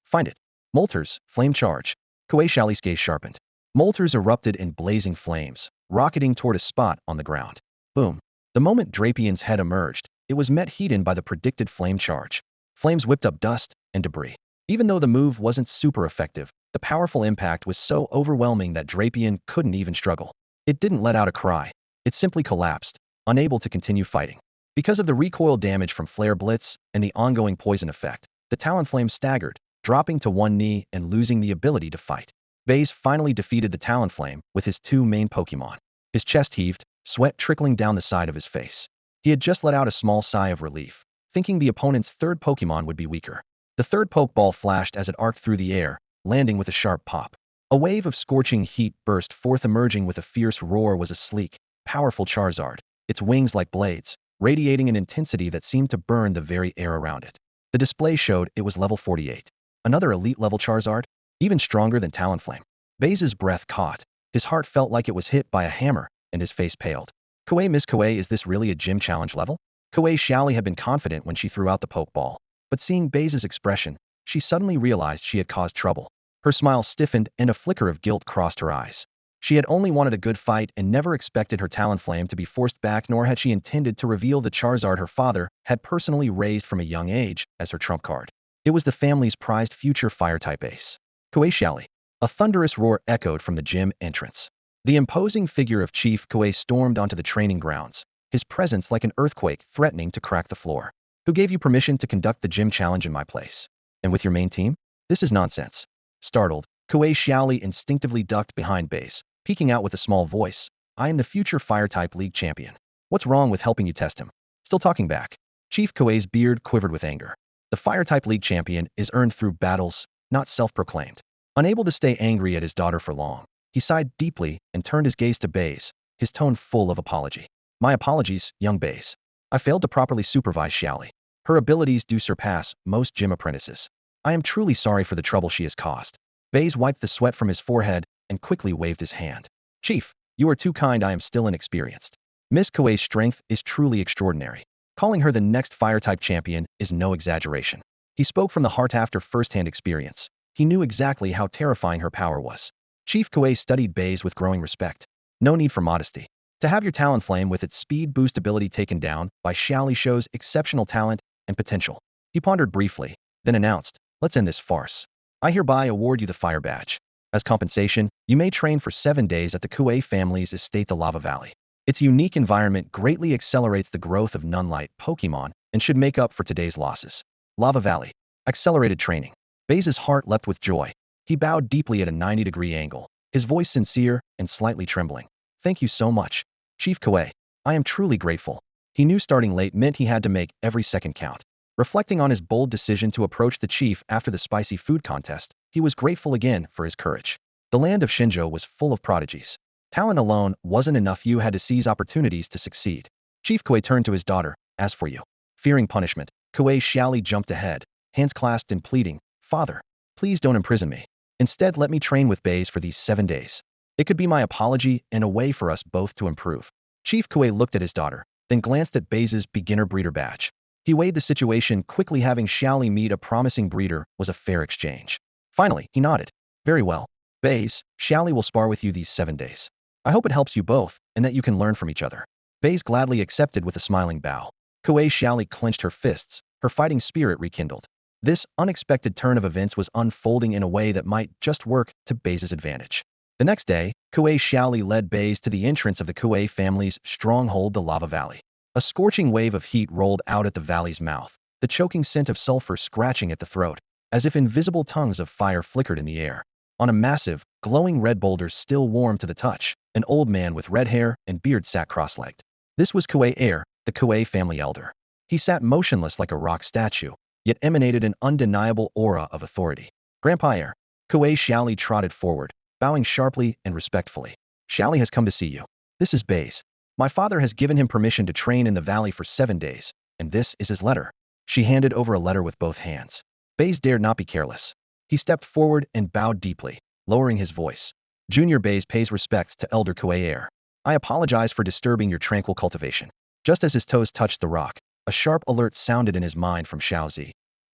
Speaker 1: Find it. Moltres, flame charge. Kuei Xiaoli's gaze sharpened. Moltres erupted in blazing flames, rocketing toward a spot on the ground. Boom. The moment Drapion's head emerged, it was met heat-in by the predicted flame charge. Flames whipped up dust and debris. Even though the move wasn't super effective, the powerful impact was so overwhelming that Drapion couldn't even struggle. It didn't let out a cry. It simply collapsed, unable to continue fighting. Because of the recoil damage from Flare Blitz and the ongoing poison effect, the Talonflame staggered, dropping to one knee and losing the ability to fight. Baize finally defeated the Talonflame with his two main Pokemon. His chest heaved, sweat trickling down the side of his face. He had just let out a small sigh of relief, thinking the opponent's third Pokemon would be weaker. The third Pokeball flashed as it arced through the air, landing with a sharp pop. A wave of scorching heat burst forth, emerging with a fierce roar was a sleek, powerful Charizard, its wings like blades, radiating an intensity that seemed to burn the very air around it. The display showed it was level 48. Another elite-level Charizard, even stronger than Talonflame. Baize's breath caught. His heart felt like it was hit by a hammer, and his face paled. Kuei, Miss Kuei, is this really a gym challenge level? Kuei Xiaoli had been confident when she threw out the Pokeball, but seeing Baize's expression, she suddenly realized she had caused trouble. Her smile stiffened and a flicker of guilt crossed her eyes. She had only wanted a good fight and never expected her Talonflame to be forced back, nor had she intended to reveal the Charizard her father had personally raised from a young age as her trump card. It was the family's prized future Fire-type ace. Kuei Xiaoli. A thunderous roar echoed from the gym entrance. The imposing figure of Chief Kuei stormed onto the training grounds, his presence like an earthquake threatening to crack the floor. Who gave you permission to conduct the gym challenge in my place? And with your main team? This is nonsense. Startled, Kuei Xiaoli instinctively ducked behind Baize, peeking out with a small voice. I am the future Fire-type League champion. What's wrong with helping you test him? Still talking back. Chief Kuei's beard quivered with anger. The Fire-type League champion is earned through battles, not self-proclaimed. Unable to stay angry at his daughter for long, he sighed deeply and turned his gaze to Baize, his tone full of apology. My apologies, young Baize. I failed to properly supervise Xiaoli. Her abilities do surpass most gym apprentices. I am truly sorry for the trouble she has caused. Baize wiped the sweat from his forehead and quickly waved his hand. Chief, you are too kind. I am still inexperienced. Miss Kuei's strength is truly extraordinary. Calling her the next Fire-type champion is no exaggeration. He spoke from the heart after first-hand experience. He knew exactly how terrifying her power was. Chief Kuei studied Baize with growing respect. No need for modesty. To have your Talonflame with its speed boost ability taken down by Xiaoli shows exceptional talent and potential. He pondered briefly, then announced, let's end this farce. I hereby award you the Fire Badge. As compensation, you may train for 7 days at the Kuei family's estate, the Lava Valley. Its unique environment greatly accelerates the growth of non-light Pokemon and should make up for today's losses. Lava Valley. Accelerated training. Baize's heart leapt with joy. He bowed deeply at a 90-degree angle, his voice sincere and slightly trembling. Thank you so much, Chief Kuei. I am truly grateful. He knew starting late meant he had to make every second count. Reflecting on his bold decision to approach the chief after the spicy food contest, he was grateful again for his courage. The land of Shinjo was full of prodigies. Talent alone wasn't enough. You had to seize opportunities to succeed. Chief Kuei turned to his daughter. As for you, fearing punishment, Kuei Xiaoli jumped ahead, hands clasped in pleading, Father, please don't imprison me. Instead, let me train with Baize for these 7 days. It could be my apology and a way for us both to improve. Chief Kuei looked at his daughter, then glanced at Baize's beginner breeder badge. He weighed the situation quickly. Having Xiaoli meet a promising breeder was a fair exchange. Finally, he nodded. Very well. Baize, Xiaoli will spar with you these 7 days. I hope it helps you both and that you can learn from each other. Baize gladly accepted with a smiling bow. Kuei Xiaoli clenched her fists, her fighting spirit rekindled. This unexpected turn of events was unfolding in a way that might just work to Baize's advantage. The next day, Kuei Xiaoli led Baize to the entrance of the Kuei family's stronghold, the Lava Valley. A scorching wave of heat rolled out at the valley's mouth, the choking scent of sulfur scratching at the throat, as if invisible tongues of fire flickered in the air. On a massive, glowing red boulder still warm to the touch, an old man with red hair and beard sat cross-legged. This was Kuei Heir, the Kuei family elder. He sat motionless like a rock statue, yet emanated an undeniable aura of authority. Grandpa Heir. Kuei Xiaoli trotted forward, bowing sharply and respectfully. Xiaoli has come to see you. This is Baize. My father has given him permission to train in the valley for 7 days, and this is his letter. She handed over a letter with both hands. Baize dared not be careless. He stepped forward and bowed deeply, lowering his voice. Junior Baize pays respects to Elder Kuei Heir. I apologize for disturbing your tranquil cultivation. Just as his toes touched the rock, a sharp alert sounded in his mind from Xiaozi.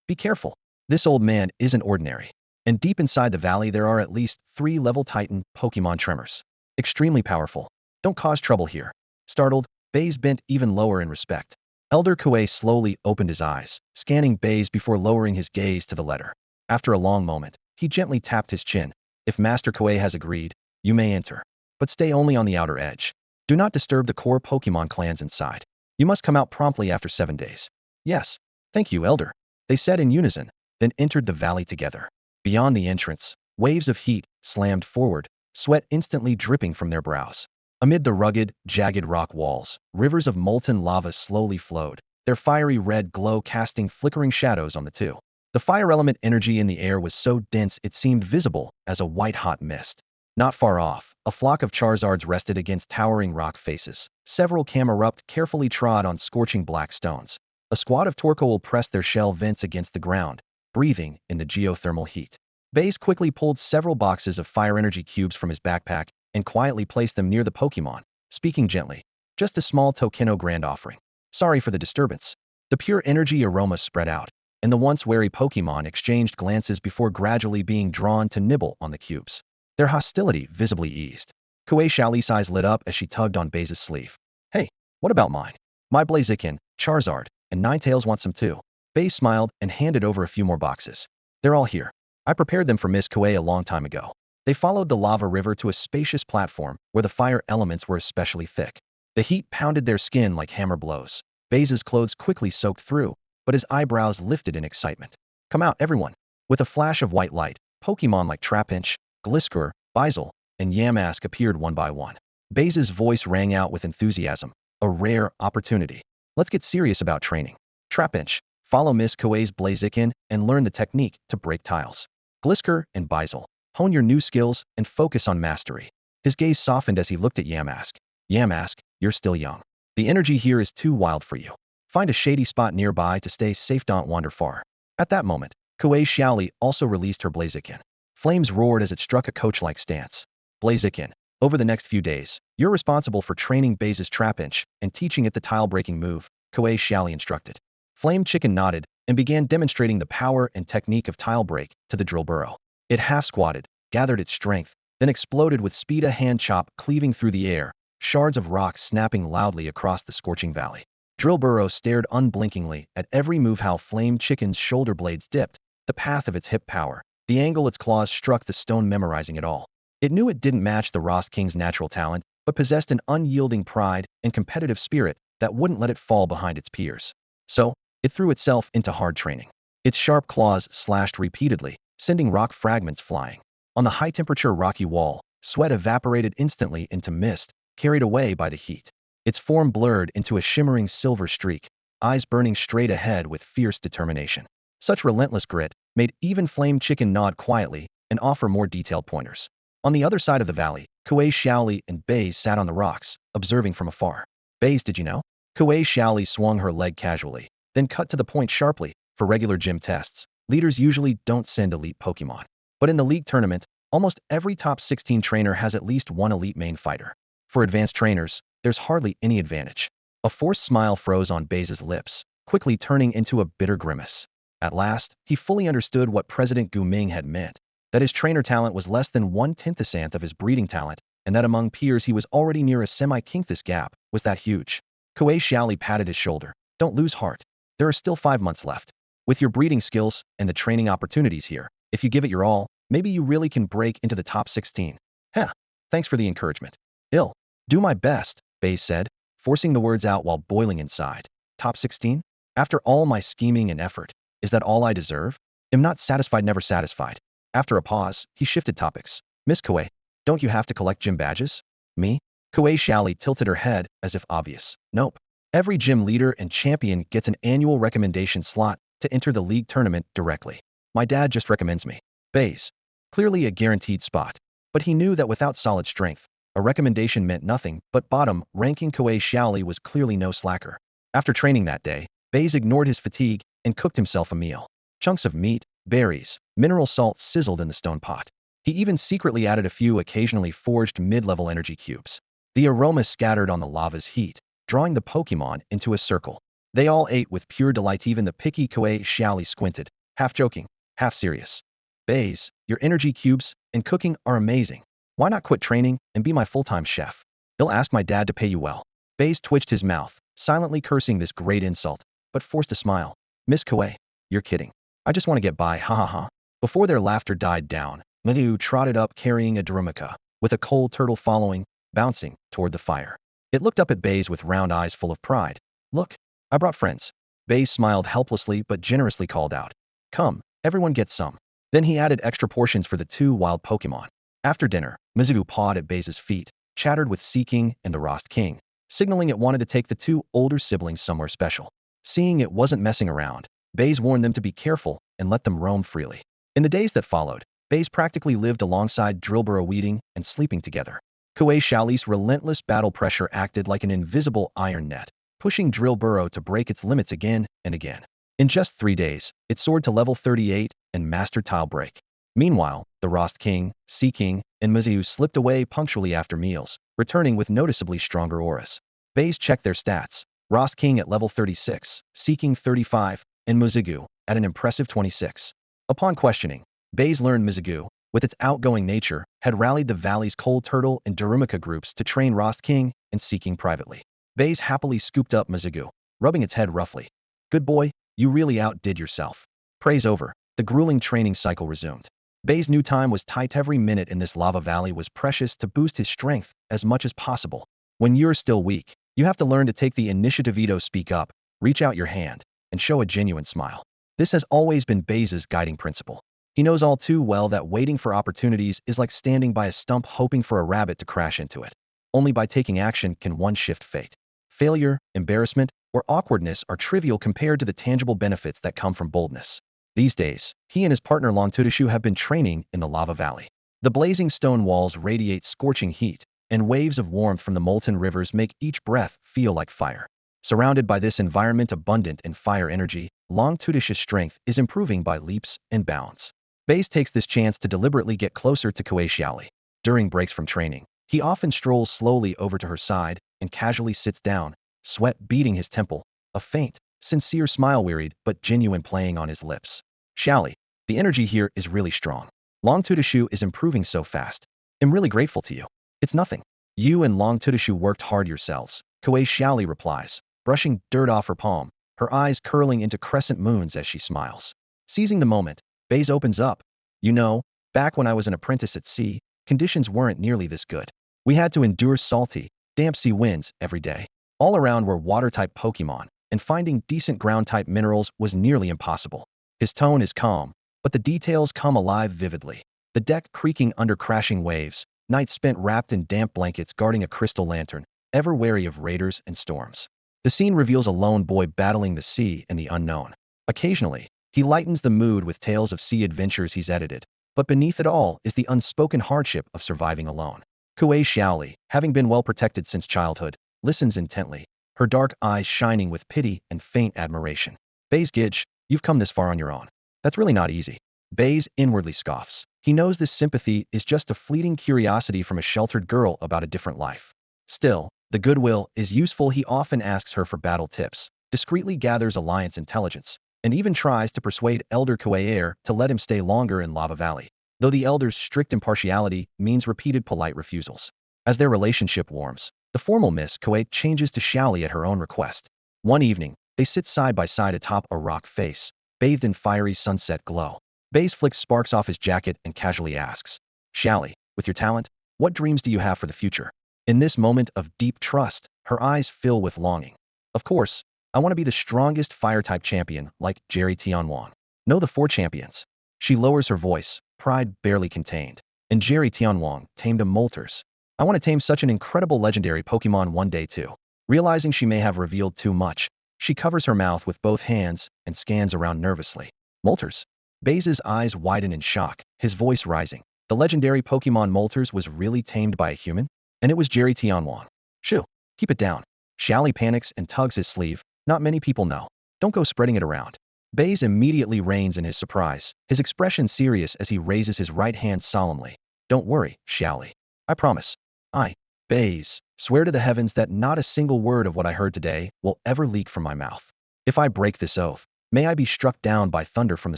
Speaker 1: Be careful. This old man isn't ordinary. And deep inside the valley there are at least 3 level Titan Pokemon tremors. Extremely powerful. Don't cause trouble here. Startled, Baize bent even lower in respect. Elder Kuei slowly opened his eyes, scanning Baize before lowering his gaze to the letter. After a long moment, he gently tapped his chin. If Master Kuei has agreed, you may enter. But stay only on the outer edge. Do not disturb the core Pokemon clans inside. You must come out promptly after 7 days. Yes. Thank you, Elder. They said in unison, then entered the valley together. Beyond the entrance, waves of heat slammed forward, sweat instantly dripping from their brows. Amid the rugged, jagged rock walls, rivers of molten lava slowly flowed, their fiery red glow casting flickering shadows on the two. The fire element energy in the air was so dense it seemed visible as a white-hot mist. Not far off, a flock of Charizards rested against towering rock faces. Several Camerupt carefully trod on scorching black stones. A squad of Torkoal pressed their shell vents against the ground, breathing in the geothermal heat. Baize quickly pulled several boxes of fire energy cubes from his backpack and quietly placed them near the Pokémon, speaking gently. Just a small Tokeno grand offering. Sorry for the disturbance. The pure energy aroma spread out, and the once wary Pokémon exchanged glances before gradually being drawn to nibble on the cubes. Their hostility visibly eased. Kuei Xiaoli's eyes lit up as she tugged on Baize's sleeve. Hey, what about mine? My Blaziken, Charizard, and Ninetales want some too. Baize smiled and handed over a few more boxes. They're all here. I prepared them for Miss Kuei a long time ago. They followed the lava river to a spacious platform where the fire elements were especially thick. The heat pounded their skin like hammer blows. Baize's clothes quickly soaked through, but his eyebrows lifted in excitement. Come out, everyone. With a flash of white light, Pokémon like Trapinch, Gliscor, Baize, and Yamask appeared one by one. Baize's voice rang out with enthusiasm. A rare opportunity. Let's get serious about training. Trapinch, follow Miss Kuei's Blaziken and learn the technique to break tiles. Gliscor and Baize, hone your new skills and focus on mastery. His gaze softened as he looked at Yamask. Yamask, you're still young. The energy here is too wild for you. Find a shady spot nearby to stay safe, don't wander far. At that moment, Kuei Xiaoli also released her Blaziken. Flames roared as it struck a coach-like stance. Blaziken, over the next few days, you're responsible for training Baize's Trapinch and teaching it the tile-breaking move, Kuei Xiaoli instructed. Flame Chicken nodded and began demonstrating the power and technique of tile break to the drill burrow. It half-squatted, gathered its strength, then exploded with speed, a hand chop cleaving through the air, shards of rock snapping loudly across the scorching valley. Drill burrow stared unblinkingly at every move, how Flame Chicken's shoulder blades dipped, the path of its hip power, the angle its claws struck the stone, memorizing it all. It knew it didn't match the Rost King's natural talent, but possessed an unyielding pride and competitive spirit that wouldn't let it fall behind its peers. So, it threw itself into hard training. Its sharp claws slashed repeatedly, sending rock fragments flying. On the high-temperature rocky wall, sweat evaporated instantly into mist, carried away by the heat. Its form blurred into a shimmering silver streak, eyes burning straight ahead with fierce determination. Such relentless grit made even Flame Chicken nod quietly and offer more detailed pointers. On the other side of the valley, Kuei Xiaoli and Baize sat on the rocks, observing from afar. Baize, did you know? Kuei Xiaoli swung her leg casually, then cut to the point sharply. For regular gym tests, leaders usually don't send elite Pokemon. But in the league tournament, almost every top 16 trainer has at least one elite main fighter. For advanced trainers, there's hardly any advantage. A forced smile froze on Baize's lips, quickly turning into a bitter grimace. At last, he fully understood what President Gu Ming had meant, that his trainer talent was less than 1/10th of his breeding talent, and that among peers he was already near a semi-king. This gap was that huge. Kuei Xiaoli patted his shoulder. Don't lose heart. There are still 5 months left. With your breeding skills and the training opportunities here, if you give it your all, maybe you really can break into the top 16. Heh, thanks for the encouragement. I'll do my best, Baize said, forcing the words out while boiling inside. Top 16? After all my scheming and effort, is that all I deserve? Am not satisfied, never satisfied. After a pause, he shifted topics. Miss Kuei, don't you have to collect gym badges? Me? Kuei Xiaoli tilted her head as if obvious. Nope. Every gym leader and champion gets an annual recommendation slot to enter the league tournament directly. My dad just recommends me. Baize. Clearly a guaranteed spot. But he knew that without solid strength, a recommendation meant nothing, but bottom-ranking Kuei Xiaoli was clearly no slacker. After training that day, Baize ignored his fatigue and cooked himself a meal. Chunks of meat, berries, mineral salt sizzled in the stone pot. He even secretly added a few occasionally forged mid-level energy cubes. The aroma scattered on the lava's heat, drawing the Pokémon into a circle. They all ate with pure delight. Even the picky Kuei Xiaoli squinted, half joking, half serious. Baize, your energy cubes and cooking are amazing. Why not quit training and be my full-time chef? He'll ask my dad to pay you well. Baize twitched his mouth, silently cursing this great insult, but forced a smile. Miss Kuei, you're kidding. I just want to get by, ha ha ha. Before their laughter died down, Manu trotted up carrying a Darumaka, with a coal turtle following, bouncing toward the fire. It looked up at Baize with round eyes full of pride. Look, I brought friends. Baize smiled helplessly but generously called out. Come, everyone gets some. Then he added extra portions for the 2 wild Pokemon. After dinner, Mizugu pawed at Baize's feet, chattered with Seeking and the Rost King, signaling it wanted to take the 2 older siblings somewhere special. Seeing it wasn't messing around, Baize warned them to be careful and let them roam freely. In the days that followed, Baize practically lived alongside Drillboro, eating and sleeping together. Kuei Xiaoli's relentless battle pressure acted like an invisible iron net, pushing Drillboro to break its limits again and again. In just 3 days, it soared to level 38 and mastered Tile Break. Meanwhile, the Rost King, Sea King, and Mizzou slipped away punctually after meals, returning with noticeably stronger auras. Baize checked their stats. Rost King at level 36, Sea King 35, and Mizzou at an impressive 26. Upon questioning, Baize learned Mizzou, with its outgoing nature, had rallied the Valley's Cold Turtle and Darumaka groups to train Rost King and Sea King privately. Baize happily scooped up Mizzou, rubbing its head roughly. Good boy, you really outdid yourself. Praise over, the grueling training cycle resumed. Baize's new time was tight. Every minute in this lava valley was precious to boost his strength as much as possible. When you're still weak, you have to learn to take the initiative. Speak up, reach out your hand, and show a genuine smile. This has always been Baize's guiding principle. He knows all too well that waiting for opportunities is like standing by a stump hoping for a rabbit to crash into it. Only by taking action can one shift fate. Failure, embarrassment, or awkwardness are trivial compared to the tangible benefits that come from boldness. These days, he and his partner Longtudishu have been training in the lava valley. The blazing stone walls radiate scorching heat, and waves of warmth from the molten rivers make each breath feel like fire. Surrounded by this environment abundant in fire energy, Longtudishu's strength is improving by leaps and bounds. Baize takes this chance to deliberately get closer to Kuei Xiaoli. During breaks from training, he often strolls slowly over to her side and casually sits down, sweat beading his temple, a faint, sincere smile wearied but genuine playing on his lips. Xiaoli, the energy here is really strong. Longtudishu is improving so fast. I'm really grateful to you. It's nothing. You and Longtudishu worked hard yourselves, Kuei Xiaoli replies, brushing dirt off her palm, her eyes curling into crescent moons as she smiles. Seizing the moment, Baize opens up. You know, back when I was an apprentice at sea, conditions weren't nearly this good. We had to endure salty, damp sea winds every day. All around were water-type Pokémon, and finding decent ground-type minerals was nearly impossible. His tone is calm, but the details come alive vividly. The deck creaking under crashing waves, nights spent wrapped in damp blankets guarding a crystal lantern, ever wary of raiders and storms. The scene reveals a lone boy battling the sea and the unknown. Occasionally, he lightens the mood with tales of sea adventures he's edited, but beneath it all is the unspoken hardship of surviving alone. Kuei Xiaoli, having been well protected since childhood, listens intently, her dark eyes shining with pity and faint admiration. Baize Gidge, you've come this far on your own. That's really not easy. Baize inwardly scoffs. He knows this sympathy is just a fleeting curiosity from a sheltered girl about a different life. Still, the goodwill is useful. He often asks her for battle tips, discreetly gathers alliance intelligence, and even tries to persuade Elder Kuei to let him stay longer in Lava Valley, though the Elder's strict impartiality means repeated polite refusals. As their relationship warms, the formal Miss Kuei changes to Xiaoli at her own request. One evening, they sit side by side atop a rock face, bathed in fiery sunset glow. Baize flicks sparks off his jacket and casually asks, Xiaoli, with your talent, what dreams do you have for the future? In this moment of deep trust, her eyes fill with longing. Of course, I want to be the strongest fire-type champion, like Jerry Tianwang. Know the 4 champions. She lowers her voice, pride barely contained. And Jerry Tianwang tamed a Moltres. I want to tame such an incredible legendary Pokemon one day too. Realizing she may have revealed too much, she covers her mouth with both hands and scans around nervously. Moltres? Baize's eyes widen in shock, his voice rising. The legendary Pokemon Moltres was really tamed by a human? And it was Jerry Tianwang. Shoo, keep it down. Xiaoli panics and tugs his sleeve. Not many people know. Don't go spreading it around. Baize immediately reigns in his surprise, his expression serious as he raises his right hand solemnly. Don't worry, Xiaoli. I promise. I, Baize, swear to the heavens that not a single word of what I heard today will ever leak from my mouth. If I break this oath, may I be struck down by thunder from the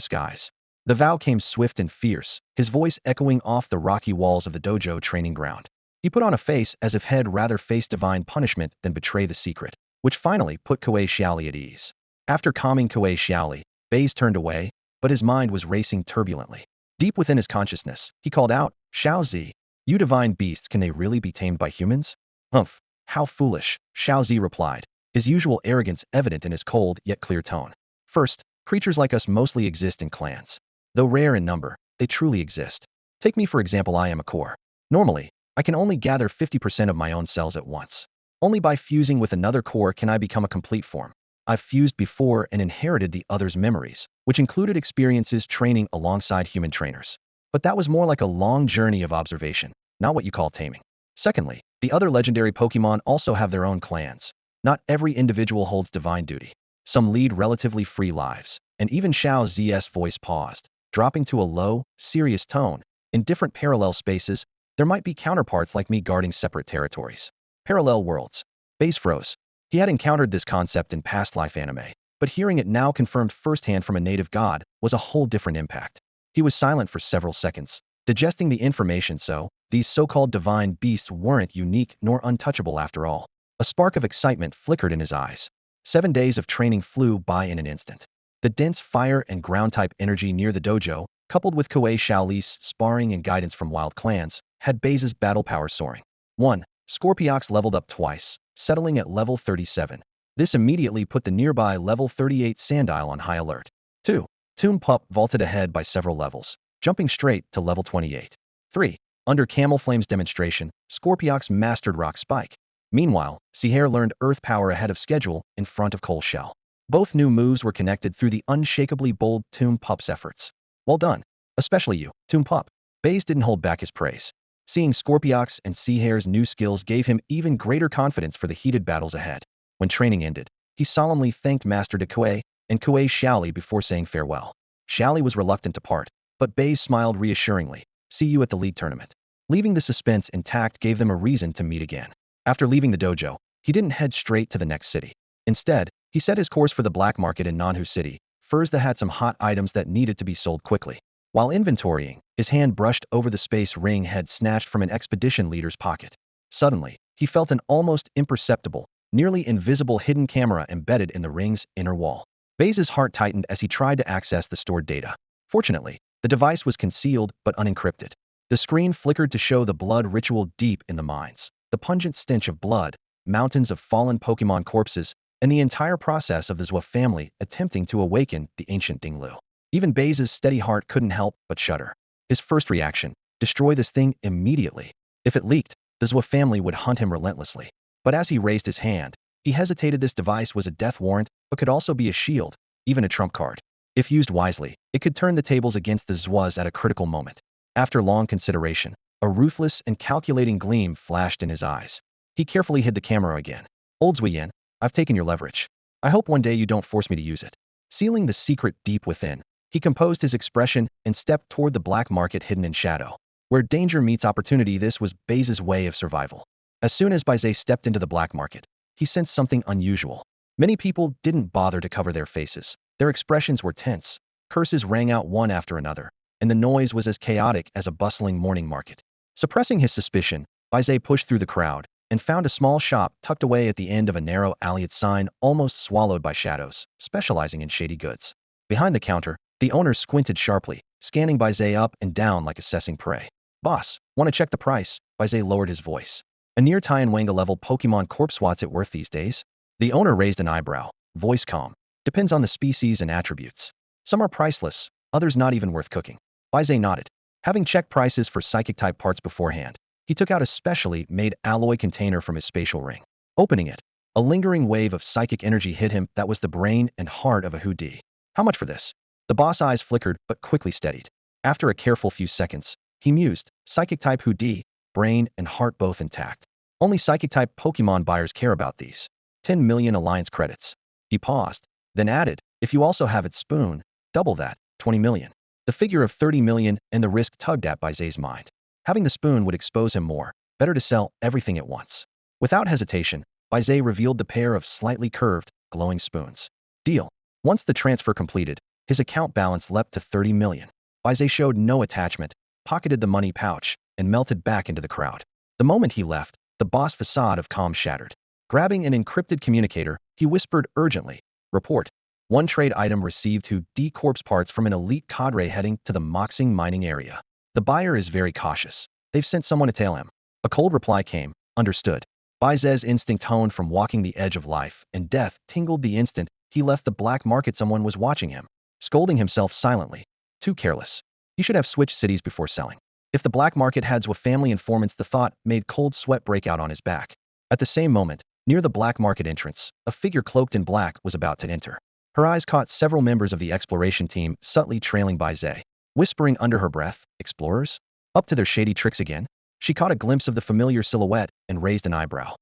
Speaker 1: skies. The vow came swift and fierce, his voice echoing off the rocky walls of the dojo training ground. He put on a face as if he'd rather face divine punishment than betray the secret, which finally put Kuei Xiaoli at ease. After calming Kuei Xiaoli, Baize turned away, but his mind was racing turbulently. Deep within his consciousness, he called out, Xiaozi, you divine beasts, can they really be tamed by humans? Humph, how foolish, Xiaozi replied, his usual arrogance evident in his cold yet clear tone. First, creatures like us mostly exist in clans. Though rare in number, they truly exist. Take me for example, I am a core. Normally, I can only gather 50% of my own cells at once. Only by fusing with another core can I become a complete form. I've fused before and inherited the other's memories, which included experiences training alongside human trainers. But that was more like a long journey of observation, not what you call taming. Secondly, the other legendary Pokemon also have their own clans. Not every individual holds divine duty. Some lead relatively free lives, and even Xiao Z's voice paused, dropping to a low, serious tone. In different parallel spaces, there might be counterparts like me guarding separate territories. Parallel worlds. Baize froze. He had encountered this concept in past life anime, but hearing it now confirmed firsthand from a native god was a whole different impact. He was silent for several seconds, digesting the information. So, these so-called divine beasts weren't unique nor untouchable after all. A spark of excitement flickered in his eyes. 7 days of training flew by in an instant. The dense fire and ground-type energy near the dojo, coupled with Kuei Shaoli's sparring and guidance from wild clans, had Baize's battle power soaring. 1. Scorpiox leveled up twice, settling at level 37. This immediately put the nearby level 38 Sandile on high alert. 2. Toon Pup vaulted ahead by several levels, jumping straight to level 28. 3. Under Camel Flame's demonstration, Scorpiox mastered Rock Spike. Meanwhile, Seahair learned Earth Power ahead of schedule in front of Coal Shell. Both new moves were connected through the unshakably bold Toon Pup's efforts. Well done. Especially you, Toon Pup. Baize didn't hold back his praise. Seeing Scorpiox and Seahair's new skills gave him even greater confidence for the heated battles ahead. When training ended, he solemnly thanked Master Kuei and Kuei Shaoli before saying farewell. Shaoli was reluctant to part, but Baize smiled reassuringly. See you at the league tournament. Leaving the suspense intact gave them a reason to meet again. After leaving the dojo, he didn't head straight to the next city. Instead, he set his course for the black market in Nanhu City, furs that had some hot items that needed to be sold quickly. While inventorying, his hand brushed over the space ring head snatched from an expedition leader's pocket. Suddenly, he felt an almost imperceptible, nearly invisible hidden camera embedded in the ring's inner wall. Baize's heart tightened as he tried to access the stored data. Fortunately, the device was concealed but unencrypted. The screen flickered to show the blood ritual deep in the mines, the pungent stench of blood, mountains of fallen Pokemon corpses, and the entire process of the Zwa family attempting to awaken the ancient Dinglu. Even Baize's steady heart couldn't help but shudder. His first reaction, destroy this thing immediately. If it leaked, the Zwa family would hunt him relentlessly. But as he raised his hand, he hesitated. This device was a death warrant, but could also be a shield, even a trump card. If used wisely, it could turn the tables against the Zwas at a critical moment. After long consideration, a ruthless and calculating gleam flashed in his eyes. He carefully hid the camera again. Old Zuiyan, I've taken your leverage. I hope one day you don't force me to use it. Sealing the secret deep within, he composed his expression and stepped toward the black market hidden in shadow. Where danger meets opportunity, this was Baize's way of survival. As soon as Baize stepped into the black market, he sensed something unusual. Many people didn't bother to cover their faces. Their expressions were tense. Curses rang out one after another, and the noise was as chaotic as a bustling morning market. Suppressing his suspicion, Baize pushed through the crowd and found a small shop tucked away at the end of a narrow alley, its sign almost swallowed by shadows, specializing in shady goods. Behind the counter, the owner squinted sharply, scanning Baize up and down like assessing prey. Boss, want to check the price? Baize lowered his voice. A near Tianwanga level Pokemon corpse, what's it worth these days? The owner raised an eyebrow, voice calm. Depends on the species and attributes. Some are priceless, others not even worth cooking. Baize nodded. Having checked prices for psychic-type parts beforehand, he took out a specially made alloy container from his spatial ring. Opening it, a lingering wave of psychic energy hit him that was the brain and heart of a hoodie. How much for this? The boss' eyes flickered but quickly steadied. After a careful few seconds, he mused, psychic-type hoodie, brain and heart both intact. Only psychic-type Pokemon buyers care about these. 10 million alliance credits. He paused, then added, if you also have its spoon, double that, 20 million. The figure of 30 million and the risk tugged at Baize's mind. Having the spoon would expose him more. Better to sell everything at once. Without hesitation, Baize revealed the pair of slightly curved, glowing spoons. Deal. Once the transfer completed, his account balance leapt to 30 million. Baize showed no attachment, pocketed the money pouch, and melted back into the crowd. The moment he left, the boss facade of calm shattered. Grabbing an encrypted communicator, he whispered urgently, report. One trade item received to D corpse parts from an elite cadre heading to the Moxing mining area. The buyer is very cautious. They've sent someone to tail him. A cold reply came, understood. Baize's instinct honed from walking the edge of life and death tingled the instant he left the black market. Someone was watching him, scolding himself silently. Too careless. He should have switched cities before selling. If the black market had Zwa family informants, the thought made cold sweat break out on his back. At the same moment, Near the black market entrance, a figure cloaked in black was about to enter. Her eyes caught several members of the exploration team subtly trailing Baize, whispering under her breath, "Explorers? Up to their shady tricks again?" She caught a glimpse of the familiar silhouette and raised an eyebrow.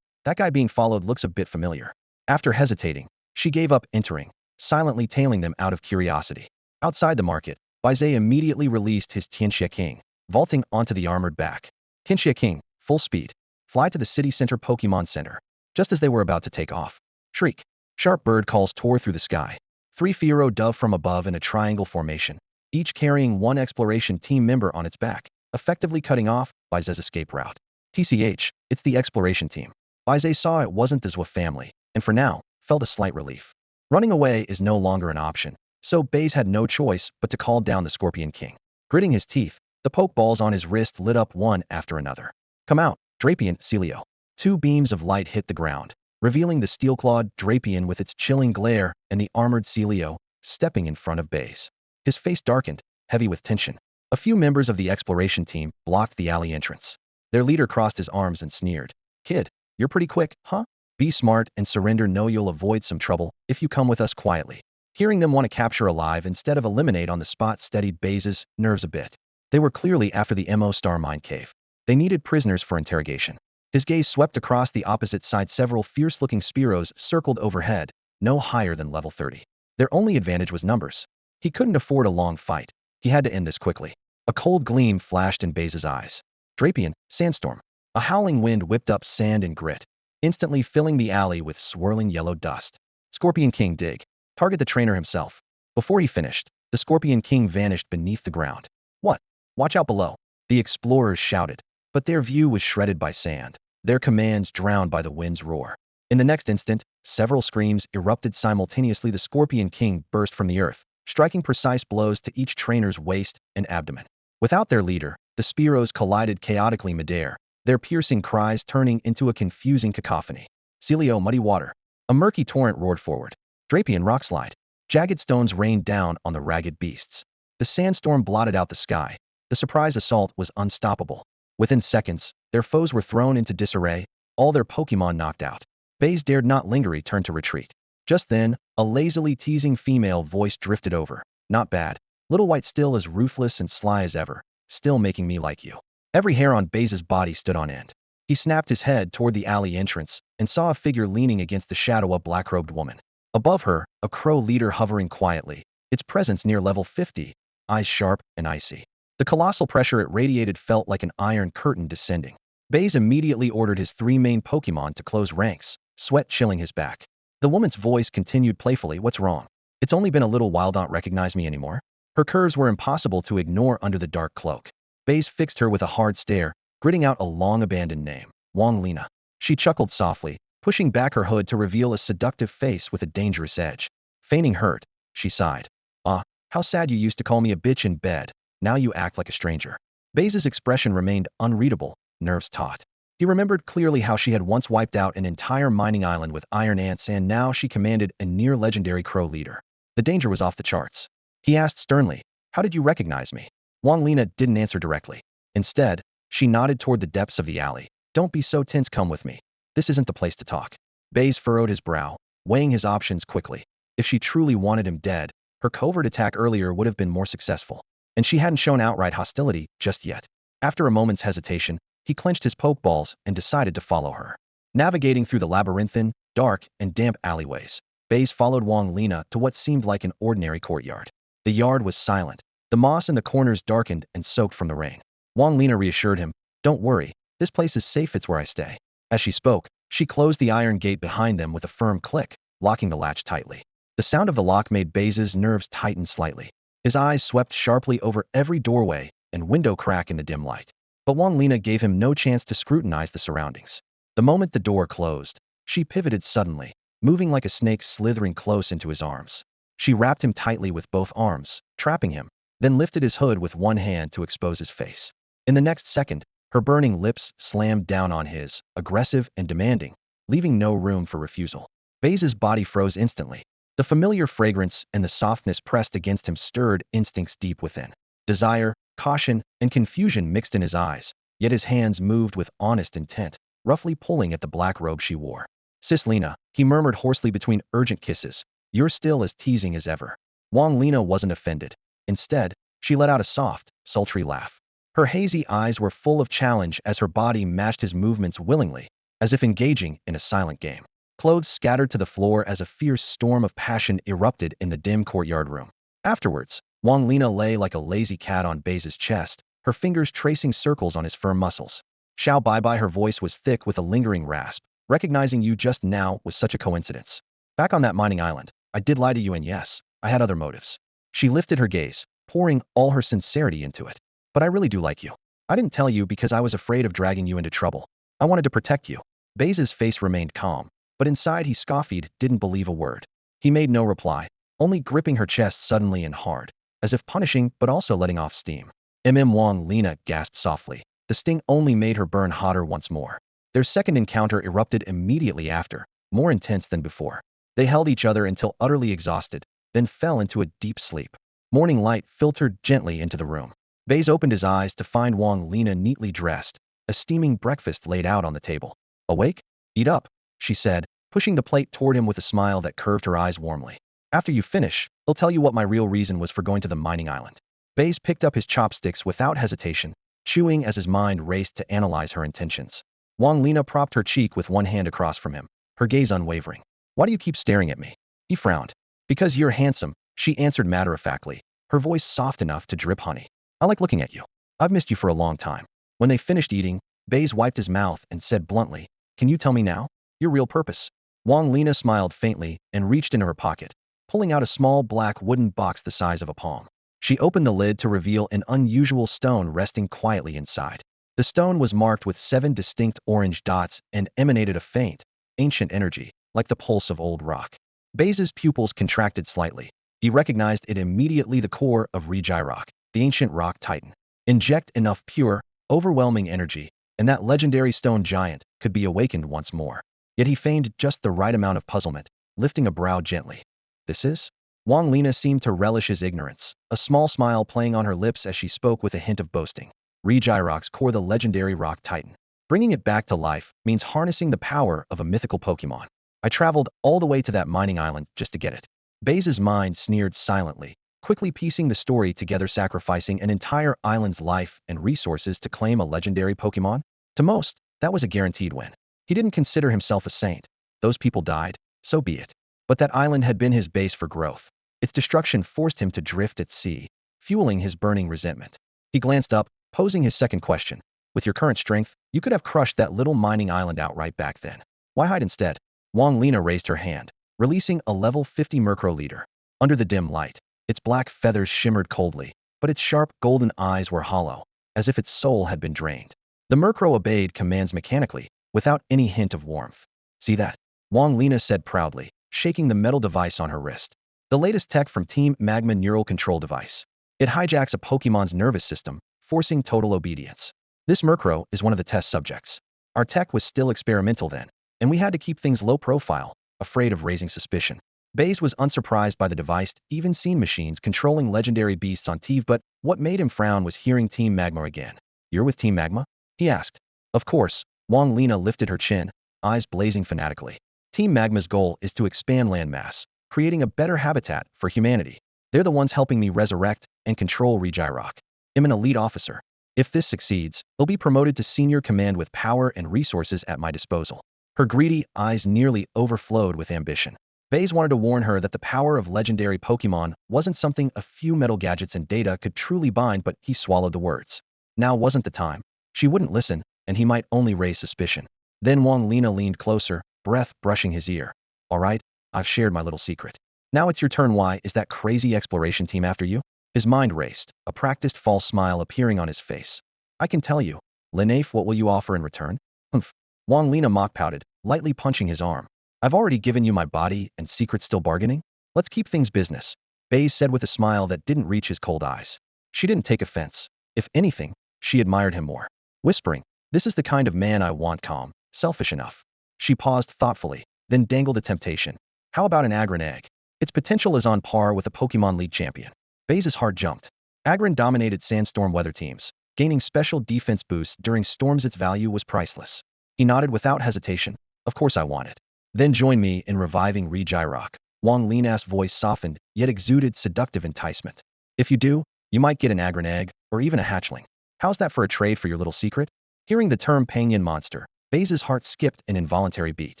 Speaker 1: That guy being followed looks a bit familiar. After hesitating, she gave up entering, silently tailing them out of curiosity. Outside the market, Baize immediately released his Tianxia King, vaulting onto the armored back. Tianxia King, full speed. Fly to the city center Pokemon Center. Just as they were about to take off. Shriek. Sharp bird calls tore through the sky. 3 Fiero dove from above in a triangle formation, each carrying 1 exploration team member on its back, effectively cutting off Baize's escape route. TCH, it's the exploration team. Baize saw it wasn't the Zwa family, and for now, felt a slight relief. Running away is no longer an option, so Baize had no choice but to call down the Scorpion King. Gritting his teeth, the pokeballs on his wrist lit up one after another. Come out, Drapion, Celio. 2 beams of light hit the ground, revealing the steel-clawed Drapion with its chilling glare and the armored Celio stepping in front of Baize. His face darkened, heavy with tension. A few members of the exploration team blocked the alley entrance. Their leader crossed his arms and sneered. "Kid, you're pretty quick, huh? Be smart and surrender. No, you'll avoid some trouble if you come with us quietly." Hearing them want to capture alive instead of eliminate on the spot steadied Baize's nerves a bit. They were clearly after the Mo Star mine cave. They needed prisoners for interrogation. His gaze swept across the opposite side. Several fierce-looking Spearows circled overhead, no higher than level 30. Their only advantage was numbers. He couldn't afford a long fight. He had to end this quickly. A cold gleam flashed in Baize's eyes. Drapion, Sandstorm. A howling wind whipped up sand and grit, instantly filling the alley with swirling yellow dust. Scorpion King, dig. Target the trainer himself. Before he finished, the Scorpion King vanished beneath the ground. What? Watch out below. The explorers shouted, but their view was shredded by sand, their commands drowned by the wind's roar. In the next instant, several screams erupted simultaneously. The Scorpion King burst from the earth, striking precise blows to each trainer's waist and abdomen. Without their leader, the Spearows collided chaotically midair, their piercing cries turning into a confusing cacophony. Celio, muddy water. A murky torrent roared forward. Drapion, rockslide. Jagged stones rained down on the ragged beasts. The sandstorm blotted out the sky. The surprise assault was unstoppable. Within seconds, their foes were thrown into disarray, all their Pokemon knocked out. Baize dared not linger. He turned to retreat. Just then, a lazily teasing female voice drifted over. "Not bad. Little White, still as ruthless and sly as ever, still making me like you." Every hair on Baize's body stood on end. He snapped his head toward the alley entrance and saw a figure leaning against the shadow. A black-robed woman. Above her, a crow leader hovering quietly, its presence near level 50, eyes sharp and icy. The colossal pressure it radiated felt like an iron curtain descending. Baize immediately ordered his 3 main Pokemon to close ranks, sweat chilling his back. The woman's voice continued playfully, "What's wrong? It's only been a little while. Don't recognize me anymore?" Her curves were impossible to ignore under the dark cloak. Baize fixed her with a hard stare, gritting out a long-abandoned name. Wang Lina. She chuckled softly, pushing back her hood to reveal a seductive face with a dangerous edge. Feigning hurt, she sighed. "Ah, how sad. You used to call me a bitch in bed. Now you act like a stranger." Baize's expression remained unreadable, nerves taut. He remembered clearly how she had once wiped out an entire mining island with iron ants, and now she commanded a near-legendary crow leader. The danger was off the charts. He asked sternly, "How did you recognize me?" Wang Lina didn't answer directly. Instead, she nodded toward the depths of the alley. "Don't be so tense. Come with me. This isn't the place to talk." Baize furrowed his brow, weighing his options quickly. If she truly wanted him dead, her covert attack earlier would have been more successful. And she hadn't shown outright hostility just yet. After a moment's hesitation, he clenched his pokeballs and decided to follow her. Navigating through the labyrinthine, dark, and damp alleyways, Baize followed Wang Lina to what seemed like an ordinary courtyard. The yard was silent. The moss in the corners darkened and soaked from the rain. Wang Lina reassured him, "Don't worry, this place is safe. It's where I stay." As she spoke, she closed the iron gate behind them with a firm click, locking the latch tightly. The sound of the lock made Baize's nerves tighten slightly. His eyes swept sharply over every doorway and window crack in the dim light. But Wang Lina gave him no chance to scrutinize the surroundings. The moment the door closed, she pivoted suddenly, moving like a snake slithering close into his arms. She wrapped him tightly with both arms, trapping him, then lifted his hood with one hand to expose his face. In the next second, her burning lips slammed down on his, aggressive and demanding, leaving no room for refusal. Baize's body froze instantly. The familiar fragrance and the softness pressed against him stirred instincts deep within. Desire, caution, and confusion mixed in his eyes, yet his hands moved with honest intent. roughly pulling at the black robe she wore. Sis Lena, he murmured hoarsely between urgent kisses, you're still as teasing as ever. Wang Lena wasn't offended. Instead, she let out a soft, sultry laugh. Her hazy eyes were full of challenge as her body matched his movements willingly, as if engaging in a silent game. Clothes scattered to the floor as a fierce storm of passion erupted in the dim courtyard room. Afterwards, Wang Lena lay like a lazy cat on Baize's chest, her fingers tracing circles on his firm muscles. Xiao Bai, her voice was thick with a lingering rasp. Recognizing you just now was such a coincidence. Back on that mining island, I did lie to you, and yes, I had other motives. She lifted her gaze, pouring all her sincerity into it. But I really do like you. I didn't tell you because I was afraid of dragging you into trouble. I wanted to protect you. Baize's face remained calm, but inside he scoffed, didn't believe a word. He made no reply, only gripping her chest suddenly and hard, as if punishing but also letting off steam. Wang Lena gasped softly. The sting only made her burn hotter once more. Their second encounter erupted immediately after, more intense than before. They held each other until utterly exhausted, then fell into a deep sleep. Morning light filtered gently into the room. Baize opened his eyes to find Wang Lena neatly dressed, a steaming breakfast laid out on the table. Awake? Eat up, she said, pushing the plate toward him with a smile that curved her eyes warmly. After you finish, I'll tell you what my real reason was for going to the mining island. Baize picked up his chopsticks without hesitation, chewing as his mind raced to analyze her intentions. Wang Lena propped her cheek with one hand across from him, her gaze unwavering. Why do you keep staring at me? He frowned. Because you're handsome, she answered matter-of-factly, her voice soft enough to drip honey. I like looking at you. I've missed you for a long time. When they finished eating, Baize wiped his mouth and said bluntly, can you tell me now? Your real purpose? Wang Lena smiled faintly and reached into her pocket, pulling out a small black wooden box the size of a palm. She opened the lid to reveal an unusual stone resting quietly inside. The stone was marked with 7 distinct orange dots and emanated a faint, ancient energy, like the pulse of old rock. Baize's pupils contracted slightly. He recognized it immediately, the core of Rock, the ancient rock titan. Inject enough pure, overwhelming energy, and that legendary stone giant could be awakened once more. Yet he feigned just the right amount of puzzlement, lifting a brow gently. This is? Wang Lena seemed to relish his ignorance, a small smile playing on her lips as she spoke with a hint of boasting. Rock's core, the legendary rock titan. Bringing it back to life means harnessing the power of a mythical Pokémon. I traveled all the way to that mining island just to get it. Baize's mind sneered silently, quickly piecing the story together, sacrificing an entire island's life and resources to claim a legendary Pokémon? To most, that was a guaranteed win. He didn't consider himself a saint. Those people died, so be it. But that island had been his base for growth. Its destruction forced him to drift at sea, fueling his burning resentment. He glanced up, posing his second question. With your current strength, you could have crushed that little mining island outright back then. Why hide instead? Wang Lena raised her hand, releasing a level 50 Murkrow leader. Under the dim light, its black feathers shimmered coldly, but its sharp golden eyes were hollow, as if its soul had been drained. The Murkrow obeyed commands mechanically, without any hint of warmth. See that? Wang Lena said proudly, shaking the metal device on her wrist. The latest tech from Team Magma Neural Control Device. It hijacks a Pokémon's nervous system, forcing total obedience. This Murkrow is one of the test subjects. Our tech was still experimental then, and we had to keep things low profile, afraid of raising suspicion. Baize was unsurprised by the device, even seen machines controlling legendary beasts on TV, but what made him frown was hearing Team Magma again. You're with Team Magma? He asked. Of course. Wang Lena lifted her chin, eyes blazing fanatically. Team Magma's goal is to expand landmass, creating a better habitat for humanity. They're the ones helping me resurrect and control Rock. I'm an elite officer. If this succeeds, they'll be promoted to senior command with power and resources at my disposal. Her greedy eyes nearly overflowed with ambition. Baize wanted to warn her that the power of legendary Pokémon wasn't something a few metal gadgets and data could truly bind, but he swallowed the words. Now wasn't the time. She wouldn't listen, and he might only raise suspicion. Then Wang Lena leaned closer, breath brushing his ear. All right, I've shared my little secret. Now it's your turn. Why is that crazy exploration team after you? His mind raced, a practiced false smile appearing on his face. I can tell you. Lenafe, what will you offer in return? Humph. Wang Lena mock pouted, lightly punching his arm. I've already given you my body and secret, still bargaining? Let's keep things business. Baize said with a smile that didn't reach his cold eyes. She didn't take offense. If anything, she admired him more. Whispering, this is the kind of man I want, calm, selfish enough. She paused thoughtfully, then dangled a temptation. How about an Agron egg? Its potential is on par with a Pokemon League champion. Baize's heart jumped. Agron dominated Sandstorm weather teams, gaining special defense boosts during storms. Its value was priceless. He nodded without hesitation. Of course I want it. Then join me in reviving Rock. Wang Lina's voice softened, yet exuded seductive enticement. If you do, you might get an agron egg, or even a hatchling. How's that for a trade for your little secret? Hearing the term Pangyan monster, Baize's heart skipped an involuntary beat.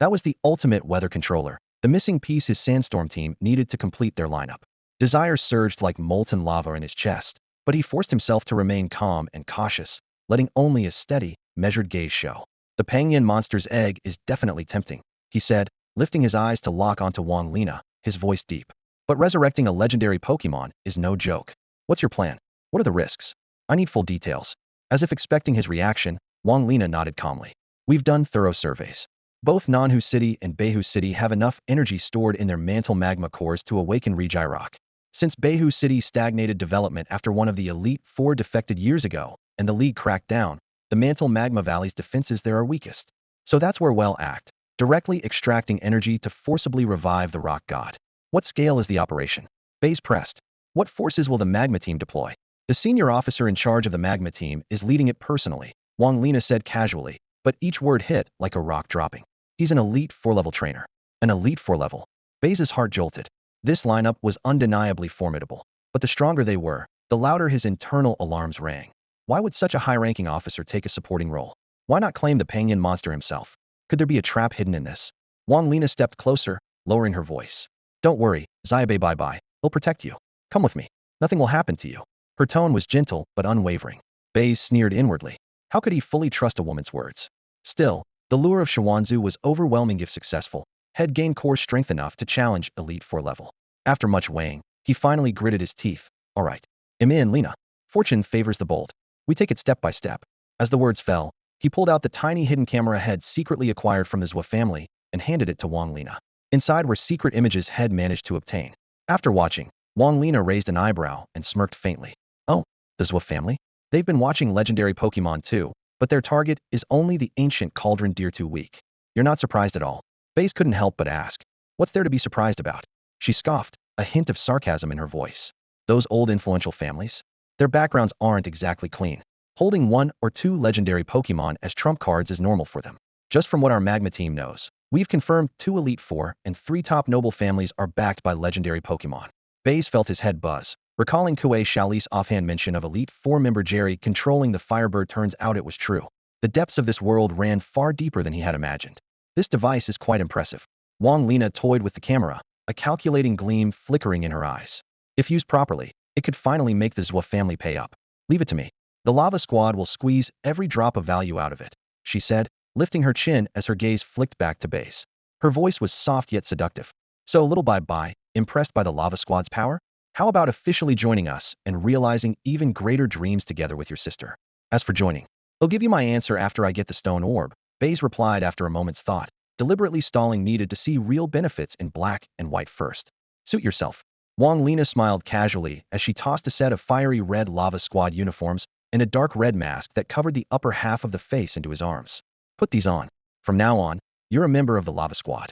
Speaker 1: That was the ultimate weather controller, the missing piece his Sandstorm team needed to complete their lineup. Desire surged like molten lava in his chest, but he forced himself to remain calm and cautious, letting only a steady, measured gaze show. The Pangyan monster's egg is definitely tempting, he said, lifting his eyes to lock onto Wang Lina, his voice deep. But resurrecting a legendary Pokémon is no joke. What's your plan? What are the risks? I need full details. As if expecting his reaction, Wang Lina nodded calmly. We've done thorough surveys. Both Nanhu City and Baihu City have enough energy stored in their mantle magma cores to awaken Rock. Since Baihu City stagnated development after one of the Elite Four defected years ago, and the League cracked down, the mantle magma valley's defenses there are weakest. So that's where we'll act, directly extracting energy to forcibly revive the rock god. What scale is the operation? Baize pressed. What forces will the magma team deploy? The senior officer in charge of the magma team is leading it personally, Wang Lina said casually, but each word hit like a rock dropping. He's an elite 4-level trainer. An elite 4-level. Baize's heart jolted. This lineup was undeniably formidable, but the stronger they were, the louder his internal alarms rang. Why would such a high-ranking officer take a supporting role? Why not claim the Pangyan monster himself? Could there be a trap hidden in this? Wang Lina stepped closer, lowering her voice. Don't worry, Xiaobei bye-bye. He'll protect you. Come with me. Nothing will happen to you. Her tone was gentle but unwavering. Baize sneered inwardly. How could he fully trust a woman's words? Still, the lure of Shawanzu was overwhelming if successful. Had gained core strength enough to challenge Elite 4 level. After much weighing, he finally gritted his teeth. All right. Emma and Lina. Fortune favors the bold. We take it step by step. As the words fell, he pulled out the tiny hidden camera head secretly acquired from the Zhua family and handed it to Wang Lina. Inside were secret images Head managed to obtain. After watching, Wang Lina raised an eyebrow and smirked faintly. Oh, the Zhua family? They've been watching legendary Pokemon too, but their target is only the ancient cauldron deer too weak. You're not surprised at all. Baize couldn't help but ask. What's there to be surprised about? She scoffed, a hint of sarcasm in her voice. Those old influential families? Their backgrounds aren't exactly clean. Holding 1 or 2 legendary Pokemon as trump cards is normal for them. Just from what our Magma team knows, we've confirmed 2 Elite 4 and 3 top noble families are backed by legendary Pokemon. Baize felt his head buzz, recalling Kuei Xiaoli's offhand mention of Elite 4 member Jerry controlling the Firebird. Turns out it was true. The depths of this world ran far deeper than he had imagined. This device is quite impressive. Wang Lina toyed with the camera, a calculating gleam flickering in her eyes. If used properly, it could finally make the Zhua family pay up. Leave it to me. The Lava Squad will squeeze every drop of value out of it, she said, lifting her chin as her gaze flicked back to Baize. Her voice was soft yet seductive. So little by, impressed by the Lava Squad's power? How about officially joining us and realizing even greater dreams together with your sister? As for joining, I'll give you my answer after I get the stone orb, Baize replied after a moment's thought, deliberately stalling needed to see real benefits in black and white first. Suit yourself. Wang Lina smiled casually as she tossed a set of fiery red Lava Squad uniforms and a dark red mask that covered the upper half of the face into his arms. Put these on. From now on, you're a member of the Lava Squad.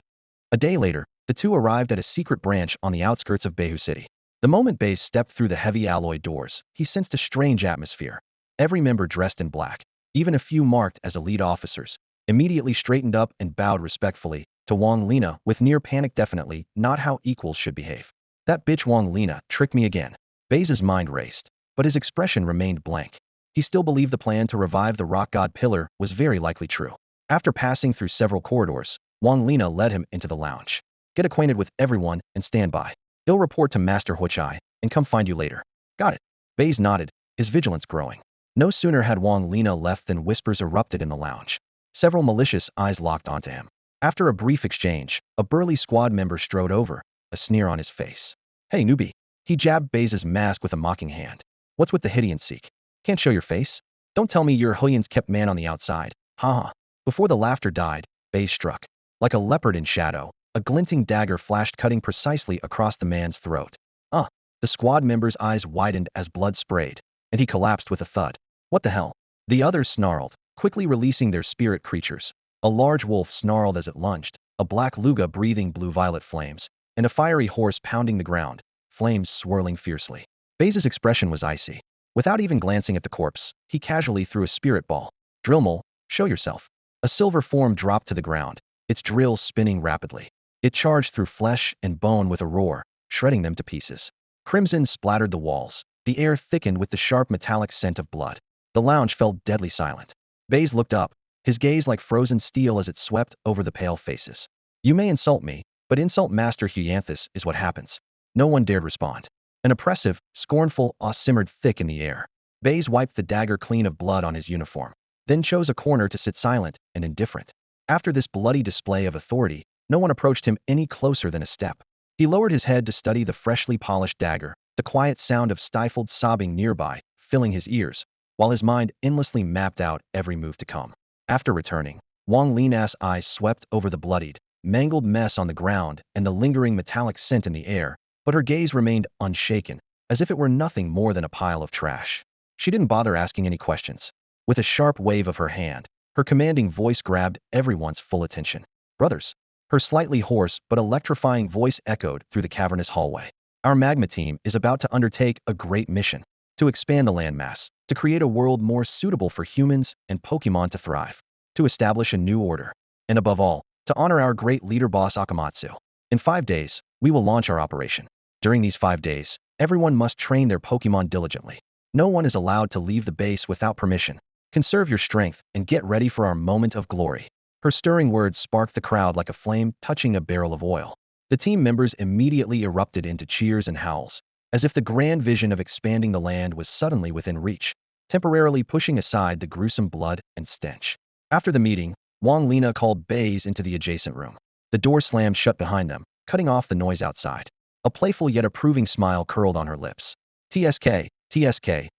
Speaker 1: A day later, the two arrived at a secret branch on the outskirts of Baihu City. The moment Baize stepped through the heavy alloy doors, he sensed a strange atmosphere. Every member dressed in black, even a few marked as elite officers, immediately straightened up and bowed respectfully to Wang Lina with near panic. Definitely not how equals should behave. That bitch Wang Lina tricked me again. Baize's mind raced, but his expression remained blank. He still believed the plan to revive the rock god pillar was very likely true. After passing through several corridors, Wang Lina led him into the lounge. Get acquainted with everyone and stand by. He'll report to Master Huichai and come find you later. Got it. Baize nodded, his vigilance growing. No sooner had Wang Lina left than whispers erupted in the lounge. Several malicious eyes locked onto him. After a brief exchange, a burly squad member strode over, a sneer on his face. Hey, newbie. He jabbed Baize's mask with a mocking hand. What's with the hide and seek? Can't show your face? Don't tell me you're Huiyan's kept man on the outside. Ha ha. Before the laughter died, Baize struck. Like a leopard in shadow, a glinting dagger flashed, cutting precisely across the man's throat. The squad member's eyes widened as blood sprayed, and he collapsed with a thud. What the hell? The others snarled, quickly releasing their spirit creatures. A large wolf snarled as it lunged, a black luga breathing blue-violet flames, and a fiery horse pounding the ground, flames swirling fiercely. Baize's expression was icy. Without even glancing at the corpse, he casually threw a spirit ball. Drillmole, show yourself. A silver form dropped to the ground, its drills spinning rapidly. It charged through flesh and bone with a roar, shredding them to pieces. Crimson splattered the walls. The air thickened with the sharp metallic scent of blood. The lounge fell deadly silent. Baize looked up, his gaze like frozen steel as it swept over the pale faces. You may insult me, but insult Master Hyanthus is what happens. No one dared respond. An oppressive, scornful awe simmered thick in the air. Baize wiped the dagger clean of blood on his uniform, then chose a corner to sit silent and indifferent. After this bloody display of authority, no one approached him any closer than a step. He lowered his head to study the freshly polished dagger, the quiet sound of stifled sobbing nearby, filling his ears, while his mind endlessly mapped out every move to come. After returning, Wang Lina's eyes swept over the bloodied, mangled mess on the ground and the lingering metallic scent in the air, but her gaze remained unshaken, as if it were nothing more than a pile of trash. She didn't bother asking any questions. With a sharp wave of her hand, her commanding voice grabbed everyone's full attention. Brothers. Her slightly hoarse but electrifying voice echoed through the cavernous hallway. Our magma team is about to undertake a great mission. To expand the landmass, to create a world more suitable for humans and Pokémon to thrive, to establish a new order, and above all, to honor our great leader boss Akamatsu. In 5 days, we will launch our operation. During these 5 days, everyone must train their Pokémon diligently. No one is allowed to leave the base without permission. Conserve your strength and get ready for our moment of glory. Her stirring words sparked the crowd like a flame touching a barrel of oil. The team members immediately erupted into cheers and howls, as if the grand vision of expanding the land was suddenly within reach, temporarily pushing aside the gruesome blood and stench. After the meeting, Wang Lina called Baize into the adjacent room. The door slammed shut behind them, cutting off the noise outside. A playful yet approving smile curled on her lips. TSK,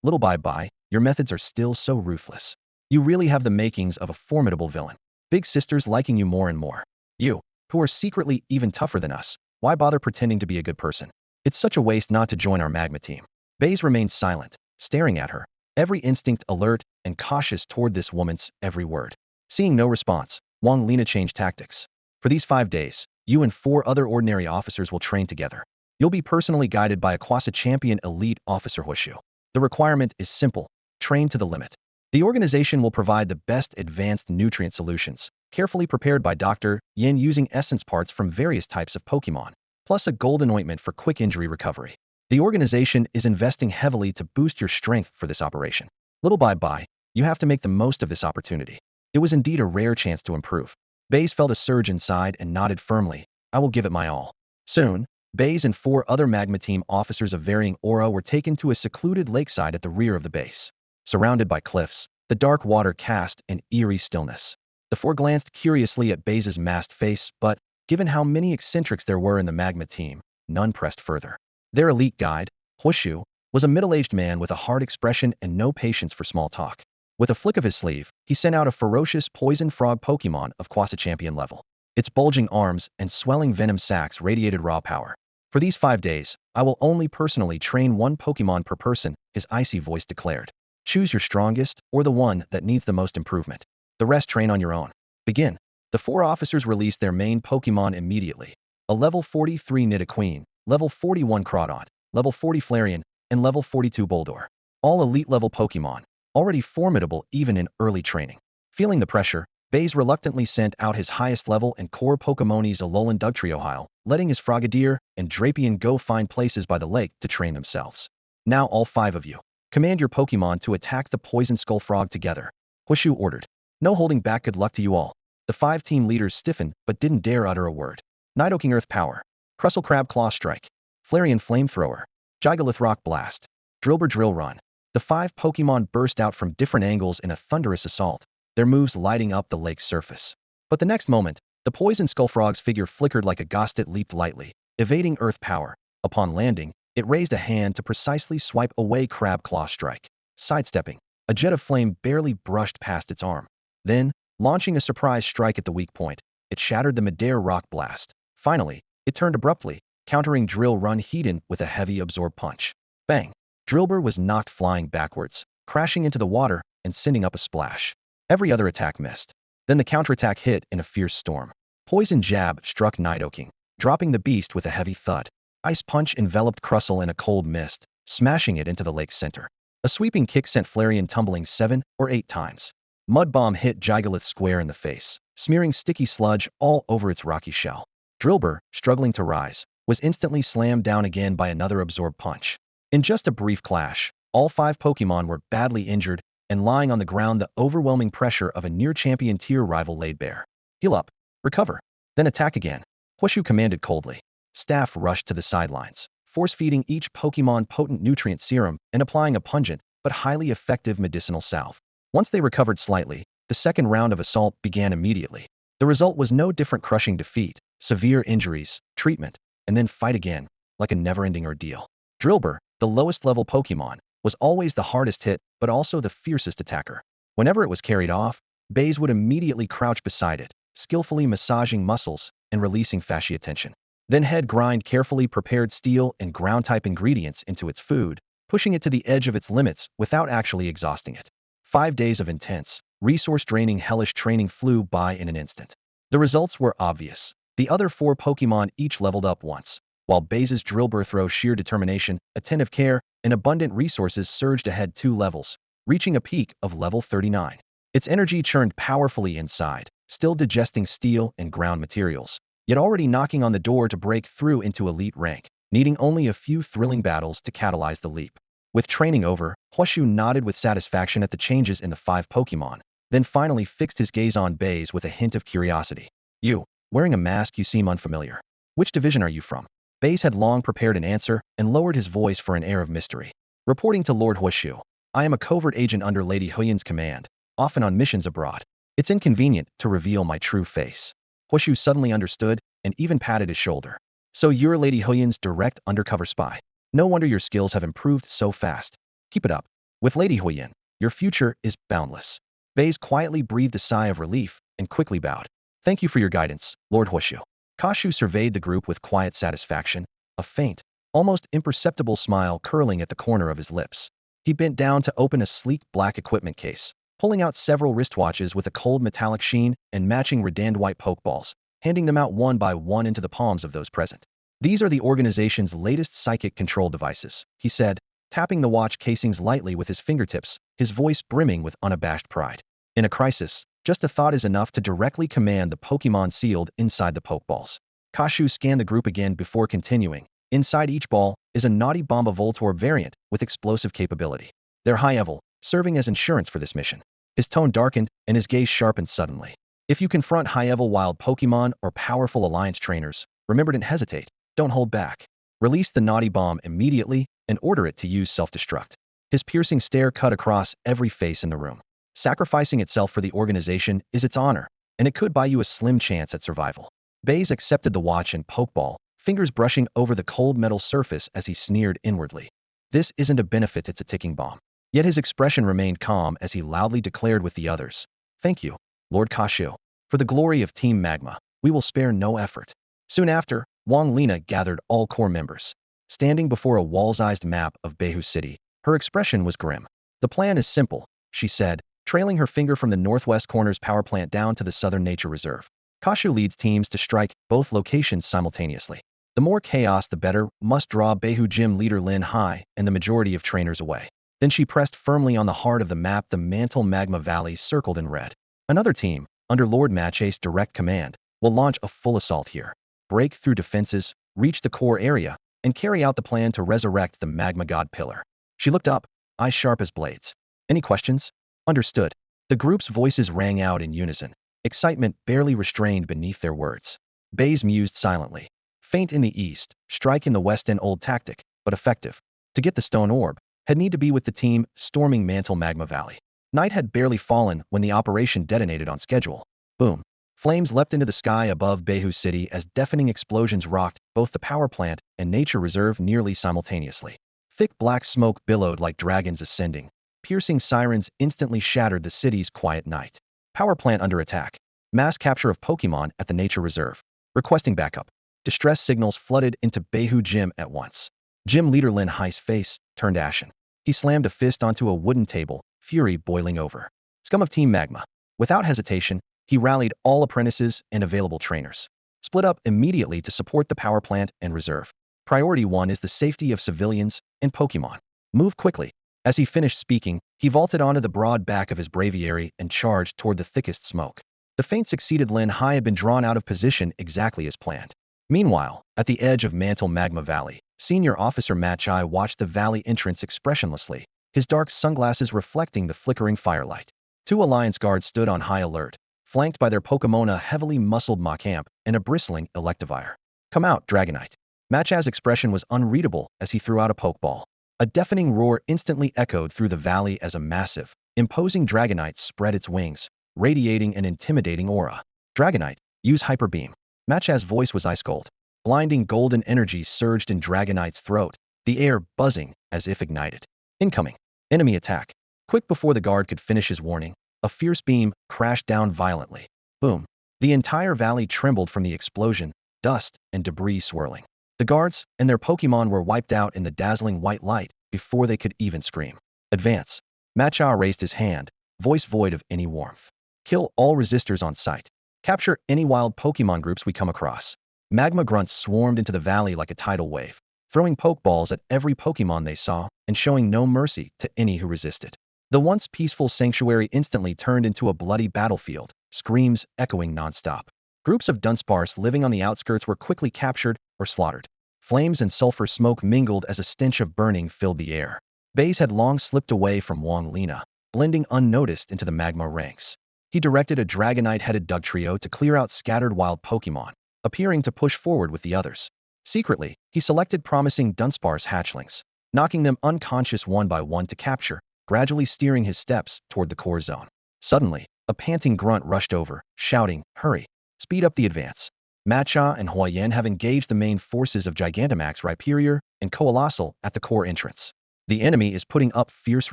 Speaker 1: little bye-bye, your methods are still so ruthless. You really have the makings of a formidable villain. Big sister's liking you more and more. You, who are secretly even tougher than us, why bother pretending to be a good person? It's such a waste not to join our magma team. Baize remained silent, staring at her, every instinct alert and cautious toward this woman's every word. Seeing no response, Wang Lina changed tactics. For these 5 days, you and 4 other ordinary officers will train together. You'll be personally guided by a Quasa champion elite officer Hushu. The requirement is simple, train to the limit. The organization will provide the best advanced nutrient solutions, carefully prepared by Dr. Yin using essence parts from various types of Pokémon, plus a golden ointment for quick injury recovery. The organization is investing heavily to boost your strength for this operation. Little by bye, you have to make the most of this opportunity. It was indeed a rare chance to improve. Baize felt a surge inside and nodded firmly. I will give it my all. Soon, Baize and 4 other magma team officers of varying aura were taken to a secluded lakeside at the rear of the base. Surrounded by cliffs, the dark water cast an eerie stillness. The 4 glanced curiously at Baize's masked face, but, given how many eccentrics there were in the magma team, none pressed further. Their elite guide, Hushu, was a middle-aged man with a hard expression and no patience for small talk. With a flick of his sleeve, he sent out a ferocious poison frog Pokémon of Quasa champion level. Its bulging arms and swelling venom sacs radiated raw power. For these 5 days, I will only personally train 1 Pokémon per person, his icy voice declared. Choose your strongest, or the one that needs the most improvement. The rest train on your own. Begin. The 4 officers released their main Pokémon immediately. A level 43 Nidoqueen, level 41 Crawdaunt, level 40 Flareon, and level 42 Boldore. All elite-level Pokémon, already formidable even in early training. Feeling the pressure, Baize reluctantly sent out his highest level and core Pokémonies Alolan Dugtriohile, letting his Frogadier and Drapion go find places by the lake to train themselves. Now all 5 of you. Command your Pokémon to attack the Poison Skull Frog together. Hushu ordered. No holding back, good luck to you all. The 5 team leaders stiffened but didn't dare utter a word. Nidoking Earth Power. Crustle Crab Claw Strike. Flareon Flamethrower. Gigalith Rock Blast. Drillbur Drill Run. The 5 Pokémon burst out from different angles in a thunderous assault, their moves lighting up the lake's surface. But the next moment, the Poison Skull Frog's figure flickered like a ghost. It leaped lightly, evading Earth Power. Upon landing, it raised a hand to precisely swipe away Crab Claw Strike. Sidestepping, a jet of flame barely brushed past its arm. Then, launching a surprise strike at the weak point, it shattered the Midair Rock Blast. Finally, it turned abruptly, countering Drill Run Heaton with a heavy absorb punch. Bang! Drillbur was knocked flying backwards, crashing into the water and sending up a splash. Every other attack missed. Then the counterattack hit in a fierce storm. Poison Jab struck Nidoking, dropping the beast with a heavy thud. Ice Punch enveloped Crustle in a cold mist, smashing it into the lake's center. A sweeping kick sent Flareon tumbling 7 or 8 times. Mud Bomb hit Gigalith square in the face, smearing sticky sludge all over its rocky shell. Drillbur, struggling to rise, was instantly slammed down again by another absorb punch. In just a brief clash, all 5 Pokémon were badly injured and lying on the ground, the overwhelming pressure of a near-champion tier rival laid bare. Heal up, recover, then attack again, Huashu commanded coldly. Staff rushed to the sidelines, force-feeding each Pokémon potent nutrient serum and applying a pungent but highly effective medicinal salve. Once they recovered slightly, the second round of assault began immediately. The result was no different: crushing defeat, severe injuries, treatment, and then fight again, like a never-ending ordeal. Drillbur, the lowest-level Pokémon, was always the hardest hit but also the fiercest attacker. Whenever it was carried off, Baize would immediately crouch beside it, skillfully massaging muscles and releasing fascia tension. Then head grind carefully prepared steel and ground-type ingredients into its food, pushing it to the edge of its limits without actually exhausting it. 5 days of intense, resource-draining hellish training flew by in an instant. The results were obvious. The other 4 Pokémon each leveled up once, while Baize's Drillbur, through sheer determination, attentive care, and abundant resources, surged ahead 2 levels, reaching a peak of level 39. Its energy churned powerfully inside, still digesting steel and ground materials, yet already knocking on the door to break through into elite rank, needing only a few thrilling battles to catalyze the leap. With training over, Huashu nodded with satisfaction at the changes in the 5 Pokémon, then finally fixed his gaze on Baize with a hint of curiosity. You, wearing a mask, you seem unfamiliar. Which division are you from? Baize had long prepared an answer and lowered his voice for an air of mystery. Reporting to Lord Huashu, I am a covert agent under Lady Huyan's command, often on missions abroad. It's inconvenient to reveal my true face. Huashu suddenly understood and even patted his shoulder. So you're Lady Huyan's direct undercover spy. No wonder your skills have improved so fast. Keep it up. With Lady Huyan, your future is boundless. Baize quietly breathed a sigh of relief and quickly bowed. Thank you for your guidance, Lord Huashu. Kashu surveyed the group with quiet satisfaction, a faint, almost imperceptible smile curling at the corner of his lips. He bent down to open a sleek black equipment case, pulling out several wristwatches with a cold metallic sheen and matching redand white pokeballs, handing them out one by one into the palms of those present. These are the organization's latest psychic control devices, he said, tapping the watch casings lightly with his fingertips, his voice brimming with unabashed pride. In a crisis, just a thought is enough to directly command the Pokémon sealed inside the Pokeballs. Kashu scanned the group again before continuing. Inside each ball is a Naughty Bomba Voltorb variant with explosive capability. They're high-level, serving as insurance for this mission. His tone darkened and his gaze sharpened suddenly. If you confront high-level wild Pokémon or powerful Alliance trainers, remember, don't hesitate. Don't hold back. Release the Naughty Bomb immediately and order it to use self-destruct. His piercing stare cut across every face in the room. Sacrificing itself for the organization is its honor, and it could buy you a slim chance at survival. Baize accepted the watch and Pokeball, fingers brushing over the cold metal surface as he sneered inwardly. This isn't a benefit, it's a ticking bomb. Yet his expression remained calm as he loudly declared with the others, Thank you, Lord Kashu. For the glory of Team Magma, we will spare no effort. Soon after, Wang Lina gathered all core members. Standing before a wall-sized map of Baize City, her expression was grim. The plan is simple, she said, trailing her finger from the northwest corner's power plant down to the southern nature reserve. Kashu leads teams to strike both locations simultaneously. The more chaos the better, must draw Baihu Gym leader Lin Hai and the majority of trainers away. Then she pressed firmly on the heart of the map, the Mantle Magma Valley circled in red. Another team, under Lord Machace's direct command, will launch a full assault here. Break through defenses, reach the core area, and carry out the plan to resurrect the Magma God Pillar. She looked up, eyes sharp as blades. Any questions? Understood. The group's voices rang out in unison, excitement barely restrained beneath their words. Baize mused silently. Faint in the east, strike in the west, an old tactic, but effective. To get the stone orb, had need to be with the team storming Mantle Magma Valley. Night had barely fallen when the operation detonated on schedule. Boom. Flames leapt into the sky above Baihu City as deafening explosions rocked both the power plant and nature reserve nearly simultaneously. Thick black smoke billowed like dragons ascending. Piercing sirens instantly shattered the city's quiet night. Power plant under attack. Mass capture of Pokémon at the nature reserve. Requesting backup. Distress signals flooded into Baihu Gym at once. Gym leader Lin Hai's face turned ashen. He slammed a fist onto a wooden table, fury boiling over. Scum of Team Magma. Without hesitation, he rallied all apprentices and available trainers. Split up immediately to support the power plant and reserve. Priority 1 is the safety of civilians and Pokémon. Move quickly. As he finished speaking, he vaulted onto the broad back of his braviary and charged toward the thickest smoke. The feint succeeded. Lin Hai had been drawn out of position exactly as planned. Meanwhile, at the edge of Mantle Magma Valley, Senior Officer Ma Chai watched the valley entrance expressionlessly, his dark sunglasses reflecting the flickering firelight. Two Alliance guards stood on high alert, flanked by their Pokémon, a heavily muscled Macamp and a bristling Electivire. "Come out, Dragonite." Ma Chai's expression was unreadable as he threw out a Pokeball. A deafening roar instantly echoed through the valley as a massive, imposing Dragonite spread its wings, radiating an intimidating aura. "Dragonite, use Hyper Beam." Ma Chai's voice was ice cold. Blinding golden energy surged in Dragonite's throat, the air buzzing as if ignited. "Incoming. Enemy attack." Quick before the guard could finish his warning, a fierce beam crashed down violently. Boom. The entire valley trembled from the explosion, dust and debris swirling. The guards and their Pokémon were wiped out in the dazzling white light before they could even scream. "Advance." Ma Chai raised his hand, voice void of any warmth. "Kill all resistors on sight. Capture any wild Pokémon groups we come across." Magma grunts swarmed into the valley like a tidal wave, throwing Pokeballs at every Pokémon they saw and showing no mercy to any who resisted. The once peaceful sanctuary instantly turned into a bloody battlefield, screams echoing nonstop. Groups of Dunsparce living on the outskirts were quickly captured or slaughtered. Flames and sulfur smoke mingled as a stench of burning filled the air. Baize had long slipped away from Wang Lina, blending unnoticed into the magma ranks. He directed a Dragonite-headed Dugtrio to clear out scattered wild Pokémon, appearing to push forward with the others. Secretly, he selected promising Dunsparce hatchlings, knocking them unconscious one by one to capture, gradually steering his steps toward the core zone. Suddenly, a panting grunt rushed over, shouting, "Hurry! Speed up the advance." Ma Chai and Huayan have engaged the main forces of Gigantamax Rhyperior and Coalossal at the core entrance. The enemy is putting up fierce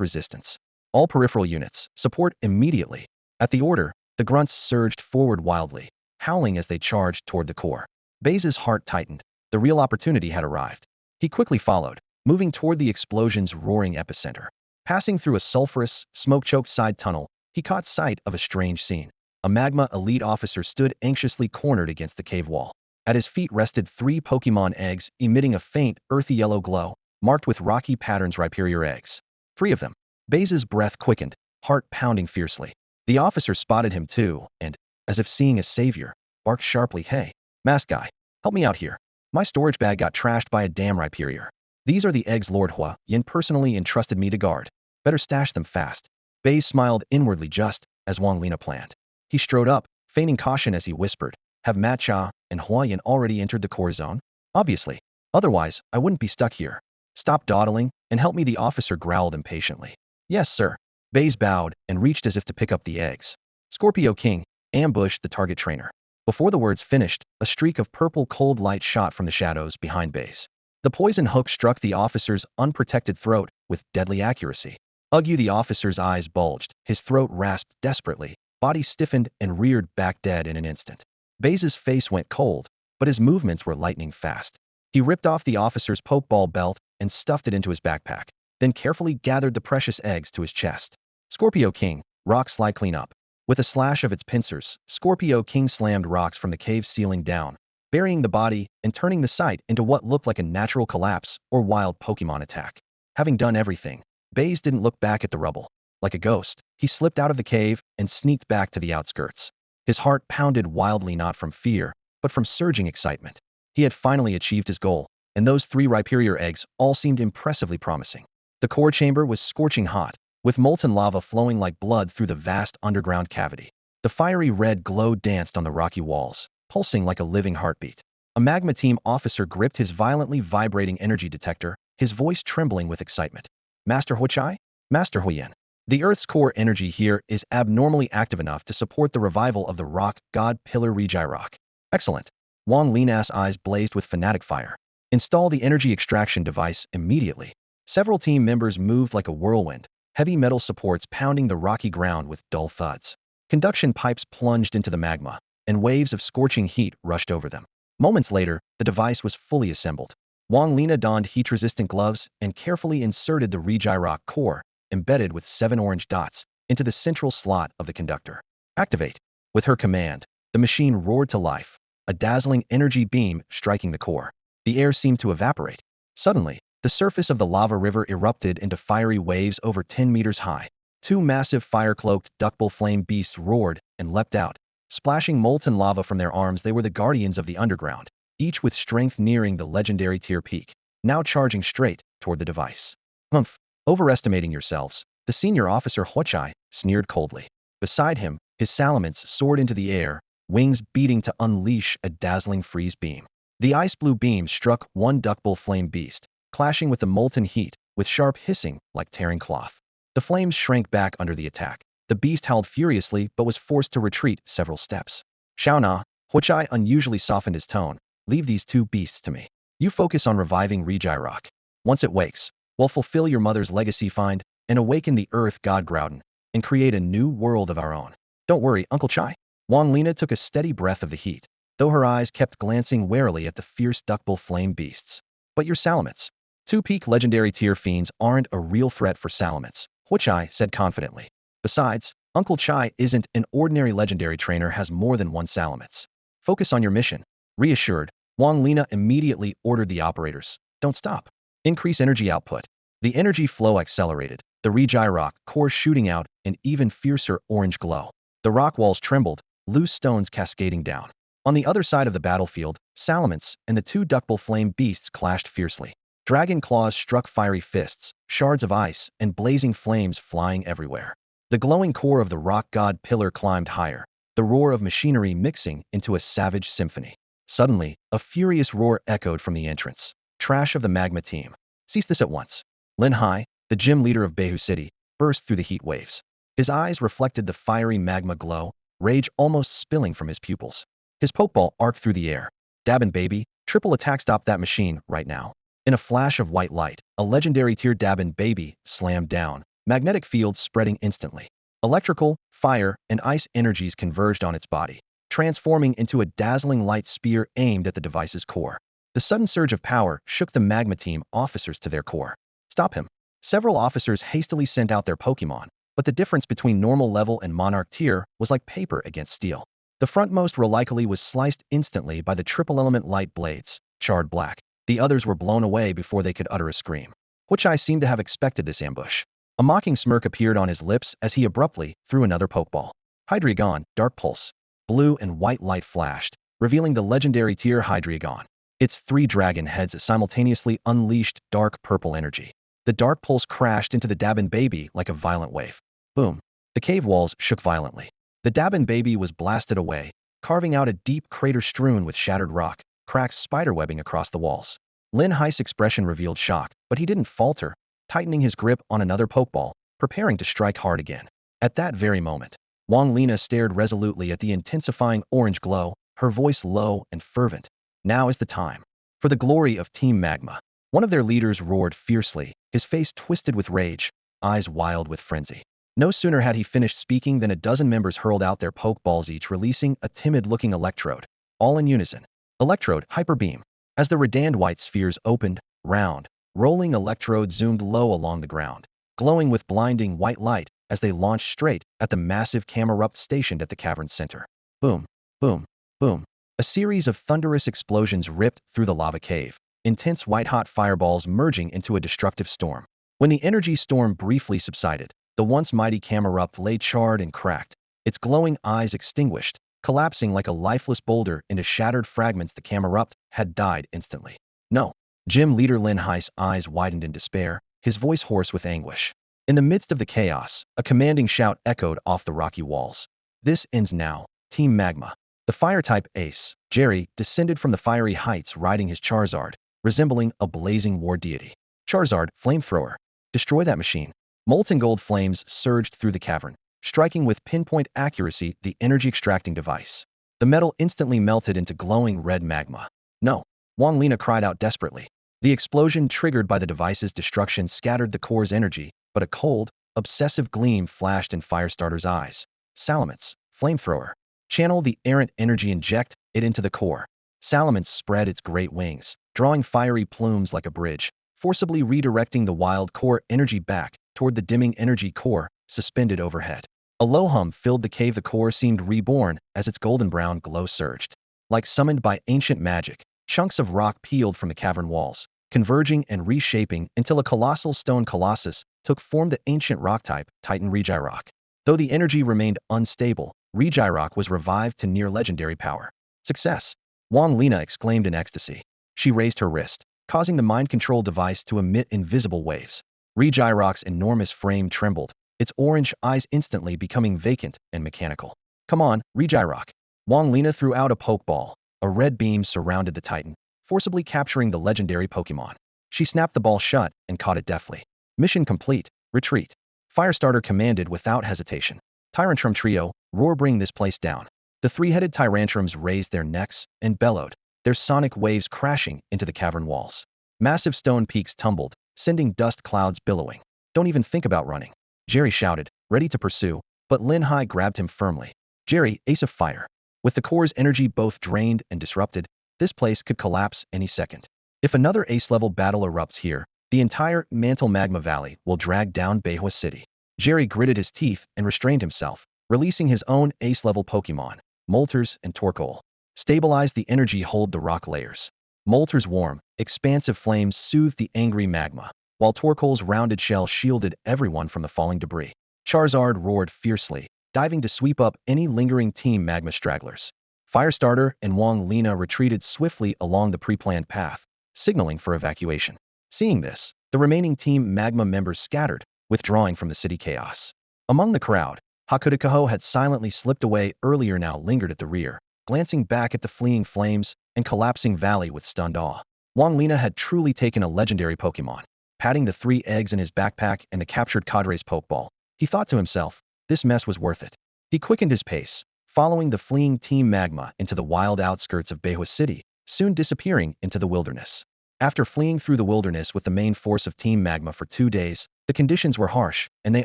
Speaker 1: resistance. All peripheral units, support immediately. At the order, the grunts surged forward wildly, howling as they charged toward the core. Baize's heart tightened. The real opportunity had arrived. He quickly followed, moving toward the explosion's roaring epicenter. Passing through a sulphurous, smoke-choked side tunnel, he caught sight of a strange scene. A Magma elite officer stood anxiously cornered against the cave wall. At his feet rested 3 Pokémon eggs emitting a faint, earthy yellow glow, marked with rocky patterns. Rhyperior eggs. 3 of them. Baize's breath quickened, heart pounding fiercely. The officer spotted him too, and, as if seeing a savior, barked sharply, "Hey, masked guy, help me out here. My storage bag got trashed by a damn Rhyperior. These are the eggs Lord Hua Yin personally entrusted me to guard. Better stash them fast." Baize smiled inwardly just as Wang Lina planned. He strode up, feigning caution as he whispered, "Have Ma Chai and Huayan already entered the core zone?" "Obviously. Otherwise, I wouldn't be stuck here." "Stop dawdling and help me," the officer growled impatiently. "Yes, sir." Baize bowed and reached as if to pick up the eggs. "Scorpio King, ambush the target trainer." Before the words finished, a streak of purple cold light shot from the shadows behind Baize. The poison hook struck the officer's unprotected throat with deadly accuracy. Ugh! The officer's eyes bulged, his throat rasped desperately, body stiffened and reared back dead in an instant. Baize's face went cold, but his movements were lightning fast. He ripped off the officer's Pokeball belt and stuffed it into his backpack, then carefully gathered the precious eggs to his chest. Scorpio King, rock slide clean up. With a slash of its pincers, Scorpio King slammed rocks from the cave ceiling down, burying the body and turning the site into what looked like a natural collapse or wild Pokemon attack. Having done everything, Baize didn't look back at the rubble. Like a ghost, he slipped out of the cave and sneaked back to the outskirts. His heart pounded wildly, not from fear, but from surging excitement. He had finally achieved his goal, and those 3 Rhyperior eggs all seemed impressively promising. The core chamber was scorching hot, with molten lava flowing like blood through the vast underground cavity. The fiery red glow danced on the rocky walls, pulsing like a living heartbeat. A Magma Team officer gripped his violently vibrating energy detector, his voice trembling with excitement. "Master Huachai? Master Huyan. The Earth's core energy here is abnormally active enough to support the revival of the rock god pillar Regirock." "Excellent." Wang Lina's eyes blazed with fanatic fire. "Install the energy extraction device immediately." Several team members moved like a whirlwind, heavy metal supports pounding the rocky ground with dull thuds. Conduction pipes plunged into the magma, and waves of scorching heat rushed over them. Moments later, the device was fully assembled. Wang Lina donned heat-resistant gloves and carefully inserted the Regirock core, embedded with 7 orange dots, into the central slot of the conductor. "Activate." With her command, the machine roared to life, a dazzling energy beam striking the core. The air seemed to evaporate. Suddenly, The surface of the lava river erupted into fiery waves over 10 meters high. Two massive fire-cloaked duckbill flame beasts roared and leapt out. Splashing molten lava from their arms, they were the guardians of the underground, each with strength nearing the legendary tier peak, now charging straight toward the device. Humph! Overestimating yourselves, the senior officer Huachai sneered coldly. Beside him, his salamence soared into the air, wings beating to unleash a dazzling freeze beam. The ice blue beam struck one duckbill flame beast, clashing with the molten heat, with sharp hissing like tearing cloth. The flames shrank back under the attack. The beast howled furiously but was forced to retreat several steps. Shauna, Huachai unusually softened his tone. Leave these two beasts to me. You focus on reviving Rock. Once it wakes, we'll fulfill your mother's legacy, find and awaken the earth god Groudon, and create a new world of our own. Don't worry, Uncle Chai. Wang Lina took a steady breath of the heat, though her eyes kept glancing warily at the fierce duckbill flame beasts. But your salamence. Two peak legendary tier fiends aren't a real threat for salamence, Huachai said confidently. Besides, Uncle Chai isn't an ordinary legendary trainer, has more than one salamence. Focus on your mission. Reassured, Wang Lina immediately ordered the operators. Don't stop. Increase energy output. The energy flow accelerated, the Rock core shooting out an even fiercer orange glow. The rock walls trembled, loose stones cascading down. On the other side of the battlefield, salamence and the two duckbill flame beasts clashed fiercely. Dragon claws struck fiery fists, shards of ice and blazing flames flying everywhere. The glowing core of the rock god pillar climbed higher, the roar of machinery mixing into a savage symphony. Suddenly, a furious roar echoed from the entrance. Trash of the magma team. Cease this at once. Lin Hai, the gym leader of Baize City, burst through the heat waves. His eyes reflected the fiery magma glow, rage almost spilling from his pupils. His pokeball arced through the air. Dabin baby, triple attack, stop that machine right now. In a flash of white light, a legendary tier Dabin baby slammed down, magnetic fields spreading instantly. Electrical, fire, and ice energies converged on its body, transforming into a dazzling light spear aimed at the device's core. The sudden surge of power shook the magma team officers to their core. Stop him. Several officers hastily sent out their Pokemon, but the difference between normal level and Monarch tier was like paper against steel. The frontmost Relically was sliced instantly by the triple element light blades, charred black. The others were blown away before they could utter a scream. Huachai seemed to have expected this ambush. A mocking smirk appeared on his lips as he abruptly threw another Pokeball. Hydreigon, Dark Pulse. Blue and white light flashed, revealing the legendary tier Hydreigon. Its three dragon heads simultaneously unleashed dark purple energy. The Dark Pulse crashed into the Dabin baby like a violent wave. Boom. The cave walls shook violently. The Dabin baby was blasted away, carving out a deep crater strewn with shattered rock, cracks spiderwebbing across the walls. Lin Hai's expression revealed shock, but he didn't falter, tightening his grip on another Pokeball, preparing to strike hard again. At that very moment, Wang Lina stared resolutely at the intensifying orange glow, her voice low and fervent. Now is the time. For the glory of Team Magma. One of their leaders roared fiercely, his face twisted with rage, eyes wild with frenzy. No sooner had he finished speaking than a dozen members hurled out their Pokeballs, each releasing a timid-looking electrode. All in unison. Electrode, Hyper Beam. As the redand white spheres opened, round, rolling electrodes zoomed low along the ground, glowing with blinding white light as they launched straight at the massive Camerupt stationed at the cavern's center. Boom, boom, boom. A series of thunderous explosions ripped through the lava cave, intense white-hot fireballs merging into a destructive storm. When the energy storm briefly subsided, the once mighty Camerupt lay charred and cracked, its glowing eyes extinguished, collapsing like a lifeless boulder into shattered fragments. The Camerupt had died instantly. No. Gym leader Lin Hai's eyes widened in despair, his voice hoarse with anguish. In the midst of the chaos, a commanding shout echoed off the rocky walls. This ends now, Team Magma. The fire-type ace, Jerry, descended from the fiery heights riding his Charizard, resembling a blazing war deity. Charizard, Flamethrower. Destroy that machine. Molten gold flames surged through the cavern, striking with pinpoint accuracy the energy-extracting device. The metal instantly melted into glowing red magma. No. Wang Lina cried out desperately. The explosion triggered by the device's destruction scattered the core's energy, but a cold, obsessive gleam flashed in Firestarter's eyes. Salamence, Flamethrower. Channel the errant energy, inject it into the core. Salamence spread its great wings, drawing fiery plumes like a bridge, forcibly redirecting the wild core energy back toward the dimming energy core suspended overhead. A low hum filled the cave. The core seemed reborn as its golden-brown glow surged. Like summoned by ancient magic, chunks of rock peeled from the cavern walls, converging and reshaping until a colossal stone colossus took form, the ancient rock type, Titan Regirock. Though the energy remained unstable, Regirock was revived to near legendary power. Success! Wang Lina exclaimed in ecstasy. She raised her wrist, causing the mind control device to emit invisible waves. Regirock's enormous frame trembled, its orange eyes instantly becoming vacant and mechanical. Come on, Regirock! Wang Lina threw out a pokeball. A red beam surrounded the Titan, forcibly capturing the legendary Pokémon. She snapped the ball shut and caught it deftly. Mission complete. Retreat. Firestarter commanded without hesitation. Tyrantrum Trio, roar, bring this place down. The three-headed Tyrantrums raised their necks and bellowed, their sonic waves crashing into the cavern walls. Massive stone peaks tumbled, sending dust clouds billowing. Don't even think about running, Jerry shouted, ready to pursue, but Lin Hai grabbed him firmly. Jerry, Ace of Fire. With the core's energy both drained and disrupted, this place could collapse any second. If another ace-level battle erupts here, the entire Mantle Magma Valley will drag down Baize City. Jerry gritted his teeth and restrained himself, releasing his own ace-level Pokémon, Moltres and Torkoal. Stabilize the energy, hold the rock layers. Moltres' warm, expansive flames soothed the angry magma, while Torkoal's rounded shell shielded everyone from the falling debris. Charizard roared fiercely, diving to sweep up any lingering Team Magma stragglers. Firestarter and Wang Lina retreated swiftly along the pre-planned path, signaling for evacuation. Seeing this, the remaining Team Magma members scattered, withdrawing from the city chaos. Among the crowd, Hakudokaho had silently slipped away earlier, now lingered at the rear, glancing back at the fleeing flames and collapsing valley with stunned awe. Wang Lina had truly taken a legendary Pokémon. Patting the 3 eggs in his backpack and the captured cadre's Pokeball, he thought to himself, this mess was worth it. He quickened his pace, following the fleeing Team Magma into the wild outskirts of Baize City, soon disappearing into the wilderness. After fleeing through the wilderness with the main force of Team Magma for 2 days, the conditions were harsh, and they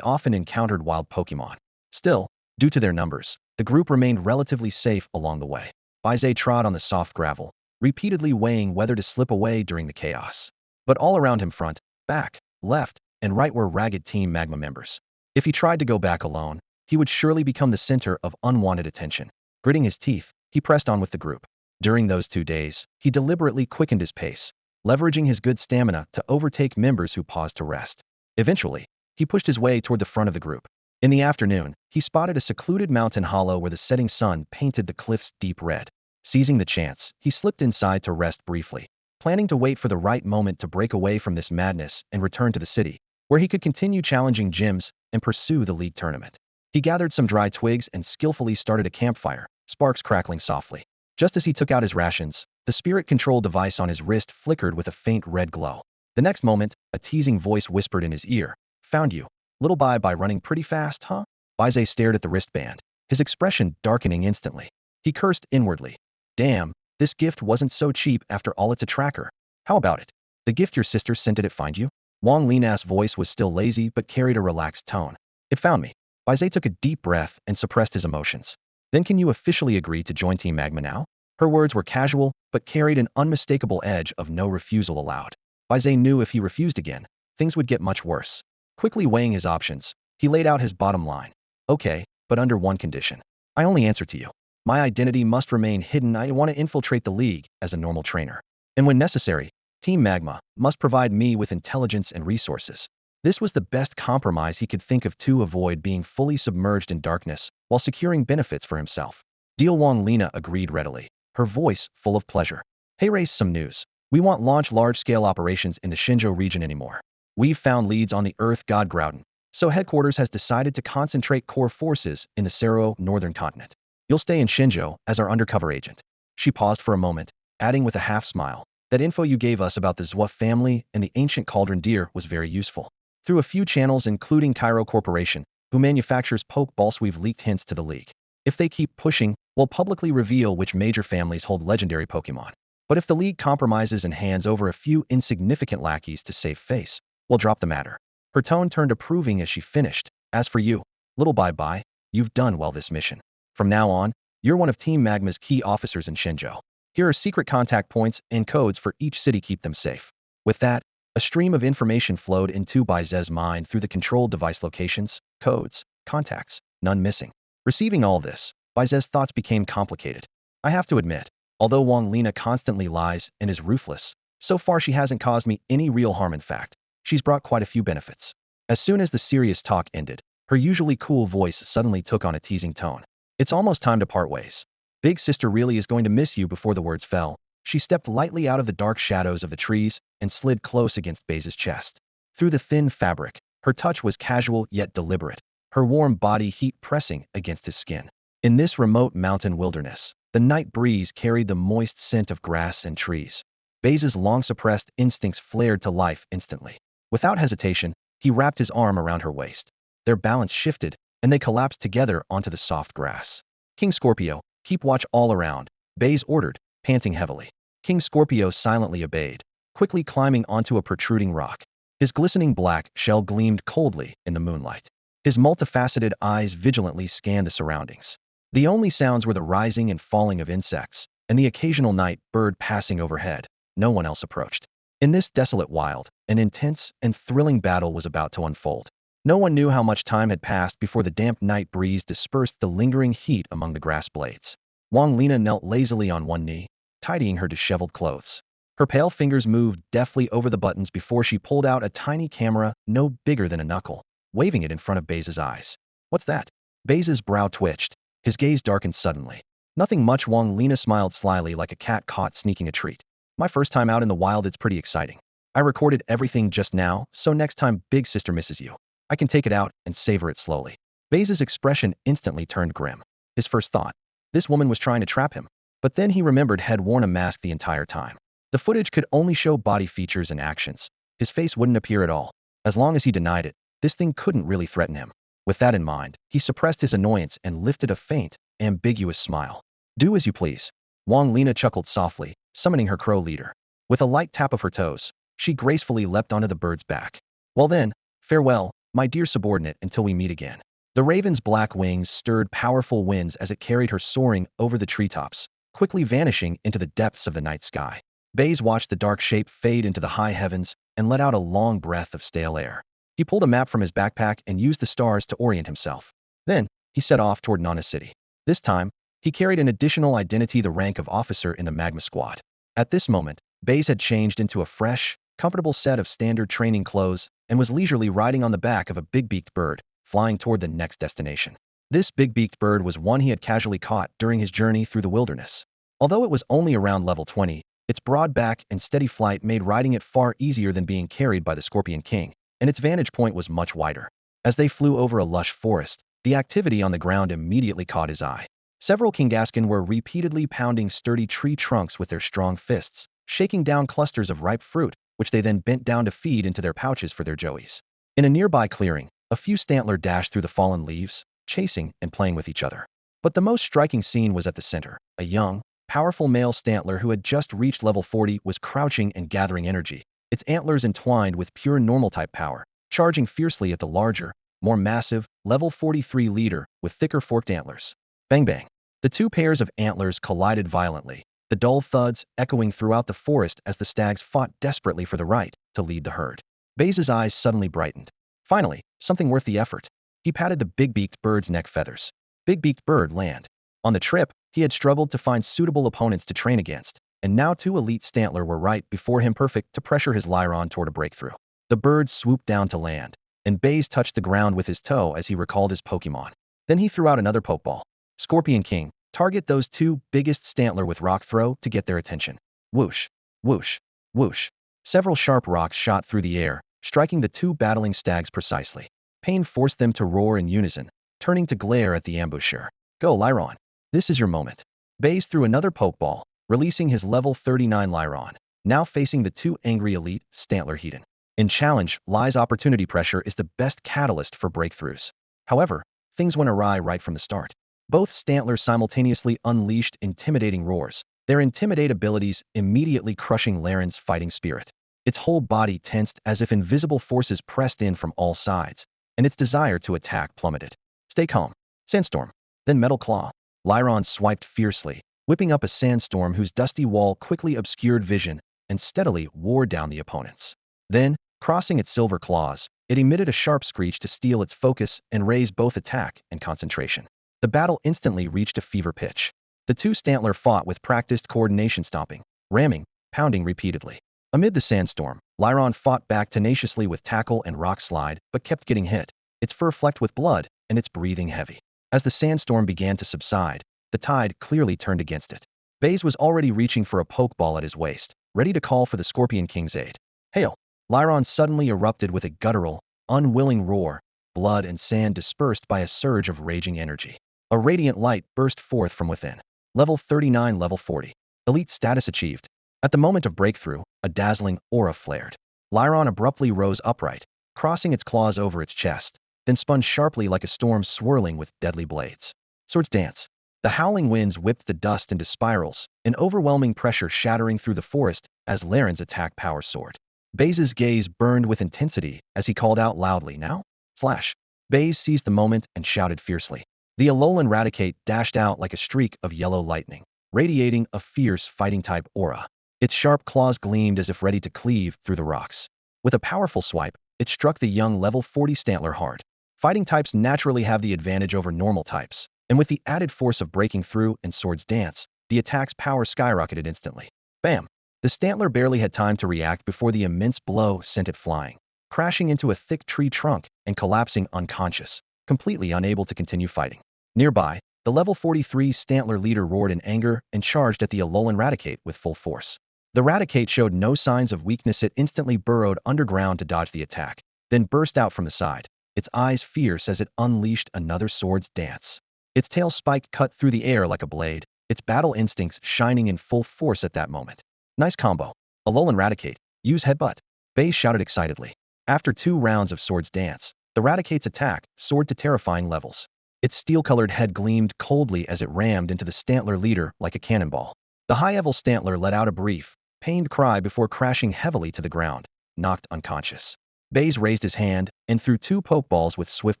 Speaker 1: often encountered wild Pokémon. Still, due to their numbers, the group remained relatively safe along the way. Baize trod on the soft gravel, repeatedly weighing whether to slip away during the chaos. But all around him, front, back, left, and right, were ragged Team Magma members. If he tried to go back alone, he would surely become the center of unwanted attention. Gritting his teeth, he pressed on with the group. During those 2 days, he deliberately quickened his pace, leveraging his good stamina to overtake members who paused to rest. Eventually, he pushed his way toward the front of the group. In the afternoon, he spotted a secluded mountain hollow where the setting sun painted the cliffs deep red. Seizing the chance, he slipped inside to rest briefly, planning to wait for the right moment to break away from this madness and return to the city, where he could continue challenging gyms and pursue the league tournament. He gathered some dry twigs and skillfully started a campfire, sparks crackling softly. Just as he took out his rations, the spirit control device on his wrist flickered with a faint red glow. The next moment, a teasing voice whispered in his ear, "Found you. Little by running pretty fast, huh?" Baize stared at the wristband, his expression darkening instantly. He cursed inwardly. Damn, this gift wasn't so cheap after all. It's a tracker. How about it? The gift your sister sent, did it find you? Wang Lina's voice was still lazy but carried a relaxed tone. It found me. Baize took a deep breath and suppressed his emotions. Then can you officially agree to join Team Magma now? Her words were casual, but carried an unmistakable edge of no refusal allowed. Baize knew if he refused again, things would get much worse. Quickly weighing his options, he laid out his bottom line. Okay, but under one condition. I only answer to you. My identity must remain hidden. I want to infiltrate the league as a normal trainer. And when necessary, Team Magma must provide me with intelligence and resources. This was the best compromise he could think of to avoid being fully submerged in darkness while securing benefits for himself. Deal. Wang Lina agreed readily, her voice full of pleasure. Hey, race some news. We won't launch large-scale operations in the Shinjo region anymore. We've found leads on the Earth god Groudon, so headquarters has decided to concentrate core forces in the Sero northern continent. You'll stay in Shinjo as our undercover agent. She paused for a moment, adding with a half smile, that info you gave us about the Zwa family and the ancient cauldron deer was very useful. Through a few channels including Cairo Corporation, who manufactures Pokeballs, we've leaked hints to the League. If they keep pushing, we'll publicly reveal which major families hold legendary Pokemon. But if the League compromises and hands over a few insignificant lackeys to save face, we'll drop the matter. Her tone turned approving as she finished. As for you, little bye-bye, you've done well this mission. From now on, you're one of Team Magma's key officers in Shinjo. Here are secret contact points and codes for each city. Keep them safe. With that, a stream of information flowed into Baize's mind through the control device: locations, codes, contacts, none missing. Receiving all this, Baize's thoughts became complicated. I have to admit, although Wang Lina constantly lies and is ruthless, So far she hasn't caused me any real harm. In fact, she's brought quite a few benefits. As soon as the serious talk ended, her usually cool voice suddenly took on a teasing tone. It's almost time to part ways. Big sister really is going to miss you. Before the words fell, she stepped lightly out of the dark shadows of the trees and slid close against Baize's chest. Through the thin fabric, her touch was casual yet deliberate, her warm body heat pressing against his skin. In this remote mountain wilderness, the night breeze carried the moist scent of grass and trees. Baize's long-suppressed instincts flared to life instantly. Without hesitation, he wrapped his arm around her waist. Their balance shifted, and they collapsed together onto the soft grass. King Scorpio, keep watch all around, Baize ordered, panting heavily. King Scorpio silently obeyed, quickly climbing onto a protruding rock. His glistening black shell gleamed coldly in the moonlight. His multifaceted eyes vigilantly scanned the surroundings. The only sounds were the rising and falling of insects, and the occasional night bird passing overhead. No one else approached. In this desolate wild, an intense and thrilling battle was about to unfold. No one knew how much time had passed before the damp night breeze dispersed the lingering heat among the grass blades. Wang Lina knelt lazily on one knee, tidying her disheveled clothes. Her pale fingers moved deftly over the buttons before she pulled out a tiny camera no bigger than a knuckle, waving it in front of Baize's eyes. What's that? Baize's brow twitched, his gaze darkened suddenly. Nothing much. Wang Lina smiled slyly like a cat caught sneaking a treat. My first time out in the wild. It's pretty exciting. I recorded everything just now, so next time big sister misses you, I can take it out and savor it slowly. Baize's expression instantly turned grim. His first thought, this woman was trying to trap him. But then he remembered had worn a mask the entire time. The footage could only show body features and actions. His face wouldn't appear at all. As long as he denied it, this thing couldn't really threaten him. With that in mind, he suppressed his annoyance and lifted a faint, ambiguous smile. Do as you please. Wang Lina chuckled softly, summoning her crow leader. With a light tap of her toes, she gracefully leapt onto the bird's back. Well then, farewell, my dear subordinate, until we meet again. The raven's black wings stirred powerful winds as it carried her soaring over the treetops, quickly vanishing into the depths of the night sky. Baize watched the dark shape fade into the high heavens and let out a long breath of stale air. He pulled a map from his backpack and used the stars to orient himself. Then, he set off toward Nana City. This time, he carried an additional identity, the rank of officer in the Magma Squad. At this moment, Baize had changed into a fresh, comfortable set of standard training clothes and was leisurely riding on the back of a big-beaked bird, flying toward the next destination. This big-beaked bird was one he had casually caught during his journey through the wilderness. Although it was only around level 20, its broad back and steady flight made riding it far easier than being carried by the Scorpion King, and its vantage point was much wider. As they flew over a lush forest, the activity on the ground immediately caught his eye. Several Kingaskin were repeatedly pounding sturdy tree trunks with their strong fists, shaking down clusters of ripe fruit, which they then bent down to feed into their pouches for their joeys. In a nearby clearing, a few Stantler dashed through the fallen leaves, chasing and playing with each other. But the most striking scene was at the center. A young, powerful male Stantler who had just reached level 40 was crouching and gathering energy, its antlers entwined with pure normal-type power, charging fiercely at the larger, more massive, level 43 leader with thicker forked antlers. Bang bang. The two pairs of antlers collided violently, the dull thuds echoing throughout the forest as the stags fought desperately for the right to lead the herd. Baize's eyes suddenly brightened. Finally, something worth the effort. He patted the big-beaked bird's neck feathers. Big-beaked bird land. On the trip, he had struggled to find suitable opponents to train against, and now two elite Stantler were right before him, perfect to pressure his Lyron toward a breakthrough. The bird swooped down to land, and Baize touched the ground with his toe as he recalled his Pokemon. Then he threw out another Pokeball. Scorpion King, target those two biggest Stantler with rock throw to get their attention. Whoosh, whoosh, whoosh. Several sharp rocks shot through the air, striking the two battling stags precisely. Pain forced them to roar in unison, turning to glare at the ambusher. Go, Lyron. This is your moment. Baize threw another Pokeball, releasing his level 39 Lyron, now facing the two angry elite Stantler Heaton. In challenge, Ly's opportunity pressure is the best catalyst for breakthroughs. However, things went awry right from the start. Both Stantlers simultaneously unleashed intimidating roars, their intimidate abilities immediately crushing Laren's fighting spirit. Its whole body tensed as if invisible forces pressed in from all sides, and its desire to attack plummeted. Stay calm. Sandstorm. Then Metal Claw. Lyron swiped fiercely, whipping up a sandstorm whose dusty wall quickly obscured vision and steadily wore down the opponents. Then, crossing its silver claws, it emitted a sharp screech to steal its focus and raise both attack and concentration. The battle instantly reached a fever pitch. The two Stantler fought with practiced coordination, stomping, ramming, pounding repeatedly. Amid the sandstorm, Lyron fought back tenaciously with tackle and rock slide, but kept getting hit, its fur flecked with blood, and its breathing heavy. As the sandstorm began to subside, the tide clearly turned against it. Baize was already reaching for a pokeball at his waist, ready to call for the Scorpion King's aid. Hail! Lyron suddenly erupted with a guttural, unwilling roar, blood and sand dispersed by a surge of raging energy. A radiant light burst forth from within. Level 39, level 40. Elite status achieved. At the moment of breakthrough, a dazzling aura flared. Lyron abruptly rose upright, crossing its claws over its chest, then spun sharply like a storm swirling with deadly blades. Swords dance. The howling winds whipped the dust into spirals, an overwhelming pressure shattering through the forest as Laren's attack power soared. Baize's gaze burned with intensity as he called out loudly, "Now?" Flash. Baize seized the moment and shouted fiercely. The Alolan Raticate dashed out like a streak of yellow lightning, radiating a fierce fighting-type aura. Its sharp claws gleamed as if ready to cleave through the rocks. With a powerful swipe, it struck the young level 40 Stantler hard. Fighting types naturally have the advantage over normal types, and with the added force of breaking through and Swords Dance, the attack's power skyrocketed instantly. Bam! The Stantler barely had time to react before the immense blow sent it flying, crashing into a thick tree trunk and collapsing unconscious, completely unable to continue fighting. Nearby, the level 43 Stantler leader roared in anger and charged at the Alolan Raticate with full force. The Raticate showed no signs of weakness. It instantly burrowed underground to dodge the attack, then burst out from the side, its eyes fierce as it unleashed another Swords Dance. Its tail spike cut through the air like a blade, its battle instincts shining in full force at that moment. Nice combo. Alolan Raticate, use Headbutt. Baize shouted excitedly. After 2 rounds of Swords Dance, the Raticate's attack soared to terrifying levels. Its steel-colored head gleamed coldly as it rammed into the Stantler leader like a cannonball. The high-level Stantler let out a brief, pained cry before crashing heavily to the ground, knocked unconscious. Baize raised his hand and threw 2 Pokeballs with swift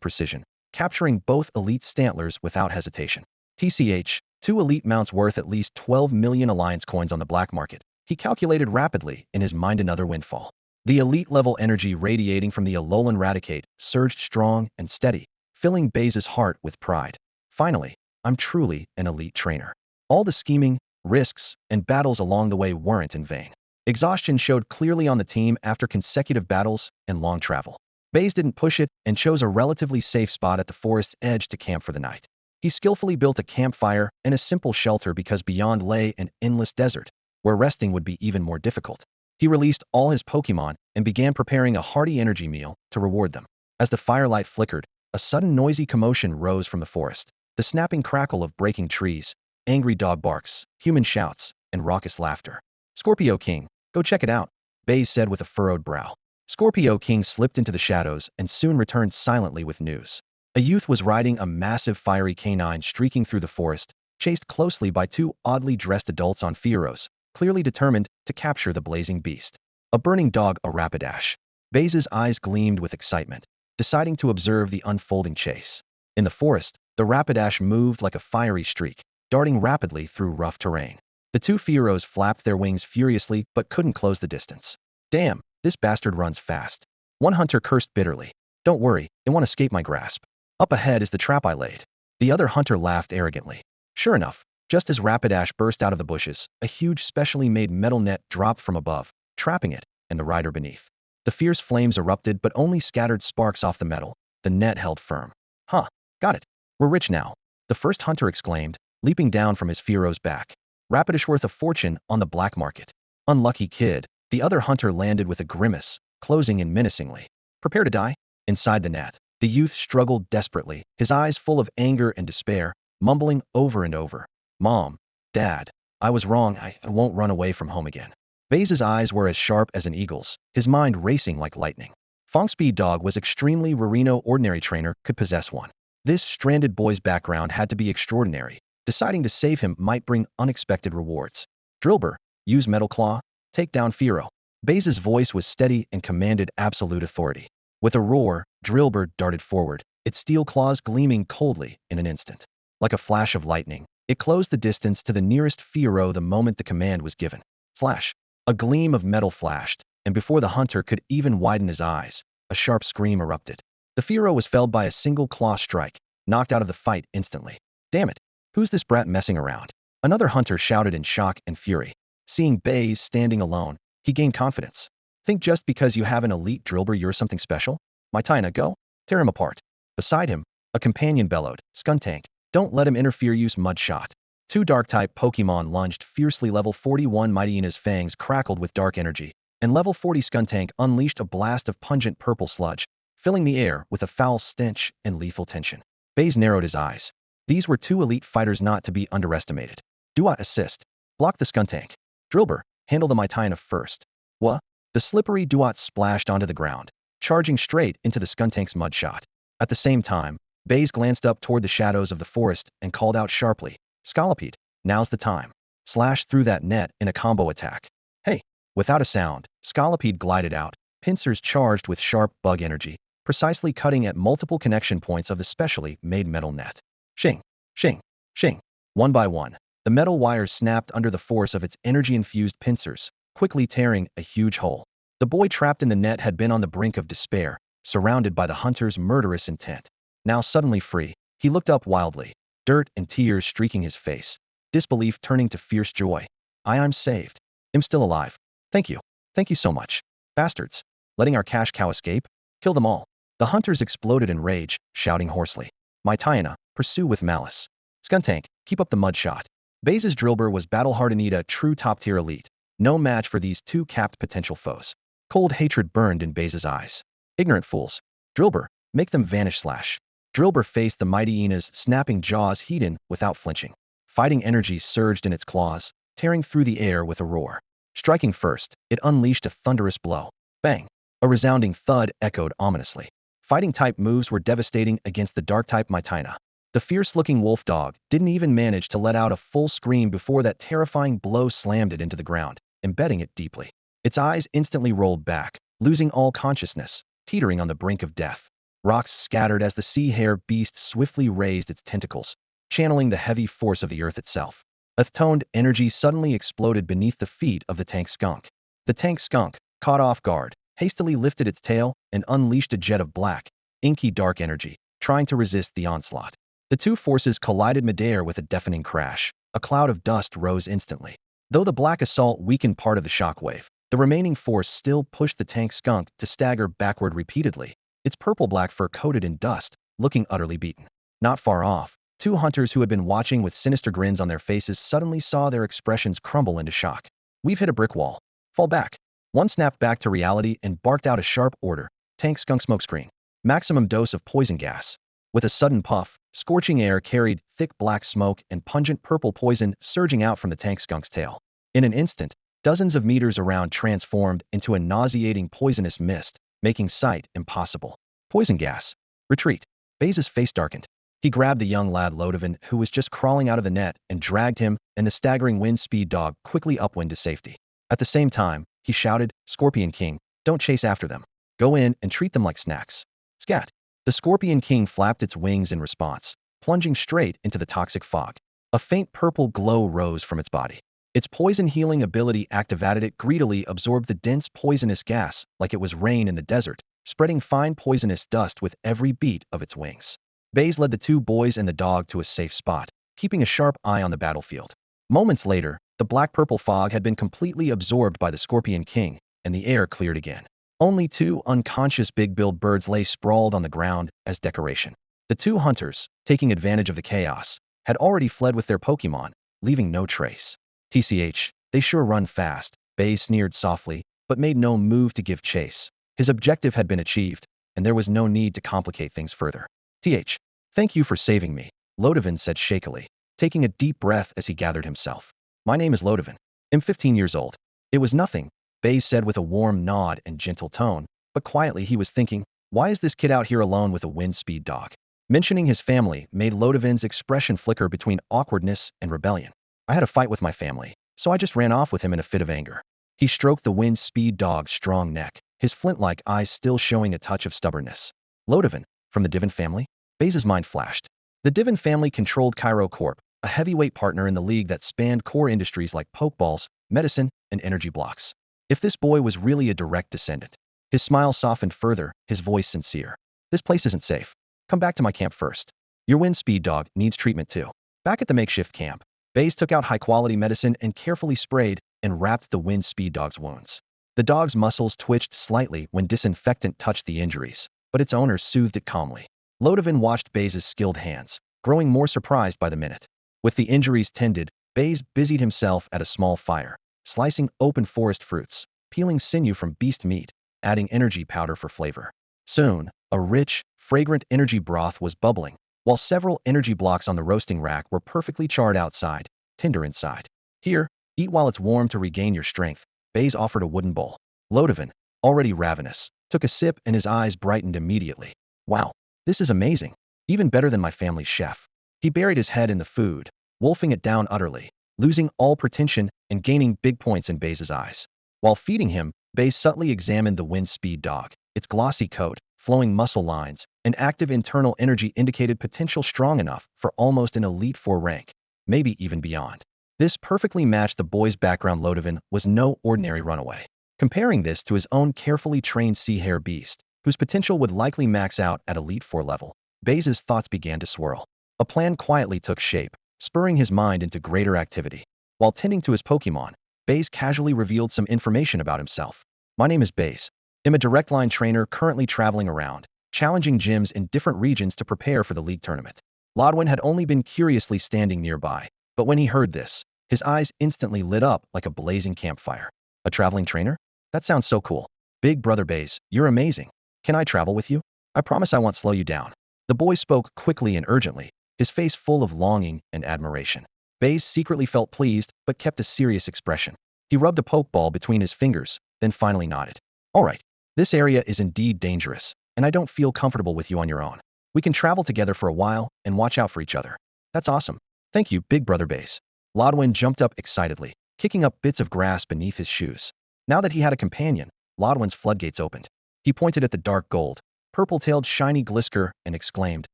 Speaker 1: precision, capturing both elite Stantlers without hesitation. TCH, 2 elite mounts worth at least 12 million Alliance coins on the black market, he calculated rapidly in his mind. Another windfall. The elite-level energy radiating from the Alolan Raticate surged strong and steady, filling Baize's heart with pride. Finally, I'm truly an elite trainer. All the scheming, risks, and battles along the way weren't in vain. Exhaustion showed clearly on the team after consecutive battles and long travel. Baize didn't push it and chose a relatively safe spot at the forest's edge to camp for the night. He skillfully built a campfire and a simple shelter because beyond lay an endless desert, where resting would be even more difficult. He released all his Pokémon and began preparing a hearty energy meal to reward them. As the firelight flickered, a sudden noisy commotion rose from the forest. The snapping crackle of breaking trees, angry dog barks, human shouts, and raucous laughter. Scorpio King, go check it out, Baize said with a furrowed brow. Scorpio King slipped into the shadows and soon returned silently with news. A youth was riding a massive fiery canine streaking through the forest, chased closely by 2 oddly dressed adults on Fieros, clearly determined to capture the blazing beast. A burning dog, a Rapidash. Baize's eyes gleamed with excitement, deciding to observe the unfolding chase. In the forest, the Rapidash moved like a fiery streak, darting rapidly through rough terrain. The 2 Fieros flapped their wings furiously but couldn't close the distance. Damn, this bastard runs fast. One hunter cursed bitterly. Don't worry, it won't escape my grasp. Up ahead is the trap I laid. The other hunter laughed arrogantly. Sure enough, just as Rapidash burst out of the bushes, a huge specially made metal net dropped from above, trapping it and the rider beneath. The fierce flames erupted but only scattered sparks off the metal. The net held firm. Huh, got it. We're rich now, the first hunter exclaimed, leaping down from his Fiero's back. Rapidash worth a fortune on the black market. Unlucky kid, the other hunter landed with a grimace, closing in menacingly. Prepare to die? Inside the net, the youth struggled desperately, his eyes full of anger and despair, mumbling over and over. Mom, Dad, I was wrong, I won't run away from home again. Baize's eyes were as sharp as an eagle's, his mind racing like lightning. Fong Speed Dog was extremely rare. No ordinary trainer could possess one. This stranded boy's background had to be extraordinary. Deciding to save him might bring unexpected rewards. Drillbur, use Metal Claw, take down Fiero. Baize's voice was steady and commanded absolute authority. With a roar, Drillbur darted forward, its steel claws gleaming coldly in an instant. Like a flash of lightning, it closed the distance to the nearest Fiero the moment the command was given. Flash. A gleam of metal flashed, and before the hunter could even widen his eyes, a sharp scream erupted. The Fiero was felled by a single claw strike, knocked out of the fight instantly. Damn it! Who's this brat messing around? Another hunter shouted in shock and fury. Seeing Baize standing alone, He gained confidence. Think just because you have an elite drillbur you're something special? My Taina, go. Tear him apart. Beside him, a companion bellowed, Skuntank, don't let him interfere, use Mudshot. Two Dark-type Pokémon lunged fiercely. Level 41 Mightyina's fangs crackled with dark energy, and level 40 Skuntank unleashed a blast of pungent purple sludge, filling the air with a foul stench and lethal tension. Baize narrowed his eyes. These were two elite fighters not to be underestimated. Do I assist? Block the Skuntank. Drillbur, handle the Mytina first. What? The slippery Duat splashed onto the ground, charging straight into the Skuntank's mudshot. At the same time, Baize glanced up toward the shadows of the forest and called out sharply, Scolipede, now's the time. Slash through that net in a combo attack. Hey! Without a sound, Scolipede glided out, pincers charged with sharp bug energy, precisely cutting at multiple connection points of the specially made metal net. Shing! Shing! Shing! One by one, the metal wires snapped under the force of its energy-infused pincers, quickly tearing a huge hole. The boy trapped in the net had been on the brink of despair, surrounded by the hunter's murderous intent. Now suddenly free, he looked up wildly, dirt and tears streaking his face, disbelief turning to fierce joy. I'm saved. I'm still alive. Thank you. Thank you so much. Bastards. Letting our cash cow escape? Kill them all. The hunters exploded in rage, shouting hoarsely. My Taina, pursue with malice. Skuntank, keep up the mudshot. Baize's drillbur was battle-hardened, a true top-tier elite. No match for these two capped potential foes. Cold hatred burned in Baize's eyes. Ignorant fools. Drillbur, make them vanish slash. Drillbur faced the mighty Ina's snapping jaws heat-in without flinching. Fighting energy surged in its claws, tearing through the air with a roar. Striking first, it unleashed a thunderous blow. Bang! A resounding thud echoed ominously. Fighting-type moves were devastating against the dark-type Mytina. The fierce-looking wolf dog didn't even manage to let out a full scream before that terrifying blow slammed it into the ground, embedding it deeply. Its eyes instantly rolled back, losing all consciousness, teetering on the brink of death. Rocks scattered as the sea-hare beast swiftly raised its tentacles, channeling the heavy force of the earth itself. A toned energy suddenly exploded beneath the feet of the tank skunk. The tank skunk, caught off guard, hastily lifted its tail and unleashed a jet of black, inky dark energy, trying to resist the onslaught. The two forces collided midair with a deafening crash. A cloud of dust rose instantly. Though the black assault weakened part of the shockwave, the remaining force still pushed the tank skunk to stagger backward repeatedly, its purple-black fur coated in dust, looking utterly beaten. Not far off, two hunters who had been watching with sinister grins on their faces suddenly saw their expressions crumble into shock. We've hit a brick wall. Fall back. One snapped back to reality and barked out a sharp order. Tank skunk smokescreen. Maximum dose of poison gas. With a sudden puff, scorching air carried thick black smoke and pungent purple poison surging out from the tank skunk's tail. In an instant, dozens of meters around transformed into a nauseating poisonous mist, making sight impossible. Poison gas. Retreat. Baize's face darkened. He grabbed the young lad Lodovan, who was just crawling out of the net, and dragged him and the staggering wind speed dog quickly upwind to safety. At the same time, he shouted, Scorpion King, don't chase after them. Go in and treat them like snacks. Scat. The Scorpion King flapped its wings in response, plunging straight into the toxic fog. A faint purple glow rose from its body. Its poison healing ability activated. It greedily absorbed the dense poisonous gas like it was rain in the desert, spreading fine poisonous dust with every beat of its wings. Baize led the two boys and the dog to a safe spot, keeping a sharp eye on the battlefield. Moments later, the black-purple fog had been completely absorbed by the Scorpion King, and the air cleared again. Only two unconscious big-billed birds lay sprawled on the ground as decoration. The two hunters, taking advantage of the chaos, had already fled with their Pokémon, leaving no trace. TCH, they sure run fast, Baize sneered softly, but made no move to give chase. His objective had been achieved, and there was no need to complicate things further. Thank you for saving me, Lodovan said shakily, taking a deep breath as he gathered himself. My name is Lodovan. I'm 15 years old. It was nothing, Baize said with a warm nod and gentle tone, but quietly he was thinking, why is this kid out here alone with a wind speed dog? Mentioning his family made Lodovan's expression flicker between awkwardness and rebellion. I had a fight with my family, so I just ran off with him in a fit of anger. He stroked the wind speed dog's strong neck, his flint-like eyes still showing a touch of stubbornness. Lodovan, from the Divin family? Baize's mind flashed. The Divin family controlled Cairo Corp, a heavyweight partner in the league that spanned core industries like pokeballs, medicine, and energy blocks. If this boy was really a direct descendant. His smile softened further, his voice sincere. This place isn't safe. Come back to my camp first. Your wind speed dog needs treatment too. Back at the makeshift camp, Baize took out high-quality medicine and carefully sprayed and wrapped the wind speed dog's wounds. The dog's muscles twitched slightly when disinfectant touched the injuries, but its owner soothed it calmly. Lodovan watched Baize's skilled hands, growing more surprised by the minute. With the injuries tended, Baize busied himself at a small fire, slicing open forest fruits, peeling sinew from beast meat, adding energy powder for flavor. Soon, a rich, fragrant energy broth was bubbling, while several energy blocks on the roasting rack were perfectly charred outside, tender inside. Here, eat while it's warm to regain your strength. Baize offered a wooden bowl. Lodovan, already ravenous, took a sip and his eyes brightened immediately. Wow, this is amazing. Even better than my family's chef. He buried his head in the food, wolfing it down utterly, losing all pretension and gaining big points in Baize's eyes. While feeding him, Baize subtly examined the wind speed dog. Its glossy coat, flowing muscle lines, and active internal energy indicated potential strong enough for almost an Elite Four rank, maybe even beyond. This perfectly matched the boy's background. Lodovan was no ordinary runaway. Comparing this to his own carefully trained sea hare beast, whose potential would likely max out at Elite Four level, Baize's thoughts began to swirl. A plan quietly took shape, spurring his mind into greater activity. While tending to his Pokémon, Baize casually revealed some information about himself. My name is Baize. I'm a direct line trainer currently traveling around, challenging gyms in different regions to prepare for the league tournament. Lodwin had only been curiously standing nearby, but when he heard this, his eyes instantly lit up like a blazing campfire. A traveling trainer? That sounds so cool. Big brother Baize, you're amazing. Can I travel with you? I promise I won't slow you down. The boy spoke quickly and urgently, his face full of longing and admiration. Baize secretly felt pleased, but kept a serious expression. He rubbed a pokeball between his fingers, then finally nodded. All right, this area is indeed dangerous, and I don't feel comfortable with you on your own. We can travel together for a while and watch out for each other. That's awesome. Thank you, big brother Baize. Lodwin jumped up excitedly, kicking up bits of grass beneath his shoes. Now that he had a companion, Lodwin's floodgates opened. He pointed at the dark gold, purple-tailed shiny Glisker and exclaimed,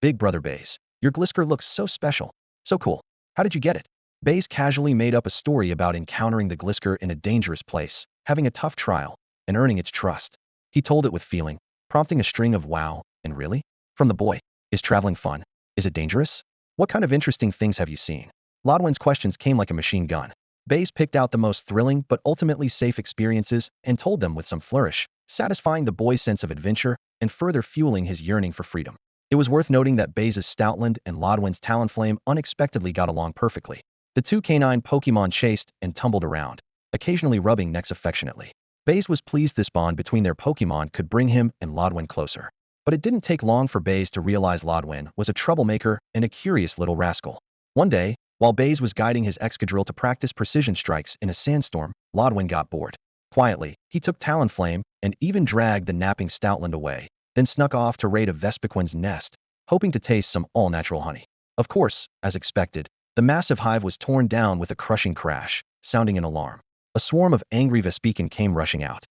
Speaker 1: Big brother Baize, your Glisker looks so special, so cool. How did you get it? Baize casually made up a story about encountering the Glisker in a dangerous place, having a tough trial, and earning its trust. He told it with feeling, prompting a string of wow, and really? From the boy. Is traveling fun? Is it dangerous? What kind of interesting things have you seen? Lodwin's questions came like a machine gun. Baize picked out the most thrilling but ultimately safe experiences and told them with some flourish, satisfying the boy's sense of adventure and further fueling his yearning for freedom. It was worth noting that Baize's Stoutland and Lodwin's Talonflame unexpectedly got along perfectly. The two canine Pokémon chased and tumbled around, occasionally rubbing necks affectionately. Baize was pleased this bond between their Pokémon could bring him and Lodwin closer. But it didn't take long for Baize to realize Lodwin was a troublemaker and a curious little rascal. One day, while Baize was guiding his Excadrill to practice precision strikes in a sandstorm, Lodwin got bored. Quietly, he took Talonflame and even dragged the napping Stoutland away, then snuck off to raid a Vespiquen's nest, hoping to taste some all-natural honey. Of course, as expected, the massive hive was torn down with a crushing crash, sounding an alarm. A swarm of angry Vespiquen came rushing out.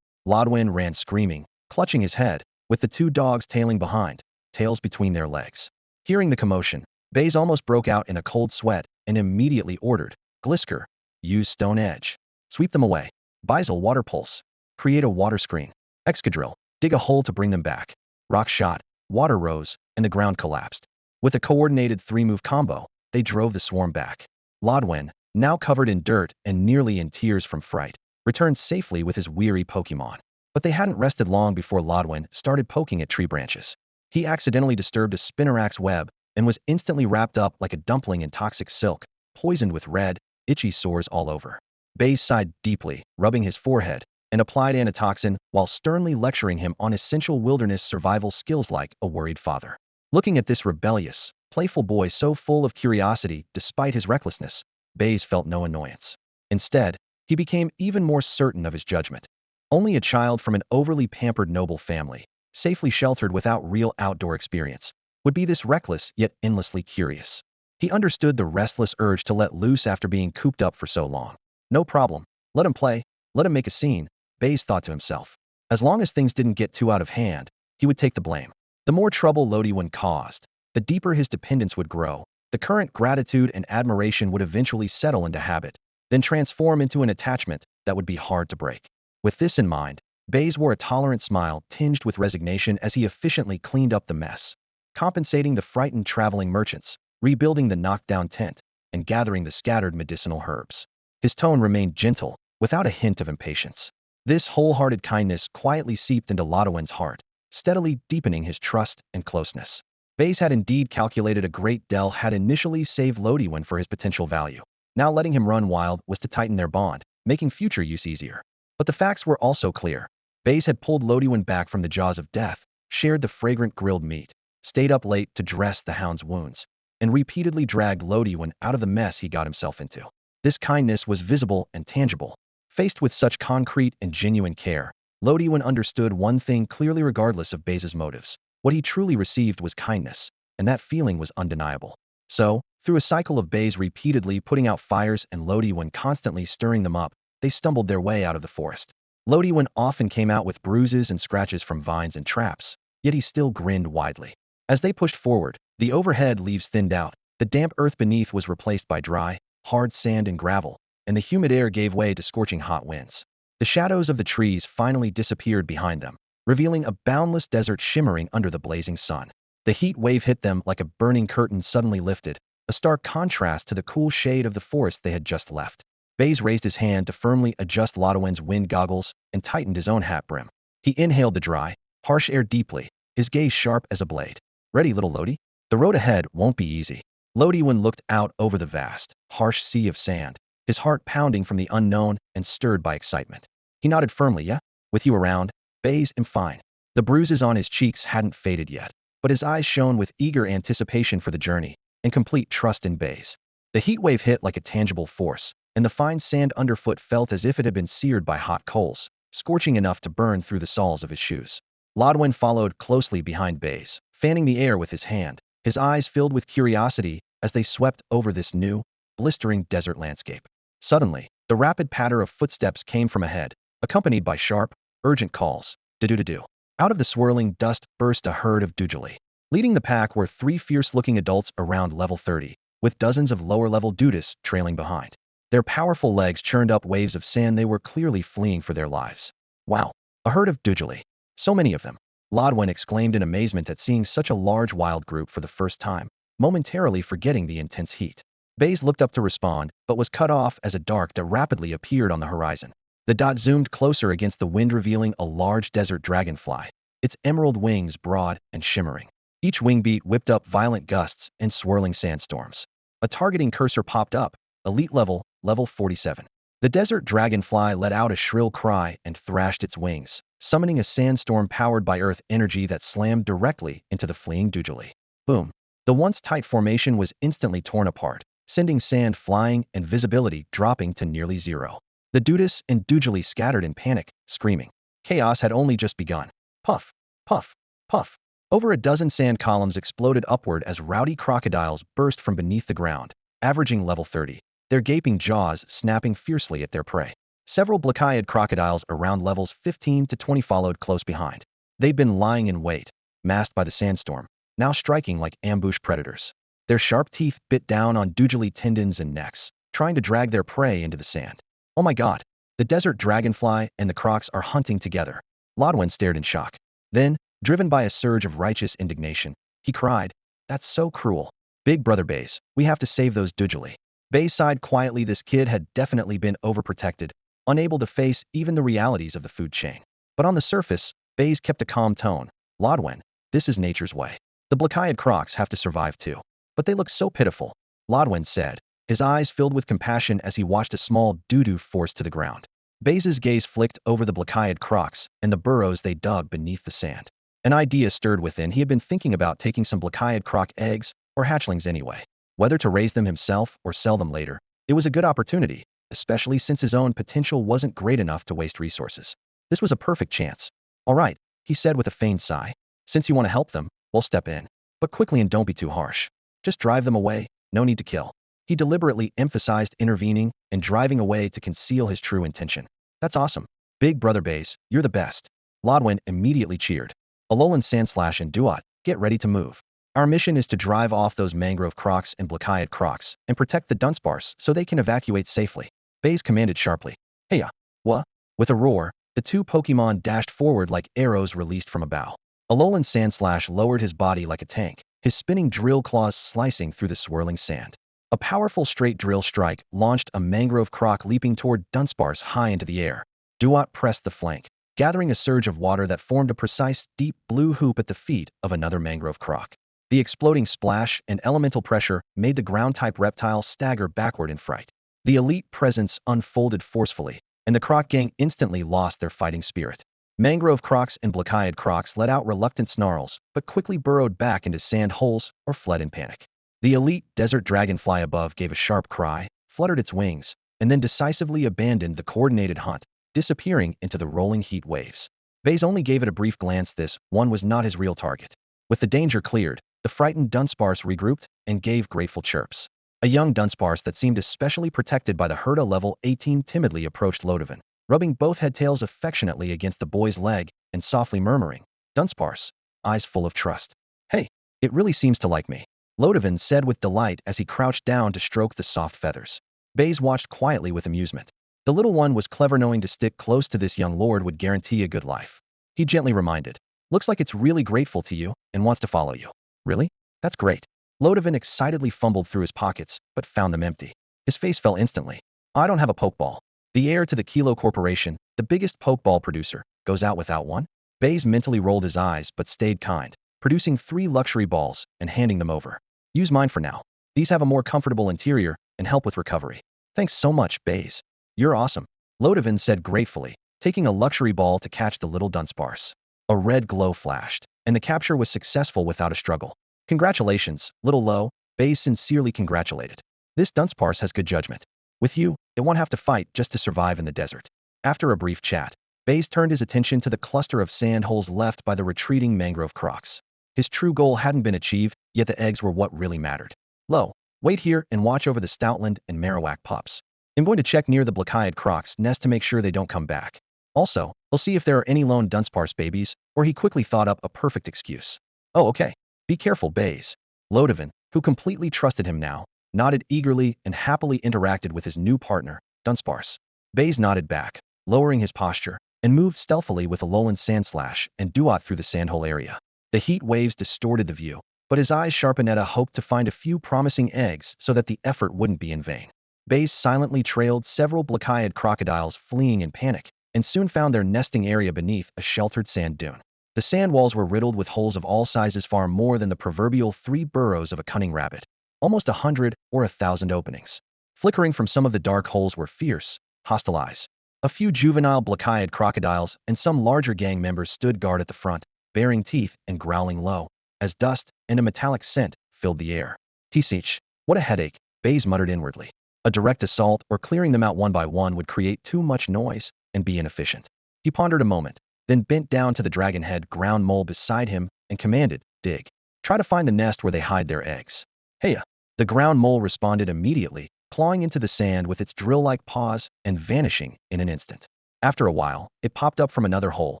Speaker 1: Lodwin ran screaming, clutching his head, with the two dogs tailing behind, tails between their legs. Hearing the commotion, Baize almost broke out in a cold sweat and immediately ordered, Glisker, use Stone Edge. Sweep them away. Baizel Water Pulse. Create a water screen. Excadrill, dig a hole to bring them back. Rock Shot, water rose, and the ground collapsed. With a coordinated three-move combo, they drove the swarm back. Lodwin, now covered in dirt and nearly in tears from fright, returned safely with his weary Pokémon. But they hadn't rested long before Lodwin started poking at tree branches. He accidentally disturbed a Spinnerack's web and was instantly wrapped up like a dumpling in toxic silk, poisoned with red, itchy sores all over. Baize sighed deeply, rubbing his forehead, and applied antitoxin while sternly lecturing him on essential wilderness survival skills like a worried father. Looking at this rebellious, playful boy so full of curiosity despite his recklessness, Baize felt no annoyance. Instead, he became even more certain of his judgment. Only a child from an overly pampered noble family, safely sheltered without real outdoor experience, would be this reckless yet endlessly curious. He understood the restless urge to let loose after being cooped up for so long. No problem. Let him play. Let him make a scene, Baize thought to himself. As long as things didn't get too out of hand, he would take the blame. The more trouble Lodwin caused, the deeper his dependence would grow. The current gratitude and admiration would eventually settle into habit, then transform into an attachment that would be hard to break. With this in mind, Baize wore a tolerant smile tinged with resignation as he efficiently cleaned up the mess, compensating the frightened traveling merchants, rebuilding the knocked-down tent, and gathering the scattered medicinal herbs. His tone remained gentle, without a hint of impatience. This wholehearted kindness quietly seeped into Lodowin's heart, steadily deepening his trust and closeness. Baize had indeed calculated a great deal had initially saved Lodowin for his potential value. Now letting him run wild was to tighten their bond, making future use easier. But the facts were also clear. Baize had pulled Lodowin back from the jaws of death, shared the fragrant grilled meat, stayed up late to dress the hound's wounds, and repeatedly dragged Lodowin out of the mess he got himself into. This kindness was visible and tangible. Faced with such concrete and genuine care, Lodowin understood one thing clearly regardless of Baize's motives. What he truly received was kindness, and that feeling was undeniable. So, through a cycle of Baize repeatedly putting out fires and Lodowin constantly stirring them up, they stumbled their way out of the forest. Lodowin often came out with bruises and scratches from vines and traps, yet he still grinned widely. As they pushed forward, the overhead leaves thinned out, the damp earth beneath was replaced by dry, hard sand and gravel, and the humid air gave way to scorching hot winds. The shadows of the trees finally disappeared behind them, revealing a boundless desert shimmering under the blazing sun. The heat wave hit them like a burning curtain suddenly lifted, a stark contrast to the cool shade of the forest they had just left. Baize raised his hand to firmly adjust Lodowin's wind goggles and tightened his own hat brim. He inhaled the dry, harsh air deeply, his gaze sharp as a blade. Ready, little Lodi? The road ahead won't be easy. Lodowin looked out over the vast, harsh sea of sand, his heart pounding from the unknown and stirred by excitement. He nodded firmly. Yeah? With you around, Baize, I'm fine. The bruises on his cheeks hadn't faded yet, but his eyes shone with eager anticipation for the journey and complete trust in Baize. The heat wave hit like a tangible force, and the fine sand underfoot felt as if it had been seared by hot coals, scorching enough to burn through the soles of his shoes. Lodowin followed closely behind Baize, fanning the air with his hand, his eyes filled with curiosity as they swept over this new, blistering desert landscape. Suddenly, the rapid patter of footsteps came from ahead, accompanied by sharp, urgent calls. Do-do-do-do. Out of the swirling dust burst a herd of Dugeli. Leading the pack were three fierce-looking adults around level 30, with dozens of lower-level Dudis trailing behind. Their powerful legs churned up waves of sand. They were clearly fleeing for their lives. Wow, a herd of Dugeli. So many of them. Lodowin exclaimed in amazement at seeing such a large wild group for the first time, momentarily forgetting the intense heat. Baize looked up to respond, but was cut off as a dark dot rapidly appeared on the horizon. The dot zoomed closer against the wind, revealing a large desert dragonfly, its emerald wings broad and shimmering. Each wing beat whipped up violent gusts and swirling sandstorms. A targeting cursor popped up, elite level, level 47. The desert dragonfly let out a shrill cry and thrashed its wings, summoning a sandstorm powered by earth energy that slammed directly into the fleeing Dugeli. Boom. The once tight formation was instantly torn apart, sending sand flying and visibility dropping to nearly zero. The Dudis and Dugeli scattered in panic, screaming. Chaos had only just begun. Puff, puff, puff. Over a dozen sand columns exploded upward as rowdy crocodiles burst from beneath the ground, averaging level 30, their gaping jaws snapping fiercely at their prey. Several black-eyed crocodiles around levels 15 to 20 followed close behind. They'd been lying in wait, masked by the sandstorm, now striking like ambush predators. Their sharp teeth bit down on Dugeli tendons and necks, trying to drag their prey into the sand. Oh my god, the desert dragonfly and the crocs are hunting together. Lodowin stared in shock. Then, driven by a surge of righteous indignation, he cried, that's so cruel. Big brother Baize, we have to save those Dugeli. Baize sighed quietly. This kid had definitely been overprotected, unable to face even the realities of the food chain. But on the surface, Baize kept a calm tone. Lodowin, this is nature's way. The black-eyed crocs have to survive too. But they look so pitiful, Lodowin said, his eyes filled with compassion as he watched a small doo-doo forced to the ground. Baize's gaze flicked over the black-eyed crocs and the burrows they dug beneath the sand. An idea stirred within. He had been thinking about taking some black-eyed croc eggs, or hatchlings anyway. Whether to raise them himself or sell them later, it was a good opportunity, especially since his own potential wasn't great enough to waste resources. This was a perfect chance. All right, he said with a feigned sigh. Since you want to help them, we'll step in. But quickly and don't be too harsh. Just drive them away, no need to kill. He deliberately emphasized intervening and driving away to conceal his true intention. That's awesome. Big brother Baize, you're the best. Lodowin immediately cheered. Alolan Sandslash and Duat, get ready to move. Our mission is to drive off those mangrove crocs and black-eyed crocs and protect the Dunsparce so they can evacuate safely. Baize commanded sharply. Heya. What? With a roar, the two Pokémon dashed forward like arrows released from a bow. Alolan Sandslash lowered his body like a tank, his spinning drill claws slicing through the swirling sand. A powerful straight drill strike launched a mangrove croc leaping toward Dunsparce high into the air. Duat pressed the flank, gathering a surge of water that formed a precise, deep blue hoop at the feet of another mangrove croc. The exploding splash and elemental pressure made the ground-type reptile stagger backward in fright. The elite presence unfolded forcefully, and the croc gang instantly lost their fighting spirit. Mangrove crocs and Blackiad crocs let out reluctant snarls, but quickly burrowed back into sand holes or fled in panic. The elite desert dragonfly above gave a sharp cry, fluttered its wings, and then decisively abandoned the coordinated hunt, disappearing into the rolling heat waves. Baize only gave it a brief glance. This one was not his real target. With the danger cleared, the frightened Dunsparce regrouped and gave grateful chirps. A young Dunsparce that seemed especially protected by the Herda level 18 timidly approached Lodovan, rubbing both head tails affectionately against the boy's leg and softly murmuring, "Dunsparce," eyes full of trust. "Hey, it really seems to like me," Lodovan said with delight as he crouched down to stroke the soft feathers. Baize watched quietly with amusement. The little one was clever, knowing to stick close to this young lord would guarantee a good life. He gently reminded, "Looks like it's really grateful to you and wants to follow you." "Really? That's great." Lodovan excitedly fumbled through his pockets, but found them empty. His face fell instantly. "I don't have a pokeball. The heir to the Kilo Corporation, the biggest pokeball producer, goes out without one?" Baize mentally rolled his eyes but stayed kind, producing 3 luxury balls and handing them over. "Use mine for now. These have a more comfortable interior and help with recovery." "Thanks so much, Baize. You're awesome," Lodovan said gratefully, taking a luxury ball to catch the little Dunsparce. A red glow flashed, and the capture was successful without a struggle. "Congratulations, little Lo," Baize sincerely congratulated. "This Dunsparce has good judgment. With you, it won't have to fight just to survive in the desert." After a brief chat, Baize turned his attention to the cluster of sand holes left by the retreating mangrove crocs. His true goal hadn't been achieved, yet the eggs were what really mattered. "Lo, wait here and watch over the Stoutland and Marowak pups. I'm going to check near the Blackiad croc's nest to make sure they don't come back. Also, I'll see if there are any lone Dunsparce babies," or he quickly thought up a perfect excuse. "Oh, okay. Be careful, Baize." Lodovan, who completely trusted him now, nodded eagerly and happily interacted with his new partner, Dunsparce. Baize nodded back, lowering his posture, and moved stealthily with Alolan Sandslash and Duat through the sandhole area. The heat waves distorted the view, but his eyes sharpened at a hope to find a few promising eggs so that the effort wouldn't be in vain. Baize silently trailed several Blackiad crocodiles fleeing in panic, and soon found their nesting area beneath a sheltered sand dune. The sand walls were riddled with holes of all sizes, far more than the proverbial 3 burrows of a cunning rabbit. Almost 100 or 1,000 openings. Flickering from some of the dark holes were fierce, hostile eyes. A few juvenile Blackiad crocodiles and some larger gang members stood guard at the front, baring teeth and growling low, as dust and a metallic scent filled the air. "Tsich, what a headache," Baize muttered inwardly. A direct assault or clearing them out one by one would create too much noise and be inefficient. He pondered a moment, then bent down to the dragonhead ground mole beside him and commanded, "Dig. Try to find the nest where they hide their eggs." "Heya." The ground mole responded immediately, clawing into the sand with its drill-like paws and vanishing in an instant. After a while, it popped up from another hole,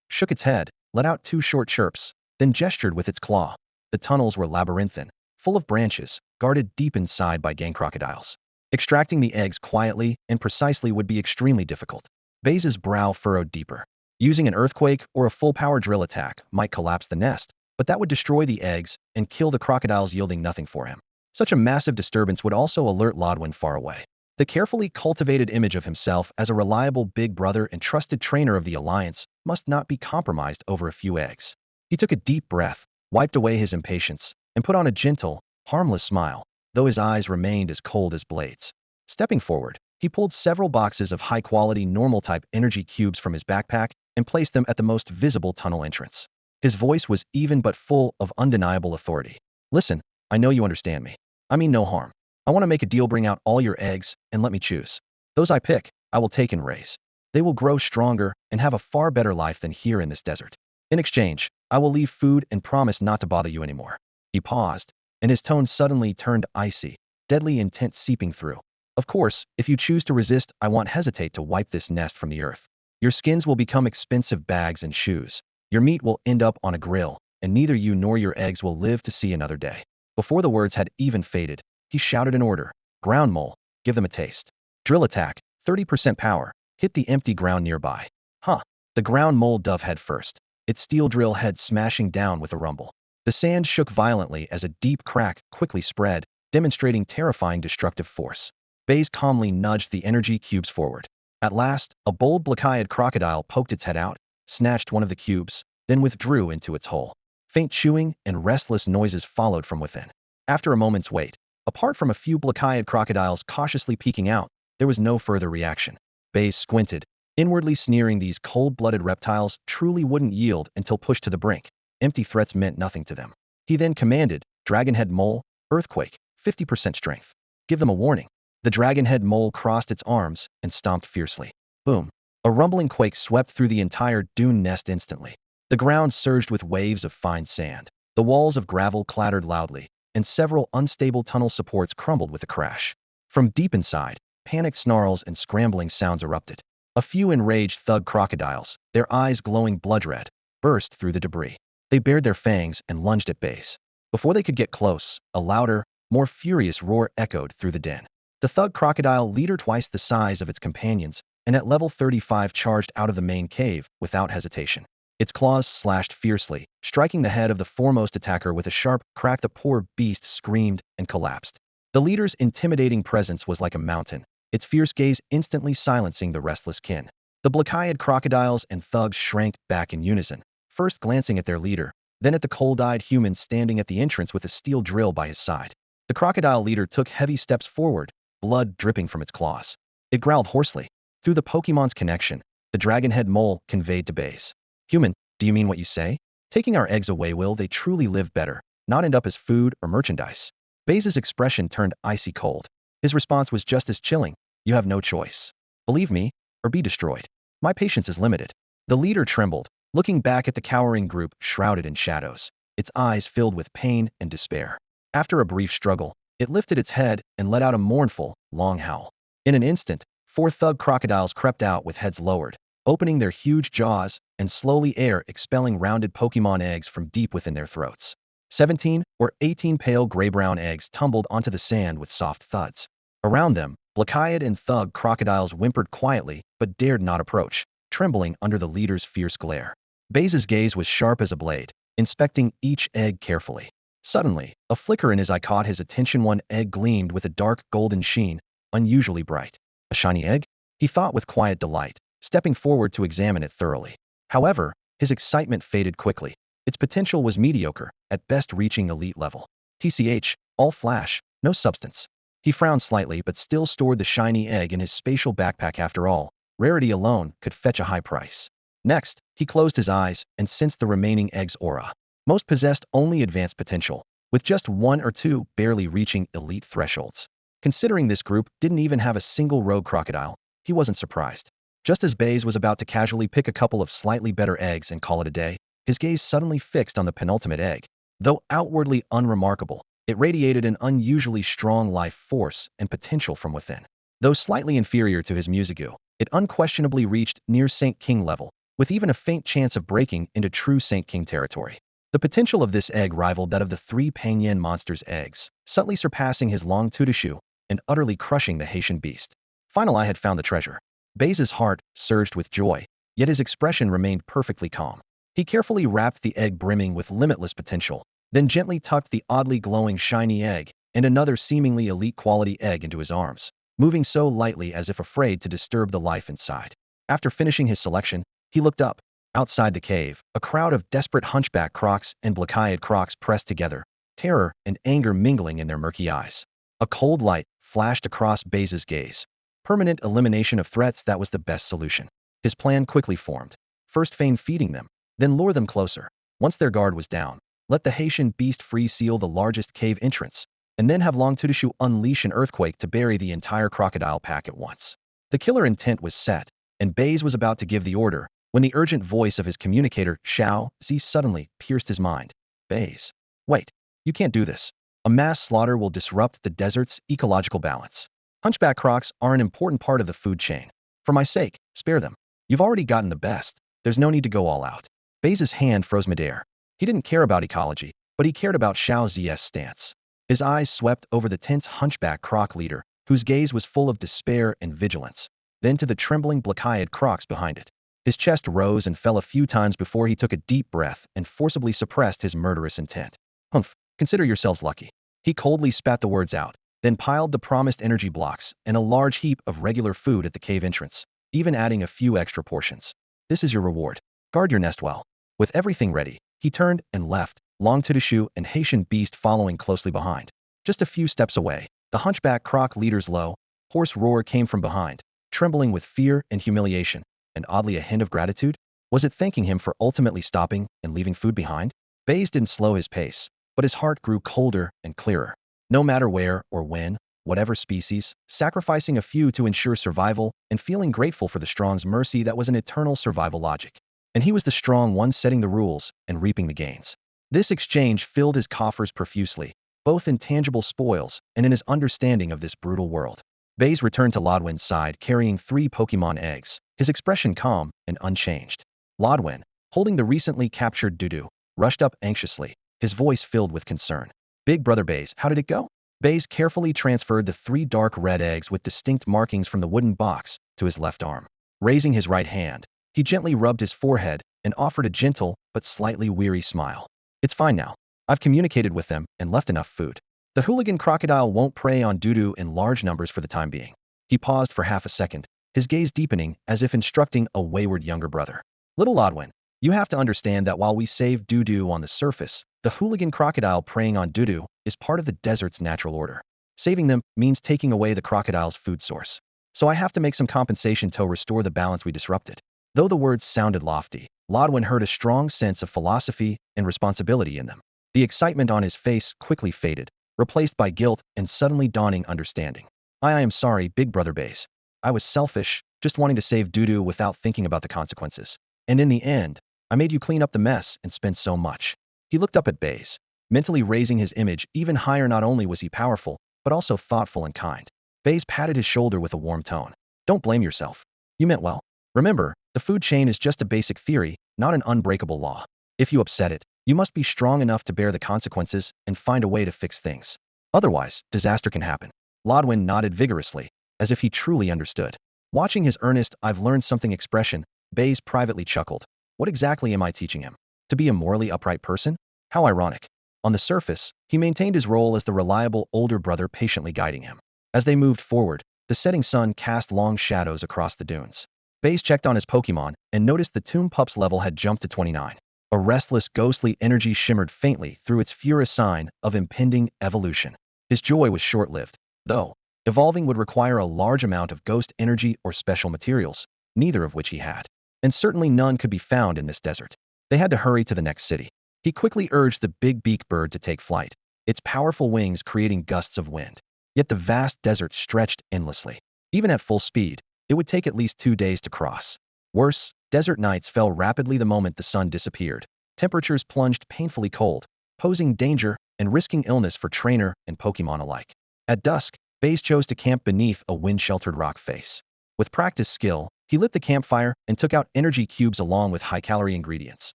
Speaker 1: shook its head, let out 2 short chirps, then gestured with its claw. The tunnels were labyrinthine, full of branches, guarded deep inside by gang crocodiles. Extracting the eggs quietly and precisely would be extremely difficult. Baize's brow furrowed deeper. Using an earthquake or a full-power drill attack might collapse the nest, but that would destroy the eggs and kill the crocodiles, yielding nothing for him. Such a massive disturbance would also alert Lodwin far away. The carefully cultivated image of himself as a reliable big brother and trusted trainer of the Alliance must not be compromised over a few eggs. He took a deep breath, wiped away his impatience, and put on a gentle, harmless smile, though his eyes remained as cold as blades. Stepping forward, he pulled several boxes of high-quality normal-type energy cubes from his backpack and placed them at the most visible tunnel entrance. His voice was even but full of undeniable authority. "Listen, I know you understand me. I mean no harm. I want to make a deal. Bring out all your eggs and let me choose. Those I pick, I will take and raise. They will grow stronger and have a far better life than here in this desert. In exchange, I will leave food and promise not to bother you anymore." He paused, and his tone suddenly turned icy, deadly intent seeping through. "Of course, if you choose to resist, I won't hesitate to wipe this nest from the earth. Your skins will become expensive bags and shoes. Your meat will end up on a grill, and neither you nor your eggs will live to see another day." Before the words had even faded, he shouted an order. "Ground mole, give them a taste. Drill attack, 30% power, hit the empty ground nearby." Huh. The ground mole dove head first, its steel drill head smashing down with a rumble. The sand shook violently as a deep crack quickly spread, demonstrating terrifying destructive force. Baize calmly nudged the energy cubes forward. At last, a bold black-eyed crocodile poked its head out, snatched one of the cubes, then withdrew into its hole. Faint chewing and restless noises followed from within. After a moment's wait, apart from a few black-eyed crocodiles cautiously peeking out, there was no further reaction. Baize squinted, inwardly sneering these cold-blooded reptiles truly wouldn't yield until pushed to the brink. Empty threats meant nothing to them. He then commanded, Dragonhead Mole, Earthquake, 50% strength. Give them a warning. The Dragonhead Mole crossed its arms and stomped fiercely. Boom. A rumbling quake swept through the entire dune nest instantly. The ground surged with waves of fine sand. The walls of gravel clattered loudly, and several unstable tunnel supports crumbled with a crash. From deep inside, panicked snarls and scrambling sounds erupted. A few enraged thug crocodiles, their eyes glowing blood-red, burst through the debris. They bared their fangs and lunged at Baize. Before they could get close, a louder, more furious roar echoed through the den. The thug crocodile, leader twice the size of its companions, and at level 35 charged out of the main cave without hesitation. Its claws slashed fiercely, striking the head of the foremost attacker with a sharp crack. The poor beast screamed and collapsed. The leader's intimidating presence was like a mountain, its fierce gaze instantly silencing the restless kin. The black-eyed crocodiles and thugs shrank back in unison, first glancing at their leader, then at the cold-eyed human standing at the entrance with a steel drill by his side. The crocodile leader took heavy steps forward, blood dripping from its claws. It growled hoarsely. Through the Pokemon's connection, the Dragonhead Mole conveyed to Baize. Human, do you mean what you say? Taking our eggs away, will they truly live better, not end up as food or merchandise? Baize's expression turned icy cold. His response was just as chilling. You have no choice. Believe me, or be destroyed. My patience is limited. The leader trembled, looking back at the cowering group shrouded in shadows, its eyes filled with pain and despair. After a brief struggle, it lifted its head and let out a mournful, long howl. In an instant, 4 thug crocodiles crept out with heads lowered, opening their huge jaws and slowly expelling rounded Pokemon eggs from deep within their throats. 17 or 18 pale gray-brown eggs tumbled onto the sand with soft thuds. Around them, black-eyed and thug crocodiles whimpered quietly but dared not approach, trembling under the leader's fierce glare. Baize's gaze was sharp as a blade, inspecting each egg carefully. Suddenly, a flicker in his eye caught his attention. One egg gleamed with a dark golden sheen, unusually bright. A shiny egg? He thought with quiet delight, stepping forward to examine it thoroughly. However, his excitement faded quickly. Its potential was mediocre, at best reaching elite level. TCH, all flash, no substance. He frowned slightly but still stored the shiny egg in his spatial backpack. After all, rarity alone could fetch a high price. Next, he closed his eyes and sensed the remaining egg's aura. Most possessed only advanced potential, with just 1 or 2 barely reaching elite thresholds. Considering this group didn't even have a single rogue crocodile, he wasn't surprised. Just as Baize was about to casually pick a couple of slightly better eggs and call it a day, his gaze suddenly fixed on the penultimate egg. Though outwardly unremarkable, it radiated an unusually strong life force and potential from within. Though slightly inferior to his Musigu, it unquestionably reached near Saint King level, with even a faint chance of breaking into true Saint King territory. The potential of this egg rivaled that of the 3 Pangyan monster's eggs, subtly surpassing his long Tudishu and utterly crushing the Haitian beast. Finally, I had found the treasure. Baize's heart surged with joy, yet his expression remained perfectly calm. He carefully wrapped the egg brimming with limitless potential, then gently tucked the oddly glowing shiny egg and another seemingly elite quality egg into his arms, moving so lightly as if afraid to disturb the life inside. After finishing his selection, he looked up. Outside the cave, a crowd of desperate hunchback crocs and black-eyed crocs pressed together, terror and anger mingling in their murky eyes. A cold light flashed across Baize's gaze. Permanent elimination of threats, that was the best solution. His plan quickly formed. First feign feeding them, then lure them closer. Once their guard was down, let the Haitian beast free seal the largest cave entrance, and then have Long Tudishu unleash an earthquake to bury the entire crocodile pack at once. The killer intent was set, and Baize was about to give the order, when the urgent voice of his communicator, Xiao Zi, suddenly pierced his mind. Baize. Wait. You can't do this. A mass slaughter will disrupt the desert's ecological balance. Hunchback crocs are an important part of the food chain. For my sake, spare them. You've already gotten the best. There's no need to go all out. Baize's hand froze midair. He didn't care about ecology, but he cared about Xiao Zi's stance. His eyes swept over the tense hunchback croc leader, whose gaze was full of despair and vigilance, then to the trembling black-eyed crocs behind it. His chest rose and fell a few times before he took a deep breath and forcibly suppressed his murderous intent. Humph, consider yourselves lucky. He coldly spat the words out, then piled the promised energy blocks and a large heap of regular food at the cave entrance. even adding a few extra portions. This is your reward. Guard your nest well. With everything ready, he turned and left, Long Tudishu and Haitian Beast following closely behind. Just a few steps away, the hunchback croc leader's low, hoarse roar came from behind, trembling with fear and humiliation, and oddly a hint of gratitude. Was it thanking him for ultimately stopping and leaving food behind? Baize didn't slow his pace, but his heart grew colder and clearer. No matter where or when, whatever species, sacrificing a few to ensure survival and feeling grateful for the strong's mercy, that was an eternal survival logic. And he was the strong one setting the rules and reaping the gains. This exchange filled his coffers profusely, both in tangible spoils and in his understanding of this brutal world. Baize returned to Lodwin's side carrying 3 Pokemon eggs, his expression calm and unchanged. Lodwin, holding the recently captured Dudu, rushed up anxiously, his voice filled with concern. Big brother Baize, how did it go? Baize carefully transferred the 3 dark red eggs with distinct markings from the wooden box to his left arm. Raising his right hand, he gently rubbed his forehead and offered a gentle but slightly weary smile. It's fine now. I've communicated with them and left enough food. The hooligan crocodile won't prey on Dudu in large numbers for the time being. He paused for half a second, his gaze deepening as if instructing a wayward younger brother. Little Lodwin, you have to understand that while we save Dudu on the surface, the hooligan crocodile preying on Dudu is part of the desert's natural order. Saving them means taking away the crocodile's food source. So I have to make some compensation to restore the balance we disrupted. Though the words sounded lofty, Lodwin heard a strong sense of philosophy and responsibility in them. The excitement on his face quickly faded, replaced by guilt and suddenly dawning understanding. I am sorry, big brother Baize. I was selfish, just wanting to save Dudu without thinking about the consequences. And in the end, I made you clean up the mess and spend so much. He looked up at Baize, mentally raising his image even higher. Not only was he powerful, but also thoughtful and kind. Baize patted his shoulder with a warm tone. Don't blame yourself. You meant well. Remember, the food chain is just a basic theory, not an unbreakable law. If you upset it, you must be strong enough to bear the consequences and find a way to fix things. Otherwise, disaster can happen. Lodwin nodded vigorously, as if he truly understood. Watching his earnest "I've learned something" expression, Baize privately chuckled. What exactly am I teaching him? To be a morally upright person? How ironic. On the surface, he maintained his role as the reliable older brother patiently guiding him. As they moved forward, the setting sun cast long shadows across the dunes. Baize checked on his Pokemon and noticed the Tomb Pup's level had jumped to 29. A restless, ghostly energy shimmered faintly through its furious sign of impending evolution. His joy was short-lived, though. Evolving would require a large amount of ghost energy or special materials, neither of which he had. And certainly none could be found in this desert. They had to hurry to the next city. He quickly urged the big beak bird to take flight, its powerful wings creating gusts of wind. Yet the vast desert stretched endlessly. Even at full speed, it would take at least 2 days to cross. Worse, desert nights fell rapidly the moment the sun disappeared. Temperatures plunged painfully cold, posing danger and risking illness for trainer and Pokemon alike. At dusk, Baize chose to camp beneath a wind-sheltered rock face. With practiced skill, he lit the campfire and took out energy cubes along with high-calorie ingredients,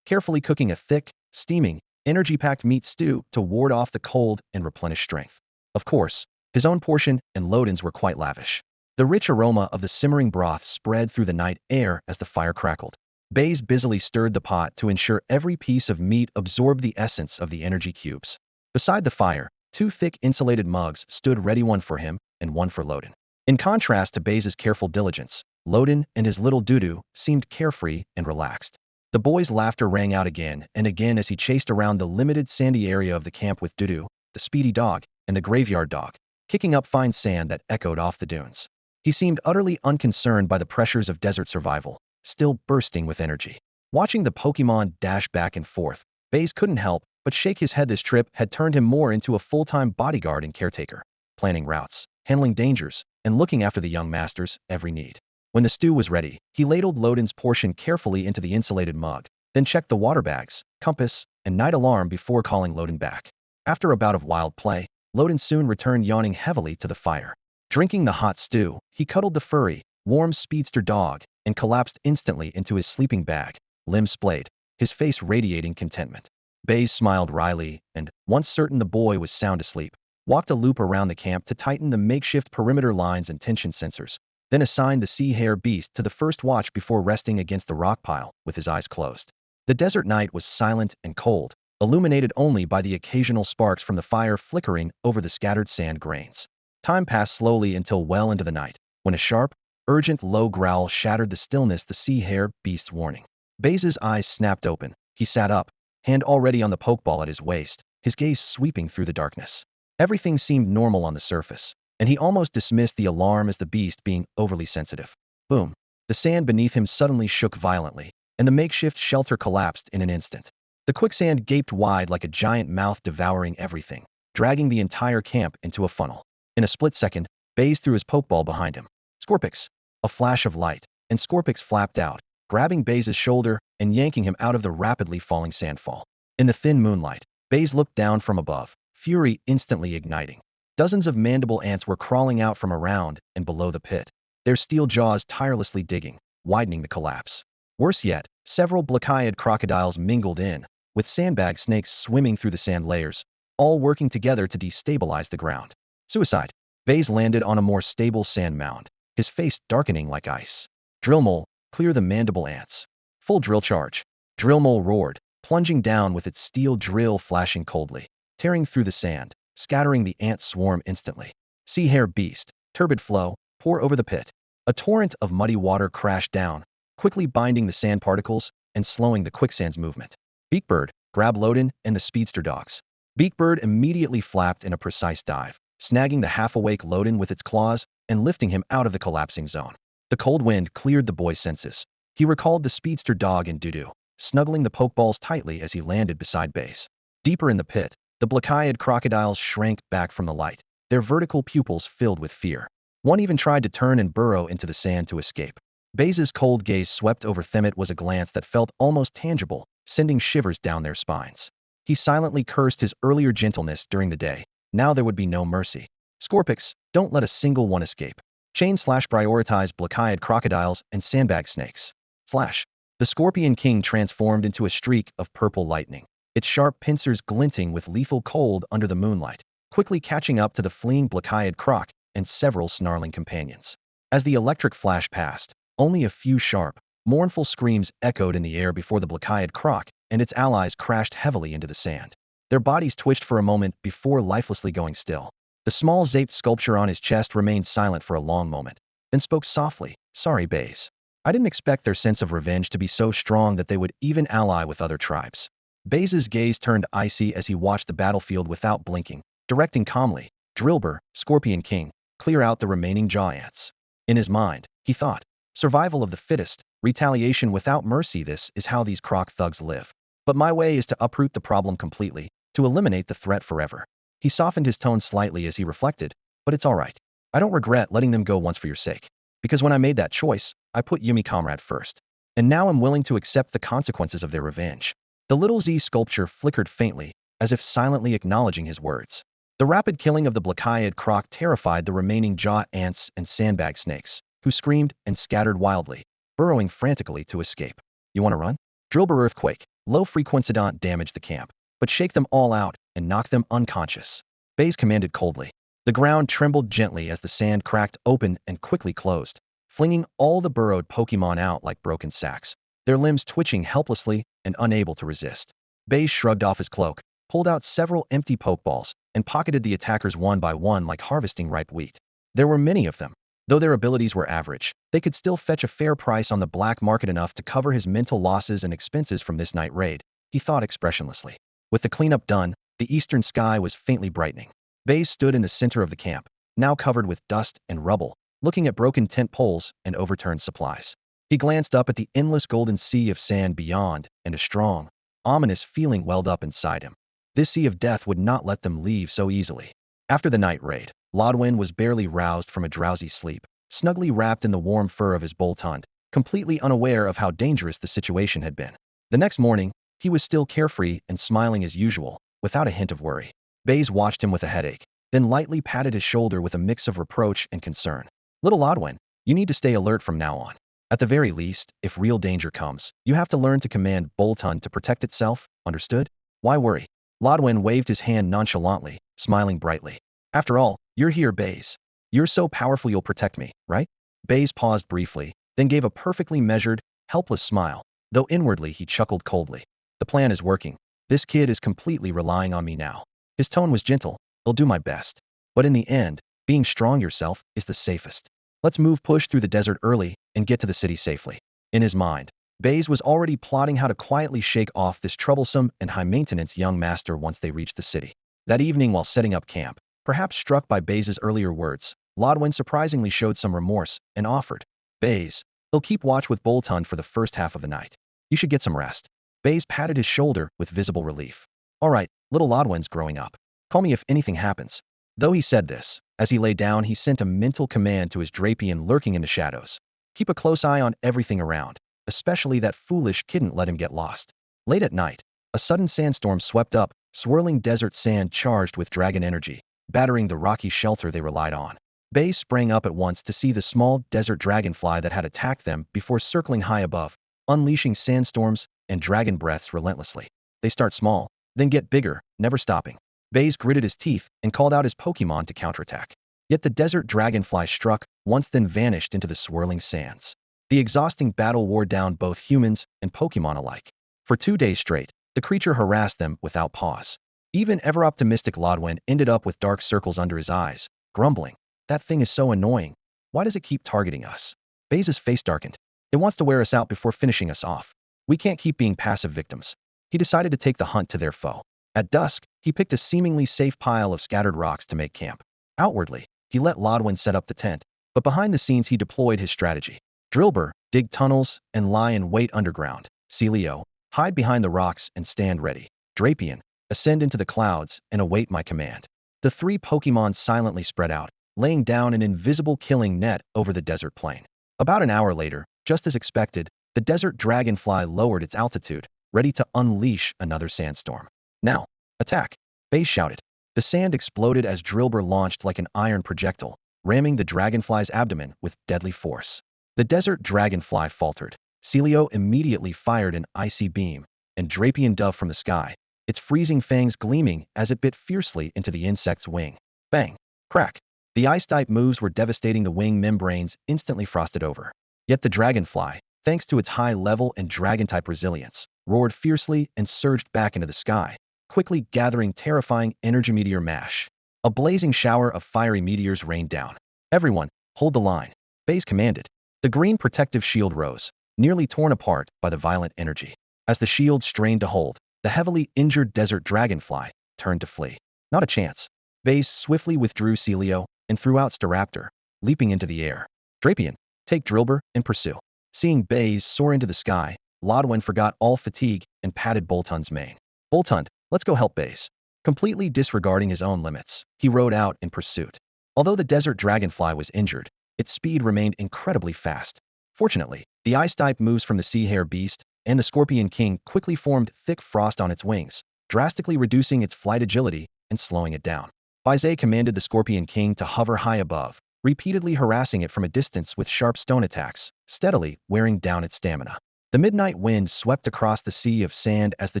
Speaker 1: carefully cooking a thick, steaming, energy-packed meat stew to ward off the cold and replenish strength. Of course, his own portion and Loden's were quite lavish. The rich aroma of the simmering broth spread through the night air as the fire crackled. Baize busily stirred the pot to ensure every piece of meat absorbed the essence of the energy cubes. Beside the fire, 2 thick insulated mugs stood ready, one for him and one for Loden. In contrast to Baize's careful diligence, Loden and his little Dudu seemed carefree and relaxed. The boy's laughter rang out again and again as he chased around the limited sandy area of the camp with Dudu, the speedy dog, and the graveyard dog, kicking up fine sand that echoed off the dunes. He seemed utterly unconcerned by the pressures of desert survival, still bursting with energy. Watching the Pokemon dash back and forth, Baize couldn't help but shake his head. This trip had turned him more into a full-time bodyguard and caretaker, planning routes, handling dangers, and looking after the young master's every need. When the stew was ready, he ladled Loden's portion carefully into the insulated mug, then checked the water bags, compass, and night alarm before calling Loden back. After a bout of wild play, Loden soon returned yawning heavily to the fire. Drinking the hot stew, he cuddled the furry, warm speedster dog and collapsed instantly into his sleeping bag, limbs splayed, his face radiating contentment. Baize smiled wryly and, once certain the boy was sound asleep, walked a loop around the camp to tighten the makeshift perimeter lines and tension sensors, then assigned the sea hare beast to the first watch before resting against the rock pile with his eyes closed. The desert night was silent and cold, illuminated only by the occasional sparks from the fire flickering over the scattered sand grains. Time passed slowly until well into the night, when a sharp, urgent low growl shattered the stillness, the sea hare beast's warning. Baize's eyes snapped open. He sat up, hand already on the pokeball at his waist, his gaze sweeping through the darkness. Everything seemed normal on the surface, and he almost dismissed the alarm as the beast being overly sensitive. Boom. The sand beneath him suddenly shook violently, and the makeshift shelter collapsed in an instant. The quicksand gaped wide like a giant mouth devouring everything, dragging the entire camp into a funnel. In a split second, Baize threw his pokeball behind him. Scorpix! A flash of light, and Scorpix flapped out, grabbing Baize's shoulder and yanking him out of the rapidly falling sandfall. In the thin moonlight, Baize looked down from above, fury instantly igniting. Dozens of mandible ants were crawling out from around and below the pit, their steel jaws tirelessly digging, widening the collapse. Worse yet, several black-eyed crocodiles mingled in, with sandbag snakes swimming through the sand layers, all working together to destabilize the ground. Suicide. Baize landed on a more stable sand mound, his face darkening like ice. Drillmole, clear the mandible ants. Full drill charge. Drillmole roared, plunging down with its steel drill flashing coldly, tearing through the sand, scattering the ant swarm instantly. Sea hare beast, turbid flow, pour over the pit. A torrent of muddy water crashed down, quickly binding the sand particles and slowing the quicksand's movement. Beakbird, grab Loden and the speedster dogs. Beakbird immediately flapped in a precise dive, snagging the half-awake Loden with its claws and lifting him out of the collapsing zone. The cold wind cleared the boy's senses. He recalled the speedster dog and Dudu, snuggling the pokeballs tightly as he landed beside Baize. Deeper in the pit, the black-eyed crocodiles shrank back from the light, their vertical pupils filled with fear. One even tried to turn and burrow into the sand to escape. Baize's cold gaze swept over them. It was a glance that felt almost tangible, sending shivers down their spines. He silently cursed his earlier gentleness during the day. Now there would be no mercy. Scorpix, don't let a single one escape. Prioritize black-eyed crocodiles and sandbag snakes. Flash. The Scorpion King transformed into a streak of purple lightning, its sharp pincers glinting with lethal cold under the moonlight, quickly catching up to the fleeing black-eyed croc and several snarling companions. As the electric flash passed, only a few sharp, mournful screams echoed in the air before the black-eyed croc and its allies crashed heavily into the sand. Their bodies twitched for a moment before lifelessly going still. The small zaped sculpture on his chest remained silent for a long moment, then spoke softly, "Sorry, Baize. I didn't expect their sense of revenge to be so strong that they would even ally with other tribes." Baize's gaze turned icy as he watched the battlefield without blinking, directing calmly, "Drillbur, Scorpion King, clear out the remaining jaw ants." In his mind, he thought, "Survival of the fittest, retaliation without mercy, this is how these croc thugs live. But my way is to uproot the problem completely, to eliminate the threat forever." He softened his tone slightly as he reflected, "But it's all right. I don't regret letting them go once for your sake. Because when I made that choice, I put Yumi Comrade first. And now I'm willing to accept the consequences of their revenge." The little Z sculpture flickered faintly, as if silently acknowledging his words. The rapid killing of the black-eyed croc terrified the remaining jaw ants and sandbag snakes, who screamed and scattered wildly, burrowing frantically to escape. "You want to run?" Drillbur earthquake, low frequency don't damage the camp, but shake them all out and knock them unconscious. Baize commanded coldly. The ground trembled gently as the sand cracked open and quickly closed, flinging all the burrowed Pokemon out like broken sacks, their limbs twitching helplessly and unable to resist. Baize shrugged off his cloak, pulled out several empty Pokeballs, and pocketed the attackers one by one like harvesting ripe wheat. There were many of them. Though their abilities were average, they could still fetch a fair price on the black market, enough to cover his mental losses and expenses from this night raid, he thought expressionlessly. With the cleanup done, the eastern sky was faintly brightening. Baize stood in the center of the camp, now covered with dust and rubble, looking at broken tent poles and overturned supplies. He glanced up at the endless golden sea of sand beyond, and a strong, ominous feeling welled up inside him. This sea of death would not let them leave so easily. After the night raid, Lodwin was barely roused from a drowsy sleep, snugly wrapped in the warm fur of his Boltund, completely unaware of how dangerous the situation had been. The next morning, he was still carefree and smiling as usual, without a hint of worry. Baize watched him with a headache, then lightly patted his shoulder with a mix of reproach and concern. "Little Lodwin, you need to stay alert from now on. At the very least, if real danger comes, you have to learn to command Boltund to protect itself, understood? Why worry?" Lodwin waved his hand nonchalantly, smiling brightly. "After all, you're here, Baize. You're so powerful you'll protect me, right?" Baize paused briefly, then gave a perfectly measured, helpless smile, though inwardly he chuckled coldly. "The plan is working. This kid is completely relying on me now." His tone was gentle. "I'll do my best. But in the end, being strong yourself is the safest. Let's move push through the desert early and get to the city safely. In his mind, Baize was already plotting how to quietly shake off this troublesome and high-maintenance young master once they reached the city. That evening while setting up camp, perhaps struck by Baize's earlier words, Lodwin surprisingly showed some remorse and offered, Baize, he'll keep watch with Boltund for the first half of the night. You should get some rest. Baize patted his shoulder with visible relief. All right, little Lodwin's growing up. Call me if anything happens. Though he said this, as he lay down he sent a mental command to his Drapion lurking in the shadows. Keep a close eye on everything around, especially that foolish kidn't let him get lost. Late at night, a sudden sandstorm swept up, swirling desert sand charged with dragon energy, battering the rocky shelter they relied on. Baize sprang up at once to see the small desert dragonfly that had attacked them before circling high above, unleashing sandstorms and dragon breaths relentlessly. They start small, then get bigger, never stopping. Baize gritted his teeth and called out his Pokémon to counterattack. Yet the desert dragonfly struck, once then vanished into the swirling sands. The exhausting battle wore down both humans and Pokémon alike. For 2 days straight, the creature harassed them without pause. Even ever-optimistic Lodwin ended up with dark circles under his eyes, grumbling, that thing is so annoying. Why does it keep targeting us? Baize's face darkened. It wants to wear us out before finishing us off. We can't keep being passive victims. He decided to take the hunt to their foe. At dusk, he picked a seemingly safe pile of scattered rocks to make camp. Outwardly, he let Lodwin set up the tent, but behind the scenes he deployed his strategy. Drillbur, dig tunnels and lie in wait underground. Celio, hide behind the rocks and stand ready. Drapion, ascend into the clouds and await my command. The 3 Pokémon silently spread out, laying down an invisible killing net over the desert plain. About an hour later, just as expected, the desert dragonfly lowered its altitude, ready to unleash another sandstorm. Now, attack! Baize shouted. The sand exploded as Drillbur launched like an iron projectile, ramming the dragonfly's abdomen with deadly force. The desert dragonfly faltered. Celio immediately fired an icy beam, and Drapion dove from the sky, its freezing fangs gleaming as it bit fiercely into the insect's wing. Bang! Crack! The ice-type moves were devastating, the wing membranes instantly frosted over. Yet the dragonfly, thanks to its high level and dragon-type resilience, roared fiercely and surged back into the sky, quickly gathering terrifying energy meteor mash. A blazing shower of fiery meteors rained down. Everyone, hold the line, Baize commanded. The green protective shield rose, nearly torn apart by the violent energy. As the shield strained to hold, the heavily injured desert dragonfly turned to flee. Not a chance. Baize swiftly withdrew Celio and threw out Staraptor, leaping into the air. Drapion, take Drillbur and pursue. Seeing Baize soar into the sky, Lodwin forgot all fatigue and patted Boltund's mane. Boltund, let's go help Baize. Completely disregarding his own limits, he rode out in pursuit. Although the desert dragonfly was injured, its speed remained incredibly fast. Fortunately, the ice-type moves from the sea hare beast and the Scorpion King quickly formed thick frost on its wings, drastically reducing its flight agility and slowing it down. Baize commanded the Scorpion King to hover high above, repeatedly harassing it from a distance with sharp stone attacks, steadily wearing down its stamina. The midnight wind swept across the sea of sand as the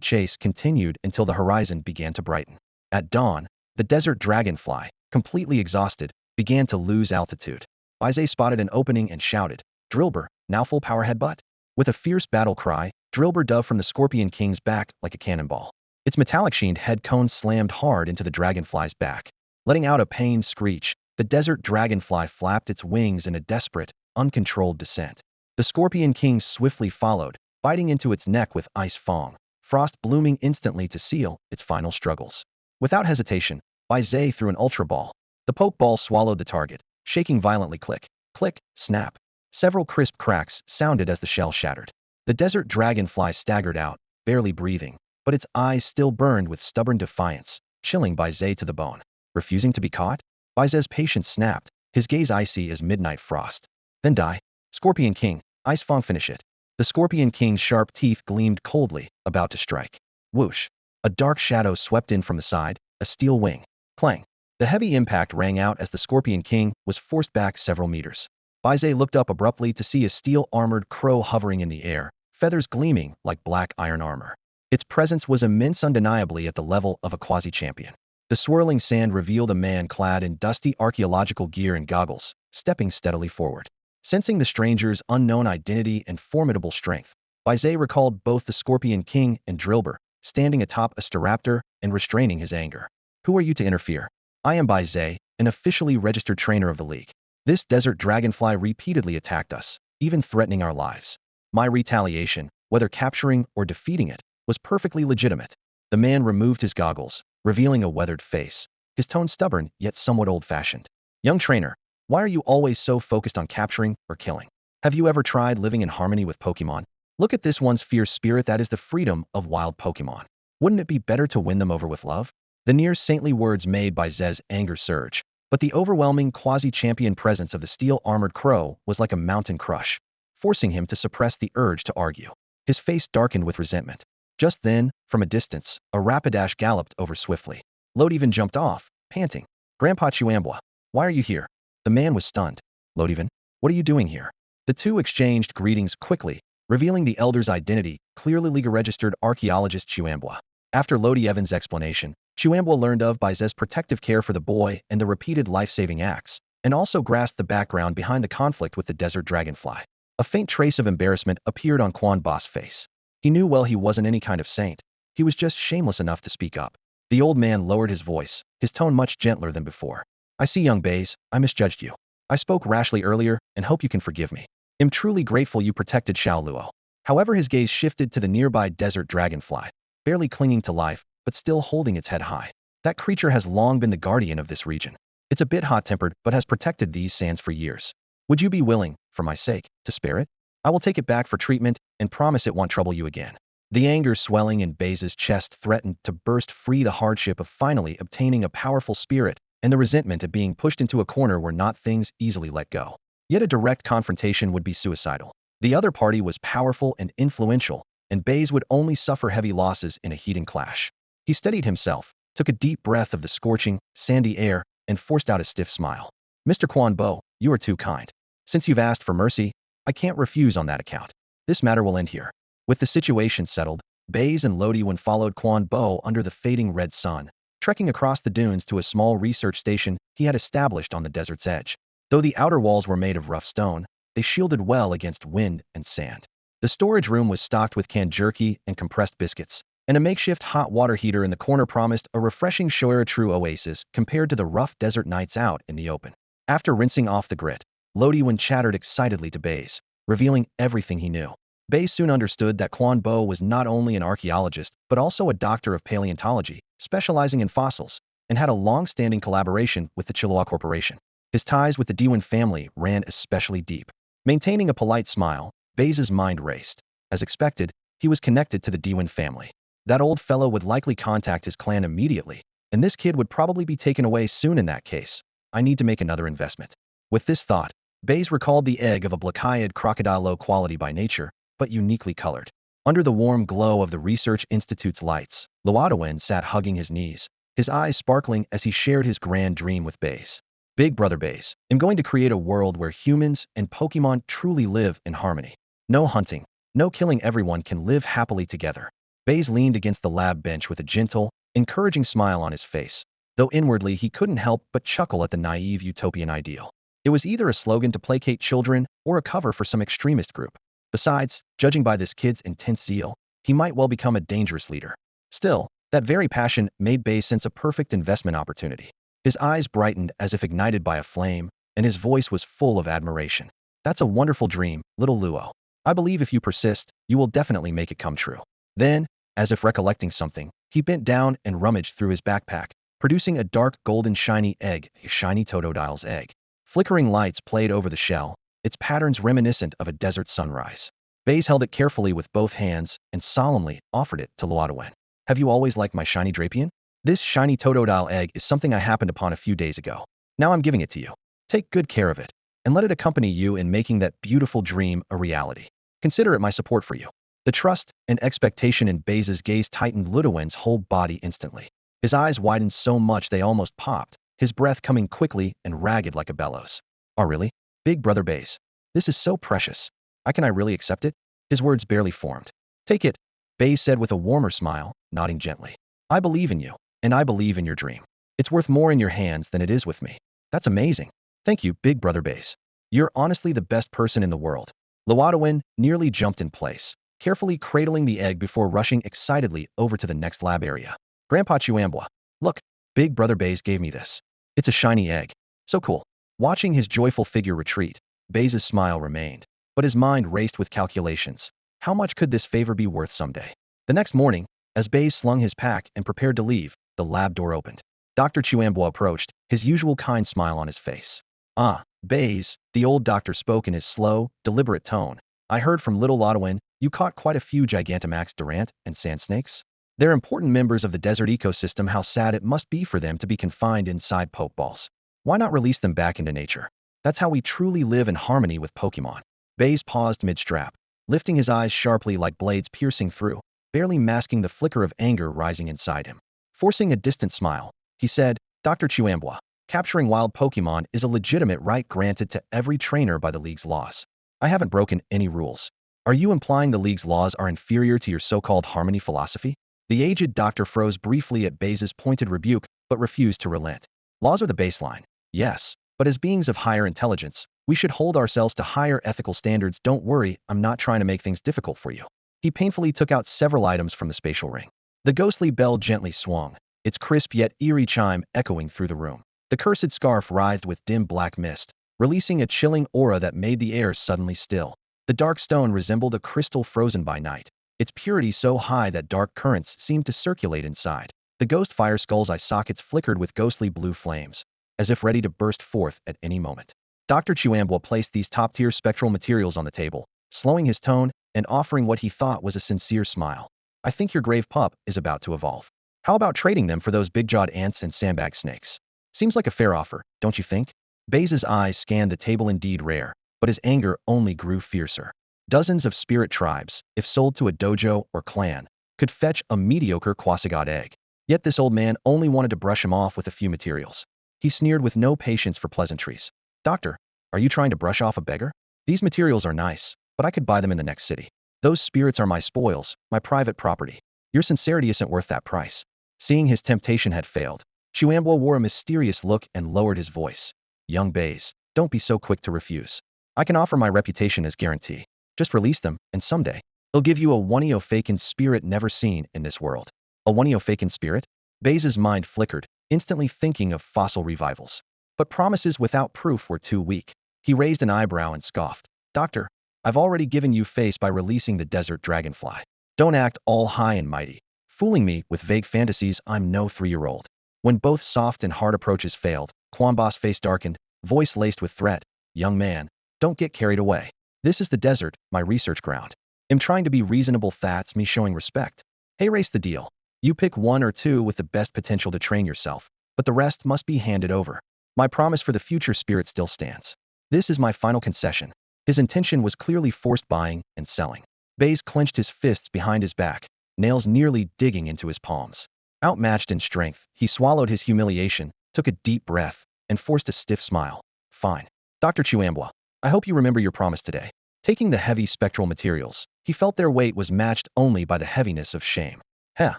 Speaker 1: chase continued until the horizon began to brighten. At dawn, the desert dragonfly, completely exhausted, began to lose altitude. Baize spotted an opening and shouted, Drillbur, now full power headbutt? With a fierce battle cry, Drillbur dove from the Scorpion King's back like a cannonball. Its metallic-sheened head cone slammed hard into the dragonfly's back. Letting out a pained screech, the desert dragonfly flapped its wings in a desperate, uncontrolled descent. The Scorpion King swiftly followed, biting into its neck with ice fang, frost blooming instantly to seal its final struggles. Without hesitation, Baize threw an Ultra Ball. The Pokeball swallowed the target, shaking violently. Click, click, snap. Several crisp cracks sounded as the shell shattered. The desert dragonfly staggered out, barely breathing, but its eyes still burned with stubborn defiance, chilling Baize to the bone. Refusing to be caught? Baize's patience snapped, his gaze icy as midnight frost. Then die. Scorpion King, Ice Fang, finish it. The Scorpion King's sharp teeth gleamed coldly, about to strike. Whoosh! A dark shadow swept in from the side, a steel wing. Clang! The heavy impact rang out as the Scorpion King was forced back several meters. Baize looked up abruptly to see a steel-armored crow hovering in the air, feathers gleaming like black iron armor. Its presence was immense, undeniably at the level of a quasi-champion. The swirling sand revealed a man clad in dusty archaeological gear and goggles, stepping steadily forward. Sensing the stranger's unknown identity and formidable strength, Baize recalled both the Scorpion King and Drillbur, standing atop a Staraptor and restraining his anger. Who are you to interfere? I am Baize, an officially registered trainer of the league. This desert dragonfly repeatedly attacked us, even threatening our lives. My retaliation, whether capturing or defeating it, was perfectly legitimate. The man removed his goggles, revealing a weathered face, his tone stubborn yet somewhat old-fashioned. Young trainer, why are you always so focused on capturing or killing? Have you ever tried living in harmony with Pokemon? Look at this one's fierce spirit, that is the freedom of wild Pokemon. Wouldn't it be better to win them over with love? The near-saintly words made by Zez's anger surge, but the overwhelming quasi-champion presence of the steel-armored crow was like a mountain crush, forcing him to suppress the urge to argue. His face darkened with resentment. Just then, from a distance, a Rapidash galloped over swiftly. Lodivan jumped off, panting. Grandpa Chuambwa, why are you here? The man was stunned. Lodivan, what are you doing here? The two exchanged greetings quickly, revealing the elder's identity, clearly Liga-registered archaeologist Chuambwa. After Lodi Evan's explanation, Chuambwa learned of Baize's protective care for the boy and the repeated life-saving acts, and also grasped the background behind the conflict with the desert dragonfly. A faint trace of embarrassment appeared on Quan Ba's face. He knew well he wasn't any kind of saint. He was just shameless enough to speak up. The old man lowered his voice, his tone much gentler than before. I see, young Baize, I misjudged you. I spoke rashly earlier and hope you can forgive me. I'm truly grateful you protected Xiao Luo. However, his gaze shifted to the nearby desert dragonfly, barely clinging to life, but still holding its head high. That creature has long been the guardian of this region. It's a bit hot-tempered, but has protected these sands for years. Would you be willing, for my sake, to spare it? I will take it back for treatment and promise it won't trouble you again. The anger swelling in Baize's chest threatened to burst free. The hardship of finally obtaining a powerful spirit and the resentment of being pushed into a corner were not things easily let go. Yet a direct confrontation would be suicidal. The other party was powerful and influential, and Baize would only suffer heavy losses in a heated clash. He steadied himself, took a deep breath of the scorching, sandy air, and forced out a stiff smile. Mr. Quan Bo, you are too kind. Since you've asked for mercy, I can't refuse on that account. This matter will end here. With the situation settled, Baize and Lodiwan followed Quan Bo under the fading red sun, trekking across the dunes to a small research station he had established on the desert's edge. Though the outer walls were made of rough stone, they shielded well against wind and sand. The storage room was stocked with canned jerky and compressed biscuits, and a makeshift hot water heater in the corner promised a refreshing true oasis compared to the rough desert nights out in the open. After rinsing off the grit, Lodiwan chattered excitedly to Baize, revealing everything he knew. Baize soon understood that Quan Bo was not only an archaeologist, but also a doctor of paleontology, specializing in fossils, and had a long-standing collaboration with the Chilliwack Corporation. His ties with the Diwan family ran especially deep. Maintaining a polite smile, Baize's mind raced. As expected, he was connected to the Diwan family. That old fellow would likely contact his clan immediately, and this kid would probably be taken away soon in that case. I need to make another investment. With this thought, Baize recalled the egg of a black-eyed crocodile, low quality by nature, but uniquely colored. Under the warm glow of the Research Institute's lights, Luodawen sat hugging his knees, his eyes sparkling as he shared his grand dream with Baize. Big Brother Baize, I'm going to create a world where humans and Pokemon truly live in harmony. No hunting, no killing, everyone can live happily together. Baize leaned against the lab bench with a gentle, encouraging smile on his face, though inwardly he couldn't help but chuckle at the naive utopian ideal. It was either a slogan to placate children or a cover for some extremist group. Besides, judging by this kid's intense zeal, he might well become a dangerous leader. Still, that very passion made Baize sense a perfect investment opportunity. His eyes brightened as if ignited by a flame, and his voice was full of admiration. That's a wonderful dream, little Luo. I believe if you persist, you will definitely make it come true. Then, as if recollecting something, he bent down and rummaged through his backpack, producing a dark golden shiny egg, a shiny Totodile's egg. Flickering lights played over the shell, its patterns reminiscent of a desert sunrise. Baize held it carefully with both hands and solemnly offered it to Luodawen. Have you always liked my shiny Drapion? This shiny Totodile egg is something I happened upon a few days ago. Now I'm giving it to you. Take good care of it, and let it accompany you in making that beautiful dream a reality. Consider it my support for you. The trust and expectation in Baize's gaze tightened Luodawen's whole body instantly. His eyes widened so much they almost popped, his breath coming quickly and ragged like a bellows. Oh really? Big Brother Baize. This is so precious. Can I really accept it? His words barely formed. Take it, Baize said with a warmer smile, nodding gently. I believe in you, and I believe in your dream. It's worth more in your hands than it is with me. That's amazing. Thank you, Big Brother Baize. You're honestly the best person in the world. Luodawen nearly jumped in place, carefully cradling the egg before rushing excitedly over to the next lab area. Grandpa Chuambwa, look, Big Brother Baize gave me this. It's a shiny egg. So cool. Watching his joyful figure retreat, Baize's smile remained, but his mind raced with calculations. How much could this favor be worth someday? The next morning, as Baize slung his pack and prepared to leave, the lab door opened. Dr. Chuambo approached, his usual kind smile on his face. "Ah, Baize," the old doctor spoke in his slow, deliberate tone. "I heard from Little Lotawin you caught quite a few Gigantamax Durant and sand snakes. They're important members of the desert ecosystem. How sad it must be for them to be confined inside Pokeballs. Why not release them back into nature? That's how we truly live in harmony with Pokemon." Baize paused mid-strap, lifting his eyes sharply like blades piercing through, barely masking the flicker of anger rising inside him. Forcing a distant smile, he said, "Dr. Chuambwa, capturing wild Pokemon is a legitimate right granted to every trainer by the League's laws. I haven't broken any rules. Are you implying the League's laws are inferior to your so-called harmony philosophy?" The aged doctor froze briefly at Baize's pointed rebuke, but refused to relent. "Laws are the baseline, yes, but as beings of higher intelligence, we should hold ourselves to higher ethical standards. Don't worry, I'm not trying to make things difficult for you." He painfully took out several items from the spatial ring. The ghostly bell gently swung, its crisp yet eerie chime echoing through the room. The cursed scarf writhed with dim black mist, releasing a chilling aura that made the air suddenly still. The dark stone resembled a crystal frozen by night, its purity so high that dark currents seemed to circulate inside. The ghost fire skull's eye sockets flickered with ghostly blue flames, as if ready to burst forth at any moment. Dr. Chuambwa placed these top-tier spectral materials on the table, slowing his tone and offering what he thought was a sincere smile. "I think your grave pup is about to evolve. How about trading them for those big-jawed ants and sandbag snakes? Seems like a fair offer, don't you think?" Baize's eyes scanned the table. Indeed rare, but his anger only grew fiercer. Dozens of spirit tribes, if sold to a dojo or clan, could fetch a mediocre quasigod egg. Yet this old man only wanted to brush him off with a few materials. He sneered with no patience for pleasantries. "Doctor, are you trying to brush off a beggar? These materials are nice, but I could buy them in the next city. Those spirits are my spoils, my private property. Your sincerity isn't worth that price." Seeing his temptation had failed, Chuambwa wore a mysterious look and lowered his voice. "Young Baize, don't be so quick to refuse. I can offer my reputation as guarantee. Just release them, and someday, they'll give you a Wuniofaken spirit never seen in this world." A Wuniofaken spirit? Baize's mind flickered, instantly thinking of fossil revivals. But promises without proof were too weak. He raised an eyebrow and scoffed. "Doctor, I've already given you face by releasing the desert dragonfly. Don't act all high and mighty, fooling me with vague fantasies. I'm no 3-year-old." When both soft and hard approaches failed, Quamba's face darkened, voice laced with threat. "Young man, don't get carried away. This is the desert, my research ground. I'm trying to be reasonable. That's me showing respect. Hey, race the deal. You pick one or two with the best potential to train yourself, but the rest must be handed over. My promise for the future spirit still stands. This is my final concession." His intention was clearly forced buying and selling. Baize clenched his fists behind his back, nails nearly digging into his palms. Outmatched in strength, he swallowed his humiliation, took a deep breath, and forced a stiff smile. "Fine. Dr. Chuambwa, I hope you remember your promise today." Taking the heavy spectral materials, he felt their weight was matched only by the heaviness of shame. "Heh,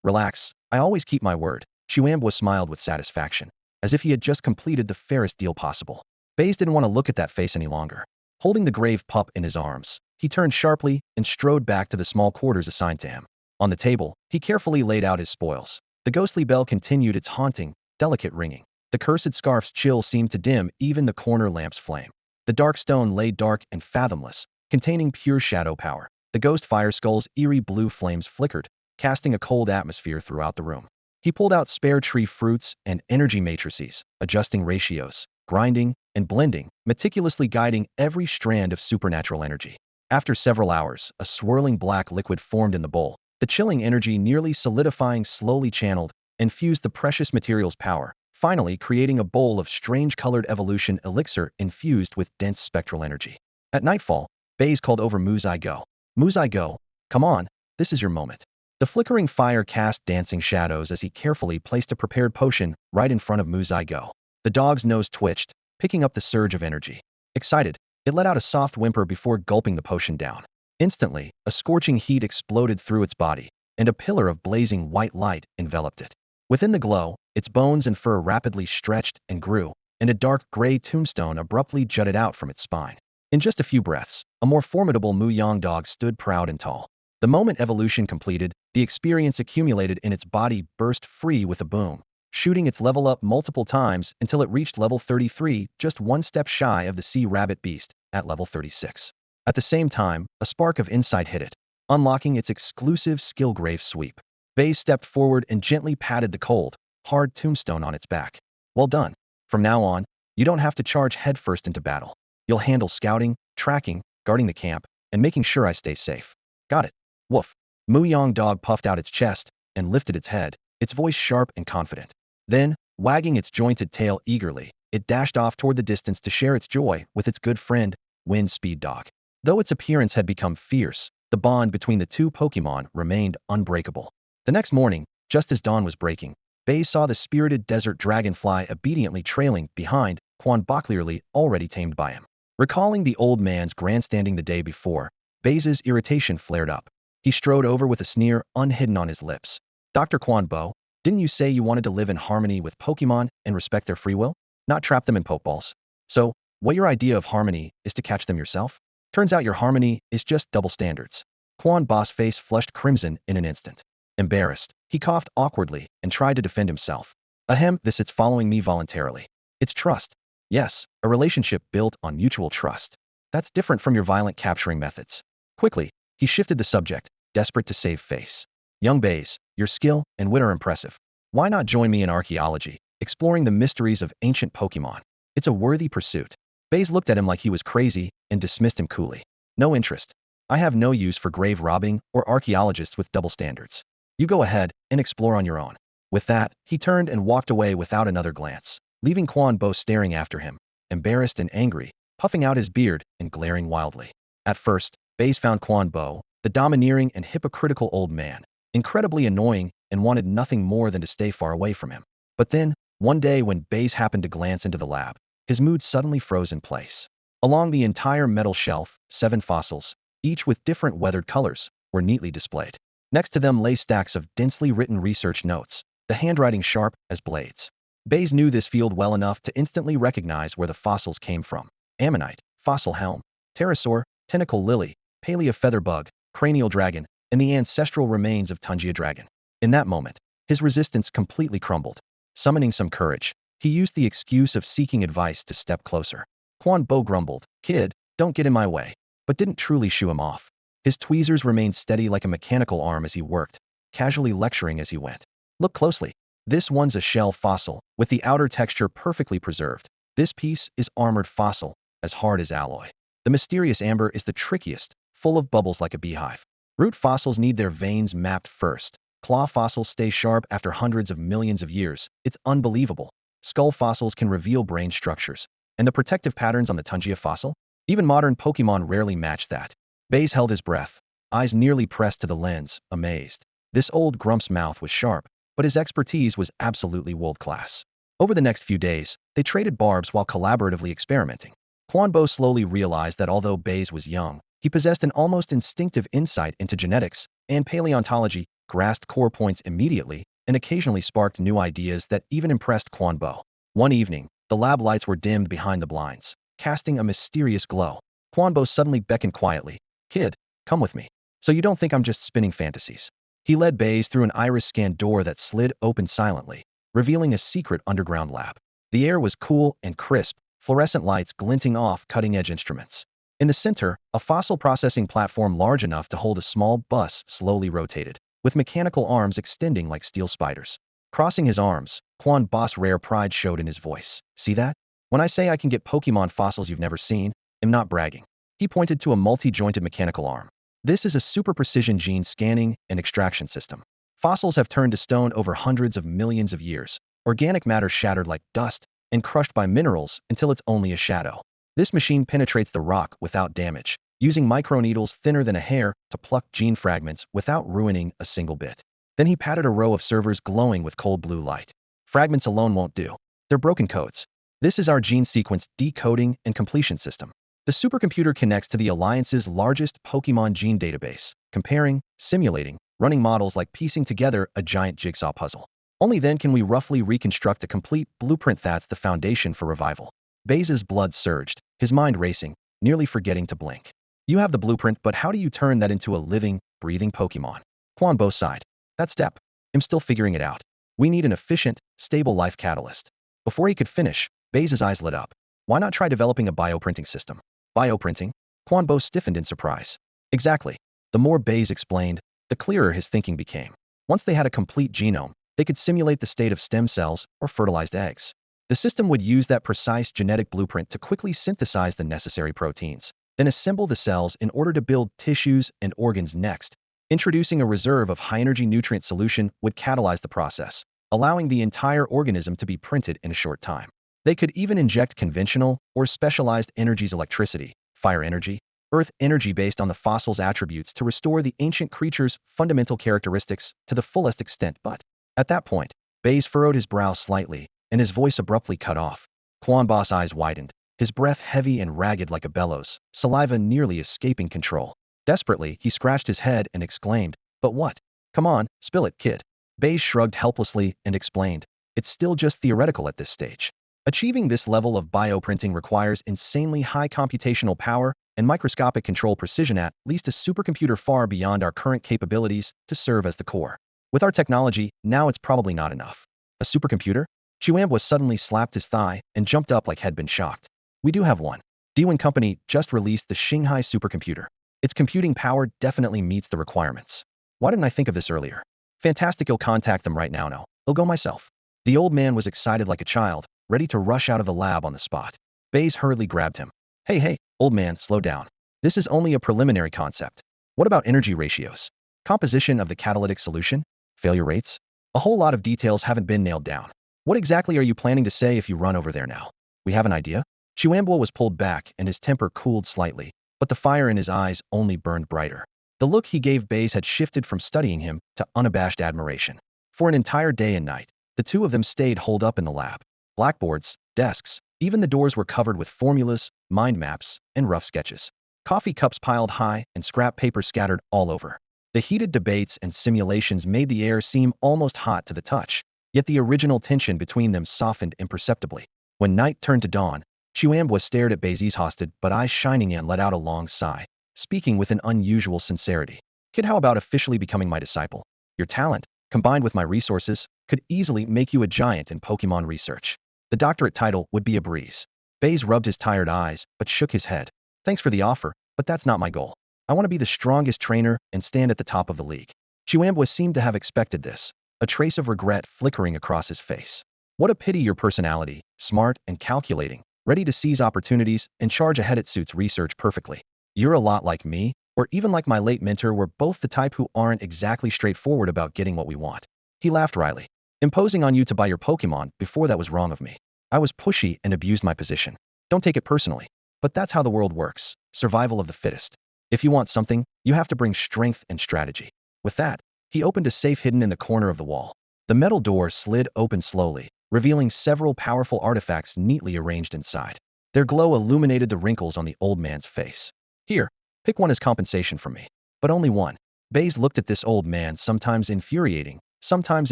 Speaker 1: relax. I always keep my word." Chuambwa smiled with satisfaction, as if he had just completed the fairest deal possible. Baize didn't want to look at that face any longer. Holding the grave pup in his arms, he turned sharply and strode back to the small quarters assigned to him. On the table, he carefully laid out his spoils. The ghostly bell continued its haunting, delicate ringing. The cursed scarf's chill seemed to dim even the corner lamp's flame. The dark stone lay dark and fathomless, containing pure shadow power. The ghost fire skull's eerie blue flames flickered, casting a cold atmosphere throughout the room. He pulled out spare tree fruits and energy matrices, adjusting ratios, grinding, and blending, meticulously guiding every strand of supernatural energy. After several hours, a swirling black liquid formed in the bowl. The chilling energy nearly solidifying slowly channeled, infused the precious material's power, finally creating a bowl of strange-colored evolution elixir infused with dense spectral energy. At nightfall, Baize called over Muzai Go. "Muzai Go, come on, this is your moment." The flickering fire cast dancing shadows as he carefully placed a prepared potion right in front of Muzai Go. The dog's nose twitched, picking up the surge of energy. Excited, it let out a soft whimper before gulping the potion down. Instantly, a scorching heat exploded through its body, and a pillar of blazing white light enveloped it. Within the glow, its bones and fur rapidly stretched and grew, and a dark gray tombstone abruptly jutted out from its spine. In just a few breaths, a more formidable Muyang dog stood proud and tall. The moment evolution completed, the experience accumulated in its body burst free with a boom. shooting its level up multiple times until it reached level 33, just one step shy of the sea rabbit beast at level 36. At the same time, a spark of insight hit it, unlocking its exclusive skill grave sweep. Baize stepped forward and gently patted the cold, hard tombstone on its back. Well done. From now on, you don't have to charge headfirst into battle. You'll handle scouting, tracking, guarding the camp, and making sure I stay safe. Got it. Woof. Muyang dog puffed out its chest and lifted its head, its voice sharp and confident. Then, wagging its jointed tail eagerly, it dashed off toward the distance to share its joy with its good friend, Wind Speed Dog. Though its appearance had become fierce, the bond between the two Pokémon remained unbreakable. The next morning, just as dawn was breaking, Baize saw the spirited desert dragonfly obediently trailing behind Quan Bocklierly, already tamed by him. Recalling the old man's grandstanding the day before, Baize's irritation flared up. He strode over with a sneer unhidden on his lips. Dr. Quan Bo, didn't you say you wanted to live in harmony with Pokemon and respect their free will? Not trap them in Pokeballs. So, what your idea of harmony is to catch them yourself? Turns out your harmony is just double standards. Quan Bo's face flushed crimson in an instant. Embarrassed, he coughed awkwardly and tried to defend himself. Ahem, it's following me voluntarily. It's trust. Yes, a relationship built on mutual trust. That's different from your violent capturing methods. Quickly, he shifted the subject, desperate to save face. Young Baize, your skill and wit are impressive. Why not join me in archaeology, exploring the mysteries of ancient Pokemon? It's a worthy pursuit. Baize looked at him like he was crazy and dismissed him coolly. No interest. I have no use for grave robbing or archaeologists with double standards. You go ahead and explore on your own. With that, he turned and walked away without another glance, leaving Quan Bo staring after him, embarrassed and angry, puffing out his beard and glaring wildly. At first, Baize found Quan Bo, the domineering and hypocritical old man, incredibly annoying and wanted nothing more than to stay far away from him. But then, one day when Baize happened to glance into the lab, his mood suddenly froze in place. Along the entire metal shelf, 7 fossils, each with different weathered colors, were neatly displayed. Next to them lay stacks of densely written research notes, the handwriting sharp as blades. Baize knew this field well enough to instantly recognize where the fossils came from. Ammonite, fossil helm, pterosaur, tentacle lily, palea featherbug, cranial dragon, and the ancestral remains of Tungia dragon. In that moment, his resistance completely crumbled. Summoning some courage, he used the excuse of seeking advice to step closer. Quan Bo grumbled, "Kid, don't get in my way," but didn't truly shoo him off. His tweezers remained steady like a mechanical arm as he worked, casually lecturing as he went. Look closely. This one's a shell fossil, with the outer texture perfectly preserved. This piece is armored fossil, as hard as alloy. The mysterious amber is the trickiest, full of bubbles like a beehive. Root fossils need their veins mapped first. Claw fossils stay sharp after hundreds of millions of years. It's unbelievable. Skull fossils can reveal brain structures. And the protective patterns on the Tungia fossil? Even modern Pokemon rarely match that. Baize held his breath, eyes nearly pressed to the lens, amazed. This old grump's mouth was sharp, but his expertise was absolutely world-class. Over the next few days, they traded barbs while collaboratively experimenting. Quan Bo slowly realized that although Baize was young, he possessed an almost instinctive insight into genetics and paleontology, grasped core points immediately, and occasionally sparked new ideas that even impressed Quan Bo. One evening, the lab lights were dimmed behind the blinds, casting a mysterious glow. Quan Bo suddenly beckoned quietly. "Kid, come with me. So you don't think I'm just spinning fantasies." He led Baize through an iris-scanned door that slid open silently, revealing a secret underground lab. The air was cool and crisp, fluorescent lights glinting off cutting-edge instruments. In the center, a fossil processing platform large enough to hold a small bus slowly rotated, with mechanical arms extending like steel spiders. Crossing his arms, Quan Bo's rare pride showed in his voice. "See that? When I say I can get Pokemon fossils you've never seen, I'm not bragging." He pointed to a multi-jointed mechanical arm. This is a super-precision gene scanning and extraction system. Fossils have turned to stone over hundreds of millions of years. Organic matter shattered like dust and crushed by minerals until it's only a shadow. This machine penetrates the rock without damage, using microneedles thinner than a hair to pluck gene fragments without ruining a single bit. Then he patted a row of servers glowing with cold blue light. Fragments alone won't do. They're broken codes. This is our gene sequence decoding and completion system. The supercomputer connects to the Alliance's largest Pokemon gene database, comparing, simulating, running models like piecing together a giant jigsaw puzzle. Only then can we roughly reconstruct a complete blueprint that's the foundation for revival. Baize's blood surged, his mind racing, nearly forgetting to blink. You have the blueprint, but how do you turn that into a living, breathing Pokemon? Quan Bo sighed. That step. I'm still figuring it out. We need an efficient, stable life catalyst. Before he could finish, Baize's eyes lit up. Why not try developing a bioprinting system? Bioprinting? Quan Bo stiffened in surprise. Exactly. The more Baize explained, the clearer his thinking became. Once they had a complete genome, they could simulate the state of stem cells or fertilized eggs. The system would use that precise genetic blueprint to quickly synthesize the necessary proteins, then assemble the cells in order to build tissues and organs next. Introducing a reserve of high-energy nutrient solution would catalyze the process, allowing the entire organism to be printed in a short time. They could even inject conventional or specialized energies, electricity, fire energy, earth energy based on the fossil's attributes to restore the ancient creature's fundamental characteristics to the fullest extent. But at that point, Baize furrowed his brow slightly, and his voice abruptly cut off. Quan Bo's eyes widened, his breath heavy and ragged like a bellows, saliva nearly escaping control. Desperately, he scratched his head and exclaimed, "But what? Come on, spill it, kid." Baize shrugged helplessly and explained, "It's still just theoretical at this stage. Achieving this level of bioprinting requires insanely high computational power and microscopic control precision, at least a supercomputer far beyond our current capabilities to serve as the core. With our technology, now it's probably not enough." A supercomputer? Chuamba suddenly slapped his thigh and jumped up like he'd been shocked. "We do have one. Dewin Company just released the Shanghai supercomputer. Its computing power definitely meets the requirements. Why didn't I think of this earlier? Fantastic, I'll contact them right now. No, I'll go myself." The old man was excited like a child, ready to rush out of the lab on the spot. Baize hurriedly grabbed him. Hey, old man, slow down. This is only a preliminary concept. What about energy ratios? Composition of the catalytic solution? Failure rates? A whole lot of details haven't been nailed down. What exactly are you planning to say if you run over there now? We have an idea?" Chuamba was pulled back and his temper cooled slightly, but the fire in his eyes only burned brighter. The look he gave Baize had shifted from studying him to unabashed admiration. For an entire day and night, the two of them stayed holed up in the lab. Blackboards, desks, even the doors were covered with formulas, mind maps, and rough sketches. Coffee cups piled high and scrap paper scattered all over. The heated debates and simulations made the air seem almost hot to the touch, yet the original tension between them softened imperceptibly. When night turned to dawn, Chuamba stared at Baize's hosted but eyes shining and let out a long sigh, speaking with an unusual sincerity. "Kid, how about officially becoming my disciple? Your talent, combined with my resources, could easily make you a giant in Pokemon research. The doctorate title would be a breeze." Baize rubbed his tired eyes, but shook his head. "Thanks for the offer, but that's not my goal. I want to be the strongest trainer and stand at the top of the league." Chuamba seemed to have expected this, a trace of regret flickering across his face. "What a pity your personality, smart and calculating, ready to seize opportunities and charge ahead, it suits research perfectly. You're a lot like me, or even like my late mentor. We're both the type who aren't exactly straightforward about getting what we want." He laughed wryly. "Imposing on you to buy your Pokemon before, that was wrong of me. I was pushy and abused my position. Don't take it personally. But that's how the world works. Survival of the fittest. If you want something, you have to bring strength and strategy." With that, he opened a safe hidden in the corner of the wall. The metal door slid open slowly, revealing several powerful artifacts neatly arranged inside. Their glow illuminated the wrinkles on the old man's face. "Here, pick one as compensation from me. But only one." Baize looked at this old man, sometimes infuriating, sometimes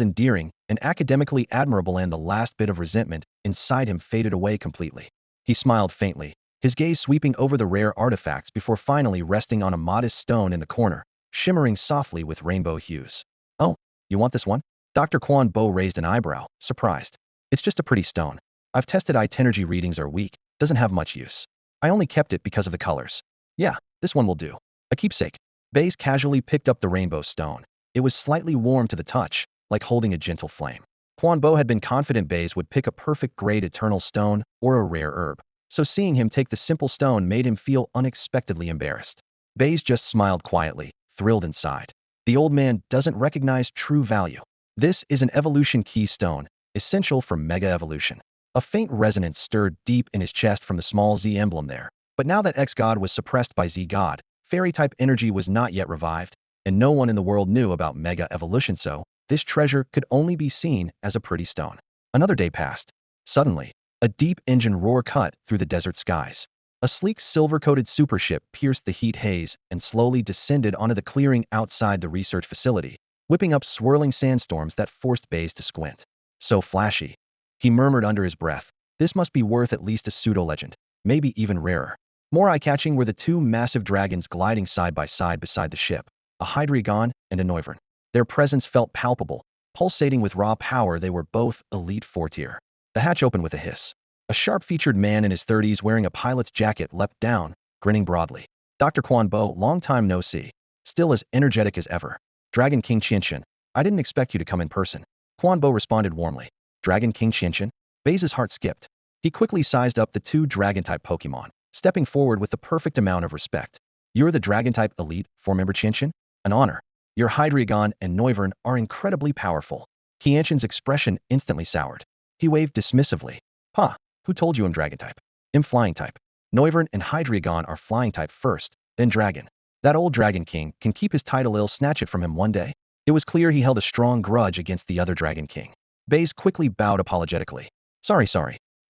Speaker 1: endearing, and academically admirable, and the last bit of resentment inside him faded away completely. He smiled faintly, his gaze sweeping over the rare artifacts before finally resting on a modest stone in the corner, shimmering softly with rainbow hues. "Oh, you want this one?" Dr. Quan Bo raised an eyebrow, surprised. "It's just a pretty stone. I've tested its energy readings are weak, doesn't have much use. I only kept it because of the colors." "Yeah, this one will do. A keepsake." Baize casually picked up the rainbow stone. It was slightly warm to the touch, like holding a gentle flame. Quan Bo had been confident Baize would pick a perfect grade eternal stone or a rare herb, so seeing him take the simple stone made him feel unexpectedly embarrassed. Baize just smiled quietly, thrilled inside. The old man doesn't recognize true value. This is an evolution key stone, essential for mega evolution. A faint resonance stirred deep in his chest from the small Z emblem there. But now that X-God was suppressed by Z-God, fairy-type energy was not yet revived, and no one in the world knew about mega evolution, so this treasure could only be seen as a pretty stone. Another day passed. Suddenly, a deep engine roar cut through the desert skies. A sleek silver-coated supership pierced the heat haze and slowly descended onto the clearing outside the research facility, whipping up swirling sandstorms that forced Baize to squint. "So flashy," he murmured under his breath. "This must be worth at least a pseudo-legend, maybe even rarer." More eye-catching were the two massive dragons gliding side by side beside the ship, a Hydreigon and a Noivern. Their presence felt palpable, Pulsating with raw power, they were both elite 4 tier. The hatch opened with a hiss. A sharp-featured man in his 30s wearing a pilot's jacket leapt down, grinning broadly. Dr. Quan Bo, long time no see. Still as energetic as ever. Dragon King Qianqian, I didn't expect you to come in person. Quan Bo responded warmly. Dragon King Qianqian? Baize's heart skipped. He quickly sized up the 2 dragon-type Pokémon, stepping forward with the perfect amount of respect. You're the dragon-type elite 4-member Qianqian? An honor. Your Hydreigon and Noivern are incredibly powerful. Qianqian's expression instantly soured. He waved dismissively. Ha, who told you I'm dragon-type? I'm flying-type. Noivern and Hydreigon are flying-type first, then dragon. That old Dragon King can keep his title, I'll snatch it from him one day. It was clear he held a strong grudge against the other Dragon King. Baize quickly bowed apologetically. Sorry.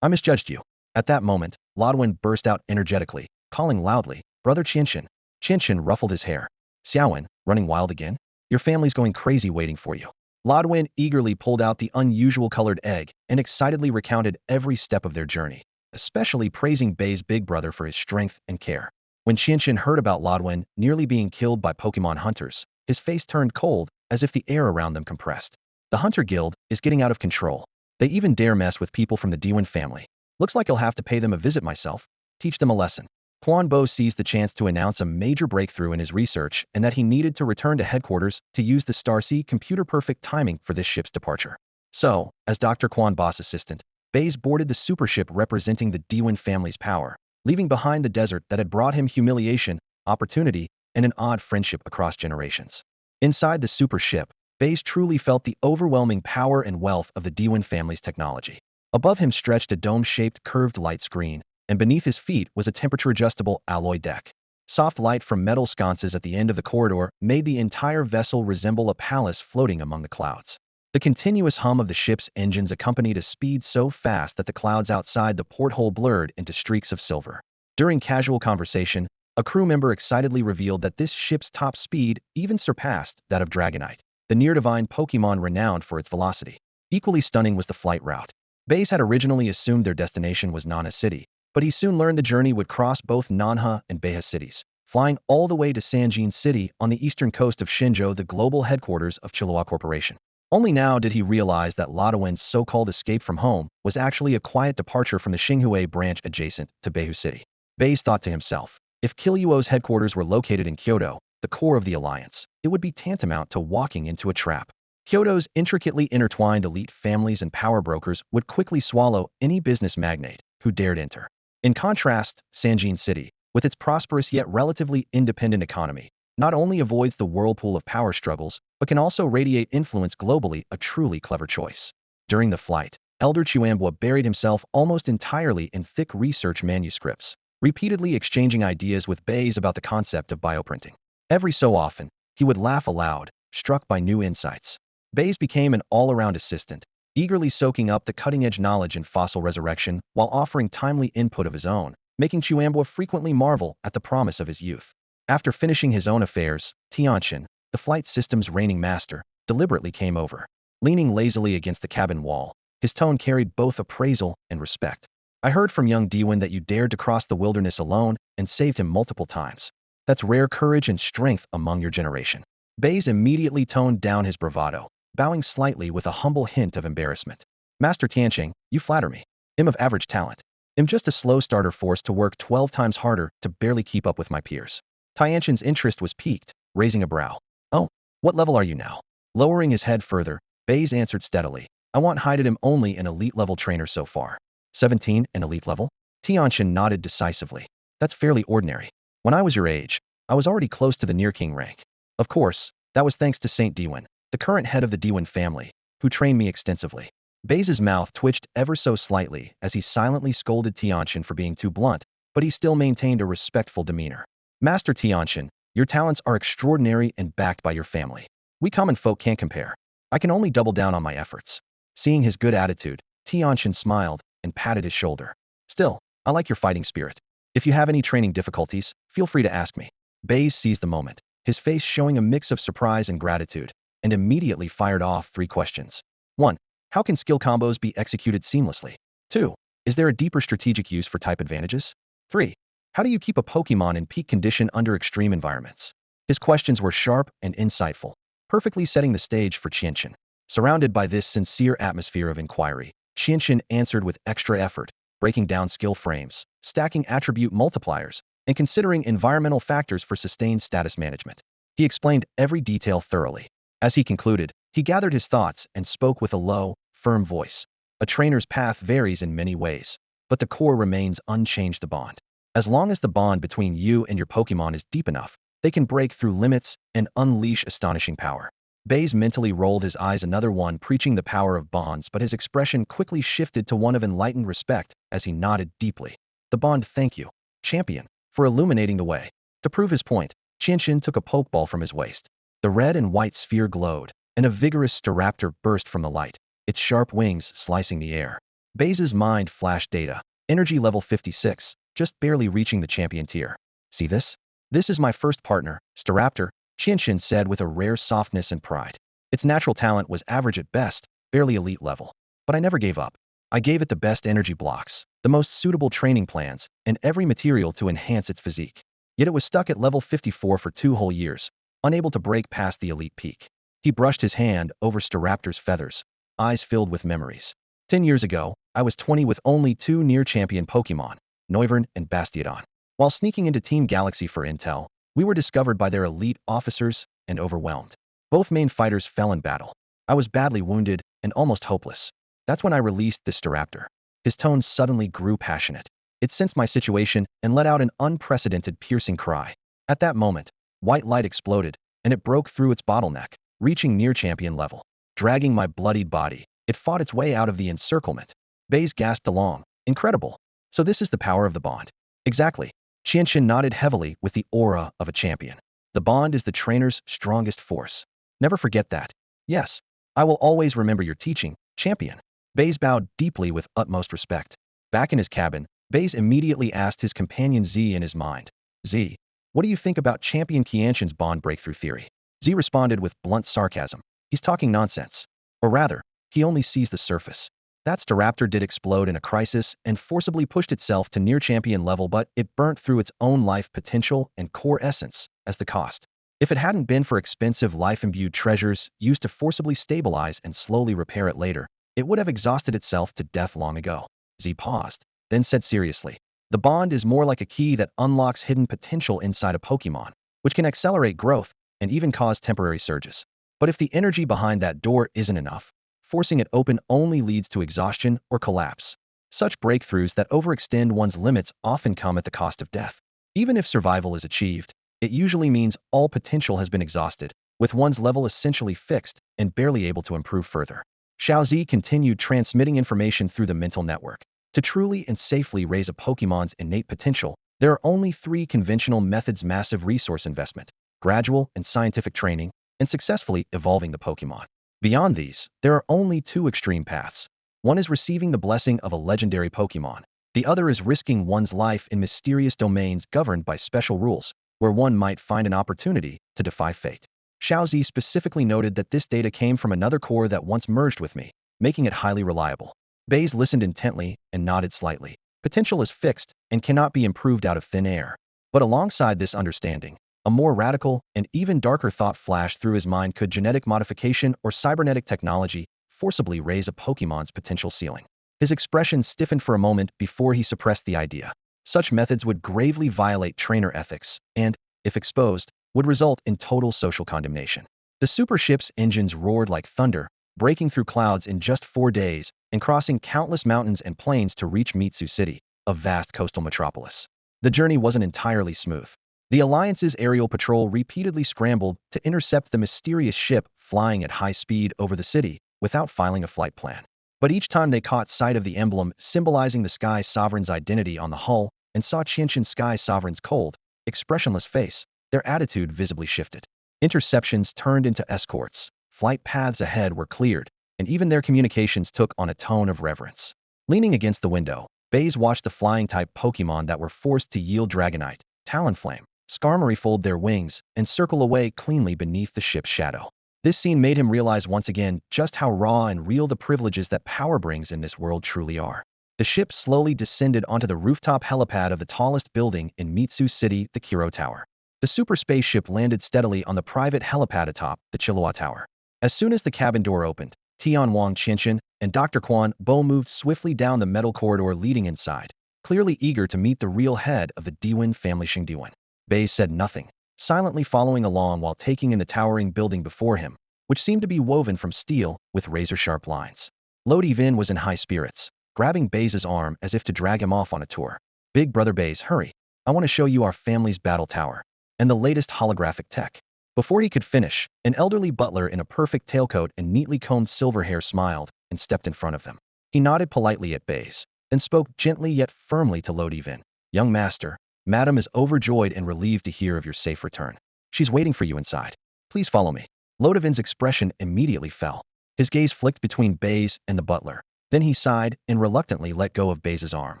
Speaker 1: I misjudged you. At that moment, Lodwin burst out energetically, calling loudly, Brother Qianqian. Qianqian ruffled his hair. Xiaowen, running wild again? Your family's going crazy waiting for you. Lodwin eagerly pulled out the unusual colored egg and excitedly recounted every step of their journey, especially praising Baize's big brother for his strength and care. When Qianqian heard about Lodwin nearly being killed by Pokemon hunters, his face turned cold, as if the air around them compressed. The Hunter Guild is getting out of control. They even dare mess with people from the Diwen family. Looks like I'll have to pay them a visit myself. Teach them a lesson. Quan Bo seized the chance to announce a major breakthrough in his research and that he needed to return to headquarters to use the Starsea computer-perfect timing for this ship's departure. So, as Dr. Quan Bo's assistant, Baize boarded the supership representing the Diwen family's power, leaving behind the desert that had brought him humiliation, opportunity, and an odd friendship across generations. Inside the supership, Baize truly felt the overwhelming power and wealth of the Diwen family's technology. Above him stretched a dome-shaped curved light screen, and beneath his feet was a temperature-adjustable alloy deck. Soft light from metal sconces at the end of the corridor made the entire vessel resemble a palace floating among the clouds. The continuous hum of the ship's engines accompanied a speed so fast that the clouds outside the porthole blurred into streaks of silver. During casual conversation, a crew member excitedly revealed that this ship's top speed even surpassed that of Dragonite, the near-divine Pokémon renowned for its velocity. Equally stunning was the flight route. Baize had originally assumed their destination was Nanha City, but he soon learned the journey would cross both Nanha and Baize cities, flying all the way to Sanjin City on the eastern coast of Shenzhou, the global headquarters of Chilua Corporation. Only now did he realize that Lodwin's so-called escape from home was actually a quiet departure from the Xinghua branch adjacent to Baihu City. Baize thought to himself, if Kilyuo's headquarters were located in Kyoto, the core of the alliance, it would be tantamount to walking into a trap. Kyoto's intricately intertwined elite families and power brokers would quickly swallow any business magnate who dared enter. In contrast, Sanjin City, with its prosperous yet relatively independent economy, not only avoids the whirlpool of power struggles, but can also radiate influence globally, a truly clever choice. During the flight, Elder Chuambua buried himself almost entirely in thick research manuscripts, repeatedly exchanging ideas with Baize about the concept of bioprinting. Every so often, he would laugh aloud, struck by new insights. Baize became an all-around assistant, eagerly soaking up the cutting-edge knowledge in fossil resurrection while offering timely input of his own, making Chuambua frequently marvel at the promise of his youth. After finishing his own affairs, Tianqian, the flight system's reigning master, deliberately came over. Leaning lazily against the cabin wall, his tone carried both appraisal and respect. I heard from young Diwen that you dared to cross the wilderness alone and saved him multiple times. That's rare courage and strength among your generation. Baize immediately toned down his bravado, bowing slightly with a humble hint of embarrassment. Master Tianqian, you flatter me. I'm of average talent. I'm just a slow starter forced to work 12 times harder to barely keep up with my peers. Tianqian's interest was piqued, raising a brow. Oh, what level are you now? Lowering his head further, Baize answered steadily. I want hided him only an elite level trainer so far. 17, an elite level? Tianqian nodded decisively. That's fairly ordinary. When I was your age, I was already close to the near king rank. Of course, that was thanks to Saint Diwen, the current head of the Diwen family, who trained me extensively. Baize's mouth twitched ever so slightly as he silently scolded Tianqian for being too blunt, but he still maintained a respectful demeanor. Master Tianqian, your talents are extraordinary and backed by your family. We common folk can't compare. I can only double down on my efforts. Seeing his good attitude, Tianqian smiled and patted his shoulder. Still, I like your fighting spirit. If you have any training difficulties, feel free to ask me. Baize seized the moment, his face showing a mix of surprise and gratitude, and immediately fired off 3 questions. 1. How can skill combos be executed seamlessly? 2. Is there a deeper strategic use for type advantages? 3. How do you keep a Pokemon in peak condition under extreme environments? His questions were sharp and insightful, perfectly setting the stage for Qianqian. Surrounded by this sincere atmosphere of inquiry, Qianxin answered with extra effort, breaking down skill frames, stacking attribute multipliers, and considering environmental factors for sustained status management. He explained every detail thoroughly. As he concluded, he gathered his thoughts and spoke with a low, firm voice. A trainer's path varies in many ways, but the core remains unchanged: the bond. As long as the bond between you and your Pokemon is deep enough, they can break through limits and unleash astonishing power. Baize mentally rolled his eyes, another one preaching the power of bonds, but his expression quickly shifted to one of enlightened respect as he nodded deeply. The bond. Thank you, champion, for illuminating the way. To prove his point, Qianxin took a pokeball from his waist. The red and white sphere glowed, and a vigorous Staraptor burst from the light, its sharp wings slicing the air. Baize's mind flashed data. Energy level 56, just barely reaching the champion tier. See this? This is my first partner, Staraptor, Qianxin said with a rare softness and pride. Its natural talent was average at best, barely elite level. But I never gave up. I gave it the best energy blocks, the most suitable training plans, and every material to enhance its physique. Yet it was stuck at level 54 for 2 whole years, unable to break past the elite peak. He brushed his hand over Staraptor's feathers, eyes filled with memories. 10 years ago, I was 20 with only 2 near-champion Pokemon, Noivern and Bastiodon. While sneaking into Team Galaxy for intel, we were discovered by their elite officers and overwhelmed. Both main fighters fell in battle. I was badly wounded and almost hopeless. That's when I released the Staraptor. His tone suddenly grew passionate. It sensed my situation and let out an unprecedented piercing cry. At that moment, white light exploded, and it broke through its bottleneck, reaching near champion level. Dragging my bloodied body, it fought its way out of the encirclement. Baize gasped along. Incredible. So this is the power of the bond. Exactly. Qianxin nodded heavily with the aura of a champion. The bond is the trainer's strongest force. Never forget that. Yes. I will always remember your teaching, champion. Baize bowed deeply with utmost respect. Back in his cabin, Baize immediately asked his companion Z in his mind. Z, what do you think about champion Qianxin's bond breakthrough theory? Z responded with blunt sarcasm. He's talking nonsense. Or rather, he only sees the surface. That Staraptor did explode in a crisis and forcibly pushed itself to near champion level, but it burnt through its own life potential and core essence as the cost. If it hadn't been for expensive life-imbued treasures used to forcibly stabilize and slowly repair it later, it would have exhausted itself to death long ago. Z paused, then said seriously, the bond is more like a key that unlocks hidden potential inside a Pokemon, which can accelerate growth and even cause temporary surges. But if the energy behind that door isn't enough, forcing it open only leads to exhaustion or collapse. Such breakthroughs that overextend one's limits often come at the cost of death. Even if survival is achieved, it usually means all potential has been exhausted, with one's level essentially fixed and barely able to improve further. Xiaozi continued transmitting information through the mental network. To truly and safely raise a Pokemon's innate potential, there are only 3 conventional methods: massive resource investment, gradual and scientific training, and successfully evolving the Pokemon. Beyond these, there are only 2 extreme paths. One is receiving the blessing of a legendary Pokemon. The other is risking one's life in mysterious domains governed by special rules, where one might find an opportunity to defy fate. Xiaozi specifically noted that this data came from another core that once merged with me, making it highly reliable. Baize listened intently and nodded slightly. Potential is fixed and cannot be improved out of thin air. But alongside this understanding, a more radical and even darker thought flashed through his mind: could genetic modification or cybernetic technology forcibly raise a Pokemon's potential ceiling? His expression stiffened for a moment before he suppressed the idea. Such methods would gravely violate trainer ethics and, if exposed, would result in total social condemnation. The super ship's engines roared like thunder, breaking through clouds in just 4 days and crossing countless mountains and plains to reach Mitsu City, a vast coastal metropolis. The journey wasn't entirely smooth. The Alliance's aerial patrol repeatedly scrambled to intercept the mysterious ship flying at high speed over the city without filing a flight plan. But each time they caught sight of the emblem symbolizing the Sky Sovereign's identity on the hull and saw Qianxin Sky Sovereign's cold, expressionless face, their attitude visibly shifted. Interceptions turned into escorts, flight paths ahead were cleared, and even their communications took on a tone of reverence. Leaning against the window, Baize watched the flying-type Pokemon that were forced to yield Dragonite, Talonflame, Skarmory fold their wings and circle away cleanly beneath the ship's shadow. This scene made him realize once again just how raw and real the privileges that power brings in this world truly are. The ship slowly descended onto the rooftop helipad of the tallest building in Mitsu City, the Kiro Tower. The super spaceship landed steadily on the private helipad atop the Chilliwack Tower. As soon as the cabin door opened, Tian Wang Qinshan and Dr. Quan Bo moved swiftly down the metal corridor leading inside, clearly eager to meet the real head of the Diwen family Xingdiwen. Baize said nothing, silently following along while taking in the towering building before him, which seemed to be woven from steel with razor-sharp lines. Lodi Vin was in high spirits, grabbing Baize's arm as if to drag him off on a tour. Big brother Baize, hurry. I want to show you our family's battle tower and the latest holographic tech. Before he could finish, an elderly butler in a perfect tailcoat and neatly combed silver hair smiled and stepped in front of them. He nodded politely at Baize, then spoke gently yet firmly to Lodi Vin. Young master, Madam is overjoyed and relieved to hear of your safe return. She's waiting for you inside. Please follow me. Lodovin's expression immediately fell. His gaze flicked between Baize and the butler. Then he sighed and reluctantly let go of Baize's arm.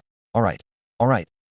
Speaker 1: All right,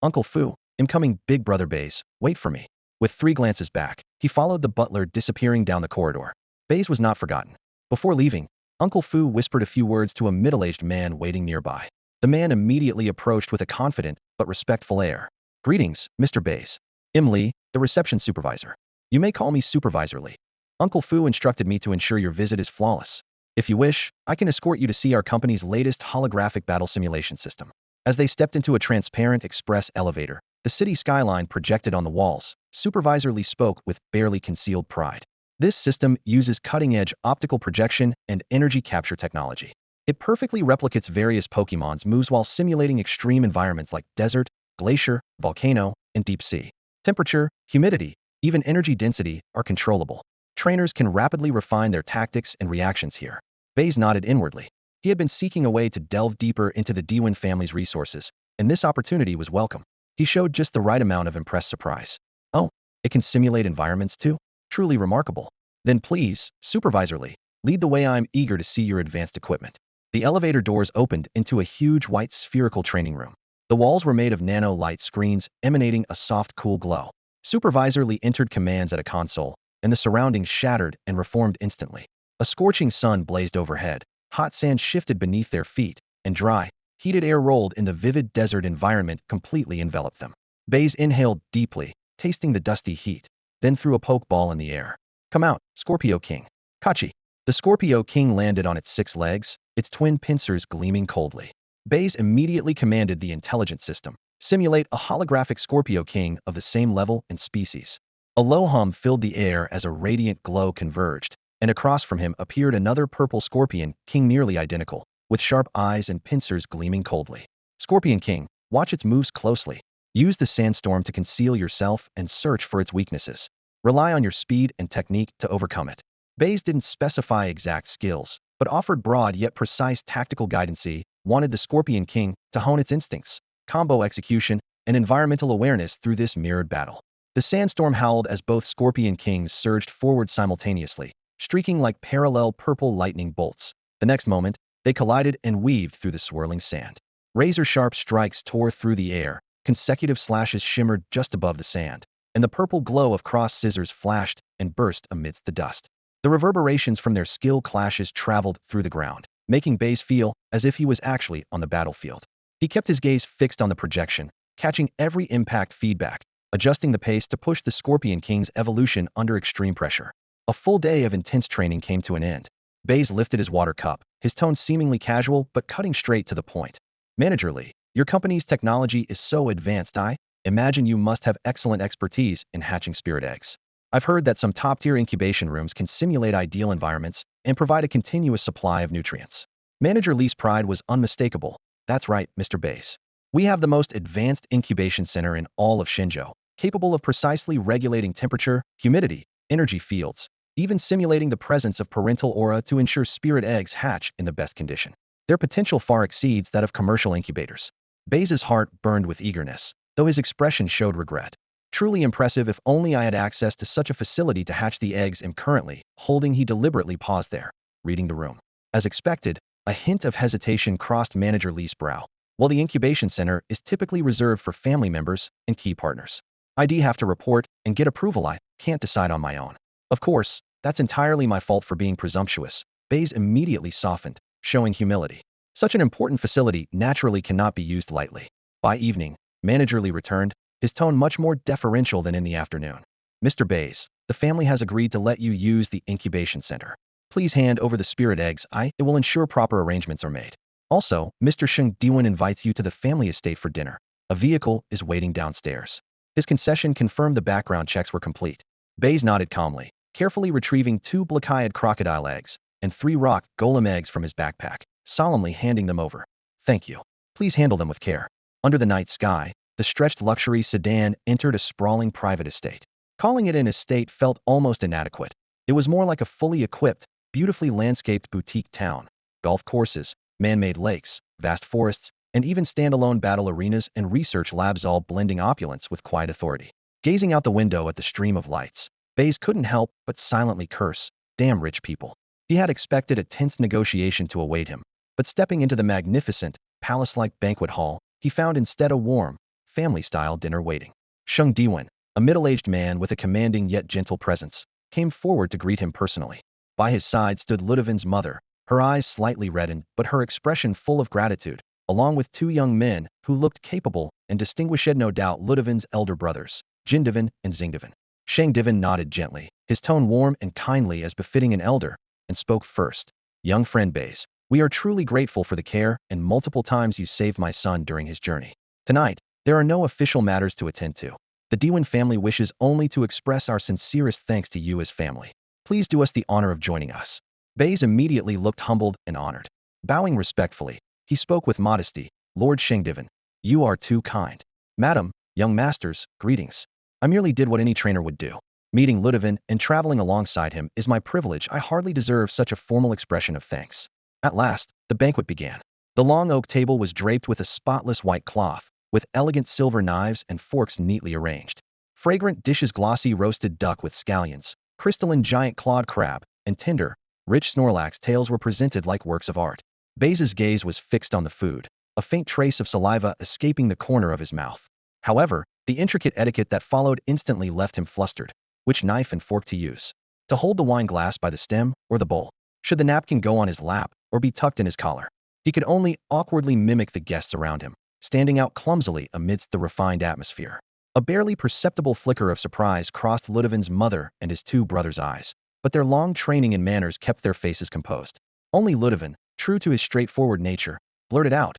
Speaker 1: Uncle Fu, I'm coming. Big brother Baize, wait for me. With 3 glances back, he followed the butler disappearing down the corridor. Baize was not forgotten. Before leaving, Uncle Fu whispered a few words to a middle-aged man waiting nearby. The man immediately approached with a confident but respectful air. Greetings, Mr. Baize. Lee, the reception supervisor. You may call me Supervisor Lee. Uncle Fu instructed me to ensure your visit is flawless. If you wish, I can escort you to see our company's latest holographic battle simulation system. As they stepped into a transparent express elevator, the city skyline projected on the walls, Supervisor Lee spoke with barely concealed pride. This system uses cutting-edge optical projection and energy capture technology. It perfectly replicates various Pokemon's moves while simulating extreme environments like desert, glacier, volcano, and deep sea. Temperature, humidity, even energy density are controllable. Trainers can rapidly refine their tactics and reactions here. Baize nodded inwardly. He had been seeking a way to delve deeper into the Diwen family's resources, and this opportunity was welcome. He showed just the right amount of impressed surprise. Oh, it can simulate environments too? Truly remarkable. Then please, Supervisor Lee, lead the way. I'm eager to see your advanced equipment. The elevator doors opened into a huge white spherical training room. The walls were made of nano-light screens emanating a soft, cool glow. Supervisor Lee entered commands at a console, and the surroundings shattered and reformed instantly. A scorching sun blazed overhead, hot sand shifted beneath their feet, and dry, heated air rolled in the vivid desert environment completely enveloped them. Baize inhaled deeply, tasting the dusty heat, then threw a pokeball in the air. Come out, Scorpio King. Kachi. The Scorpio King landed on its 6 legs, its twin pincers gleaming coldly. Baize immediately commanded the intelligence system, simulate a holographic Scorpio King of the same level and species. A low hum filled the air as a radiant glow converged, and across from him appeared another purple Scorpion King nearly identical, with sharp eyes and pincers gleaming coldly. Scorpion King, watch its moves closely. Use the Sandstorm to conceal yourself and search for its weaknesses. Rely on your speed and technique to overcome it. Baize didn't specify exact skills, but offered broad yet precise tactical guidance. He wanted the Scorpion King to hone its instincts, combo execution, and environmental awareness through this mirrored battle. The sandstorm howled as both Scorpion Kings surged forward simultaneously, streaking like parallel purple lightning bolts. The next moment, they collided and weaved through the swirling sand. Razor-sharp strikes tore through the air, consecutive slashes shimmered just above the sand, and the purple glow of crossed scissors flashed and burst amidst the dust. The reverberations from their skill clashes traveled through the ground, making Baize feel as if he was actually on the battlefield. He kept his gaze fixed on the projection, catching every impact feedback, adjusting the pace to push the Scorpion King's evolution under extreme pressure. A full day of intense training came to an end. Baize lifted his water cup, his tone seemingly casual but cutting straight to the point. Manager Lee, your company's technology is so advanced. I imagine you must have excellent expertise in hatching spirit eggs. I've heard that some top-tier incubation rooms can simulate ideal environments and provide a continuous supply of nutrients. Manager Lee's pride was unmistakable. That's right, Mr. Baize. We have the most advanced incubation center in all of Xinzhou, capable of precisely regulating temperature, humidity, energy fields, even simulating the presence of parental aura to ensure spirit eggs hatch in the best condition. Their potential far exceeds that of commercial incubators. Baize's heart burned with eagerness, though his expression showed regret. Truly impressive. If only I had access to such a facility to hatch the eggs I'm currently holding. He deliberately paused there, reading the room. As expected, a hint of hesitation crossed Manager Lee's brow. While the incubation center is typically reserved for family members and key partners, I'd have to report and get approval. I can't decide on my own. Of course, that's entirely my fault for being presumptuous. Baize immediately softened, showing humility. Such an important facility naturally cannot be used lightly. By evening, Manager Lee returned, his tone much more deferential than in the afternoon. Mr. Baize, the family has agreed to let you use the incubation center. Please hand over the spirit eggs. It will ensure proper arrangements are made. Also, Mr. Sheng Diwen invites you to the family estate for dinner. A vehicle is waiting downstairs. His concession confirmed the background checks were complete. Baize nodded calmly, carefully retrieving 2 black-eyed crocodile eggs and 3 rock golem eggs from his backpack, solemnly handing them over. Thank you. Please handle them with care. Under the night sky, the stretched luxury sedan entered a sprawling private estate. Calling it an estate felt almost inadequate. It was more like a fully equipped, beautifully landscaped boutique town. Golf courses, man-made lakes, vast forests, and even standalone battle arenas and research labs all blending opulence with quiet authority. Gazing out the window at the stream of lights, Baize couldn't help but silently curse. Damn rich people. He had expected a tense negotiation to await him, but stepping into the magnificent, palace-like banquet hall, he found instead a warm, family-style dinner waiting. Sheng Diwen, a middle-aged man with a commanding yet gentle presence, came forward to greet him personally. By his side stood Ludovin's mother, her eyes slightly reddened but her expression full of gratitude, along with 2 young men who looked capable and distinguished, no doubt Ludovin's elder brothers, Jin Diwen and Xing Diwen. Sheng Diwen nodded gently, his tone warm and kindly as befitting an elder, and spoke first. Young friend Baize, we are truly grateful for the care and multiple times you saved my son during his journey. Tonight, there are no official matters to attend to. The Diwen family wishes only to express our sincerest thanks to you as family. Please do us the honor of joining us. Baize immediately looked humbled and honored. Bowing respectfully, he spoke with modesty. Lord Sheng Diwen, you are too kind. Madam, young masters, greetings. I merely did what any trainer would do. Meeting Ludovin and traveling alongside him is my privilege. I hardly deserve such a formal expression of thanks. At last, the banquet began. The long oak table was draped with a spotless white cloth, with elegant silver knives and forks neatly arranged. Fragrant dishes, glossy roasted duck with scallions, crystalline giant clawed crab, and tender, rich Snorlax tails were presented like works of art. Baize's gaze was fixed on the food, a faint trace of saliva escaping the corner of his mouth. However, the intricate etiquette that followed instantly left him flustered. Which knife and fork to use? To hold the wine glass by the stem or the bowl? Should the napkin go on his lap or be tucked in his collar? He could only awkwardly mimic the guests around him, standing out clumsily amidst the refined atmosphere. A barely perceptible flicker of surprise crossed Ludovin's mother and his 2 brothers' eyes, but their long training in manners kept their faces composed. Only Ludovin, true to his straightforward nature, blurted out,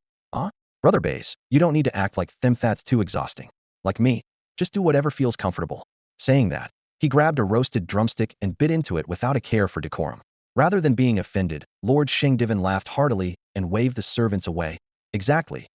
Speaker 1: Brother Baize, you don't need to act like them, that's too exhausting. Like me, just do whatever feels comfortable. Saying that, he grabbed a roasted drumstick and bit into it without a care for decorum. Rather than being offended, Lord Sheng Diwen laughed heartily and waved the servants away. Exactly.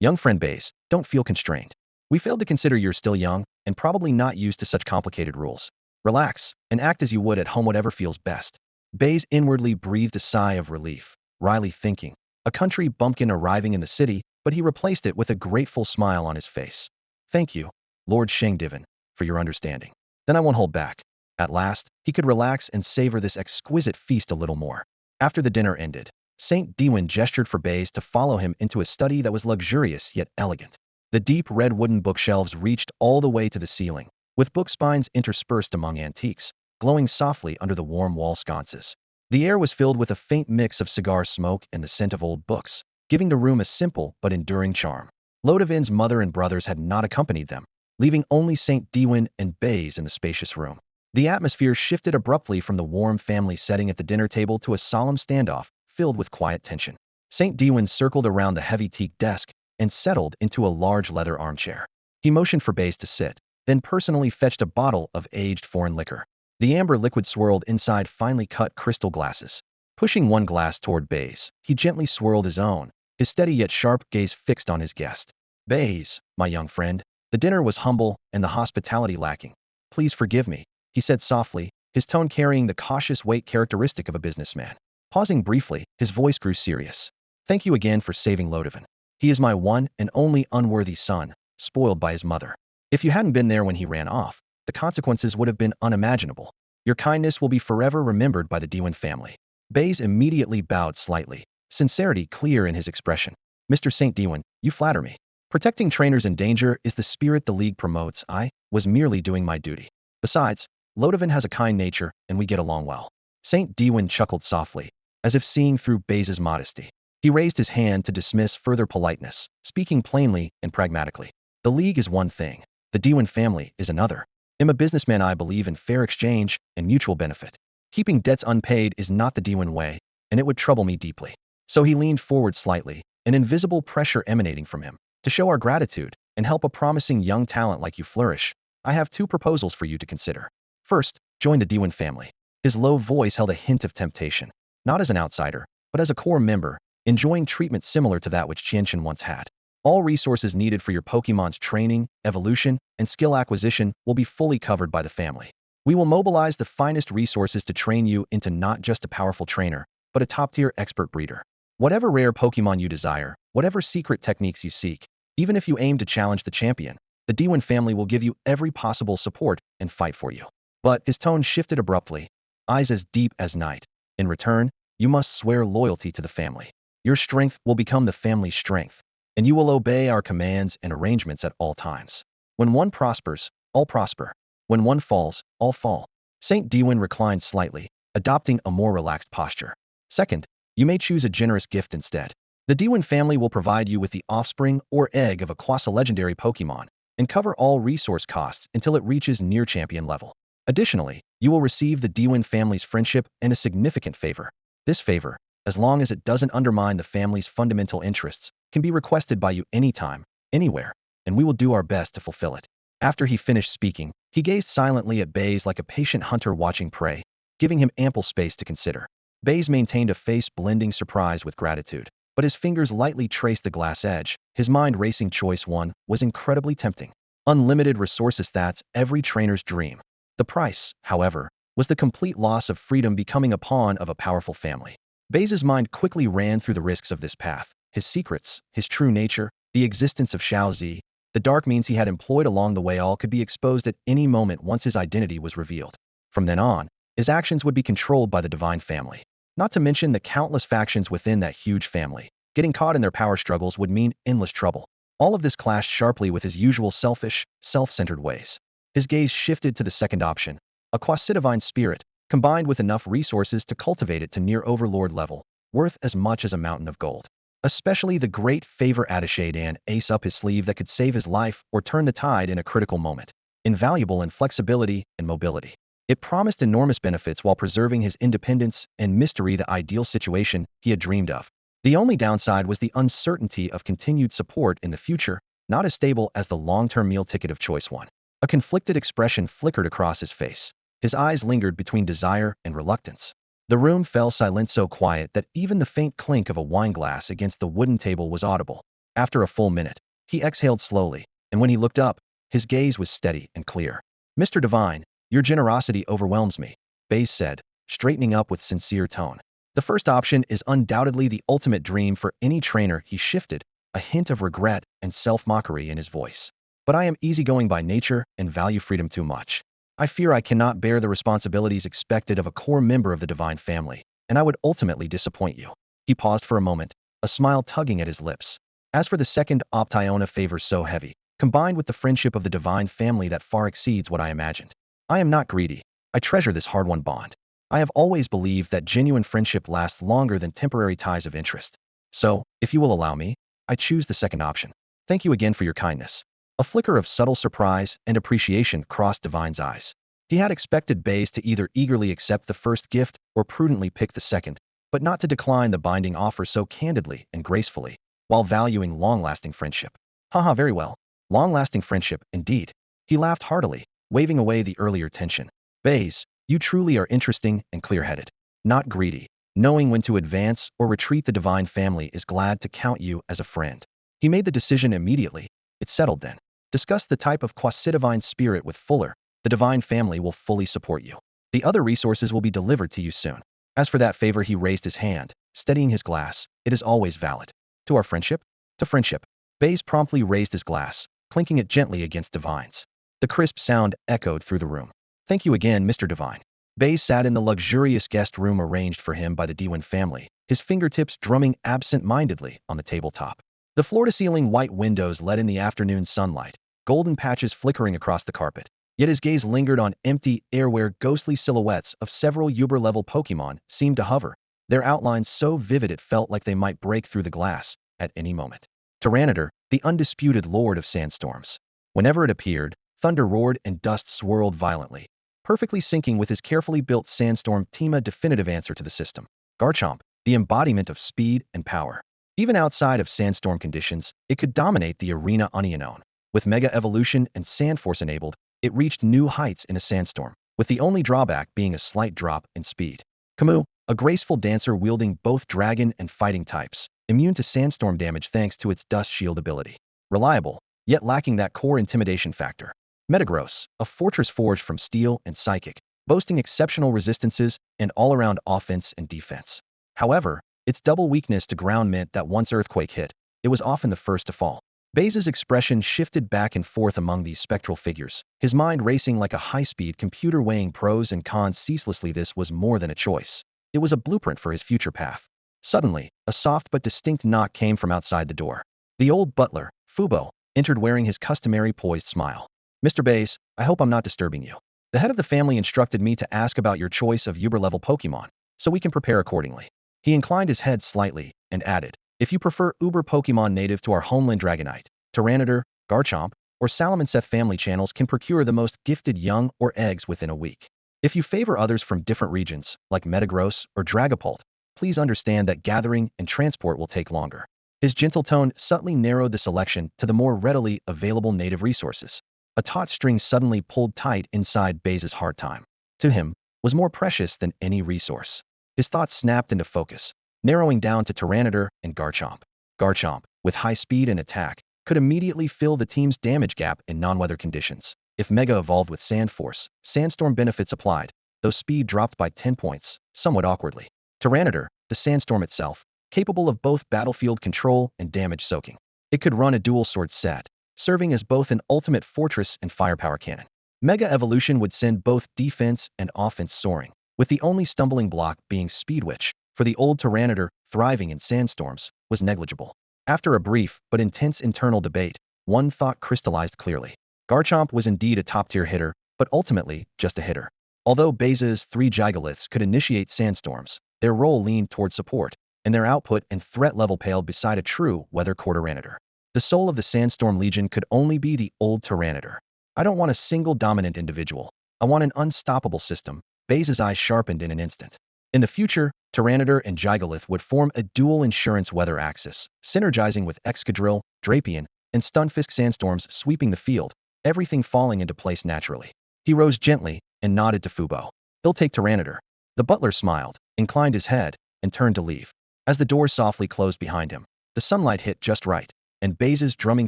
Speaker 1: Young friend Baize, don't feel constrained. We failed to consider you're still young and probably not used to such complicated rules. Relax and act as you would at home, whatever feels best. Baize inwardly breathed a sigh of relief, wryly thinking, a country bumpkin arriving in the city, but he replaced it with a grateful smile on his face. Thank you, Lord Sheng Diwen, for your understanding. Then I won't hold back. At last, he could relax and savor this exquisite feast a little more. After the dinner ended, Saint Diwen gestured for Baize to follow him into a study that was luxurious yet elegant. The deep red wooden bookshelves reached all the way to the ceiling, with book spines interspersed among antiques, glowing softly under the warm wall sconces. The air was filled with a faint mix of cigar smoke and the scent of old books, giving the room a simple but enduring charm. Ludovin's mother and brothers had not accompanied them, leaving only Saint Diwen and Baize in the spacious room. The atmosphere shifted abruptly from the warm family setting at the dinner table to a solemn standoff, filled with quiet tension. Saint Diwen circled around the heavy teak desk and settled into a large leather armchair. He motioned for Baize to sit, then personally fetched a bottle of aged foreign liquor. The amber liquid swirled inside finely cut crystal glasses. Pushing one glass toward Baize, he gently swirled his own, his steady yet sharp gaze fixed on his guest. Baize, my young friend. The dinner was humble and the hospitality lacking. Please forgive me, he said softly, his tone carrying the cautious weight characteristic of a businessman. Pausing briefly, his voice grew serious. Thank you again for saving Ludovin. He is my one and only unworthy son, spoiled by his mother. If you hadn't been there when he ran off, the consequences would have been unimaginable. Your kindness will be forever remembered by the Diwen family. Baize immediately bowed slightly, sincerity clear in his expression. Mr. Saint Diwen, you flatter me. Protecting trainers in danger is the spirit the League promotes. I was merely doing my duty. Besides, Ludovin has a kind nature and we get along well. Saint Diwen chuckled softly, as if seeing through Baize's modesty. He raised his hand to dismiss further politeness, speaking plainly and pragmatically. The League is one thing. The Diwen family is another. I'm a businessman. I believe in fair exchange and mutual benefit. Keeping debts unpaid is not the Diwen way, and it would trouble me deeply. So he leaned forward slightly, an invisible pressure emanating from him. To show our gratitude and help a promising young talent like you flourish, I have two proposals for you to consider. First, join the Diwen family. His low voice held a hint of temptation, not as an outsider, but as a core member, enjoying treatment similar to that which Qianqian once had. All resources needed for your Pokemon's training, evolution, and skill acquisition will be fully covered by the family. We will mobilize the finest resources to train you into not just a powerful trainer, but a top-tier expert breeder. Whatever rare Pokemon you desire, whatever secret techniques you seek, even if you aim to challenge the champion, the Diwen family will give you every possible support and fight for you. But his tone shifted abruptly, eyes as deep as night. In return, you must swear loyalty to the family. Your strength will become the family's strength, and you will obey our commands and arrangements at all times. When one prospers, all prosper. When one falls, all fall. Saint Diwen reclined slightly, adopting a more relaxed posture. Second, you may choose a generous gift instead. The Diwen family will provide you with the offspring or egg of a quasi-legendary Pokemon and cover all resource costs until it reaches near champion level. Additionally, you will receive the Diwen family's friendship and a significant favor. This favor, as long as it doesn't undermine the family's fundamental interests, can be requested by you anytime, anywhere, and we will do our best to fulfill it. After he finished speaking, he gazed silently at Baize like a patient hunter watching prey, giving him ample space to consider. Baize maintained a face blending surprise with gratitude, but his fingers lightly traced the glass edge. His mind racing. Choice 1 was incredibly tempting. Unlimited resources, that's every trainer's dream. The price, however, was the complete loss of freedom, becoming a pawn of a powerful family. Baize's mind quickly ran through the risks of this path, his secrets, his true nature, the existence of Xiao Zi, the dark means he had employed along the way. All could be exposed at any moment once his identity was revealed. From then on, his actions would be controlled by the Divine family. Not to mention the countless factions within that huge family. Getting caught in their power struggles would mean endless trouble. All of this clashed sharply with his usual selfish, self-centered ways. His gaze shifted to the second option, a quasi-divine spirit, combined with enough resources to cultivate it to near overlord level, worth as much as a mountain of gold. Especially the great favor attaché, an ace up his sleeve that could save his life or turn the tide in a critical moment. Invaluable in flexibility and mobility. It promised enormous benefits while preserving his independence and mystery, the ideal situation he had dreamed of. The only downside was the uncertainty of continued support in the future, not as stable as the long-term meal ticket of choice 1. A conflicted expression flickered across his face. His eyes lingered between desire and reluctance. The room fell silent, so quiet that even the faint clink of a wine glass against the wooden table was audible. After a full minute, he exhaled slowly, and when he looked up, his gaze was steady and clear. "Mr. Divine, your generosity overwhelms me," Baize said, straightening up with sincere tone. "The first option is undoubtedly the ultimate dream for any trainer." He shifted, a hint of regret and self-mockery in his voice. "But I am easygoing by nature and value freedom too much. I fear I cannot bear the responsibilities expected of a core member of the Divine family, and I would ultimately disappoint you." He paused for a moment, a smile tugging at his lips. "As for the second option, a favor so heavy, combined with the friendship of the Divine family, that far exceeds what I imagined. I am not greedy. I treasure this hard-won bond. I have always believed that genuine friendship lasts longer than temporary ties of interest. So, if you will allow me, I choose the second option. Thank you again for your kindness." A flicker of subtle surprise and appreciation crossed Divine's eyes. He had expected Baize to either eagerly accept the first gift or prudently pick the second, but not to decline the binding offer so candidly and gracefully, while valuing long-lasting friendship. "Haha, very well. Long-lasting friendship, indeed." He laughed heartily, waving away the earlier tension. "Baize, you truly are interesting and clear-headed. Not greedy. Knowing when to advance or retreat, the Divine family is glad to count you as a friend." He made the decision immediately. It's settled then. Discuss the type of quasi-divine spirit with Fuller. The Divine family will fully support you. The other resources will be delivered to you soon. As for that favor, he raised his hand, steadying his glass. "It is always valid. To our friendship?" "To friendship." Baize promptly raised his glass, clinking it gently against Divine's. The crisp sound echoed through the room. "Thank you again, Mr. Divine." Baize sat in the luxurious guest room arranged for him by the Diwen family, his fingertips drumming absent-mindedly on the tabletop. The floor-to-ceiling white windows let in the afternoon sunlight, golden patches flickering across the carpet. Yet his gaze lingered on empty air where ghostly silhouettes of several Uber-level Pokemon seemed to hover, their outlines so vivid it felt like they might break through the glass at any moment. Tyranitar, the undisputed lord of sandstorms. Whenever it appeared, thunder roared and dust swirled violently. perfectly syncing with his carefully built Sandstorm team, a definitive answer to the system. Garchomp, the embodiment of speed and power. Even outside of Sandstorm conditions, it could dominate the arena on its own. With Mega Evolution and Sand Force enabled, it reached new heights in a Sandstorm, with the only drawback being a slight drop in speed. Camus, a graceful dancer wielding both dragon and fighting types, immune to Sandstorm damage thanks to its Dust Shield ability. Reliable, yet lacking that core intimidation factor. Metagross, a fortress forged from steel and psychic, boasting exceptional resistances and all-around offense and defense. However, its double weakness to ground meant that once Earthquake hit, it was often the first to fall. Baize's expression shifted back and forth among these spectral figures, his mind racing like a high-speed computer weighing pros and cons ceaselessly. This was more than a choice. It was a blueprint for his future path. Suddenly, a soft but distinct knock came from outside the door. The old butler, Fubo, entered wearing his customary poised smile. "Mr. Baize, I hope I'm not disturbing you. The head of the family instructed me to ask about your choice of Uber-level Pokémon, so we can prepare accordingly." He inclined his head slightly and added, "If you prefer Uber Pokémon native to our homeland, Dragonite, Tyranitar, Garchomp, or Salamenceth family channels can procure the most gifted young or eggs within a week. If you favor others from different regions, like Metagross or Dragapult, please understand that gathering and transport will take longer." His gentle tone subtly narrowed the selection to the more readily available native resources. A taut string suddenly pulled tight inside Baize's heart. Time, to him, was more precious than any resource. His thoughts snapped into focus, narrowing down to Tyranitar and Garchomp. Garchomp, with high speed and attack, could immediately fill the team's damage gap in non-weather conditions. If Mega evolved with Sand Force, Sandstorm benefits applied, though speed dropped by 10 points, somewhat awkwardly. Tyranitar, the Sandstorm itself, capable of both battlefield control and damage soaking. It could run a dual sword set, serving as both an ultimate fortress and firepower cannon. Mega Evolution would send both defense and offense soaring, with the only stumbling block being speed, which, for the old Tyranitar thriving in sandstorms, was negligible. After a brief but intense internal debate, one thought crystallized clearly. Garchomp was indeed a top-tier hitter, but ultimately just a hitter. Although Baize's 3 Gigalithes could initiate sandstorms, their role leaned toward support, and their output and threat level paled beside a true weather core Tyranitar. The soul of the Sandstorm Legion could only be the old Tyranitar. "I don't want a single dominant individual. I want an unstoppable system." Baize's eyes sharpened in an instant. In the future, Tyranitar and Gigalith would form a dual insurance weather axis, synergizing with Excadrill, Drapion, and Stunfisk sandstorms sweeping the field, everything falling into place naturally. He rose gently and nodded to Fubo. "He'll take Tyranitar." The butler smiled, inclined his head, and turned to leave. As the door softly closed behind him, the sunlight hit just right, and Baize's drumming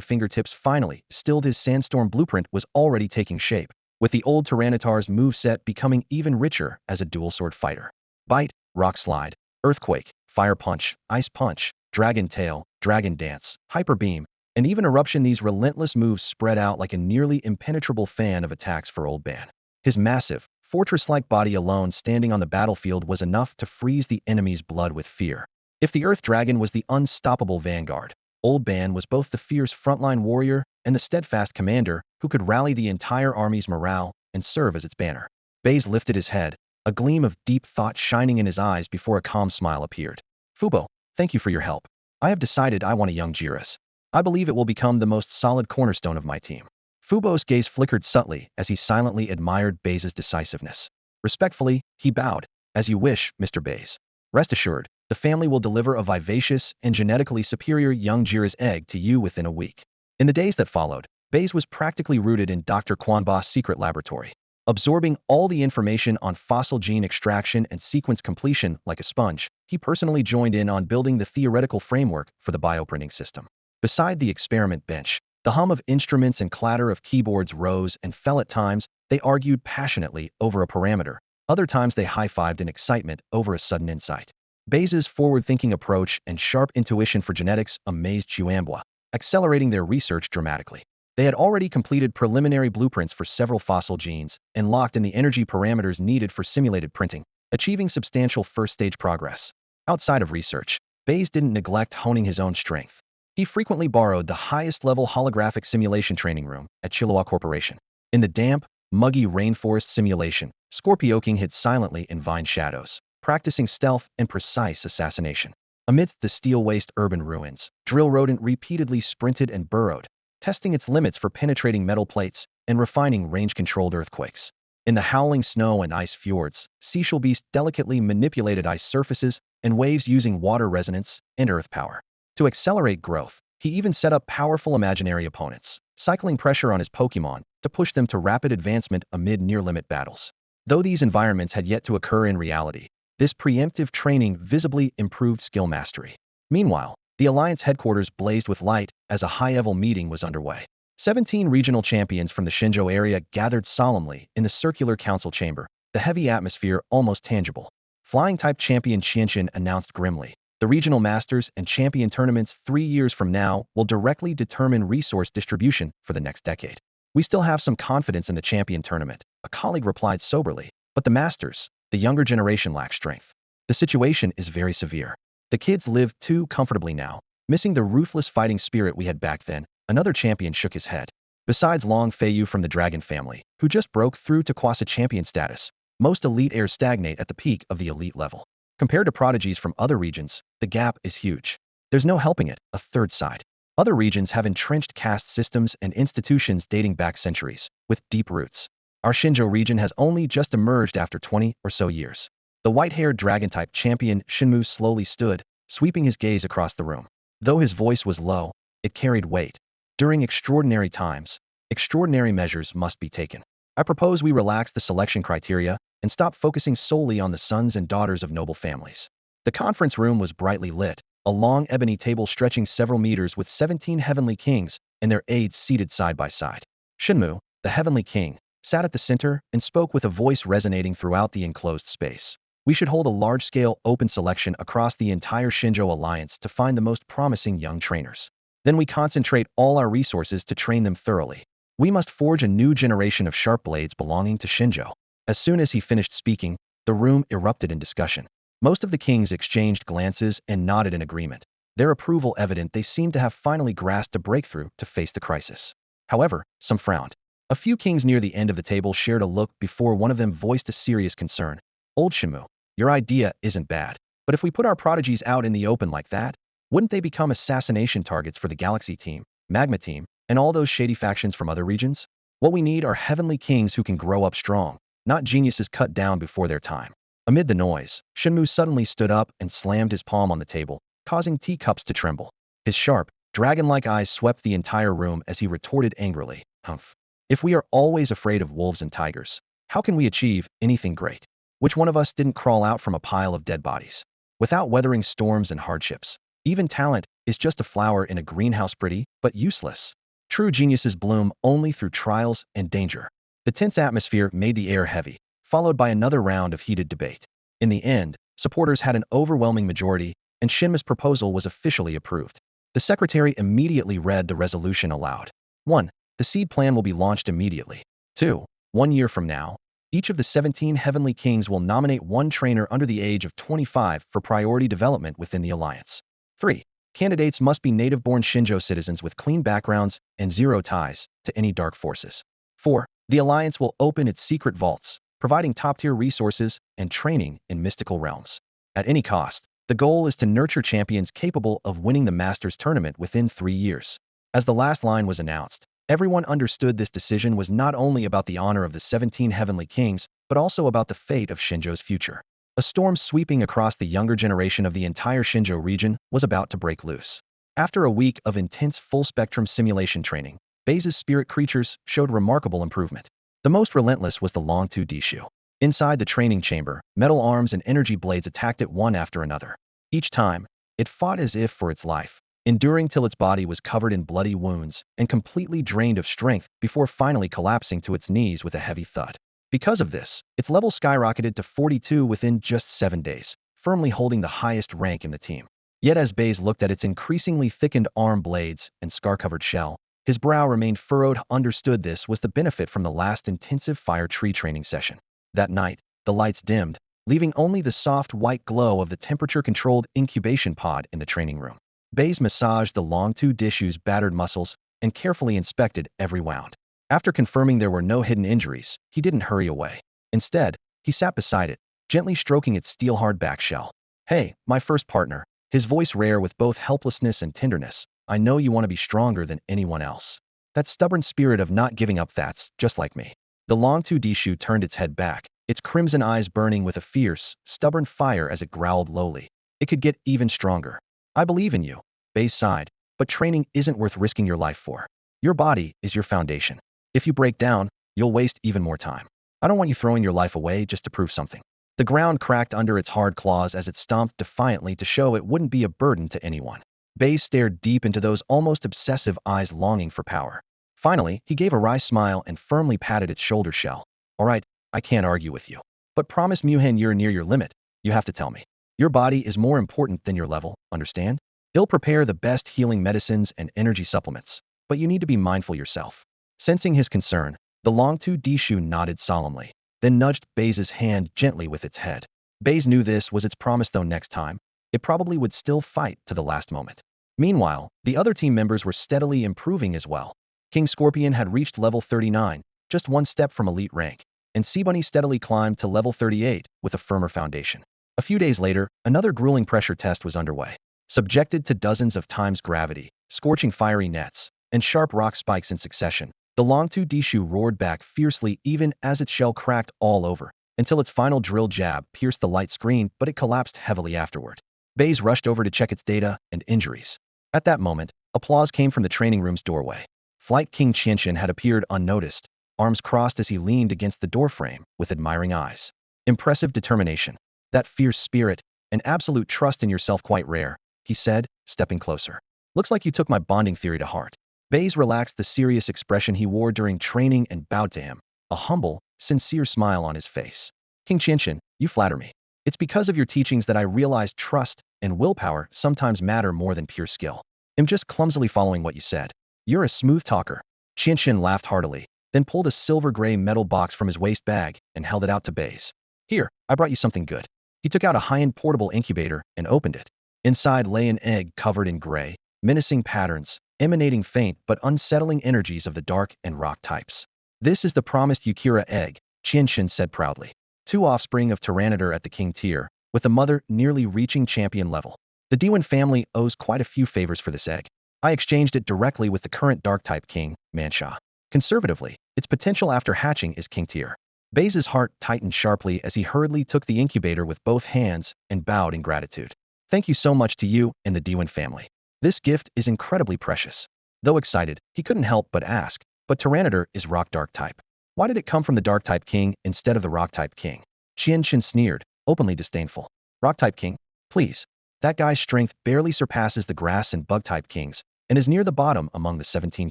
Speaker 1: fingertips finally stilled. His Sandstorm blueprint was already taking shape, with the old Tyranitar's moveset becoming even richer as a dual-sword fighter. Bite, Rock Slide, Earthquake, Fire Punch, Ice Punch, Dragon Tail, Dragon Dance, Hyper Beam, and even Eruption. These relentless moves spread out like a nearly impenetrable fan of attacks for Old Ban. His massive, fortress-like body alone standing on the battlefield was enough to freeze the enemy's blood with fear. If the Earth Dragon was the unstoppable vanguard, Old Ban was both the fierce frontline warrior and the steadfast commander who could rally the entire army's morale and serve as its banner. Baize lifted his head, a gleam of deep thought shining in his eyes before a calm smile appeared. "Fubo, thank you for your help. I have decided I want a young Jiras. I believe it will become the most solid cornerstone of my team." Fubo's gaze flickered subtly as he silently admired Baize's decisiveness. Respectfully, he bowed. "As you wish, Mr. Baize. Rest assured, the family will deliver a vivacious and genetically superior young Jiras egg to you within a week." In the days that followed, Baize was practically rooted in Dr. Quanba's secret laboratory, absorbing all the information on fossil gene extraction and sequence completion like a sponge. He personally joined in on building the theoretical framework for the bioprinting system. Beside the experiment bench, the hum of instruments and clatter of keyboards rose and fell. At times, they argued passionately over a parameter. Other times they high-fived in excitement over a sudden insight. Baize's forward-thinking approach and sharp intuition for genetics amazed Chuambua, accelerating their research dramatically. They had already completed preliminary blueprints for several fossil genes and locked in the energy parameters needed for simulated printing, achieving substantial first-stage progress. Outside of research, Baize didn't neglect honing his own strength. He frequently borrowed the highest-level holographic simulation training room at Chilliwack Corporation. In the damp, muggy rainforest simulation, Scorpio King hid silently in vine shadows, practicing stealth and precise assassination. Amidst the steel-waste urban ruins, Drill Rodent repeatedly sprinted and burrowed, testing its limits for penetrating metal plates and refining range-controlled earthquakes. In the howling snow and ice fjords, Seashell Beast delicately manipulated ice surfaces and waves using water resonance and earth power. To accelerate growth, he even set up powerful imaginary opponents, cycling pressure on his Pokémon to push them to rapid advancement amid near-limit battles. Though these environments had yet to occur in reality, this preemptive training visibly improved skill mastery. Meanwhile, the Alliance headquarters blazed with light as a high-level meeting was underway. 17 regional champions from the Shinjo area gathered solemnly in the circular council chamber, the heavy atmosphere almost tangible. Flying-type champion Qianxin announced grimly, the regional masters and champion tournaments 3 years from now will directly determine resource distribution for the next decade. We still have some confidence in the champion tournament, a colleague replied soberly, but the masters, the younger generation lacks strength. The situation is very severe. The kids live too comfortably now, missing the ruthless fighting spirit we had back then. Another champion shook his head. Besides Long Feiyu from the Dragon family, who just broke through to Quasi champion status, most elite heirs stagnate at the peak of the elite level. Compared to prodigies from other regions, the gap is huge. There's no helping it, a third side. Other regions have entrenched caste systems and institutions dating back centuries, with deep roots. Our Shinjo region has only just emerged after 20 or so years. The white-haired dragon-type champion Shinmu slowly stood, sweeping his gaze across the room. Though his voice was low, it carried weight. During extraordinary times, extraordinary measures must be taken. I propose we relax the selection criteria and stop focusing solely on the sons and daughters of noble families. The conference room was brightly lit, a long ebony table stretching several meters with 17 heavenly kings and their aides seated side by side. Shinmu, the heavenly king, sat at the center and spoke with a voice resonating throughout the enclosed space. We should hold a large-scale open selection across the entire Shinjo Alliance to find the most promising young trainers. Then we concentrate all our resources to train them thoroughly. We must forge a new generation of sharp blades belonging to Shinjo. As soon as he finished speaking, the room erupted in discussion. Most of the kings exchanged glances and nodded in agreement. Their approval evident, they seemed to have finally grasped a breakthrough to face the crisis. However, some frowned. A few kings near the end of the table shared a look before one of them voiced a serious concern. Old Shimu, your idea isn't bad, but if we put our prodigies out in the open like that, wouldn't they become assassination targets for the Galaxy team, Magma team, and all those shady factions from other regions? What we need are heavenly kings who can grow up strong, not geniuses cut down before their time. Amid the noise, Shinmu suddenly stood up and slammed his palm on the table, causing teacups to tremble. His sharp, dragon-like eyes swept the entire room as he retorted angrily, "Humph. If we are always afraid of wolves and tigers, how can we achieve anything great? Which one of us didn't crawl out from a pile of dead bodies? Without weathering storms and hardships, even talent is just a flower in a greenhouse, pretty, but useless. True geniuses bloom only through trials and danger." The tense atmosphere made the air heavy, followed by another round of heated debate. In the end, supporters had an overwhelming majority, and Shinmu's proposal was officially approved. The secretary immediately read the resolution aloud. 1. The seed plan will be launched immediately. 2. 1 year from now, each of the 17 heavenly kings will nominate one trainer under the age of 25 for priority development within the alliance. 3. Candidates must be native-born Shinjo citizens with clean backgrounds and zero ties to any dark forces. 4. The alliance will open its secret vaults, providing top-tier resources and training in mystical realms. At any cost, the goal is to nurture champions capable of winning the Masters tournament within 3 years. As the last line was announced, everyone understood this decision was not only about the honor of the 17 heavenly kings, but also about the fate of Shinjo's future. A storm sweeping across the younger generation of the entire Shinjo region was about to break loose. After a week of intense full-spectrum simulation training, Baize's spirit creatures showed remarkable improvement. The most relentless was the Long-2 Dishu. Inside the training chamber, metal arms and energy blades attacked it one after another. Each time, it fought as if for its life, enduring till its body was covered in bloody wounds and completely drained of strength before finally collapsing to its knees with a heavy thud. Because of this, its level skyrocketed to 42 within just 7 days, firmly holding the highest rank in the team. Yet as Baize looked at its increasingly thickened arm blades and scar-covered shell, his brow remained furrowed. Understood this was the benefit from the last intensive fire tree training session. That night, the lights dimmed, leaving only the soft white glow of the temperature-controlled incubation pod in the training room. Baize massaged the Long-2 Dishu's battered muscles and carefully inspected every wound. After confirming there were no hidden injuries, he didn't hurry away. Instead, he sat beside it, gently stroking its steel-hard back shell. "Hey, my first partner," his voice rare with both helplessness and tenderness, "I know you want to be stronger than anyone else. That stubborn spirit of not giving up, that's just like me. The long 2D shoe turned its head back, its crimson eyes burning with a fierce, stubborn fire as it growled lowly. It could get even stronger. I believe in you, Baize sighed, but training isn't worth risking your life for. Your body is your foundation. If you break down, you'll waste even more time. I don't want you throwing your life away just to prove something. The ground cracked under its hard claws as it stomped defiantly to show it wouldn't be a burden to anyone. Baize stared deep into those almost obsessive eyes longing for power. Finally, he gave a wry smile and firmly patted its shoulder shell. All right, I can't argue with you. But promise Muhen you're near your limit. You have to tell me. Your body is more important than your level, understand? He'll prepare the best healing medicines and energy supplements, but you need to be mindful yourself. Sensing his concern, the long 2D shoe nodded solemnly, then nudged Baize's hand gently with its head. Baize knew this was its promise though next time, it probably would still fight to the last moment. Meanwhile, the other team members were steadily improving as well. King Scorpion had reached level 39, just one step from elite rank, and Seabunny steadily climbed to level 38 with a firmer foundation. A few days later, another grueling pressure test was underway. Subjected to dozens of times gravity, scorching fiery nets, and sharp rock spikes in succession, the long 2D shoe roared back fiercely even as its shell cracked all over, until its final drill jab pierced the light screen, but it collapsed heavily afterward. Baize rushed over to check its data and injuries. At that moment, applause came from the training room's doorway. Flight King Qianxian had appeared unnoticed, arms crossed as he leaned against the doorframe with admiring eyes. Impressive determination. That fierce spirit, and absolute trust in yourself quite rare, he said, stepping closer. Looks like you took my bonding theory to heart. Baize relaxed the serious expression he wore during training and bowed to him, a humble, sincere smile on his face. King Qianxian, you flatter me. It's because of your teachings that I realized trust and willpower sometimes matter more than pure skill. I'm just clumsily following what you said. You're a smooth talker. Qianxian laughed heartily, then pulled a silver-gray metal box from his waist bag and held it out to Baize. Here, I brought you something good. He took out a high-end portable incubator and opened it. Inside lay an egg covered in gray, menacing patterns, emanating faint but unsettling energies of the dark and rock types. This is the promised Yukira egg, Qianxian said proudly. 2 offspring of Tyranitar at the king tier, with a mother nearly reaching champion level. The Diwen family owes quite a few favors for this egg. I exchanged it directly with the current dark-type king, Mansha. Conservatively, its potential after hatching is king tier. Baize's heart tightened sharply as he hurriedly took the incubator with both hands and bowed in gratitude. Thank you so much to you and the Diwen family. This gift is incredibly precious. Though excited, he couldn't help but ask, but Tyranitar is rock dark type. Why did it come from the dark type king instead of the rock type king? Qianxian sneered, openly disdainful. Rock type king? Please. That guy's strength barely surpasses the grass and bug type kings, and is near the bottom among the 17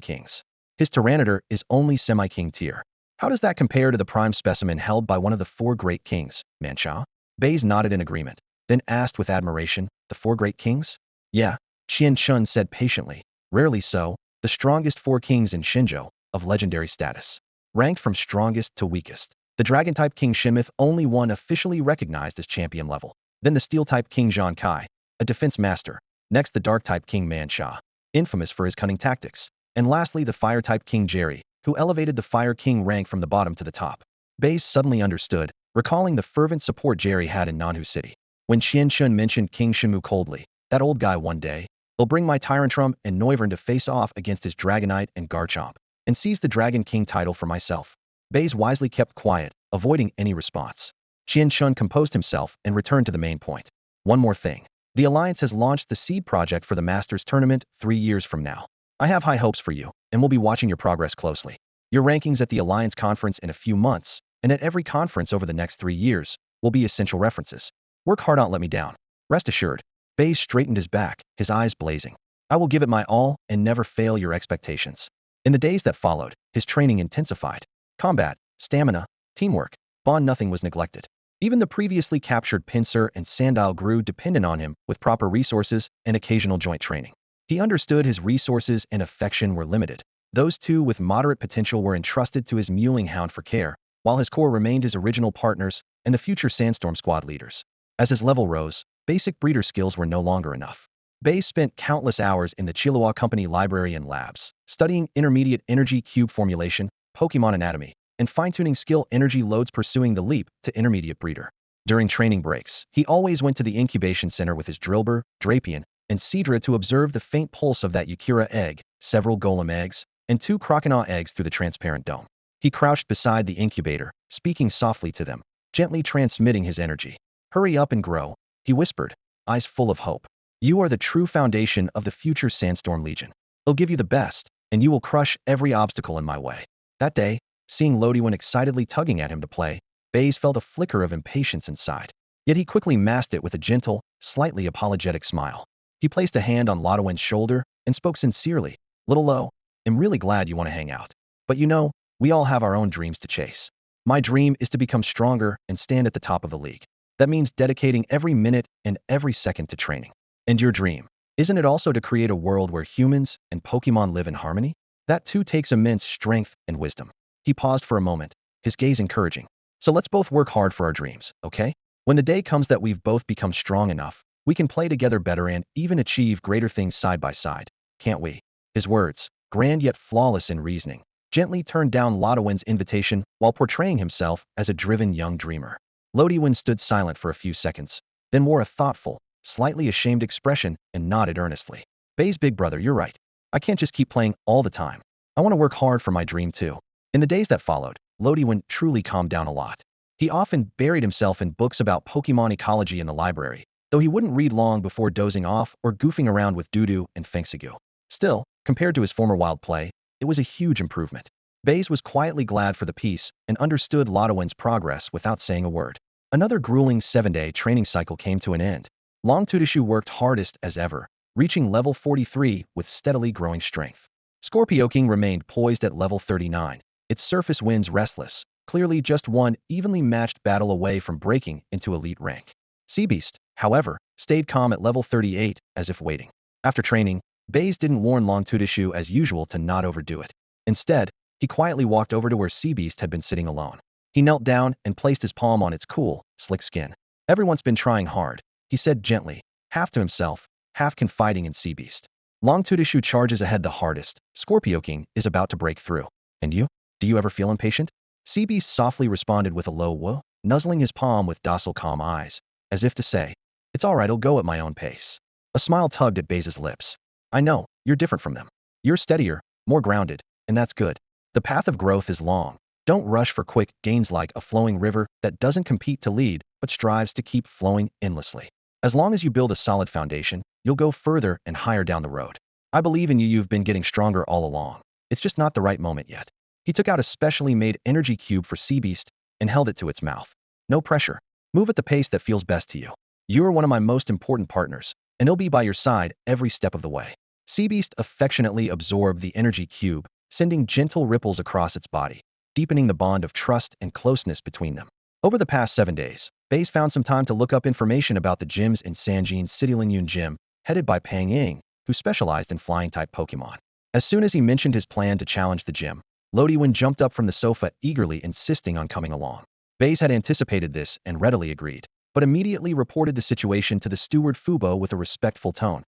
Speaker 1: kings. His Tyranitar is only semi-king tier. How does that compare to the prime specimen held by one of the 4 great kings, Mansha? Baize nodded in agreement, then asked with admiration, the 4 great kings? Yeah, Qianxian said patiently, rarely so, the strongest 4 kings in Xinzhou, of legendary status. Ranked from strongest to weakest. The dragon-type king Shimith only one officially recognized as champion level. Then the steel-type king Zhang Kai, a defense master. Next the dark-type king Mansha, infamous for his cunning tactics. And lastly the fire-type king Jerry, who elevated the Fire King rank from the bottom to the top. Baize suddenly understood, recalling the fervent support Jerry had in Nanhu City. When Qianxian mentioned King Shimu coldly, that old guy one day, they'll bring my Tyrantrum and Noivern to face off against his Dragonite and Garchomp, and seize the Dragon King title for myself. Baize wisely kept quiet, avoiding any response. Qianxian composed himself and returned to the main point. One more thing. The Alliance has launched the seed project for the Masters Tournament 3 years from now. I have high hopes for you, and we'll be watching your progress closely. Your rankings at the Alliance Conference in a few months, and at every conference over the next 3 years, will be essential references. Work hard, don't let me down. Rest assured. Baize straightened his back, his eyes blazing. I will give it my all and never fail your expectations. In the days that followed, his training intensified. Combat, stamina, teamwork, bond, nothing was neglected. Even the previously captured pincer and sandile grew dependent on him with proper resources and occasional joint training. He understood his resources and affection were limited. Those 2 with moderate potential were entrusted to his muling hound for care, while his core remained his original partners and the future Sandstorm squad leaders. As his level rose, basic breeder skills were no longer enough. Baize spent countless hours in the Chilliwack Company library and labs, studying intermediate energy cube formulation, Pokemon anatomy, and fine-tuning skill energy loads, pursuing the leap to intermediate breeder. During training breaks, he always went to the incubation center with his Drillbur, Drapion, and Seadra to observe the faint pulse of that Yukira egg, several golem eggs, and 2 Croconaw eggs through the transparent dome. He crouched beside the incubator, speaking softly to them, gently transmitting his energy. Hurry up and grow, he whispered, eyes full of hope. You are the true foundation of the future Sandstorm Legion. I'll give you the best, and you will crush every obstacle in my way. That day, seeing Lodiwin excitedly tugging at him to play, Baize felt a flicker of impatience inside. Yet he quickly masked it with a gentle, slightly apologetic smile. He placed a hand on Lodiwin's shoulder and spoke sincerely. Little Lo, I'm really glad you want to hang out. But you know, we all have our own dreams to chase. My dream is to become stronger and stand at the top of the league. That means dedicating every minute and every second to training. And your dream, isn't it also to create a world where humans and Pokemon live in harmony? That too takes immense strength and wisdom. He paused for a moment, his gaze encouraging. So let's both work hard for our dreams, okay? When the day comes that we've both become strong enough, we can play together better and even achieve greater things side by side, can't we? His words, grand yet flawless in reasoning, gently turned down Lodiwin's invitation while portraying himself as a driven young dreamer. Lodiwin stood silent for a few seconds, then wore a thoughtful, slightly ashamed expression and nodded earnestly. Baize, big brother, you're right. I can't just keep playing all the time. I want to work hard for my dream too. In the days that followed, Lodiwin truly calmed down a lot. He often buried himself in books about Pokemon ecology in the library, though he wouldn't read long before dozing off or goofing around with Dudu and Fengsigu. Still, compared to his former wild play, it was a huge improvement. Baize was quietly glad for the peace and understood Lodiwin's progress without saying a word. Another grueling 7-day training cycle came to an end. Longtoothshoe worked hardest as ever, reaching level 43 with steadily growing strength. Scorpioking remained poised at level 39, its surface winds restless, clearly just one evenly matched battle away from breaking into elite rank. Seabeast, however, stayed calm at level 38, as if waiting. After training, Baize didn't warn Longtoothshoe as usual to not overdo it. Instead, he quietly walked over to where Seabeast had been sitting alone. He knelt down and placed his palm on its cool, slick skin. Everyone's been trying hard, he said gently, half to himself, half confiding in Seabeast. Longtoothshoe charges ahead the hardest. Scorpio King is about to break through. And you? Do you ever feel impatient? Seabeast softly responded with a low whoa, nuzzling his palm with docile calm eyes, as if to say, it's all right, I'll go at my own pace. A smile tugged at Baize's lips. I know, you're different from them. You're steadier, more grounded, and that's good. The path of growth is long. Don't rush for quick gains like a flowing river that doesn't compete to lead, but strives to keep flowing endlessly. As long as you build a solid foundation, you'll go further and higher down the road. I believe in you. You've been getting stronger all along. It's just not the right moment yet. He took out a specially made energy cube for Seabeast and held it to its mouth. No pressure. Move at the pace that feels best to you. You are one of my most important partners, and I'll be by your side every step of the way. Seabeast affectionately absorbed the energy cube, sending gentle ripples across its body, deepening the bond of trust and closeness between them. Over the past 7 days, Baize found some time to look up information about the gyms in Sanjin's City Lingyun Gym, headed by Pang Ying, who specialized in flying-type Pokémon. As soon as he mentioned his plan to challenge the gym, Lodiwin jumped up from the sofa eagerly insisting on coming along. Baize had anticipated this and readily agreed, but immediately reported the situation to the steward Fubo with a respectful tone.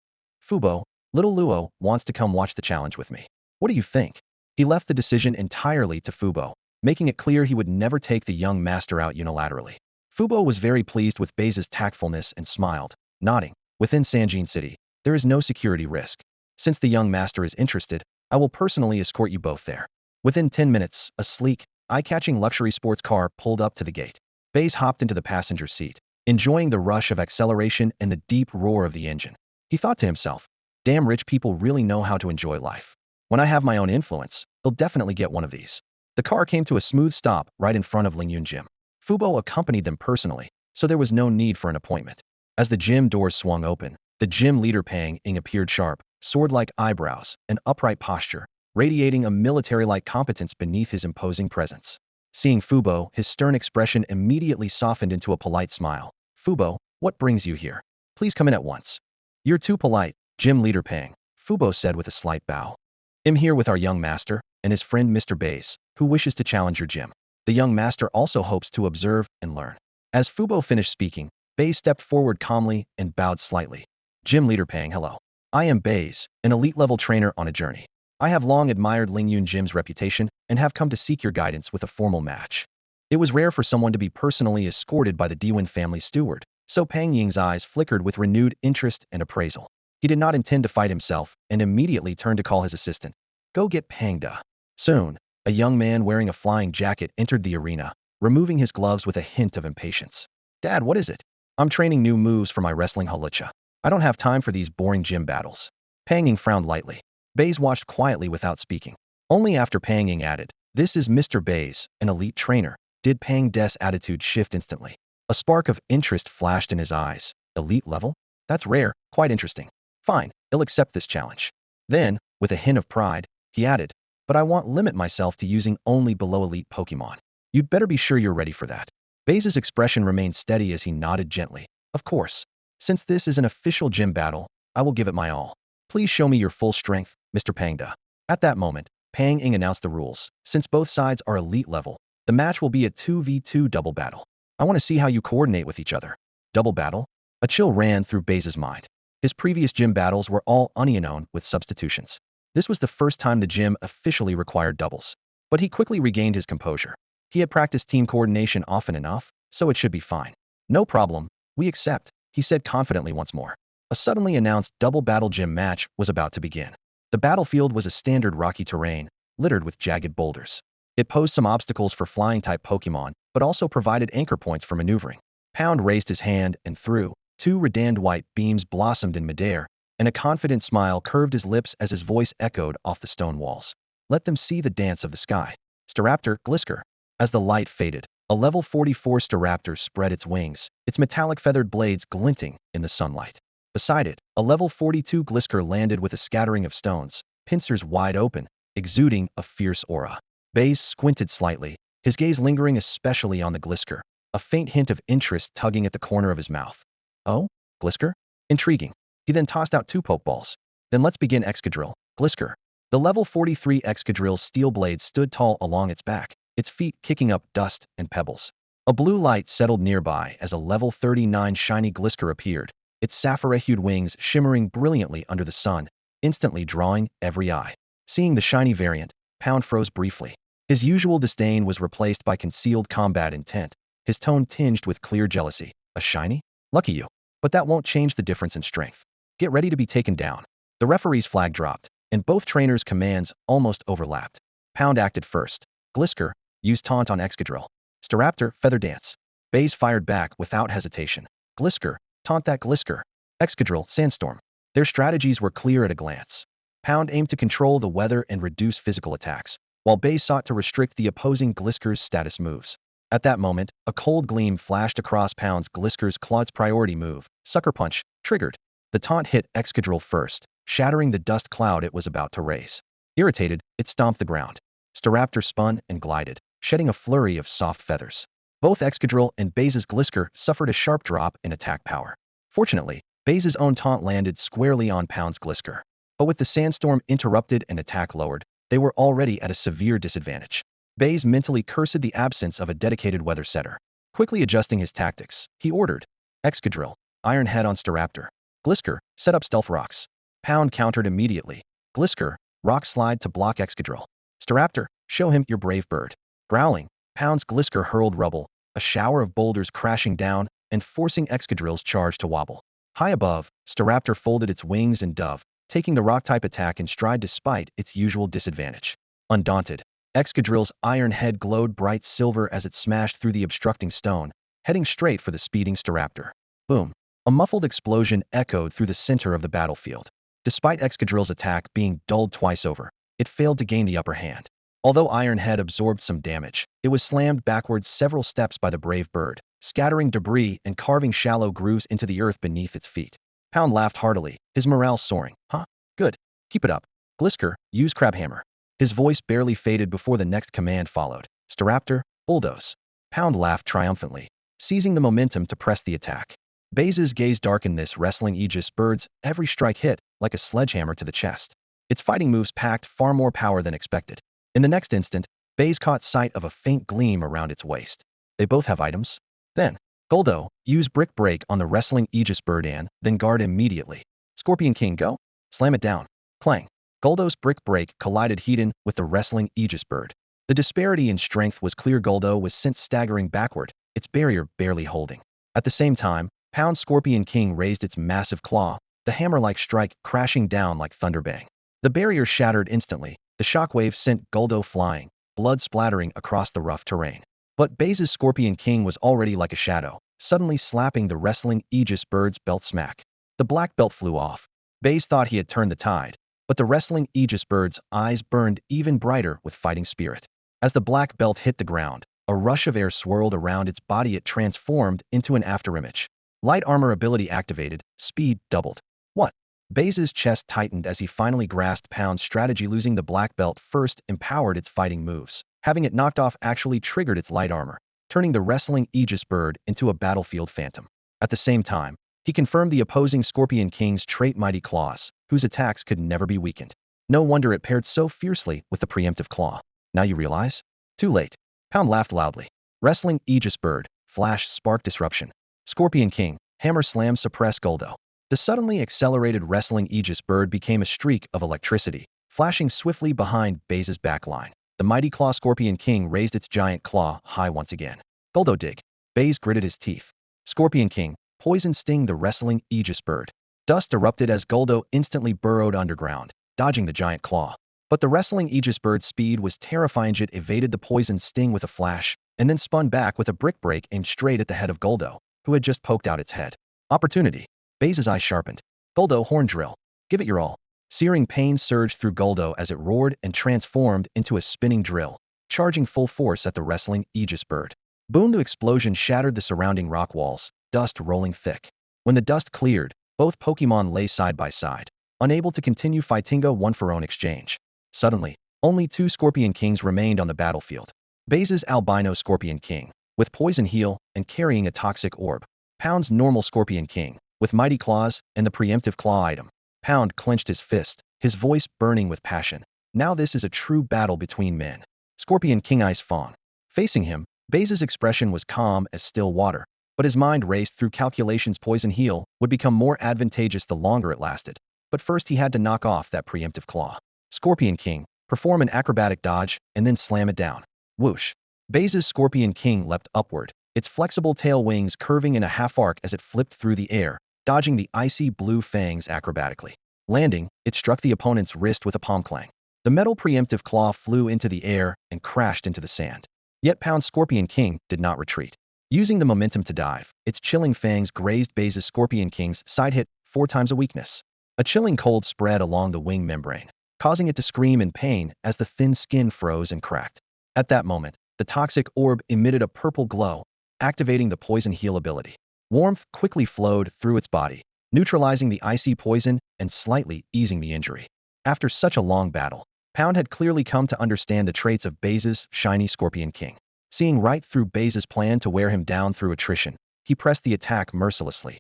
Speaker 1: Fubo, little Luo wants to come watch the challenge with me. What do you think? He left the decision entirely to Fubo, making it clear he would never take the young master out unilaterally. Fubo was very pleased with Baize's tactfulness and smiled, nodding. Within Sanjin City, there is no security risk. Since the young master is interested, I will personally escort you both there. Within 10 minutes, a sleek, eye-catching luxury sports car pulled up to the gate. Baize hopped into the passenger seat, enjoying the rush of acceleration and the deep roar of the engine. He thought to himself, damn, rich people really know how to enjoy life. When I have my own influence, I'll definitely get one of these. The car came to a smooth stop right in front of Lingyun Gym. Fubo accompanied them personally, so there was no need for an appointment. As the gym doors swung open, the gym leader Pang Ying appeared sharp, sword-like eyebrows, and upright posture, radiating a military-like competence beneath his imposing presence. Seeing Fubo, his stern expression immediately softened into a polite smile. Fubo, what brings you here? Please come in at once. You're too polite, gym leader Pang, Fubo said with a slight bow. I'm here with our young master and his friend Mr. Baize, who wishes to challenge your gym. The young master also hopes to observe and learn. As Fubo finished speaking, Baize stepped forward calmly and bowed slightly. Gym leader Pang, hello. I am Baize, an elite-level trainer on a journey. I have long admired Lingyun Gym's reputation and have come to seek your guidance with a formal match. It was rare for someone to be personally escorted by the Diwen family steward, so Pang Ying's eyes flickered with renewed interest and appraisal. He did not intend to fight himself and immediately turned to call his assistant. Go get Pangda. Soon, A young man wearing a flying jacket entered the arena, removing his gloves with a hint of impatience. Dad, what is it? I'm training new moves for my wrestling halicha. I don't have time for these boring gym battles. Panging frowned lightly. Baize watched quietly without speaking. Only after Panging added, "This is Mr. Baize, an elite trainer," did Pang Des' attitude shift instantly. A spark of interest flashed in his eyes. Elite level? That's rare, quite interesting. Fine, I'll accept this challenge. Then, with a hint of pride, he added, "But I won't limit myself to using only below elite Pokemon. You'd better be sure you're ready for that." Baize's expression remained steady as he nodded gently. "Of course. Since this is an official gym battle, I will give it my all. Please show me your full strength, Mr. Pangda." At that moment, Pang Ing announced the rules. Since both sides are elite level, the match will be a 2v2 double battle. I want to see how you coordinate with each other. Double battle? A chill ran through Baize's mind. His previous gym battles were all unknown with substitutions. This was the first time the gym officially required doubles. But he quickly regained his composure. He had practiced team coordination often enough, so it should be fine. "No problem, we accept," he said confidently once more. A suddenly announced double battle gym match was about to begin. The battlefield was a standard rocky terrain, littered with jagged boulders. It posed some obstacles for flying-type Pokémon, but also provided anchor points for maneuvering. Pound raised his hand and threw. Two redand white beams blossomed in midair, and a confident smile curved his lips as his voice echoed off the stone walls. "Let them see the dance of the sky." Staraptor, Glisker. As the light faded, a level 44 Staraptor spread its wings, its metallic feathered blades glinting in the sunlight. Beside it, a level 42 Glisker landed with a scattering of stones, pincers wide open, exuding a fierce aura. Baize squinted slightly, his gaze lingering especially on the Glisker, a faint hint of interest tugging at the corner of his mouth. "Oh? Glisker? Intriguing." He then tossed out two Pokeballs. "Then let's begin Excadrill, Glisker." The level 43 Excadrill's steel blade stood tall along its back, its feet kicking up dust and pebbles. A blue light settled nearby as a level 39 shiny Glisker appeared, its sapphire-hued wings shimmering brilliantly under the sun, instantly drawing every eye. Seeing the shiny variant, Pound froze briefly. His usual disdain was replaced by concealed combat intent, his tone tinged with clear jealousy. "A shiny? Lucky you. But that won't change the difference in strength. Get ready to be taken down." The referee's flag dropped, and both trainers' commands almost overlapped. Pound acted first. "Glisker, use taunt on Excadrill." Staraptor, feather dance. Baize fired back without hesitation. "Glisker, taunt that Glisker." Excadrill, Sandstorm. Their strategies were clear at a glance. Pound aimed to control the weather and reduce physical attacks, while Baize sought to restrict the opposing Glisker's status moves. At that moment, a cold gleam flashed across Pound's Glisker's Claw's priority move, Sucker Punch, triggered. The taunt hit Excadrill first, shattering the dust cloud it was about to raise. Irritated, it stomped the ground. Staraptor spun and glided, shedding a flurry of soft feathers. Both Excadrill and Baize's Glisker suffered a sharp drop in attack power. Fortunately, Baize's own taunt landed squarely on Pound's Glisker. But with the sandstorm interrupted and attack lowered, they were already at a severe disadvantage. Baize mentally cursed the absence of a dedicated weather setter. Quickly adjusting his tactics, he ordered, "Excadrill, Iron Head on Staraptor. Glisker, set up Stealth Rocks." Pound countered immediately. "Glisker, Rock Slide to block Excadrill." "Staraptor, show him your brave bird." Growling, Pound's Glisker hurled rubble, a shower of boulders crashing down and forcing Excadrill's charge to wobble. High above, Staraptor folded its wings and dove, taking the rock-type attack in stride despite its usual disadvantage. Undaunted, Excadrill's iron head glowed bright silver as it smashed through the obstructing stone, heading straight for the speeding Staraptor. Boom! A muffled explosion echoed through the center of the battlefield. Despite Excadrill's attack being dulled twice over, it failed to gain the upper hand. Although Iron Head absorbed some damage, it was slammed backwards several steps by the brave bird, scattering debris and carving shallow grooves into the earth beneath its feet. Pound laughed heartily, his morale soaring. "Huh? Good. Keep it up. Glisker, use Crabhammer." His voice barely faded before the next command followed. "Staraptor, bulldoze." Pound laughed triumphantly, seizing the momentum to press the attack. Baize's gaze darkened this wrestling Aegis bird's every strike hit like a sledgehammer to the chest. Its fighting moves packed far more power than expected. In the next instant, Baize caught sight of a faint gleam around its waist. They both have items? Then, Goldo, use Brick Break on the wrestling Aegis bird and then guard immediately. Scorpion King, go. Slam it down. Clang. Goldo's Brick Break collided head-on with the wrestling Aegis bird. The disparity in strength was clear. Goldo was sent staggering backward, its barrier barely holding. At the same time, Pound Scorpion King raised its massive claw, the hammer-like strike crashing down like thunderbang. The barrier shattered instantly. The shockwave sent Goldo flying, blood splattering across the rough terrain. But Baize's Scorpion King was already like a shadow, suddenly slapping the wrestling Aegis bird's belt smack. The black belt flew off. Baize thought he had turned the tide, but the wrestling Aegis bird's eyes burned even brighter with fighting spirit. As the black belt hit the ground, a rush of air swirled around its body. It transformed into an afterimage. Light armor ability activated, speed doubled. What? Baize's chest tightened as he finally grasped Pound's strategy. Losing the black belt first empowered its fighting moves. Having it knocked off actually triggered its light armor, turning the wrestling Aegis bird into a battlefield phantom. At the same time, he confirmed the opposing Scorpion King's trait Mighty Claws, whose attacks could never be weakened. No wonder it paired so fiercely with the preemptive claw. Now you realize? Too late. Pound laughed loudly. Wrestling Aegis bird, flash spark disruption. Scorpion King, hammer slam suppress Goldo. The suddenly accelerated wrestling Aegis bird became a streak of electricity, flashing swiftly behind Baize's backline. The mighty claw Scorpion King raised its giant claw high once again. Goldo dig. Baize gritted his teeth. Scorpion King, poison sting the wrestling Aegis bird. Dust erupted as Goldo instantly burrowed underground, dodging the giant claw. But the wrestling Aegis bird's speed was terrifying. It evaded the poison sting with a flash, and then spun back with a brick break aimed straight at the head of Goldo, who had just poked out its head. Opportunity. Baize's eyes sharpened. Goldo horn drill. Give it your all. Searing pain surged through Goldo as it roared and transformed into a spinning drill, charging full force at the wrestling Aegis bird. Boom! The explosion shattered the surrounding rock walls, dust rolling thick. When the dust cleared, both Pokemon lay side by side, unable to continue fighting. One for own exchange. Suddenly, only two Scorpion Kings remained on the battlefield. Baize's albino Scorpion King, with poison heal and carrying a toxic orb. Pound's normal Scorpion King, with mighty claws and the preemptive claw item. Pound clenched his fist, his voice burning with passion. Now this is a true battle between men. Scorpion King Ice Fawn. Facing him, Baize's expression was calm as still water, but his mind raced through calculations. Poison heal would become more advantageous the longer it lasted. But first he had to knock off that preemptive claw. Scorpion King, perform an acrobatic dodge, and then slam it down. Whoosh. Baize's Scorpion King leapt upward, its flexible tail wings curving in a half-arc as it flipped through the air, dodging the icy blue fangs acrobatically. Landing, it struck the opponent's wrist with a palm clang. The metal preemptive claw flew into the air and crashed into the sand. Yet Pound's Scorpion King did not retreat. Using the momentum to dive, its chilling fangs grazed Baize's Scorpion King's side, hit 4 times a weakness. A chilling cold spread along the wing membrane, causing it to scream in pain as the thin skin froze and cracked. At that moment, the toxic orb emitted a purple glow, activating the poison heal ability. Warmth quickly flowed through its body, neutralizing the icy poison and slightly easing the injury. After such a long battle, Pound had clearly come to understand the traits of Baize's shiny Scorpion King. Seeing right through Baize's plan to wear him down through attrition, he pressed the attack mercilessly.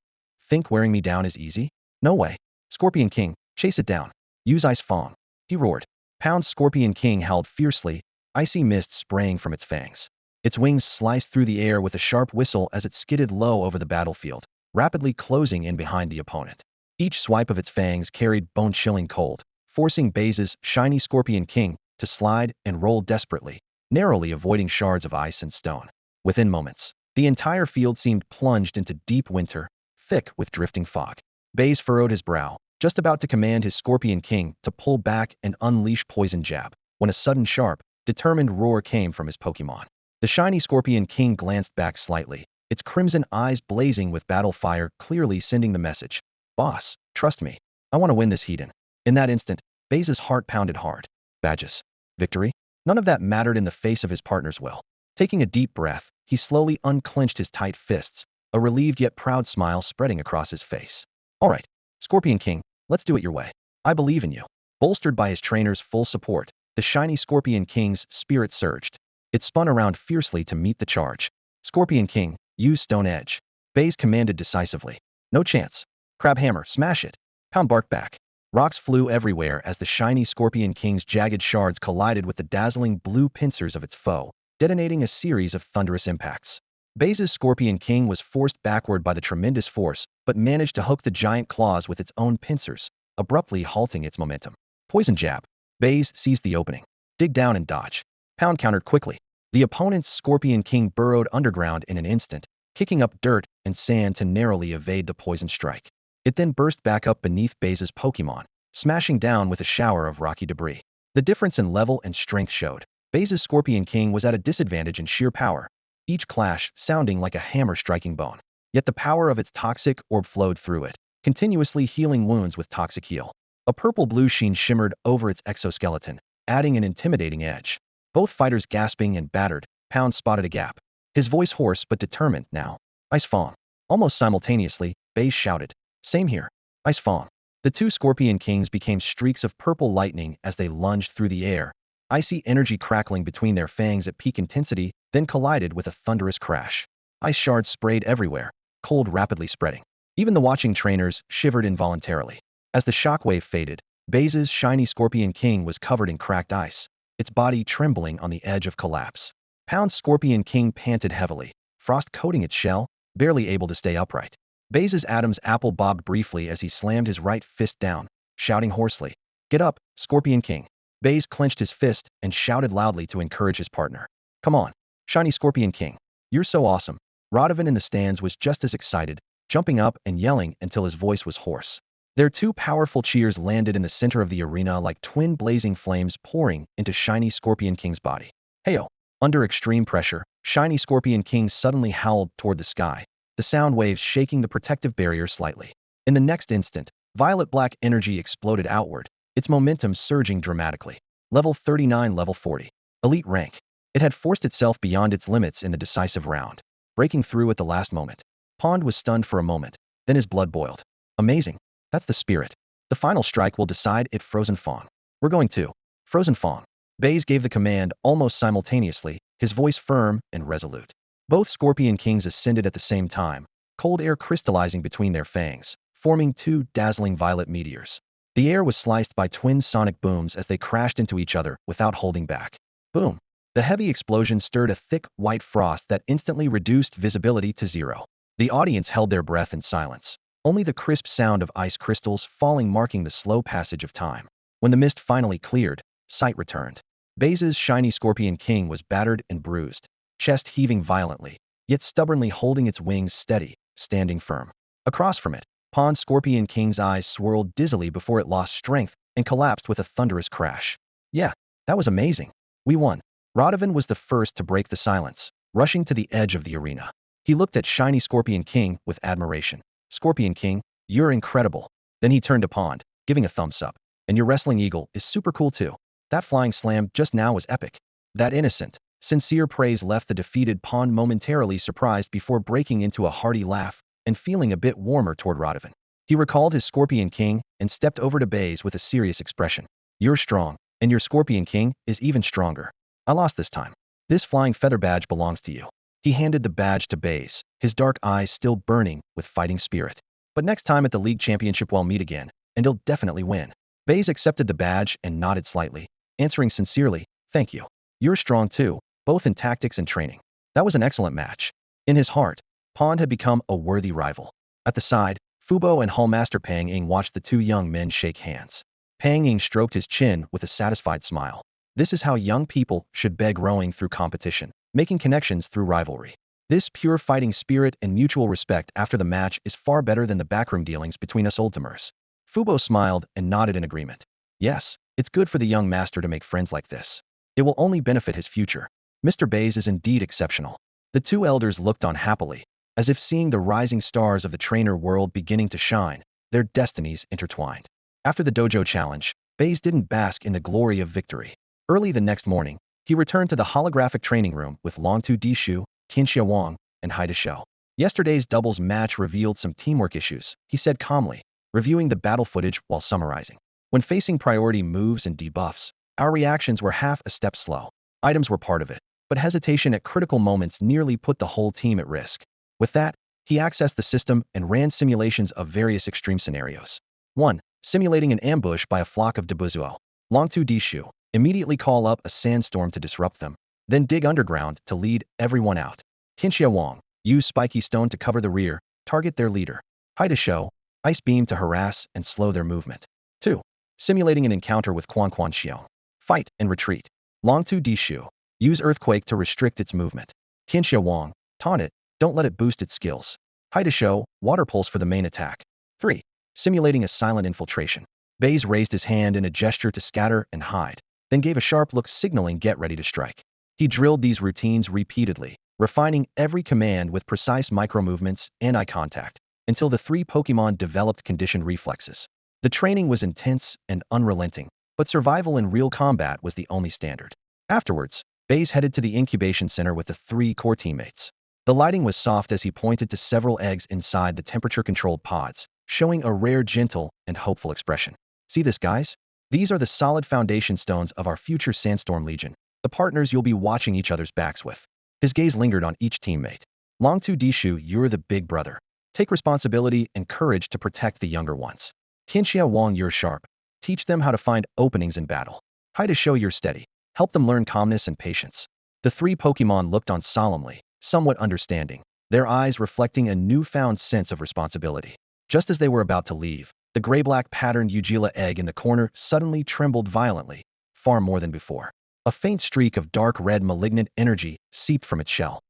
Speaker 1: Think wearing me down is easy? No way. Scorpion King, chase it down. Use Ice Fang. He roared. Pound's Scorpion King howled fiercely, icy mist spraying from its fangs. Its wings sliced through the air with a sharp whistle as it skidded low over the battlefield, rapidly closing in behind the opponent. Each swipe of its fangs carried bone-chilling cold, forcing Baize's shiny Scorpion King to slide and roll desperately, narrowly avoiding shards of ice and stone. Within moments, the entire field seemed plunged into deep winter, thick with drifting fog. Baize furrowed his brow, just about to command his Scorpion King to pull back and unleash Poison Jab, when a sudden sharp, determined roar came from his Pokemon. The shiny Scorpion King glanced back slightly, its crimson eyes blazing with battle fire, clearly sending the message. Boss, trust me. I want to win this heat-in. In that instant, Baize's heart pounded hard. Badges. Victory? None of that mattered in the face of his partner's will. Taking a deep breath, he slowly unclenched his tight fists, a relieved yet proud smile spreading across his face. All right, Scorpion King, let's do it your way. I believe in you. Bolstered by his trainer's full support, the shiny Scorpion King's spirit surged. It spun around fiercely to meet the charge. Scorpion King, use Stone Edge. Baize commanded decisively. No chance. Crab Hammer, smash it. Pound barked back. Rocks flew everywhere as the shiny Scorpion King's jagged shards collided with the dazzling blue pincers of its foe, detonating a series of thunderous impacts. Baize's Scorpion King was forced backward by the tremendous force, but managed to hook the giant claws with its own pincers, abruptly halting its momentum. Poison Jab. Baize seized the opening. Dig down and dodge. Pound countered quickly. The opponent's Scorpion King burrowed underground in an instant, kicking up dirt and sand to narrowly evade the poison strike. It then burst back up beneath Baize's Pokemon, smashing down with a shower of rocky debris. The difference in level and strength showed. Baize's Scorpion King was at a disadvantage in sheer power, each clash sounding like a hammer striking bone. Yet the power of its toxic orb flowed through it, continuously healing wounds with toxic heal. A purple-blue sheen shimmered over its exoskeleton, adding an intimidating edge. Both fighters gasping and battered, Pound spotted a gap. His voice hoarse but determined now. Ice Fong. Almost simultaneously, Baize shouted. Same here. Ice Fong. The two Scorpion Kings became streaks of purple lightning as they lunged through the air, icy energy crackling between their fangs at peak intensity, then collided with a thunderous crash. Ice shards sprayed everywhere, cold rapidly spreading. Even the watching trainers shivered involuntarily. As the shockwave faded, Baize's shiny Scorpion King was covered in cracked ice, its body trembling on the edge of collapse. Pound's Scorpion King panted heavily, frost coating its shell, barely able to stay upright. Baize's Adam's apple bobbed briefly as he slammed his right fist down, shouting hoarsely, "Get up, Scorpion King." Baize clenched his fist and shouted loudly to encourage his partner. "Come on, shiny Scorpion King. You're so awesome." Radovan in the stands was just as excited, jumping up and yelling until his voice was hoarse. Their two powerful cheers landed in the center of the arena like twin blazing flames pouring into shiny Scorpion King's body. Heyo! Under extreme pressure, shiny Scorpion King suddenly howled toward the sky, the sound waves shaking the protective barrier slightly. In the next instant, violet-black energy exploded outward, its momentum surging dramatically. Level 39, level 40. Elite rank. It had forced itself beyond its limits in the decisive round, breaking through at the last moment. Pond was stunned for a moment, then his blood boiled. Amazing. That's the spirit. The final strike will decide it. Frozen Fawn. We're going to. Frozen Fawn. Baize gave the command almost simultaneously, his voice firm and resolute. Both Scorpion Kings ascended at the same time, cold air crystallizing between their fangs, forming two dazzling violet meteors. The air was sliced by twin sonic booms as they crashed into each other without holding back. Boom! The heavy explosion stirred a thick, white frost that instantly reduced visibility to zero. The audience held their breath in silence, only the crisp sound of ice crystals falling marking the slow passage of time. When the mist finally cleared, sight returned. Baize's shiny Scorpion King was battered and bruised, chest heaving violently, yet stubbornly holding its wings steady, standing firm. Across from it, Pond's Scorpion King's eyes swirled dizzily before it lost strength and collapsed with a thunderous crash. Yeah, that was amazing. We won. Radovan was the first to break the silence, rushing to the edge of the arena. He looked at shiny Scorpion King with admiration. Scorpion King, you're incredible. Then he turned to Pond, giving a thumbs up. And your wrestling eagle is super cool too. That flying slam just now was epic. That innocent, sincere praise left the defeated Pond momentarily surprised before breaking into a hearty laugh and feeling a bit warmer toward Radovan. He recalled his Scorpion King and stepped over to Baize with a serious expression. You're strong, and your Scorpion King is even stronger. I lost this time. This flying feather badge belongs to you. He handed the badge to Baize, his dark eyes still burning with fighting spirit. But next time at the League Championship we'll meet again, and you'll definitely win. Baize accepted the badge and nodded slightly, answering sincerely, thank you. You're strong too, both in tactics and training. That was an excellent match. In his heart, Pond had become a worthy rival. At the side, Fubo and Hallmaster Pang Ying watched the two young men shake hands. Pang Ying stroked his chin with a satisfied smile. This is how young people should be growing through competition, making connections through rivalry. This pure fighting spirit and mutual respect after the match is far better than the backroom dealings between us old-timers. Fubo smiled and nodded in agreement. Yes, it's good for the young master to make friends like this. It will only benefit his future. Mr. Baize is indeed exceptional. The two elders looked on happily, as if seeing the rising stars of the trainer world beginning to shine, their destinies intertwined. After the dojo challenge, Baize didn't bask in the glory of victory. Early the next morning, he returned to the holographic training room with Longtu Dishu, Tianxia Wang, and Haida Shou. Yesterday's doubles match revealed some teamwork issues, he said calmly, reviewing the battle footage while summarizing. When facing priority moves and debuffs, our reactions were half a step slow. Items were part of it, but hesitation at critical moments nearly put the whole team at risk. With that, he accessed the system and ran simulations of various extreme scenarios. 1. Simulating an ambush by a flock of Debuzuo. Longtu Dishu. Immediately call up a sandstorm to disrupt them, then dig underground to lead everyone out. Tianxia Wang. Use spiky stone to cover the rear, target their leader. Haida Shou. Ice beam to harass and slow their movement. 2. Simulating an encounter with Quan Xiong. Fight and retreat. Longtu Dishu. Use earthquake to restrict its movement. Tianxia Wang. Taunt it, don't let it boost its skills. Haida Shou. Water pulse for the main attack. 3. Simulating a silent infiltration. Baize raised his hand in a gesture to scatter and hide. then gave a sharp look signaling get ready to strike. He drilled these routines repeatedly, refining every command with precise micro-movements and eye contact, until the three Pokémon developed conditioned reflexes. The training was intense and unrelenting, but survival in real combat was the only standard. Afterwards, Baize headed to the incubation center with the three core teammates. The lighting was soft as he pointed to several eggs inside the temperature-controlled pods, showing a rare, gentle, and hopeful expression. See this, guys? These are the solid foundation stones of our future Sandstorm Legion, the partners you'll be watching each other's backs with. His gaze lingered on each teammate. Longtu Dishu, you're the big brother. Take responsibility and courage to protect the younger ones. Tianxia Wang, you're sharp. Teach them how to find openings in battle. Hai to show you're steady. Help them learn calmness and patience. The three Pokémon looked on solemnly, somewhat understanding, their eyes reflecting a newfound sense of responsibility. Just as they were about to leave, the gray-black patterned Ugila egg in the corner suddenly trembled violently, far more than before. A faint streak of dark red malignant energy seeped from its shell.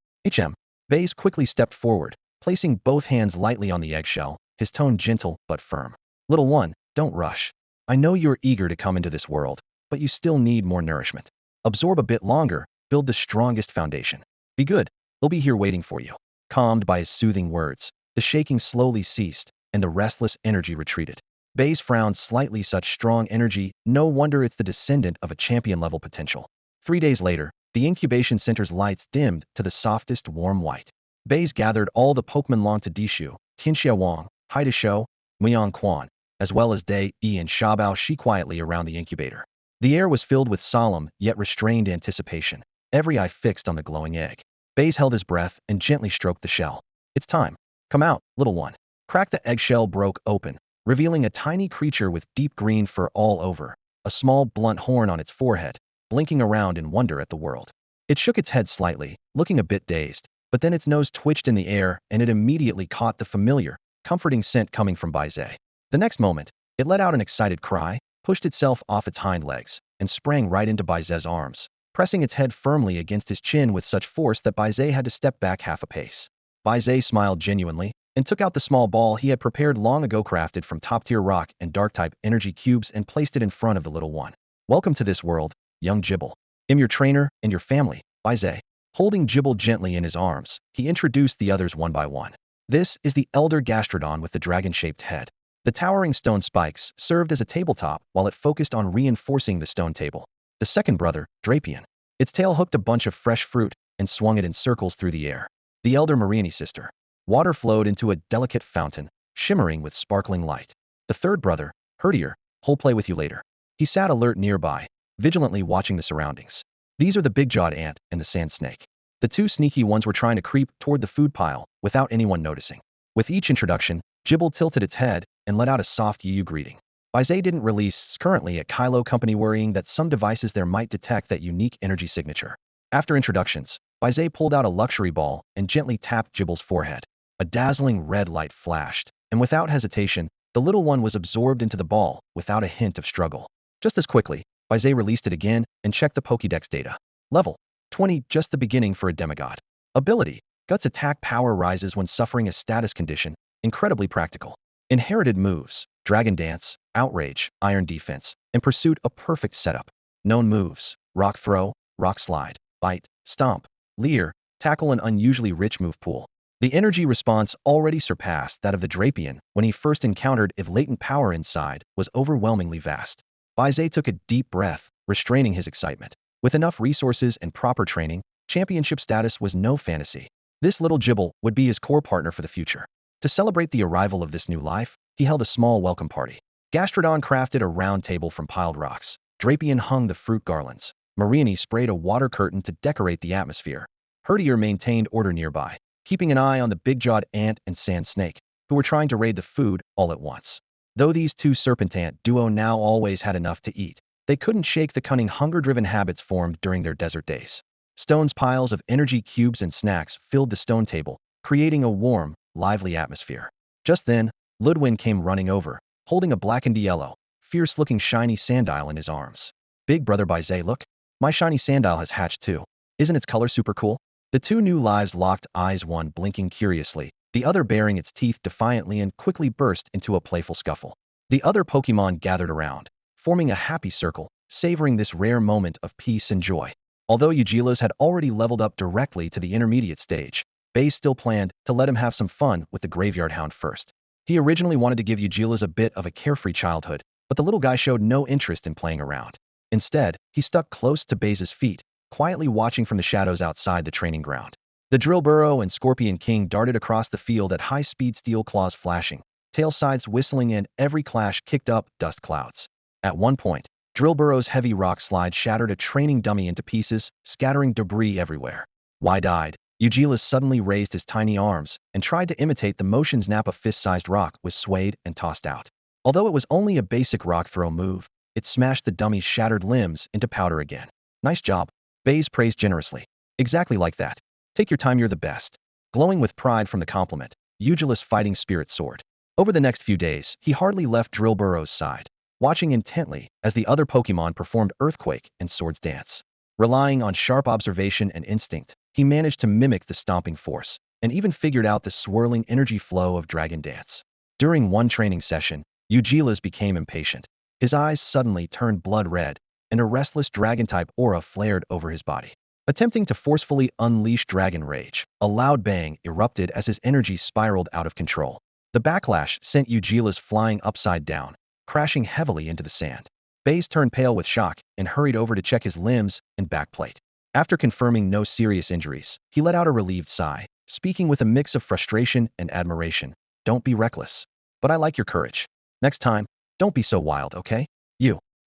Speaker 1: Baize quickly stepped forward, placing both hands lightly on the eggshell, his tone gentle but firm. Little one, don't rush. I know you're eager to come into this world, but you still need more nourishment. Absorb a bit longer, build the strongest foundation. Be good, they'll be here waiting for you. Calmed by his soothing words, the shaking slowly ceased, and the restless energy retreated. Baize frowned slightly. Such strong energy, no wonder it's the descendant of a champion-level potential. 3 days later, the incubation center's lights dimmed to the softest warm white. Baize gathered all the Pokemon Longtu Dishu, Tianxia Wang, Hai Shou, Muyan Quan, as well as Dai Yi and Shabao Shi quietly around the incubator. The air was filled with solemn, yet restrained anticipation, every eye fixed on the glowing egg. Baize held his breath and gently stroked the shell. It's time. Come out, little one. Crack. The eggshell broke open, revealing a tiny creature with deep green fur all over, a small blunt horn on its forehead, blinking around in wonder at the world. It shook its head slightly, looking a bit dazed, but then its nose twitched in the air and it immediately caught the familiar, comforting scent coming from Baize. The next moment, it let out an excited cry, pushed itself off its hind legs, and sprang right into Baize's arms, pressing its head firmly against his chin with such force that Baize had to step back half a pace. Baize smiled genuinely and took out the small ball he had prepared long ago, crafted from top-tier rock and dark-type energy cubes, and placed it in front of the little one. Welcome to this world, young Gibble. I'm your trainer and your family, Baize. Holding Gibble gently in his arms, he introduced the others one by one. This is the elder Gastrodon with the dragon-shaped head. The towering stone spikes served as a tabletop while it focused on reinforcing the stone table. The second brother, Drapion. Its tail hooked a bunch of fresh fruit and swung it in circles through the air. The elder Mariani sister. Water flowed into a delicate fountain, shimmering with sparkling light. The third brother, Herdier. Whole play with you later. He sat alert nearby, vigilantly watching the surroundings. These are the big-jawed ant and the sand snake. The two sneaky ones were trying to creep toward the food pile without anyone noticing. With each introduction, Gibble tilted its head and let out a soft yu greeting. Baize didn't release currently at Kylo Company, worrying that some devices there might detect that unique energy signature. After introductions, Baize pulled out a luxury ball and gently tapped Gibble's forehead. A dazzling red light flashed, and without hesitation, the little one was absorbed into the ball without a hint of struggle. Just as quickly, Baize released it again and checked the Pokédex data. Level 20, just the beginning for a demigod. Ability, Guts attack power rises when suffering a status condition, incredibly practical. Inherited moves, Dragon Dance, Outrage, Iron Defense, and Pursuit, a perfect setup. Known moves, Rock Throw, Rock Slide, Bite, Stomp, Leer, Tackle, an unusually rich move pool. The energy response already surpassed that of the Drapion when he first encountered if latent power inside was overwhelmingly vast. Baize took a deep breath, restraining his excitement. With enough resources and proper training, championship status was no fantasy. This little Gibble would be his core partner for the future. To celebrate the arrival of this new life, he held a small welcome party. Gastrodon crafted a round table from piled rocks. Drapion hung the fruit garlands. Mariani sprayed a water curtain to decorate the atmosphere. Herdier maintained order nearby, keeping an eye on the big-jawed ant and sand snake, who were trying to raid the food all at once. Though these two serpent-ant duo now always had enough to eat, they couldn't shake the cunning hunger-driven habits formed during their desert days. Stones, piles of energy cubes and snacks filled the stone table, creating a warm, lively atmosphere. Just then, Ludwin came running over, holding a blackened yellow, fierce-looking shiny sandile in his arms. Big brother Baize, look, my shiny sandile has hatched too. Isn't its color super cool? The two new lives locked eyes, one blinking curiously, the other baring its teeth defiantly, and quickly burst into a playful scuffle. The other Pokemon gathered around, forming a happy circle, savoring this rare moment of peace and joy. Although Eugilas had already leveled up directly to the intermediate stage, Baize still planned to let him have some fun with the graveyard hound first. He originally wanted to give Eugilas a bit of a carefree childhood, but the little guy showed no interest in playing around. Instead, he stuck close to Baize's feet, quietly watching from the shadows outside the training ground. The drill burrow and Scorpion King darted across the field at high speed, steel claws flashing, tail sides whistling, and every clash kicked up dust clouds. At one point, Drill Burrow's heavy rock slide shattered a training dummy into pieces, scattering debris everywhere. Wide-eyed, Eugilas suddenly raised his tiny arms and tried to imitate the motions a fist-sized rock was swayed and tossed out. Although it was only a basic rock throw move, it smashed the dummy's shattered limbs into powder again. Nice job, Baize praised generously. Exactly like that. Take your time, you're the best. Glowing with pride from the compliment, Eugilas' fighting spirit soared. Over the next few days, he hardly left Drill Burrow's side, watching intently as the other Pokémon performed Earthquake and Swords Dance. Relying on sharp observation and instinct, he managed to mimic the stomping force, and even figured out the swirling energy flow of Dragon Dance. During one training session, Eugilas became impatient. His eyes suddenly turned blood red, and a restless dragon-type aura flared over his body. Attempting to forcefully unleash Dragon Rage, a loud bang erupted as his energy spiraled out of control. The backlash sent Eugilas flying upside down, crashing heavily into the sand. Baize turned pale with shock and hurried over to check his limbs and backplate. After confirming no serious injuries, he let out a relieved sigh, speaking with a mix of frustration and admiration. Don't be reckless. But I like your courage. Next time, don't be so wild, okay?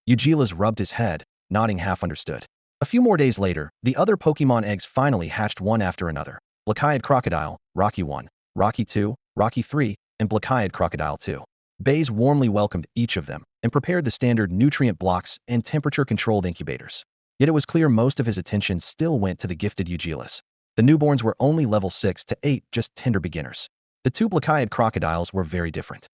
Speaker 1: Eugilas rubbed his head, nodding half understood. A few more days later, the other Pokémon eggs finally hatched one after another. Black-eyed Crocodile, Rocky 1, Rocky 2, Rocky 3, and Black-eyed Crocodile 2. Baize warmly welcomed each of them and prepared the standard nutrient blocks and temperature-controlled incubators. Yet it was clear most of his attention still went to the gifted Eugilas. The newborns were only level 6 to 8, just tender beginners. The two Black-eyed Crocodiles were very different.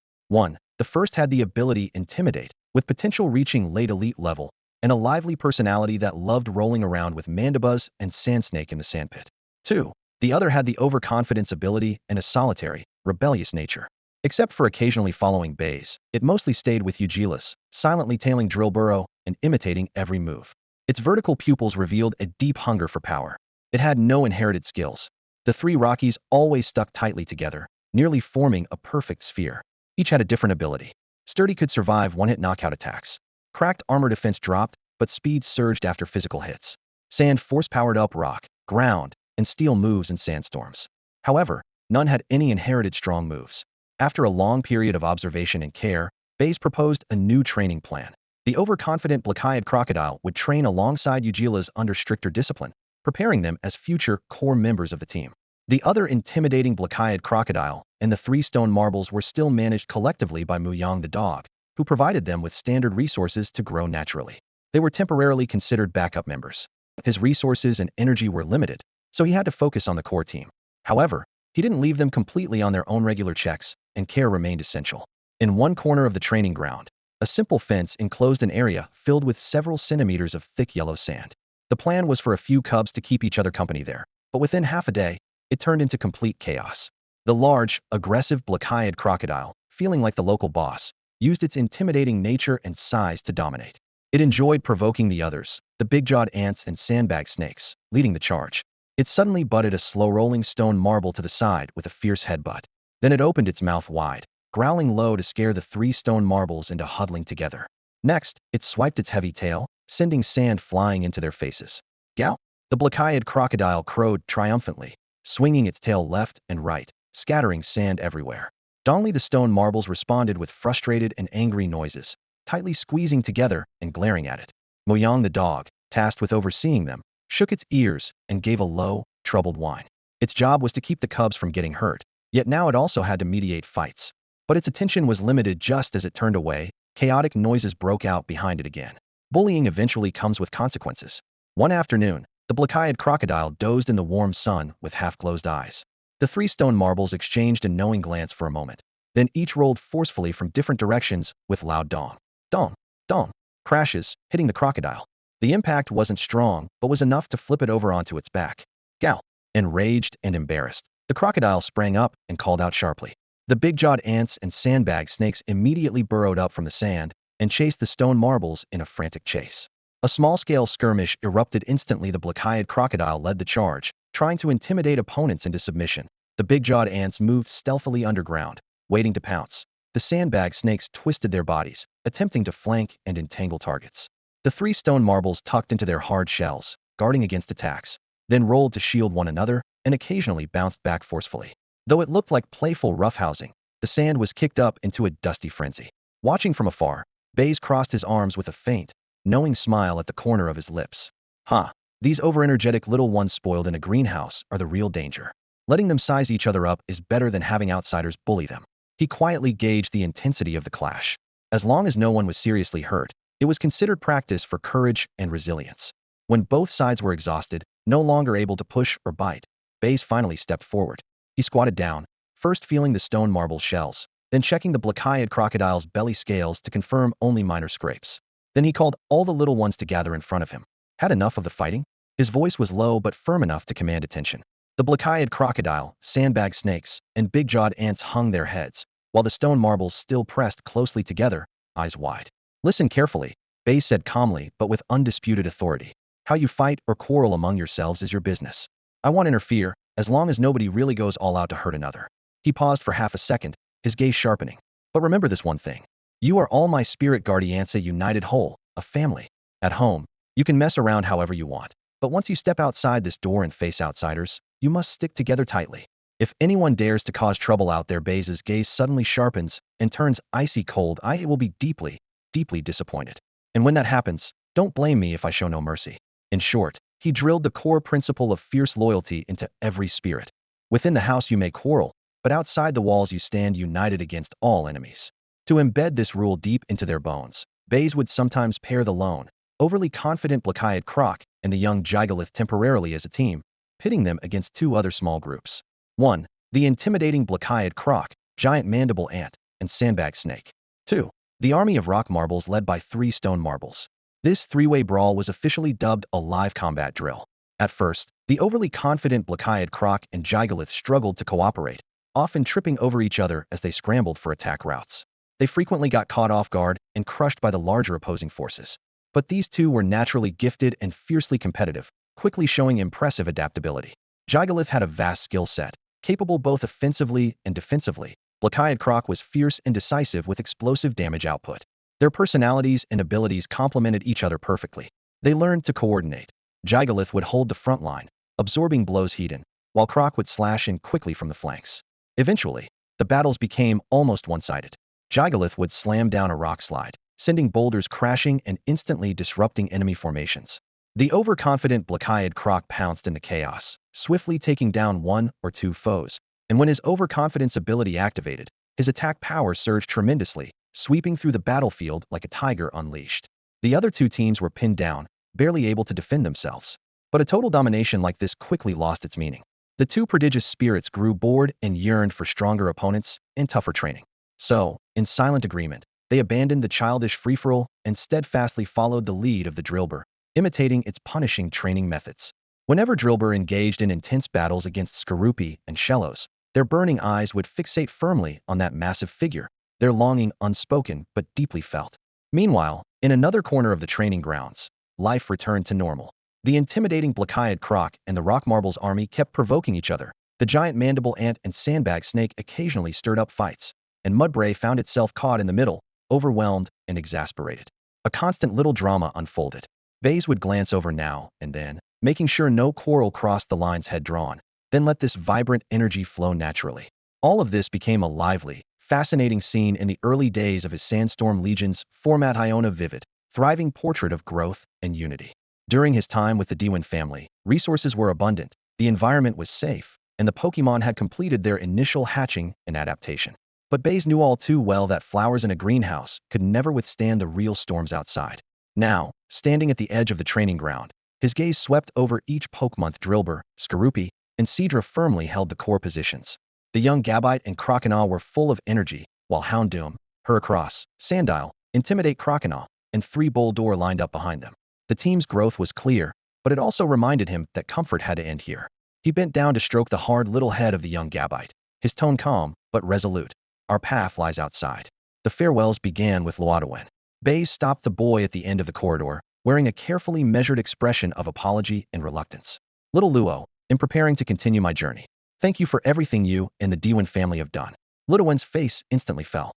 Speaker 1: The first had the ability Intimidate, with potential reaching late elite level, and a lively personality that loved rolling around with Mandibuzz and Sandsnake in the sandpit. 2. The other had the overconfidence ability and a solitary, rebellious nature. Except for occasionally following Baize, it mostly stayed with Eugilas, silently tailing Drill Burrow and imitating every move. Its vertical pupils revealed a deep hunger for power. It had no inherited skills. The three Rockies always stuck tightly together, nearly forming a perfect sphere. Each had a different ability. Sturdy could survive one-hit knockout attacks. Cracked armor defense dropped, but speed surged after physical hits. Sand force-powered up rock, ground, and steel moves in sandstorms. However, none had any inherited strong moves. After a long period of observation and care, Baize proposed a new training plan. The overconfident Black-eyed Crocodile would train alongside Eugilas under stricter discipline, preparing them as future core members of the team. The other intimidating Black-eyed Crocodile and the 3 stone marbles were still managed collectively by Muyang the dog, who provided them with standard resources to grow naturally. They were temporarily considered backup members. His resources and energy were limited, so he had to focus on the core team. However, he didn't leave them completely on their own. Regular checks and care remained essential. In one corner of the training ground, a simple fence enclosed an area filled with several centimeters of thick yellow sand. The plan was for a few cubs to keep each other company there, but within half a day, it turned into complete chaos. The large, aggressive Black-eyed Crocodile, feeling like the local boss, used its intimidating nature and size to dominate. It enjoyed provoking the others, the big-jawed ants and sandbag snakes, leading the charge. It suddenly butted a slow-rolling stone marble to the side with a fierce headbutt. Then it opened its mouth wide, growling low to scare the 3 stone marbles into huddling together. Next, it swiped its heavy tail, sending sand flying into their faces. Gow! The Black-eyed Crocodile crowed triumphantly, swinging its tail left and right, scattering sand everywhere. Only the stone marbles responded with frustrated and angry noises, tightly squeezing together and glaring at it. Muyang the dog, tasked with overseeing them, shook its ears and gave a low, troubled whine. Its job was to keep the cubs from getting hurt, yet now it also had to mediate fights. But its attention was limited. Just as it turned away, chaotic noises broke out behind it again. Bullying eventually comes with consequences. One afternoon, the Black-eyed Crocodile dozed in the warm sun with half-closed eyes. The 3 stone marbles exchanged a knowing glance for a moment. Then each rolled forcefully from different directions with loud dong, dong, dong crashes, hitting the crocodile. The impact wasn't strong, but was enough to flip it over onto its back. Gow! Enraged and embarrassed, the crocodile sprang up and called out sharply. The big-jawed ants and sandbag snakes immediately burrowed up from the sand and chased the stone marbles in a frantic chase. A small-scale skirmish erupted instantly. The black-eyed crocodile led the charge, trying to intimidate opponents into submission. The big-jawed ants moved stealthily underground, waiting to pounce. The sandbag snakes twisted their bodies, attempting to flank and entangle targets. The three stone marbles tucked into their hard shells, guarding against attacks, then rolled to shield one another and occasionally bounced back forcefully. Though it looked like playful roughhousing, the sand was kicked up into a dusty frenzy. Watching from afar, Baize crossed his arms with a faint, knowing smile at the corner of his lips. These overenergetic little ones spoiled in a greenhouse are the real danger. Letting them size each other up is better than having outsiders bully them. He quietly gauged the intensity of the clash. As long as no one was seriously hurt, it was considered practice for courage and resilience. When both sides were exhausted, no longer able to push or bite, Baize finally stepped forward. He squatted down, first feeling the stone marble shells, then checking the black-eyed crocodile's belly scales to confirm only minor scrapes. Then he called all the little ones to gather in front of him. Had enough of the fighting? His voice was low but firm enough to command attention. The black-eyed crocodile, sandbag snakes, and big-jawed ants hung their heads, while the stone marbles still pressed closely together, eyes wide. Listen carefully, Baize said calmly but with undisputed authority. How you fight or quarrel among yourselves is your business. I won't interfere, as long as nobody really goes all out to hurt another. He paused for half a second, his gaze sharpening. But remember this one thing. You are all my spirit guardians, a united whole, a family. At home, you can mess around however you want. But once you step outside this door and face outsiders, you must stick together tightly. If anyone dares to cause trouble out there, Baize's gaze suddenly sharpens and turns icy cold. I will be deeply, deeply disappointed. And when that happens, don't blame me if I show no mercy. In short, he drilled the core principle of fierce loyalty into every spirit. Within the house you may quarrel, but outside the walls you stand united against all enemies. To embed this rule deep into their bones, Baize would sometimes pair the lone, overly confident black-eyed croc and the young Gigolith temporarily as a team, pitting them against two other small groups. 1. The intimidating black-eyed croc, giant mandible ant, and sandbag snake. 2. The army of rock marbles led by 3 stone marbles. This three-way brawl was officially dubbed a live combat drill. At first, the overly confident black-eyed croc and Gigolith struggled to cooperate, often tripping over each other as they scrambled for attack routes. They frequently got caught off guard and crushed by the larger opposing forces. But these two were naturally gifted and fiercely competitive, quickly showing impressive adaptability. Gigolith had a vast skill set, capable both offensively and defensively. Black-eyed croc was fierce and decisive with explosive damage output. Their personalities and abilities complemented each other perfectly. They learned to coordinate. Gigolith would hold the front line, absorbing blows hidden, while Croc would slash in quickly from the flanks. Eventually, the battles became almost one-sided. Gigolith would slam down a rock slide, sending boulders crashing and instantly disrupting enemy formations. The overconfident black-eyed croc pounced in the chaos, swiftly taking down 1 or 2 foes, and when his overconfidence ability activated, his attack power surged tremendously, sweeping through the battlefield like a tiger unleashed. The other 2 teams were pinned down, barely able to defend themselves. But a total domination like this quickly lost its meaning. The 2 prodigious spirits grew bored and yearned for stronger opponents and tougher training. So, in silent agreement, they abandoned the childish free-for-all and steadfastly followed the lead of the Drillbur, imitating its punishing training methods. Whenever Drillbur engaged in intense battles against Skorupi and Shellos, their burning eyes would fixate firmly on that massive figure, their longing unspoken but deeply felt. Meanwhile, in another corner of the training grounds, life returned to normal. The intimidating black-eyed croc and the rock marbles army kept provoking each other. The giant mandible ant and sandbag snake occasionally stirred up fights, and Mudbray found itself caught in the middle, overwhelmed and exasperated. A constant little drama unfolded. Baize would glance over now and then, making sure no quarrel crossed the lines had drawn, then let this vibrant energy flow naturally. All of this became a lively, fascinating scene in the early days of his Sandstorm Legion's format Iona vivid, thriving portrait of growth and unity. During his time with the Dewin family, resources were abundant, the environment was safe, and the Pokémon had completed their initial hatching and adaptation. But Baize knew all too well that flowers in a greenhouse could never withstand the real storms outside. Now, standing at the edge of the training ground, his gaze swept over each Pokémon. Drillbur, Skorupi, and Seadra firmly held the core positions. The young Gabite and Croconaw were full of energy, while Houndoom, Heracross, Sandile, Intimidate Croconaw, and 3 Boldore lined up behind them. The team's growth was clear, but it also reminded him that comfort had to end here. He bent down to stroke the hard little head of the young Gabite, his tone calm but resolute. Our path lies outside. The farewells began with Loadawen. Baize stopped the boy at the end of the corridor, wearing a carefully measured expression of apology and reluctance. Little Luo, in preparing to continue my journey, thank you for everything you and the Diwen family have done. Little Wen's face instantly fell.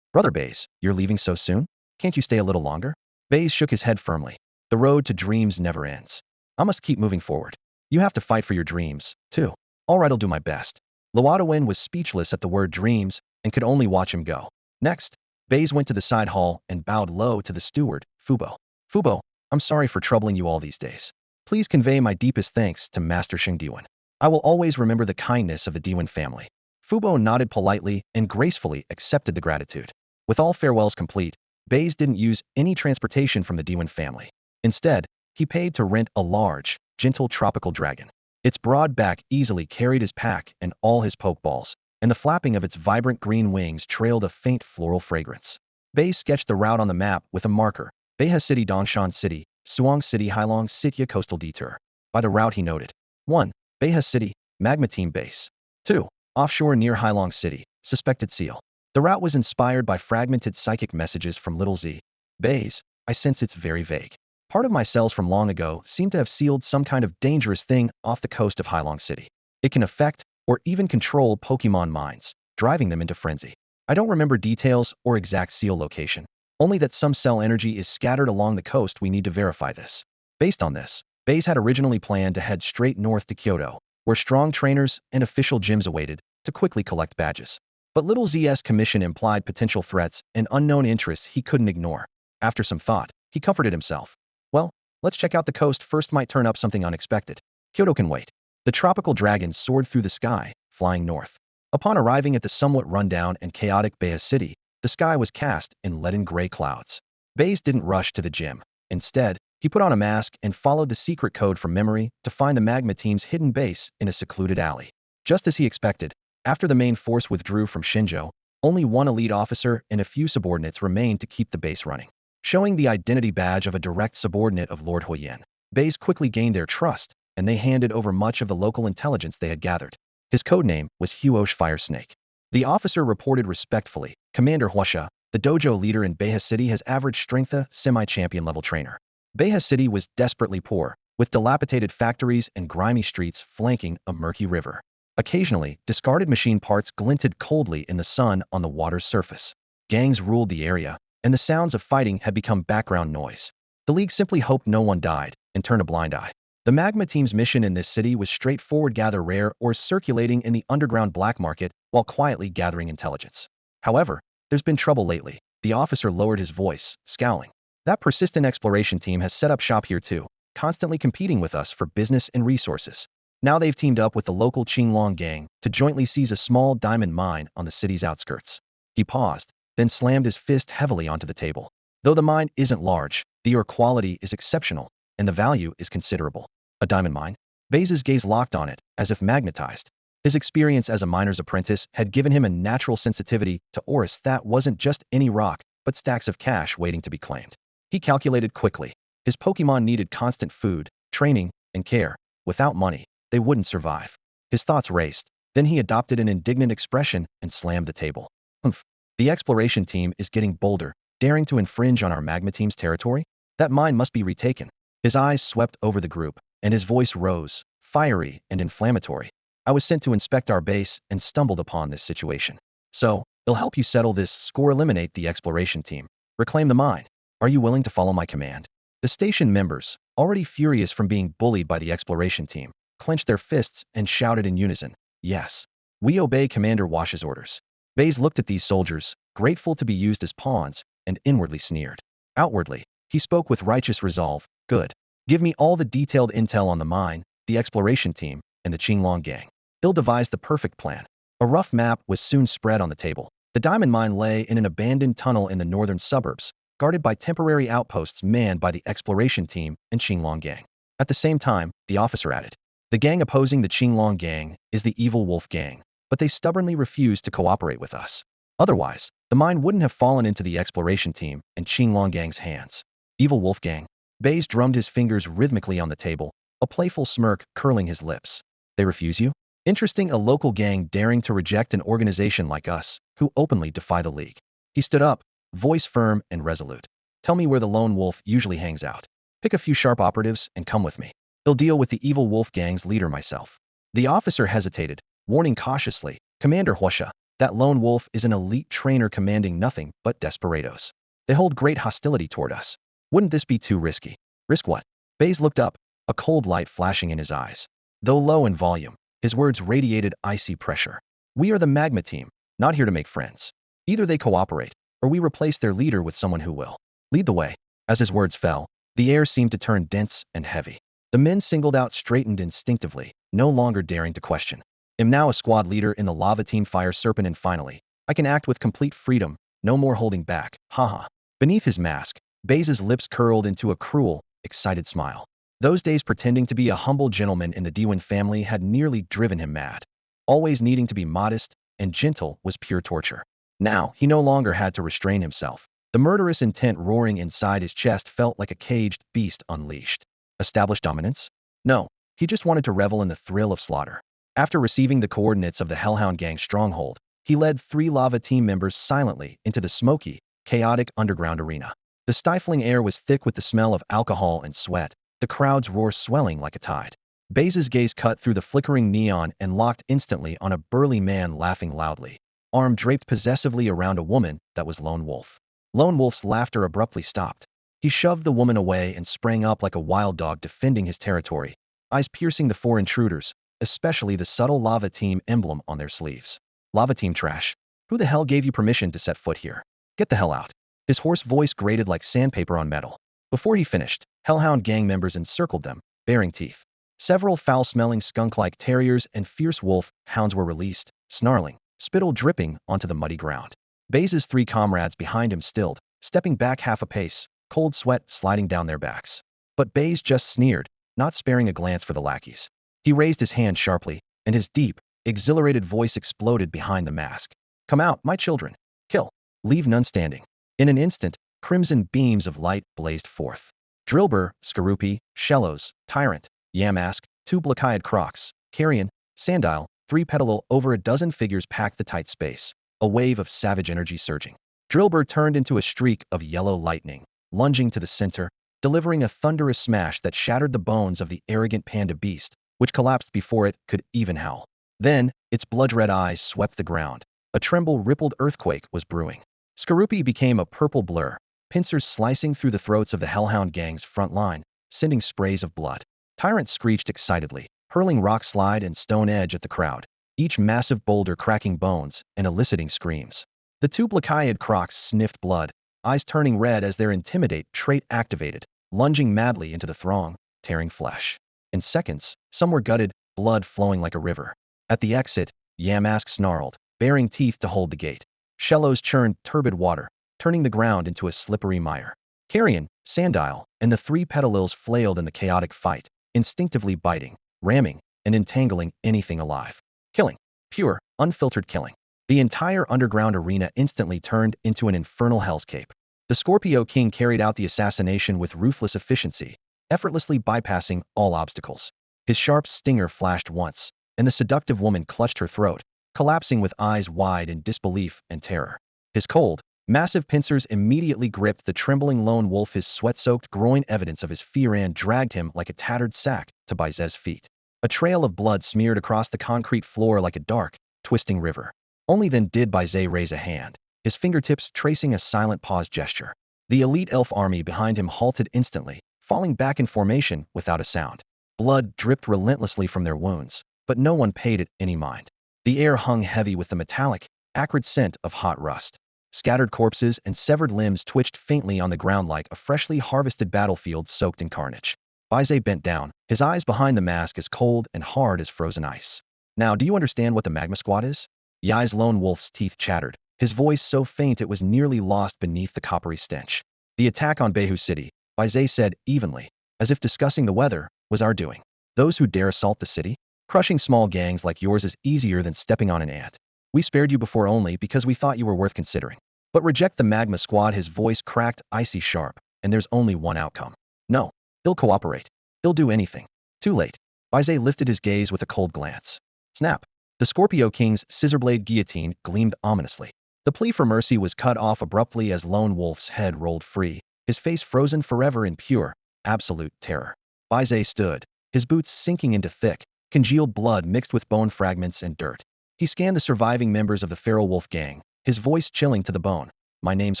Speaker 1: Brother Baize, you're leaving so soon? Can't you stay a little longer? Baize shook his head firmly. The road to dreams never ends. I must keep moving forward. You have to fight for your dreams, too. All right, I'll do my best. Luodawen was speechless at the word dreams and could only watch him go. Next, Baize went to the side hall and bowed low to the steward, Fubo. Fubo, I'm sorry for troubling you all these days. Please convey my deepest thanks to Master Sheng Diwen. I will always remember the kindness of the Diwen family. Fubo nodded politely and gracefully accepted the gratitude. With all farewells complete, Baize didn't use any transportation from the Diwen family. Instead, he paid to rent a large, gentle tropical dragon. Its broad back easily carried his pack and all his pokeballs, and the flapping of its vibrant green wings trailed a faint floral fragrance. Baize sketched the route on the map with a marker: Baihe City, Dongshan City, Suang City, Hailong Sitya Coastal Detour. By the route he noted: 1. Baihe City, Magma Team Base. 2. Offshore near Hailong City, Suspected Seal. The route was inspired by fragmented psychic messages from Little Z. Baize, I sense it's very vague. Part of my cells from long ago seem to have sealed some kind of dangerous thing off the coast of Hailong City. It can affect or even control Pokemon minds, driving them into frenzy. I don't remember details or exact seal location, only that some cell energy is scattered along the coast. We need to verify this. Based on this, Baize had originally planned to head straight north to Kyoto, where strong trainers and official gyms awaited, to quickly collect badges. But Little Z's commission implied potential threats and unknown interests he couldn't ignore. After some thought, he comforted himself. Well, let's check out the coast first, might turn up something unexpected. Kyoto can wait. The tropical dragon soared through the sky, flying north. Upon arriving at the somewhat rundown and chaotic Baize City, the sky was cast in leaden gray clouds. Baize didn't rush to the gym. Instead, he put on a mask and followed the secret code from memory to find the Magma Team's hidden base in a secluded alley. Just as he expected, after the main force withdrew from Shinjo, only one elite officer and a few subordinates remained to keep the base running. Showing the identity badge of a direct subordinate of Lord Huoyan, Baize quickly gained their trust, and they handed over much of the local intelligence they had gathered. His codename was Huosh Fire Snake. The officer reported respectfully, Commander Huasha, the dojo leader in Baihe City, has average strength, a semi-champion level trainer. Baihe City was desperately poor, with dilapidated factories and grimy streets flanking a murky river. Occasionally, discarded machine parts glinted coldly in the sun on the water's surface. Gangs ruled the area, and the sounds of fighting had become background noise. The League simply hoped no one died and turned a blind eye. The Magma Team's mission in this city was straightforward: gather rare ores circulating in the underground black market while quietly gathering intelligence. However, there's been trouble lately. The officer lowered his voice, scowling. That persistent exploration team has set up shop here too, constantly competing with us for business and resources. Now they've teamed up with the local Qinglong gang to jointly seize a small diamond mine on the city's outskirts. He paused, then slammed his fist heavily onto the table. Though the mine isn't large, the ore quality is exceptional, and the value is considerable. A diamond mine? Baize's gaze locked on it, as if magnetized. His experience as a miner's apprentice had given him a natural sensitivity to ores that wasn't just any rock, but stacks of cash waiting to be claimed. He calculated quickly. His Pokemon needed constant food, training, and care. Without money, they wouldn't survive. His thoughts raced. Then he adopted an indignant expression and slammed the table. Humph. The exploration team is getting bolder, daring to infringe on our Magma Team's territory? That mine must be retaken. His eyes swept over the group, and his voice rose, fiery and inflammatory. I was sent to inspect our base and stumbled upon this situation. So, it'll help you settle this score. Eliminate the exploration team. Reclaim the mine. Are you willing to follow my command? The station members, already furious from being bullied by the exploration team, clenched their fists and shouted in unison, "Yes. We obey Commander Wash's orders." Baize looked at these soldiers, grateful to be used as pawns, and inwardly sneered. Outwardly, he spoke with righteous resolve, "Good. Give me all the detailed intel on the mine, the exploration team, and the Qinglong gang. They'll devise the perfect plan." A rough map was soon spread on the table. The diamond mine lay in an abandoned tunnel in the northern suburbs, guarded by temporary outposts manned by the exploration team and Qinglong gang. At the same time, the officer added, "The gang opposing the Qinglong gang is the Evil Wolf gang, but they stubbornly refuse to cooperate with us. Otherwise, the mine wouldn't have fallen into the exploration team and Qinglong gang's hands." Evil Wolf gang. Baize drummed his fingers rhythmically on the table, a playful smirk curling his lips. "They refuse you? Interesting, a local gang daring to reject an organization like us, who openly defy the League." He stood up, voice firm and resolute. Tell me where the lone wolf usually hangs out. Pick a few sharp operatives and come with me. I'll deal with the evil wolf gang's leader myself." The officer hesitated, warning cautiously, "Commander Huasha, that lone wolf is an elite trainer commanding nothing but desperados. They hold great hostility toward us. Wouldn't this be too risky?" "Risk what?" Baize looked up, a cold light flashing in his eyes. Though low in volume, his words radiated icy pressure. "We are the Magma team, not here to make friends. Either they cooperate, or we replace their leader with someone who will. Lead the way." As his words fell, the air seemed to turn dense and heavy. The men singled out straightened instinctively, no longer daring to question. "Am now a squad leader in the lava team Fire Serpent, and finally, I can act with complete freedom, no more holding back, haha." Beneath his mask, Baize's lips curled into a cruel, excited smile. Those days pretending to be a humble gentleman in the Dewin family had nearly driven him mad. Always needing to be modest and gentle was pure torture. Now, he no longer had to restrain himself. The murderous intent roaring inside his chest felt like a caged beast unleashed. Establish dominance? No, he just wanted to revel in the thrill of slaughter. After receiving the coordinates of the Hellhound Gang's stronghold, he led 3 lava team members silently into the smoky, chaotic underground arena. The stifling air was thick with the smell of alcohol and sweat, the crowd's roar swelling like a tide. Baize's gaze cut through the flickering neon and locked instantly on a burly man laughing loudly, arm draped possessively around a woman that was Lone Wolf. Lone Wolf's laughter abruptly stopped. He shoved the woman away and sprang up like a wild dog defending his territory, eyes piercing the 4 intruders, especially the subtle Lava Team emblem on their sleeves. "Lava Team trash. Who the hell gave you permission to set foot here? Get the hell out." His hoarse voice grated like sandpaper on metal. Before he finished, Hellhound Gang members encircled them, baring teeth. Several foul-smelling skunk-like terriers and fierce wolf hounds were released, snarling, spittle dripping onto the muddy ground. Baize's 3 comrades behind him stilled, stepping back half a pace, cold sweat sliding down their backs. But Baize just sneered, not sparing a glance for the lackeys. He raised his hand sharply, and his deep, exhilarated voice exploded behind the mask. "Come out, my children. Kill. Leave none standing." In an instant, crimson beams of light blazed forth. Drillbur, Skorupi, Shellos, Tyrant, Yamask, 2 black-eyed crocs, Carrion, Sandile, 3 petalil, over a dozen figures packed the tight space, a wave of savage energy surging. Drillbur turned into a streak of yellow lightning, lunging to the center, delivering a thunderous smash that shattered the bones of the arrogant panda beast, which collapsed before it could even howl. Then, its blood-red eyes swept the ground. A tremble-rippled earthquake was brewing. Skorupi became a purple blur, pincers slicing through the throats of the Hellhound Gang's front line, sending sprays of blood. Tyrant screeched excitedly, hurling rock slide and stone edge at the crowd, each massive boulder cracking bones and eliciting screams. The 2 black-eyed crocs sniffed blood, eyes turning red as their intimidate trait activated, lunging madly into the throng, tearing flesh. In seconds, some were gutted, blood flowing like a river. At the exit, Yamask snarled, baring teeth to hold the gate. Shellos churned turbid water, turning the ground into a slippery mire. Carrion, Sandile, and the 3 petalils flailed in the chaotic fight, instinctively biting, ramming, and entangling anything alive. Killing. Pure, unfiltered killing. The entire underground arena instantly turned into an infernal hellscape. The Scorpio King carried out the assassination with ruthless efficiency, effortlessly bypassing all obstacles. His sharp stinger flashed once, and the seductive woman clutched her throat, collapsing with eyes wide in disbelief and terror. His cold, massive pincers immediately gripped the trembling lone wolf, his sweat-soaked groin evidence of his fear, and dragged him like a tattered sack to Baize's feet. A trail of blood smeared across the concrete floor like a dark, twisting river. Only then did Baize raise a hand, his fingertips tracing a silent pause gesture. The elite elf army behind him halted instantly, falling back in formation without a sound. Blood dripped relentlessly from their wounds, but no one paid it any mind. The air hung heavy with the metallic, acrid scent of hot rust. Scattered corpses and severed limbs twitched faintly on the ground like a freshly harvested battlefield soaked in carnage. Baize bent down, his eyes behind the mask as cold and hard as frozen ice. "Now, do you understand what the Magma Squad is?" Yai's lone wolf's teeth chattered, his voice so faint it was nearly lost beneath the coppery stench. "The attack on Baize City," Baize said evenly, as if discussing the weather, "was our doing. Those who dare assault the city? Crushing small gangs like yours is easier than stepping on an ant. We spared you before only because we thought you were worth considering. But reject the Magma Squad." His voice cracked icy sharp, "and there's only one outcome. No, he'll cooperate. He'll do anything." Too late. Baize lifted his gaze with a cold glance. Snap. The Scorpio King's scissorblade guillotine gleamed ominously. The plea for mercy was cut off abruptly as Lone Wolf's head rolled free, his face frozen forever in pure, absolute terror. Baize stood, his boots sinking into thick, congealed blood mixed with bone fragments and dirt. He scanned the surviving members of the feral wolf gang, his voice chilling to the bone. My name's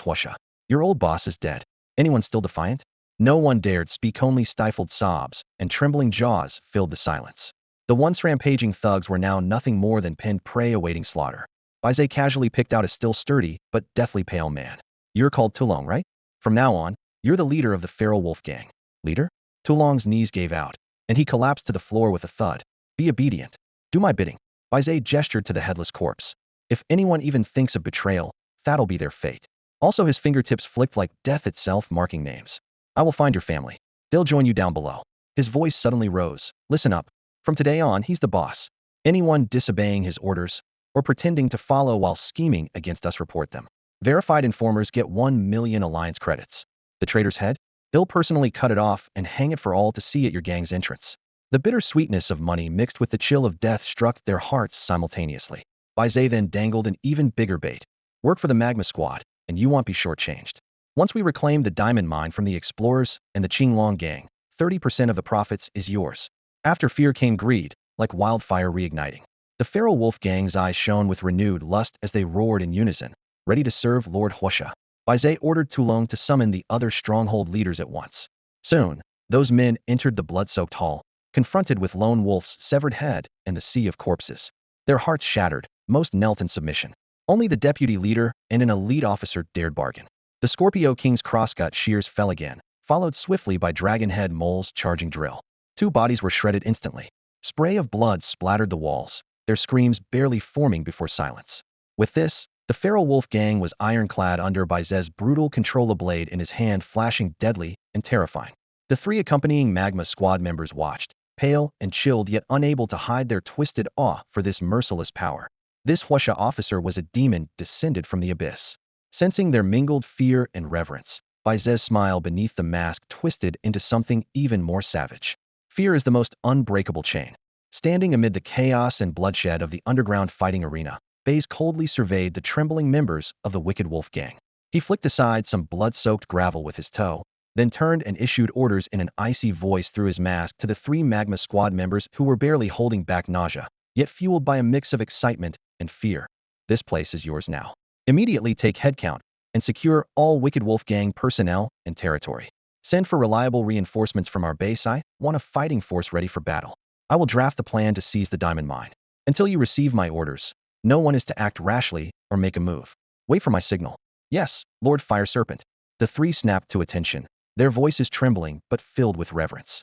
Speaker 1: Huasha. Your old boss is dead. Anyone still defiant? No one dared speak, only stifled sobs, and trembling jaws filled the silence. The once rampaging thugs were now nothing more than pinned prey awaiting slaughter. Baize casually picked out a still sturdy, but deathly pale man. You're called Tulong, right? From now on, you're the leader of the feral wolf gang. Leader? Tulong's knees gave out, and he collapsed to the floor with a thud. Be obedient. Do my bidding. Baize gestured to the headless corpse. If anyone even thinks of betrayal, that'll be their fate. Also, his fingertips flicked like death itself, marking names. I will find your family. They'll join you down below. His voice suddenly rose. Listen up. From today on, he's the boss. Anyone disobeying his orders or pretending to follow while scheming against us, report them. Verified informers get 1 million alliance credits. The traitor's head? He'll personally cut it off and hang it for all to see at your gang's entrance. The bitter sweetness of money mixed with the chill of death struck their hearts simultaneously. Baize then dangled an even bigger bait. Work for the Magma Squad, and you won't be shortchanged. Once we reclaim the diamond mine from the explorers and the Qinglong gang, 30% of the profits is yours. After fear came greed, like wildfire reigniting. The feral wolf gang's eyes shone with renewed lust as they roared in unison, ready to serve Lord Huasha. Baize ordered Tulong to summon the other stronghold leaders at once. Soon, those men entered the blood-soaked hall, confronted with Lone Wolf's severed head and the sea of corpses. Their hearts shattered, most knelt in submission. Only the deputy leader and an elite officer dared bargain. The Scorpio King's crosscut shears fell again, followed swiftly by dragon-head moles charging drill. 2 bodies were shredded instantly. Spray of blood splattered the walls, their screams barely forming before silence. With this, the feral wolf gang was ironclad under Baize's brutal controller blade in his hand, flashing deadly and terrifying. The 3 accompanying Magma Squad members watched, pale and chilled yet unable to hide their twisted awe for this merciless power. This Huasha officer was a demon descended from the abyss. Sensing their mingled fear and reverence, Baize's smile beneath the mask twisted into something even more savage. Fear is the most unbreakable chain. Standing amid the chaos and bloodshed of the underground fighting arena, Baize coldly surveyed the trembling members of the wicked wolf gang. He flicked aside some blood-soaked gravel with his toe, then turned and issued orders in an icy voice through his mask to the 3 Magma Squad members who were barely holding back nausea, yet fueled by a mix of excitement and fear. This place is yours now. Immediately take headcount and secure all wicked wolf gang personnel and territory. Send for reliable reinforcements from our base. I want a fighting force ready for battle. I will draft the plan to seize the diamond mine. Until you receive my orders, no one is to act rashly or make a move. Wait for my signal. Yes, Lord Fire Serpent. The 3 snapped to attention, their voices trembling but filled with reverence.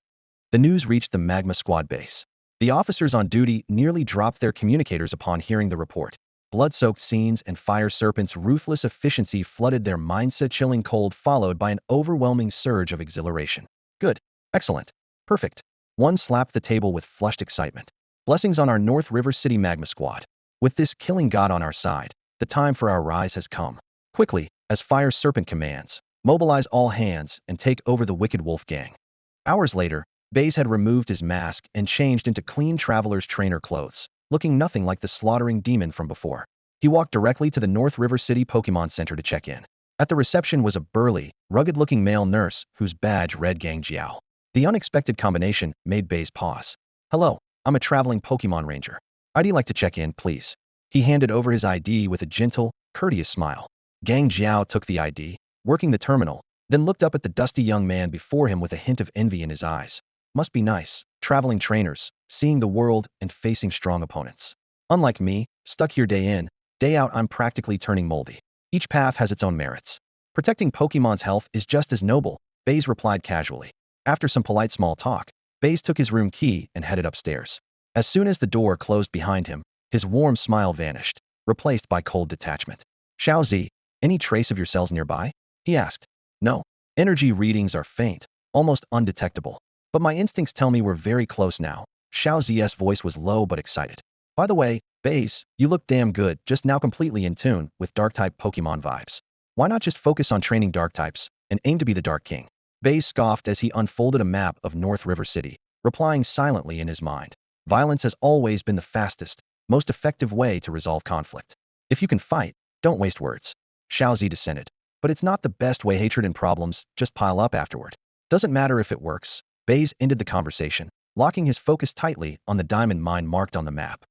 Speaker 1: The news reached the Magma Squad base. The officers on duty nearly dropped their communicators upon hearing the report. Blood-soaked scenes and Fire Serpent's ruthless efficiency flooded their mindset, chilling cold followed by an overwhelming surge of exhilaration. Good. Excellent. Perfect. One slapped the table with flushed excitement. Blessings on our North River City Magma Squad. With this killing god on our side, the time for our rise has come. Quickly, as Fire Serpent commands, mobilize all hands and take over the wicked wolf gang. Hours later, Baize had removed his mask and changed into clean traveler's trainer clothes, looking nothing like the slaughtering demon from before. He walked directly to the North River City Pokémon Center to check in. At the reception was a burly, rugged-looking male nurse whose badge read Gang Jiao. The unexpected combination made Baize pause. Hello, I'm a traveling Pokémon ranger. I'd like to check in, please. He handed over his ID with a gentle, courteous smile. Gang Jiao took the ID, working the terminal, then looked up at the dusty young man before him with a hint of envy in his eyes. Must be nice, traveling trainers, seeing the world and facing strong opponents. Unlike me, stuck here day in, day out, I'm practically turning moldy. Each path has its own merits. Protecting Pokemon's health is just as noble, Baize replied casually. After some polite small talk, Baize took his room key and headed upstairs. As soon as the door closed behind him, his warm smile vanished, replaced by cold detachment. Xiaozi, any trace of your cells nearby? He asked. No. Energy readings are faint, almost undetectable. But my instincts tell me we're very close now. Xiaozi's voice was low but excited. By the way, Baize, you look damn good, just now completely in tune with Dark-type Pokemon vibes. Why not just focus on training Dark types and aim to be the Dark King? Baize scoffed as he unfolded a map of North River City, replying silently in his mind. Violence has always been the fastest, most effective way to resolve conflict. If you can fight, don't waste words. Xiaozi dissented. but it's not the best way. Hatred and problems just pile up afterward. Doesn't matter if it works. Baize ended the conversation, locking his focus tightly on the diamond mine marked on the map.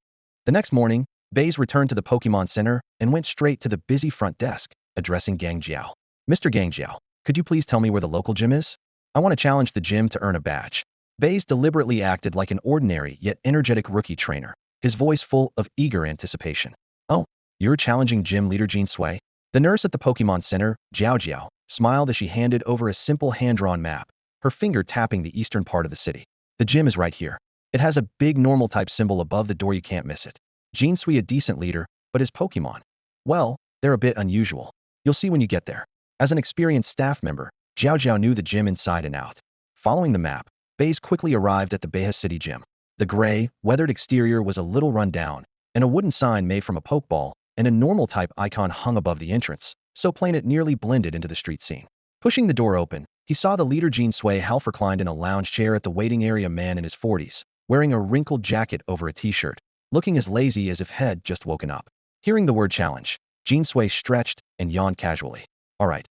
Speaker 1: The next morning, Baize returned to the Pokemon Center and went straight to the busy front desk, addressing Gang Jiao. Mr. Gang Jiao, could you please tell me where the local gym is? I want to challenge the gym to earn a badge. Baize deliberately acted like an ordinary yet energetic rookie trainer, his voice full of eager anticipation. Oh, you're challenging gym leader Jean Sui? The nurse at the Pokemon Center, Jiao Jiao, smiled as she handed over a simple hand-drawn map, her finger tapping the eastern part of the city. The gym is right here. It has a big normal type symbol above the door. You can't miss it. Jean Sui a decent leader, but his Pokemon, well, they're a bit unusual. You'll see when you get there. As an experienced staff member, Jiao Jiao knew the gym inside and out. Following the map, Baize quickly arrived at the Baize City gym. The gray, weathered exterior was a little run down, and a wooden sign made from a Pokeball and a normal type icon hung above the entrance, so plain it nearly blended into the street scene. Pushing the door open, he saw the leader Jean Sui half reclined in a lounge chair at the waiting area. Man in his 40s, wearing a wrinkled jacket over a t-shirt, looking as lazy as if he'd just woken up. Hearing the word challenge, Jean Sui stretched and yawned casually. All right.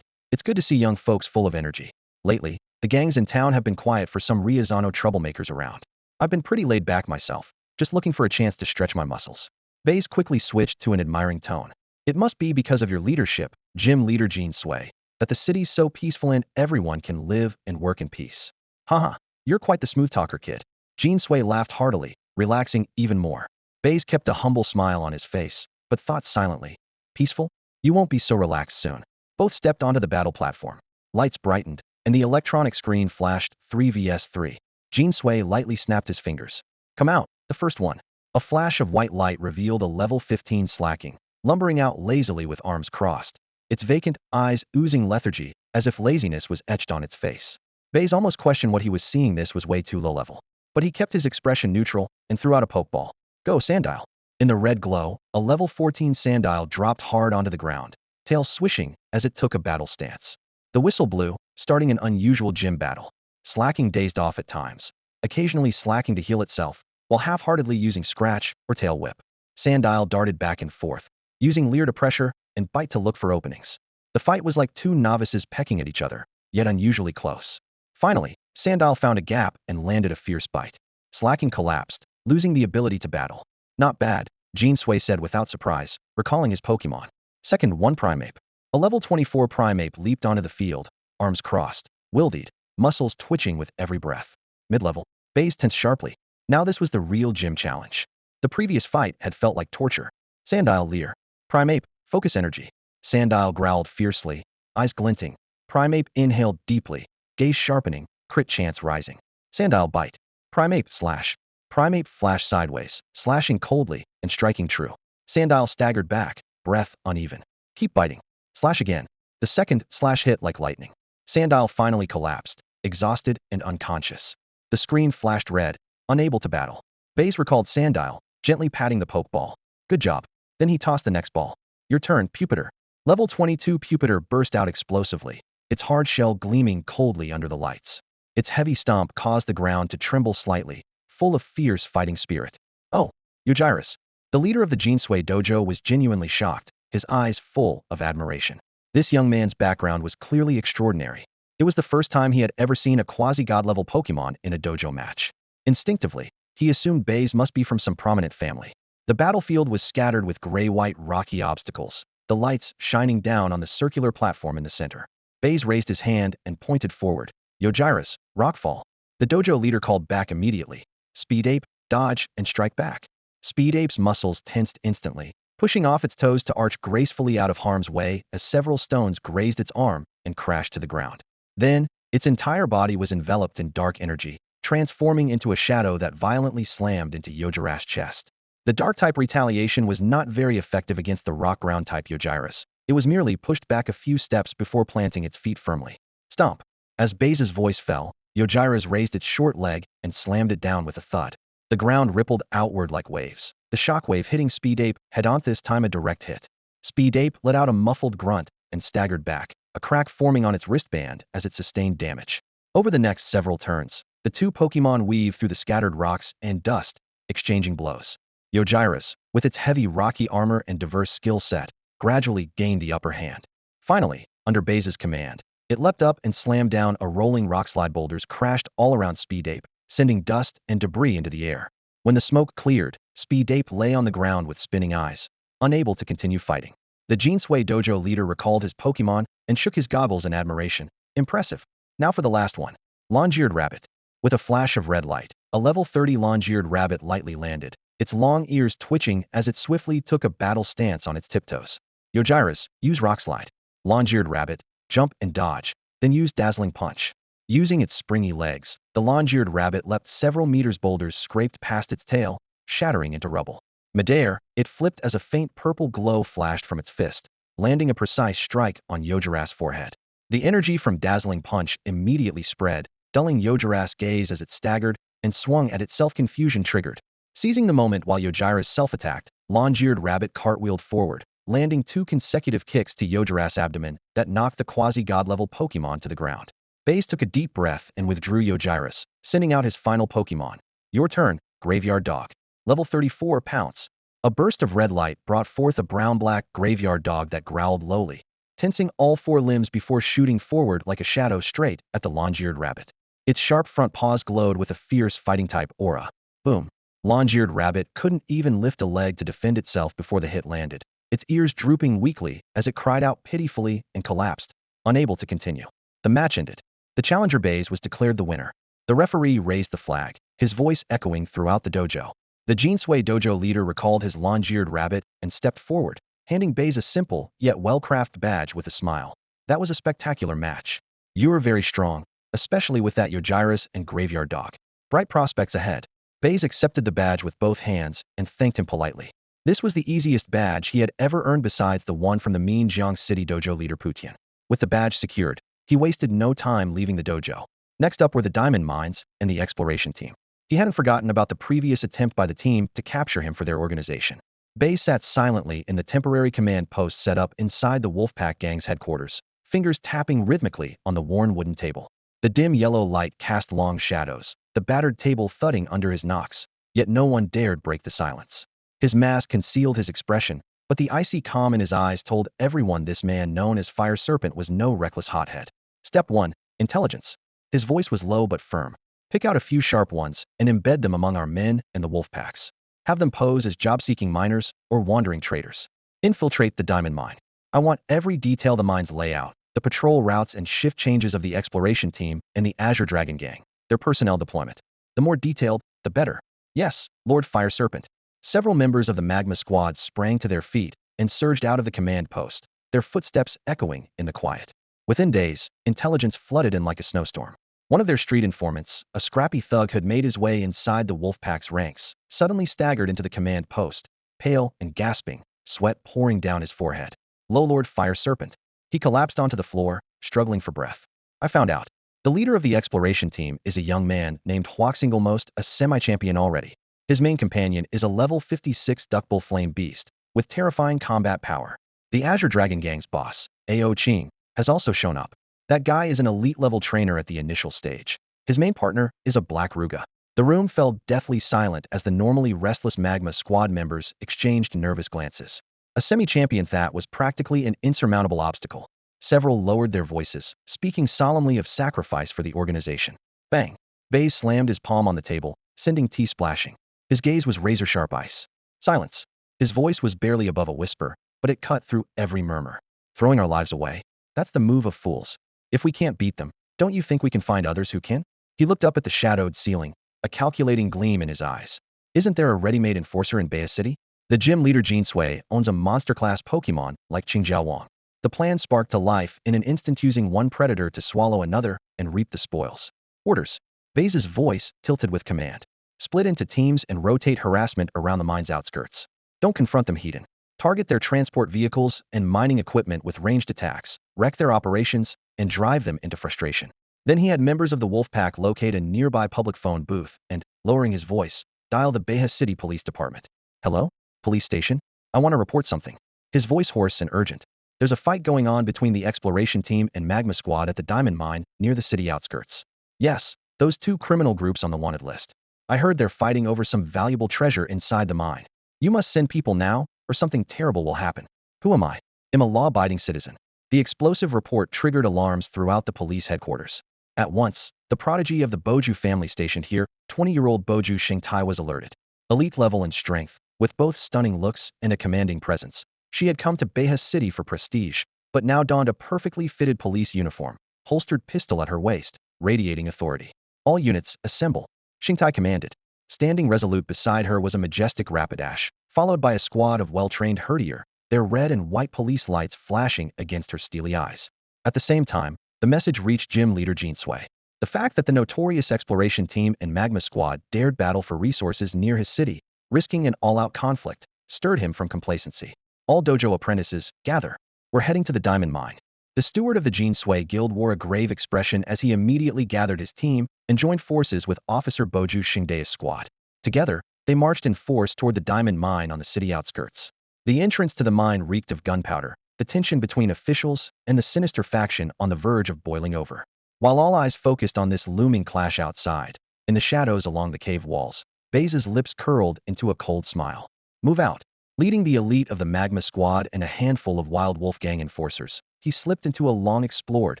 Speaker 1: It's good to see young folks full of energy. Lately, the gangs in town have been quiet for some Riazano troublemakers around. I've been pretty laid back myself, just looking for a chance to stretch my muscles. Baize quickly switched to an admiring tone. It must be because of your leadership, gym leader Jean Sui, that the city's so peaceful and everyone can live and work in peace. Haha, you're quite the smooth talker, kid. Jean Sui laughed heartily, relaxing even more. Baize kept a humble smile on his face, but thought silently. Peaceful? You won't be so relaxed soon. Both stepped onto the battle platform. Lights brightened, and the electronic screen flashed 3vs3. Jean Sui lightly snapped his fingers. Come out, the first one. A flash of white light revealed a level 15 slacking, lumbering out lazily with arms crossed, its vacant eyes oozing lethargy, as if laziness was etched on its face. Baize almost questioned what he was seeing. This was way too low level. But he kept his expression neutral and threw out a Pokeball. Go, Sandile. In the red glow, a level 14 Sandile dropped hard onto the ground, tail swishing as it took a battle stance. The whistle blew, starting an unusual gym battle. Slacking dazed off at times, occasionally slacking to heal itself, while half-heartedly using Scratch or Tail Whip. Sandile darted back and forth, using Leer to pressure and Bite to look for openings. The fight was like two novices pecking at each other, yet unusually close. Finally, Sandile found a gap and landed a fierce bite. Slacking collapsed, losing the ability to battle. Not bad, Jean Sui said without surprise, recalling his Pokemon. Second one Primeape. A level 24 Primeape leaped onto the field, arms crossed, wildeed, muscles twitching with every breath. Mid-level, Baize tensed sharply. Now this was the real gym challenge. The previous fight had felt like torture. Sandile Leer. Primeape, focus energy. Sandile growled fiercely, eyes glinting. Primeape inhaled deeply, gaze sharpening, crit chance rising. Sandile Bite. Primeape Slash. Primeape flashed sideways, slashing coldly and striking true. Sandile staggered back, breath uneven. Keep biting. Slash again. The second slash hit like lightning. Sandile finally collapsed, exhausted and unconscious. The screen flashed red, unable to battle. Baize recalled Sandile, gently patting the Pokeball. Good job. Then he tossed the next ball. Your turn, Pupitar. Level 22 Pupitar burst out explosively, its hard shell gleaming coldly under the lights. Its heavy stomp caused the ground to tremble slightly, full of fierce fighting spirit. Oh, Yojirus. The leader of the Jean Sui dojo was genuinely shocked, his eyes full of admiration. This young man's background was clearly extraordinary. It was the first time he had ever seen a quasi-god level Pokemon in a dojo match. Instinctively, he assumed Baize must be from some prominent family. The battlefield was scattered with gray-white rocky obstacles, the lights shining down on the circular platform in the center. Baize raised his hand and pointed forward. Yojirus, Rockfall. The dojo leader called back immediately. Speed Ape, dodge, and strike back. Speed Ape's muscles tensed instantly, pushing off its toes to arch gracefully out of harm's way as several stones grazed its arm and crashed to the ground. Then, its entire body was enveloped in dark energy, transforming into a shadow that violently slammed into Yojirus' chest. The Dark-type retaliation was not very effective against the Rock-ground-type Yojirus. It was merely pushed back a few steps before planting its feet firmly. Stomp. As Baize's voice fell, Yojirus raised its short leg and slammed it down with a thud. The ground rippled outward like waves. The shockwave hitting Speed Ape had on this time a direct hit. Speed Ape let out a muffled grunt and staggered back, a crack forming on its wristband as it sustained damage. Over the next several turns, the two Pokemon weaved through the scattered rocks and dust, exchanging blows. Yojirus, with its heavy rocky armor and diverse skill set, gradually gained the upper hand. Finally, under Baize's command, it leapt up and slammed down a rolling rockslide. Boulders crashed all around Speed-Ape, sending dust and debris into the air. When the smoke cleared, Speed-Ape lay on the ground with spinning eyes, unable to continue fighting. The Jinsui Dojo leader recalled his Pokemon and shook his goggles in admiration. Impressive. Now for the last one. Long-eared Rabbit. With a flash of red light, a level 30 long-eared rabbit lightly landed, its long ears twitching as it swiftly took a battle stance on its tiptoes. Yojiras, use Rock Slide. Long-eared Rabbit, jump and dodge, then use Dazzling Punch. Using its springy legs, the long-eared rabbit leapt several meters. Boulders scraped past its tail, shattering into rubble. Midair, it flipped as a faint purple glow flashed from its fist, landing a precise strike on Yojira's forehead. The energy from Dazzling Punch immediately spread, dulling Yojira's gaze as it staggered and swung at itself. Confusion triggered. Seizing the moment while Yojira's self-attacked, long-eared rabbit cartwheeled forward, landing 2 consecutive kicks to Yojira's abdomen that knocked the quasi-god-level Pokemon to the ground. Baize took a deep breath and withdrew Yojiras, sending out his final Pokemon. Your turn, Graveyard Dog. Level 34, Pounce. A burst of red light brought forth a brown-black graveyard dog that growled lowly, tensing all 4 limbs before shooting forward like a shadow straight at the long-eared rabbit. Its sharp front paws glowed with a fierce fighting-type aura. Boom. Long-eared rabbit couldn't even lift a leg to defend itself before the hit landed, its ears drooping weakly as it cried out pitifully and collapsed, unable to continue. The match ended. The challenger Baize was declared the winner. The referee raised the flag, his voice echoing throughout the dojo. The Jinsui Dojo leader recalled his long-eared rabbit and stepped forward, handing Baize a simple yet well-crafted badge with a smile. That was a spectacular match. You were very strong, especially with that Yojiras and Graveyard Dog. Bright prospects ahead. Baize accepted the badge with both hands and thanked him politely. This was the easiest badge he had ever earned besides the one from the mean Jiang City Dojo leader Putian. With the badge secured, he wasted no time leaving the dojo. Next up were the diamond mines and the exploration team. He hadn't forgotten about the previous attempt by the team to capture him for their organization. Baize sat silently in the temporary command post set up inside the Wolfpack gang's headquarters, fingers tapping rhythmically on the worn wooden table. The dim yellow light cast long shadows, the battered table thudding under his knocks, yet no one dared break the silence. His mask concealed his expression, but the icy calm in his eyes told everyone this man known as Fire Serpent was no reckless hothead. Step 1. Intelligence. His voice was low but firm. Pick out a few sharp ones and embed them among our men and the wolf packs. Have them pose as job-seeking miners or wandering traders. Infiltrate the diamond mine. I want every detail: the mine's layout, the patrol routes and shift changes of the exploration team and the Azure Dragon gang, their personnel deployment. The more detailed, the better. Yes, Lord Fire Serpent. Several members of the Magma Squad sprang to their feet and surged out of the command post, their footsteps echoing in the quiet. Within days, intelligence flooded in like a snowstorm. One of their street informants, a scrappy thug who had made his way inside the Wolfpack's ranks, suddenly staggered into the command post, pale and gasping, sweat pouring down his forehead. Low Lord Fire Serpent. He collapsed onto the floor, struggling for breath. I found out. The leader of the exploration team is a young man named Huaxinglemost, a semi-champion already. His main companion is a level 56 Duckbull Flame Beast, with terrifying combat power. The Azure Dragon Gang's boss, Ao Ching, has also shown up. That guy is an elite-level trainer at the initial stage. His main partner is a Black Ruga. The room fell deathly silent as the normally restless Magma Squad members exchanged nervous glances. A semi-champion that was practically an insurmountable obstacle. Several lowered their voices, speaking solemnly of sacrifice for the organization. Bang! Baize slammed his palm on the table, sending tea splashing. His gaze was razor-sharp ice. Silence. His voice was barely above a whisper, but it cut through every murmur. Throwing our lives away? That's the move of fools. If we can't beat them, don't you think we can find others who can? He looked up at the shadowed ceiling, a calculating gleam in his eyes. Isn't there a ready-made enforcer in Baize City? The gym leader Jinsui owns a monster-class Pokemon like Qingjiao. The plan sparked to life in an instant, using one predator to swallow another and reap the spoils. Orders. Baize's voice tilted with command. Split into teams and rotate harassment around the mine's outskirts. Don't confront them, Hedon. Target their transport vehicles and mining equipment with ranged attacks, wreck their operations, and drive them into frustration. Then he had members of the Wolfpack locate a nearby public phone booth and, lowering his voice, dial the Baize City Police Department. Hello? Police station? I want to report something. His voice hoarse and urgent. There's a fight going on between the exploration team and Magma Squad at the diamond mine near the city outskirts. Yes, those 2 criminal groups on the wanted list. I heard they're fighting over some valuable treasure inside the mine. You must send people now, or something terrible will happen. Who am I? I'm a law-abiding citizen. The explosive report triggered alarms throughout the police headquarters. At once, the prodigy of the Boju family stationed here, 20-year-old Boju Xingtai, was alerted. Elite level in strength, with both stunning looks and a commanding presence. She had come to Baize City for prestige, but now donned a perfectly fitted police uniform, holstered pistol at her waist, radiating authority. All units, assemble, Xingtai commanded. Standing resolute beside her was a majestic Rapidash, followed by a squad of well-trained herdier, their red and white police lights flashing against her steely eyes. At the same time, the message reached gym leader Jean Sui. The fact that the notorious exploration team and Magma Squad dared battle for resources near his city, risking an all-out conflict, stirred him from complacency. All dojo apprentices, gather. We're heading to the diamond mine. The steward of the Jean Sui Guild wore a grave expression as he immediately gathered his team and joined forces with Officer Boju Xingdai's squad. Together, they marched in force toward the diamond mine on the city outskirts. The entrance to the mine reeked of gunpowder, the tension between officials and the sinister faction on the verge of boiling over. While all eyes focused on this looming clash outside, in the shadows along the cave walls, Baize's lips curled into a cold smile. Move out. Leading the elite of the Magma Squad and a handful of Wild Wolf Gang enforcers, he slipped into a long-explored,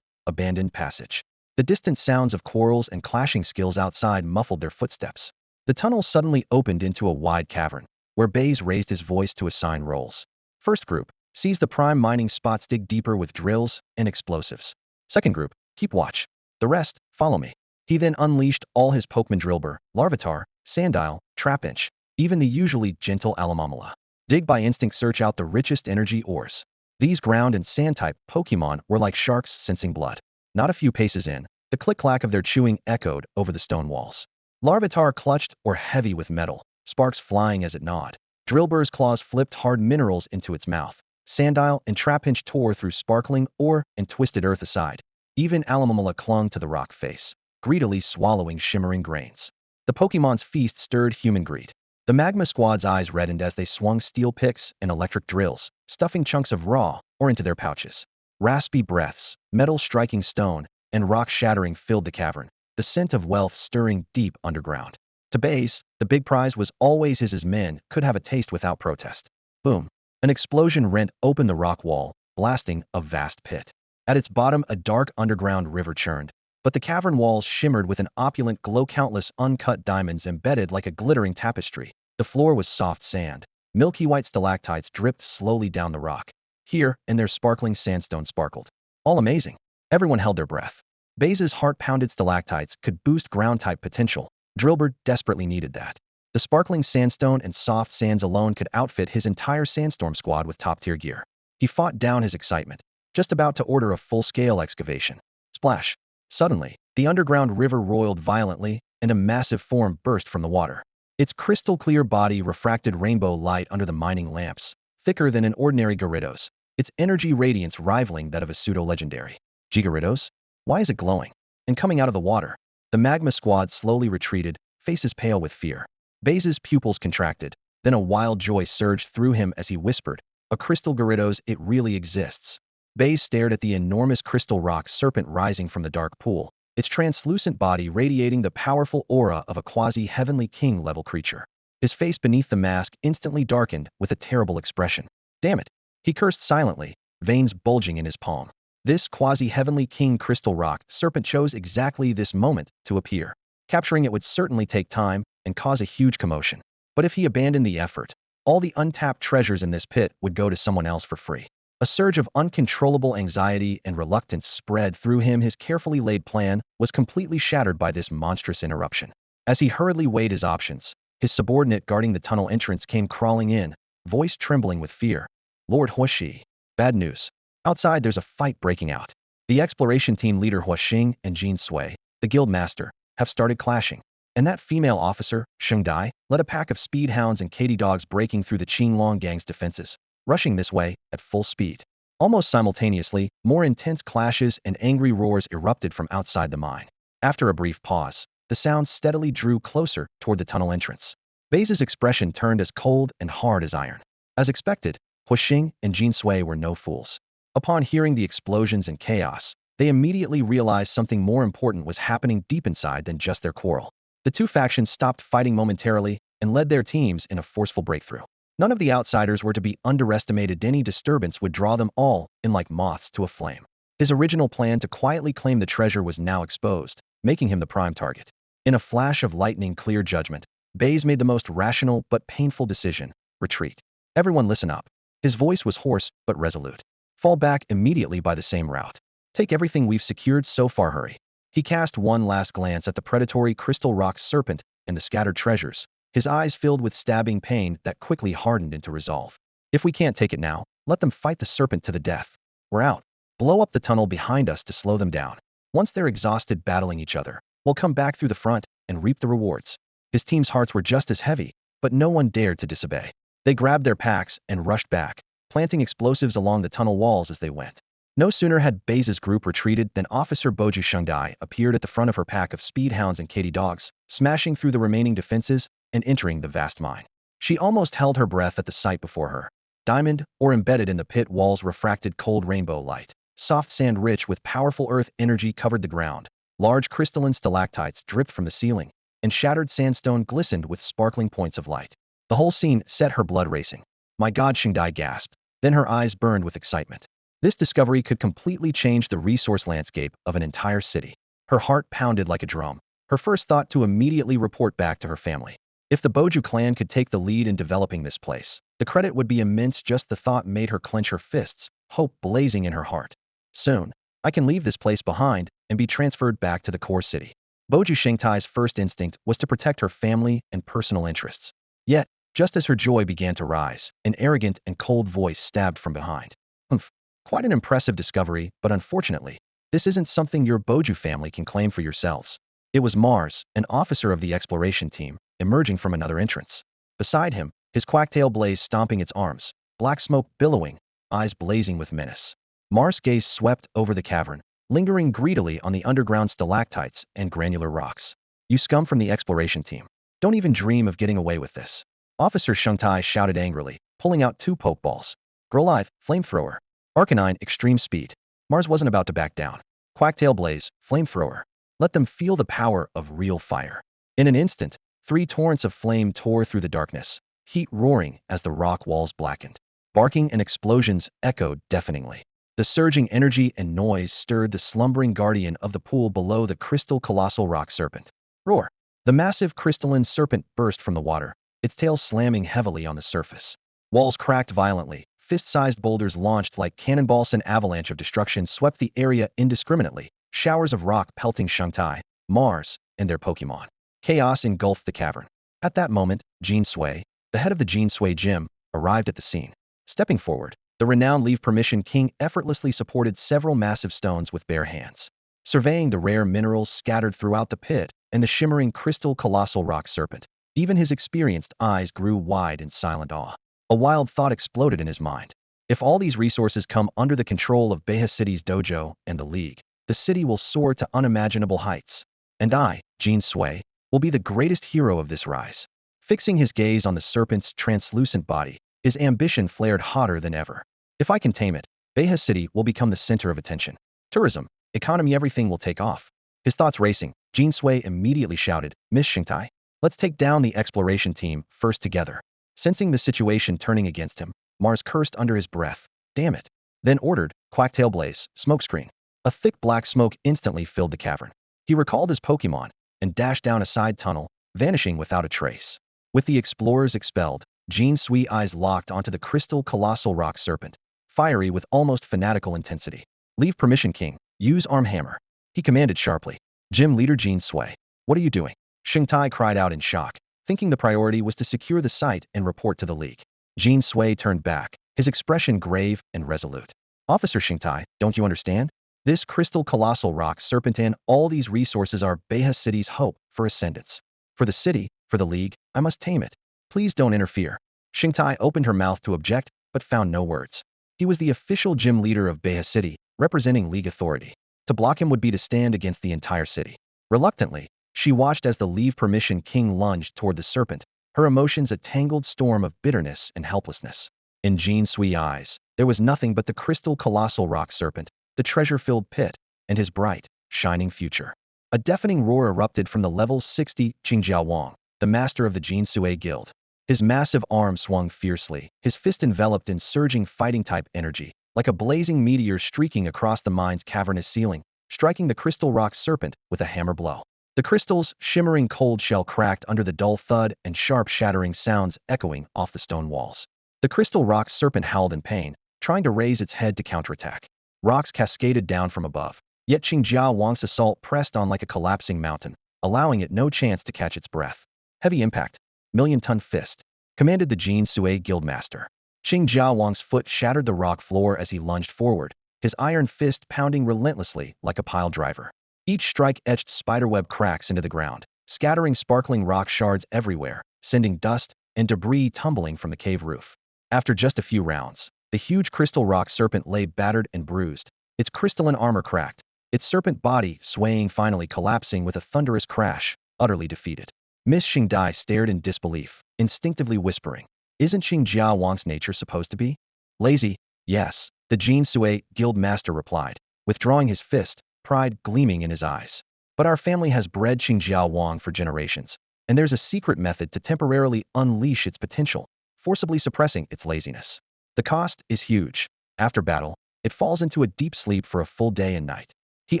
Speaker 1: abandoned passage. The distant sounds of quarrels and clashing skills outside muffled their footsteps. The tunnel suddenly opened into a wide cavern, where Baize raised his voice to assign roles. First group, seize the prime mining spots, dig deeper with drills and explosives. Second group, keep watch. The rest, follow me. He then unleashed all his Pokemon Drillbur, Larvitar, Sandile, Trapinch, even the usually gentle Alamamala. Dig by instinct, search out the richest energy ores. These ground and sand-type Pokemon were like sharks sensing blood. Not a few paces in, the click-clack of their chewing echoed over the stone walls. Larvitar clutched or heavy with metal, sparks flying as it gnawed. Drillbur's claws flipped hard minerals into its mouth. Sandile and Trapinch tore through sparkling ore and twisted earth aside. Even Alamamala clung to the rock face, greedily swallowing shimmering grains. The Pokemon's feast stirred human greed. The Magma Squad's eyes reddened as they swung steel picks and electric drills, stuffing chunks of raw ore into their pouches. Raspy breaths, metal striking stone, and rock shattering filled the cavern, the scent of wealth stirring deep underground. To Baize, the big prize was always his men could have a taste without protest. Boom. An explosion rent open the rock wall, blasting a vast pit. At its bottom, a dark underground river churned, but the cavern walls shimmered with an opulent glow, countless uncut diamonds embedded like a glittering tapestry. The floor was soft sand. Milky white stalactites dripped slowly down the rock. Here and there sparkling sandstone sparkled. All amazing. Everyone held their breath. Baize's heart-pounded stalactites could boost ground-type potential. Drillbur desperately needed that. The sparkling sandstone and soft sands alone could outfit his entire Sandstorm squad with top-tier gear. He fought down his excitement, just about to order a full-scale excavation. Splash. Suddenly, the underground river roiled violently, and a massive form burst from the water. Its crystal-clear body refracted rainbow light under the mining lamps, thicker than an ordinary Gyarados, its energy radiance rivaling that of a pseudo-legendary. Gyarados? Why is it glowing? And coming out of the water, the Magma Squad slowly retreated, faces pale with fear. Baize's pupils contracted, then a wild joy surged through him as he whispered, "A crystal Gyarados, it really exists." Baize stared at the enormous crystal rock serpent rising from the dark pool, its translucent body radiating the powerful aura of a quasi-heavenly king-level creature. His face beneath the mask instantly darkened with a terrible expression. Damn it! He cursed silently, veins bulging in his palm. This quasi-heavenly king crystal rock serpent chose exactly this moment to appear. Capturing it would certainly take time and cause a huge commotion. But if he abandoned the effort, all the untapped treasures in this pit would go to someone else for free. A surge of uncontrollable anxiety and reluctance spread through him. His carefully laid plan was completely shattered by this monstrous interruption. As he hurriedly weighed his options, his subordinate guarding the tunnel entrance came crawling in, voice trembling with fear. "Lord Huoshi, bad news. Outside there's a fight breaking out. The exploration team leader Huoxing and Jean Sui, the guild master, have started clashing. And that female officer, Xingdai, led a pack of speed hounds and Katy dogs breaking through the Qinglong gang's defenses, rushing this way at full speed." Almost simultaneously, more intense clashes and angry roars erupted from outside the mine. After a brief pause, the sounds steadily drew closer toward the tunnel entrance. Baize's expression turned as cold and hard as iron. As expected, Huoxing and Jean Sui were no fools. Upon hearing the explosions and chaos, they immediately realized something more important was happening deep inside than just their quarrel. The two factions stopped fighting momentarily and led their teams in a forceful breakthrough. None of the outsiders were to be underestimated. Any disturbance would draw them all in like moths to a flame. His original plan to quietly claim the treasure was now exposed, making him the prime target. In a flash of lightning-clear judgment, Baize made the most rational but painful decision: retreat. Everyone listen up. His voice was hoarse but resolute. Fall back immediately by the same route. Take everything we've secured so far. Hurry. He cast one last glance at the predatory crystal rock serpent and the scattered treasures, his eyes filled with stabbing pain that quickly hardened into resolve. If we can't take it now, let them fight the serpent to the death. We're out. Blow up the tunnel behind us to slow them down. Once they're exhausted battling each other, we'll come back through the front and reap the rewards. His team's hearts were just as heavy, but no one dared to disobey. They grabbed their packs and rushed back, planting explosives along the tunnel walls as they went. No sooner had Baize's group retreated than Officer Boju Shengdai appeared at the front of her pack of speedhounds and Katy dogs, smashing through the remaining defenses and entering the vast mine. She almost held her breath at the sight before her. Diamond, or embedded in the pit walls, refracted cold rainbow light. Soft sand rich with powerful earth energy covered the ground. Large crystalline stalactites dripped from the ceiling, and shattered sandstone glistened with sparkling points of light. The whole scene set her blood racing. My God, Shengdai gasped. Then her eyes burned with excitement. This discovery could completely change the resource landscape of an entire city. Her heart pounded like a drum. Her first thought to immediately report back to her family. If the Boju clan could take the lead in developing this place, the credit would be immense. Just the thought made her clench her fists, hope blazing in her heart. Soon, I can leave this place behind and be transferred back to the core city. Boju Shengtai's first instinct was to protect her family and personal interests. Yet, just as her joy began to rise, an arrogant and cold voice stabbed from behind. Humph. Quite an impressive discovery, but unfortunately, this isn't something your Boju family can claim for yourselves. It was Mars, an officer of the exploration team, emerging from another entrance. Beside him, his quacktail Blaze stomping its arms, black smoke billowing, eyes blazing with menace. Mars' gaze swept over the cavern, lingering greedily on the underground stalactites and granular rocks. You scum from the exploration team. Don't even dream of getting away with this. Officer Shengtai shouted angrily, pulling out two pokeballs. Grolive, flamethrower. Arcanine, extreme speed. Mars wasn't about to back down. Quacktail Blaze, flamethrower. Let them feel the power of real fire. In an instant, 3 torrents of flame tore through the darkness, heat roaring as the rock walls blackened. Barking and explosions echoed deafeningly. The surging energy and noise stirred the slumbering guardian of the pool below, the crystal colossal rock serpent. Roar! The massive crystalline serpent burst from the water, its tail slamming heavily on the surface. Walls cracked violently. Fist-sized boulders launched like cannonballs. An avalanche of destruction swept the area indiscriminately, showers of rock pelting Shengtai, Mars, and their Pokémon. Chaos engulfed the cavern. At that moment, Jean Sui, the head of the Jean Sui gym, arrived at the scene. Stepping forward, the renowned Leave Permission King effortlessly supported several massive stones with bare hands. Surveying the rare minerals scattered throughout the pit and the shimmering crystal colossal rock serpent, even his experienced eyes grew wide in silent awe. A wild thought exploded in his mind. If all these resources come under the control of Baize City's dojo and the League, the city will soar to unimaginable heights. And I, Jean Sui, will be the greatest hero of this rise. Fixing his gaze on the serpent's translucent body, his ambition flared hotter than ever. If I can tame it, Baize City will become the center of attention. Tourism, economy, everything will take off. His thoughts racing, Jean Sui immediately shouted, Miss Shengtai, let's take down the exploration team first together. Sensing the situation turning against him, Mars cursed under his breath. Damn it. Then ordered, Quacktail Blaze, smokescreen. A thick black smoke instantly filled the cavern. He recalled his Pokémon and dashed down a side tunnel, vanishing without a trace. With the explorers expelled, Jean Sui's eyes locked onto the crystal colossal rock serpent, fiery with almost fanatical intensity. Leave Permission King, use arm hammer. He commanded sharply. Gym leader Jean Sui, what are you doing? Shengtai cried out in shock, thinking the priority was to secure the site and report to the League. Jean Sui turned back, his expression grave and resolute. Officer Shengtai, don't you understand? This crystal colossal rock serpent and all these resources are Baize City's hope for ascendance. For the city, for the League, I must tame it. Please don't interfere. Shengtai opened her mouth to object, but found no words. He was the official gym leader of Baize City, representing League authority. To block him would be to stand against the entire city. Reluctantly, she watched as the Leave Permission King lunged toward the serpent, her emotions a tangled storm of bitterness and helplessness. In Jean Sui's eyes, there was nothing but the crystal colossal rock serpent, the treasure-filled pit, and his bright, shining future. A deafening roar erupted from the level 60 Qingjiao Wang, the master of the Jean Sui Guild. His massive arm swung fiercely, his fist enveloped in surging fighting-type energy, like a blazing meteor streaking across the mine's cavernous ceiling, striking the crystal rock serpent with a hammer blow. The crystal's shimmering cold shell cracked under the dull thud and sharp shattering sounds echoing off the stone walls. The crystal rock serpent howled in pain, trying to raise its head to counterattack. Rocks cascaded down from above, yet Qingjia Wang's assault pressed on like a collapsing mountain, allowing it no chance to catch its breath. Heavy impact. Million-ton fist, commanded the Jin Sui guildmaster. Qingjia Wang's foot shattered the rock floor as he lunged forward, his iron fist pounding relentlessly like a pile driver. Each strike etched spiderweb cracks into the ground, scattering sparkling rock shards everywhere, sending dust and debris tumbling from the cave roof. After just a few rounds, the huge crystal rock serpent lay battered and bruised, its crystalline armor cracked, its serpent body swaying, finally collapsing with a thunderous crash, utterly defeated. Miss Xingdai stared in disbelief, instinctively whispering, "Isn't Qingjia Wang's nature supposed to be lazy?" "Yes," the Jin Sui guild master replied, withdrawing his fist, pride gleaming in his eyes. "But our family has bred Qingjia Wang for generations, and there's a secret method to temporarily unleash its potential, forcibly suppressing its laziness. The cost is huge. After battle, it falls into a deep sleep for a full day and night." He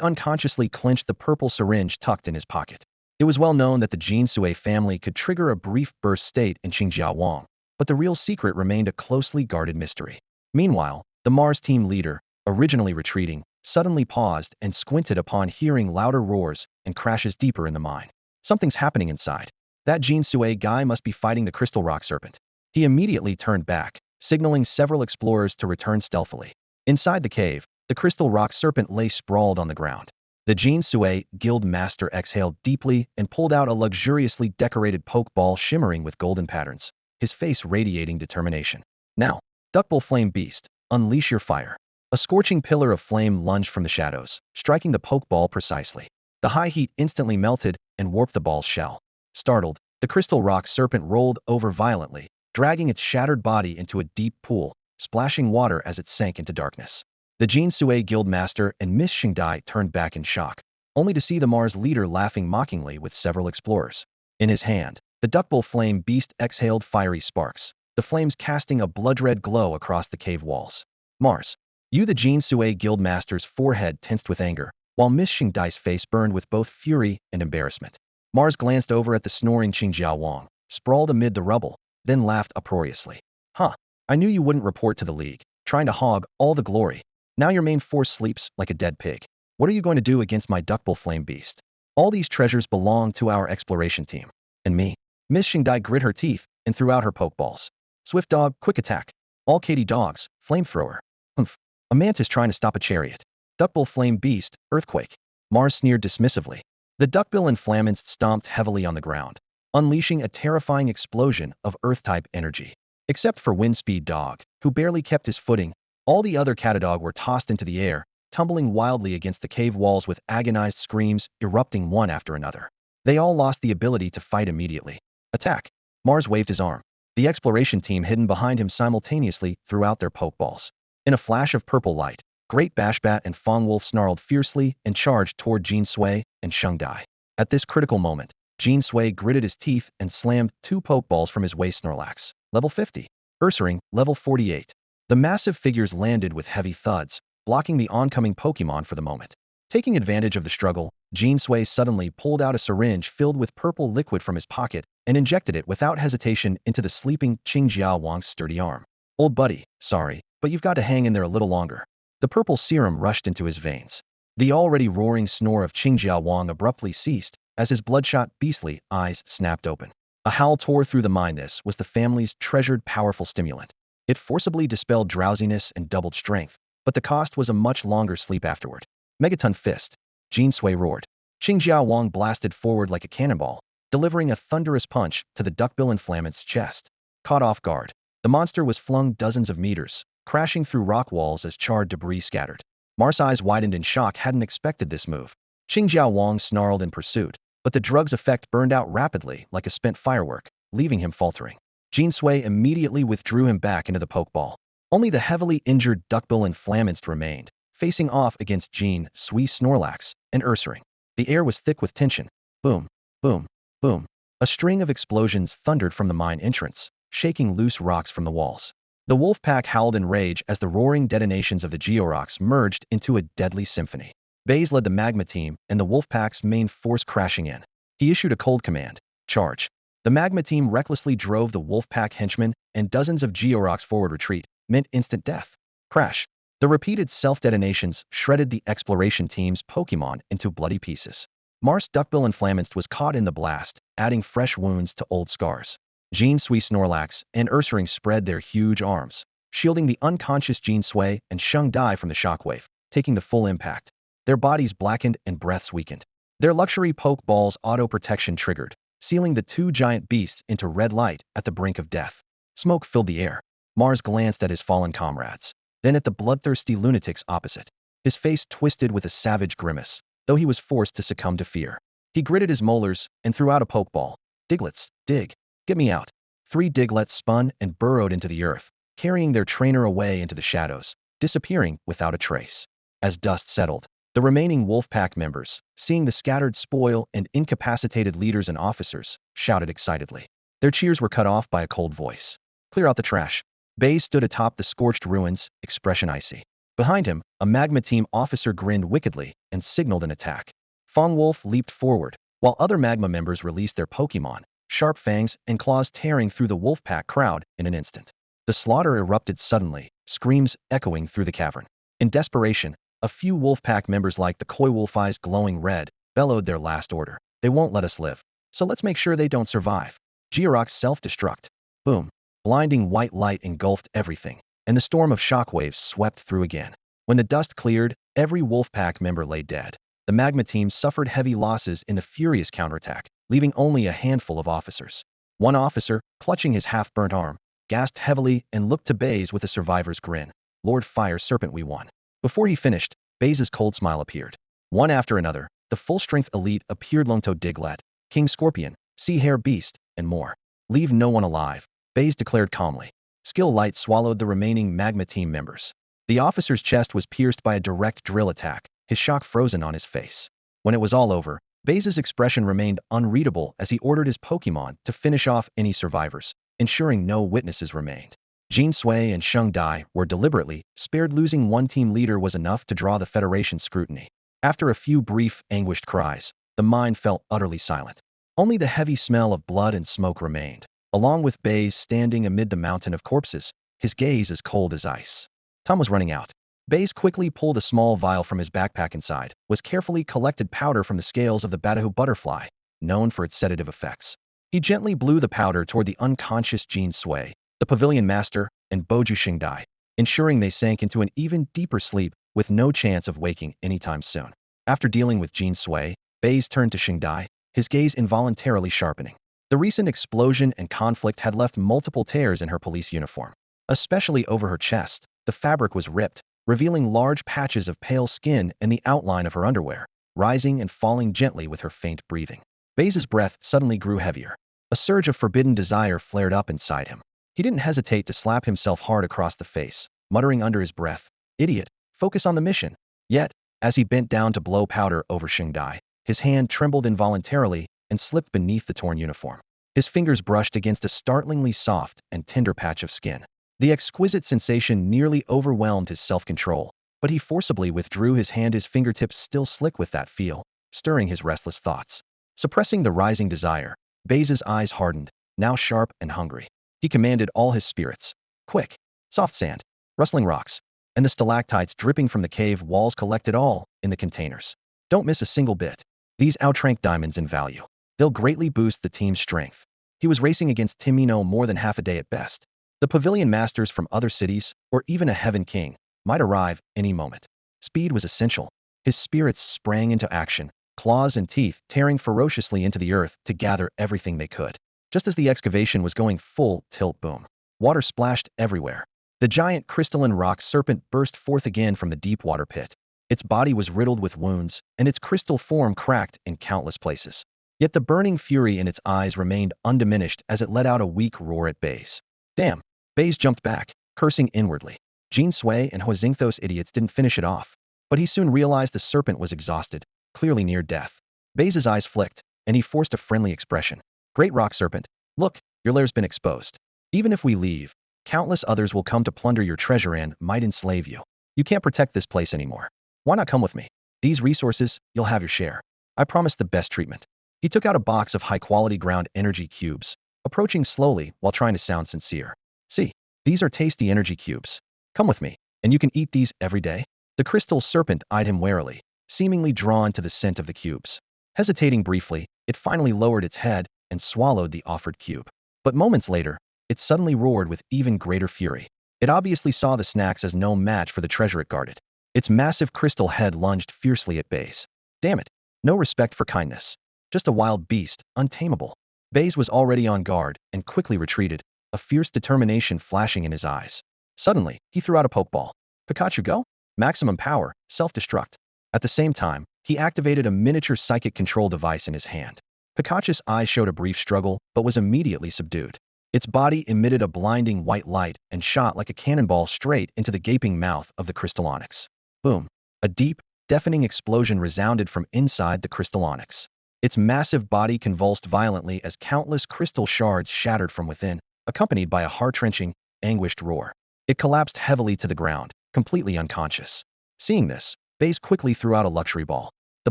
Speaker 1: unconsciously clenched the purple syringe tucked in his pocket. It was well known that the Jin Sui family could trigger a brief burst state in Qingjia Wang, but the real secret remained a closely guarded mystery. Meanwhile, the Mars team leader, originally retreating, suddenly paused and squinted upon hearing louder roars and crashes deeper in the mine. Something's happening inside. That Jin Sui guy must be fighting the crystal rock serpent. He immediately turned back, signaling several explorers to return stealthily. Inside the cave, the crystal rock serpent lay sprawled on the ground. The Jin Sui guild master exhaled deeply and pulled out a luxuriously decorated pokeball shimmering with golden patterns, his face radiating determination. "Now, duckbill flame beast, unleash your fire." A scorching pillar of flame lunged from the shadows, striking the pokeball precisely. The high heat instantly melted and warped the ball's shell. Startled, the crystal rock serpent rolled over violently, dragging its shattered body into a deep pool, splashing water as it sank into darkness. The Jin Sui guildmaster and Miss Xingdai turned back in shock, only to see the Mars leader laughing mockingly with several explorers. In his hand, the duckbill flame beast exhaled fiery sparks, the flames casting a blood-red glow across the cave walls. "Mars, you!" The Jin Sui guildmaster's forehead tensed with anger, while Miss Xingdai's face burned with both fury and embarrassment. Mars glanced over at the snoring Qingjia Wang, sprawled amid the rubble, then laughed uproariously. "Huh, I knew you wouldn't report to the League, trying to hog all the glory. Now your main force sleeps like a dead pig. What are you going to do against my duckbill flame beast? All these treasures belong to our exploration team. And me." Miss Xingdai grit her teeth and threw out her pokeballs. "Swift dog, quick attack. All Katie dogs, flamethrower. Humph. A mantis trying to stop a chariot. Duckbill flame beast, earthquake." Mars sneered dismissively. The duckbill inflammants stomped heavily on the ground, unleashing a terrifying explosion of earth-type energy. Except for Windspeed Dog, who barely kept his footing, all the other Catadog were tossed into the air, tumbling wildly against the cave walls with agonized screams erupting one after another. They all lost the ability to fight immediately. "Attack!" Mars waved his arm. The exploration team hidden behind him simultaneously threw out their pokeballs. In a flash of purple light, Great Bashbat and Fongwolf snarled fiercely and charged toward Jin Sui and Xingdai. At this critical moment, Jin Sui gritted his teeth and slammed 2 pokeballs from his waist Snorlax. Level 50. Ursaring, level 48. The massive figures landed with heavy thuds, blocking the oncoming Pokémon for the moment. Taking advantage of the struggle, Jin Sui suddenly pulled out a syringe filled with purple liquid from his pocket and injected it without hesitation into the sleeping Qingjia Wang's sturdy arm. "Old buddy, sorry, but you've got to hang in there a little longer." The purple serum rushed into his veins. The already roaring snore of Qingjia Wang abruptly ceased as his bloodshot, beastly eyes snapped open. A howl tore through the mine. This was the family's treasured powerful stimulant. It forcibly dispelled drowsiness and doubled strength, but the cost was a much longer sleep afterward. "Megaton fist!" Jin Sui roared. Qingjia Wang blasted forward like a cannonball, delivering a thunderous punch to the duckbill inflammant's chest. Caught off guard, the monster was flung dozens of meters, crashing through rock walls as charred debris scattered. Mars' eyes widened in shock, hadn't expected this move. Qingjia Wang snarled in pursuit, but the drug's effect burned out rapidly like a spent firework, leaving him faltering. Jin Sui immediately withdrew him back into the pokeball. Only the heavily injured duckbill inflammants remained, facing off against Jin Sui Snorlax and Ursaring. The air was thick with tension. Boom, boom, boom. A string of explosions thundered from the mine entrance, shaking loose rocks from the walls. The wolf pack howled in rage as the roaring detonations of the georocks merged into a deadly symphony. Baize led the magma team, and the wolf pack's main force crashing in. He issued a cold command: charge. The magma team recklessly drove the wolf pack henchmen, and dozens of georocks' forward retreat meant instant death. Crash. The repeated self-detonations shredded the exploration team's Pokémon into bloody pieces. Mars Duckbill and Flammenst was caught in the blast, adding fresh wounds to old scars. Jean Sui Snorlax and Ursaring spread their huge arms, shielding the unconscious Jean Sui and Sheng Dai from the shockwave, taking the full impact. Their bodies blackened and breaths weakened. Their luxury Pokeballs auto-protection triggered, sealing the two giant beasts into red light at the brink of death. Smoke filled the air. Mars glanced at his fallen comrades, then at the bloodthirsty lunatics opposite. His face twisted with a savage grimace, though he was forced to succumb to fear. He gritted his molars and threw out a Pokeball. Diglets, dig. Get me out. 3 Diglets spun and burrowed into the earth, carrying their trainer away into the shadows, disappearing without a trace. As dust settled, the remaining Wolfpack members, seeing the scattered spoil and incapacitated leaders and officers, shouted excitedly. Their cheers were cut off by a cold voice. Clear out the trash. Baize stood atop the scorched ruins, expression icy. Behind him, a magma team officer grinned wickedly and signaled an attack. Fong Wolf leaped forward, while other magma members released their Pokémon, sharp fangs and claws tearing through the Wolfpack crowd in an instant. The slaughter erupted suddenly, screams echoing through the cavern. In desperation, a few Wolfpack members like the Koi Wolf eyes glowing red bellowed their last order. They won't let us live, so let's make sure they don't survive. Georox self-destruct. Boom. Blinding white light engulfed everything, and the storm of shockwaves swept through again. When the dust cleared, every Wolfpack member lay dead. The magma team suffered heavy losses in the furious counterattack, leaving only a handful of officers. One officer, clutching his half-burnt arm, gasped heavily and looked to Baize with a survivor's grin. Lord Fire Serpent, we won. Before he finished, Baize's cold smile appeared. One after another, the full-strength elite appeared: Longtoe Diglett, King Scorpion, Sea Hare Beast, and more. Leave no one alive, Baize declared calmly. Skill Light swallowed the remaining magma team members. The officer's chest was pierced by a direct drill attack, his shock frozen on his face. When it was all over, Baize's expression remained unreadable as he ordered his Pokémon to finish off any survivors, ensuring no witnesses remained. Jean Sui and Sheng Dai were deliberately spared. Losing one team leader was enough to draw the Federation's scrutiny. After a few brief, anguished cries, the mine felt utterly silent. Only the heavy smell of blood and smoke remained, along with Baize standing amid the mountain of corpses, his gaze as cold as ice. Time was running out. Baize quickly pulled a small vial from his backpack. Inside was carefully collected powder from the scales of the Badahu butterfly, known for its sedative effects. He gently blew the powder toward the unconscious Jean Sui, the Pavilion Master, and Boju Xingdai, ensuring they sank into an even deeper sleep with no chance of waking anytime soon. After dealing with Jean Sui, Baize turned to Xingdai, his gaze involuntarily sharpening. The recent explosion and conflict had left multiple tears in her police uniform. Especially over her chest, the fabric was ripped, revealing large patches of pale skin and the outline of her underwear, rising and falling gently with her faint breathing. Baize's breath suddenly grew heavier. A surge of forbidden desire flared up inside him. He didn't hesitate to slap himself hard across the face, muttering under his breath, "Idiot, focus on the mission." Yet, as he bent down to blow powder over Xingdai, his hand trembled involuntarily and slipped beneath the torn uniform. His fingers brushed against a startlingly soft and tender patch of skin. The exquisite sensation nearly overwhelmed his self-control, but he forcibly withdrew his hand, his fingertips still slick with that feel, stirring his restless thoughts. Suppressing the rising desire, Baize's eyes hardened, now sharp and hungry. He commanded all his spirits. Quick! Soft sand, rustling rocks, and the stalactites dripping from the cave walls, collected all in the containers. Don't miss a single bit. These outrank diamonds in value. They'll greatly boost the team's strength. He was racing against Timino more than half a day at best. The Pavilion Masters from other cities, or even a Heaven King, might arrive any moment. Speed was essential. His spirits sprang into action, claws and teeth tearing ferociously into the earth to gather everything they could. Just as the excavation was going full tilt, boom. Water splashed everywhere. The giant crystalline rock serpent burst forth again from the deep water pit. Its body was riddled with wounds, and its crystal form cracked in countless places. Yet the burning fury in its eyes remained undiminished as it let out a weak roar at Baize. Damn! Baize jumped back, cursing inwardly. Jean Sui and Huizingthos idiots didn't finish it off. But he soon realized the serpent was exhausted, clearly near death. Baize's eyes flicked, and he forced a friendly expression. Great rock serpent, look, your lair's been exposed. Even if we leave, countless others will come to plunder your treasure and might enslave you. You can't protect this place anymore. Why not come with me? These resources, you'll have your share. I promise the best treatment. He took out a box of high-quality ground energy cubes, approaching slowly while trying to sound sincere. See, these are tasty energy cubes. Come with me, and you can eat these every day. The crystal serpent eyed him warily, seemingly drawn to the scent of the cubes. Hesitating briefly, it finally lowered its head and swallowed the offered cube. But moments later, it suddenly roared with even greater fury. It obviously saw the snacks as no match for the treasure it guarded. Its massive crystal head lunged fiercely at Baize. Damn it, no respect for kindness. Just a wild beast, untamable. Baize was already on guard and quickly retreated, a fierce determination flashing in his eyes. Suddenly, he threw out a Pokeball. Pikachu, go! Maximum power, self-destruct. At the same time, he activated a miniature psychic control device in his hand. Pikachu's eyes showed a brief struggle, but was immediately subdued. Its body emitted a blinding white light and shot like a cannonball straight into the gaping mouth of the crystal onyx. Boom! A deep, deafening explosion resounded from inside the crystal onyx. Its massive body convulsed violently as countless crystal shards shattered from within, accompanied by a heart-wrenching, anguished roar. It collapsed heavily to the ground, completely unconscious. Seeing this, Baize quickly threw out a luxury ball. The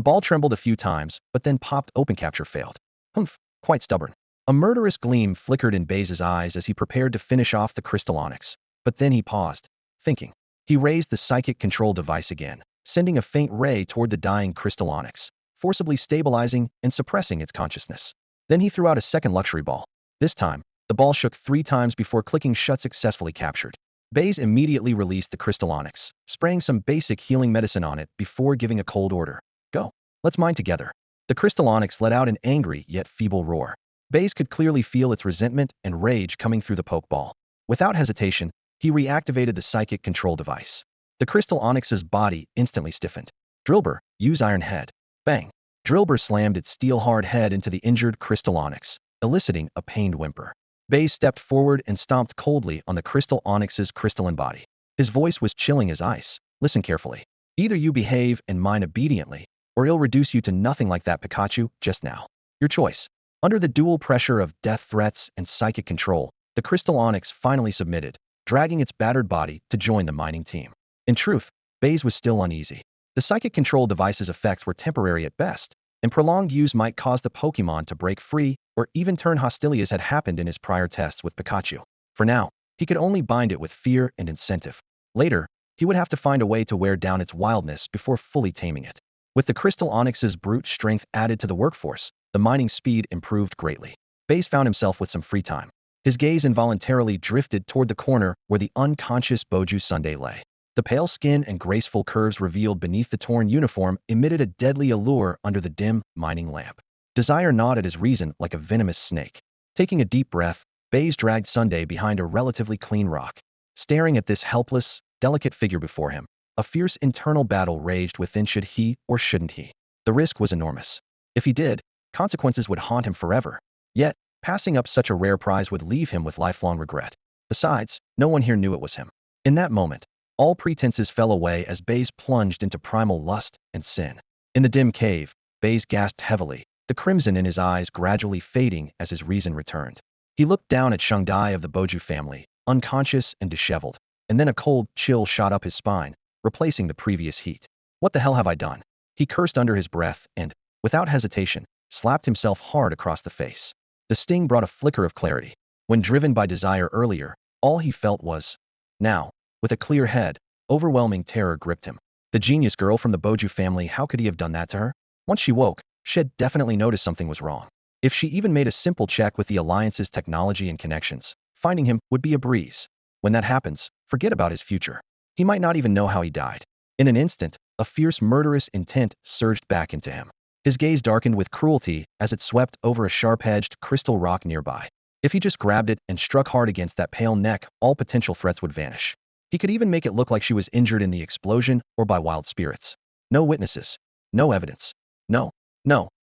Speaker 1: ball trembled a few times, but then popped open. Capture failed. Humph, quite stubborn. A murderous gleam flickered in Baize's eyes as he prepared to finish off the crystal onyx. But then he paused, thinking. He raised the psychic control device again, sending a faint ray toward the dying crystal onyx, forcibly stabilizing and suppressing its consciousness. Then he threw out a second luxury ball. This time, the ball shook 3 times before clicking shut, successfully captured. Baize immediately released the crystal onyx, spraying some basic healing medicine on it before giving a cold order. Go. Let's mine together. The crystal onyx let out an angry yet feeble roar. Baize could clearly feel its resentment and rage coming through the Pokeball. Without hesitation, he reactivated the psychic control device. The crystal onyx's body instantly stiffened. Drillbur, use Iron Head. Bang! Drillbur slammed its steel-hard head into the injured crystal onyx, eliciting a pained whimper. Baize stepped forward and stomped coldly on the crystal onyx's crystalline body. His voice was chilling as ice. Listen carefully. Either you behave and mine obediently, or it'll reduce you to nothing like that Pikachu just now. Your choice. Under the dual pressure of death threats and psychic control, the crystal onyx finally submitted, dragging its battered body to join the mining team. In truth, Baize was still uneasy. The psychic control device's effects were temporary at best, and prolonged use might cause the Pokémon to break free or even turn hostile, as had happened in his prior tests with Pikachu. For now, he could only bind it with fear and incentive. Later, he would have to find a way to wear down its wildness before fully taming it. With the crystal onyx's brute strength added to the workforce, the mining speed improved greatly. Baize found himself with some free time. His gaze involuntarily drifted toward the corner where the unconscious Boju Sunday lay. The pale skin and graceful curves revealed beneath the torn uniform emitted a deadly allure under the dim, mining lamp. Desire gnawed at his reason like a venomous snake. Taking a deep breath, Baize dragged Sunday behind a relatively clean rock. Staring at this helpless, delicate figure before him, a fierce internal battle raged within. Should he or shouldn't he? The risk was enormous. If he did, consequences would haunt him forever. Yet, passing up such a rare prize would leave him with lifelong regret. Besides, no one here knew it was him. In that moment, all pretenses fell away as Baize plunged into primal lust and sin. In the dim cave, Baize gasped heavily, the crimson in his eyes gradually fading as his reason returned. He looked down at Shungdai of the Boju family, unconscious and disheveled, and then a cold chill shot up his spine, replacing the previous heat. What the hell have I done? He cursed under his breath and, without hesitation, slapped himself hard across the face. The sting brought a flicker of clarity. When driven by desire earlier, all he felt was now. With a clear head, overwhelming terror gripped him. The genius girl from the Boju family, how could he have done that to her? Once she woke, she'd definitely noticed something was wrong. If she even made a simple check with the Alliance's technology and connections, finding him would be a breeze. When that happens, forget about his future. He might not even know how he died. In an instant, a fierce murderous intent surged back into him. His gaze darkened with cruelty as it swept over a sharp-edged crystal rock nearby. If he just grabbed it and struck hard against that pale neck, all potential threats would vanish. He could even make it look like she was injured in the explosion or by wild spirits. No witnesses. No evidence. No.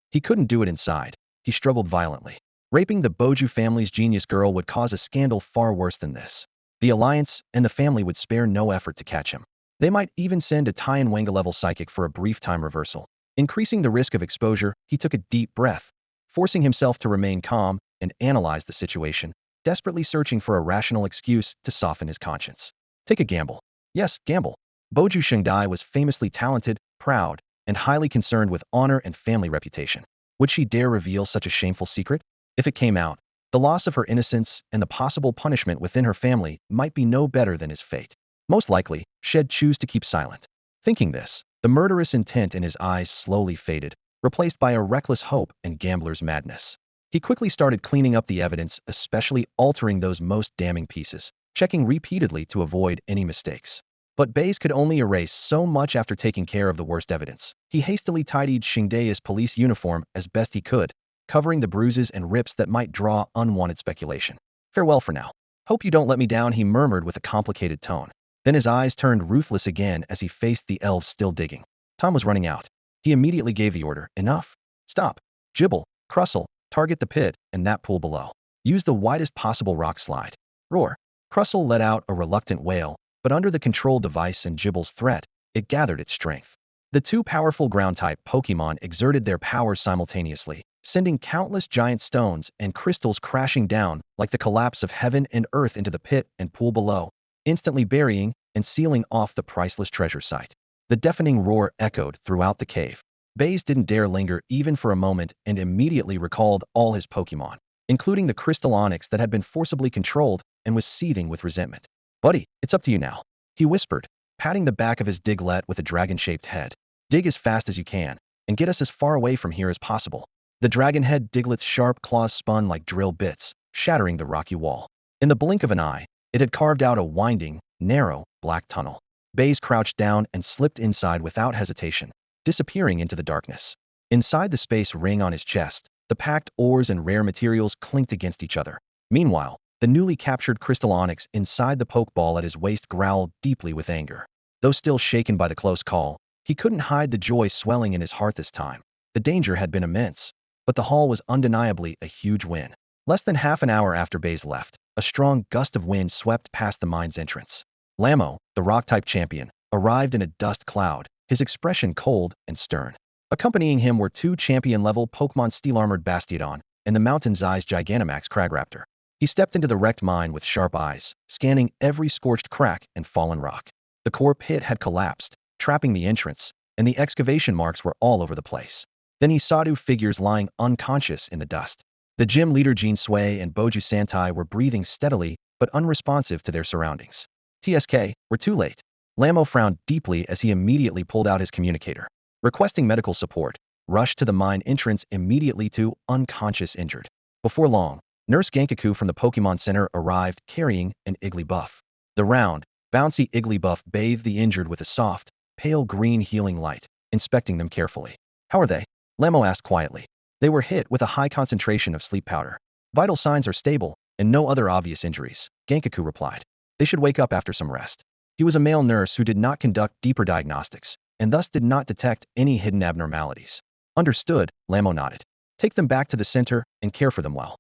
Speaker 1: He couldn't do it inside. He struggled violently. Raping the Boju family's genius girl would cause a scandal far worse than this. The Alliance and the family would spare no effort to catch him. They might even send a Taiwanwanga-level psychic for a brief time reversal. Increasing the risk of exposure, he took a deep breath. Forcing himself to remain calm, and analyzed the situation, desperately searching for a rational excuse to soften his conscience. Take a gamble. Yes, gamble. Boju Shengdai was famously talented, proud, and highly concerned with honor and family reputation. Would she dare reveal such a shameful secret? If it came out, the loss of her innocence and the possible punishment within her family might be no better than his fate. Most likely, she'd choose to keep silent. Thinking this, the murderous intent in his eyes slowly faded, replaced by a reckless hope and gambler's madness. He quickly started cleaning up the evidence, especially altering those most damning pieces, checking repeatedly to avoid any mistakes. But Baize could only erase so much after taking care of the worst evidence. He hastily tidied Xingdai's police uniform as best he could, covering the bruises and rips that might draw unwanted speculation. Farewell for now. Hope you don't let me down, he murmured with a complicated tone. Then his eyes turned ruthless again as he faced the elves still digging. Time was running out. He immediately gave the order, enough. Stop. Gibble, Crustle, target the pit and that pool below. Use the widest possible rock slide. Roar. Crustle let out a reluctant wail, but under the control device and Gibble's threat, it gathered its strength. The two powerful ground-type Pokémon exerted their powers simultaneously, sending countless giant stones and crystals crashing down like the collapse of heaven and earth into the pit and pool below, instantly burying and sealing off the priceless treasure site. The deafening roar echoed throughout the cave. Baize didn't dare linger even for a moment and immediately recalled all his Pokémon, including the crystal onyx that had been forcibly controlled and was seething with resentment. Buddy, it's up to you now, he whispered, patting the back of his Diglett with a dragon-shaped head. Dig as fast as you can, and get us as far away from here as possible. The dragon-head Diglett's sharp claws spun like drill bits, shattering the rocky wall. In the blink of an eye, it had carved out a winding, narrow, black tunnel. Baize crouched down and slipped inside without hesitation, disappearing into the darkness. Inside the space ring on his chest, the packed ores and rare materials clinked against each other. Meanwhile, the newly captured crystal onyx inside the pokeball at his waist growled deeply with anger. Though still shaken by the close call, he couldn't hide the joy swelling in his heart this time. The danger had been immense, but the haul was undeniably a huge win. Less than half an hour after Baize left, a strong gust of wind swept past the mine's entrance. Lamo, the rock-type champion, arrived in a dust cloud, his expression cold and stern. Accompanying him were two champion-level Pokemon Steel-armored Bastiodon and the mountain-sized Gigantamax Cragraptor. He stepped into the wrecked mine with sharp eyes, scanning every scorched crack and fallen rock. The core pit had collapsed, trapping the entrance, and the excavation marks were all over the place. Then he saw two figures lying unconscious in the dust. The gym leader Jean Sui and Boju Santai were breathing steadily but unresponsive to their surroundings. TSK, we're too late. Lamo frowned deeply as he immediately pulled out his communicator. Requesting medical support, rushed to the mine entrance immediately to unconscious injured. Before long, Nurse Gankaku from the Pokemon Center arrived carrying an Igglybuff. The round, bouncy Igglybuff bathed the injured with a soft, pale green healing light, inspecting them carefully. How are they? Lamo asked quietly. They were hit with a high concentration of sleep powder. Vital signs are stable, and no other obvious injuries, Gankaku replied. They should wake up after some rest. He was a male nurse who did not conduct deeper diagnostics, and thus did not detect any hidden abnormalities. Understood, Lamo nodded. Take them back to the center and care for them well.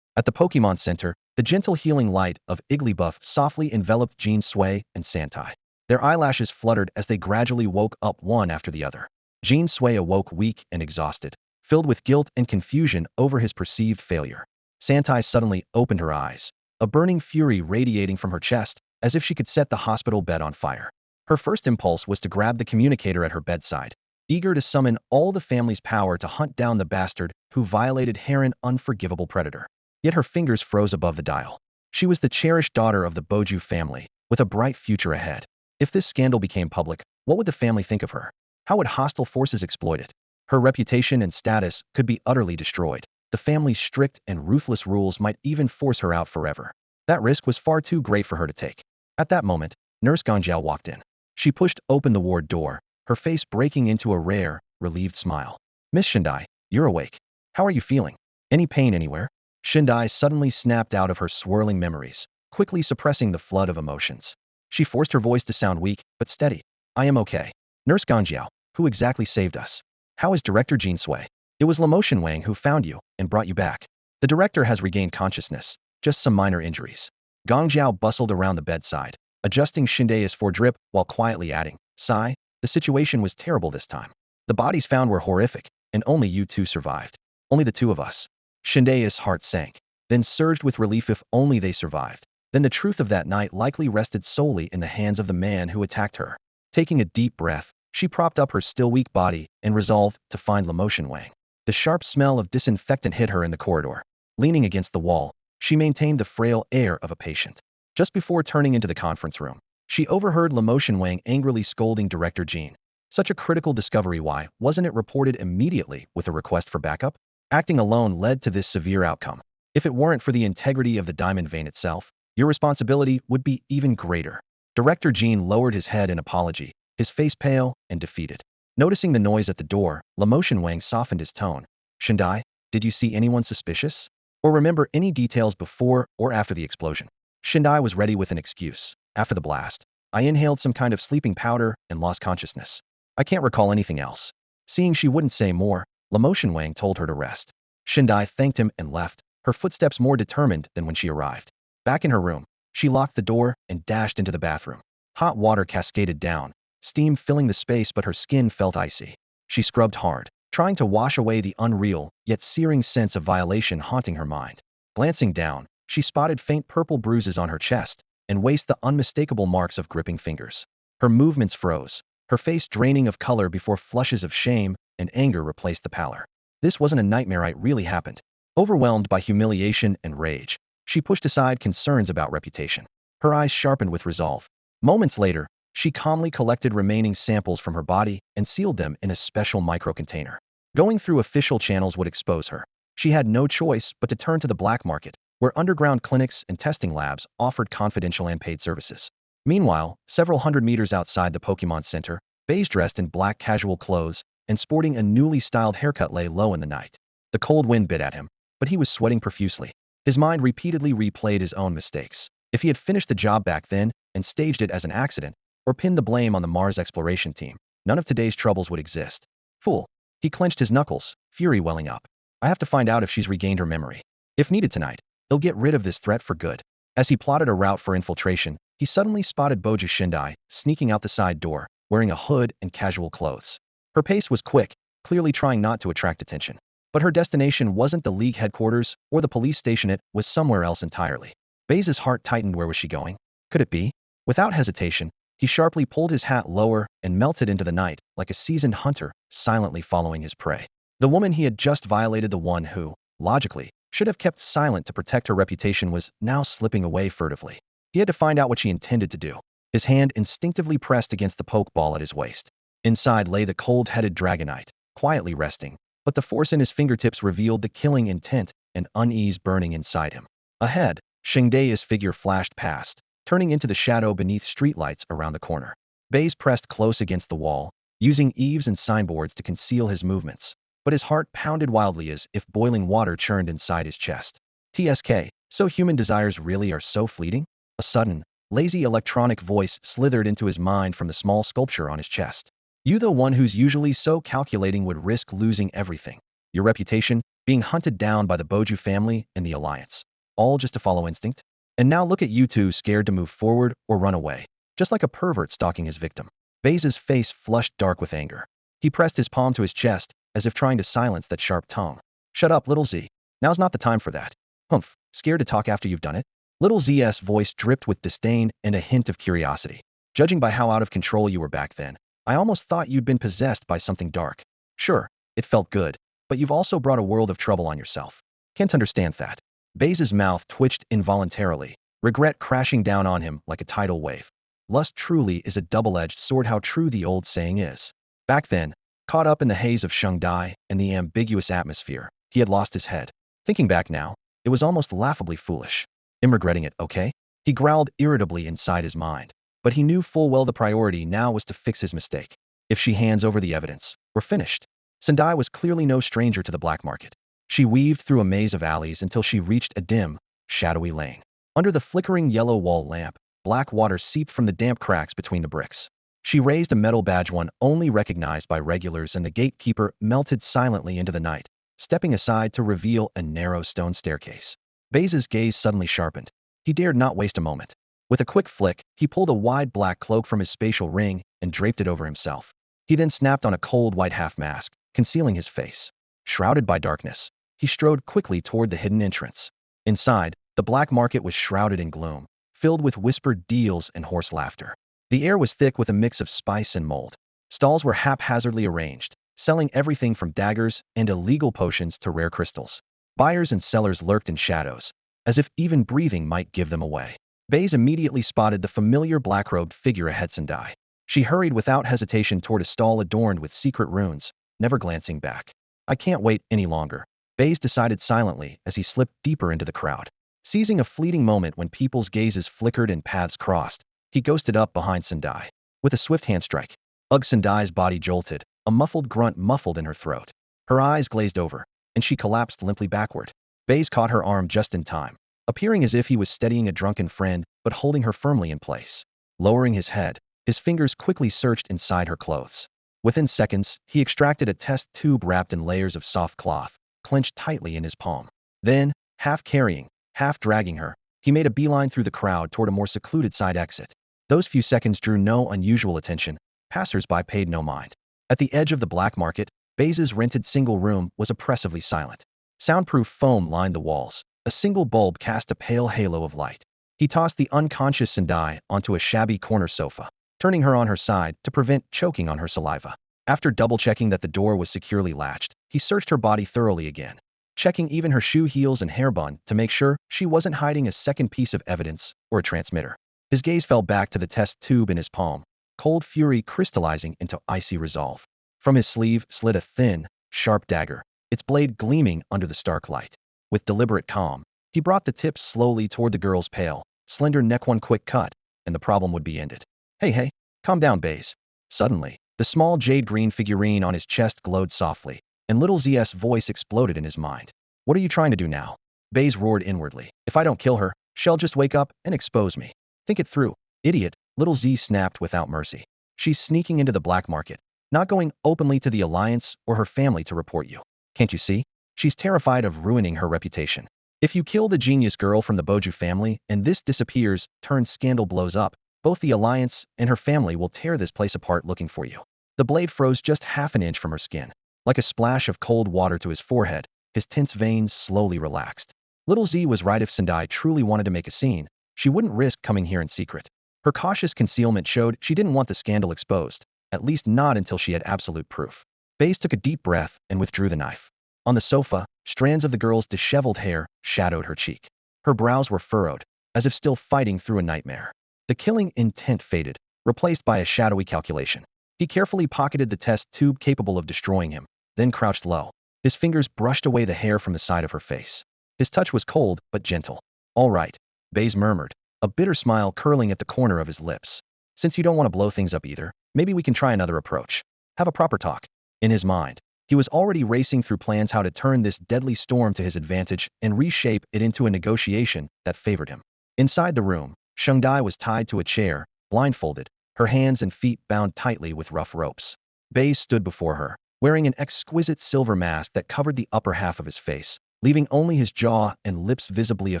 Speaker 1: At the Pokemon Center, the gentle healing light of Igglybuff softly enveloped Jean Sui and Santai. Their eyelashes fluttered as they gradually woke up one after the other. Jean Sui awoke weak and exhausted, filled with guilt and confusion over his perceived failure. Santai suddenly opened her eyes, a burning fury radiating from her chest, as if she could set the hospital bed on fire. Her first impulse was to grab the communicator at her bedside, eager to summon all the family's power to hunt down the bastard who violated Heron unforgivable predator. Yet her fingers froze above the dial. She was the cherished daughter of the Boju family, with a bright future ahead. If this scandal became public, what would the family think of her? How would hostile forces exploit it? Her reputation and status could be utterly destroyed. The family's strict and ruthless rules might even force her out forever. That risk was far too great for her to take. At that moment, Nurse Gangjiao walked in. She pushed open the ward door, her face breaking into a rare, relieved smile. Miss Shindai, you're awake. How are you feeling? Any pain anywhere? Shindai suddenly snapped out of her swirling memories, quickly suppressing the flood of emotions. She forced her voice to sound weak, but steady. I am okay. Nurse Gangjiao, who exactly saved us? How is Director Jean Sui? It was Lamotion Wang who found you and brought you back. The director has regained consciousness, just some minor injuries. Gangjiao bustled around the bedside, adjusting Shindai's foredrip while quietly adding, Sigh, the situation was terrible this time. The bodies found were horrific, and only you two survived. Only the two of us. Shindai's heart sank. then surged with relief if only they survived. Then the truth of that night likely rested solely in the hands of the man who attacked her. Taking a deep breath, she propped up her still weak body and resolved to find Lamotion Wang. The sharp smell of disinfectant hit her in the corridor. Leaning against the wall, she maintained the frail air of a patient. Just before turning into the conference room, she overheard Lamotion Wang angrily scolding Director Jean. Such a critical discovery, why wasn't it reported immediately with a request for backup? Acting alone led to this severe outcome. If it weren't for the integrity of the diamond vein itself, your responsibility would be even greater. Director Jean lowered his head in apology, his face pale and defeated. Noticing the noise at the door, Lamotion Wang softened his tone. Shindai, did you see anyone suspicious? Or remember any details before or after the explosion? Shindai was ready with an excuse. After the blast, I inhaled some kind of sleeping powder and lost consciousness. I can't recall anything else. Seeing she wouldn't say more, Lamotion Wang told her to rest. Shindai thanked him and left, her footsteps more determined than when she arrived. Back in her room, she locked the door and dashed into the bathroom. Hot water cascaded down, steam filling the space, but her skin felt icy. She scrubbed hard, trying to wash away the unreal yet searing sense of violation haunting her mind. Glancing down, she spotted faint purple bruises on her chest and waist, the unmistakable marks of gripping fingers. Her movements froze, her face draining of color before flushes of shame and anger replaced the pallor. This wasn't a nightmare, it really happened. Overwhelmed by humiliation and rage, she pushed aside concerns about reputation. Her eyes sharpened with resolve. Moments later, she calmly collected remaining samples from her body and sealed them in a special micro-container. Going through official channels would expose her. She had no choice but to turn to the black market, where underground clinics and testing labs offered confidential and paid services. Meanwhile, several hundred meters outside the Pokémon Center, Baize, dressed in black casual clothes and sporting a newly styled haircut, lay low in the night. The cold wind bit at him, but he was sweating profusely. His mind repeatedly replayed his own mistakes. If he had finished the job back then and staged it as an accident, or pinned the blame on the Mars exploration team, none of today's troubles would exist. Fool. He clenched his knuckles, fury welling up. I have to find out if she's regained her memory. If needed tonight, he'll get rid of this threat for good. As he plotted a route for infiltration, he suddenly spotted Boja Shindai sneaking out the side door, wearing a hood and casual clothes. Her pace was quick, clearly trying not to attract attention. But her destination wasn't the League headquarters or the police station, it was somewhere else entirely. Baize's heart tightened. Where was she going? Could it be? Without hesitation, he sharply pulled his hat lower and melted into the night, like a seasoned hunter, silently following his prey. The woman he had just violated, the one who, logically, should have kept silent to protect her reputation, was now slipping away furtively. He had to find out what she intended to do. His hand instinctively pressed against the pokeball at his waist. Inside lay the cold-headed Dragonite, quietly resting, but the force in his fingertips revealed the killing intent and unease burning inside him. Ahead, Shingdai's figure flashed past, turning into the shadow beneath streetlights around the corner. Baize pressed close against the wall, using eaves and signboards to conceal his movements, but his heart pounded wildly as if boiling water churned inside his chest. TSK, so human desires really are so fleeting? A sudden, lazy electronic voice slithered into his mind from the small sculpture on his chest. You, the one who's usually so calculating, would risk losing everything. Your reputation, being hunted down by the Boju family and the Alliance. All just to follow instinct? And now look at you two, scared to move forward or run away, just like a pervert stalking his victim. Baize's face flushed dark with anger. He pressed his palm to his chest, as if trying to silence that sharp tongue. Shut up, little Z. Now's not the time for that. Humph, scared to talk after you've done it? Little Z's voice dripped with disdain and a hint of curiosity. Judging by how out of control you were back then, I almost thought you'd been possessed by something dark. Sure, it felt good, but you've also brought a world of trouble on yourself. Can't understand that. Baize's mouth twitched involuntarily, regret crashing down on him like a tidal wave. Lust truly is a double-edged sword, how true the old saying is. Back then, caught up in the haze of Shungdai and the ambiguous atmosphere, he had lost his head. Thinking back now, it was almost laughably foolish. I'm regretting it, okay? He growled irritably inside his mind. But he knew full well the priority now was to fix his mistake. If she hands over the evidence, we're finished. Sendai was clearly no stranger to the black market. She weaved through a maze of alleys until she reached a dim, shadowy lane. Under the flickering yellow wall lamp, black water seeped from the damp cracks between the bricks. She raised a metal badge, one only recognized by regulars, and the gatekeeper melted silently into the night, stepping aside to reveal a narrow stone staircase. Baize's gaze suddenly sharpened. He dared not waste a moment. With a quick flick, he pulled a wide black cloak from his spatial ring and draped it over himself. He then snapped on a cold white half-mask, concealing his face. Shrouded by darkness, he strode quickly toward the hidden entrance. Inside, the black market was shrouded in gloom, filled with whispered deals and hoarse laughter. The air was thick with a mix of spice and mold. Stalls were haphazardly arranged, selling everything from daggers and illegal potions to rare crystals. Buyers and sellers lurked in shadows, as if even breathing might give them away. Baize immediately spotted the familiar black-robed figure ahead Sendai. She hurried without hesitation toward a stall adorned with secret runes, never glancing back. I can't wait any longer, Baize decided silently as he slipped deeper into the crowd. Seizing a fleeting moment when people's gazes flickered and paths crossed, he ghosted up behind Sendai. With a swift hand strike, Sendai's body jolted, a muffled grunt muffled in her throat. Her eyes glazed over, and she collapsed limply backward. Baize caught her arm just in time, appearing as if he was steadying a drunken friend but holding her firmly in place. Lowering his head, his fingers quickly searched inside her clothes. Within seconds, he extracted a test tube wrapped in layers of soft cloth, clenched tightly in his palm. Then, half carrying, half dragging her, he made a beeline through the crowd toward a more secluded side exit. Those few seconds drew no unusual attention. Passers-by paid no mind. At the edge of the black market, Baize's rented single room was oppressively silent. Soundproof foam lined the walls. A single bulb cast a pale halo of light. He tossed the unconscious Sendai onto a shabby corner sofa, turning her on her side to prevent choking on her saliva. After double-checking that the door was securely latched, he searched her body thoroughly again, checking even her shoe heels and hair bun to make sure she wasn't hiding a second piece of evidence or a transmitter. His gaze fell back to the test tube in his palm, cold fury crystallizing into icy resolve. From his sleeve slid a thin, sharp dagger, its blade gleaming under the stark light. With deliberate calm, he brought the tip slowly toward the girl's pale, slender neck. One quick cut, and the problem would be ended. Hey, calm down, Baize. Suddenly, the small jade-green figurine on his chest glowed softly, and little Z's voice exploded in his mind. What are you trying to do now? Baize roared inwardly. If I don't kill her, she'll just wake up and expose me. Think it through, idiot, little Z snapped without mercy. She's sneaking into the black market, not going openly to the Alliance or her family to report you. Can't you see? She's terrified of ruining her reputation. If you kill the genius girl from the Boju family and this disappears, scandal blows up, both the Alliance and her family will tear this place apart looking for you. The blade froze just half an inch from her skin. Like a splash of cold water to his forehead, his tense veins slowly relaxed. Little Z was right. If Sendai truly wanted to make a scene, she wouldn't risk coming here in secret. Her cautious concealment showed she didn't want the scandal exposed, at least not until she had absolute proof. Baize took a deep breath and withdrew the knife. On the sofa, strands of the girl's disheveled hair shadowed her cheek. Her brows were furrowed, as if still fighting through a nightmare. The killing intent faded, replaced by a shadowy calculation. He carefully pocketed the test tube capable of destroying him, then crouched low. His fingers brushed away the hair from the side of her face. His touch was cold but gentle. All right, Baize murmured, a bitter smile curling at the corner of his lips. Since you don't want to blow things up either, maybe we can try another approach. Have a proper talk. In his mind, he was already racing through plans how to turn this deadly storm to his advantage and reshape it into a negotiation that favored him. Inside the room, Shengdai was tied to a chair, blindfolded, her hands and feet bound tightly with rough ropes. Baize stood before her, wearing an exquisite silver mask that covered the upper half of his face, leaving only his jaw and lips visibly a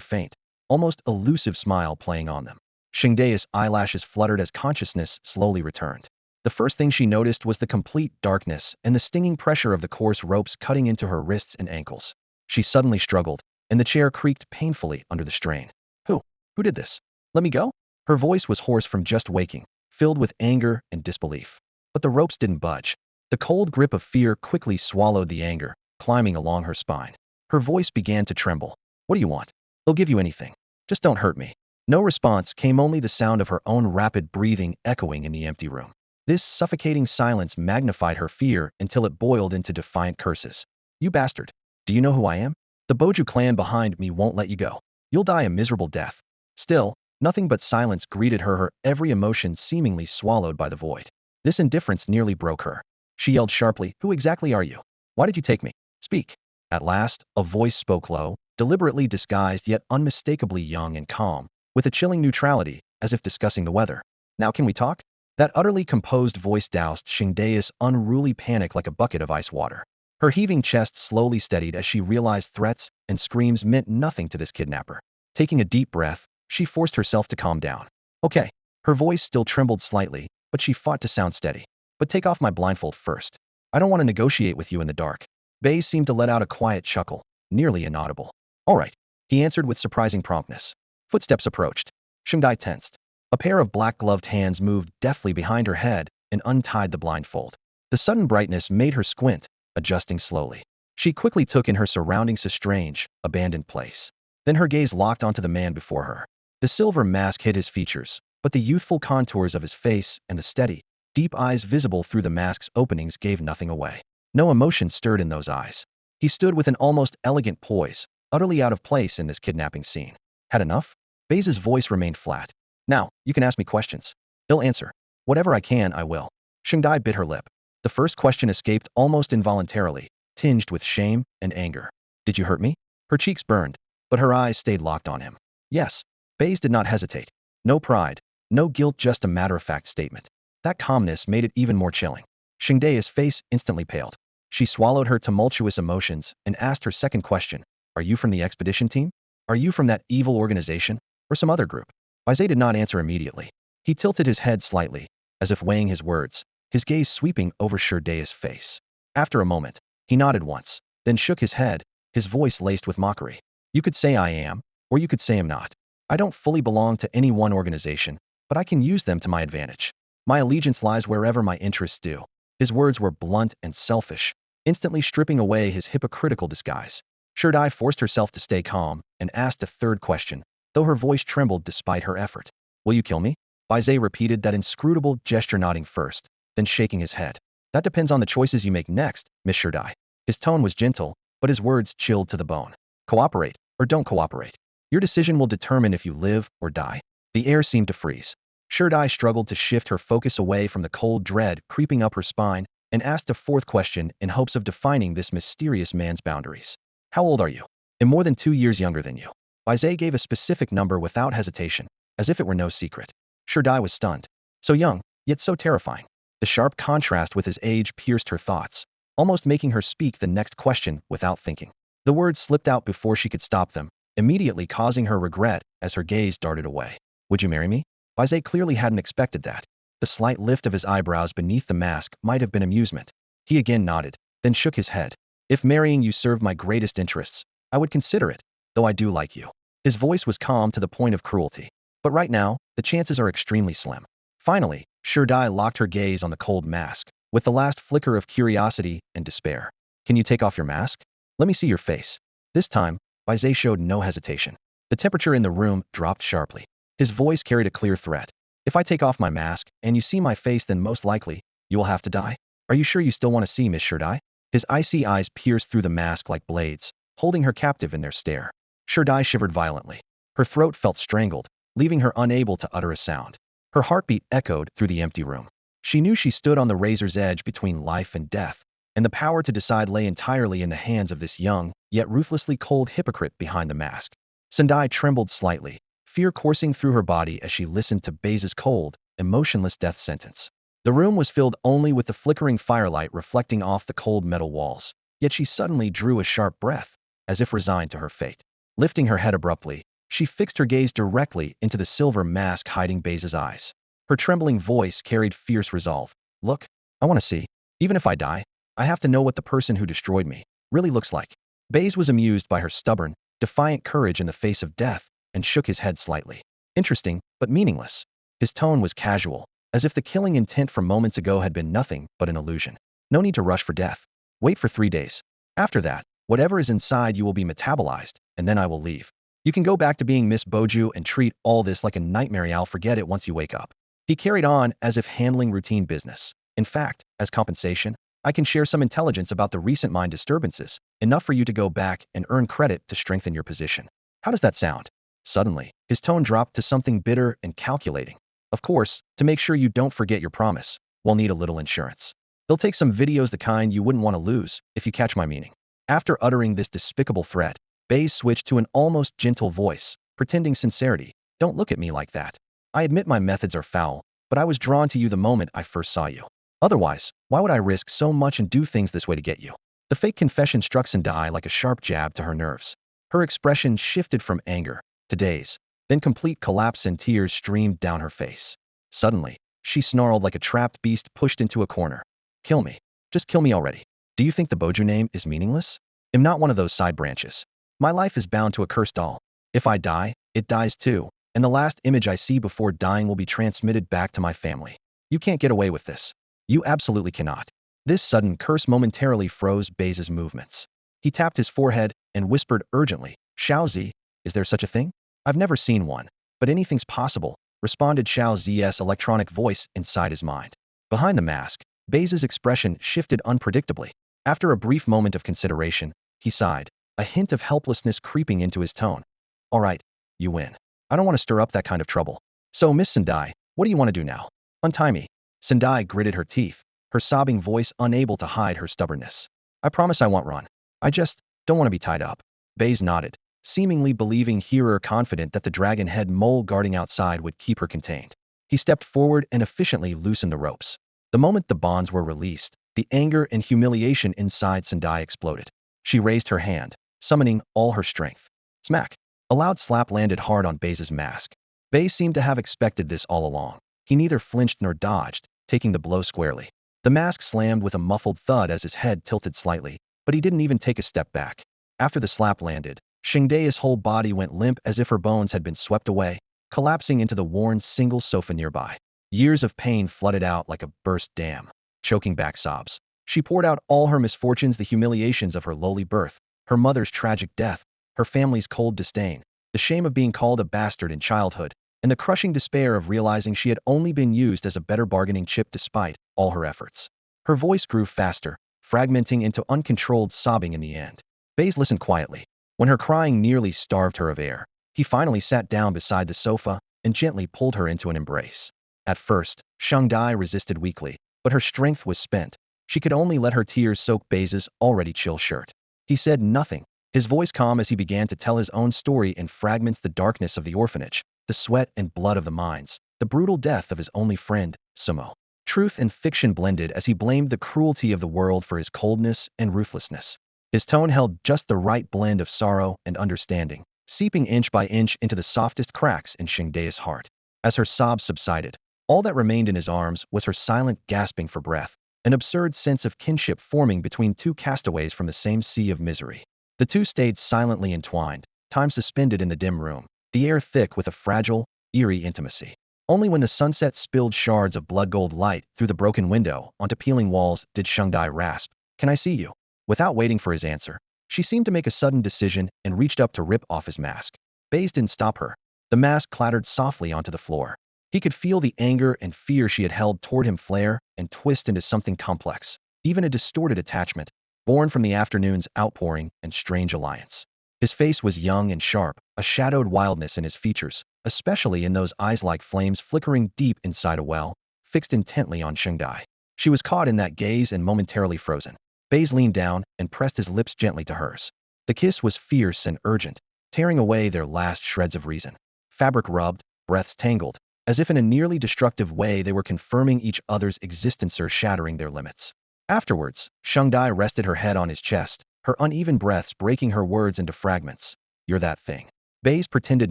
Speaker 1: faint, almost elusive smile playing on them. Shengdai's eyelashes fluttered as consciousness slowly returned. The first thing she noticed was the complete darkness and the stinging pressure of the coarse ropes cutting into her wrists and ankles. She suddenly struggled, and the chair creaked painfully under the strain. Who did this? Let me go? Her voice was hoarse from just waking, filled with anger and disbelief. But the ropes didn't budge. The cold grip of fear quickly swallowed the anger, climbing along her spine. Her voice began to tremble. What do you want? I'll give you anything. Just don't hurt me. No response came, only the sound of her own rapid breathing echoing in the empty room. This suffocating silence magnified her fear until it boiled into defiant curses. You bastard. Do you know who I am? The Boju clan behind me won't let you go. You'll die a miserable death. Still, nothing but silence greeted her every emotion seemingly swallowed by the void. This indifference nearly broke her. She yelled sharply, Who exactly are you? Why did you take me? Speak. At last, a voice spoke low, deliberately disguised yet unmistakably young and calm, with a chilling neutrality, as if discussing the weather. Now can we talk? That utterly composed voice doused Shengdai's unruly panic like a bucket of ice water. Her heaving chest slowly steadied as she realized threats and screams meant nothing to this kidnapper. Taking a deep breath, she forced herself to calm down. Okay. Her voice still trembled slightly, but she fought to sound steady. But take off my blindfold first. I don't want to negotiate with you in the dark. Baize seemed to let out a quiet chuckle, nearly inaudible. All right. he answered with surprising promptness. Footsteps approached. Shungdai tensed. A pair of black-gloved hands moved deftly behind her head and untied the blindfold. The sudden brightness made her squint, adjusting slowly. She quickly took in her surroundings, a strange, abandoned place. Then her gaze locked onto the man before her. The silver mask hid his features, but the youthful contours of his face and the steady, deep eyes visible through the mask's openings gave nothing away. No emotion stirred in those eyes. He stood with an almost elegant poise, utterly out of place in this kidnapping scene. Had enough? Baize's voice remained flat. Now, you can ask me questions. He'll answer. Whatever I can, I will. Shungdai bit her lip. The first question escaped almost involuntarily, tinged with shame and anger. Did you hurt me? Her cheeks burned, but her eyes stayed locked on him. Yes. Baize did not hesitate. No pride, no guilt, just a matter-of-fact statement. That calmness made it even more chilling. Shungdai's face instantly paled. She swallowed her tumultuous emotions and asked her second question. Are you from the expedition team? Are you from that evil organization? Or some other group? Baize did not answer immediately. He tilted his head slightly, as if weighing his words, his gaze sweeping over Shungdai's face. After a moment, he nodded once, then shook his head, his voice laced with mockery. You could say I am, or you could say I'm not. I don't fully belong to any one organization, but I can use them to my advantage. My allegiance lies wherever my interests do. His words were blunt and selfish, instantly stripping away his hypocritical disguise. Shungdai forced herself to stay calm and asked a third question, though her voice trembled despite her effort. Will you kill me? Baize repeated that inscrutable gesture, nodding first, then shaking his head. That depends on the choices you make next, Miss Shungdai. His tone was gentle, but his words chilled to the bone. Cooperate, or don't cooperate. Your decision will determine if you live or die. The air seemed to freeze. Shungdai struggled to shift her focus away from the cold dread creeping up her spine and asked a fourth question in hopes of defining this mysterious man's boundaries. How old are you? I'm more than 2 years younger than you. Baize gave a specific number without hesitation, as if it were no secret. Shungdai was stunned. So young, yet so terrifying. The sharp contrast with his age pierced her thoughts, almost making her speak the next question without thinking. The words slipped out before she could stop them, immediately causing her regret as her gaze darted away. Would you marry me? Baize clearly hadn't expected that. The slight lift of his eyebrows beneath the mask might have been amusement. He again nodded, then shook his head. If marrying you served my greatest interests, I would consider it, though I do like you. His voice was calm to the point of cruelty. But right now, the chances are extremely slim. Finally, Shungdai locked her gaze on the cold mask, with the last flicker of curiosity and despair. Can you take off your mask? Let me see your face. This time, Baize showed no hesitation. The temperature in the room dropped sharply. His voice carried a clear threat. If I take off my mask and you see my face, then most likely, you will have to die. Are you sure you still want to see Miss Shungdai? His icy eyes pierced through the mask like blades, holding her captive in their stare. Shungdai shivered violently. Her throat felt strangled, leaving her unable to utter a sound. Her heartbeat echoed through the empty room. She knew she stood on the razor's edge between life and death, and the power to decide lay entirely in the hands of this young, yet ruthlessly cold hypocrite behind the mask. Shungdai trembled slightly, fear coursing through her body as she listened to Baize's cold, emotionless death sentence. The room was filled only with the flickering firelight reflecting off the cold metal walls, yet she suddenly drew a sharp breath, as if resigned to her fate. Lifting her head abruptly, she fixed her gaze directly into the silver mask hiding Baize's eyes. Her trembling voice carried fierce resolve. Look, I want to see. Even if I die, I have to know what the person who destroyed me really looks like. Baize was amused by her stubborn, defiant courage in the face of death, and shook his head slightly. Interesting, but meaningless. His tone was casual, as if the killing intent from moments ago had been nothing but an illusion. No need to rush for death. Wait for 3 days. After that, whatever is inside you will be metabolized, and then I will leave. You can go back to being Miss Boju and treat all this like a nightmare. I'll forget it once you wake up. He carried on as if handling routine business. In fact, as compensation, I can share some intelligence about the recent mind disturbances, enough for you to go back and earn credit to strengthen your position. How does that sound? Suddenly, his tone dropped to something bitter and calculating. Of course, to make sure you don't forget your promise, we'll need a little insurance. They'll take some videos, the kind you wouldn't want to lose, if you catch my meaning. After uttering this despicable threat, Baize switched to an almost gentle voice, pretending sincerity. Don't look at me like that. I admit my methods are foul, but I was drawn to you the moment I first saw you. Otherwise, why would I risk so much and do things this way to get you? The fake confession struck Shungdai like a sharp jab to her nerves. Her expression shifted from anger to daze, then complete collapse, and tears streamed down her face. Suddenly, she snarled like a trapped beast pushed into a corner. Kill me. Just kill me already. Do you think the Boju name is meaningless? I'm not one of those side branches. My life is bound to a cursed doll. If I die, it dies too, and the last image I see before dying will be transmitted back to my family. You can't get away with this. You absolutely cannot. This sudden curse momentarily froze Baize's movements. He tapped his forehead and whispered urgently, Xiao Zi, is there such a thing? I've never seen one, but anything's possible, responded Xiao Zi's electronic voice inside his mind. Behind the mask, Baize's expression shifted unpredictably. After a brief moment of consideration, he sighed, a hint of helplessness creeping into his tone. All right, you win. I don't want to stir up that kind of trouble. So, Miss Sendai, what do you want to do now? Untie me. Sendai gritted her teeth, her sobbing voice unable to hide her stubbornness. I promise I won't run. I just don't want to be tied up. Baize nodded, seemingly believing her confident that the dragon-head mole guarding outside would keep her contained. He stepped forward and efficiently loosened the ropes. The moment the bonds were released, the anger and humiliation inside Sendai exploded. She raised her hand, summoning all her strength. Smack! A loud slap landed hard on Baize's mask. Baize seemed to have expected this all along. He neither flinched nor dodged, taking the blow squarely. The mask slammed with a muffled thud as his head tilted slightly, but he didn't even take a step back. After the slap landed, Shengdai's whole body went limp as if her bones had been swept away, collapsing into the worn single sofa nearby. Years of pain flooded out like a burst dam, choking back sobs. She poured out all her misfortunes, the humiliations of her lowly birth, her mother's tragic death, her family's cold disdain, the shame of being called a bastard in childhood, and the crushing despair of realizing she had only been used as a better bargaining chip despite all her efforts. Her voice grew faster, fragmenting into uncontrolled sobbing in the end. Baize listened quietly. When her crying nearly starved her of air, he finally sat down beside the sofa and gently pulled her into an embrace. At first, Shengdai resisted weakly, but her strength was spent. She could only let her tears soak Baize's already chill shirt. He said nothing, his voice calm as he began to tell his own story in fragments: the darkness of the orphanage, the sweat and blood of the mines, the brutal death of his only friend, Sumo. Truth and fiction blended as he blamed the cruelty of the world for his coldness and ruthlessness. His tone held just the right blend of sorrow and understanding, seeping inch by inch into the softest cracks in Shengdai's heart. As her sobs subsided, all that remained in his arms was her silent gasping for breath, an absurd sense of kinship forming between two castaways from the same sea of misery. The two stayed silently entwined, time suspended in the dim room, the air thick with a fragile, eerie intimacy. Only when the sunset spilled shards of blood-gold light through the broken window onto peeling walls did Shengdai rasp, "Can I see you?" Without waiting for his answer, she seemed to make a sudden decision and reached up to rip off his mask. Baize didn't stop her. The mask clattered softly onto the floor. He could feel the anger and fear she had held toward him flare and twist into something complex, even a distorted attachment, born from the afternoon's outpouring and strange alliance. His face was young and sharp, a shadowed wildness in his features, especially in those eyes like flames flickering deep inside a well, fixed intently on Shengdai. She was caught in that gaze and momentarily frozen. Baize leaned down and pressed his lips gently to hers. The kiss was fierce and urgent, tearing away their last shreds of reason. Fabric rubbed, breaths tangled, as if in a nearly destructive way they were confirming each other's existence or shattering their limits. Afterwards, Shengdai rested her head on his chest, her uneven breaths breaking her words into fragments. "You're that thing." Baize pretended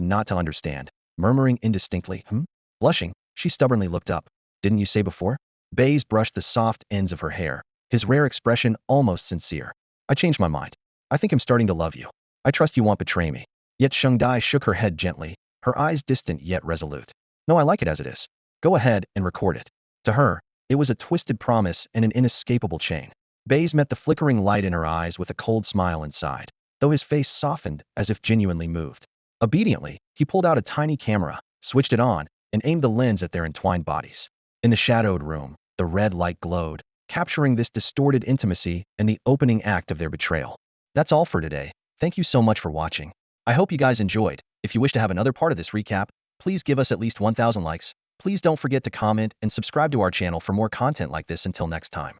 Speaker 1: not to understand, murmuring indistinctly, Blushing, she stubbornly looked up. "Didn't you say before?" Baize brushed the soft ends of her hair, his rare expression almost sincere. "I changed my mind. I think I'm starting to love you. I trust you won't betray me." Yet Shengdai shook her head gently, her eyes distant yet resolute. "No, I like it as it is. Go ahead and record it." To her, it was a twisted promise and an inescapable chain. Baize met the flickering light in her eyes with a cold smile inside, though his face softened as if genuinely moved. Obediently, he pulled out a tiny camera, switched it on, and aimed the lens at their entwined bodies. In the shadowed room, the red light glowed, capturing this distorted intimacy and the opening act of their betrayal. That's all for today. Thank you so much for watching. I hope you guys enjoyed. If you wish to have another part of this recap, please give us at least 1,000 likes. Please don't forget to comment and subscribe to our channel for more content like this. Until next time.